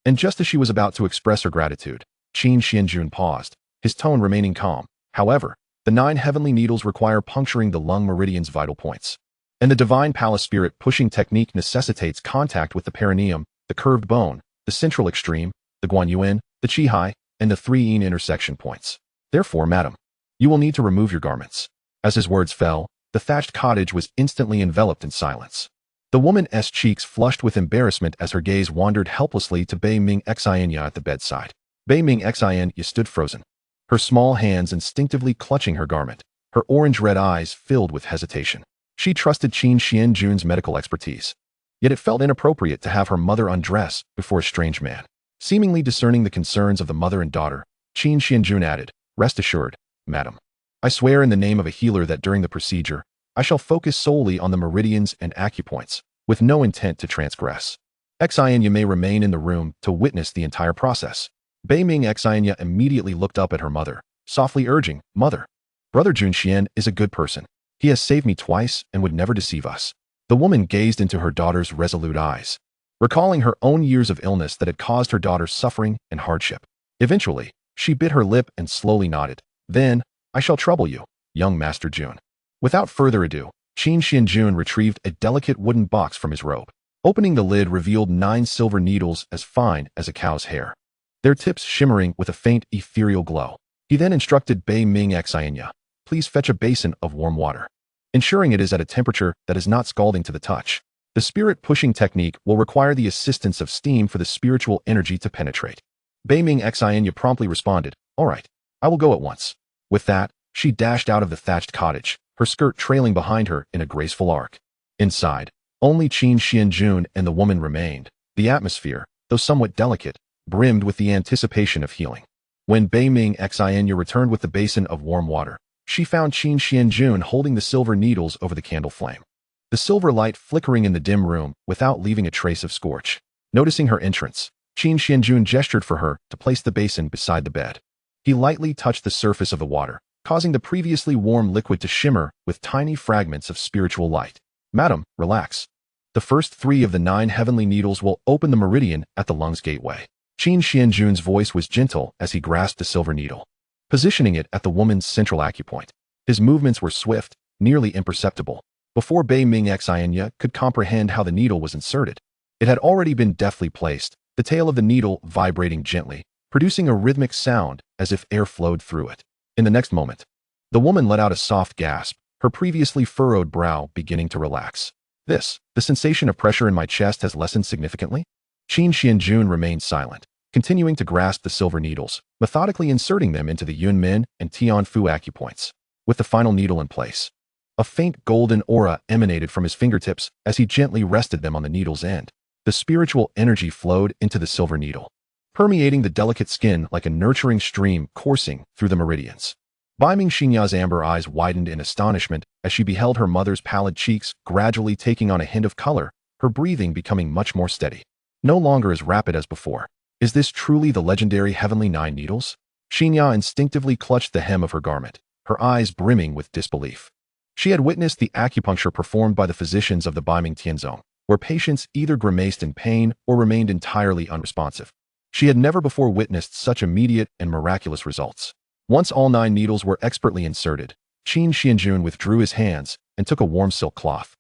and just as she was about to express her gratitude, Qin Xuanjun paused, his tone remaining calm. "However, the 9 heavenly needles require puncturing the lung meridian's vital points, and the divine palace spirit pushing technique necessitates contact with the perineum, the curved bone, the central extreme, the guanyuan, the qihai, and the 3 yin intersection points. Therefore, madam, you will need to remove your garments." As his words fell, the thatched cottage was instantly enveloped in silence. The woman's cheeks flushed with embarrassment as her gaze wandered helplessly to Bei Ming Xianxia at the bedside. Bei Ming Xianxia stood frozen, her small hands instinctively clutching her garment, her orange-red eyes filled with hesitation. She trusted Qin Xuanjun's medical expertise, yet it felt inappropriate to have her mother undress before a strange man. Seemingly discerning the concerns of the mother and daughter, Qin Xuanjun added, "Rest assured, madam, I swear in the name of a healer that during the procedure, I shall focus solely on the meridians and acupoints, with no intent to transgress. Xianxia may remain in the room to witness the entire process." Bei Ming Xianxia immediately looked up at her mother, softly urging, "Mother, Brother Junxian is a good person. He has saved me twice and would never deceive us." The woman gazed into her daughter's resolute eyes, recalling her own years of illness that had caused her daughter suffering and hardship. Eventually, she bit her lip and slowly nodded. "Then, I shall trouble you, young Master Jun." Without further ado, Qin Xuanjun retrieved a delicate wooden box from his robe. Opening the lid revealed 9 silver needles as fine as a cow's hair, their tips shimmering with a faint ethereal glow. He then instructed Bei Ming Xianxia, "Please fetch a basin of warm water, ensuring it is at a temperature that is not scalding to the touch. The spirit-pushing technique will require the assistance of steam for the spiritual energy to penetrate." Bei Ming Xianxia promptly responded, "All right, I will go at once." With that, she dashed out of the thatched cottage, her skirt trailing behind her in a graceful arc. Inside, only Qin Xuanjun and the woman remained. The atmosphere, though somewhat delicate, brimmed with the anticipation of healing. When Bei Ming Xianxia returned with the basin of warm water, she found Qin Xuanjun holding the silver needles over the candle flame, the silver light flickering in the dim room without leaving a trace of scorch. Noticing her entrance, Qin Xuanjun gestured for her to place the basin beside the bed. He lightly touched the surface of the water, causing the previously warm liquid to shimmer with tiny fragments of spiritual light. Madam, relax. The first 3 of the 9 heavenly needles will open the meridian at the lungs gateway. Qin Xuanjun's voice was gentle as he grasped the silver needle, positioning it at the woman's central acupoint. His movements were swift, nearly imperceptible. Before Bei Ming Xianxia could comprehend how the needle was inserted, it had already been deftly placed, the tail of the needle vibrating gently, producing a rhythmic sound as if air flowed through it. In the next moment, the woman let out a soft gasp, her previously furrowed brow beginning to relax. The sensation of pressure in my chest has lessened significantly? Qin Xuanjun remained silent, continuing to grasp the silver needles, methodically inserting them into the Yunmin and Tianfu acupoints. With the final needle in place, a faint golden aura emanated from his fingertips as he gently rested them on the needle's end. The spiritual energy flowed into the silver needle, permeating the delicate skin like a nurturing stream coursing through the meridians. Bai Mingxinya's amber eyes widened in astonishment as she beheld her mother's pallid cheeks gradually taking on a hint of color, her breathing becoming much more steady, no longer as rapid as before. Is this truly the legendary Heavenly 9 Needles? Xinxia instinctively clutched the hem of her garment, her eyes brimming with disbelief. She had witnessed the acupuncture performed by the physicians of the Baiming Tianzong, where patients either grimaced in pain or remained entirely unresponsive. She had never before witnessed such immediate and miraculous results. Once all 9 needles were expertly inserted, Qin Xuanjun withdrew his hands and took a warm silk cloth,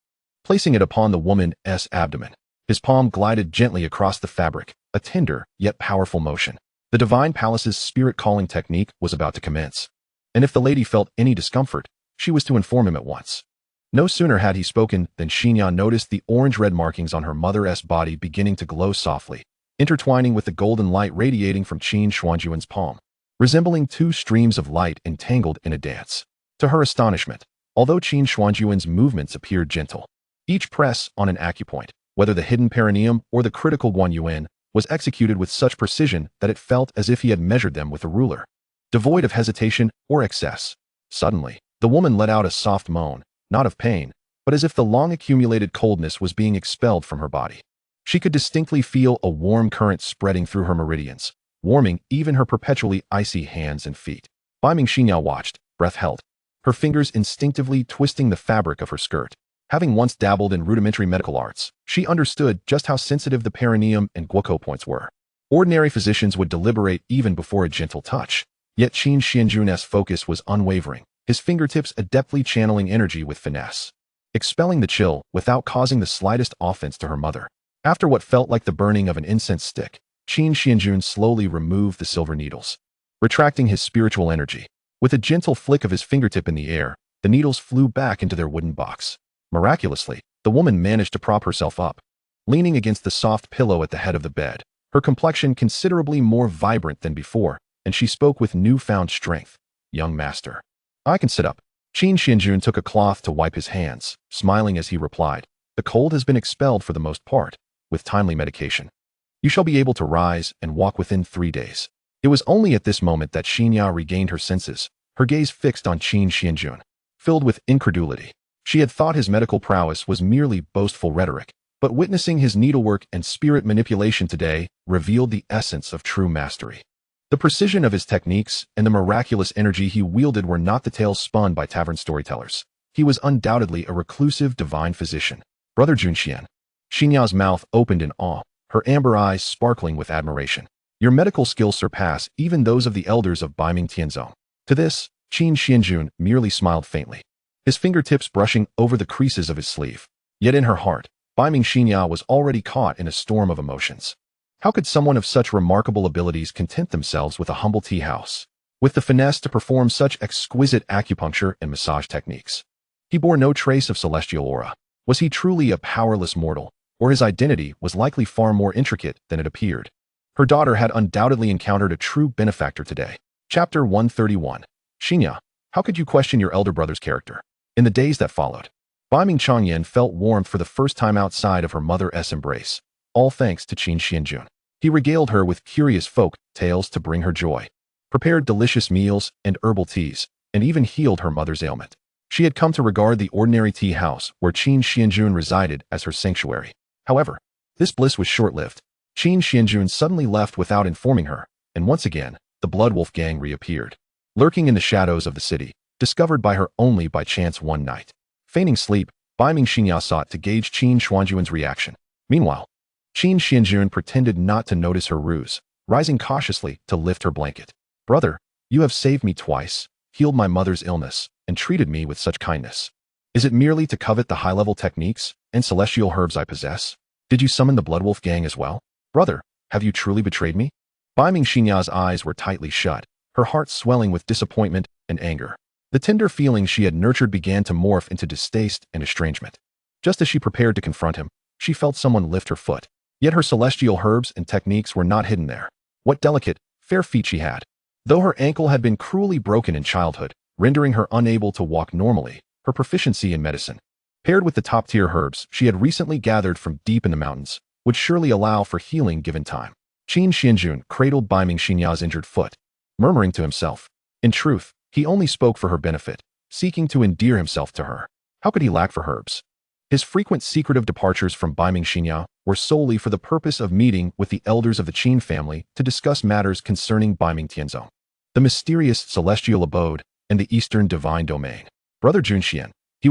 placing it upon the woman's abdomen. His palm glided gently across the fabric, a tender yet powerful motion. The Divine Palace's spirit-calling technique was about to commence, and if the lady felt any discomfort, she was to inform him at once. No sooner had he spoken than Xinxia noticed the orange-red markings on her mother's body beginning to glow softly, intertwining with the golden light radiating from Qin Xuanjun's palm, resembling 2 streams of light entangled in a dance. To her astonishment, although Qin Xuanjun's movements appeared gentle, each press on an acupoint, whether the hidden perineum or the critical guanyuan, was executed with such precision that it felt as if he had measured them with a ruler, devoid of hesitation or excess. Suddenly, the woman let out a soft moan, not of pain, but as if the long-accumulated coldness was being expelled from her body. She could distinctly feel a warm current spreading through her meridians, warming even her perpetually icy hands and feet. Bai Mingxinya watched, breath held, her fingers instinctively twisting the fabric of her skirt. Having once dabbled in rudimentary medical arts, she understood just how sensitive the perineum and guoco points were. Ordinary physicians would deliberate even before a gentle touch, yet Qin Xuanjun's focus was unwavering, his fingertips adeptly channeling energy with finesse, expelling the chill without causing the slightest offense to her mother. After what felt like the burning of an incense stick, Qin Xuanjun slowly removed the silver needles, retracting his spiritual energy. With a gentle flick of his fingertip in the air, the needles flew back into their wooden box. Miraculously, the woman managed to prop herself up, leaning against the soft pillow at the head of the bed, her complexion considerably more vibrant than before, and she spoke with newfound strength. Young master, I can sit up. Qin Xuanjun took a cloth to wipe his hands, smiling as he replied, the cold has been expelled for the most part, with timely medication. You shall be able to rise and walk within 3 days. It was only at this moment that Xinxia regained her senses, her gaze fixed on Qin Xuanjun, filled with incredulity. She had thought his medical prowess was merely boastful rhetoric, but witnessing his needlework and spirit manipulation today revealed the essence of true mastery. The precision of his techniques and the miraculous energy he wielded were not the tales spun by tavern storytellers. He was undoubtedly a reclusive divine physician. Brother Junxian. Xinxia's mouth opened in awe, her amber eyes sparkling with admiration. Your medical skills surpass even those of the elders of Baiming Tianzong. To this, Qin Xuanjun merely smiled faintly, his fingertips brushing over the creases of his sleeve. Yet in her heart, Bai Mingxinya was already caught in a storm of emotions. How could someone of such remarkable abilities content themselves with a humble tea house, with the finesse to perform such exquisite acupuncture and massage techniques? He bore no trace of celestial aura. Was he truly a powerless mortal, or his identity was likely far more intricate than it appeared? Her daughter had undoubtedly encountered a true benefactor today. Chapter 131. Xinxia, how could you question your elder brother's character? In the days that followed, Bai Mingchangyan felt warmth for the first time outside of her mother's embrace, all thanks to Qin Xuanjun. He regaled her with curious folk tales to bring her joy, prepared delicious meals and herbal teas, and even healed her mother's ailment. She had come to regard the ordinary tea house where Qin Xuanjun resided as her sanctuary. However, this bliss was short-lived. Qin Xuanjun suddenly left without informing her, and once again, the Blood Wolf gang reappeared, lurking in the shadows of the city, discovered by her only by chance one night. Feigning sleep, Bai Mingxinya sought to gauge Qin Xuanjun's reaction. Meanwhile, Qin Xuanjun pretended not to notice her ruse, rising cautiously to lift her blanket. "Brother, you have saved me twice, healed my mother's illness, and treated me with such kindness. Is it merely to covet the high-level techniques and celestial herbs I possess? Did you summon the Blood Wolf gang as well? Brother, have you truly betrayed me?" Bai Mingxinya's eyes were tightly shut, her heart swelling with disappointment and anger. The tender feelings she had nurtured began to morph into distaste and estrangement. Just as she prepared to confront him, she felt someone lift her foot. Yet her celestial herbs and techniques were not hidden there. What delicate, fair feet she had. Though her ankle had been cruelly broken in childhood, rendering her unable to walk normally, her proficiency in medicine, paired with the top-tier herbs she had recently gathered from deep in the mountains, would surely allow for healing given time. Qin Xuanjun cradled Bai Mingxinya's injured foot, murmuring to himself. In truth, he only spoke for her benefit, seeking to endear himself to her. How could he lack for herbs? His frequent secretive departures from Bai Mingxinya were solely for the purpose of meeting with the elders of the Qin family to discuss matters concerning Bai Mingtianzong, the mysterious celestial abode, and the eastern divine domain. Brother Junxian, he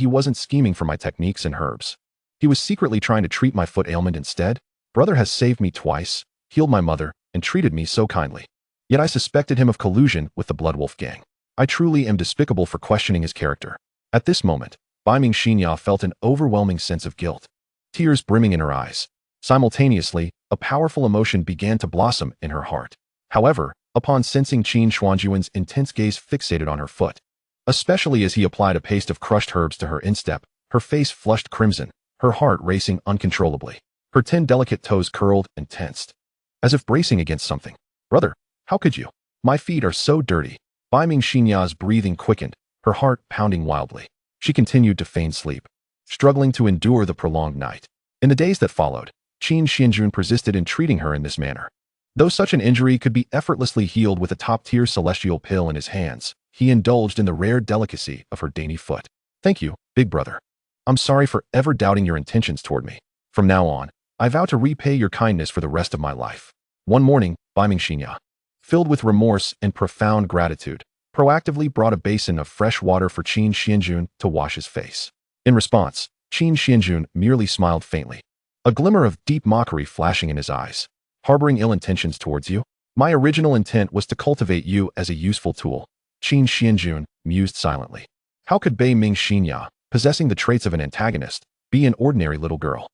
wasn't scheming for my techniques and herbs. He was secretly trying to treat my foot ailment instead. Brother has saved me twice, healed my mother, and treated me so kindly. Yet I suspected him of collusion with the Blood Wolf gang. I truly am despicable for questioning his character. At this moment, Bai Mingxinya felt an overwhelming sense of guilt, tears brimming in her eyes. Simultaneously, a powerful emotion began to blossom in her heart. However, upon sensing Qin Xuanjun's intense gaze fixated on her foot, especially as he applied a paste of crushed herbs to her instep, her face flushed crimson, her heart racing uncontrollably. Her 10 delicate toes curled and tensed, as if bracing against something. "Brother, how could you? My feet are so dirty." Bai Mingxinya's breathing quickened, her heart pounding wildly. She continued to feign sleep, struggling to endure the prolonged night. In the days that followed, Qin Xuanjun persisted in treating her in this manner. Though such an injury could be effortlessly healed with a top-tier celestial pill in his hands, he indulged in the rare delicacy of her dainty foot. "Thank you, big brother. I'm sorry for ever doubting your intentions toward me. From now on, I vow to repay your kindness for the rest of my life." One morning, Bai Mingxinya, filled with remorse and profound gratitude, proactively brought a basin of fresh water for Qin Xuanjun to wash his face. In response, Qin Xuanjun merely smiled faintly, a glimmer of deep mockery flashing in his eyes. "Harboring ill intentions towards you? My original intent was to cultivate you as a useful tool," Qin Xuanjun mused silently. How could Bai Mingxinya, possessing the traits of an antagonist, be an ordinary little girl?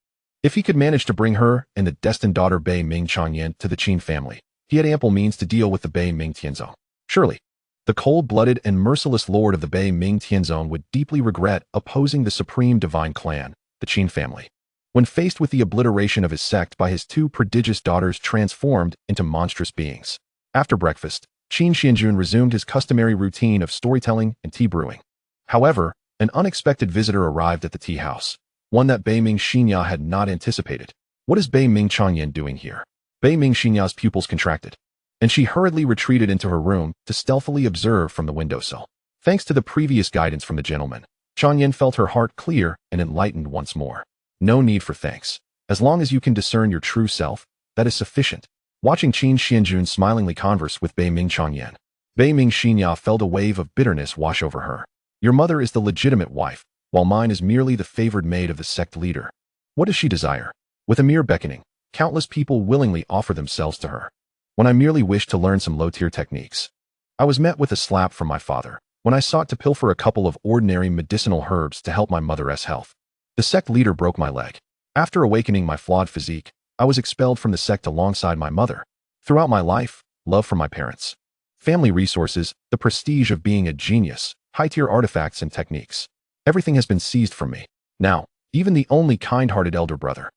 If he could manage to bring her and the destined daughter Bai Mingchangyan to the Qin family, he had ample means to deal with the Bai Mingtianzong. Surely, the cold-blooded and merciless lord of the Bai Mingtianzong would deeply regret opposing the supreme divine clan, the Qin family, when faced with the obliteration of his sect by his 2 prodigious daughters transformed into monstrous beings. After breakfast, Qin Xuanjun resumed his customary routine of storytelling and tea brewing. However, an unexpected visitor arrived at the tea house, one that Bai Mingxinya had not anticipated. "What is Bai Mingchangyan doing here?" Bai Mingxinya's pupils contracted, and she hurriedly retreated into her room to stealthily observe from the windowsill. Thanks to the previous guidance from the gentleman, Changyan felt her heart clear and enlightened once more. No need for thanks. As long as you can discern your true self, that is sufficient. Watching Qin Xuanjun smilingly converse with Bai Mingchangyan, Bai Mingxinya felt a wave of bitterness wash over her. "Your mother is the legitimate wife, while mine is merely the favored maid of the sect leader. What does she desire? With a mere beckoning, countless people willingly offer themselves to her. When I merely wished to learn some low-tier techniques, I was met with a slap from my father when I sought to pilfer a couple of ordinary medicinal herbs to help my mother's health. The sect leader broke my leg. After awakening my flawed physique, I was expelled from the sect alongside my mother. Throughout my life, love from my parents, family resources, the prestige of being a genius, high-tier artifacts and techniques. Everything has been seized from me. Now, even the only kind-hearted elder brother,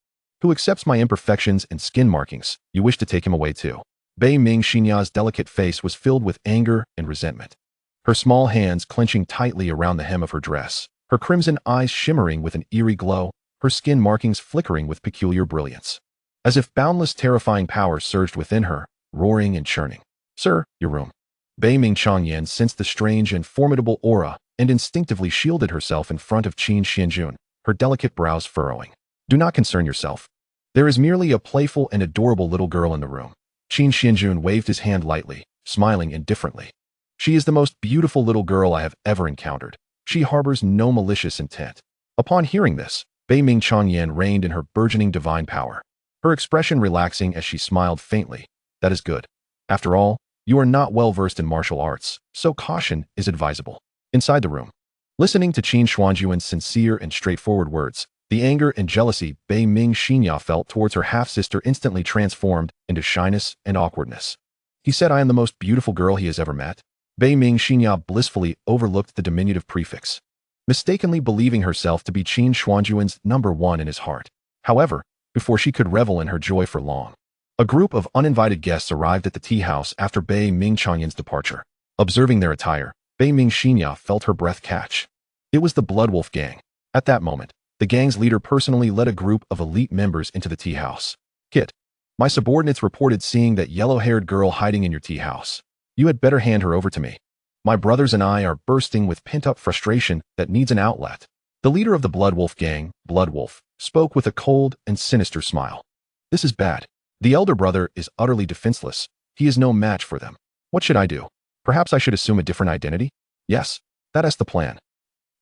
who accepts my imperfections and skin markings, you wish to take him away too." Bai Mingxinya's delicate face was filled with anger and resentment, her small hands clenching tightly around the hem of her dress, her crimson eyes shimmering with an eerie glow, her skin markings flickering with peculiar brilliance, as if boundless terrifying power surged within her, roaring and churning. "Sir, your room." Bai Mingchangyan sensed the strange and formidable aura and instinctively shielded herself in front of Qin Xuanjun, her delicate brows furrowing. "Do not concern yourself. There is merely a playful and adorable little girl in the room." Qin Xuanjun waved his hand lightly, smiling indifferently. She is the most beautiful little girl I have ever encountered. She harbors no malicious intent. Upon hearing this, Bei Ming Changyan reigned in her burgeoning divine power, her expression relaxing as she smiled faintly. That is good. After all, you are not well versed in martial arts, so caution is advisable. Inside the room, listening to Qin Xuanjun's sincere and straightforward words, the anger and jealousy Bei Ming Xinya felt towards her half-sister instantly transformed into shyness and awkwardness. He said, "I am the most beautiful girl he has ever met." Bei Ming Xinya blissfully overlooked the diminutive prefix, mistakenly believing herself to be Qin Xuanjun's number one in his heart. However, before she could revel in her joy for long, a group of uninvited guests arrived at the tea house after Bei Ming Changyan's departure. Observing their attire, Bei Ming Xinya felt her breath catch. It was the Blood Wolf gang. At that moment, the gang's leader personally led a group of elite members into the tea house. "Kit, my subordinates reported seeing that yellow-haired girl hiding in your tea house. You had better hand her over to me. My brothers and I are bursting with pent-up frustration that needs an outlet." The leader of the Blood Wolf gang, Blood Wolf, spoke with a cold and sinister smile. "This is bad. The elder brother is utterly defenseless. He is no match for them. What should I do? Perhaps I should assume a different identity? Yes, that is the plan.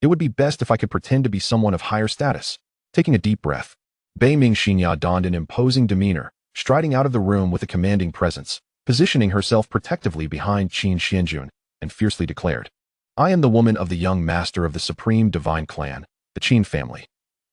It would be best if I could pretend to be someone of higher status." Taking a deep breath, Bei Ming Xinya donned an imposing demeanor, striding out of the room with a commanding presence, positioning herself protectively behind Qin Xuanjun, and fiercely declared, "I am the woman of the young master of the supreme divine clan, the Qin family.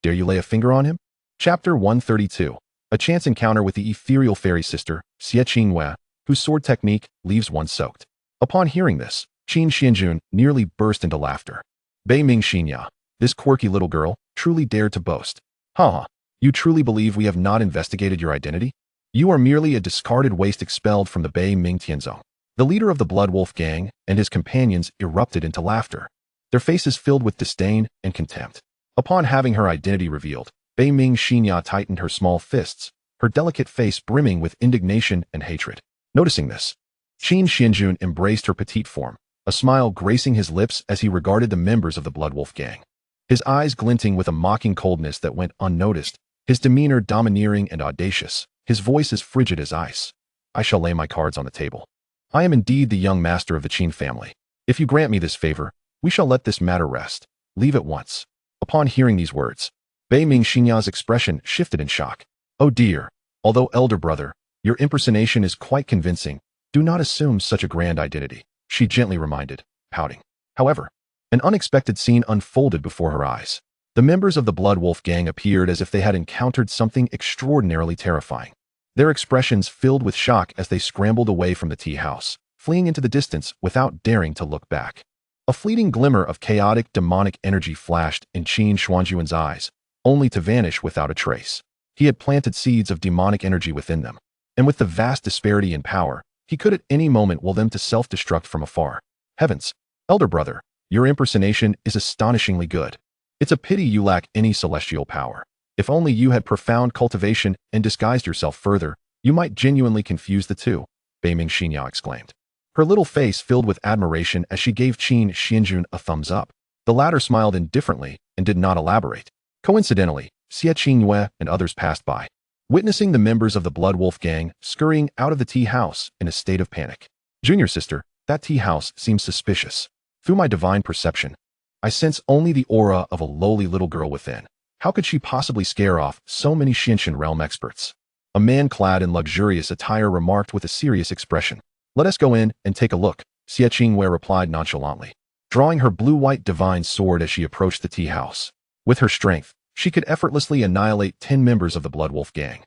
Dare you lay a finger on him?" Chapter 132. A chance encounter with the ethereal fairy sister, Xie Qinghua, whose sword technique leaves one soaked. Upon hearing this, Qin Xuanjun nearly burst into laughter. Bei Ming Xinya, this quirky little girl, truly dared to boast. "Ha! You truly believe we have not investigated your identity? You are merely a discarded waste expelled from the Bei Ming Tianzong." The leader of the Blood Wolf gang and his companions erupted into laughter, their faces filled with disdain and contempt. Upon having her identity revealed, Bei Ming Xinya tightened her small fists, her delicate face brimming with indignation and hatred. Noticing this, Qin Xuanjun embraced her petite form, a smile gracing his lips as he regarded the members of the Blood Wolf gang. His eyes glinting with a mocking coldness that went unnoticed, his demeanor domineering and audacious, his voice as frigid as ice. "I shall lay my cards on the table. I am indeed the young master of the Qin family. If you grant me this favor, we shall let this matter rest. Leave at once." Upon hearing these words, Bei Ming Xinya's expression shifted in shock. "Oh dear, although elder brother, your impersonation is quite convincing. Do not assume such a grand identity," she gently reminded, pouting. However, an unexpected scene unfolded before her eyes. The members of the Blood Wolf gang appeared as if they had encountered something extraordinarily terrifying. Their expressions filled with shock as they scrambled away from the tea house, fleeing into the distance without daring to look back. A fleeting glimmer of chaotic demonic energy flashed in Qin Xuanjun's eyes, only to vanish without a trace. He had planted seeds of demonic energy within them, and with the vast disparity in power, he could at any moment will them to self-destruct from afar. "Heavens, elder brother, your impersonation is astonishingly good. It's a pity you lack any celestial power. If only you had profound cultivation and disguised yourself further, you might genuinely confuse the two," Bei Ming Xinya exclaimed. Her little face filled with admiration as she gave Qin Xuanjun a thumbs up. The latter smiled indifferently and did not elaborate. Coincidentally, Xie Qinghua and others passed by, witnessing the members of the Blood Wolf gang scurrying out of the tea house in a state of panic. "Junior sister, that tea house seems suspicious. Through my divine perception, I sense only the aura of a lowly little girl within. How could she possibly scare off so many Xianxian realm experts?" A man clad in luxurious attire remarked with a serious expression. "Let us go in and take a look," Xie Qinghua replied nonchalantly, drawing her blue-white divine sword as she approached the tea house. With her strength, she could effortlessly annihilate 10 members of the Blood Wolf gang,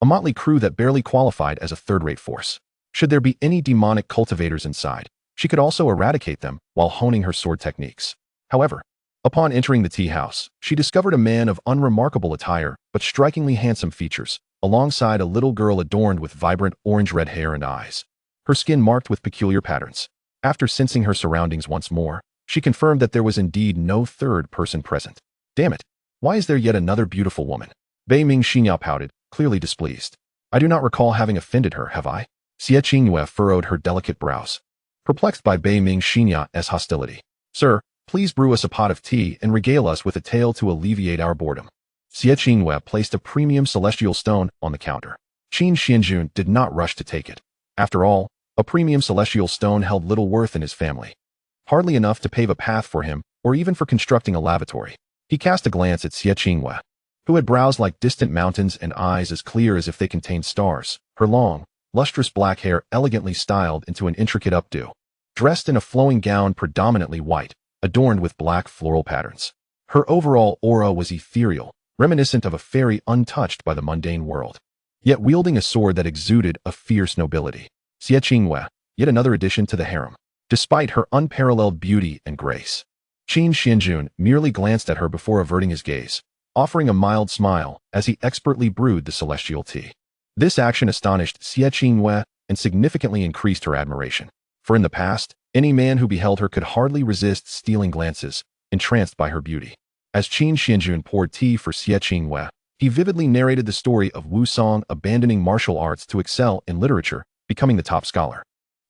a motley crew that barely qualified as a third-rate force. Should there be any demonic cultivators inside, she could also eradicate them while honing her sword techniques. However, upon entering the tea house, she discovered a man of unremarkable attire but strikingly handsome features, alongside a little girl adorned with vibrant orange-red hair and eyes, her skin marked with peculiar patterns. After sensing her surroundings once more, she confirmed that there was indeed no third person present. "Damn it, why is there yet another beautiful woman?" Bei Ming Xinya pouted, clearly displeased. "I do not recall having offended her, have I?" Xie Qinghua furrowed her delicate brows, perplexed by Bei Ming Xinya's hostility. "Sir, please brew us a pot of tea and regale us with a tale to alleviate our boredom." Xie Qinghua placed a premium celestial stone on the counter. Qin Xuanjun did not rush to take it. After all, A premium celestial stone held little worth in his family, hardly enough to pave a path for him or even for constructing a lavatory. He cast a glance at Xie Qingwei, who had brows like distant mountains and eyes as clear as if they contained stars, her long, lustrous black hair elegantly styled into an intricate updo, dressed in a flowing gown predominantly white, adorned with black floral patterns. Her overall aura was ethereal, reminiscent of a fairy untouched by the mundane world, yet wielding a sword that exuded a fierce nobility. Xie Qingwei, yet another addition to the harem. Despite her unparalleled beauty and grace, Qin Xuanjun merely glanced at her before averting his gaze, offering a mild smile as he expertly brewed the celestial tea. This action astonished Xie Qingwei and significantly increased her admiration, for in the past, any man who beheld her could hardly resist stealing glances, entranced by her beauty. As Qin Xuanjun poured tea for Xie Qingwei, he vividly narrated the story of Wu Song abandoning martial arts to excel in literature, becoming the top scholar,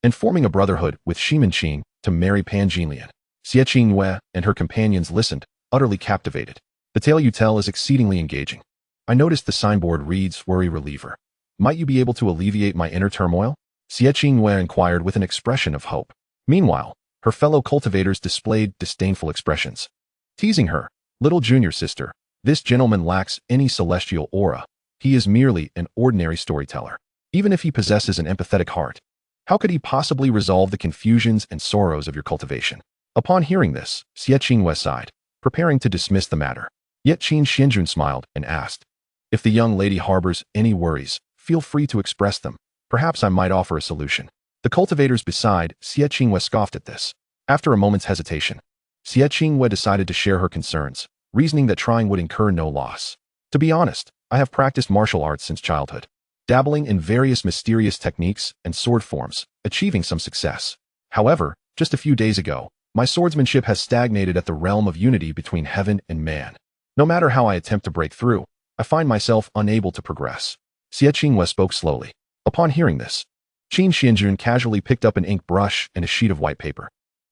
and forming a brotherhood with Shiman Qing to marry Pan Jinlian. Xie Qingwei and her companions listened, utterly captivated. The tale you tell is exceedingly engaging. I noticed the signboard reads Worry Reliever. Might you be able to alleviate my inner turmoil? Xie Qingwei inquired with an expression of hope. Meanwhile, her fellow cultivators displayed disdainful expressions, teasing her. Little junior sister, this gentleman lacks any celestial aura. He is merely an ordinary storyteller. Even if he possesses an empathetic heart, how could he possibly resolve the confusions and sorrows of your cultivation? Upon hearing this, Xie Qingwei sighed, preparing to dismiss the matter. Yet Qin Xuanjun smiled and asked, if the young lady harbors any worries, feel free to express them. Perhaps I might offer a solution. The cultivators beside Xie Qingwei scoffed at this. After a moment's hesitation, Xie Qingwei decided to share her concerns, reasoning that trying would incur no loss. To be honest, I have practiced martial arts since childhood, dabbling in various mysterious techniques and sword forms, achieving some success. However, just a few days ago, my swordsmanship has stagnated at the realm of unity between heaven and man. No matter how I attempt to break through, I find myself unable to progress. Xie Qingwei spoke slowly. Upon hearing this, Qin Xuanjun casually picked up an ink brush and a sheet of white paper,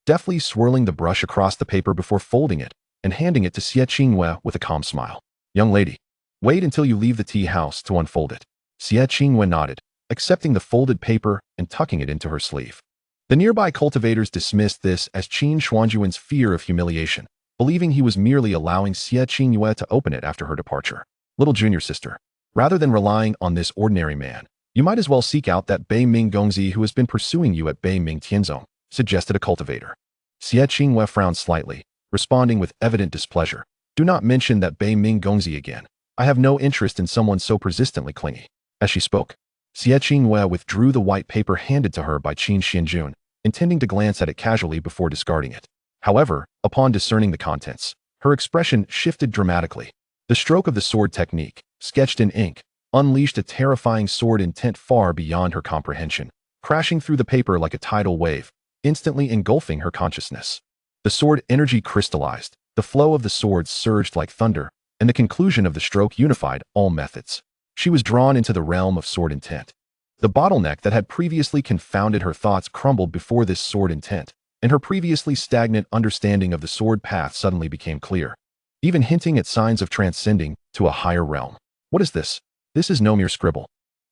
deftly swirling the brush across the paper before folding it and handing it to Xie Qingwei with a calm smile. Young lady, wait until you leave the tea house to unfold it. Xie Qingwei nodded, accepting the folded paper and tucking it into her sleeve. The nearby cultivators dismissed this as Qin Xuanjun's fear of humiliation, believing he was merely allowing Xie Qingwei to open it after her departure. Little junior sister, rather than relying on this ordinary man, you might as well seek out that Bei Ming Gongzi who has been pursuing you at Bei Ming Tianzong, suggested a cultivator. Xie Qingwei frowned slightly, responding with evident displeasure. Do not mention that Bei Ming Gongzi again. I have no interest in someone so persistently clingy. As she spoke, Xie Qingwei withdrew the white paper handed to her by Qin Xuanjun, intending to glance at it casually before discarding it. However, upon discerning the contents, her expression shifted dramatically. The stroke of the sword technique, sketched in ink, unleashed a terrifying sword intent far beyond her comprehension, crashing through the paper like a tidal wave, instantly engulfing her consciousness. The sword energy crystallized, the flow of the sword surged like thunder, and the conclusion of the stroke unified all methods. She was drawn into the realm of sword intent. The bottleneck that had previously confounded her thoughts crumbled before this sword intent, and her previously stagnant understanding of the sword path suddenly became clear, even hinting at signs of transcending to a higher realm. What is this? This is no mere scribble.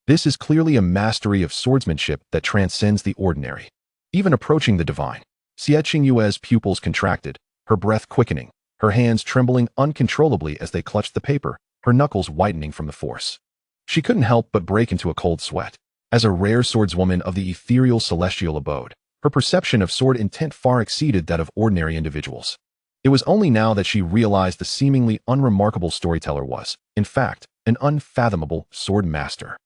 This is clearly a mastery of swordsmanship that transcends the ordinary, even approaching the divine. Xie Qingyue's pupils contracted, her breath quickening, her hands trembling uncontrollably as they clutched the paper, her knuckles whitening from the force. She couldn't help but break into a cold sweat. As a rare swordswoman of the ethereal celestial abode, her perception of sword intent far exceeded that of ordinary individuals. It was only now that she realized the seemingly unremarkable storyteller was, in fact, an unfathomable sword master.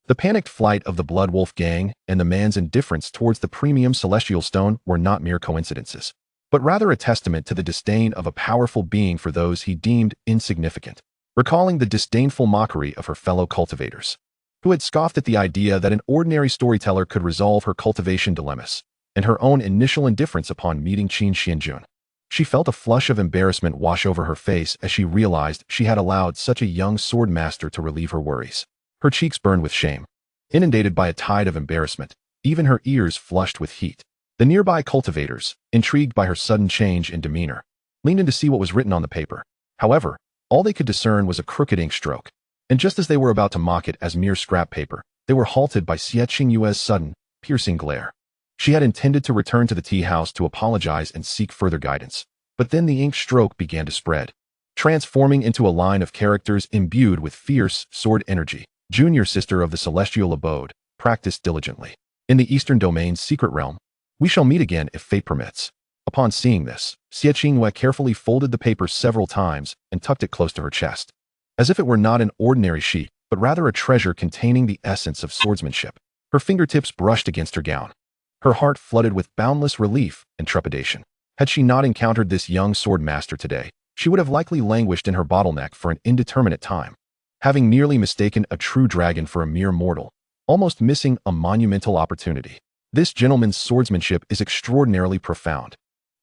The panicked flight of the Blood Wolf gang and the man's indifference towards the premium celestial stone were not mere coincidences, but rather a testament to the disdain of a powerful being for those he deemed insignificant. Recalling the disdainful mockery of her fellow cultivators, who had scoffed at the idea that an ordinary storyteller could resolve her cultivation dilemmas, and her own initial indifference upon meeting Qin Xuanjun, she felt a flush of embarrassment wash over her face as she realized she had allowed such a young sword master to relieve her worries. Her cheeks burned with shame. Inundated by a tide of embarrassment, even her ears flushed with heat. The nearby cultivators, intrigued by her sudden change in demeanor, leaned in to see what was written on the paper. However, all they could discern was a crooked ink stroke, and just as they were about to mock it as mere scrap paper, they were halted by Xie Qingyue's sudden, piercing glare. She had intended to return to the tea house to apologize and seek further guidance, but then the ink stroke began to spread, transforming into a line of characters imbued with fierce sword energy. Junior sister of the celestial abode, practiced diligently. In the Eastern Domain's secret realm, we shall meet again if fate permits. Upon seeing this, Xianxiaaudiobooks carefully folded the paper several times and tucked it close to her chest, as if it were not an ordinary sheet, but rather a treasure containing the essence of swordsmanship. Her fingertips brushed against her gown. Her heart flooded with boundless relief and trepidation. Had she not encountered this young sword master today, she would have likely languished in her bottleneck for an indeterminate time, having nearly mistaken a true dragon for a mere mortal, almost missing a monumental opportunity. This gentleman's swordsmanship is extraordinarily profound,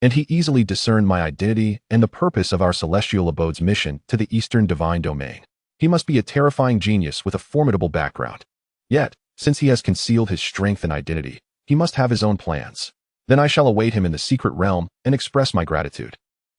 and he easily discerned my identity and the purpose of our celestial abode's mission to the Eastern Divine Domain. He must be a terrifying genius with a formidable background. Yet, since he has concealed his strength and identity, he must have his own plans. Then I shall await him in the secret realm and express my gratitude.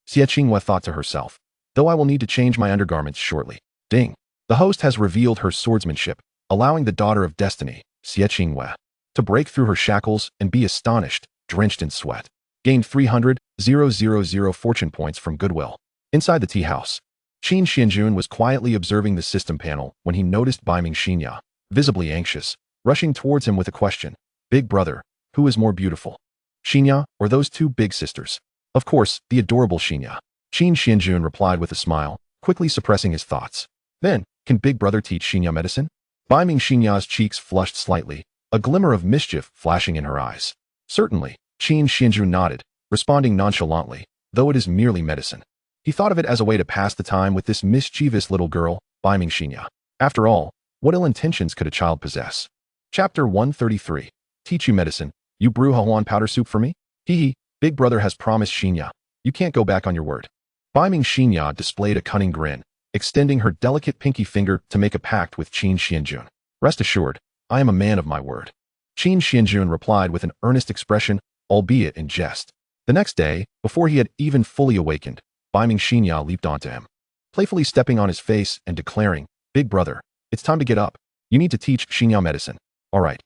Xianxiaaudiobooks thought to herself, though I will need to change my undergarments shortly. Ding! The host has revealed her swordsmanship, allowing the daughter of destiny, Xianxiaaudiobooks, to break through her shackles and be astonished, drenched in sweat. Gained 300,000 fortune points from goodwill. Inside the tea house, Qin Xuanjun was quietly observing the system panel when he noticed Biming Xianxia, visibly anxious, rushing towards him with a question. Big brother, who is more beautiful, Xianxia or those two big sisters? Of course, the adorable Xianxia. Qin Xuanjun replied with a smile, quickly suppressing his thoughts. Then, can big brother teach Xianxia medicine? Biming Xianxia's cheeks flushed slightly, a glimmer of mischief flashing in her eyes. Certainly, Qin Xuanjun nodded, responding nonchalantly, though it is merely medicine. He thought of it as a way to pass the time with this mischievous little girl, Biming Xianxia. After all, what ill intentions could a child possess? Chapter 133. Teach you medicine. You brew Huan powder soup for me? Hee, big brother has promised Xianxia. You can't go back on your word. Biming Xianxia displayed a cunning grin, extending her delicate pinky finger to make a pact with Qin Xuanjun. Rest assured, I am a man of my word. Qin Xuanjun replied with an earnest expression, albeit in jest. The next day, before he had even fully awakened, Biming Xianxia leaped onto him, playfully stepping on his face and declaring, Big brother, it's time to get up. You need to teach Xianxia medicine. All right.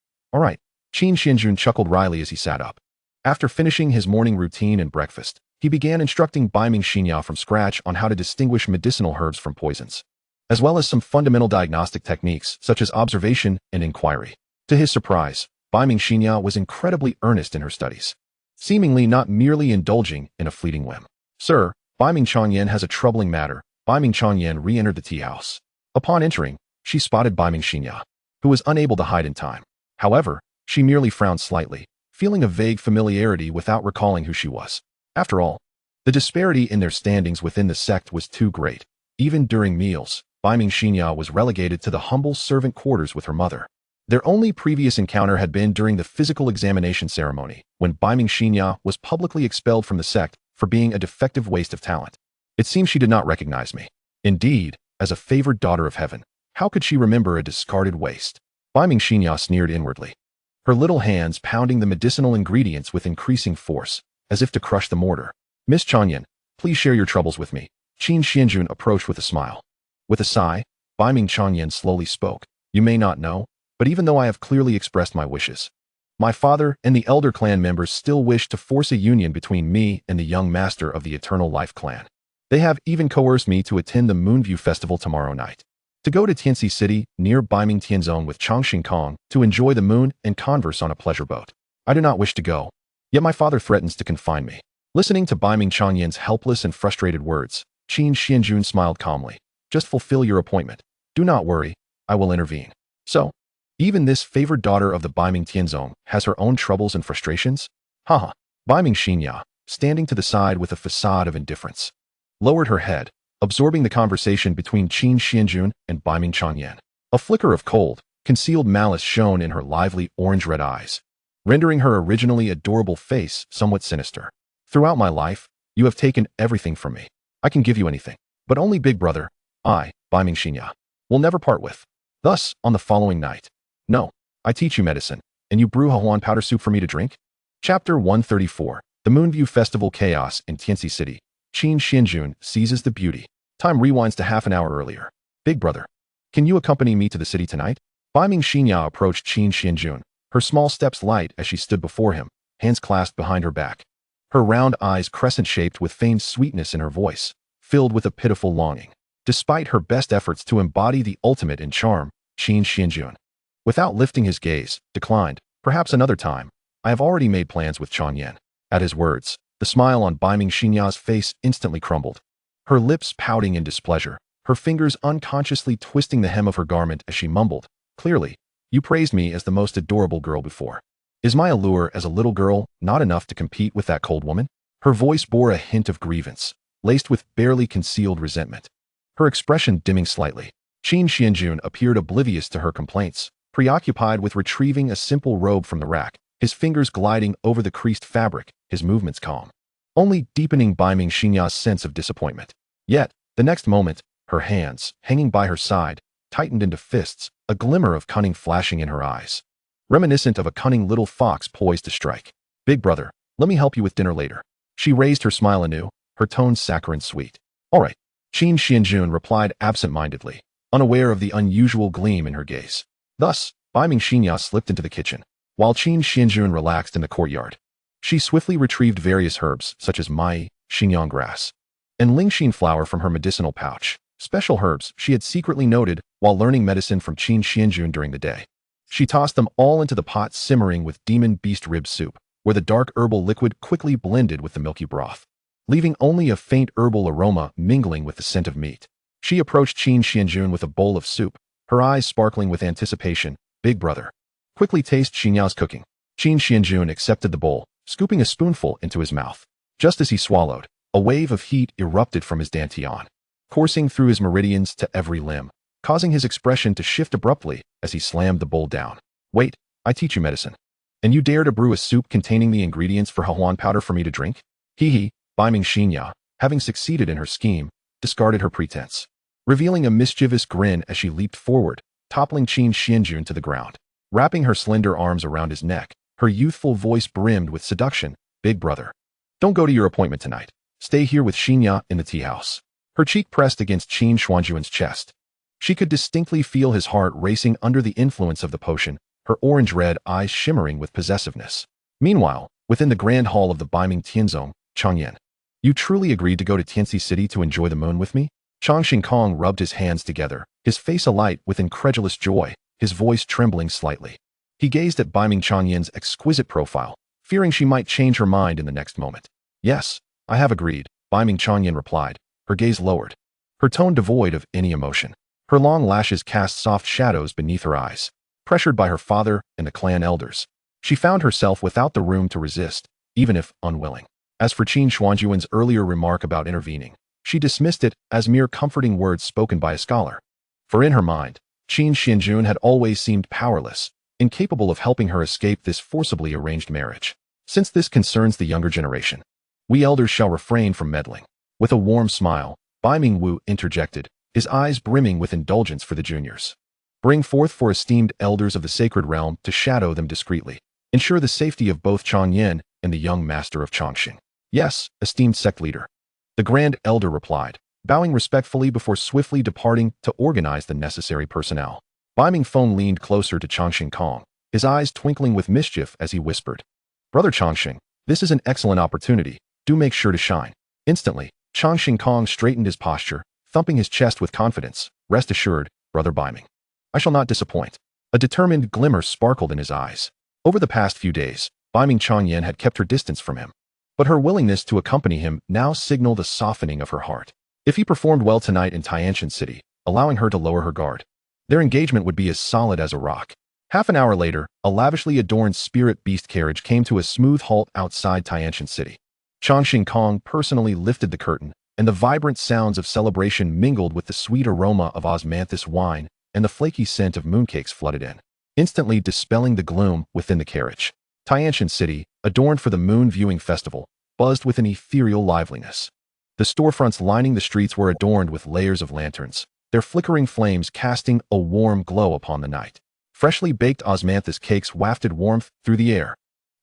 Qin Xuanjun chuckled wryly as he sat up. After finishing his morning routine and breakfast, he began instructing Biming Xianxia from scratch on how to distinguish medicinal herbs from poisons, as well as some fundamental diagnostic techniques such as observation and inquiry. To his surprise, Biming Xianxia was incredibly earnest in her studies, seemingly not merely indulging in a fleeting whim. Sir, Biming Xianxia has a troubling matter. Biming Xianxia re-entered the tea house. Upon entering, she spotted Biming Xianxia, who was unable to hide in time. However, she merely frowned slightly, feeling a vague familiarity without recalling who she was. After all, the disparity in their standings within the sect was too great. Even during meals, Biming Xianxia was relegated to the humble servant quarters with her mother. Their only previous encounter had been during the physical examination ceremony, when Biming Xianxia was publicly expelled from the sect for being a defective waste of talent. It seems she did not recognize me. Indeed, as a favored daughter of heaven, how could she remember a discarded waste? Biming Xianxia sneered inwardly, her little hands pounding the medicinal ingredients with increasing force, as if to crush the mortar. Miss Xianxia, please share your troubles with me. Qin Xuanjun approached with a smile. With a sigh, Biming Xianxia slowly spoke. You may not know, but even though I have clearly expressed my wishes, my father and the elder clan members still wish to force a union between me and the young master of the Eternal Life clan. They have even coerced me to attend the Moonview Festival tomorrow night, to go to Tianxi City near Biming Tianzong with Changxing Kong to enjoy the moon and converse on a pleasure boat. I do not wish to go, yet my father threatens to confine me. Listening to Biming Xianxia's helpless and frustrated words, Qin Xuanjun smiled calmly. Just fulfill your appointment. Do not worry, I will intervene. So, even this favored daughter of the Biming Tianzong has her own troubles and frustrations? Haha. Biming Xianxia, standing to the side with a facade of indifference, lowered her head, absorbing the conversation between Qin Xuanjun and Biming Xianxia. A flicker of cold, concealed malice shone in her lively orange-red eyes, rendering her originally adorable face somewhat sinister. Throughout my life, you have taken everything from me. I can give you anything, but only big brother, I, Biming Xianxia, will never part with. Thus, on the following night, no, I teach you medicine, and you brew Huan powder soup for me to drink? Chapter 134. The Moonview Festival Chaos in Tianxi City. Qin Xuanjun seizes the beauty. Time rewinds to half an hour earlier. Big brother, can you accompany me to the city tonight? Biming Xianxia approached Qin Xuanjun, Her small steps light as she stood before him, hands clasped behind her back. Her round eyes crescent-shaped with feigned sweetness in her voice, filled with a pitiful longing. Despite her best efforts to embody the ultimate in charm, Qin Xuanjun, without lifting his gaze, declined, "Perhaps another time. I have already made plans with Changyan." At his words, the smile on Bai Mingxia's face instantly crumbled. Her lips pouting in displeasure, her fingers unconsciously twisting the hem of her garment as she mumbled, "Clearly, you praised me as the most adorable girl before. Is my allure as a little girl not enough to compete with that cold woman?" Her voice bore a hint of grievance, laced with barely concealed resentment. Her expression dimming slightly, Qin Xuanjun appeared oblivious to her complaints, preoccupied with retrieving a simple robe from the rack, his fingers gliding over the creased fabric, his movements calm, only deepening Bai Mingxia's sense of disappointment. Yet, the next moment, her hands, hanging by her side, tightened into fists, a glimmer of cunning flashing in her eyes, reminiscent of a cunning little fox poised to strike. "Big brother, let me help you with dinner later." She raised her smile anew, her tone saccharine sweet. "All right," Qin Xuanjun replied absent-mindedly, unaware of the unusual gleam in her gaze. Thus, Bai Mingxia slipped into the kitchen, while Qin Xuanjun relaxed in the courtyard. She swiftly retrieved various herbs such as mai, xingyang grass, and lingxin flower from her medicinal pouch, special herbs she had secretly noted while learning medicine from Qin Xuanjun during the day. She tossed them all into the pot simmering with demon beast rib soup, where the dark herbal liquid quickly blended with the milky broth, leaving only a faint herbal aroma mingling with the scent of meat. She approached Qin Xuanjun with a bowl of soup, her eyes sparkling with anticipation. "Big brother, quickly taste Xinyao's cooking." Qin Xuanjun accepted the bowl, scooping a spoonful into his mouth. Just as he swallowed, a wave of heat erupted from his dantian, coursing through his meridians to every limb, causing his expression to shift abruptly as he slammed the bowl down. "Wait, I teach you medicine. And you dare to brew a soup containing the ingredients for Huan powder for me to drink?" He, Bai Mingxia, having succeeded in her scheme, discarded her pretense, revealing a mischievous grin as she leaped forward, toppling Qin Xuanjun to the ground. Wrapping her slender arms around his neck, her youthful voice brimmed with seduction. "Big brother, don't go to your appointment tonight. Stay here with Xianxia in the tea house." Her cheek pressed against Qin Xuanjun's chest. She could distinctly feel his heart racing under the influence of the potion, her orange-red eyes shimmering with possessiveness. Meanwhile, within the grand hall of the Baiming Tianzong, Changyan, "You truly agreed to go to Tianxi City to enjoy the moon with me?" Chang Xingkong rubbed his hands together, his face alight with incredulous joy, his voice trembling slightly. He gazed at Bai Mingxia's exquisite profile, fearing she might change her mind in the next moment. "Yes, I have agreed," Bai Mingxian replied, her gaze lowered, her tone devoid of any emotion. Her long lashes cast soft shadows beneath her eyes. Pressured by her father and the clan elders, she found herself without the room to resist, even if unwilling. As for Qin Xuanjun's earlier remark about intervening, she dismissed it as mere comforting words spoken by a scholar. For in her mind, Qin Xuanjun had always seemed powerless, incapable of helping her escape this forcibly arranged marriage. "Since this concerns the younger generation, we elders shall refrain from meddling." With a warm smile, Bai Mingwu interjected, his eyes brimming with indulgence for the juniors. "Bring forth for esteemed elders of the sacred realm to shadow them discreetly. Ensure the safety of both Changyan and the young master of Chongqing." "Yes, esteemed sect leader," the grand elder replied, bowing respectfully before swiftly departing to organize the necessary personnel. Bai Mingfeng leaned closer to Chang Xingkong, his eyes twinkling with mischief as he whispered, "Brother Chongqing, this is an excellent opportunity. Do make sure to shine." Instantly, Chang Xingkong straightened his posture, thumping his chest with confidence. "Rest assured, Brother Baiming, I shall not disappoint." A determined glimmer sparkled in his eyes. Over the past few days, Baiming Changyan had kept her distance from him, but her willingness to accompany him now signaled a softening of her heart. If he performed well tonight in Tianxian City, allowing her to lower her guard, their engagement would be as solid as a rock. Half an hour later, a lavishly adorned spirit beast carriage came to a smooth halt outside Tianxian City. Chang Xingkong personally lifted the curtain, and the vibrant sounds of celebration mingled with the sweet aroma of osmanthus wine and the flaky scent of mooncakes flooded in, instantly dispelling the gloom within the carriage. Tianxian City, adorned for the moon viewing festival, buzzed with an ethereal liveliness. The storefronts lining the streets were adorned with layers of lanterns, their flickering flames casting a warm glow upon the night. Freshly baked osmanthus cakes wafted warmth through the air.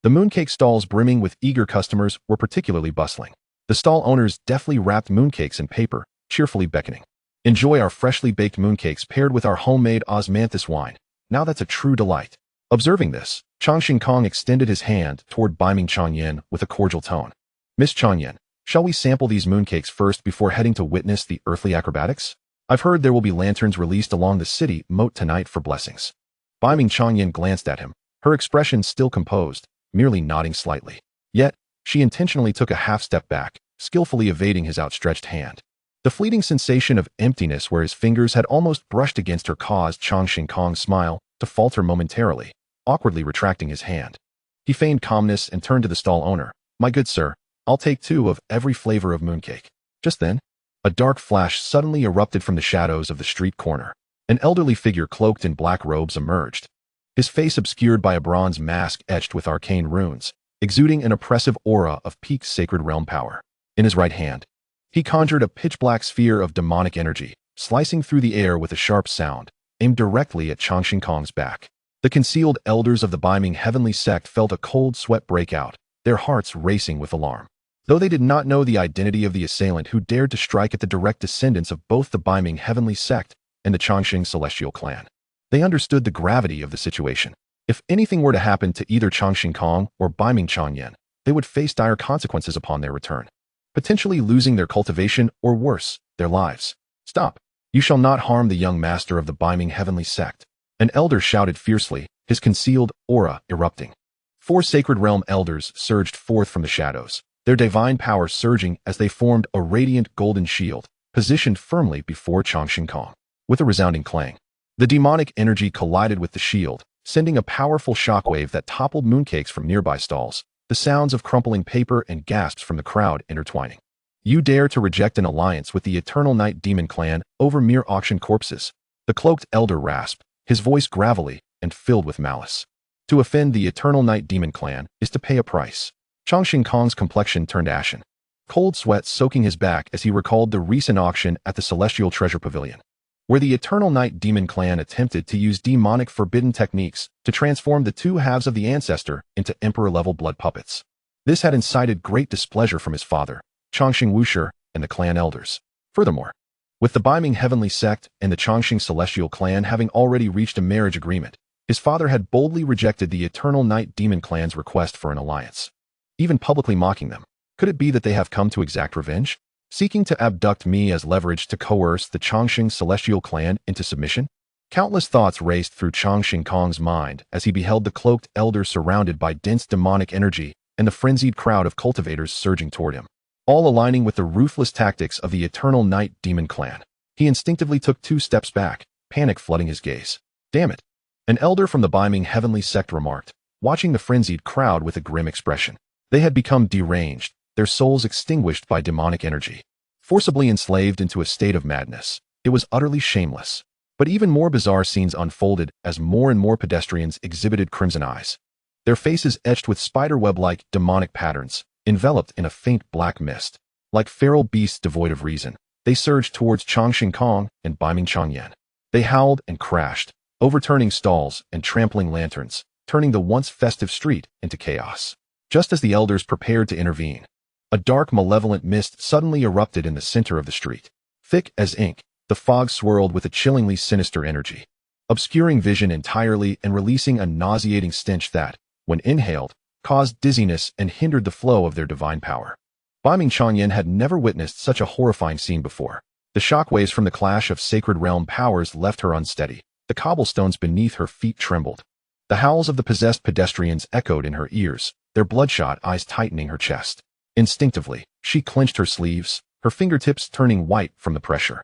The mooncake stalls brimming with eager customers were particularly bustling. The stall owners deftly wrapped mooncakes in paper, cheerfully beckoning. "Enjoy our freshly baked mooncakes paired with our homemade osmanthus wine. Now that's a true delight." Observing this, Changxing Kong extended his hand toward Bai Ming Changyan with a cordial tone. Miss Changyan, shall we sample these mooncakes first before heading to witness the earthly acrobatics? I've heard there will be lanterns released along the city moat tonight for blessings. Bai Ming Changyan glanced at him, her expression still composed, merely nodding slightly. Yet, she intentionally took a half-step back, skillfully evading his outstretched hand. The fleeting sensation of emptiness where his fingers had almost brushed against her caused Changxing Kong's smile to falter momentarily, awkwardly retracting his hand. He feigned calmness and turned to the stall owner. My good sir, I'll take 2 of every flavor of mooncake. Just then, a dark flash suddenly erupted from the shadows of the street corner. An elderly figure cloaked in black robes emerged, his face obscured by a bronze mask etched with arcane runes, exuding an oppressive aura of peak sacred realm power. In his right hand, he conjured a pitch-black sphere of demonic energy, slicing through the air with a sharp sound, aimed directly at Changxing Kong's back. The concealed elders of the Bai Ming heavenly sect felt a cold sweat break out, their hearts racing with alarm. Though they did not know the identity of the assailant who dared to strike at the direct descendants of both the Bai Ming heavenly sect and the Changxing celestial clan, they understood the gravity of the situation. If anything were to happen to either Changxing Kong or Bai Ming Changyan, they would face dire consequences upon their return, potentially losing their cultivation or worse, their lives. Stop! You shall not harm the young master of the Bai Ming heavenly sect. An elder shouted fiercely, his concealed aura erupting. 4 sacred realm elders surged forth from the shadows, their divine power surging as they formed a radiant golden shield, positioned firmly before Changxing Kong. With a resounding clang, the demonic energy collided with the shield, sending a powerful shockwave that toppled mooncakes from nearby stalls, the sounds of crumpling paper and gasps from the crowd intertwining. You dare to reject an alliance with the Eternal Night Demon Clan over mere auction corpses? The cloaked elder rasped, his voice gravelly and filled with malice. To offend the Eternal Night Demon Clan is to pay a price. Changxing Kong's complexion turned ashen, cold sweat soaking his back as he recalled the recent auction at the Celestial Treasure Pavilion, where the Eternal Night Demon Clan attempted to use demonic forbidden techniques to transform the 2 halves of the Ancestor into Emperor-level blood puppets. This had incited great displeasure from his father, Changxing Wushi, and the clan elders. Furthermore, with the Bai Ming heavenly sect and the Changxing celestial clan having already reached a marriage agreement, his father had boldly rejected the Eternal Night Demon Clan's request for an alliance, even publicly mocking them. Could it be that they have come to exact revenge, seeking to abduct me as leverage to coerce the Changxing celestial clan into submission? Countless thoughts raced through Changxing Kong's mind as he beheld the cloaked elder surrounded by dense demonic energy and the frenzied crowd of cultivators surging toward him, all aligning with the ruthless tactics of the Eternal Night Demon Clan. He instinctively took 2 steps back, panic flooding his gaze. Damn it! An elder from the Bai Ming heavenly sect remarked, watching the frenzied crowd with a grim expression. They had become deranged, their souls extinguished by demonic energy, forcibly enslaved into a state of madness. It was utterly shameless. But even more bizarre scenes unfolded as more and more pedestrians exhibited crimson eyes, their faces etched with spiderweb-like demonic patterns, enveloped in a faint black mist. Like feral beasts devoid of reason, they surged towards Changxing Kong and Bai Ming Changyan. They howled and crashed, overturning stalls and trampling lanterns, turning the once festive street into chaos. Just as the elders prepared to intervene, a dark, malevolent mist suddenly erupted in the center of the street. Thick as ink, the fog swirled with a chillingly sinister energy, obscuring vision entirely and releasing a nauseating stench that, when inhaled, caused dizziness and hindered the flow of their divine power. Bai Ming Changyan had never witnessed such a horrifying scene before. The shockwaves from the clash of sacred realm powers left her unsteady. The cobblestones beneath her feet trembled. The howls of the possessed pedestrians echoed in her ears, their bloodshot eyes tightening her chest. Instinctively, she clenched her sleeves, her fingertips turning white from the pressure.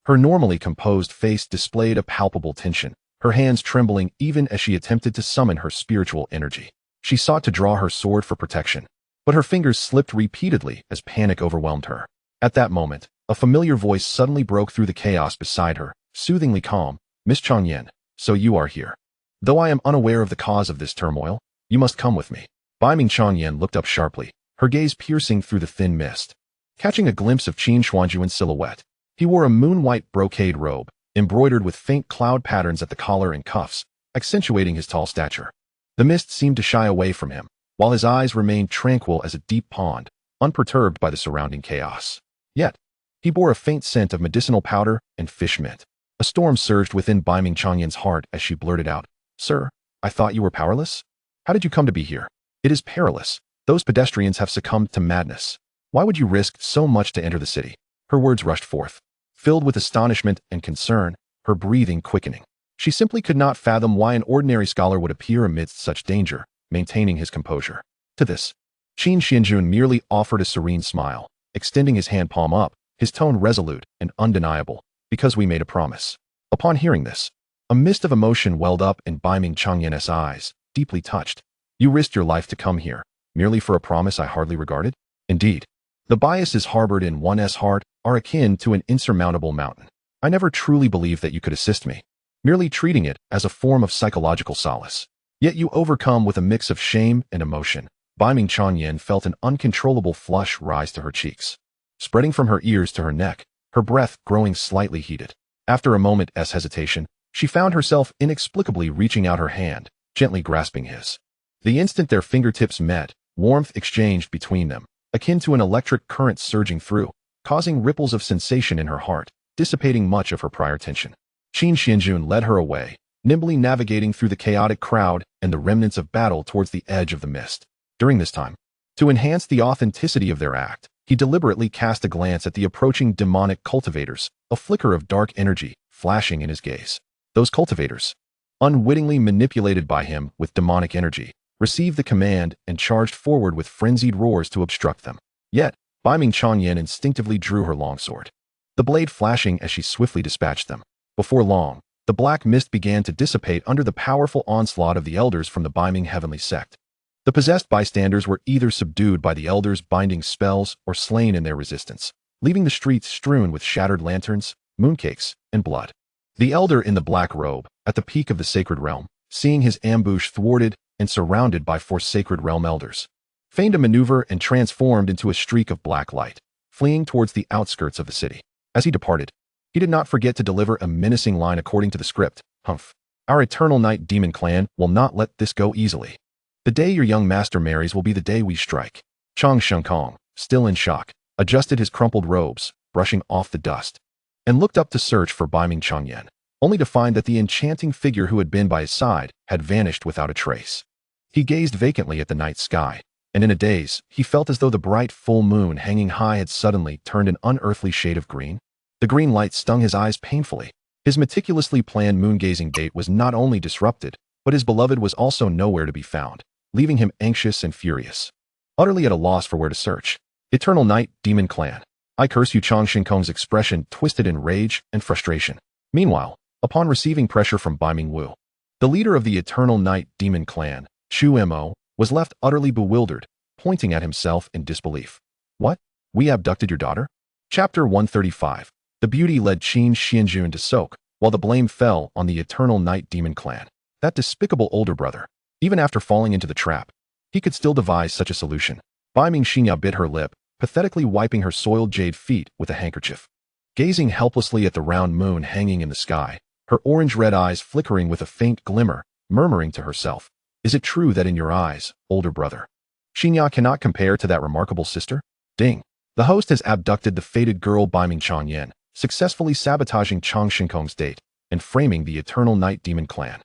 Her normally composed face displayed a palpable tension, her hands trembling even as she attempted to summon her spiritual energy. She sought to draw her sword for protection, but her fingers slipped repeatedly as panic overwhelmed her. At that moment, a familiar voice suddenly broke through the chaos beside her, soothingly calm. Miss Changyan, so you are here. Though I am unaware of the cause of this turmoil, you must come with me. Bai Ming Changyan looked up sharply, her gaze piercing through the thin mist. Catching a glimpse of Qin Xuanjun's silhouette, he wore a moon-white brocade robe, embroidered with faint cloud patterns at the collar and cuffs, accentuating his tall stature. The mist seemed to shy away from him, while his eyes remained tranquil as a deep pond, unperturbed by the surrounding chaos. Yet, he bore a faint scent of medicinal powder and fish mint. A storm surged within Bai Ming Changyan's heart as she blurted out, "Sir, I thought you were powerless?" How did you come to be here? It is perilous. Those pedestrians have succumbed to madness. Why would you risk so much to enter the city? Her words rushed forth, filled with astonishment and concern, her breathing quickening. She simply could not fathom why an ordinary scholar would appear amidst such danger, maintaining his composure. To this, Qin Xuanjun merely offered a serene smile, extending his hand palm up, his tone resolute and undeniable, because we made a promise. Upon hearing this, a mist of emotion welled up in Baiming Changyan's eyes, deeply touched. You risked your life to come here, merely for a promise I hardly regarded? Indeed, the biases harbored in one's heart are akin to an insurmountable mountain. I never truly believed that you could assist me, merely treating it as a form of psychological solace. Yet you overcome with a mix of shame and emotion. Baiming Changyan felt an uncontrollable flush rise to her cheeks, spreading from her ears to her neck, her breath growing slightly heated. After a moment's hesitation, she found herself inexplicably reaching out her hand, gently grasping his. The instant their fingertips met, warmth exchanged between them, akin to an electric current surging through, causing ripples of sensation in her heart, dissipating much of her prior tension. Qin Xuanjun led her away, nimbly navigating through the chaotic crowd and the remnants of battle towards the edge of the mist. During this time, to enhance the authenticity of their act, he deliberately cast a glance at the approaching demonic cultivators, a flicker of dark energy flashing in his gaze. Those cultivators, unwittingly manipulated by him with demonic energy, received the command and charged forward with frenzied roars to obstruct them. Yet, Baiming Changyan instinctively drew her longsword, the blade flashing as she swiftly dispatched them. Before long, the black mist began to dissipate under the powerful onslaught of the elders from the Baiming heavenly sect. The possessed bystanders were either subdued by the elders' binding spells or slain in their resistance, leaving the streets strewn with shattered lanterns, mooncakes, and blood. The elder in the black robe, at the peak of the sacred realm, seeing his ambush thwarted and surrounded by four sacred realm elders, feigned a maneuver and transformed into a streak of black light, fleeing towards the outskirts of the city. As he departed, he did not forget to deliver a menacing line according to the script. Humph. Our eternal night demon clan will not let this go easily. The day your young master marries will be the day we strike. Chang Shenkong, still in shock, adjusted his crumpled robes, brushing off the dust, and looked up to search for Baiming Changyan, only to find that the enchanting figure who had been by his side had vanished without a trace. He gazed vacantly at the night sky, and in a daze, he felt as though the bright full moon hanging high had suddenly turned an unearthly shade of green. The green light stung his eyes painfully. His meticulously planned moon-gazing date was not only disrupted, but his beloved was also nowhere to be found, leaving him anxious and furious, utterly at a loss for where to search. Eternal Night Demon Clan. I curse you. Chang Shenkong's expression twisted in rage and frustration. Meanwhile, upon receiving pressure from Baiming Wu, the leader of the Eternal Night Demon Clan, Shu Mo, was left utterly bewildered, pointing at himself in disbelief. What? We abducted your daughter? Chapter 135. The beauty led Qin Xuanjun to soak, while the blame fell on the Eternal Night Demon Clan. That despicable older brother. Even after falling into the trap, he could still devise such a solution. Baiming Xianxia bit her lip, pathetically wiping her soiled jade feet with a handkerchief. Gazing helplessly at the round moon hanging in the sky, her orange-red eyes flickering with a faint glimmer, murmuring to herself, "Is it true that in your eyes, older brother, Xianxia cannot compare to that remarkable sister?" Ding! The host has abducted the fated girl Baiming Changyan, successfully sabotaging Chang Shenkong's date and framing the Eternal Night Demon Clan,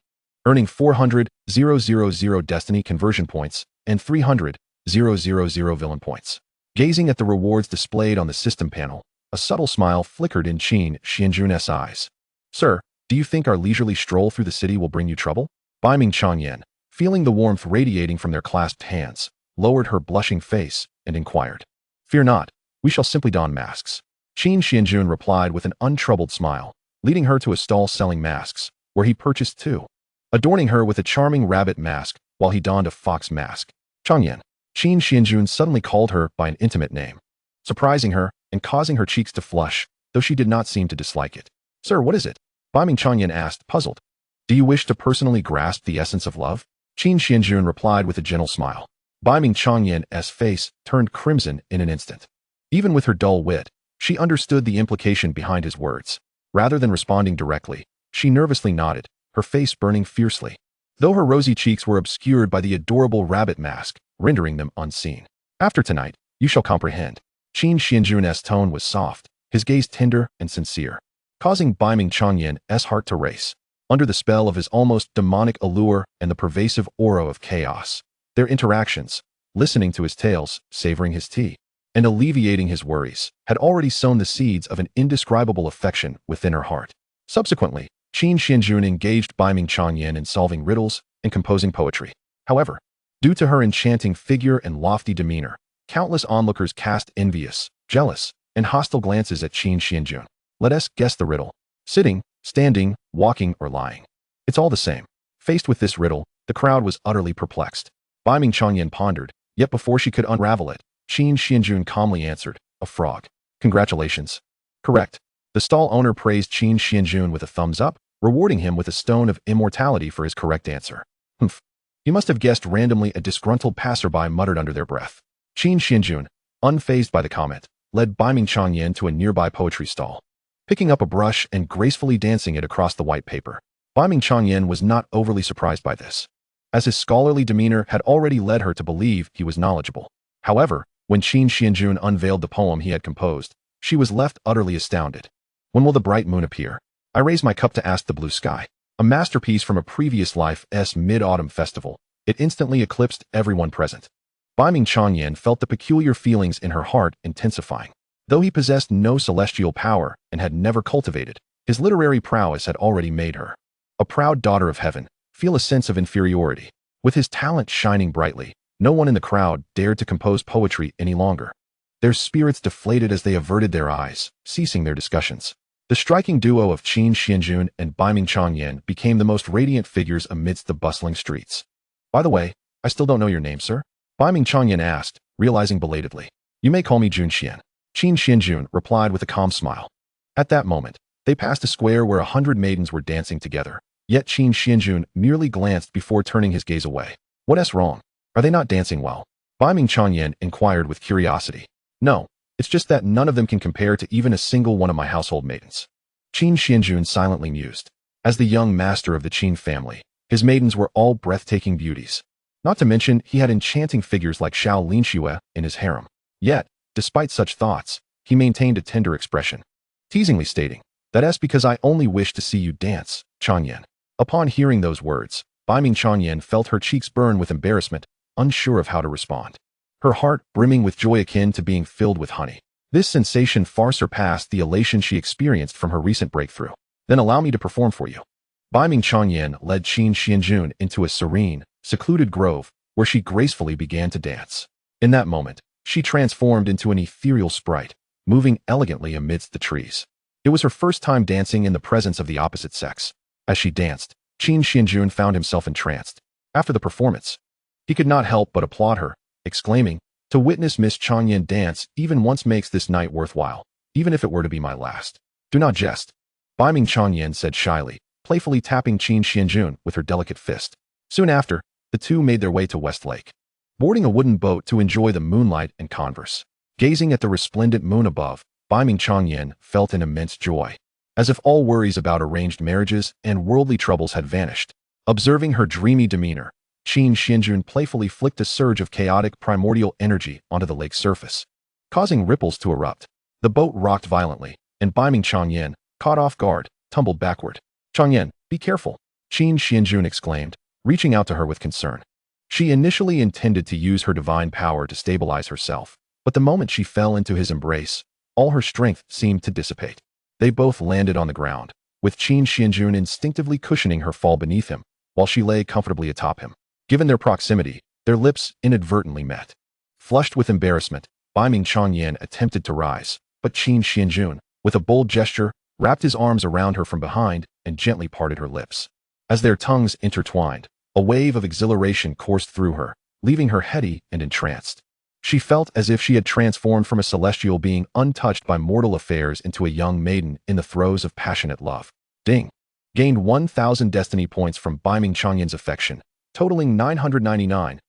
earning 400,000 destiny conversion points and 300,000 villain points. Gazing at the rewards displayed on the system panel, a subtle smile flickered in Qin Xuanjun's eyes. Sir, do you think our leisurely stroll through the city will bring you trouble? Baiming Changyan, feeling the warmth radiating from their clasped hands, lowered her blushing face and inquired. Fear not, we shall simply don masks. Qin Xuanjun replied with an untroubled smile, leading her to a stall selling masks, where he purchased two, adorning her with a charming rabbit mask while he donned a fox mask. Changyan. Qin Xuanjun suddenly called her by an intimate name, surprising her and causing her cheeks to flush, though she did not seem to dislike it. Sir, what is it? Baiming Changyan asked, puzzled. Do you wish to personally grasp the essence of love? Qin Xuanjun replied with a gentle smile. Baiming Changyan's face turned crimson in an instant. Even with her dull wit, she understood the implication behind his words. Rather than responding directly, she nervously nodded, her face burning fiercely, though her rosy cheeks were obscured by the adorable rabbit mask, rendering them unseen. After tonight, you shall comprehend. Qin Xuanjun's tone was soft, his gaze tender and sincere, causing Baiming Changyan's heart to race. under the spell of his almost demonic allure and the pervasive aura of chaos. Their interactions, listening to his tales, savoring his tea, and alleviating his worries, had already sown the seeds of an indescribable affection within her heart. Subsequently, Qin Xuanjun engaged Baiming Changyan in solving riddles and composing poetry. However, due to her enchanting figure and lofty demeanor, countless onlookers cast envious, jealous, and hostile glances at Qin Xuanjun. Let us guess the riddle. Sitting, standing, walking, or lying. It's all the same. Faced with this riddle, the crowd was utterly perplexed. Baiming Changyan pondered, yet before she could unravel it, Qin Xuanjun calmly answered, a frog. Congratulations. Correct. The stall owner praised Qin Xuanjun with a thumbs up, rewarding him with a stone of immortality for his correct answer. Humph. You must have guessed randomly, a disgruntled passerby muttered under their breath. Qin Xuanjun, unfazed by the comment, led Baiming Changyan to a nearby poetry stall. Picking up a brush and gracefully dancing it across the white paper, Baiming Changyan was not overly surprised by this, as his scholarly demeanor had already led her to believe he was knowledgeable. However, when Qin Xuanjun unveiled the poem he had composed, she was left utterly astounded. When will the bright moon appear? I raise my cup to ask the blue sky. A masterpiece from a previous life's mid-autumn festival, it instantly eclipsed everyone present. Baiming Changyan felt the peculiar feelings in her heart intensifying. Though he possessed no celestial power and had never cultivated, his literary prowess had already made her, a proud daughter of heaven, feel a sense of inferiority. With his talent shining brightly, no one in the crowd dared to compose poetry any longer. Their spirits deflated as they averted their eyes, ceasing their discussions. The striking duo of Qin Xuanjun and Baiming Changyan became the most radiant figures amidst the bustling streets. By the way, I still don't know your name, sir? Baiming Changyan asked, realizing belatedly. You may call me Junxian. Qin Xuanjun replied with a calm smile. At that moment, they passed a square where 100 maidens were dancing together, yet Qin Xuanjun merely glanced before turning his gaze away. What's wrong? Are they not dancing well? Baiming Changyan inquired with curiosity. No, it's just that none of them can compare to even a single one of my household maidens. Qin Xuanjun silently mused. As the young master of the Qin family, his maidens were all breathtaking beauties. Not to mention, he had enchanting figures like Xiao Linxue in his harem. Yet, despite such thoughts, he maintained a tender expression, teasingly stating, "That's because I only wish to see you dance, Changyan." Upon hearing those words, Baiming Changyan felt her cheeks burn with embarrassment, unsure of how to respond. Her heart brimming with joy akin to being filled with honey. This sensation far surpassed the elation she experienced from her recent breakthrough. Then allow me to perform for you. Baiming Changyan led Qin Xuanjun into a serene, secluded grove, where she gracefully began to dance. In that moment, she transformed into an ethereal sprite, moving elegantly amidst the trees. It was her first time dancing in the presence of the opposite sex. As she danced, Qin Xuanjun found himself entranced. After the performance, he could not help but applaud her, exclaiming, "To witness Miss Changyan dance even once makes this night worthwhile, even if it were to be my last." Do not jest, Baiming Changyan said shyly, playfully tapping Qin Xuanjun with her delicate fist. Soon after, the two made their way to Westlake, boarding a wooden boat to enjoy the moonlight and converse. Gazing at the resplendent moon above, Baiming Changyan felt an immense joy, as if all worries about arranged marriages and worldly troubles had vanished. Observing her dreamy demeanor, Qin Xuanjun playfully flicked a surge of chaotic primordial energy onto the lake's surface, causing ripples to erupt. The boat rocked violently, and Baiming Changyan, caught off guard, tumbled backward. "Changyan, be careful," Qin Xuanjun exclaimed, reaching out to her with concern. She initially intended to use her divine power to stabilize herself, but the moment she fell into his embrace, all her strength seemed to dissipate. They both landed on the ground, with Qin Xuanjun instinctively cushioning her fall beneath him, while she lay comfortably atop him. Given their proximity, their lips inadvertently met. Flushed with embarrassment, Baiming Changyan attempted to rise, but Qin Xuanjun, with a bold gesture, wrapped his arms around her from behind and gently parted her lips. As their tongues intertwined, a wave of exhilaration coursed through her, leaving her heady and entranced. She felt as if she had transformed from a celestial being untouched by mortal affairs into a young maiden in the throes of passionate love. Ding! Gained 1,000 destiny points from Baiming Changyan's affection, totaling 999.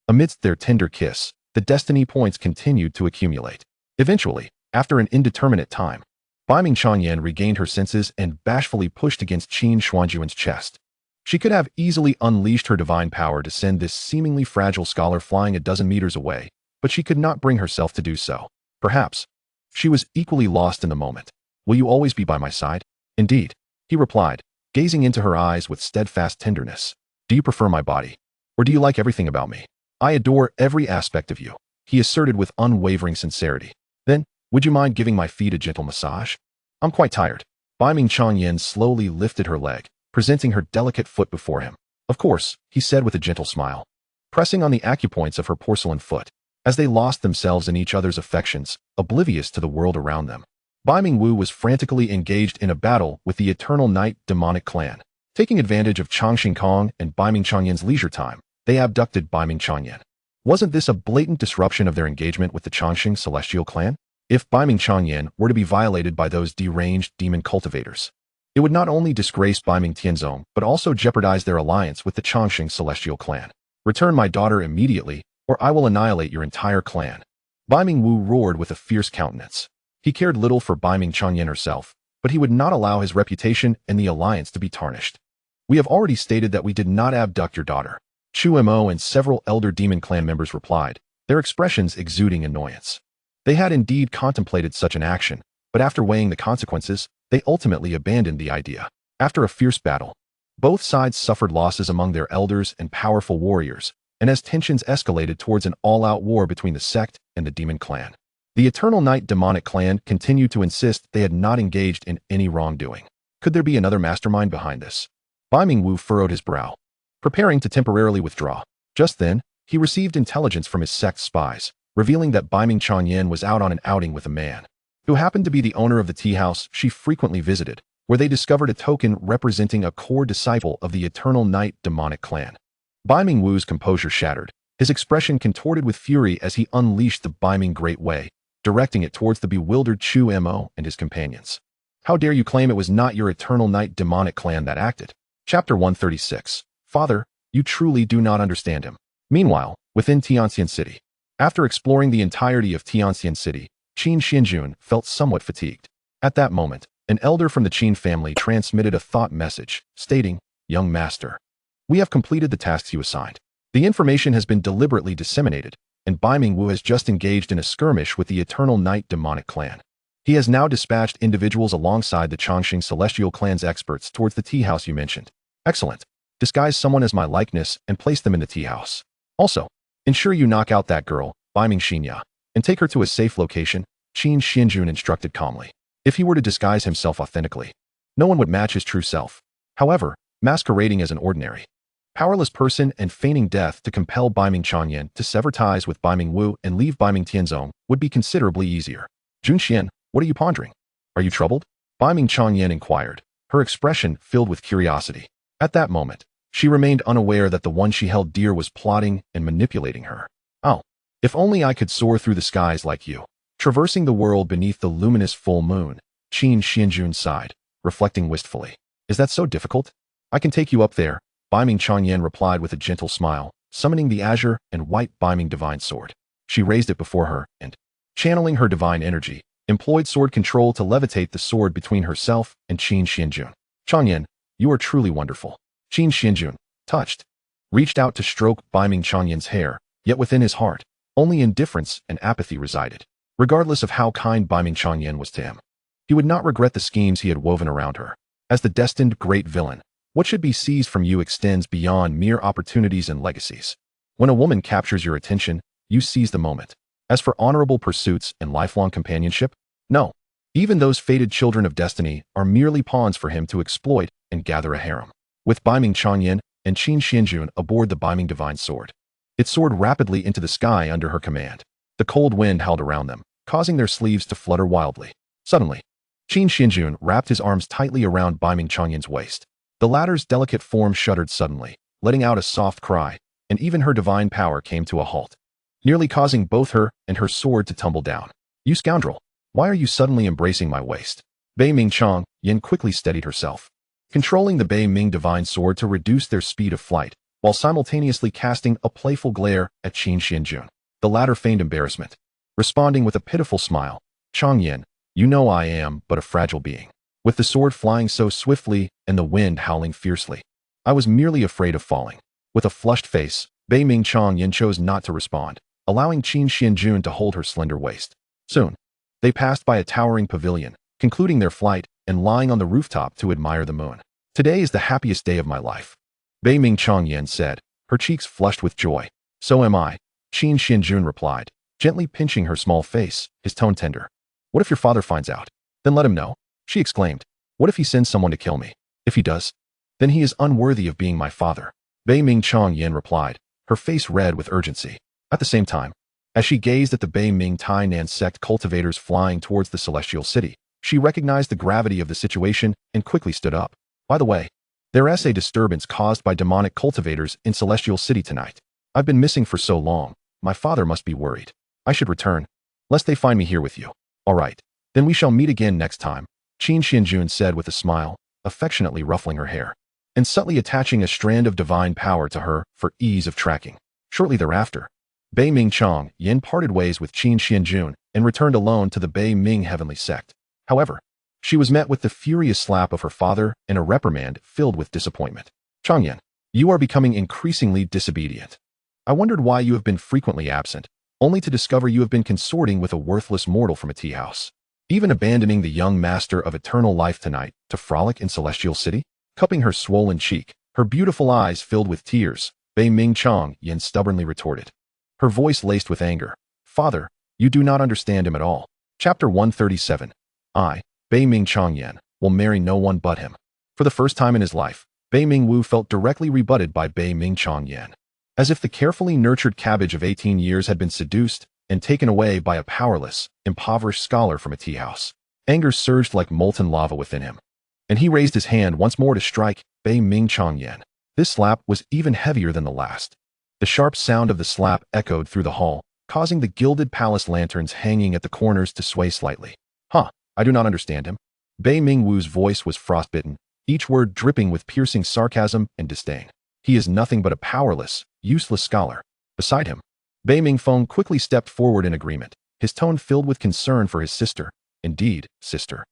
Amidst their tender kiss, the destiny points continued to accumulate. Eventually, after an indeterminate time, Baiming Changyan regained her senses and bashfully pushed against Qin Xuanjun's chest. She could have easily unleashed her divine power to send this seemingly fragile scholar flying a dozen meters away, but she could not bring herself to do so. Perhaps she was equally lost in the moment. "Will you always be by my side?" "Indeed," he replied, gazing into her eyes with steadfast tenderness. Do you prefer my body? Or do you like everything about me? I adore every aspect of you, he asserted with unwavering sincerity. Then, would you mind giving my feet a gentle massage? I'm quite tired. Bai-Ming Chuanyan slowly lifted her leg, presenting her delicate foot before him. Of course, he said with a gentle smile, pressing on the acupoints of her porcelain foot, as they lost themselves in each other's affections, oblivious to the world around them. Bai-Ming Wu was frantically engaged in a battle with the Eternal Night Demonic Clan. Taking advantage of Changxing Kong and Bai-Ming Chuanyan's leisure time, they abducted Bai-Ming Chuanyan. Wasn't this a blatant disruption of their engagement with the Changxing Celestial Clan? If Bai-Ming Chuanyan were to be violated by those deranged demon cultivators, it would not only disgrace Bai-Ming Tianzong, but also jeopardize their alliance with the Changxing Celestial Clan. Return my daughter immediately, or I will annihilate your entire clan. Bai-Ming Wu roared with a fierce countenance. He cared little for Bai-Ming Chuanyan herself, but he would not allow his reputation and the alliance to be tarnished. We have already stated that we did not abduct your daughter. Chu Mo and several elder demon clan members replied, their expressions exuding annoyance. They had indeed contemplated such an action, but after weighing the consequences, they ultimately abandoned the idea. After a fierce battle, both sides suffered losses among their elders and powerful warriors, and as tensions escalated towards an all-out war between the sect and the demon clan, the Eternal Night Demonic Clan continued to insist they had not engaged in any wrongdoing. Could there be another mastermind behind this? Bai-Ming Wu furrowed his brow, preparing to temporarily withdraw. Just then, he received intelligence from his sect's spies, revealing that Bai-Ming Chuanyan was out on an outing with a man who happened to be the owner of the tea house she frequently visited, where they discovered a token representing a core disciple of the Eternal Night Demonic Clan. Bai-Ming Wu's composure shattered, his expression contorted with fury as he unleashed the Bai-Ming Great Way, directing it towards the bewildered Chu Mo and his companions. How dare you claim it was not your Eternal Night Demonic Clan that acted? Chapter 136. Father, you truly do not understand him. Meanwhile, within Tianxian City, after exploring the entirety of Tianxian City, Qin Xuanjun felt somewhat fatigued. At that moment, an elder from the Qin family transmitted a thought message, stating, Young Master, we have completed the tasks you assigned. The information has been deliberately disseminated, and Bai-Ming Wu has just engaged in a skirmish with the Eternal Night Demonic Clan. He has now dispatched individuals alongside the Changxing Celestial Clan's experts towards the tea house you mentioned. Excellent. Disguise someone as my likeness and place them in the tea house. Also, ensure you knock out that girl, Bai-Ming Xianxia, and take her to a safe location, Qin Xuanjun instructed calmly. If he were to disguise himself authentically, no one would match his true self. However, masquerading as an ordinary, powerless person and feigning death to compel Bai-Ming Chuanyan to sever ties with Bai-Ming Wu and leave Bai-Ming Tianzong would be considerably easier. Junxian, what are you pondering? Are you troubled? Bai-Ming Chuanyan inquired, her expression filled with curiosity. At that moment, she remained unaware that the one she held dear was plotting and manipulating her. Oh, if only I could soar through the skies like you, traversing the world beneath the luminous full moon, Qin Xuanjun sighed, reflecting wistfully. Is that so difficult? I can take you up there, Bai-Ming Chuanyan replied with a gentle smile, summoning the azure and white Bai-Ming divine sword. She raised it before her and, channeling her divine energy, employed sword control to levitate the sword between herself and Qin Xuanjun. Chuanyan, you are truly wonderful. Qin Xuanjun, touched, reached out to stroke Bai-Ming Chuanyan's hair, yet within his heart, only indifference and apathy resided. Regardless of how kind Bai-Ming Chuanyan was to him, he would not regret the schemes he had woven around her. As the destined great villain, what should be seized from you extends beyond mere opportunities and legacies. When a woman captures your attention, you seize the moment. As for honorable pursuits and lifelong companionship, no. Even those fated children of destiny are merely pawns for him to exploit and gather a harem. With Bai-Ming Chuanyan and Qin Xuanjun aboard the Bai-Ming divine sword, it soared rapidly into the sky under her command. The cold wind howled around them, causing their sleeves to flutter wildly. Suddenly, Qin Xuanjun wrapped his arms tightly around Bai-Ming Chuanyan's waist. The latter's delicate form shuddered suddenly, letting out a soft cry, and even her divine power came to a halt, nearly causing both her and her sword to tumble down. You scoundrel! Why are you suddenly embracing my waist? Bai-Ming Chuanyan quickly steadied herself, controlling the Bai-Ming divine sword to reduce their speed of flight, while simultaneously casting a playful glare at Qin Xuanjun. The latter feigned embarrassment, responding with a pitiful smile. Chuanyan, you know I am but a fragile being. With the sword flying so swiftly and the wind howling fiercely, I was merely afraid of falling. With a flushed face, Bai-Ming Chuanyan chose not to respond, allowing Qin Xuanjun to hold her slender waist. Soon, they passed by a towering pavilion, concluding their flight and lying on the rooftop to admire the moon. Today is the happiest day of my life. Bei Ming Changyan said, her cheeks flushed with joy. So am I, Qin Xuanjun replied, gently pinching her small face, his tone tender. What if your father finds out? Then let him know, she exclaimed. What if he sends someone to kill me? If he does, then he is unworthy of being my father. Bei Ming Changyan replied, her face red with urgency. At the same time, as she gazed at the Bei Ming Tainan sect cultivators flying towards the celestial city, she recognized the gravity of the situation and quickly stood up. By the way, there is a disturbance caused by demonic cultivators in Celestial City tonight. I've been missing for so long. My father must be worried. I should return, lest they find me here with you. All right, then we shall meet again next time, Qin Xuanjun said with a smile, affectionately ruffling her hair, and subtly attaching a strand of divine power to her for ease of tracking. Shortly thereafter, Bei Ming Changyan parted ways with Qin Xuanjun and returned alone to the Bei Ming heavenly sect. However, she was met with the furious slap of her father and a reprimand filled with disappointment. Changyan, you are becoming increasingly disobedient. I wondered why you have been frequently absent, only to discover you have been consorting with a worthless mortal from a tea house. Even abandoning the young master of eternal life tonight to frolic in Celestial City? Cupping her swollen cheek, her beautiful eyes filled with tears, Bei Ming Changyan stubbornly retorted, her voice laced with anger. Father, you do not understand him at all. Chapter 137. I, Bei Ming Changyan, will marry no one but him. For the first time in his life, Bei Ming Wu felt directly rebutted by Bei Ming Changyan. As if the carefully nurtured cabbage of 18 years had been seduced and taken away by a powerless, impoverished scholar from a tea house. Anger surged like molten lava within him, and he raised his hand once more to strike Bei Ming Changyan. This slap was even heavier than the last. The sharp sound of the slap echoed through the hall, causing the gilded palace lanterns hanging at the corners to sway slightly. I do not understand him. Bei Ming Wu's voice was frostbitten, each word dripping with piercing sarcasm and disdain. He is nothing but a powerless, useless scholar. Beside him, Bei Ming Feng quickly stepped forward in agreement, his tone filled with concern for his sister. Indeed, sister.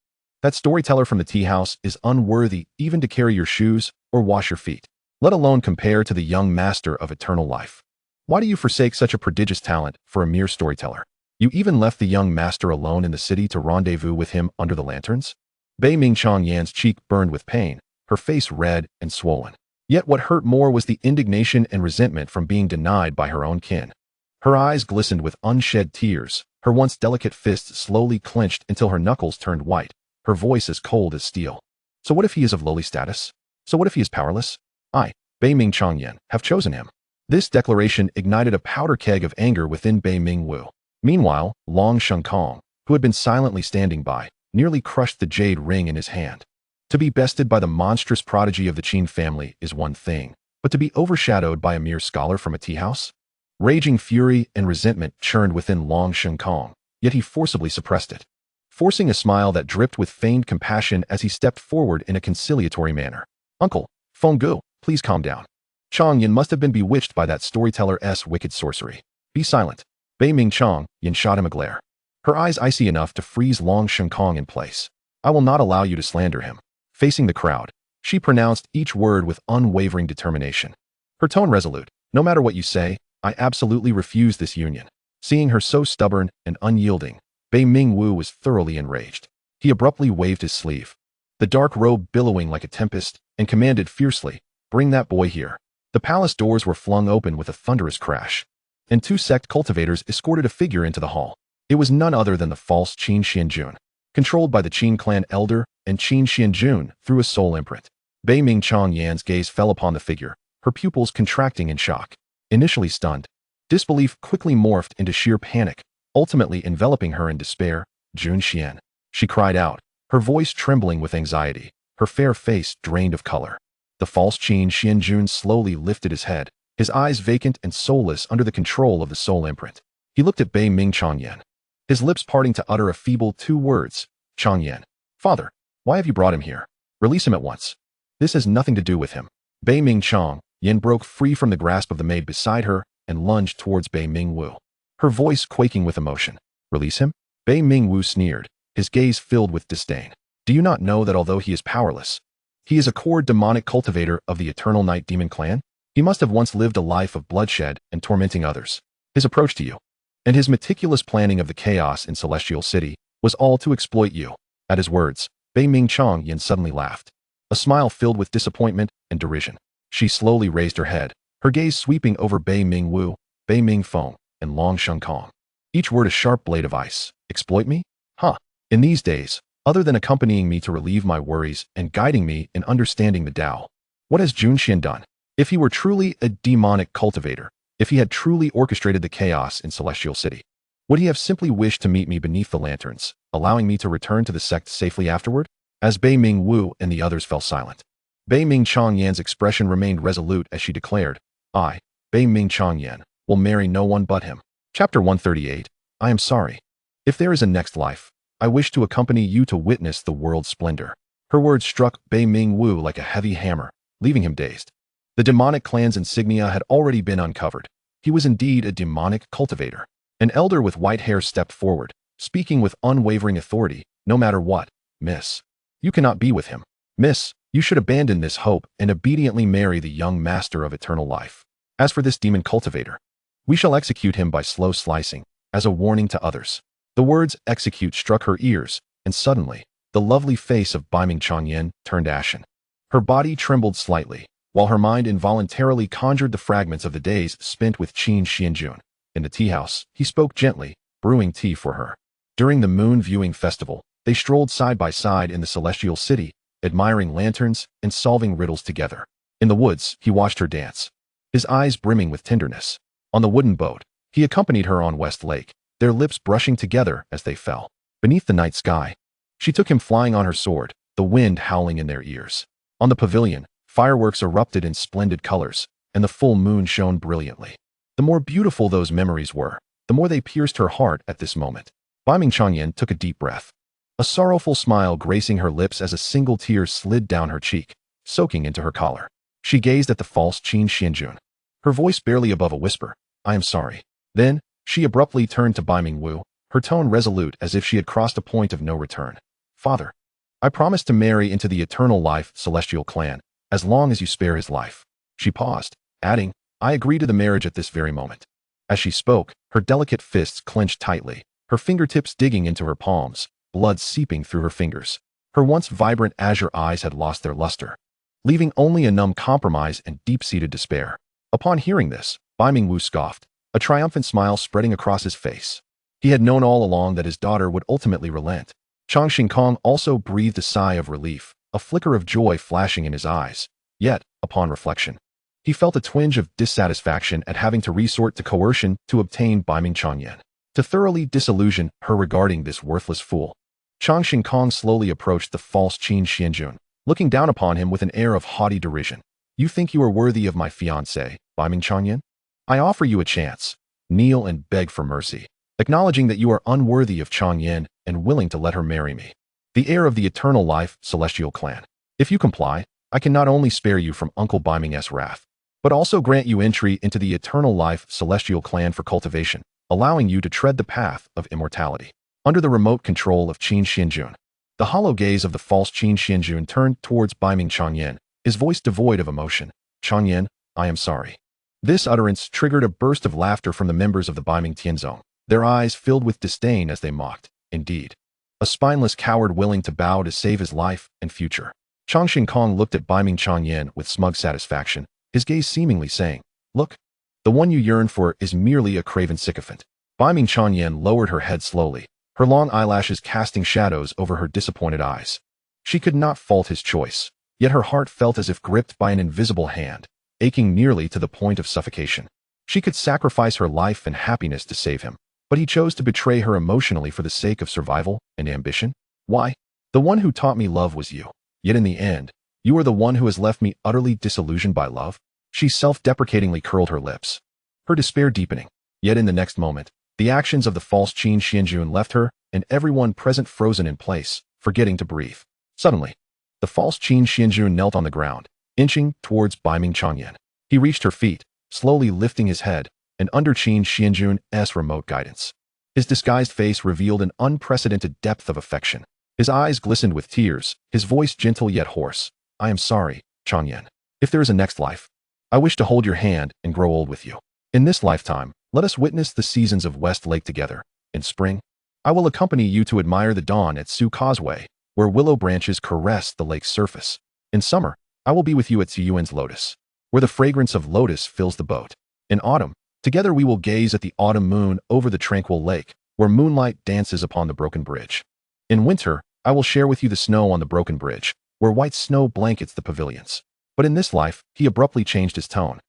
That storyteller from the tea house is unworthy even to carry your shoes or wash your feet, let alone compare to the young master of eternal life. Why do you forsake such a prodigious talent for a mere storyteller? You even left the young master alone in the city to rendezvous with him under the lanterns? Bei Ming Changyan's cheek burned with pain, her face red and swollen. Yet what hurt more was the indignation and resentment from being denied by her own kin. Her eyes glistened with unshed tears, her once delicate fists slowly clenched until her knuckles turned white, her voice as cold as steel. So what if he is of lowly status? So what if he is powerless? I, Bei Ming Changyan, have chosen him. This declaration ignited a powder keg of anger within Bei Ming Wu. Meanwhile, Long Shenkong, who had been silently standing by, nearly crushed the jade ring in his hand. To be bested by the monstrous prodigy of the Qin family is one thing, but to be overshadowed by a mere scholar from a tea house? Raging fury and resentment churned within Long Shenkong, yet he forcibly suppressed it, forcing a smile that dripped with feigned compassion as he stepped forward in a conciliatory manner. Uncle, Fenggu, please calm down. Changyan must have been bewitched by that storyteller's wicked sorcery. Be silent. Bei Ming Changyan shot him a glare, her eyes icy enough to freeze Long Shenkong in place. I will not allow you to slander him. Facing the crowd, she pronounced each word with unwavering determination. Her tone resolute. No matter what you say, I absolutely refuse this union. Seeing her so stubborn and unyielding, Bei Ming Wu was thoroughly enraged. He abruptly waved his sleeve, the dark robe billowing like a tempest, and commanded fiercely, bring that boy here. The palace doors were flung open with a thunderous crash, and two sect cultivators escorted a figure into the hall. It was none other than the false Qin Xuanjun, controlled by the Qin Clan elder and Qin Xuanjun through a soul imprint. Bei Ming Changyan's gaze fell upon the figure, her pupils contracting in shock. Initially stunned, disbelief quickly morphed into sheer panic, ultimately enveloping her in despair. Jun Xian, she cried out, her voice trembling with anxiety, her fair face drained of color. The false Qin Xuanjun slowly lifted his head, his eyes vacant and soulless under the control of the soul imprint. He looked at Bei Ming Changyan, his lips parting to utter a feeble two words. Changyan, father, why have you brought him here? Release him at once. This has nothing to do with him. Bei Ming Changyan broke free from the grasp of the maid beside her and lunged towards Bei Ming Wu, her voice quaking with emotion. Release him? Bei Ming Wu sneered, his gaze filled with disdain. Do you not know that although he is powerless, he is a core demonic cultivator of the Eternal Night Demon Clan? He must have once lived a life of bloodshed and tormenting others. His approach to you, and his meticulous planning of the chaos in Celestial City, was all to exploit you. At his words, Bei Ming Changyan suddenly laughed. A smile filled with disappointment and derision. She slowly raised her head, her gaze sweeping over Bei Ming Wu, Bei Ming Feng, and Long Sheng Kong. Each word a sharp blade of ice. Exploit me? Huh. In these days, other than accompanying me to relieve my worries and guiding me in understanding the Tao, what has Junxian done? If he were truly a demonic cultivator, if he had truly orchestrated the chaos in Celestial City, would he have simply wished to meet me beneath the lanterns, allowing me to return to the sect safely afterward? As Bei Ming Wu and the others fell silent, Bei Ming Changyan's expression remained resolute as she declared, I, Bei Ming Changyan, will marry no one but him. Chapter 138. I am sorry. If there is a next life, I wish to accompany you to witness the world's splendor. Her words struck Bei Ming Wu like a heavy hammer, leaving him dazed. The demonic clan's insignia had already been uncovered. He was indeed a demonic cultivator. An elder with white hair stepped forward, speaking with unwavering authority, no matter what, Miss. You cannot be with him. Miss, you should abandon this hope and obediently marry the young master of eternal life. As for this demon cultivator, we shall execute him by slow slicing, as a warning to others. The words execute struck her ears, and suddenly, the lovely face of Bai Ming Changyan turned ashen. Her body trembled slightly, while her mind involuntarily conjured the fragments of the days spent with Qin Xuanjun. In the tea house, he spoke gently, brewing tea for her. During the moon viewing festival, they strolled side by side in the celestial city, admiring lanterns and solving riddles together. In the woods, he watched her dance, his eyes brimming with tenderness. On the wooden boat, he accompanied her on West Lake, their lips brushing together as they fell. Beneath the night sky, she took him flying on her sword, the wind howling in their ears. On the pavilion, fireworks erupted in splendid colors, and the full moon shone brilliantly. The more beautiful those memories were, the more they pierced her heart at this moment. Bai Ming Changyan took a deep breath, a sorrowful smile gracing her lips as a single tear slid down her cheek, soaking into her collar. She gazed at the false Qin Xuanjun, her voice barely above a whisper, I am sorry. Then, she abruptly turned to Bai Ming Wu, her tone resolute as if she had crossed a point of no return. Father, I promise to marry into the eternal life Celestial Clan, as long as you spare his life. She paused, adding, I agree to the marriage at this very moment. As she spoke, her delicate fists clenched tightly, her fingertips digging into her palms, blood seeping through her fingers. Her once vibrant azure eyes had lost their luster, leaving only a numb compromise and deep-seated despair. Upon hearing this, Bai Ming Wu scoffed, a triumphant smile spreading across his face. He had known all along that his daughter would ultimately relent. Changxing Kong also breathed a sigh of relief, a flicker of joy flashing in his eyes. Yet, upon reflection, he felt a twinge of dissatisfaction at having to resort to coercion to obtain Bai Ming Changyan, to thoroughly disillusion her regarding this worthless fool. Changxing Kong slowly approached the false Qin Xuanjun, looking down upon him with an air of haughty derision. You think you are worthy of my fiancé, Bai Ming Changyan? I offer you a chance. Kneel and beg for mercy, acknowledging that you are unworthy of Changyan and willing to let her marry me, the heir of the eternal life Celestial Clan. If you comply, I can not only spare you from Uncle Bai Ming's wrath, but also grant you entry into the eternal life Celestial Clan for cultivation, allowing you to tread the path of immortality. Under the remote control of Qin Xuanjun, the hollow gaze of the false Qin Xuanjun turned towards Bai Ming Changyan, his voice devoid of emotion. Changyan, I am sorry. This utterance triggered a burst of laughter from the members of the Bai Ming Tianzong, their eyes filled with disdain as they mocked. Indeed, a spineless coward willing to bow to save his life and future. Changxing Kong looked at Bai Ming Changyan with smug satisfaction, his gaze seemingly saying, Look, the one you yearn for is merely a craven sycophant. Bai Ming Changyan lowered her head slowly, her long eyelashes casting shadows over her disappointed eyes. She could not fault his choice, yet her heart felt as if gripped by an invisible hand, aching nearly to the point of suffocation. She could sacrifice her life and happiness to save him, but he chose to betray her emotionally for the sake of survival and ambition. Why? The one who taught me love was you. Yet in the end, you are the one who has left me utterly disillusioned by love. She self-deprecatingly curled her lips, her despair deepening. Yet in the next moment, the actions of the false Qin Xuanjun left her and everyone present frozen in place, forgetting to breathe. Suddenly, the false Qin Xuanjun knelt on the ground, inching towards Bai Ming Changyan. He reached her feet, slowly lifting his head, and under Qin Xuanjun's remote guidance, his disguised face revealed an unprecedented depth of affection. His eyes glistened with tears, his voice gentle yet hoarse. I am sorry, Changyan. If there is a next life, I wish to hold your hand and grow old with you. In this lifetime, let us witness the seasons of West Lake together. In spring, I will accompany you to admire the dawn at Sioux Causeway, where willow branches caress the lake's surface. In summer, I will be with you at Ziyuan's lotus, where the fragrance of lotus fills the boat. In autumn, together we will gaze at the autumn moon over the tranquil lake, where moonlight dances upon the broken bridge. In winter, I will share with you the snow on the broken bridge, where white snow blankets the pavilions. But in this life, he abruptly changed his tone,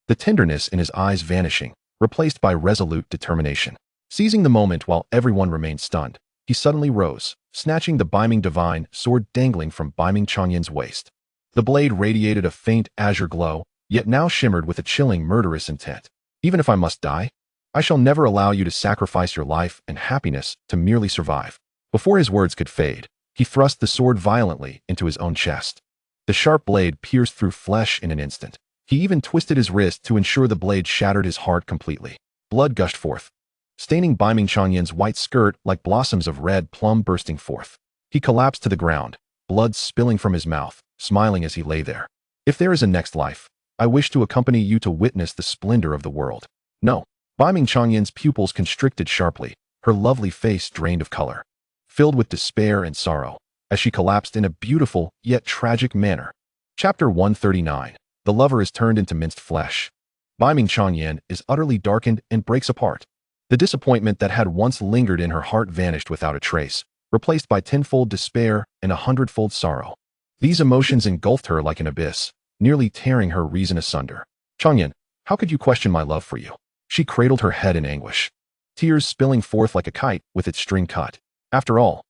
the tenderness in his eyes vanishing, replaced by resolute determination. Seizing the moment while everyone remained stunned, he suddenly rose, snatching the Beiming divine sword dangling from Beiming Chongyin's waist. The blade radiated a faint azure glow, yet now shimmered with a chilling murderous intent. Even if I must die, I shall never allow you to sacrifice your life and happiness to merely survive. Before his words could fade, he thrust the sword violently into his own chest. The sharp blade pierced through flesh in an instant. He even twisted his wrist to ensure the blade shattered his heart completely. Blood gushed forth, staining Beiming Chongyin's white skirt like blossoms of red plum bursting forth. He collapsed to the ground, blood spilling from his mouth, smiling as he lay there. If there is a next life, I wish to accompany you to witness the splendor of the world. No. Beiming Chongyin's pupils constricted sharply, her lovely face drained of color, filled with despair and sorrow, as she collapsed in a beautiful yet tragic manner. Chapter 139. The lover is turned into minced flesh. Beiming Chongyan is utterly darkened and breaks apart. The disappointment that had once lingered in her heart vanished without a trace, replaced by tenfold despair and 100-fold sorrow. These emotions engulfed her like an abyss, nearly tearing her reason asunder. Chongyan, how could you question my love for you? She cradled her head in anguish, tears spilling forth like a kite with its string cut. After all,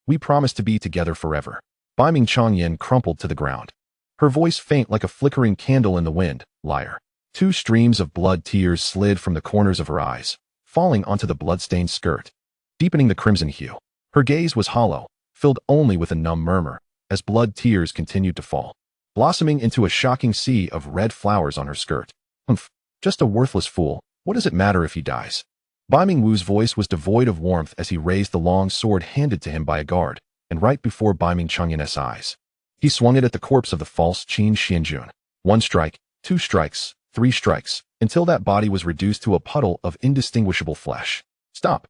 we promised to be together forever. Beiming Chongyan crumpled to the ground, her voice faint like a flickering candle in the wind. Liar. 2 streams of blood tears slid from the corners of her eyes, falling onto the blood-stained skirt, deepening the crimson hue. Her gaze was hollow, filled only with a numb murmur, as blood tears continued to fall, blossoming into a shocking sea of red flowers on her skirt. Humph, just a worthless fool. What does it matter if he dies? Beiming Wu's voice was devoid of warmth as he raised the long sword handed to him by a guard, and right before Beiming Chongyin's eyes, he swung it at the corpse of the false Qin Xuanjun. 1 strike, 2 strikes, 3 strikes, until that body was reduced to a puddle of indistinguishable flesh. Stop.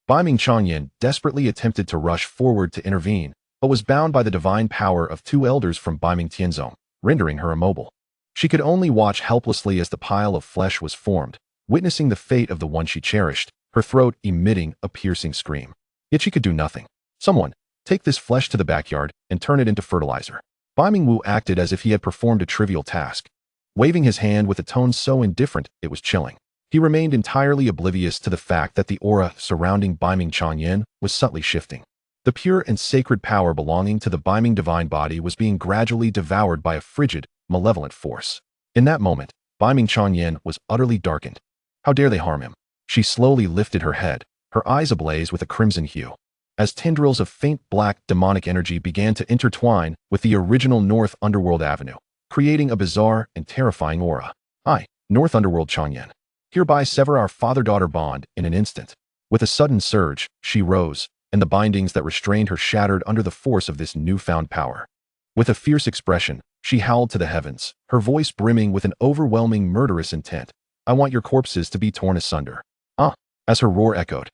Beiming Chongyan desperately attempted to rush forward to intervene, but was bound by the divine power of 2 elders from Beiming Tianzong, rendering her immobile. She could only watch helplessly as the pile of flesh was formed, witnessing the fate of the one she cherished, her throat emitting a piercing scream. Yet she could do nothing. Someone, take this flesh to the backyard and turn it into fertilizer. Beiming Wu acted as if he had performed a trivial task, waving his hand with a tone so indifferent it was chilling. He remained entirely oblivious to the fact that the aura surrounding Beiming Chongyan was subtly shifting. The pure and sacred power belonging to the Beiming divine body was being gradually devoured by a frigid, malevolent force. In that moment, Beiming Chongyan was utterly darkened. How dare they harm him? She slowly lifted her head, her eyes ablaze with a crimson hue, as tendrils of faint black demonic energy began to intertwine with the original North Underworld Avenue, creating a bizarre and terrifying aura. I, North Underworld Chongyan, hereby sever our father-daughter bond in an instant. With a sudden surge, she rose, and the bindings that restrained her shattered under the force of this newfound power. With a fierce expression, she howled to the heavens, her voice brimming with an overwhelming murderous intent. I want your corpses to be torn asunder. As her roar echoed,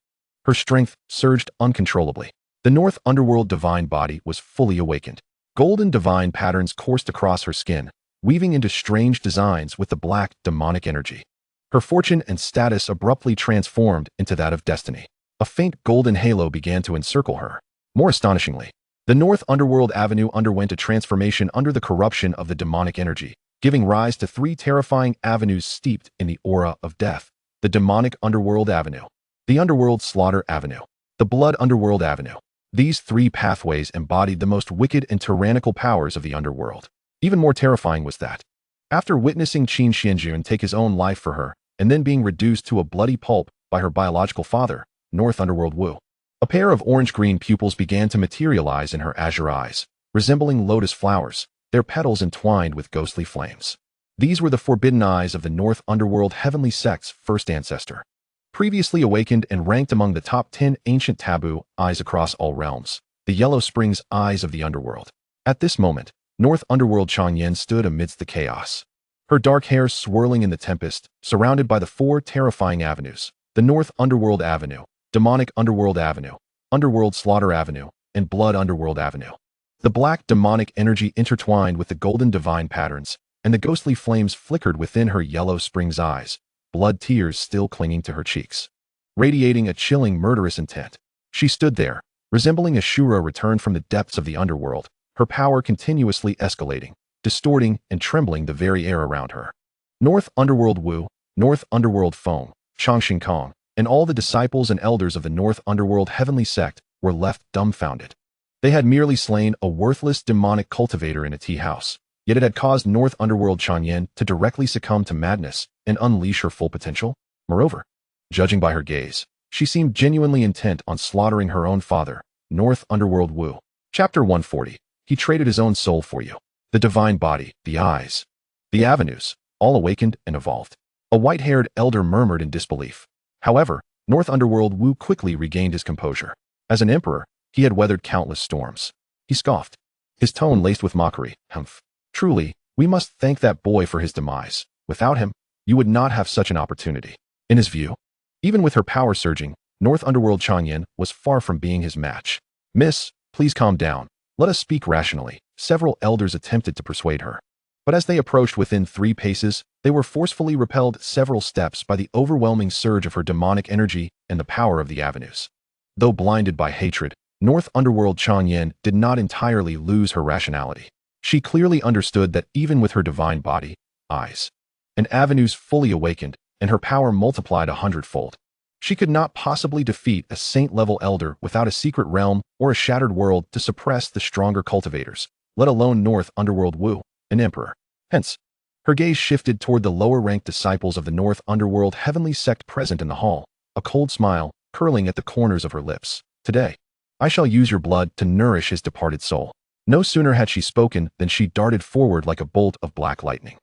her strength surged uncontrollably. The North Underworld divine body was fully awakened. Golden divine patterns coursed across her skin, weaving into strange designs with the black demonic energy. Her fortune and status abruptly transformed into that of destiny. A faint golden halo began to encircle her. More astonishingly, the North Underworld Avenue underwent a transformation under the corruption of the demonic energy, giving rise to 3 terrifying avenues steeped in the aura of death. The Demonic Underworld Avenue, the Underworld Slaughter Avenue, the Blood Underworld Avenue. These 3 pathways embodied the most wicked and tyrannical powers of the underworld. Even more terrifying was that, after witnessing Qin Xuanjun take his own life for her, and then being reduced to a bloody pulp by her biological father, North Underworld Wu, a pair of orange-green pupils began to materialize in her azure eyes, resembling lotus flowers, their petals entwined with ghostly flames. These were the forbidden eyes of the North Underworld Heavenly Sect's first ancestor. Previously awakened and ranked among the top 10 ancient taboo eyes across all realms, the Yellow Springs eyes of the underworld. At this moment, North Underworld Chongyan stood amidst the chaos, her dark hair swirling in the tempest, surrounded by the 4 terrifying avenues: the North Underworld Avenue, Demonic Underworld Avenue, Underworld Slaughter Avenue, and Blood Underworld Avenue. The black demonic energy intertwined with the golden divine patterns, and the ghostly flames flickered within her yellow springs eyes, blood tears still clinging to her cheeks. Radiating a chilling murderous intent, she stood there, resembling a Shura returned from the depths of the underworld, her power continuously escalating, distorting and trembling the very air around her. North Underworld Wu, North Underworld Feng, Changxing Kong, and all the disciples and elders of the North Underworld Heavenly Sect were left dumbfounded. They had merely slain a worthless demonic cultivator in a tea house, yet it had caused North Underworld Changyan to directly succumb to madness and unleash her full potential. Moreover, judging by her gaze, she seemed genuinely intent on slaughtering her own father, North Underworld Wu. Chapter 140. He traded his own soul for you. The divine body, the eyes, the avenues, all awakened and evolved. A white-haired elder murmured in disbelief. However, North Underworld Wu quickly regained his composure. As an emperor, he had weathered countless storms. He scoffed, his tone laced with mockery. Humph. Truly, we must thank that boy for his demise. Without him, you would not have such an opportunity. In his view, even with her power surging, North Underworld Changyan was far from being his match. Miss, please calm down. Let us speak rationally. Several elders attempted to persuade her. But as they approached within 3 paces, they were forcefully repelled several steps by the overwhelming surge of her demonic energy and the power of the avenues. Though blinded by hatred, North Underworld Changyan did not entirely lose her rationality. She clearly understood that even with her divine body, eyes, and avenues fully awakened, and her power multiplied 100-fold, she could not possibly defeat a saint-level elder without a secret realm or a shattered world to suppress the stronger cultivators, let alone North Underworld Wu, an emperor. Hence, her gaze shifted toward the lower-ranked disciples of the North Underworld Heavenly Sect present in the hall, a cold smile curling at the corners of her lips. Today, I shall use your blood to nourish his departed soul. No sooner had she spoken than she darted forward like a bolt of black lightning.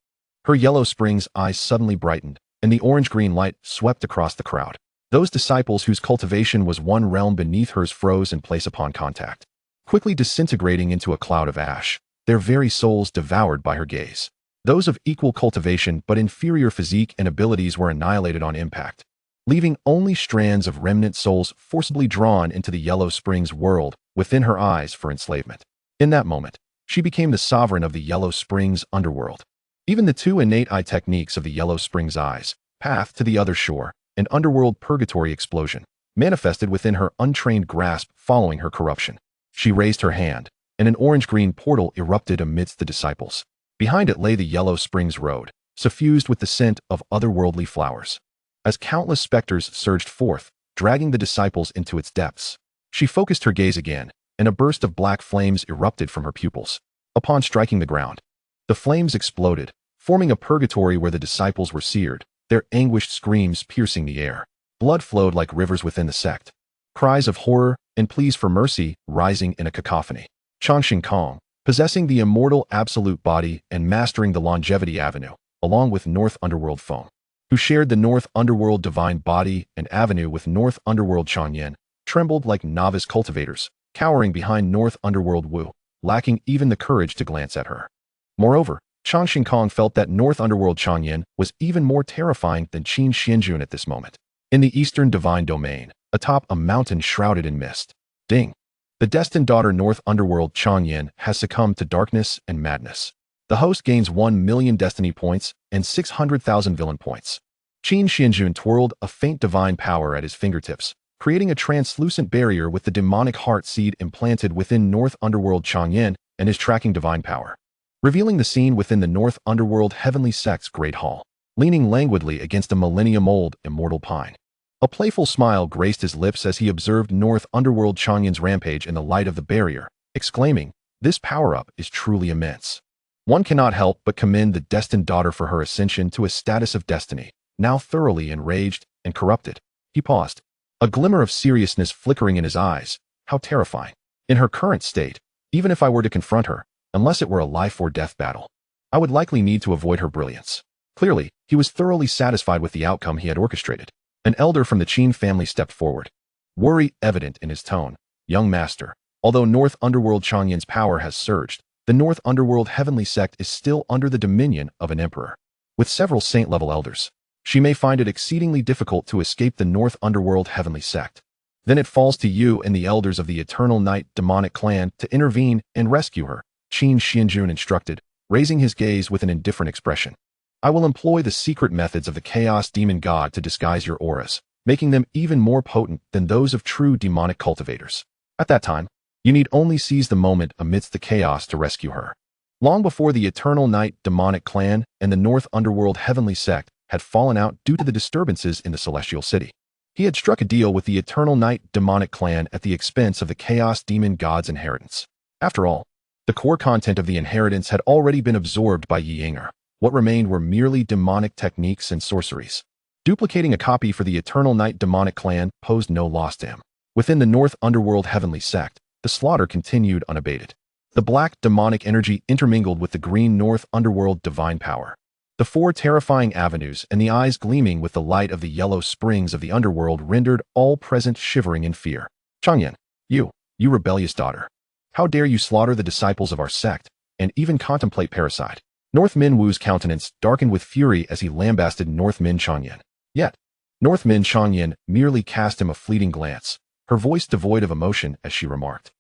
Her yellow springs eyes suddenly brightened, and the orange-green light swept across the crowd. Those disciples whose cultivation was one realm beneath hers froze in place upon contact, quickly disintegrating into a cloud of ash, their very souls devoured by her gaze. Those of equal cultivation but inferior physique and abilities were annihilated on impact, leaving only strands of remnant souls forcibly drawn into the Yellow Springs world within her eyes for enslavement. In that moment, she became the sovereign of the Yellow Springs underworld. Even the 2 innate eye techniques of the Yellow Springs eyes, Path to the Other Shore, and Underworld Purgatory Explosion, manifested within her untrained grasp following her corruption. She raised her hand, and an orange-green portal erupted amidst the disciples. Behind it lay the Yellow Springs Road, suffused with the scent of otherworldly flowers. As countless specters surged forth, dragging the disciples into its depths, she focused her gaze again, and a burst of black flames erupted from her pupils. Upon striking the ground, the flames exploded, forming a purgatory where the disciples were seared, their anguished screams piercing the air. Blood flowed like rivers within the sect, cries of horror and pleas for mercy rising in a cacophony. Changxing Kong, possessing the immortal absolute body and mastering the longevity avenue, along with North Underworld Feng, who shared the North Underworld divine body and avenue with North Underworld Changyan, trembled like novice cultivators, cowering behind North Underworld Wu, lacking even the courage to glance at her. Moreover, Changxing Kong felt that North Underworld Changyan was even more terrifying than Qin Xuanjun at this moment. In the eastern divine domain, atop a mountain shrouded in mist, ding! The destined daughter North Underworld Changyan has succumbed to darkness and madness. The host gains 1 million destiny points and 600,000 villain points. Qin Xuanjun twirled a faint divine power at his fingertips, creating a translucent barrier with the demonic heart seed implanted within North Underworld Changyan and his tracking divine power, revealing the scene within the North Underworld Heavenly Sect's Great Hall, leaning languidly against a millennium-old immortal pine. A playful smile graced his lips as he observed North Underworld Changyan's rampage in the light of the barrier, exclaiming, "This power-up is truly immense." One cannot help but commend the destined daughter for her ascension to a status of destiny, now thoroughly enraged and corrupted. He paused, a glimmer of seriousness flickering in his eyes. How terrifying. In her current state, even if I were to confront her, unless it were a life-or-death battle, I would likely need to avoid her brilliance. Clearly, he was thoroughly satisfied with the outcome he had orchestrated. An elder from the Qin family stepped forward, worry evident in his tone. "Young master, although North Underworld Changyan's power has surged, the North Underworld Heavenly Sect is still under the dominion of an emperor, with several saint-level elders. She may find it exceedingly difficult to escape the North Underworld Heavenly Sect." Then it falls to you and the elders of the Eternal Night Demonic Clan to intervene and rescue her, Qin Xuanjun instructed, raising his gaze with an indifferent expression. I will employ the secret methods of the Chaos Demon God to disguise your auras, making them even more potent than those of true demonic cultivators. At that time, you need only seize the moment amidst the chaos to rescue her. Long before the Eternal Night Demonic Clan and the North Underworld Heavenly Sect had fallen out due to the disturbances in the Celestial City, he had struck a deal with the Eternal Night Demonic Clan at the expense of the Chaos Demon God's inheritance. After all, the core content of the inheritance had already been absorbed by Yi Yinger. What remained were merely demonic techniques and sorceries. Duplicating a copy for the Eternal Night Demonic Clan posed no loss to him. Within the North Underworld Heavenly Sect, the slaughter continued unabated. The black demonic energy intermingled with the green North Underworld divine power. The four terrifying avenues and the eyes gleaming with the light of the yellow springs of the underworld rendered all present shivering in fear. Changyan, you rebellious daughter. How dare you slaughter the disciples of our sect, and even contemplate parricide? Northmin Wu's countenance darkened with fury as he lambasted Northmin Changyan. Yet, Northmin Changyan merely cast him a fleeting glance, her voice devoid of emotion as she remarked.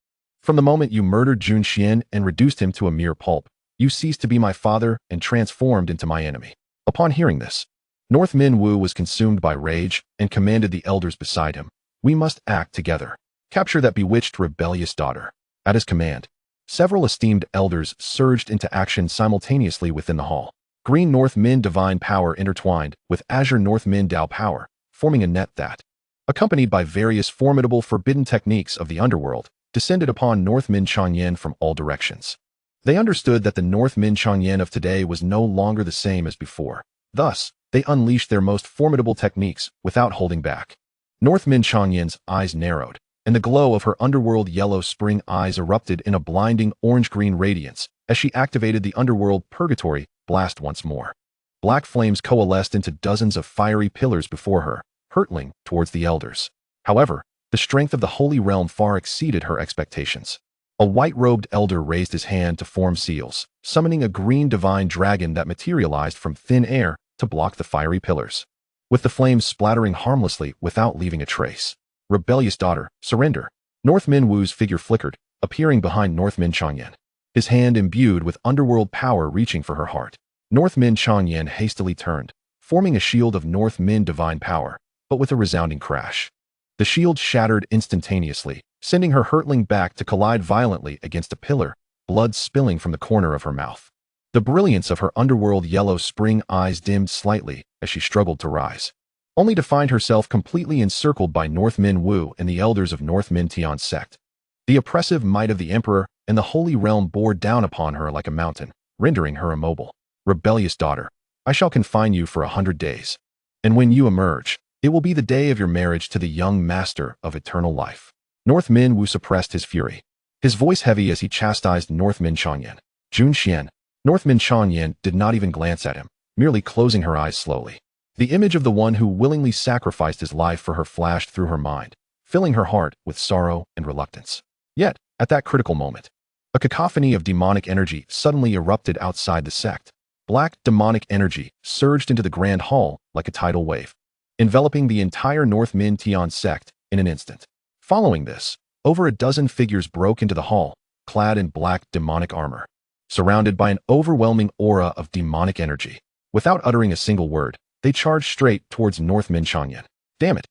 From the moment you murdered Jun Xian and reduced him to a mere pulp, you ceased to be my father and transformed into my enemy. Upon hearing this, Northmin Wu was consumed by rage and commanded the elders beside him, we must act together. Capture that bewitched rebellious daughter. At his command, several esteemed elders surged into action simultaneously within the hall. Green Northmin divine power intertwined with azure Northmin Dao power, forming a net that, accompanied by various formidable forbidden techniques of the underworld, descended upon Northmin Changyan from all directions. They understood that the Northmin Changyan of today was no longer the same as before. Thus, they unleashed their most formidable techniques without holding back. Northmin Changyan's eyes narrowed, and the glow of her underworld yellow spring eyes erupted in a blinding orange-green radiance as she activated the underworld purgatory blast once more. Black flames coalesced into dozens of fiery pillars before her, hurtling towards the elders. However, the strength of the holy realm far exceeded her expectations. A white-robed elder raised his hand to form seals, summoning a green divine dragon that materialized from thin air to block the fiery pillars, with the flames splattering harmlessly without leaving a trace. Rebellious daughter, surrender. Northmin Wu's figure flickered, appearing behind Northmin Changyan, his hand imbued with underworld power reaching for her heart. Northmin Changyan hastily turned, forming a shield of Northmin divine power, but with a resounding crash. The shield shattered instantaneously, sending her hurtling back to collide violently against a pillar, blood spilling from the corner of her mouth. The brilliance of her underworld yellow spring eyes dimmed slightly as she struggled to rise, only to find herself completely encircled by Northmin Wu and the elders of Northmin Tian's sect. The oppressive might of the emperor and the holy realm bore down upon her like a mountain, rendering her immobile. Rebellious daughter, I shall confine you for 100 days. And when you emerge, it will be the day of your marriage to the young master of eternal life. Northmin Wu suppressed his fury, his voice heavy as he chastised Northmin Changyan. Jun Xian. Northmin Changyan did not even glance at him, merely closing her eyes slowly. The image of the one who willingly sacrificed his life for her flashed through her mind, filling her heart with sorrow and reluctance. Yet, at that critical moment, a cacophony of demonic energy suddenly erupted outside the sect. Black demonic energy surged into the grand hall like a tidal wave, enveloping the entire Northmin Tian sect in an instant. Following this, over a dozen figures broke into the hall, clad in black demonic armor, surrounded by an overwhelming aura of demonic energy. Without uttering a single word, they charged straight towards Northmin Changyan. Damn it!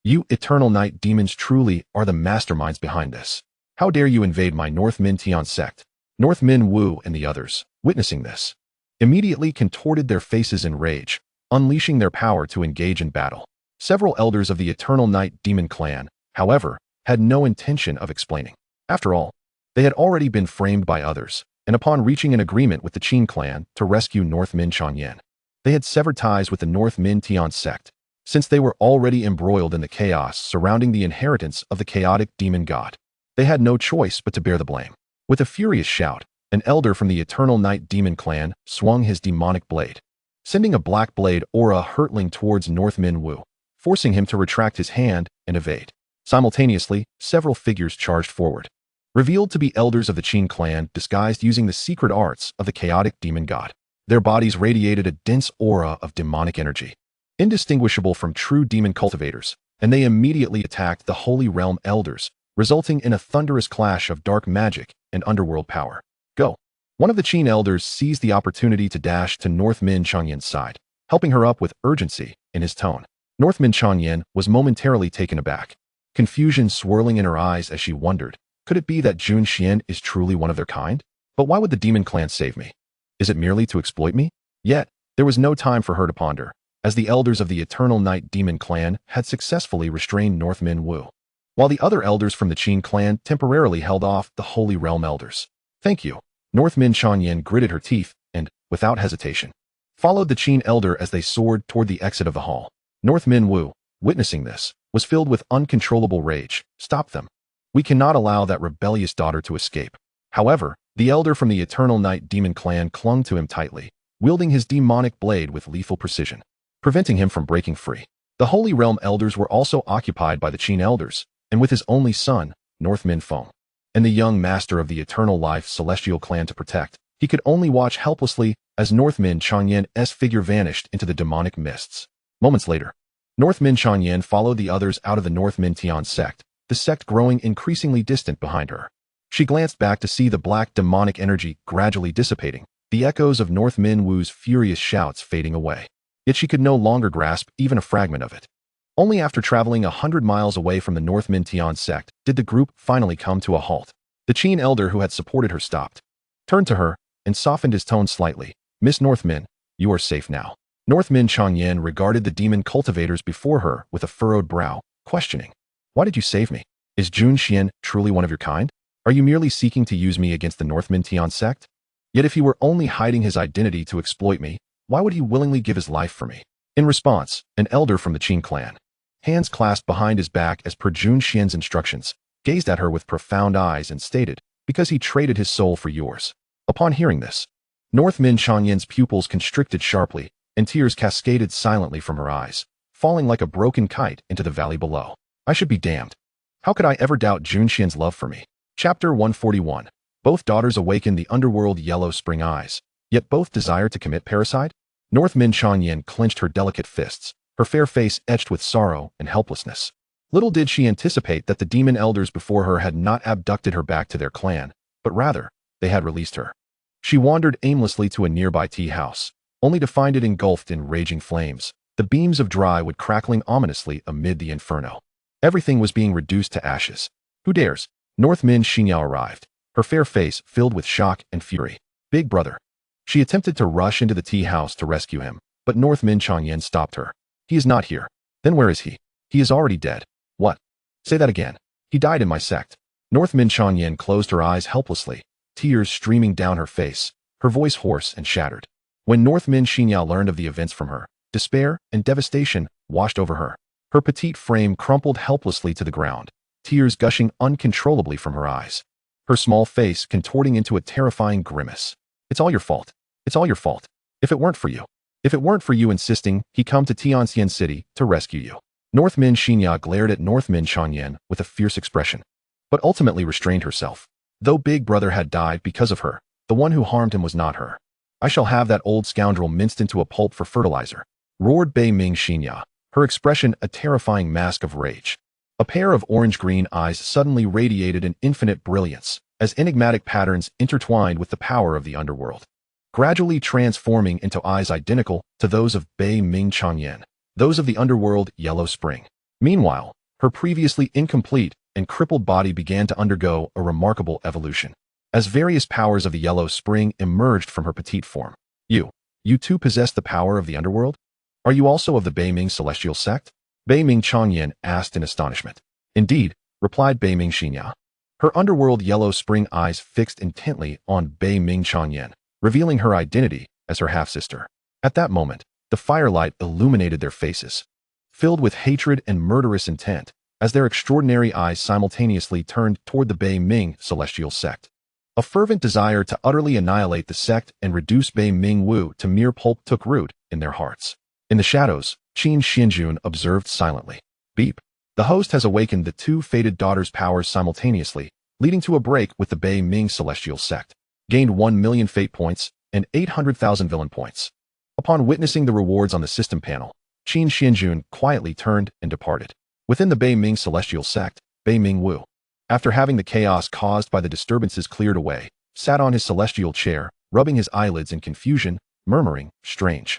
You Eternal Night demons truly are the masterminds behind this. How dare you invade my Northmin Tian sect? Northmin Wu and the others, witnessing this, immediately contorted their faces in rage, unleashing their power to engage in battle. Several elders of the Eternal Night Demon Clan, however, had no intention of explaining. After all, they had already been framed by others, and upon reaching an agreement with the Qin Clan to rescue Northmin Changyan, they had severed ties with the Northmin Tian sect, since they were already embroiled in the chaos surrounding the inheritance of the chaotic demon god. They had no choice but to bear the blame. With a furious shout, an elder from the Eternal Night Demon Clan swung his demonic blade, sending a black blade aura hurtling towards Northmin Wu, forcing him to retract his hand and evade. Simultaneously, several figures charged forward, revealed to be elders of the Qin Clan disguised using the secret arts of the chaotic demon god. Their bodies radiated a dense aura of demonic energy, indistinguishable from true demon cultivators. and they immediately attacked the Holy Realm Elders, resulting in a thunderous clash of dark magic and underworld power. Go! One of the Qin elders seized the opportunity to dash to Northmin Changyan's side, helping her up with urgency in his tone. Northmin Changyan was momentarily taken aback, confusion swirling in her eyes as she wondered, could it be that Jun Xian is truly one of their kind? But why would the demon clan save me? Is it merely to exploit me? Yet, there was no time for her to ponder, as the elders of the Eternal Night Demon Clan had successfully restrained Northmin Wu, while the other elders from the Qin Clan temporarily held off the Holy Realm Elders. Thank you. Northmin Changyan gritted her teeth and, without hesitation, followed the Qin elder as they soared toward the exit of the hall. Northmin Wu, witnessing this, was filled with uncontrollable rage. Stop them. We cannot allow that rebellious daughter to escape. However, the elder from the Eternal Night Demon Clan clung to him tightly, wielding his demonic blade with lethal precision, preventing him from breaking free. The Holy Realm Elders were also occupied by the Qin elders, and with his only son, Northmin Feng, and the young master of the Eternal Life Celestial Clan to protect, he could only watch helplessly as Northmin Changyan's figure vanished into the demonic mists. Moments later, Northmin Changyan followed the others out of the Northmin Tian sect, the sect growing increasingly distant behind her. She glanced back to see the black demonic energy gradually dissipating, the echoes of Northmin Wu's furious shouts fading away. Yet she could no longer grasp even a fragment of it. Only after traveling 100 miles away from the Northmin Tian sect did the group finally come to a halt. The Qin elder who had supported her stopped, turned to her, and softened his tone slightly. Miss Northmin, you are safe now. Northmin Changyan regarded the demon cultivators before her with a furrowed brow, questioning. Why did you save me? Is Jun Xian truly one of your kind? Are you merely seeking to use me against the Northmin Tian sect? Yet if he were only hiding his identity to exploit me, why would he willingly give his life for me? In response, an elder from the Qin clan, hands clasped behind his back as per Jun Xian's instructions, gazed at her with profound eyes and stated, because he traded his soul for yours. Upon hearing this, Northmin Changyan's pupils constricted sharply, and tears cascaded silently from her eyes, falling like a broken kite into the valley below. I should be damned. How could I ever doubt Jun Xian's love for me? Chapter 141. Both daughters awakened the underworld yellow spring eyes, yet both desire to commit parricide? Northmin Changyan clenched her delicate fists, her fair face etched with sorrow and helplessness. Little did she anticipate that the demon elders before her had not abducted her back to their clan, but rather, they had released her. She wandered aimlessly to a nearby tea house, only to find it engulfed in raging flames, the beams of dry wood crackling ominously amid the inferno. Everything was being reduced to ashes. Who dares? Northmin Xianxiao arrived, her fair face filled with shock and fury. Big brother. She attempted to rush into the tea house to rescue him, but Northmin Changyan stopped her. He is not here. Then where is he? He is already dead. What? Say that again. He died in my sect. Northmin Changyan closed her eyes helplessly, tears streaming down her face, her voice hoarse and shattered. When Northmin Xianxiao learned of the events from her, despair and devastation washed over her. Her petite frame crumpled helplessly to the ground, tears gushing uncontrollably from her eyes, her small face contorting into a terrifying grimace. It's all your fault. It's all your fault. If it weren't for you insisting he come to Tianxian City to rescue you. Northmin Xianxiao glared at Northmin Changyan with a fierce expression, but ultimately restrained herself. Though Big Brother had died because of her, the one who harmed him was not her. I shall have that old scoundrel minced into a pulp for fertilizer, roared Bei Ming Xianxiao, her expression a terrifying mask of rage. A pair of orange-green eyes suddenly radiated an infinite brilliance, as enigmatic patterns intertwined with the power of the underworld, gradually transforming into eyes identical to those of Bei Ming Changyan, those of the underworld Yellow Spring. Meanwhile, her previously incomplete and crippled body began to undergo a remarkable evolution, as various powers of the Yellow Spring emerged from her petite form. You too possess the power of the underworld? Are you also of the Bei Ming celestial sect? Bei Ming Changyan asked in astonishment. Indeed, replied Bei Ming Xianxiao, her underworld Yellow Spring eyes fixed intently on Bei Ming Changyan, revealing her identity as her half-sister. At that moment, the firelight illuminated their faces, filled with hatred and murderous intent, as their extraordinary eyes simultaneously turned toward the Bei Ming celestial sect. A fervent desire to utterly annihilate the sect and reduce Bei Ming Wu to mere pulp took root in their hearts. In the shadows, Qin Xuanjun observed silently. Beep. The host has awakened the two fated daughters' powers simultaneously, leading to a break with the Bei Ming celestial sect. Gained 1 million fate points and 800,000 villain points. Upon witnessing the rewards on the system panel, Qin Xuanjun quietly turned and departed. Within the Bei Ming celestial sect, Bei Ming Wu, after having the chaos caused by the disturbances cleared away, sat on his celestial chair, rubbing his eyelids in confusion, murmuring, "Strange.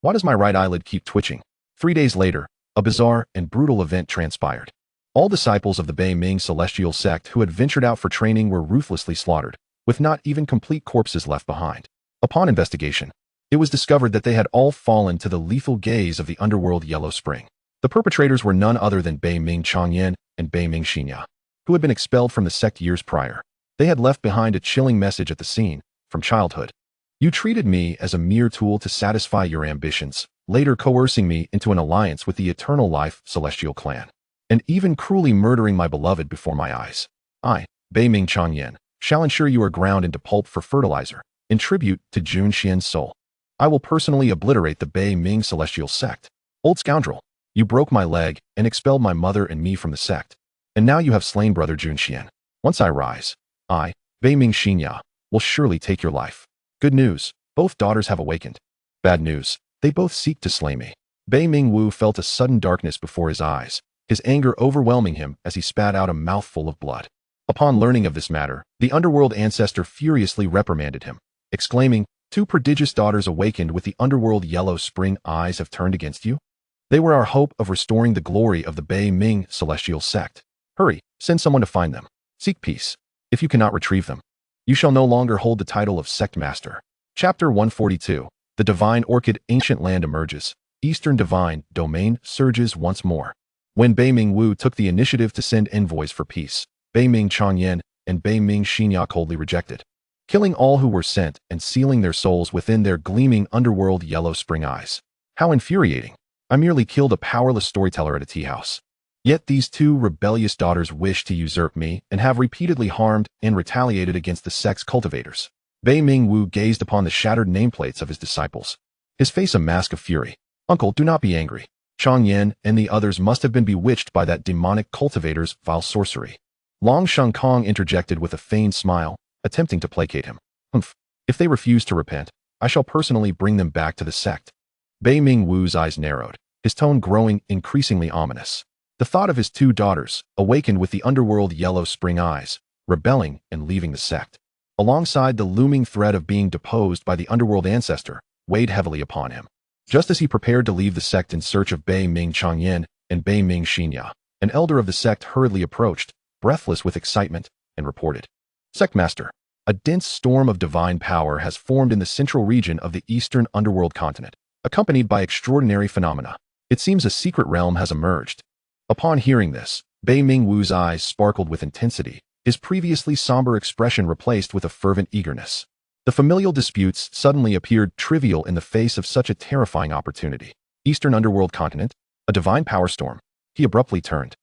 Why does my right eyelid keep twitching?" 3 days later, a bizarre and brutal event transpired. All disciples of the Bei Ming celestial sect who had ventured out for training were ruthlessly slaughtered, with not even complete corpses left behind. Upon investigation, it was discovered that they had all fallen to the lethal gaze of the underworld Yellow Spring. The perpetrators were none other than Bei Ming Changyan and Bei Ming Xianxia, who had been expelled from the sect years prior. They had left behind a chilling message at the scene, from childhood. "You treated me as a mere tool to satisfy your ambitions, later coercing me into an alliance with the Eternal Life Celestial Clan, and even cruelly murdering my beloved before my eyes. I, Bei Ming Changyan, shall ensure you are ground into pulp for fertilizer, in tribute to Jun Xian's soul. I will personally obliterate the Bei Ming celestial sect. Old scoundrel, you broke my leg and expelled my mother and me from the sect. And now you have slain brother Jun Xian. Once I rise, I, Bei Ming Xianxia, will surely take your life. Good news, both daughters have awakened. Bad news, they both seek to slay me." Bei Ming Wu felt a sudden darkness before his eyes, his anger overwhelming him as he spat out a mouthful of blood. Upon learning of this matter, the underworld ancestor furiously reprimanded him, exclaiming, "Two prodigious daughters awakened with the underworld Yellow Spring eyes have turned against you? They were our hope of restoring the glory of the Bei Ming celestial sect. Hurry, send someone to find them. Seek peace. If you cannot retrieve them, you shall no longer hold the title of Sect Master." Chapter 142. The Divine Orchid Ancient Land emerges. Eastern Divine Domain surges once more. When Bei Ming Wu took the initiative to send envoys for peace, Bei Ming Changyan and Bei Ming Xianxia coldly rejected, killing all who were sent and sealing their souls within their gleaming underworld Yellow Spring eyes. How infuriating. I merely killed a powerless storyteller at a tea house. Yet these two rebellious daughters wish to usurp me and have repeatedly harmed and retaliated against the sect's cultivators. Bei Ming Wu gazed upon the shattered nameplates of his disciples, his face a mask of fury. "Uncle, do not be angry. Chang Yan and the others must have been bewitched by that demonic cultivator's vile sorcery." Long Shangkong interjected with a feigned smile, attempting to placate him. "Humph. If they refuse to repent, I shall personally bring them back to the sect." Bei Ming Wu's eyes narrowed, his tone growing increasingly ominous. The thought of his two daughters, awakened with the underworld Yellow Spring eyes, rebelling and leaving the sect, alongside the looming threat of being deposed by the underworld ancestor, weighed heavily upon him. Just as he prepared to leave the sect in search of Bei Ming Changyan and Bei Ming Xianxia, an elder of the sect hurriedly approached, breathless with excitement, and reported, "Sect Master, a dense storm of divine power has formed in the central region of the eastern underworld continent, accompanied by extraordinary phenomena. It seems a secret realm has emerged." Upon hearing this, Bei Ming Wu's eyes sparkled with intensity, his previously somber expression replaced with a fervent eagerness. The familial disputes suddenly appeared trivial in the face of such a terrifying opportunity. Eastern underworld continent, a divine power storm. He abruptly turned,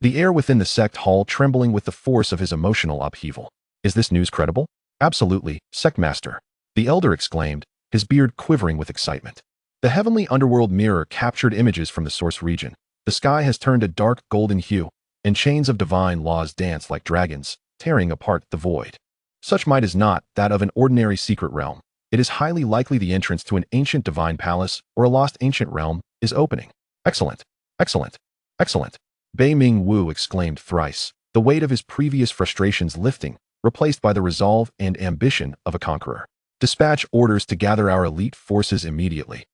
the air within the sect hall trembling with the force of his emotional upheaval. "Is this news credible?" "Absolutely, Sect Master," the elder exclaimed, his beard quivering with excitement. The heavenly underworld mirror captured images from the source region. The sky has turned a dark golden hue, and chains of divine laws dance like dragons, tearing apart the void. Such might is not that of an ordinary secret realm. It is highly likely the entrance to an ancient divine palace or a lost ancient realm is opening. "Excellent, excellent, excellent," Bei Ming Wu exclaimed thrice, the weight of his previous frustrations lifting, replaced by the resolve and ambition of a conqueror. "Dispatch orders to gather our elite forces immediately.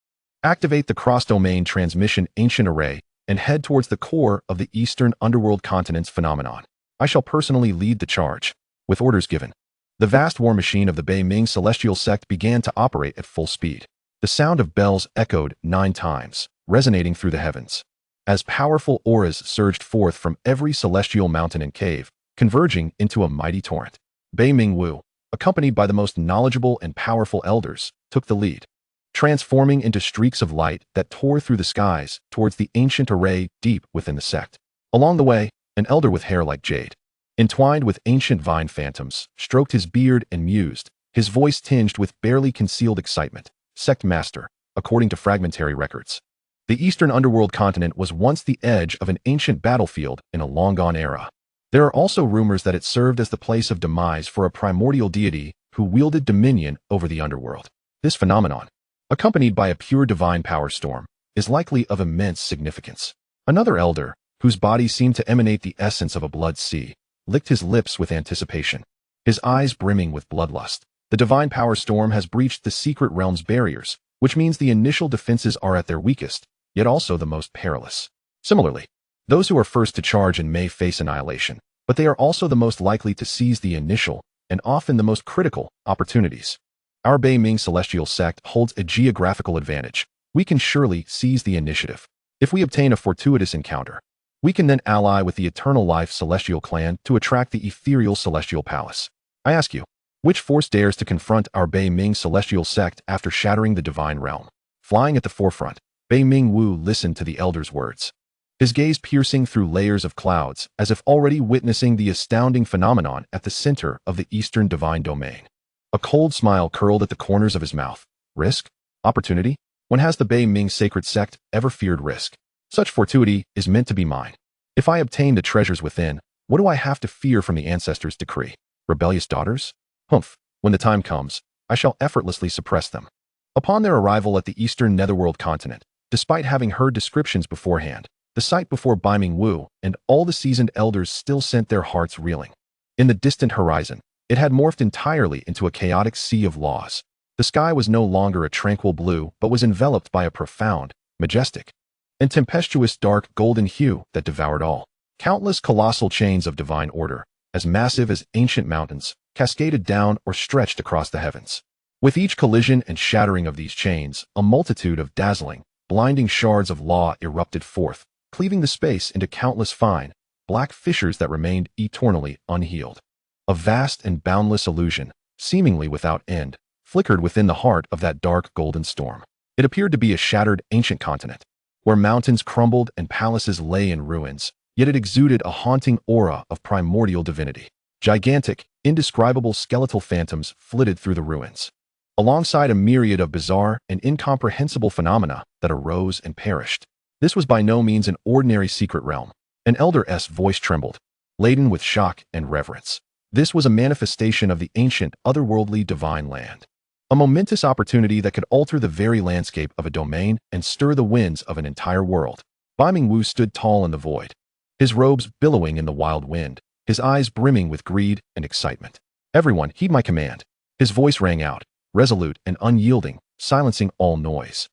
Activate the cross-domain transmission ancient array and head towards the core of the eastern underworld continent's phenomenon. I shall personally lead the charge." With orders given, the vast war machine of the Bei Ming celestial sect began to operate at full speed. The sound of bells echoed 9 times, resonating through the heavens, as powerful auras surged forth from every celestial mountain and cave, converging into a mighty torrent. Bei Ming Wu, accompanied by the most knowledgeable and powerful elders, took the lead, transforming into streaks of light that tore through the skies towards the ancient array deep within the sect. Along the way, an elder with hair like jade, entwined with ancient vine phantoms, stroked his beard and mused, his voice tinged with barely concealed excitement. "Sect Master, according to fragmentary records, the eastern underworld continent was once the edge of an ancient battlefield in a long-gone era. There are also rumors that it served as the place of demise for a primordial deity who wielded dominion over the underworld. This phenomenon, accompanied by a pure divine power storm, is likely of immense significance." Another elder, whose body seemed to emanate the essence of a blood sea, licked his lips with anticipation, his eyes brimming with bloodlust. The divine power storm has breached the secret realm's barriers, which means the initial defenses are at their weakest, yet also the most perilous. Similarly, those who are first to charge and may face annihilation, but they are also the most likely to seize the initial, and often the most critical, opportunities. Our Bei Ming celestial sect holds a geographical advantage. We can surely seize the initiative. If we obtain a fortuitous encounter, we can then ally with the Eternal Life Celestial Clan to attract the ethereal Celestial Palace. I ask you, which force dares to confront our Bei Ming celestial sect after shattering the divine realm? Flying at the forefront, Bei Ming Wu listened to the elder's words, his gaze piercing through layers of clouds as if already witnessing the astounding phenomenon at the center of the Eastern Divine Domain. A cold smile curled at the corners of his mouth. Risk? Opportunity? When has the Bei Ming sacred sect ever feared risk? Such fortuity is meant to be mine. If I obtain the treasures within, what do I have to fear from the Ancestor's decree? Rebellious daughters? Humph, when the time comes, I shall effortlessly suppress them. Upon their arrival at the eastern netherworld continent, despite having heard descriptions beforehand, the sight before Bai Ming Wu and all the seasoned elders still sent their hearts reeling. In the distant horizon, it had morphed entirely into a chaotic sea of laws. The sky was no longer a tranquil blue but was enveloped by a profound, majestic, and tempestuous dark golden hue that devoured all. Countless colossal chains of divine order, as massive as ancient mountains, cascaded down or stretched across the heavens. With each collision and shattering of these chains, a multitude of dazzling, blinding shards of law erupted forth, cleaving the space into countless fine, black fissures that remained eternally unhealed. A vast and boundless illusion, seemingly without end, flickered within the heart of that dark golden storm. It appeared to be a shattered ancient continent, where mountains crumbled and palaces lay in ruins, yet it exuded a haunting aura of primordial divinity. Gigantic, indescribable skeletal phantoms flitted through the ruins, alongside a myriad of bizarre and incomprehensible phenomena that arose and perished. This was by no means an ordinary secret realm. An elder's voice trembled, laden with shock and reverence. This was a manifestation of the ancient, otherworldly divine land. A momentous opportunity that could alter the very landscape of a domain and stir the winds of an entire world. Bai Ming Wu stood tall in the void, his robes billowing in the wild wind, his eyes brimming with greed and excitement. Everyone, heed my command. His voice rang out, resolute and unyielding, silencing all noise.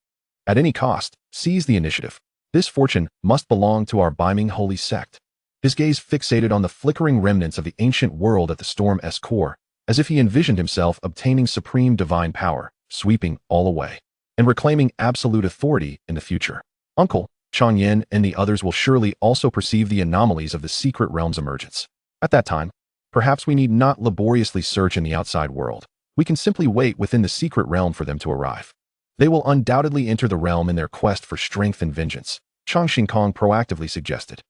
At any cost, seize the initiative. This fortune must belong to our Bai Ming holy sect. His gaze fixated on the flickering remnants of the ancient world at the storm's core, as if he envisioned himself obtaining supreme divine power, sweeping all away, and reclaiming absolute authority in the future. Uncle Chang Yen and the others will surely also perceive the anomalies of the secret realm's emergence. At that time, perhaps we need not laboriously search in the outside world. We can simply wait within the secret realm for them to arrive. They will undoubtedly enter the realm in their quest for strength and vengeance, Chang Xingkong proactively suggested.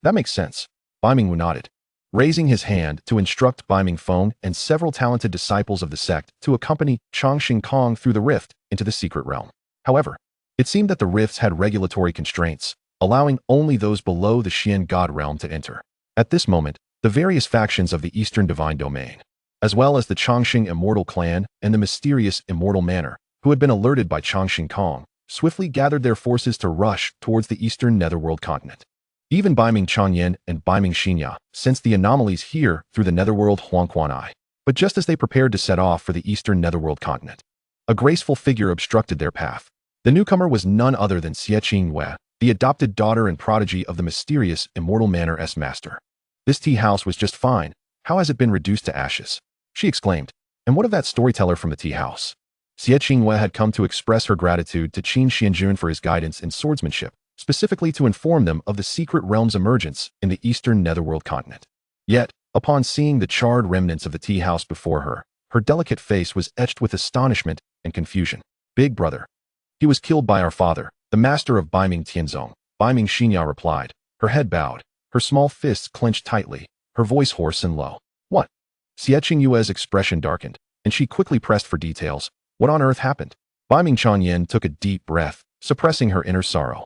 That makes sense. Bai Ming Wu nodded, raising his hand to instruct Bai Ming Feng and several talented disciples of the sect to accompany Chang Xingkong through the rift into the secret realm. However, it seemed that the rifts had regulatory constraints, allowing only those below the Xian God realm to enter. At this moment, the various factions of the Eastern Divine Domain, as well as the Changxing Immortal Clan and the mysterious Immortal Manor, who had been alerted by Chang Xingkong, swiftly gathered their forces to rush towards the Eastern Netherworld continent. Even Bai Ming Changyan and Bai Ming Xinya sensed the anomalies here through the Netherworld Huangquan Eye. But just as they prepared to set off for the Eastern Netherworld continent, a graceful figure obstructed their path. The newcomer was none other than Xie Qingyue, the adopted daughter and prodigy of the mysterious Immortal Manor's master. This tea house was just fine. How has it been reduced to ashes? She exclaimed. And what of that storyteller from the tea house? Xie Qingyue had come to express her gratitude to Qin Xuanjun for his guidance in swordsmanship, specifically to inform them of the secret realm's emergence in the Eastern Netherworld continent. Yet, upon seeing the charred remnants of the tea house before her, her delicate face was etched with astonishment and confusion. Big brother. He was killed by our father, the master of Bai Ming Tianzong, Bai Ming Xinya replied, her head bowed, her small fists clenched tightly, her voice hoarse and low. What? Xie Qingyue's expression darkened, and she quickly pressed for details. What on earth happened? Bai Ming Changyan took a deep breath, suppressing her inner sorrow,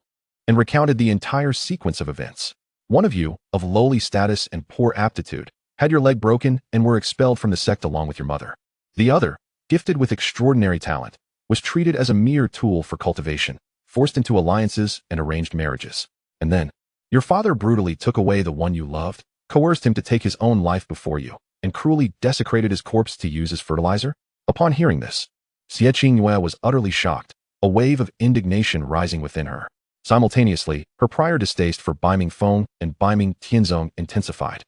and recounted the entire sequence of events. One of you, of lowly status and poor aptitude, had your leg broken and were expelled from the sect along with your mother. The other, gifted with extraordinary talent, was treated as a mere tool for cultivation, forced into alliances and arranged marriages. And then, Your father brutally took away the one you loved, coerced him to take his own life before you, and cruelly desecrated his corpse to use as fertilizer? Upon hearing this, Xie Qingyue was utterly shocked, a wave of indignation rising within her. Simultaneously, her prior distaste for Bai Mingfeng and Bai Ming Tianzong intensified.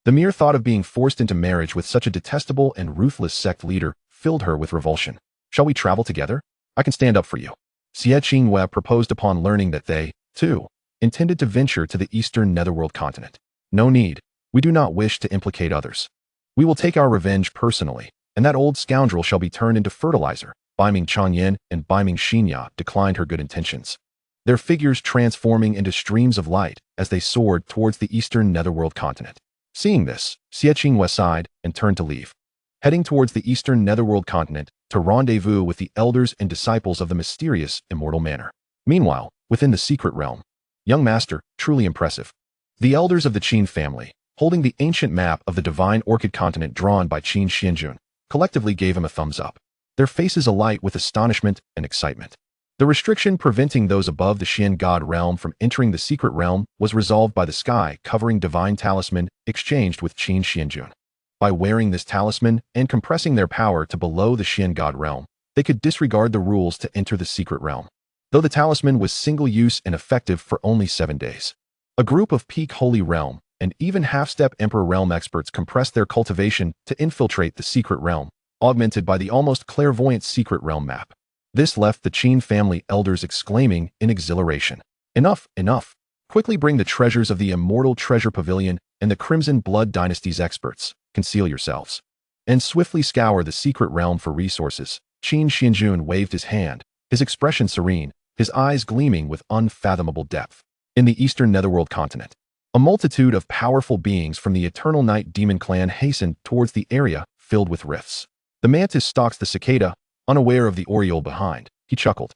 The mere thought of being forced into marriage with such a detestable and ruthless sect leader filled her with revulsion. Shall we travel together? I can stand up for you. Xie Qingyue proposed upon learning that they, too, intended to venture to the eastern netherworld continent. No need. We do not wish to implicate others. We will take our revenge personally, and that old scoundrel shall be turned into fertilizer. Bai Ming Changyan and Bai Ming Xianxia declined her good intentions, their figures transforming into streams of light as they soared towards the eastern netherworld continent. Seeing this, Xie Qingyue sighed and turned to leave, heading towards the eastern netherworld continent to rendezvous with the elders and disciples of the mysterious immortal manor. Meanwhile, within the secret realm, young master, truly impressive. The elders of the Qin family, holding the ancient map of the divine orchid continent drawn by Qin Xuanjun, collectively gave him a thumbs up, their faces alight with astonishment and excitement. The restriction preventing those above the Xian god realm from entering the secret realm was resolved by the sky covering divine talisman exchanged with Qin Xuanjun. By wearing this talisman and compressing their power to below the Xian god realm, they could disregard the rules to enter the secret realm, though the talisman was single-use and effective for only 7 days. A group of peak holy realm and even half-step emperor realm experts compressed their cultivation to infiltrate the secret realm, augmented by the almost clairvoyant secret realm map. This left the Qin family elders exclaiming in exhilaration, "Enough, enough! Quickly bring the treasures of the immortal treasure pavilion and the Crimson Blood Dynasty's experts. Conceal yourselves and swiftly scour the secret realm for resources." Qin Xuanjun waved his hand, his expression serene, his eyes gleaming with unfathomable depth. In the eastern netherworld continent, a multitude of powerful beings from the Eternal Night Demon Clan hastened towards the area filled with rifts. The mantis stalks the cicada, unaware of the oriole behind. He chuckled,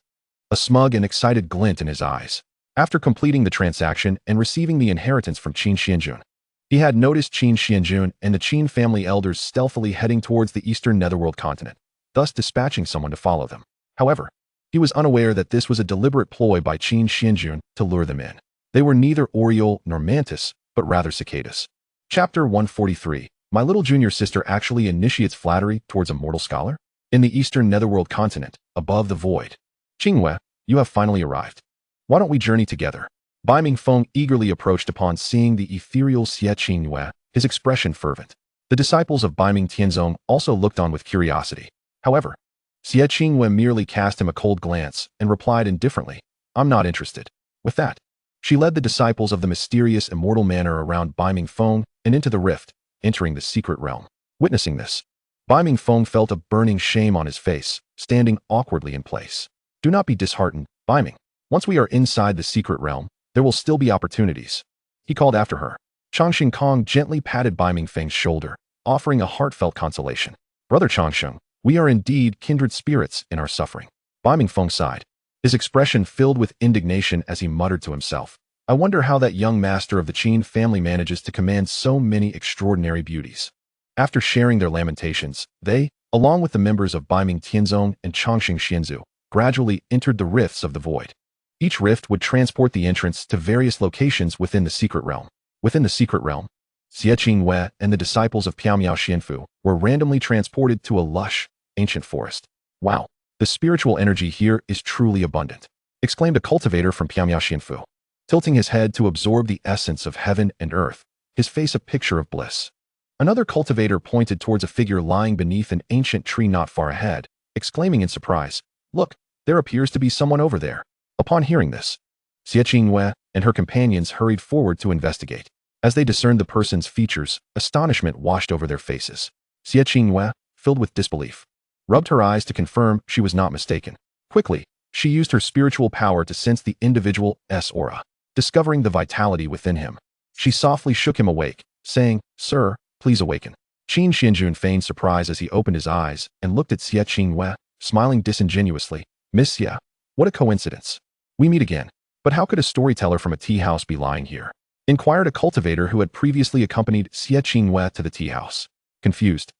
a smug and excited glint in his eyes. After completing the transaction and receiving the inheritance from Qin Xuanjun, he had noticed Qin Xuanjun and the Qin family elders stealthily heading towards the eastern netherworld continent, thus dispatching someone to follow them. However, he was unaware that this was a deliberate ploy by Qin Xuanjun to lure them in. They were neither oriole nor mantis, but rather cicadas. Chapter 143. My little junior sister actually initiates flattery towards a mortal scholar? In the eastern netherworld continent, above the void. Qingyue, you have finally arrived. Why don't we journey together? Bai Mingfeng eagerly approached upon seeing the ethereal Xie Qingyue, his expression fervent. The disciples of Bai Ming Tianzong also looked on with curiosity. However, Xie Qingyue merely cast him a cold glance and replied indifferently, I'm not interested. With that, she led the disciples of the mysterious immortal manor around Bai Mingfeng and into the rift, entering the secret realm. Witnessing this, Bai Mingfeng felt a burning shame on his face, standing awkwardly in place. Do not be disheartened, Bai Ming. Once we are inside the secret realm, there will still be opportunities. He called after her. Changxing Kong gently patted Bai Mingfeng's shoulder, offering a heartfelt consolation. Brother Changxing, we are indeed kindred spirits in our suffering. Bai Mingfeng sighed, his expression filled with indignation as he muttered to himself. I wonder how that young master of the Qin family manages to command so many extraordinary beauties. After sharing their lamentations, they, along with the members of Bai Ming Tianzong and Changxing Xianzu, gradually entered the rifts of the void. Each rift would transport the entrance to various locations within the secret realm. Within the secret realm, Xie Qingyue and the disciples of Piaomiao Xianfu were randomly transported to a lush, ancient forest. Wow, the spiritual energy here is truly abundant, exclaimed a cultivator from Piaomiao Xianfu, tilting his head to absorb the essence of heaven and earth, his face a picture of bliss. Another cultivator pointed towards a figure lying beneath an ancient tree not far ahead, exclaiming in surprise, Look, there appears to be someone over there. Upon hearing this, Xie Qingyue and her companions hurried forward to investigate. As they discerned the person's features, astonishment washed over their faces. Xie Qingyue, filled with disbelief, rubbed her eyes to confirm she was not mistaken. Quickly, she used her spiritual power to sense the individual's aura, discovering the vitality within him. She softly shook him awake, saying, Sir, please awaken. Qin Xuanjun feigned surprise as he opened his eyes and looked at Xie Qingyue, smiling disingenuously. Miss Xie, what a coincidence. We meet again. But how could a storyteller from a tea house be lying here? Inquired a cultivator who had previously accompanied Xie Qingyue to the tea house. Confused,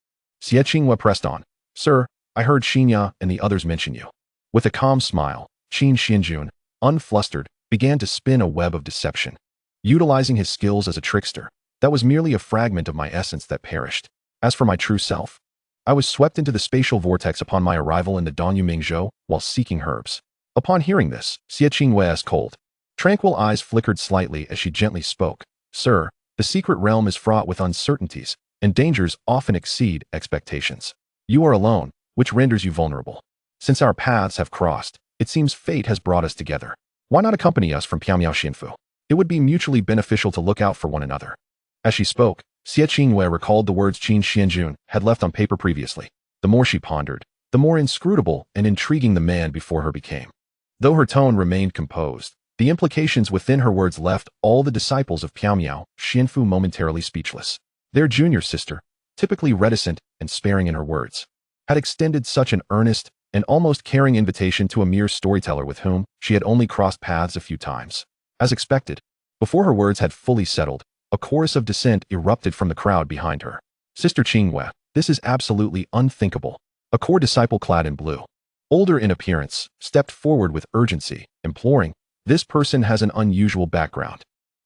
Xie Qingyue pressed on. Sir, I heard Xianxia and the others mention you. With a calm smile, Qin Xuanjun, unflustered, began to spin a web of deception. utilizing his skills as a trickster. That was merely a fragment of my essence that perished. As for my true self, I was swept into the spatial vortex upon my arrival in the Danyu Mingzhou while seeking herbs. Upon hearing this, Xie Qingwe's cold, tranquil eyes flickered slightly as she gently spoke. Sir, the secret realm is fraught with uncertainties, and dangers often exceed expectations. You are alone, which renders you vulnerable. Since our paths have crossed, it seems fate has brought us together. Why not accompany us from Piamiao Xinfu? It would be mutually beneficial to look out for one another. As she spoke, Xie Qingwei recalled the words Qin Xuanjun had left on paper previously. The more she pondered, the more inscrutable and intriguing the man before her became. Though her tone remained composed, the implications within her words left all the disciples of Piamiao Xinfu momentarily speechless. Their junior sister, typically reticent and sparing in her words, had extended such an earnest and almost caring invitation to a mere storyteller with whom she had only crossed paths a few times. As expected, before her words had fully settled, a chorus of dissent erupted from the crowd behind her. Sister Qingwei, this is absolutely unthinkable. A core disciple clad in blue, older in appearance, stepped forward with urgency, imploring, this person has an unusual background.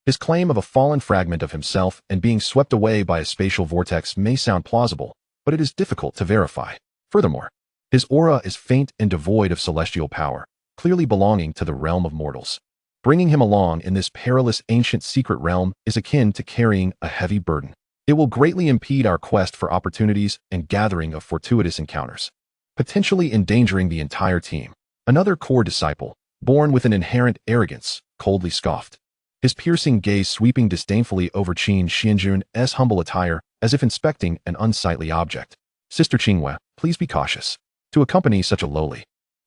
His claim of a fallen fragment of himself and being swept away by a spatial vortex may sound plausible, but it is difficult to verify. Furthermore, his aura is faint and devoid of celestial power, clearly belonging to the realm of mortals. Bringing him along in this perilous ancient secret realm is akin to carrying a heavy burden. It will greatly impede our quest for opportunities and gathering of fortuitous encounters, potentially endangering the entire team. Another core disciple, born with an inherent arrogance, coldly scoffed, his piercing gaze sweeping disdainfully over Qin Xuanjun's humble attire as if inspecting an unsightly object. Sister Qingwei, please be cautious. To accompany such a lowly,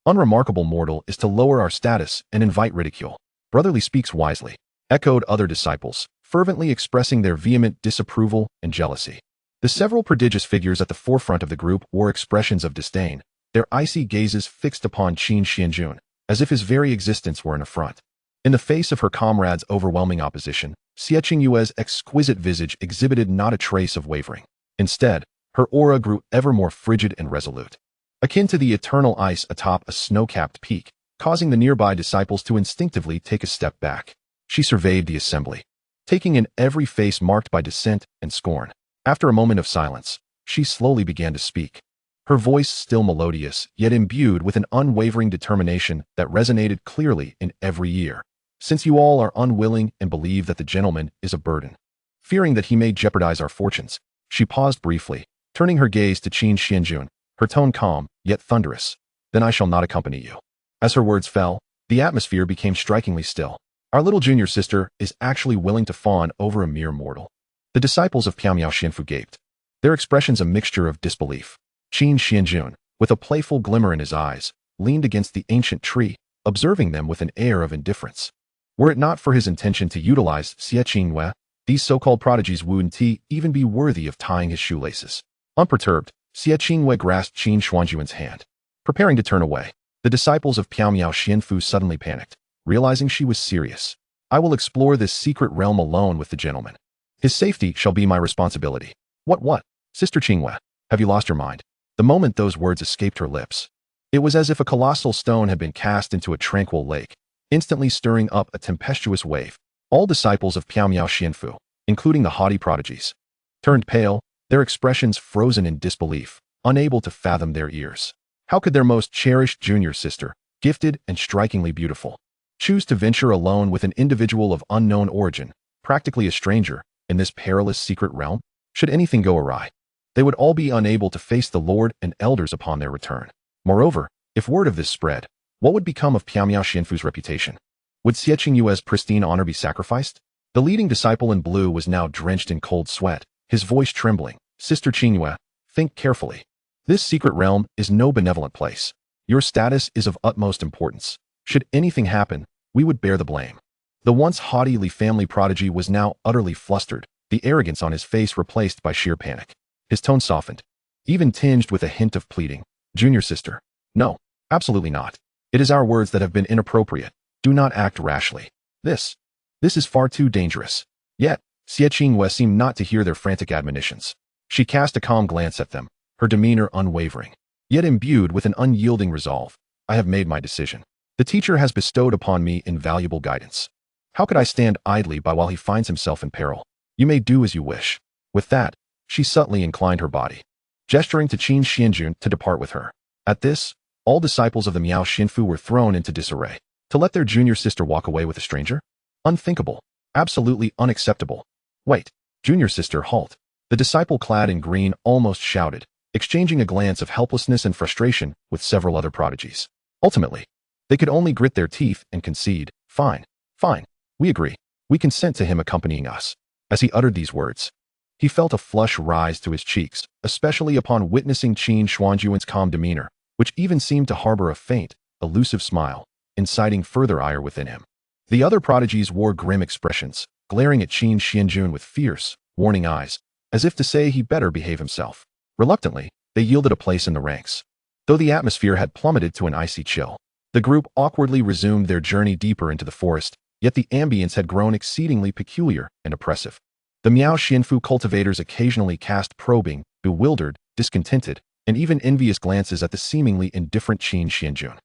unremarkable mortal is to lower our status and invite ridicule. Brotherly speaks wisely, echoed other disciples, fervently expressing their vehement disapproval and jealousy. The several prodigious figures at the forefront of the group wore expressions of disdain, their icy gazes fixed upon Qin Xuanjun, as if his very existence were an affront. In the face of her comrades' overwhelming opposition, Xie Qingwei's exquisite visage exhibited not a trace of wavering. Instead, her aura grew ever more frigid and resolute, akin to the eternal ice atop a snow-capped peak, causing the nearby disciples to instinctively take a step back. She surveyed the assembly, taking in every face marked by dissent and scorn. After a moment of silence, she slowly began to speak, her voice still melodious, yet imbued with an unwavering determination that resonated clearly in every ear. Since you all are unwilling and believe that the gentleman is a burden, fearing that he may jeopardize our fortunes, she paused briefly, turning her gaze to Qin Xuanjun, her tone calm, yet thunderous. Then I shall not accompany you. As her words fell, the atmosphere became strikingly still. Our little junior sister is actually willing to fawn over a mere mortal. The disciples of Piamiao Xinfu gaped, their expressions a mixture of disbelief. Qin Xuanjun, with a playful glimmer in his eyes, leaned against the ancient tree, observing them with an air of indifference. Were it not for his intention to utilize Xie Qingwei, these so-called prodigies wouldn't even be worthy of tying his shoelaces. Unperturbed, Xie Qingwei grasped Qin Xuanjun's hand, preparing to turn away. The disciples of Piamiao Xinfu suddenly panicked, realizing she was serious. I will explore this secret realm alone with the gentleman. His safety shall be my responsibility. What? Sister Qingwei, have you lost your mind? The moment those words escaped her lips, it was as if a colossal stone had been cast into a tranquil lake, instantly stirring up a tempestuous wave. All disciples of Piamiao Xinfu, including the haughty prodigies, turned pale, their expressions frozen in disbelief, unable to fathom their ears. How could their most cherished junior sister, gifted and strikingly beautiful, choose to venture alone with an individual of unknown origin, practically a stranger, in this perilous secret realm? Should anything go awry, they would all be unable to face the Lord and elders upon their return. Moreover, if word of this spread, what would become of Piamiao Xinfu's reputation? Would Xie Qingwei's pristine honor be sacrificed? The leading disciple in blue was now drenched in cold sweat, his voice trembling. Sister Qingwei, think carefully. This secret realm is no benevolent place. Your status is of utmost importance. Should anything happen, we would bear the blame. The once haughty Li family prodigy was now utterly flustered, the arrogance on his face replaced by sheer panic. His tone softened, even tinged with a hint of pleading. Junior sister, no, absolutely not. It is our words that have been inappropriate. Do not act rashly. This is far too dangerous. Yet, Xie Qingwei seemed not to hear their frantic admonitions. She cast a calm glance at them, her demeanor unwavering, yet imbued with an unyielding resolve. I have made my decision. The teacher has bestowed upon me invaluable guidance. How could I stand idly by while he finds himself in peril? You may do as you wish. With that, she subtly inclined her body, gesturing to Qin Xuanjun to depart with her. At this, all disciples of the Miao Xinfu were thrown into disarray. To let their junior sister walk away with a stranger? Unthinkable. Absolutely unacceptable. Wait. Junior sister, halt. The disciple clad in green almost shouted, exchanging a glance of helplessness and frustration with several other prodigies. Ultimately, they could only grit their teeth and concede, fine, fine, we agree. We consent to him accompanying us. As he uttered these words, he felt a flush rise to his cheeks, especially upon witnessing Qin Xuanjun's calm demeanor, which even seemed to harbor a faint, elusive smile, inciting further ire within him. The other prodigies wore grim expressions, glaring at Qin Xuanjun with fierce, warning eyes, as if to say he better behave himself. Reluctantly, they yielded a place in the ranks. Though the atmosphere had plummeted to an icy chill, the group awkwardly resumed their journey deeper into the forest, yet the ambience had grown exceedingly peculiar and oppressive. The Miao Xinfu cultivators occasionally cast probing, bewildered, discontented, and even envious glances at the seemingly indifferent Qin Xuanjun.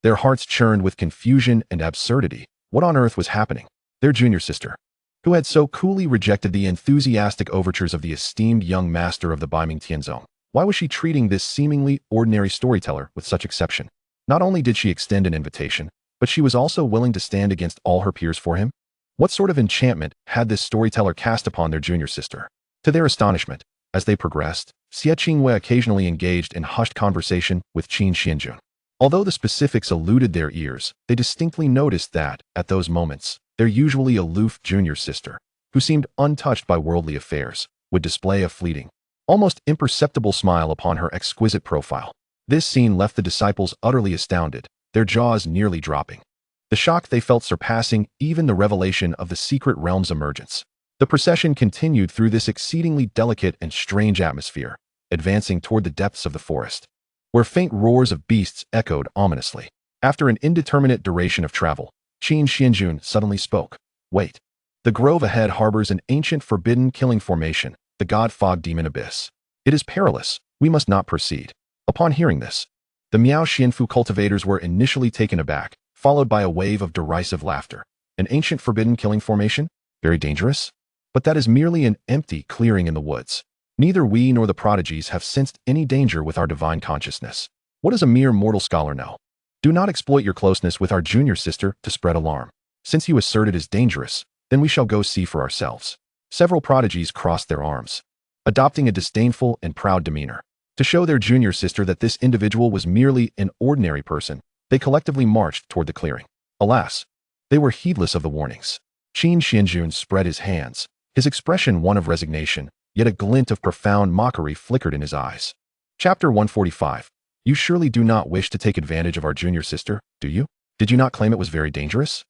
Their hearts churned with confusion and absurdity. What on earth was happening? Their junior sister, who had so coolly rejected the enthusiastic overtures of the esteemed young master of the Beiming Tianzong, why was she treating this seemingly ordinary storyteller with such exception? Not only did she extend an invitation, but she was also willing to stand against all her peers for him? What sort of enchantment had this storyteller cast upon their junior sister? To their astonishment, as they progressed, Xie Qingwei occasionally engaged in hushed conversation with Qin Xuanjun. Although the specifics eluded their ears, they distinctly noticed that, at those moments, their usually aloof junior sister, who seemed untouched by worldly affairs, would display a fleeting, almost imperceptible smile upon her exquisite profile. This scene left the disciples utterly astounded, their jaws nearly dropping. The shock they felt surpassing even the revelation of the secret realm's emergence. The procession continued through this exceedingly delicate and strange atmosphere, advancing toward the depths of the forest, where faint roars of beasts echoed ominously. After an indeterminate duration of travel, Qin Xuanjun suddenly spoke. Wait. The grove ahead harbors an ancient forbidden killing formation, the God Fog Demon Abyss. It is perilous. We must not proceed. Upon hearing this, the Miao Xinfu cultivators were initially taken aback, followed by a wave of derisive laughter. An ancient forbidden killing formation? Very dangerous? But that is merely an empty clearing in the woods. Neither we nor the prodigies have sensed any danger with our divine consciousness. What does a mere mortal scholar know? Do not exploit your closeness with our junior sister to spread alarm. Since you assert it is dangerous, then we shall go see for ourselves. Several prodigies crossed their arms, adopting a disdainful and proud demeanor. To show their junior sister that this individual was merely an ordinary person, they collectively marched toward the clearing. Alas, they were heedless of the warnings. Qin Xuanjun spread his hands, his expression one of resignation, yet a glint of profound mockery flickered in his eyes. Chapter 145. You surely do not wish to take advantage of our junior sister, do you? Did you not claim it was very dangerous?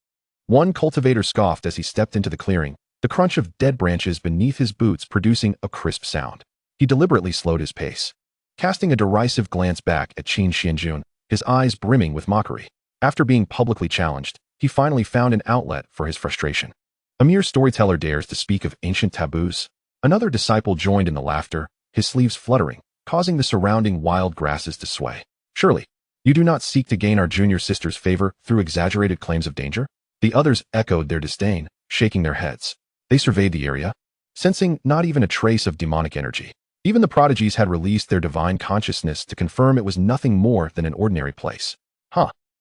One cultivator scoffed as he stepped into the clearing, the crunch of dead branches beneath his boots producing a crisp sound. He deliberately slowed his pace, casting a derisive glance back at Qin Xuanjun, his eyes brimming with mockery. After being publicly challenged, he finally found an outlet for his frustration. A mere storyteller dares to speak of ancient taboos? Another disciple joined in the laughter, his sleeves fluttering, causing the surrounding wild grasses to sway. Surely, you do not seek to gain our junior sister's favor through exaggerated claims of danger? The others echoed their disdain, shaking their heads. They surveyed the area, sensing not even a trace of demonic energy. Even the prodigies had released their divine consciousness to confirm it was nothing more than an ordinary place.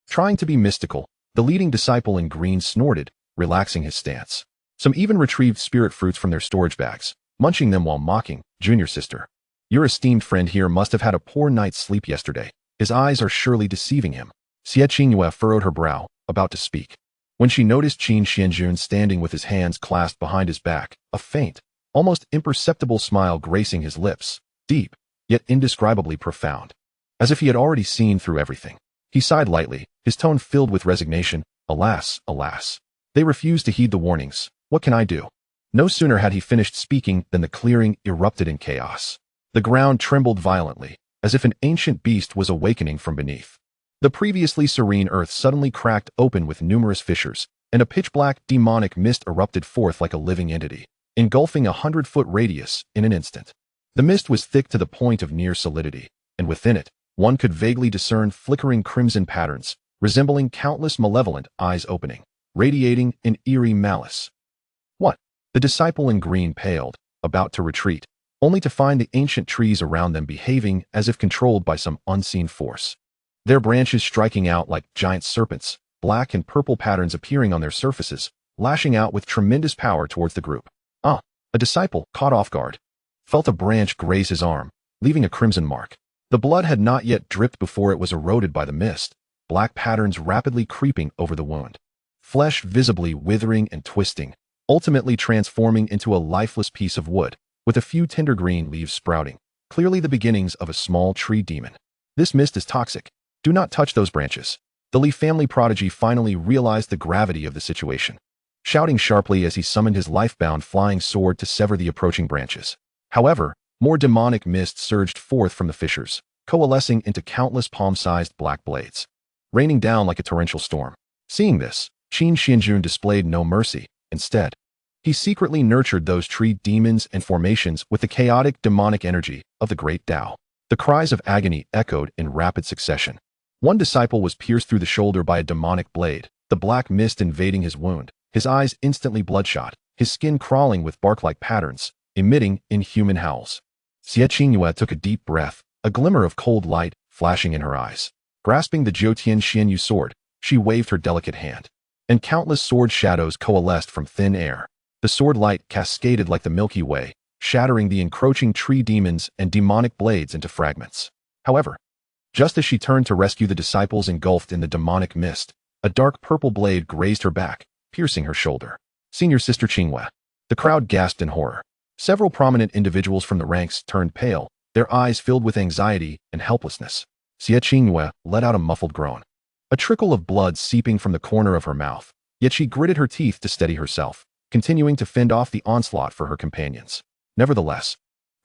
Trying to be mystical, the leading disciple in green snorted, relaxing his stance. Some even retrieved spirit fruits from their storage bags, munching them while mocking, Junior sister. Your esteemed friend here must have had a poor night's sleep yesterday. His eyes are surely deceiving him. Xie Qingwei furrowed her brow, about to speak, when she noticed Qin Xuanjun standing with his hands clasped behind his back, a faint, almost imperceptible smile gracing his lips, deep, yet indescribably profound, as if he had already seen through everything. He sighed lightly, his tone filled with resignation. Alas, alas. They refused to heed the warnings. What can I do? No sooner had he finished speaking than the clearing erupted in chaos. The ground trembled violently, as if an ancient beast was awakening from beneath. The previously serene earth suddenly cracked open with numerous fissures, and a pitch-black demonic mist erupted forth like a living entity, engulfing a 100-foot radius in an instant. The mist was thick to the point of near solidity, and within it, one could vaguely discern flickering crimson patterns, resembling countless malevolent eyes opening, radiating in eerie malice. What? The disciple in green paled, about to retreat, only to find the ancient trees around them behaving as if controlled by some unseen force. Their branches striking out like giant serpents, black and purple patterns appearing on their surfaces, lashing out with tremendous power towards the group. A disciple, caught off guard, felt a branch graze his arm, leaving a crimson mark. The blood had not yet dripped before it was eroded by the mist, black patterns rapidly creeping over the wound. Flesh visibly withering and twisting, ultimately transforming into a lifeless piece of wood, with a few tender green leaves sprouting, clearly the beginnings of a small tree demon. This mist is toxic. Do not touch those branches. The Li family prodigy finally realized the gravity of the situation, shouting sharply as he summoned his life-bound flying sword to sever the approaching branches. However, more demonic mist surged forth from the fissures, coalescing into countless palm-sized black blades, raining down like a torrential storm. Seeing this, Qin Xuanjun displayed no mercy. Instead, he secretly nurtured those tree demons and formations with the chaotic demonic energy of the great Tao. The cries of agony echoed in rapid succession. One disciple was pierced through the shoulder by a demonic blade, the black mist invading his wound, his eyes instantly bloodshot, his skin crawling with bark-like patterns, emitting inhuman howls. Xianxiaaudiobooks took a deep breath, a glimmer of cold light flashing in her eyes. Grasping the Jiutian Xianyu sword, she waved her delicate hand, and countless sword shadows coalesced from thin air. The sword light cascaded like the Milky Way, shattering the encroaching tree demons and demonic blades into fragments. However, just as she turned to rescue the disciples engulfed in the demonic mist, a dark purple blade grazed her back, piercing her shoulder. Senior Sister Qinghua. The crowd gasped in horror. Several prominent individuals from the ranks turned pale, their eyes filled with anxiety and helplessness. Qinghua let out a muffled groan, a trickle of blood seeping from the corner of her mouth, yet she gritted her teeth to steady herself, continuing to fend off the onslaught for her companions. Nevertheless,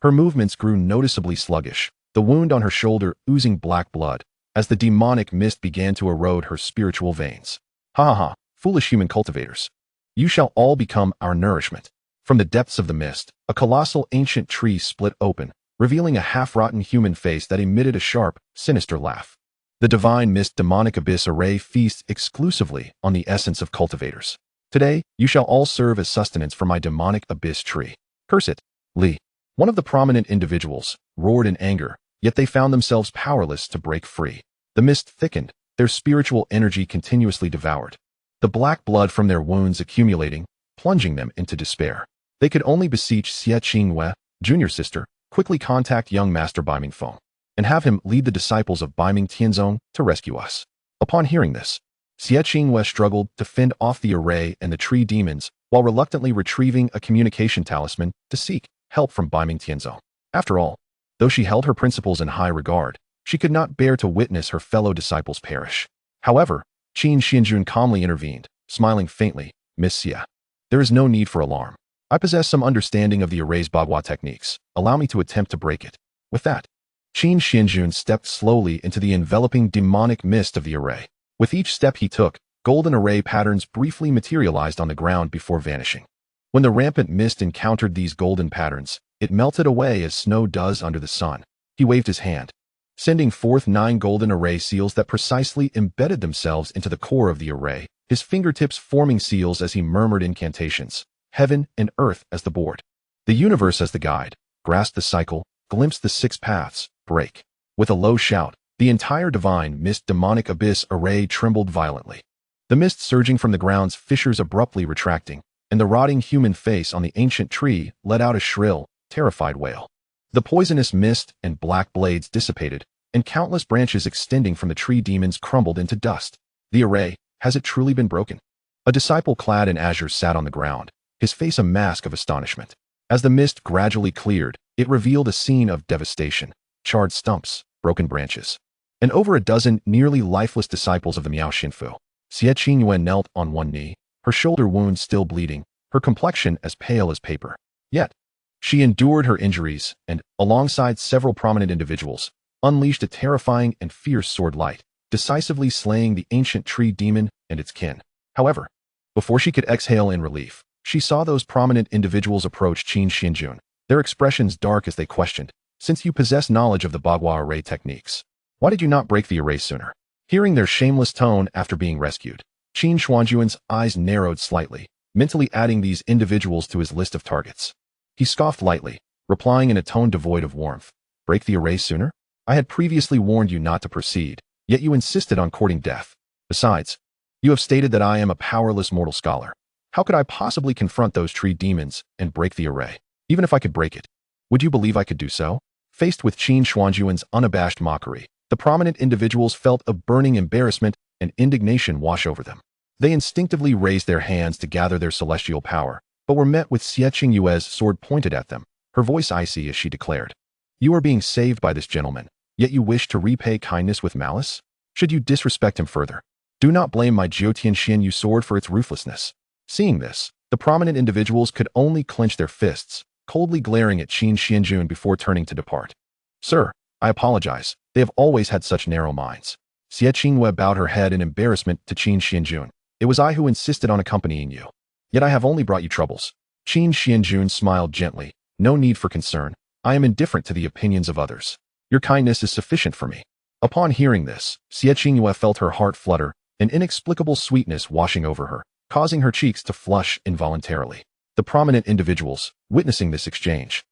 her movements grew noticeably sluggish, the wound on her shoulder oozing black blood, as the demonic mist began to erode her spiritual veins. Ha ha ha, foolish human cultivators. You shall all become our nourishment. From the depths of the mist, a colossal ancient tree split open, revealing a half-rotten human face that emitted a sharp, sinister laugh. The divine mist demonic abyss array feasts exclusively on the essence of cultivators. Today, you shall all serve as sustenance for my demonic abyss tree. Curse it, Li. One of the prominent individuals roared in anger, yet they found themselves powerless to break free. The mist thickened, their spiritual energy continuously devoured, the black blood from their wounds accumulating, plunging them into despair. They could only beseech Xie Qinghua, junior sister, quickly contact young Master Baiming Feng, and have him lead the disciples of Baiming Tianzong to rescue us. Upon hearing this, Xie Qinghua struggled to fend off the array and the tree demons while reluctantly retrieving a communication talisman to seek help from Baiming Tianzong. After all, though she held her principles in high regard, she could not bear to witness her fellow disciples perish. However, Qin Xuanjun calmly intervened, smiling faintly. Miss Xia, there is no need for alarm. I possess some understanding of the array's bagua techniques. Allow me to attempt to break it. With that, Qin Xuanjun stepped slowly into the enveloping demonic mist of the array. With each step he took, golden array patterns briefly materialized on the ground before vanishing. When the rampant mist encountered these golden patterns, it melted away as snow does under the sun. He waved his hand, sending forth 9 golden array seals that precisely embedded themselves into the core of the array, his fingertips forming seals as he murmured incantations, heaven and earth as the board, the universe as the guide. Grasp the cycle, glimpse the 6 paths, break. With a low shout, the entire divine mist demonic abyss array trembled violently, the mist surging from the ground's fissures abruptly retracting, and the rotting human face on the ancient tree let out a shrill, terrified wail. The poisonous mist and black blades dissipated, and countless branches extending from the tree demons crumbled into dust. The array, has it truly been broken? A disciple clad in azure sat on the ground, his face a mask of astonishment. As the mist gradually cleared, it revealed a scene of devastation, charred stumps, broken branches, and over a dozen nearly lifeless disciples of the Miao Xinfu. Xie Qinghua knelt on one knee, her shoulder wound still bleeding, her complexion as pale as paper. Yet, she endured her injuries and, alongside several prominent individuals, unleashed a terrifying and fierce sword light, decisively slaying the ancient tree demon and its kin. However, before she could exhale in relief, she saw those prominent individuals approach Qin Xuanjun, their expressions dark as they questioned, "Since you possess knowledge of the bagua array techniques, why did you not break the array sooner?" Hearing their shameless tone after being rescued, Qin Xuanjun's eyes narrowed slightly, mentally adding these individuals to his list of targets. He scoffed lightly, replying in a tone devoid of warmth. Break the array sooner? I had previously warned you not to proceed, yet you insisted on courting death. Besides, you have stated that I am a powerless mortal scholar. How could I possibly confront those tree demons and break the array? Even if I could break it, would you believe I could do so? Faced with Qin Xuanjun's unabashed mockery, the prominent individuals felt a burning embarrassment and indignation wash over them. They instinctively raised their hands to gather their celestial power, but were met with Xie Qingyue's sword pointed at them, her voice icy as she declared, "You are being saved by this gentleman, yet you wish to repay kindness with malice? Should you disrespect him further, do not blame my Jiutian Xianyu sword for its ruthlessness." Seeing this, the prominent individuals could only clench their fists, coldly glaring at Qin Xuanjun before turning to depart. "Sir, I apologize. They have always had such narrow minds." Xie Qingyue bowed her head in embarrassment to Qin Xuanjun. "It was I who insisted on accompanying you. Yet I have only brought you troubles." Qin Xuanjun smiled gently. "No need for concern. I am indifferent to the opinions of others. Your kindness is sufficient for me." Upon hearing this, Xie Qingyue felt her heart flutter, an inexplicable sweetness washing over her, causing her cheeks to flush involuntarily. The prominent individuals, witnessing this exchange,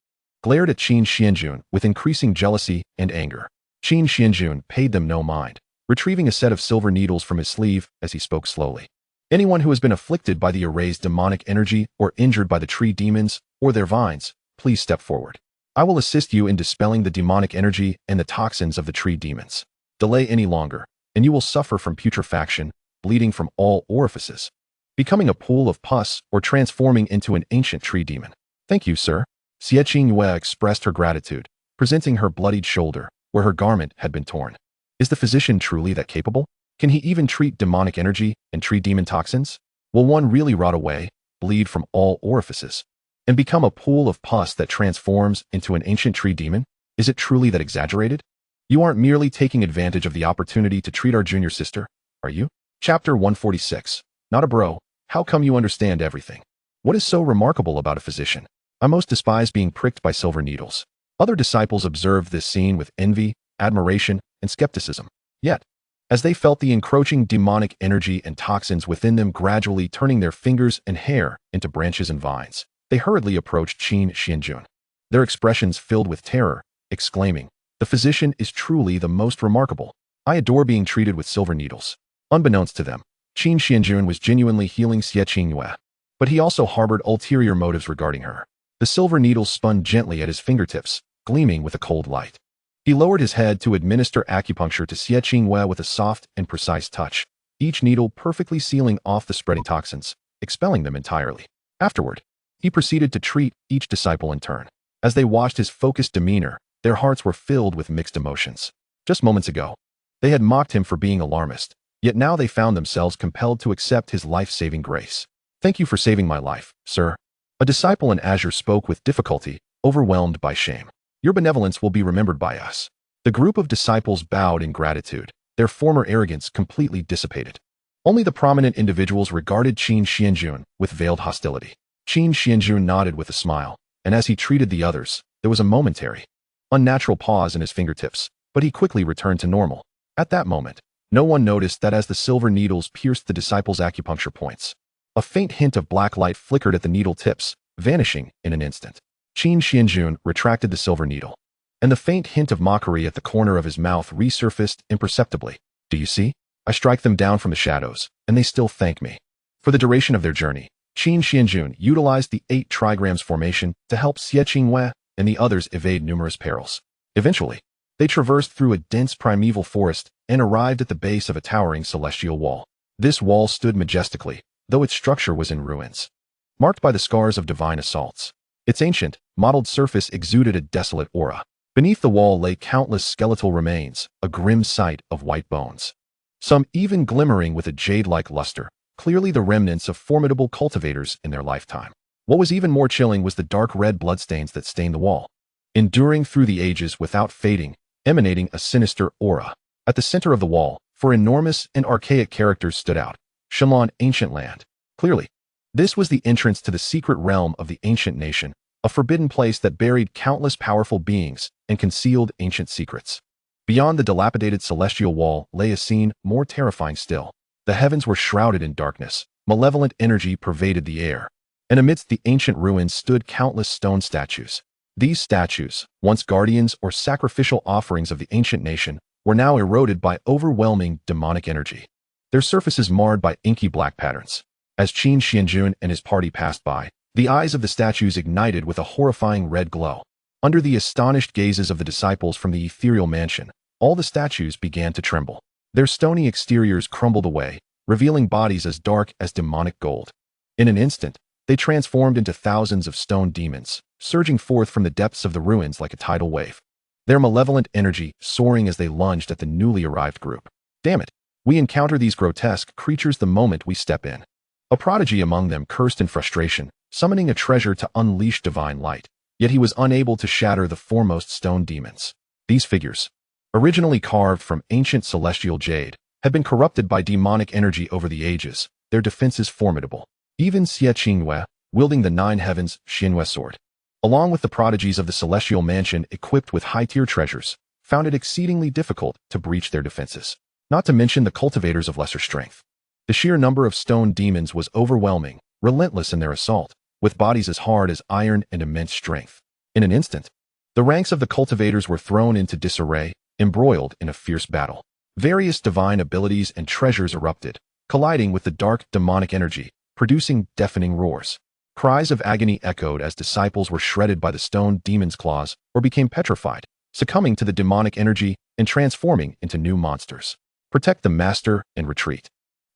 glared at Qin Xuanjun with increasing jealousy and anger. Qin Xuanjun paid them no mind, retrieving a set of silver needles from his sleeve as he spoke slowly. "Anyone who has been afflicted by the array's demonic energy or injured by the tree demons or their vines, please step forward. I will assist you in dispelling the demonic energy and the toxins of the tree demons. Delay any longer, and you will suffer from putrefaction, bleeding from all orifices, becoming a pool of pus or transforming into an ancient tree demon." "Thank you, sir." Xie Qingyue expressed her gratitude, presenting her bloodied shoulder, where her garment had been torn. Is the physician truly that capable? Can he even treat demonic energy and tree demon toxins? Will one really rot away, bleed from all orifices, and become a pool of pus that transforms into an ancient tree demon? Is it truly that exaggerated? You aren't merely taking advantage of the opportunity to treat our junior sister, are you? Chapter 146. Not a bro. How come you understand everything? What is so remarkable about a physician? I most despise being pricked by silver needles. Other disciples observed this scene with envy, admiration, and skepticism. Yet, as they felt the encroaching demonic energy and toxins within them gradually turning their fingers and hair into branches and vines, they hurriedly approached Qin Xuanjun, their expressions filled with terror, exclaiming, "The physician is truly the most remarkable. I adore being treated with silver needles." Unbeknownst to them, Qin Xuanjun was genuinely healing Xie Qingyue, but he also harbored ulterior motives regarding her. The silver needles spun gently at his fingertips, gleaming with a cold light. He lowered his head to administer acupuncture to Xie Qingyue with a soft and precise touch, each needle perfectly sealing off the spreading toxins, expelling them entirely. Afterward, he proceeded to treat each disciple in turn. As they watched his focused demeanor, their hearts were filled with mixed emotions. Just moments ago, they had mocked him for being alarmist, yet now they found themselves compelled to accept his life-saving grace. "Thank you for saving my life, sir." A disciple in azure spoke with difficulty, overwhelmed by shame. "Your benevolence will be remembered by us." The group of disciples bowed in gratitude, their former arrogance completely dissipated. Only the prominent individuals regarded Qin Xuanjun with veiled hostility. Qin Xuanjun nodded with a smile, and as he treated the others, there was a momentary, unnatural pause in his fingertips, but he quickly returned to normal. At that moment, no one noticed that as the silver needles pierced the disciples' acupuncture points, a faint hint of black light flickered at the needle tips, vanishing in an instant. Qin Xuanjun retracted the silver needle, and the faint hint of mockery at the corner of his mouth resurfaced imperceptibly. "Do you see? I strike them down from the shadows, and they still thank me." For the duration of their journey, Qin Xuanjun utilized the 8 trigrams formation to help Xie Qingyue and the others evade numerous perils. Eventually, they traversed through a dense primeval forest and arrived at the base of a towering celestial wall. This wall stood majestically, though its structure was in ruins, marked by the scars of divine assaults. Its ancient, mottled surface exuded a desolate aura. Beneath the wall lay countless skeletal remains, a grim sight of white bones, some even glimmering with a jade-like luster, clearly the remnants of formidable cultivators in their lifetime. What was even more chilling was the dark red bloodstains that stained the wall, enduring through the ages without fading, emanating a sinister aura. At the center of the wall, 4 enormous and archaic characters stood out. Shenlan, ancient land. Clearly, this was the entrance to the secret realm of the ancient nation, a forbidden place that buried countless powerful beings and concealed ancient secrets. Beyond the dilapidated celestial wall lay a scene more terrifying still. The heavens were shrouded in darkness. Malevolent energy pervaded the air. And amidst the ancient ruins stood countless stone statues. These statues, once guardians or sacrificial offerings of the ancient nation, were now eroded by overwhelming demonic energy. Their surfaces marred by inky black patterns. As Qin Xuanjun and his party passed by, the eyes of the statues ignited with a horrifying red glow. Under the astonished gazes of the disciples from the ethereal mansion, all the statues began to tremble. Their stony exteriors crumbled away, revealing bodies as dark as demonic gold. In an instant, they transformed into thousands of stone demons, surging forth from the depths of the ruins like a tidal wave. Their malevolent energy soaring as they lunged at the newly arrived group. Damn it! We encounter these grotesque creatures the moment we step in. A prodigy among them cursed in frustration, summoning a treasure to unleash divine light. Yet he was unable to shatter the foremost stone demons. These figures, originally carved from ancient celestial jade, had been corrupted by demonic energy over the ages, their defenses formidable. Even Xie Qinghua, wielding the nine heavens Xinhua sword, along with the prodigies of the celestial mansion equipped with high-tier treasures, found it exceedingly difficult to breach their defenses. Not to mention the cultivators of lesser strength. The sheer number of stone demons was overwhelming, relentless in their assault, with bodies as hard as iron and immense strength. In an instant, the ranks of the cultivators were thrown into disarray, embroiled in a fierce battle. Various divine abilities and treasures erupted, colliding with the dark demonic energy, producing deafening roars. Cries of agony echoed as disciples were shredded by the stone demon's claws or became petrified, succumbing to the demonic energy and transforming into new monsters. Protect the master and retreat.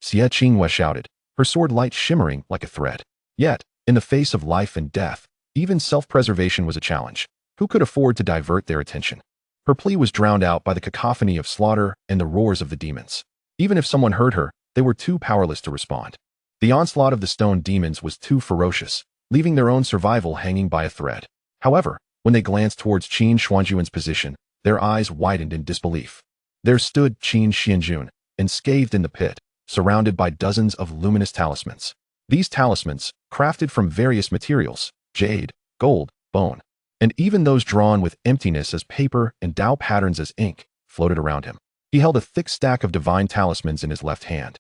Xie Qinghua shouted, her sword light shimmering like a thread. Yet, in the face of life and death, even self-preservation was a challenge. Who could afford to divert their attention? Her plea was drowned out by the cacophony of slaughter and the roars of the demons. Even if someone heard her, they were too powerless to respond. The onslaught of the stone demons was too ferocious, leaving their own survival hanging by a thread. However, when they glanced towards Qin Xuanjun's position, their eyes widened in disbelief. There stood Qin Xuanjun, enscathed in the pit, surrounded by dozens of luminous talismans. These talismans, crafted from various materials, jade, gold, bone, and even those drawn with emptiness as paper and Dao patterns as ink, floated around him. He held a thick stack of divine talismans in his left hand,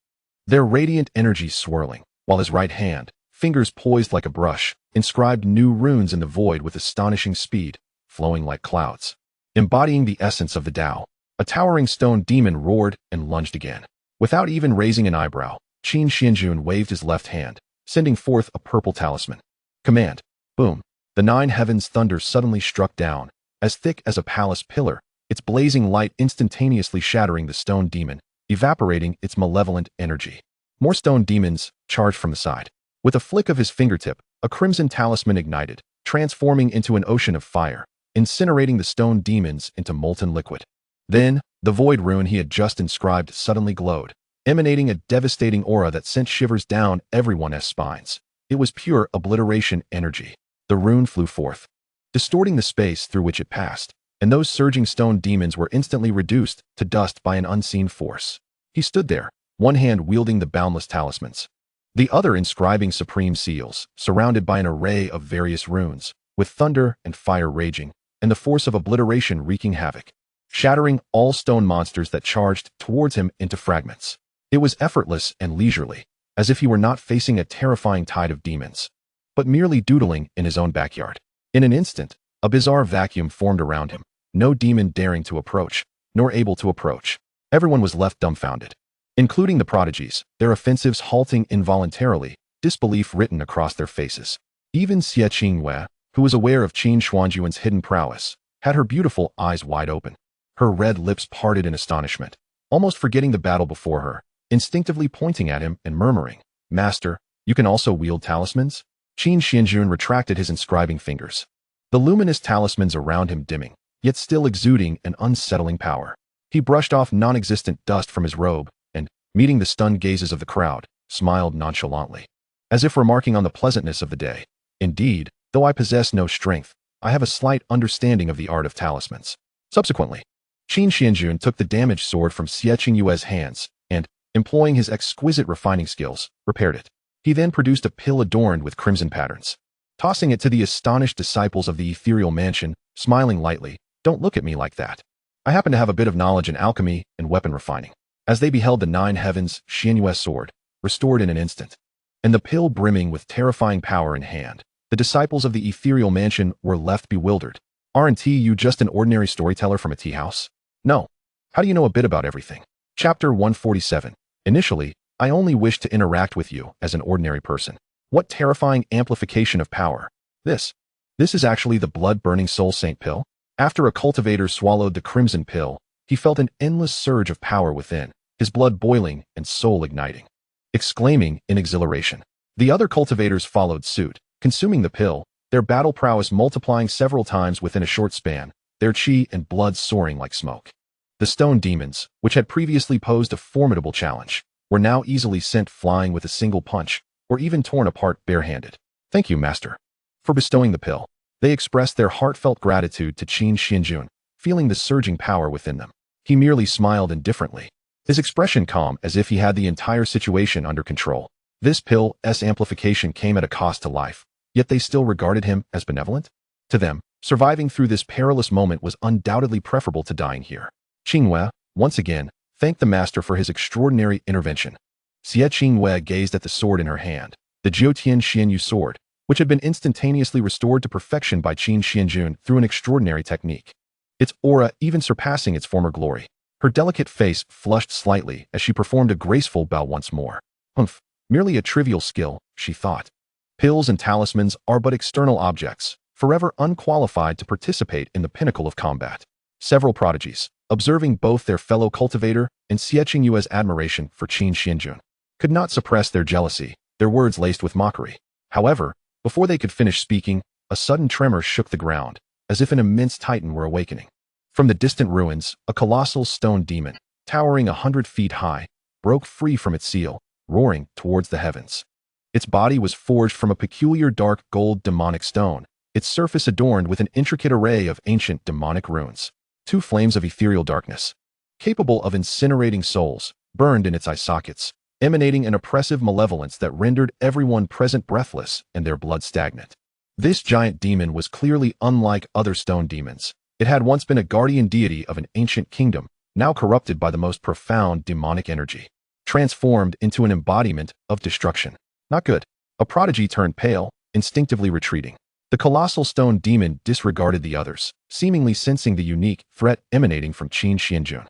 their radiant energy swirling, while his right hand, fingers poised like a brush, inscribed new runes in the void with astonishing speed, flowing like clouds. Embodying the essence of the Dao, a towering stone demon roared and lunged again. Without even raising an eyebrow, Qin Xuanjun waved his left hand, sending forth a purple talisman. Command. Boom. The nine heavens thunder suddenly struck down, as thick as a palace pillar, its blazing light instantaneously shattering the stone demon, evaporating its malevolent energy. More stone demons charged from the side. With a flick of his fingertip, a crimson talisman ignited, transforming into an ocean of fire, incinerating the stone demons into molten liquid. Then, the void rune he had just inscribed suddenly glowed, emanating a devastating aura that sent shivers down everyone's spines. It was pure obliteration energy. The rune flew forth, distorting the space through which it passed, and those surging stone demons were instantly reduced to dust by an unseen force. He stood there, one hand wielding the boundless talismans, the other inscribing supreme seals, surrounded by an array of various runes, with thunder and fire raging, and the force of obliteration wreaking havoc, shattering all stone monsters that charged towards him into fragments. It was effortless and leisurely, as if he were not facing a terrifying tide of demons, but merely doodling in his own backyard. In an instant, a bizarre vacuum formed around him, no demon daring to approach, nor able to approach. Everyone was left dumbfounded, including the prodigies, their offensives halting involuntarily, disbelief written across their faces. Even Xie Qinghua, who was aware of Qin Xuanjun's hidden prowess, had her beautiful eyes wide open. Her red lips parted in astonishment, almost forgetting the battle before her, instinctively pointing at him and murmuring, "Master, you can also wield talismans?" Qin Xuanjun retracted his inscribing fingers, the luminous talismans around him dimming, yet still exuding an unsettling power. He brushed off non-existent dust from his robe and, meeting the stunned gazes of the crowd, smiled nonchalantly, as if remarking on the pleasantness of the day. "Indeed, though I possess no strength, I have a slight understanding of the art of talismans." Subsequently, Qin Xuanjun took the damaged sword from Xie Qinghua's hands and, employing his exquisite refining skills, repaired it. He then produced a pill adorned with crimson patterns. Tossing it to the astonished disciples of the ethereal mansion, smiling lightly, "Don't look at me like that. I happen to have a bit of knowledge in alchemy and weapon refining." as they beheld the nine heavens Xianyue sword, restored in an instant, and the pill brimming with terrifying power in hand. The disciples of the ethereal mansion were left bewildered. Aren't you just an ordinary storyteller from a tea house? No. How do you know a bit about everything? Chapter 147. Initially, I only wished to interact with you as an ordinary person. What terrifying amplification of power. This is actually the blood-burning soul saint pill? After a cultivator swallowed the crimson pill, he felt an endless surge of power within, his blood boiling and soul igniting. Exclaiming in exhilaration. The other cultivators followed suit, consuming the pill, their battle prowess multiplying several times within a short span, their chi and blood soaring like smoke. The stone demons, which had previously posed a formidable challenge, were now easily sent flying with a single punch, or even torn apart barehanded. Thank you, Master, for bestowing the pill. They expressed their heartfelt gratitude to Qin Xuanjun, feeling the surging power within them. He merely smiled indifferently, his expression calm as if he had the entire situation under control. This pill's amplification came at a cost to life, yet they still regarded him as benevolent? To them, surviving through this perilous moment was undoubtedly preferable to dying here. Qingyue, once again, thanked the master for his extraordinary intervention. Qingyue gazed at the sword in her hand, the Jiutian Xianyu sword, which had been instantaneously restored to perfection by Qin Xuanjun through an extraordinary technique, its aura even surpassing its former glory. Her delicate face flushed slightly as she performed a graceful bow once more. Humph, merely a trivial skill, she thought. Pills and talismans are but external objects, forever unqualified to participate in the pinnacle of combat. Several prodigies, observing both their fellow cultivator and Qingyue's admiration for Qin Xuanjun, could not suppress their jealousy, their words laced with mockery. However, before they could finish speaking, a sudden tremor shook the ground, as if an immense titan were awakening. From the distant ruins, a colossal stone demon, towering 100 feet high, broke free from its seal, roaring towards the heavens. Its body was forged from a peculiar dark gold demonic stone, its surface adorned with an intricate array of ancient demonic runes. Two flames of ethereal darkness, capable of incinerating souls, burned in its eye sockets, emanating an oppressive malevolence that rendered everyone present breathless and their blood stagnant. This giant demon was clearly unlike other stone demons. It had once been a guardian deity of an ancient kingdom, now corrupted by the most profound demonic energy, transformed into an embodiment of destruction. Not good. A prodigy turned pale, instinctively retreating. The colossal stone demon disregarded the others, seemingly sensing the unique threat emanating from Qin Xuanjun.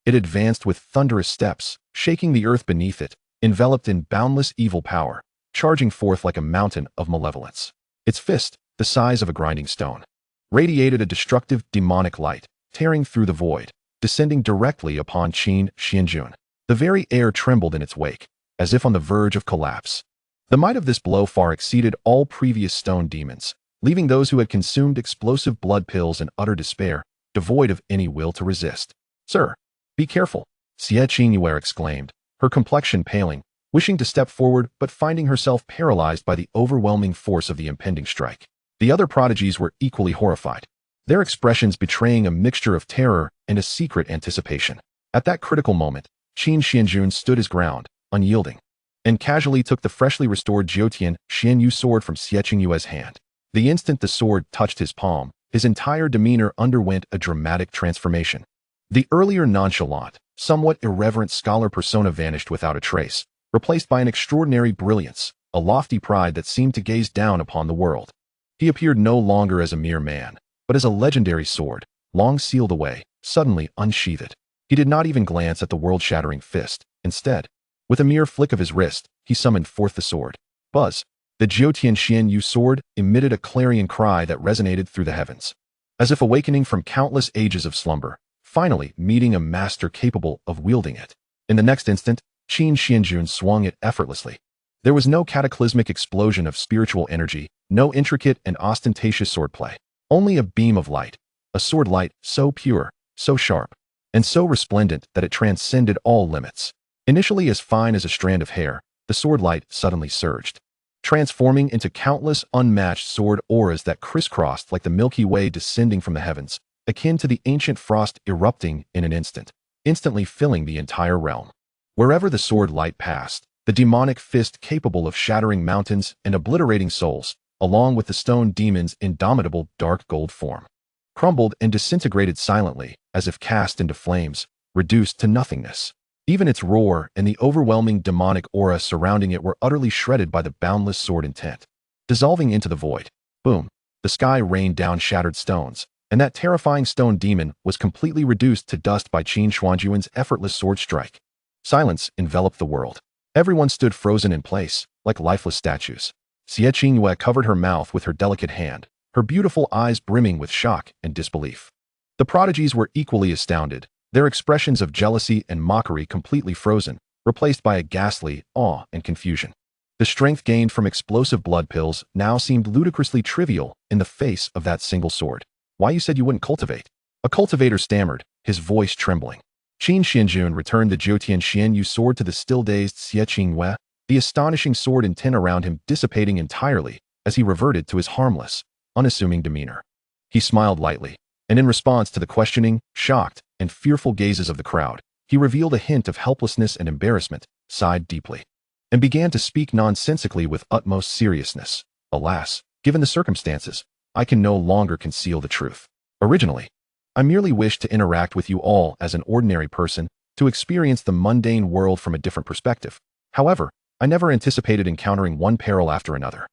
It advanced with thunderous steps, shaking the earth beneath it, enveloped in boundless evil power, charging forth like a mountain of malevolence. Its fist, the size of a grinding stone, radiated a destructive demonic light, tearing through the void, descending directly upon Qin Xuanjun. The very air trembled in its wake, as if on the verge of collapse. The might of this blow far exceeded all previous stone demons, leaving those who had consumed explosive blood pills in utter despair, devoid of any will to resist. Sir, be careful, Qingyue exclaimed, her complexion paling, wishing to step forward but finding herself paralyzed by the overwhelming force of the impending strike. The other prodigies were equally horrified, their expressions betraying a mixture of terror and a secret anticipation. At that critical moment, Qin Xuanjun stood his ground, unyielding, and casually took the freshly restored Jiutian Xianyu sword from Qingyue's hand. The instant the sword touched his palm, his entire demeanor underwent a dramatic transformation. The earlier nonchalant, somewhat irreverent scholar persona vanished without a trace, replaced by an extraordinary brilliance, a lofty pride that seemed to gaze down upon the world. He appeared no longer as a mere man, but as a legendary sword, long sealed away, suddenly unsheathed. He did not even glance at the world-shattering fist. Instead, with a mere flick of his wrist, he summoned forth the sword. Buzz! The Jiutian Xianyu sword emitted a clarion cry that resonated through the heavens, as if awakening from countless ages of slumber, finally meeting a master capable of wielding it. In the next instant, Qin Xuanjun swung it effortlessly. There was no cataclysmic explosion of spiritual energy, no intricate and ostentatious swordplay, only a beam of light, a sword light so pure, so sharp, and so resplendent that it transcended all limits. Initially as fine as a strand of hair, the sword light suddenly surged, transforming into countless unmatched sword auras that crisscrossed like the Milky Way descending from the heavens, akin to the ancient frost erupting in an instant, instantly filling the entire realm. Wherever the sword light passed, the demonic fist capable of shattering mountains and obliterating souls, along with the stone demon's indomitable dark gold form, crumbled and disintegrated silently, as if cast into flames, reduced to nothingness. Even its roar and the overwhelming demonic aura surrounding it were utterly shredded by the boundless sword intent. Dissolving into the void. Boom. The sky rained down shattered stones, and that terrifying stone demon was completely reduced to dust by Qin Xuanjun's effortless sword strike. Silence enveloped the world. Everyone stood frozen in place, like lifeless statues. Xianxiaaudiobooks covered her mouth with her delicate hand, her beautiful eyes brimming with shock and disbelief. The prodigies were equally astounded, their expressions of jealousy and mockery completely frozen, replaced by a ghastly awe and confusion. The strength gained from explosive blood pills now seemed ludicrously trivial in the face of that single sword. Why, you said you wouldn't cultivate? A cultivator stammered, his voice trembling. Qin Xuanjun returned the Jiutian Xianyu sword to the still-dazed Xianxiaaudiobooks, the astonishing sword intent around him dissipating entirely as he reverted to his harmless, unassuming demeanor. He smiled lightly, and in response to the questioning, shocked, and fearful gazes of the crowd, he revealed a hint of helplessness and embarrassment, sighed deeply, and began to speak nonsensically with utmost seriousness. Alas, given the circumstances, I can no longer conceal the truth. Originally, I merely wished to interact with you all as an ordinary person, to experience the mundane world from a different perspective. However, I never anticipated encountering one peril after another,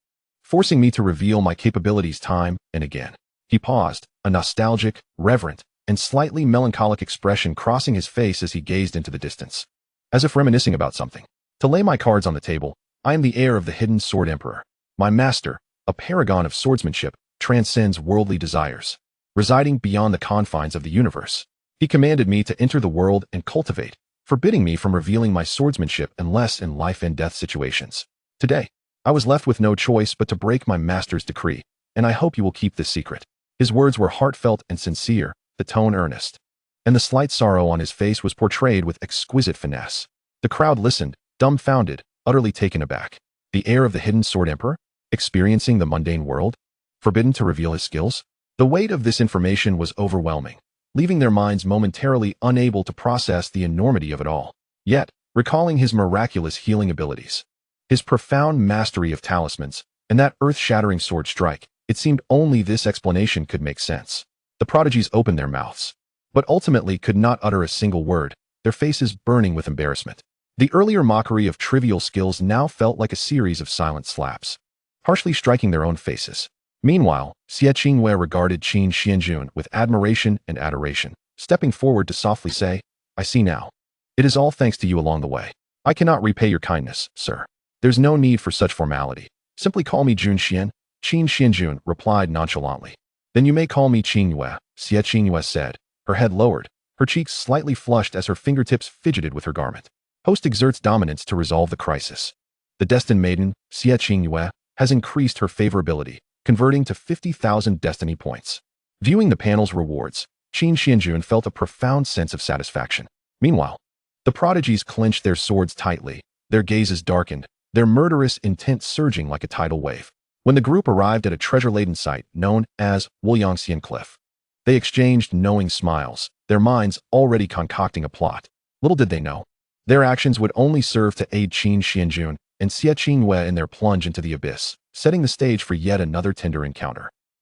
forcing me to reveal my capabilities time and again. He paused, a nostalgic, reverent, and slightly melancholic expression crossing his face as he gazed into the distance, as if reminiscing about something. To lay my cards on the table, I am the heir of the hidden sword emperor. My master, a paragon of swordsmanship, transcends worldly desires. Residing beyond the confines of the universe, he commanded me to enter the world and cultivate, forbidding me from revealing my swordsmanship unless in life and death situations. Today, I was left with no choice but to break my master's decree, and I hope you will keep this secret. His words were heartfelt and sincere, the tone earnest, and the slight sorrow on his face was portrayed with exquisite finesse. The crowd listened, dumbfounded, utterly taken aback. The heir of the hidden sword emperor, experiencing the mundane world, forbidden to reveal his skills? The weight of this information was overwhelming, leaving their minds momentarily unable to process the enormity of it all. Yet, recalling his miraculous healing abilities, his profound mastery of talismans, and that earth-shattering sword strike, it seemed only this explanation could make sense. The prodigies opened their mouths, but ultimately could not utter a single word, their faces burning with embarrassment. The earlier mockery of trivial skills now felt like a series of silent slaps, harshly striking their own faces. Meanwhile, Xianxiaaudiobooks regarded Qin Xuanjun with admiration and adoration, stepping forward to softly say, "I see now. It is all thanks to you along the way. I cannot repay your kindness, sir. There's no need for such formality. Simply call me Jun Xian." Qin Xuanjun replied nonchalantly. "Then you may call me Qingyue," Xianxiaaudiobooks said, her head lowered, her cheeks slightly flushed as her fingertips fidgeted with her garment. Host exerts dominance to resolve the crisis. The destined maiden, Xianxiaaudiobooks, has increased her favorability, converting to 50,000 destiny points. Viewing the panel's rewards, Qin Xuanjun felt a profound sense of satisfaction. Meanwhile, the prodigies clenched their swords tightly, their gazes darkened, their murderous intent surging like a tidal wave. When the group arrived at a treasure-laden site known as Wuliangxian Cliff, they exchanged knowing smiles, their minds already concocting a plot. Little did they know, their actions would only serve to aid Qin Xuanjun and Xianxiaaudiobooks in their plunge into the abyss, setting the stage for yet another tender encounter.